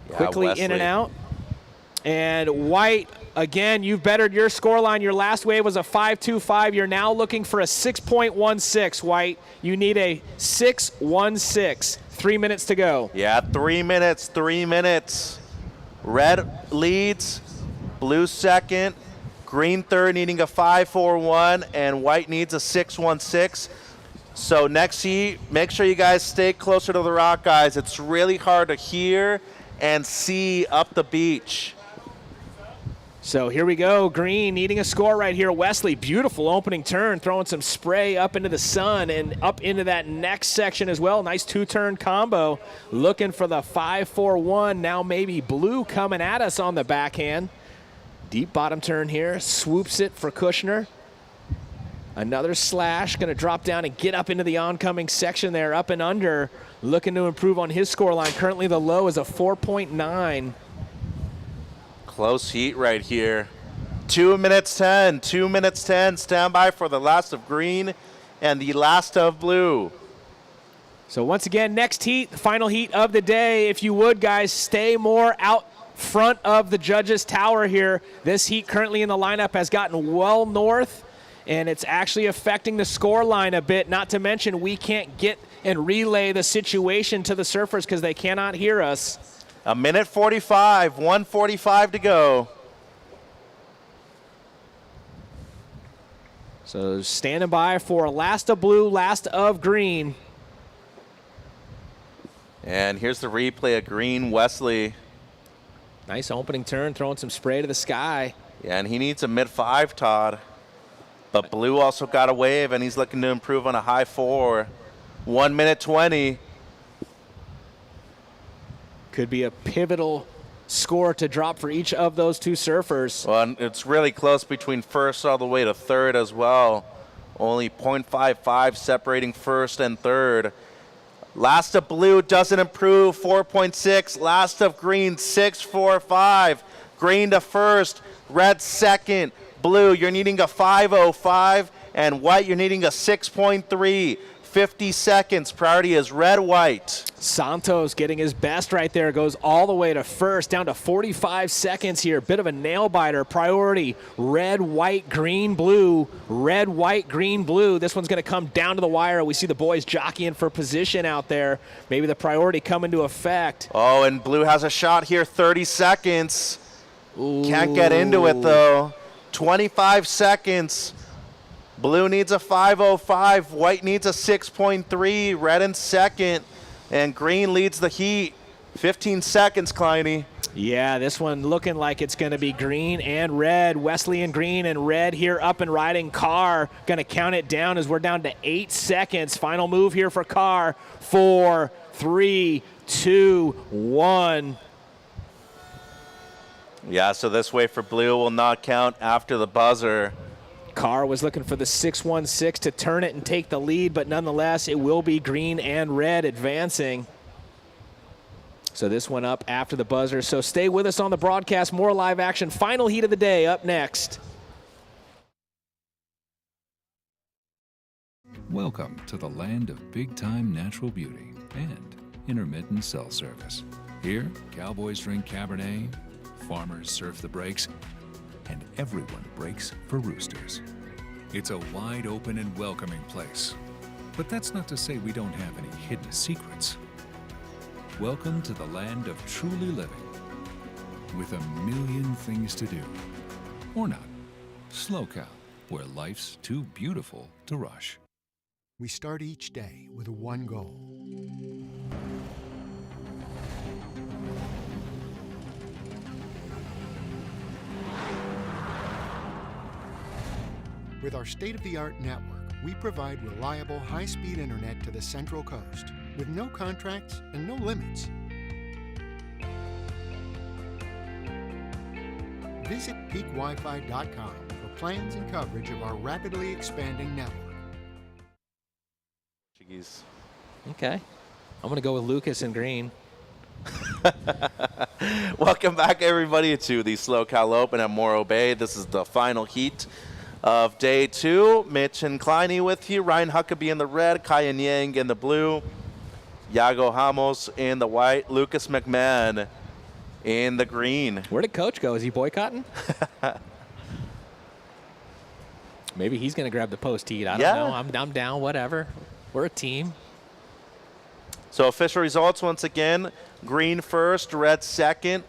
Yeah, Quickly Wesley. in and out. And white, again, you've bettered your score line. Your last wave was a 5.25. You're now looking for a 6.16, white. You need a 6.16. 3 minutes to go. Yeah, 3 minutes, 3 minutes. Red leads, blue second, green third needing a 5.41, and white needs a 6.16. So next heat, make sure you guys stay closer to the rock, guys. It's really hard to hear and see up the beach. So here we go. Green needing a score right here. Wesley, beautiful opening turn, throwing some spray up into the sun and up into that next section as well. Nice two-turn combo. Looking for the 5.41. Now maybe blue coming at us on the backhand. Deep bottom turn here. Swoops it for Kushner. Another slash. Going to drop down and get up into the oncoming section there, up and under. Looking to improve on his score line. Currently the low is a 4.9. Close heat right here. 2 minutes 10, 2 minutes 10. Stand by for the last of green and the last of blue. So once again, next heat, the final heat of the day. If you would, guys, stay more out front of the judges' tower here. This heat currently in the lineup has gotten well north, and it's actually affecting the score line a bit. Not to mention we can't get and relay the situation to the surfers because they cannot hear us. A minute 45, 1:45 to go. So standing by for last of blue, last of green. And here's the replay of green, Wesley. Nice opening turn, throwing some spray to the sky. Yeah, and he needs a mid-5, Todd. But blue also got a wave, and he's looking to improve on a high 4. 1 minute 20. Could be a pivotal score to drop for each of those two surfers. Well, and it's really close between first all the way to third as well. Only 0.55 separating first and third. Last of blue doesn't improve, 4.6. Last of green, 6.45. Green to first, red second. Blue, you're needing a 5.05. And white, you're needing a 6.3. 50 seconds. Priority is red, white. Santos getting his best right there. Goes all the way to first, down to 45 seconds here. Bit of a nail biter. Priority, red, white, green, blue. Red, white, green, blue. This one's going to come down to the wire. We see the boys jockeying for position out there. Maybe the priority come into effect. Oh, and blue has a shot here. 30 seconds. Can't get into it, though. 25 seconds. Blue needs a 5.05. White needs a 6.3. Red in second. And green leads the heat. 15 seconds, Kleiny. Yeah, this one looking like it's going to be green and red. Wesley and green and red here up and riding. Carr going to count it down as we're down to 8 seconds. Final move here for Carr. 4, 3, 2, 1. Yeah, so this wave for blue will not count after the buzzer. Carr was looking for the 6.16 to turn it and take the lead, but nonetheless, it will be green and red advancing. So this one up after the buzzer. So stay with us on the broadcast. More live action. Final heat of the day up next. Welcome to the land of big-time natural beauty and intermittent cell service. Here, cowboys drink Cabernet, farmers surf the breaks, and everyone breaks for roosters. It's a wide open and welcoming place. But that's not to say we don't have any hidden secrets. Welcome to the land of truly living, with a million things to do. Or not. Slow Cal, where life's too beautiful to rush. We start each day with one goal. With our state-of-the-art network, we provide reliable, high-speed internet to the Central Coast, with no contracts and no limits. Visit peakwifi.com for plans and coverage of our rapidly expanding network. Okay. I'm going to go with Lucas in green. Welcome back, everybody, to the SLO Cal Open at Morro Bay. This is the final heat of day 2. Mitch and Kleiny with you. Ryan Huckabee in the red, Kyan Yang in the blue, Yago Ramos in the white, Lucas McMahon in the green. Where did Coach go? Is he boycotting? Maybe he's going to grab the post heat. I don't know. I'm down, whatever. We're a team. So official results once again, green first, red second,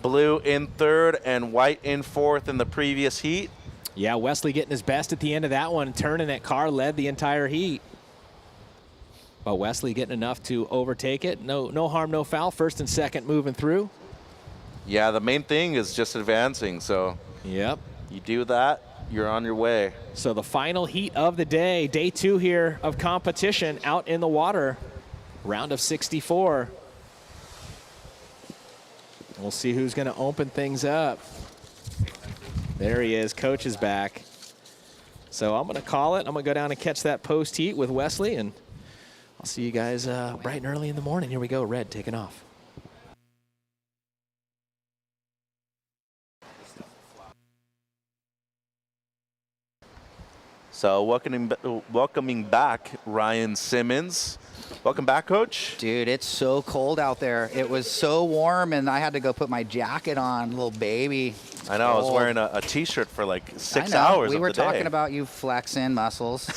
blue in third, and white in fourth in the previous heat. Yeah, Wesley getting his best at the end of that one, turning that car, led the entire heat. But Wesley getting enough to overtake it. No harm, no foul. First and second moving through. Yeah, the main thing is just advancing. So yep, you do that, you're on your way. So the final heat of the day, day 2 here of competition out in the water. Round of 64. We'll see who's going to open things up. There he is. Coach is back. So I'm going to call it. I'm going to go down and catch that post heat with Wesley, and I'll see you guys bright and early in the morning. Here we go. Red taking off. So welcoming back Ryan Simmons. Welcome back, Coach. Dude, it's so cold out there. It was so warm, and I had to go put my jacket on, little baby. I know. I was wearing a T-shirt for like 6 hours. We were of the talking day. about you flexing muscles.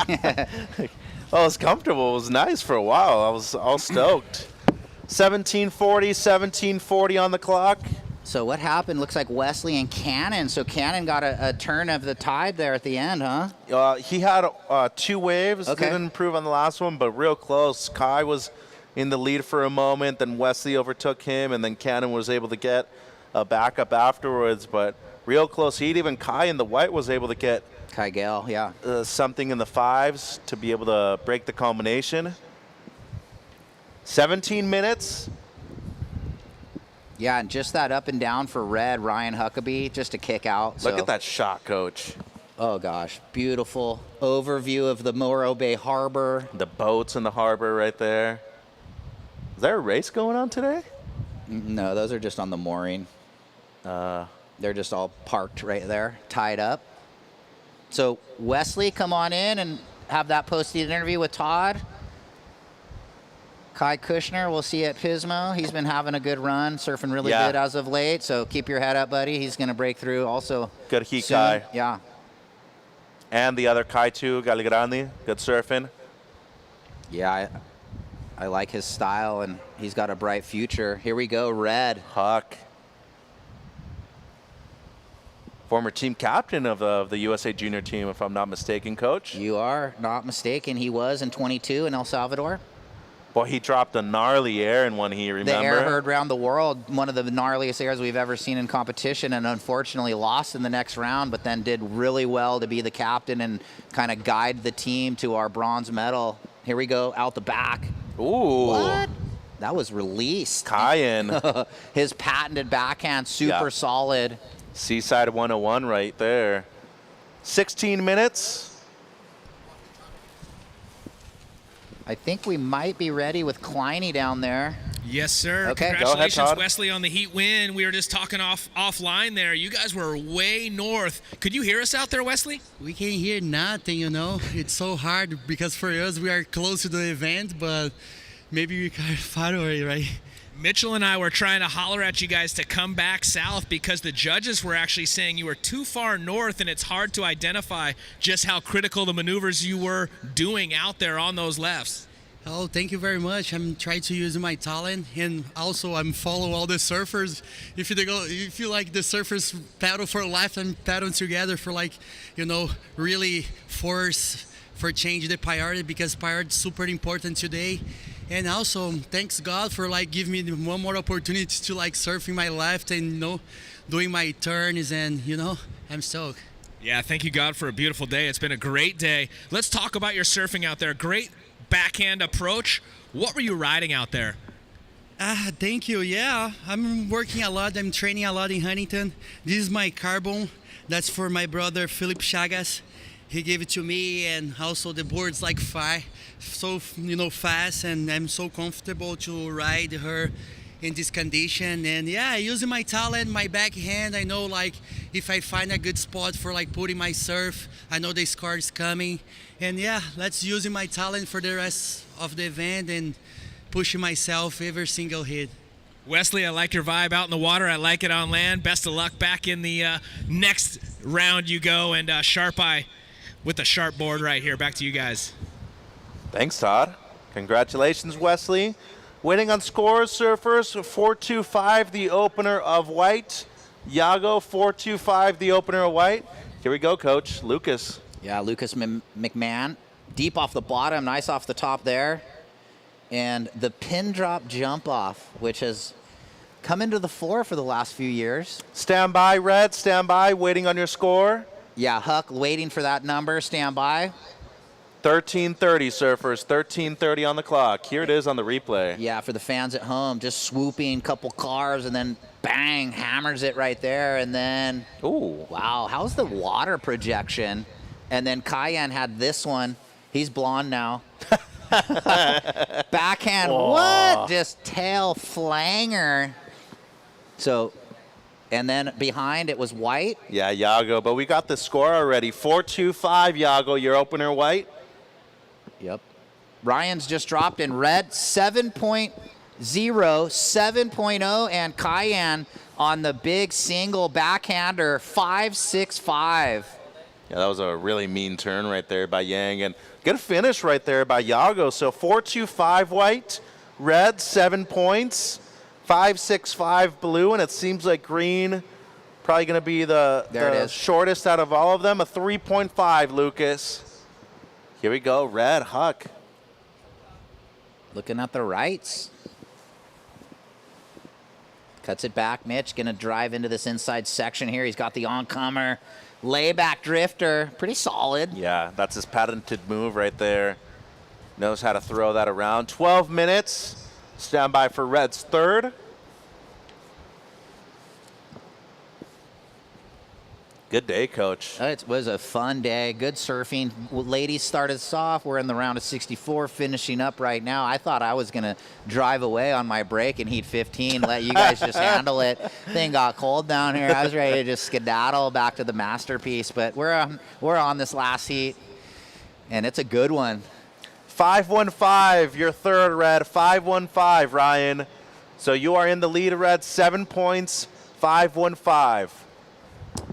Well, it was comfortable. It was nice for a while. I was all stoked. 1740 on the clock. So what happened? Looks like Wesley and Cannon. So Cannon got a turn of the tide there at the end, huh? He had 2 waves. Okay. Didn't improve on the last one, but real close. Kai was in the lead for a moment, then Wesley overtook him, and then Cannon was able to get a backup afterwards. But real close heat. Even Kai in the white was able to get Kai Gale, yeah, something in the 5s to be able to break the combination. 17 minutes. Yeah, and just that up and down for red, Ryan Huckabee, just to kick out. Look at that shot, Coach. Oh, gosh. Beautiful overview of the Morro Bay Harbor. The boats in the harbor right there. Is there a race going on today? No, those are just on the mooring. They're just all parked right there, tied up. So, Wesley, come on in and have that post-heat interview with Todd. Kai Kushner, we'll see you at Pismo. He's been having a good run, surfing really good as of late. So keep your head up, buddy. He's going to break through also. Good heat, soon. Kai. Yeah. And the other Kai, too, Galigrandi. Good surfing. Yeah, I like his style, and he's got a bright future. Here we go, red. Huck. Former team captain of the USA Junior team, if I'm not mistaken, Coach. You are not mistaken. He was in 22 in El Salvador. Boy, he dropped a gnarly air in one heat, remember? The air heard around the world, one of the gnarliest airs we've ever seen in competition, and unfortunately lost in the next round, but then did really well to be the captain and kind of guide the team to our bronze medal. Here we go, out the back. Ooh. What? That was released. Kyan. His patented backhand, super solid. Seaside 101 right there. 16 minutes. I think we might be ready with Kleiny down there. Yes, sir. Okay. Congratulations, Go ahead, Todd. Wesley, on the heat win. We were just talking offline there. You guys were way north. Could you hear us out there, Wesley? We can't hear nothing, you know. It's so hard because for us, we are close to the event, but maybe we kind of far away, right? Mitchell and I were trying to holler at you guys to come back south because the judges were actually saying you were too far north, and it's hard to identify just how critical the maneuvers you were doing out there on those lefts. Oh, thank you very much. I'm trying to use my talent, and also I'm follow all the surfers. If you like the surfers paddle for left and paddle together for really force for change the priority, because priority is super important today. And also, thanks God for giving me one more opportunity to surfing my left and doing my turns, and I'm stoked. Yeah, thank you God for a beautiful day. It's been a great day. Let's talk about your surfing out there. Great backhand approach. What were you riding out there? Thank you. Yeah, I'm working a lot. I'm training a lot in Huntington. This is my carbon. That's for my brother Philip Chagas. he gave it to me, and also the board's like so fast, and I'm so comfortable to ride her in this condition. And yeah, using my talent, my backhand, I know like if I find a good spot for like putting my surf, I know the score is coming. And yeah, let's using my talent for the rest of the event and pushing myself every single hit. Wesley, I like your vibe out in the water. I like it on land. Best of luck back in the next round you go. And Sharp Eye with the sharp board right here. Back to you guys. Thanks, Todd. Congratulations, Wesley. Winning on scores, surfers, 4-2-5, the opener of white. Yago, 4-2-5, the opener of white. Here we go, Coach. Lucas. Yeah, Lucas McMahon. Deep off the bottom, nice off the top there. And the pin drop jump off, which has come into the fore for the last few years. Stand by, Red. Stand by, waiting on your score. Yeah, Huck waiting for that number. Stand by. 13:30, surfers. 13:30 on the clock. Here it is on the replay. Yeah, for the fans at home, just swooping, couple cars, and then bang, hammers it right there. And then, ooh, wow, how's the water projection? And then Cayenne had this one. He's blonde now. Backhand, whoa. What? Just tail flanger. So, and then behind it was white. Yeah, Yago, but we got the score already. 4-2-5, Yago, your opener white. Yep. Ryan's just dropped in red, 7.0, 7.0, and Cayenne on the big single backhander, 5.65. Yeah, that was a really mean turn right there by Yang, and good finish right there by Yago. So 4-2-5 white, red 7 points, 5-6-5 blue, and it seems like green probably going to be the shortest out of all of them, a 3.5, Lucas. Here we go, red, Huck. Looking at the rights. Cuts it back, Mitch, going to drive into this inside section here. He's got the oncomer. Layback drifter, pretty solid. Yeah, that's his patented move right there. Knows how to throw that around. 12 minutes. Stand by for Red's third. Good day, Coach. It was a fun day. Good surfing. Ladies started us off. We're in the round of 64, finishing up right now. I thought I was going to drive away on my break in heat 15, let you guys just handle it. Thing got cold down here. I was ready to just skedaddle back to the masterpiece, but we're on this last heat, and it's a good one. 5-1-5, your third, Red. 5-1-5, Ryan. So you are in the lead, Red. 7 points, 5-1-5.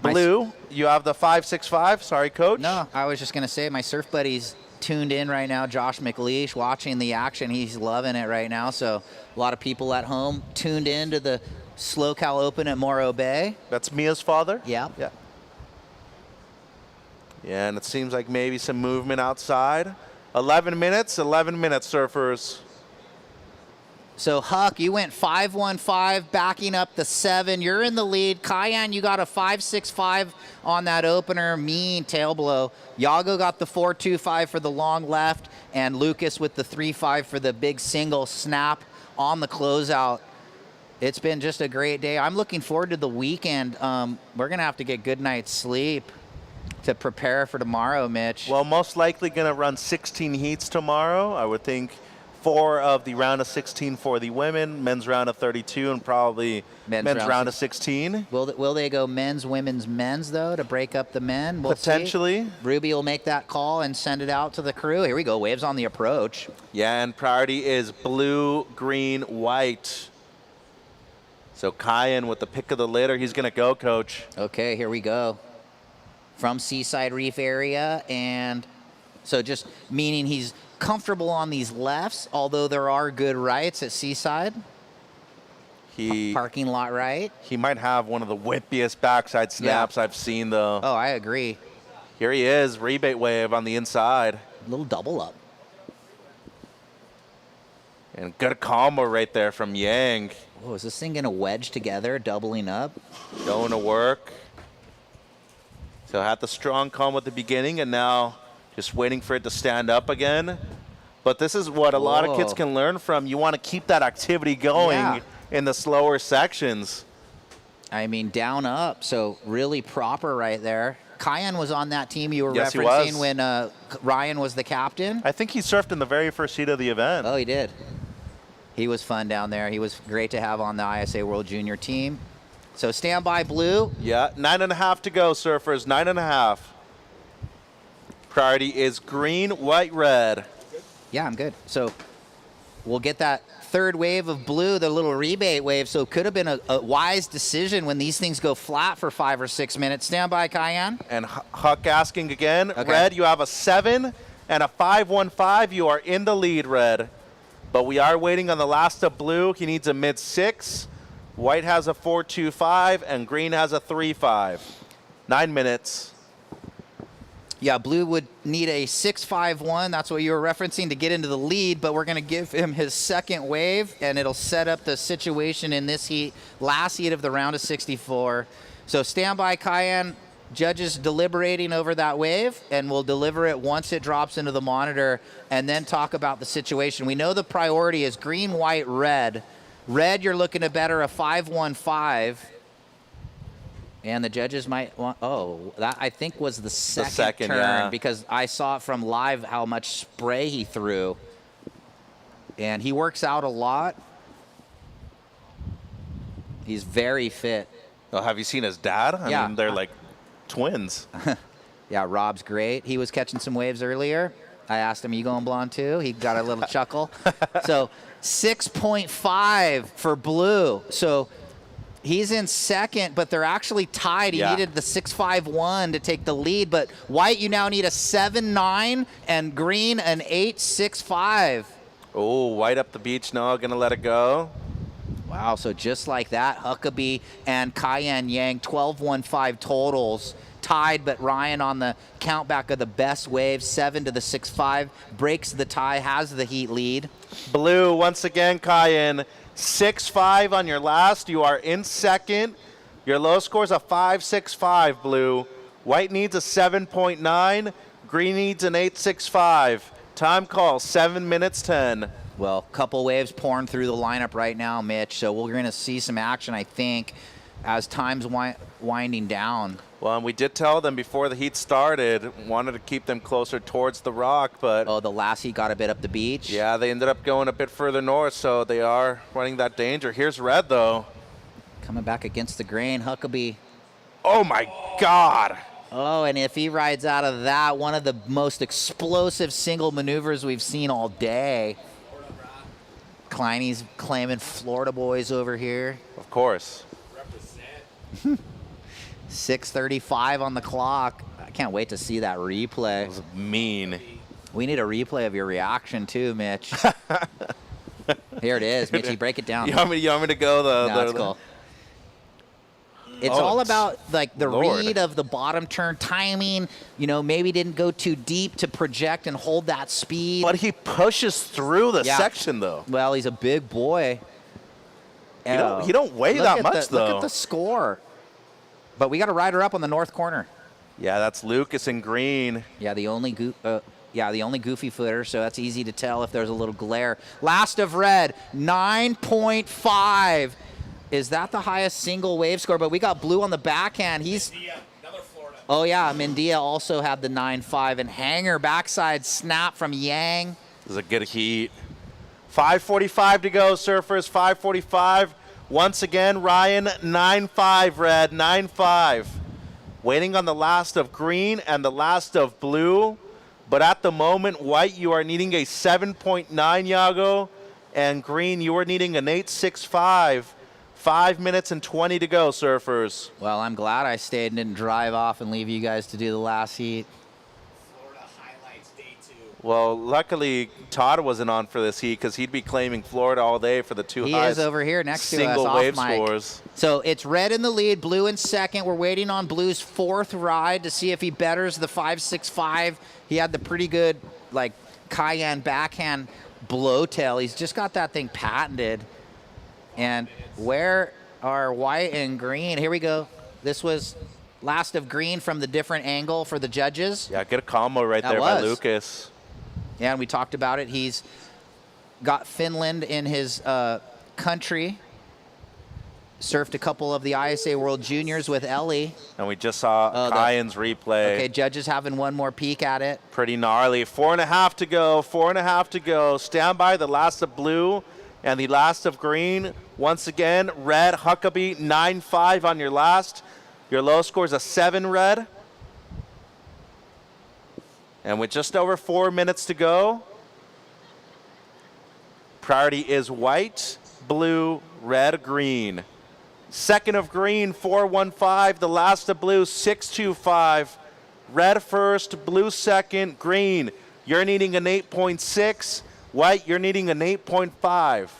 Blue, you have the 5-6-5. Sorry, Coach. No, I was just going to say my surf buddy's tuned in right now. Josh McLeish watching the action. He's loving it right now. So a lot of people at home tuned in to the Slow Cal Open at Morro Bay. That's Mia's father? Yeah. Yeah. Yeah, and it seems like maybe some movement outside. 11 minutes, surfers. So, Huck, you went 5-1-5, backing up the 7. You're in the lead. Cayenne, you got a 5-6-5 on that opener. Mean tail blow. Yago got the 4-2-5 for the long left, and Lucas with the 3-5 for the big single snap on the closeout. It's been just a great day. I'm looking forward to the weekend. We're going to have to get good night's sleep to prepare for tomorrow, Mitch. Well, most likely going to run 16 heats tomorrow. I would think 4 of the round of 16 for the women, men's round of 32, and probably men's round of 16. Will they go men's, women's, men's, though, to break up the men? We'll potentially. See. Ruby will make that call and send it out to the crew. Here we go, waves on the approach. Yeah, and priority is blue, green, white. So Cayenne with the pick of the litter. He's going to go, Coach. Okay, here we go. From Seaside Reef area, and so just meaning he's comfortable on these lefts, although there are good rights at Seaside. Parking lot right. He might have one of the whippiest backside snaps I've seen, though. Oh, I agree. Here he is, rebate wave on the inside. A little double up. And good combo right there from Yang. Oh, is this thing going to wedge together, doubling up? Going to work. So had the strong combo at the beginning, and now just waiting for it to stand up again. But this is what a lot of kids can learn from. You want to keep that activity going in the slower sections. I mean, down up, so really proper right there. Cayenne was on that team you were Yes, he referencing was. when Ryan was the captain. I think he surfed in the very first heat of the event. Oh, he did. He was fun down there. He was great to have on the ISA World Junior team. So stand by, blue. Yeah, 9.5 to go, surfers. 9.5. Priority is green, white, red. Yeah, I'm good. So we'll get that third wave of blue, the little rebate wave. So it could have been a wise decision when these things go flat for 5 or 6 minutes. Stand by, Cayenne. And Huck asking again. Okay. Red, you have a 7 and a 5.15. You are in the lead, Red. But we are waiting on the last of blue. He needs a mid-6. White has a 4.25, and green has a 3.5. 9 minutes. Yeah, blue would need a 6.51. That's what you were referencing to get into the lead, but we're going to give him his second wave, and it'll set up the situation in this heat, last heat of the round of 64. So stand by, Cayenne. Judges deliberating over that wave, and we'll deliver it once it drops into the monitor, and then talk about the situation. We know the priority is green, white, red. Red, you're looking to better a 5.15. And the judges might want, that I think was the second turn, yeah. Because I saw it from live how much spray he threw. And he works out a lot. He's very fit. Oh, have you seen his dad? I mean, they're like twins. Yeah, Rob's great. He was catching some waves earlier. I asked him, you going blonde too? He got a little chuckle. So 6.5 for blue. So he's in second, but they're actually tied. He needed the 6.51 to take the lead. But white, you now need a 7.9, and green an 8.65. Oh, white up the beach now, gonna let it go. Wow, so just like that, Huckabee and Cayenne Yang, 12.15 totals. Tied, but Ryan on the count back of the best wave, 7 to the 6.5, breaks the tie, has the heat lead. Blue, once again, Cayenne, 6.5 on your last. You are in second. Your low score is a 5.65, blue. White needs a 7.9. Green needs an 8.65. Time call, 7 minutes 10. Well, couple waves pouring through the lineup right now, Mitch, so we're going to see some action, I think, as time's winding down. Well, and we did tell them before the heat started, wanted to keep them closer towards the rock, but... Oh, the last heat got a bit up the beach? Yeah, they ended up going a bit further north, so they are running that danger. Here's red, though. Coming back against the grain, Huckabee. Oh, my God. Oh, and if he rides out of that, one of the most explosive single maneuvers we've seen all day. Kleiny's claiming Florida boys over here. Of course. 6:35 on the clock. I can't wait to see that replay. That was mean. We need a replay of your reaction too, Mitch. Here it is, Mitchy. Break it down. You want me to go that's cool. It's all about like the read of the bottom turn timing. You know, maybe didn't go too deep to project and hold that speed. But he pushes through the section though. Well, he's a big boy. He don't weigh that much though. Look at the score. But we got a rider up on the north corner. Yeah, that's Lucas in green. Yeah, the only goofy footer, so that's easy to tell if there's a little glare. Last of red, 9.5. Is that the highest single wave score? But we got blue on the backhand. He's another Florida. Oh yeah, Mendia also had the 9.5, and hanger backside snap from Yang. This is a good heat. 5:45 to go, surfers. 5:45. Once again, Ryan, 9.5 red, 9.5. Waiting on the last of green and the last of blue. But at the moment, white, you are needing a 7.9, Yago. And green, you are needing an 8.65. 5 minutes and 20 to go, surfers. Well, I'm glad I stayed and didn't drive off and leave you guys to do the last heat. Well, luckily, Todd wasn't on for this heat because he'd be claiming Florida all day for the two He highest is over here next to us, single off wave mic. scores. So it's red in the lead, blue in second. We're waiting on blue's fourth ride to see if he betters the 5.65. He had the pretty good, like, Cayenne backhand blowtail. He's just got that thing patented. And where are white and green? Here we go. This was last of green from the different angle for the judges. Yeah, good combo right there by Lucas. Yeah, and we talked about it. He's got Finland in his country. surfed a couple of the ISA World Juniors with Ellie. And we just saw Kyan's replay. Okay, judges having one more peek at it. Pretty gnarly. 4.5 to go. 4.5 to go. Stand by. The last of blue and the last of green. Once again, red, Huckabee, 9.5 on your last. Your low score is a 7 red. And with just over 4 minutes to go, priority is white, blue, red, green. Second of green, 4.15. The last of blue, 6.25. Red first, blue second, green. You're needing an 8.6. White, you're needing an 8.5.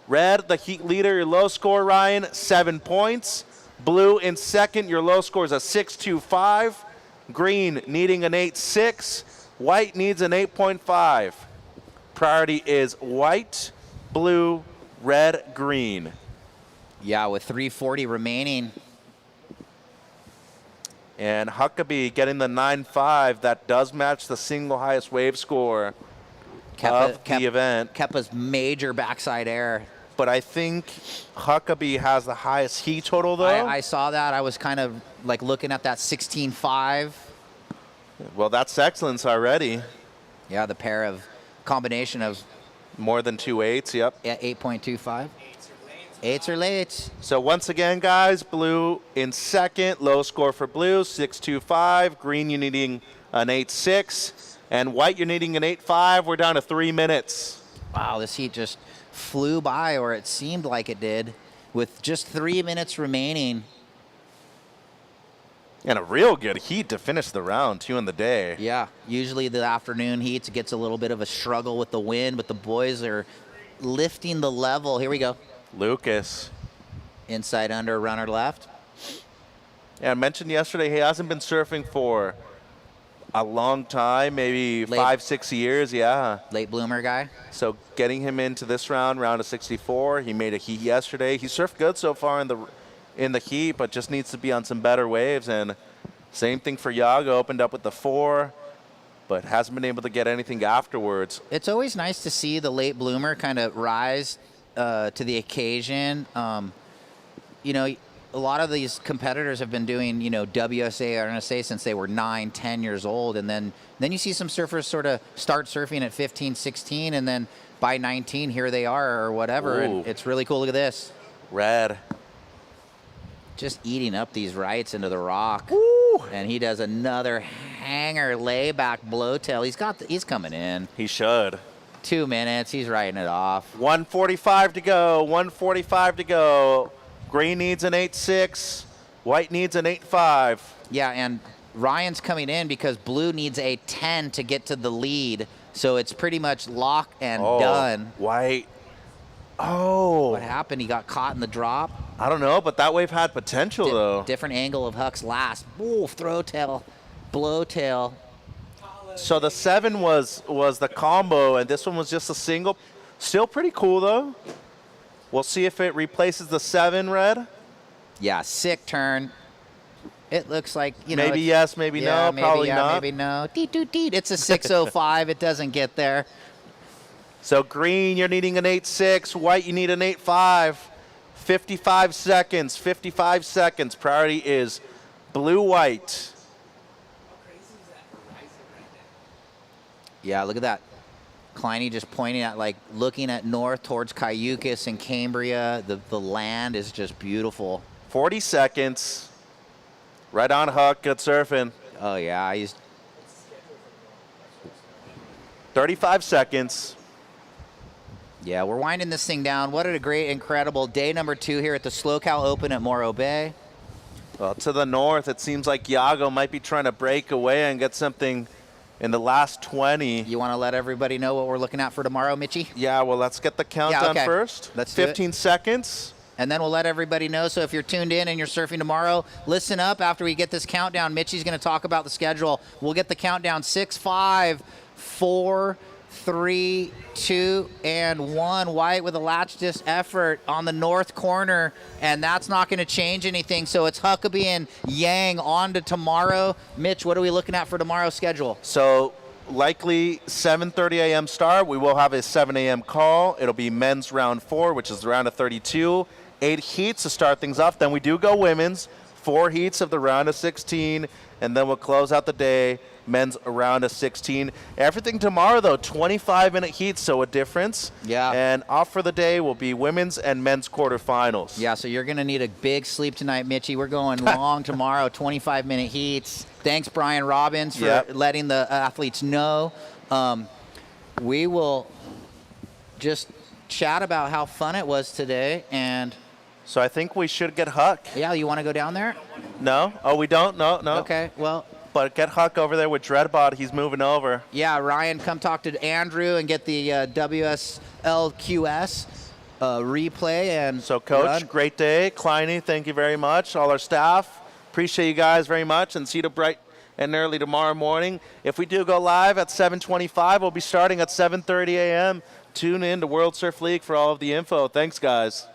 Red, the heat leader, your low score, Ryan, 7 points. Blue in second, your low score is a 6.25. Green needing an 8.6. White needs an 8.5. Priority is white, blue, red, green. Yeah, with 3:40 remaining. And Huckabee getting the 9.5. That does match the single highest wave score of the event. Keppa's major backside air. But I think Huckabee has the highest heat total, though. I saw that. I was kind of like looking at that 16.5. Well, that's excellence already. Yeah, the combination of more than 2 8s, yep. Yeah, 8.25. Eights or late. So once again, guys, blue in second. Low score for blue, 6.25. Green, you're needing an 8.6. And white, you're needing an 8.5. We're down to 3 minutes. Wow, this heat just flew by, or it seemed like it did, with just 3 minutes remaining. And a real good heat to finish the round, too, in the day. Yeah, usually the afternoon heats gets a little bit of a struggle with the wind, but the boys are lifting the level. Here we go. Lucas. Inside under, runner left. Yeah, I mentioned yesterday he hasn't been surfing for a long time, maybe 5-6 years, yeah. Late bloomer guy. So getting him into this round of 64, he made a heat yesterday. He surfed good so far in the heat, but just needs to be on some better waves. And same thing for Yago, opened up with the 4, but hasn't been able to get anything afterwards. It's always nice to see the late bloomer kind of rise to the occasion. You know, a lot of these competitors have been doing, you know, WSA or NSA since they were 9, 10 years old. And then you see some surfers sort of start surfing at 15, 16, and then by 19, here they are or whatever. Ooh. And it's really cool. Look at this. Red. Just eating up these rights into the rock. Woo. And he does another hanger layback blowtail. He's coming in. He should. 2 minutes. He's writing it off. 1:45 to go. 1:45 to go. Green needs an 8.6. White needs an 8.5. Yeah, and Ryan's coming in because blue needs a 10 to get to the lead. So it's pretty much lock and done. White. Oh. What happened? He got caught in the drop. I don't know, but that wave had potential, though. Different angle of Huck's last. Ooh, throw tail, blow tail. So the 7 was the combo, and this one was just a single. Still pretty cool, though. We'll see if it replaces the 7 red. Yeah, sick turn. It looks like, you know. Maybe yes, maybe no, probably not. Maybe no. Deet, doot, deet. It's a 6.05. It doesn't get there. So green, you're needing an 8.6. White, you need an 8.5. 55 seconds. 55 seconds. Priority is blue-white. Yeah, look at that. Kleiny just pointing at, like, looking at north towards Cayucas and Cambria. The land is just beautiful. 40 seconds. Right on Huck. Good surfing. Oh, yeah. He's 35 seconds. Yeah, we're winding this thing down. What a great, incredible day number 2 here at the SLO Open at Morro Bay. Well, to the north, it seems like Yago might be trying to break away and get something in the last 20. You want to let everybody know what we're looking at for tomorrow, Mitchie? Yeah, well, let's get the countdown first. Let's do it. 15 seconds. And then we'll let everybody know. So if you're tuned in and you're surfing tomorrow, listen up. After we get this countdown, Mitchie's going to talk about the schedule. We'll get the countdown 6, 5, 4, 3, 2, and 1. White with a latch disc effort on the north corner, and that's not going to change anything. So it's Huckabee and Yang on to tomorrow. Mitch, what are we looking at for tomorrow's schedule? So likely 7:30 a.m. start. We will have a 7 a.m. call. It'll be men's round 4, which is the round of 32. 8 heats to start things off. Then we do go women's, 4 heats of the round of 16, and then we'll close out the day, men's round of 16. Everything tomorrow, though, 25-minute heats, so a difference. Yeah. And off for the day will be women's and men's quarterfinals. Yeah, so you're going to need a big sleep tonight, Mitchie. We're going long tomorrow, 25-minute heats. Thanks, Brian Robbins, for letting the athletes know. We will just chat about how fun it was today. And so I think we should get Huck. Yeah, you want to go down there? No? Oh, we don't? No. Okay, well. But get Huck over there with Dreadbot. He's moving over. Yeah, Ryan, come talk to Andrew and get the WSLQS replay. And so, Coach, great day. Kleiny, thank you very much. All our staff, appreciate you guys very much. And see you bright and early tomorrow morning. If we do go live at 7:25, we'll be starting at 7:30 a.m. Tune in to World Surf League for all of the info. Thanks, guys.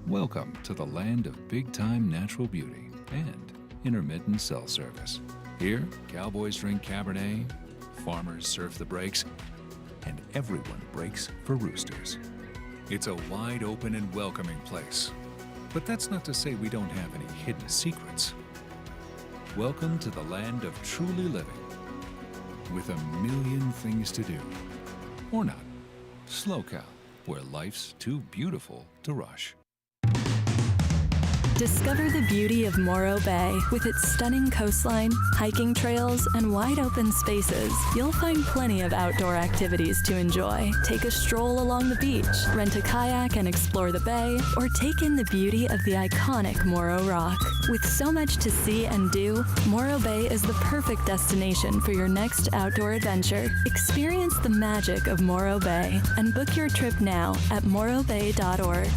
Welcome to the land of big-time natural beauty and intermittent cell service. Here, cowboys drink Cabernet, farmers surf the breaks, and everyone breaks for roosters. It's a wide open and welcoming place. But that's not to say we don't have any hidden secrets. Welcome to the land of truly living, with a million things to do. Or not. Slow Cal, where life's too beautiful to rush. Discover the beauty of Morro Bay. With its stunning coastline, hiking trails, and wide open spaces, you'll find plenty of outdoor activities to enjoy. Take a stroll along the beach, rent a kayak and explore the bay, or take in the beauty of the iconic Morro Rock. With so much to see and do, Morro Bay is the perfect destination for your next outdoor adventure. Experience the magic of Morro Bay and book your trip now at morrobay.org.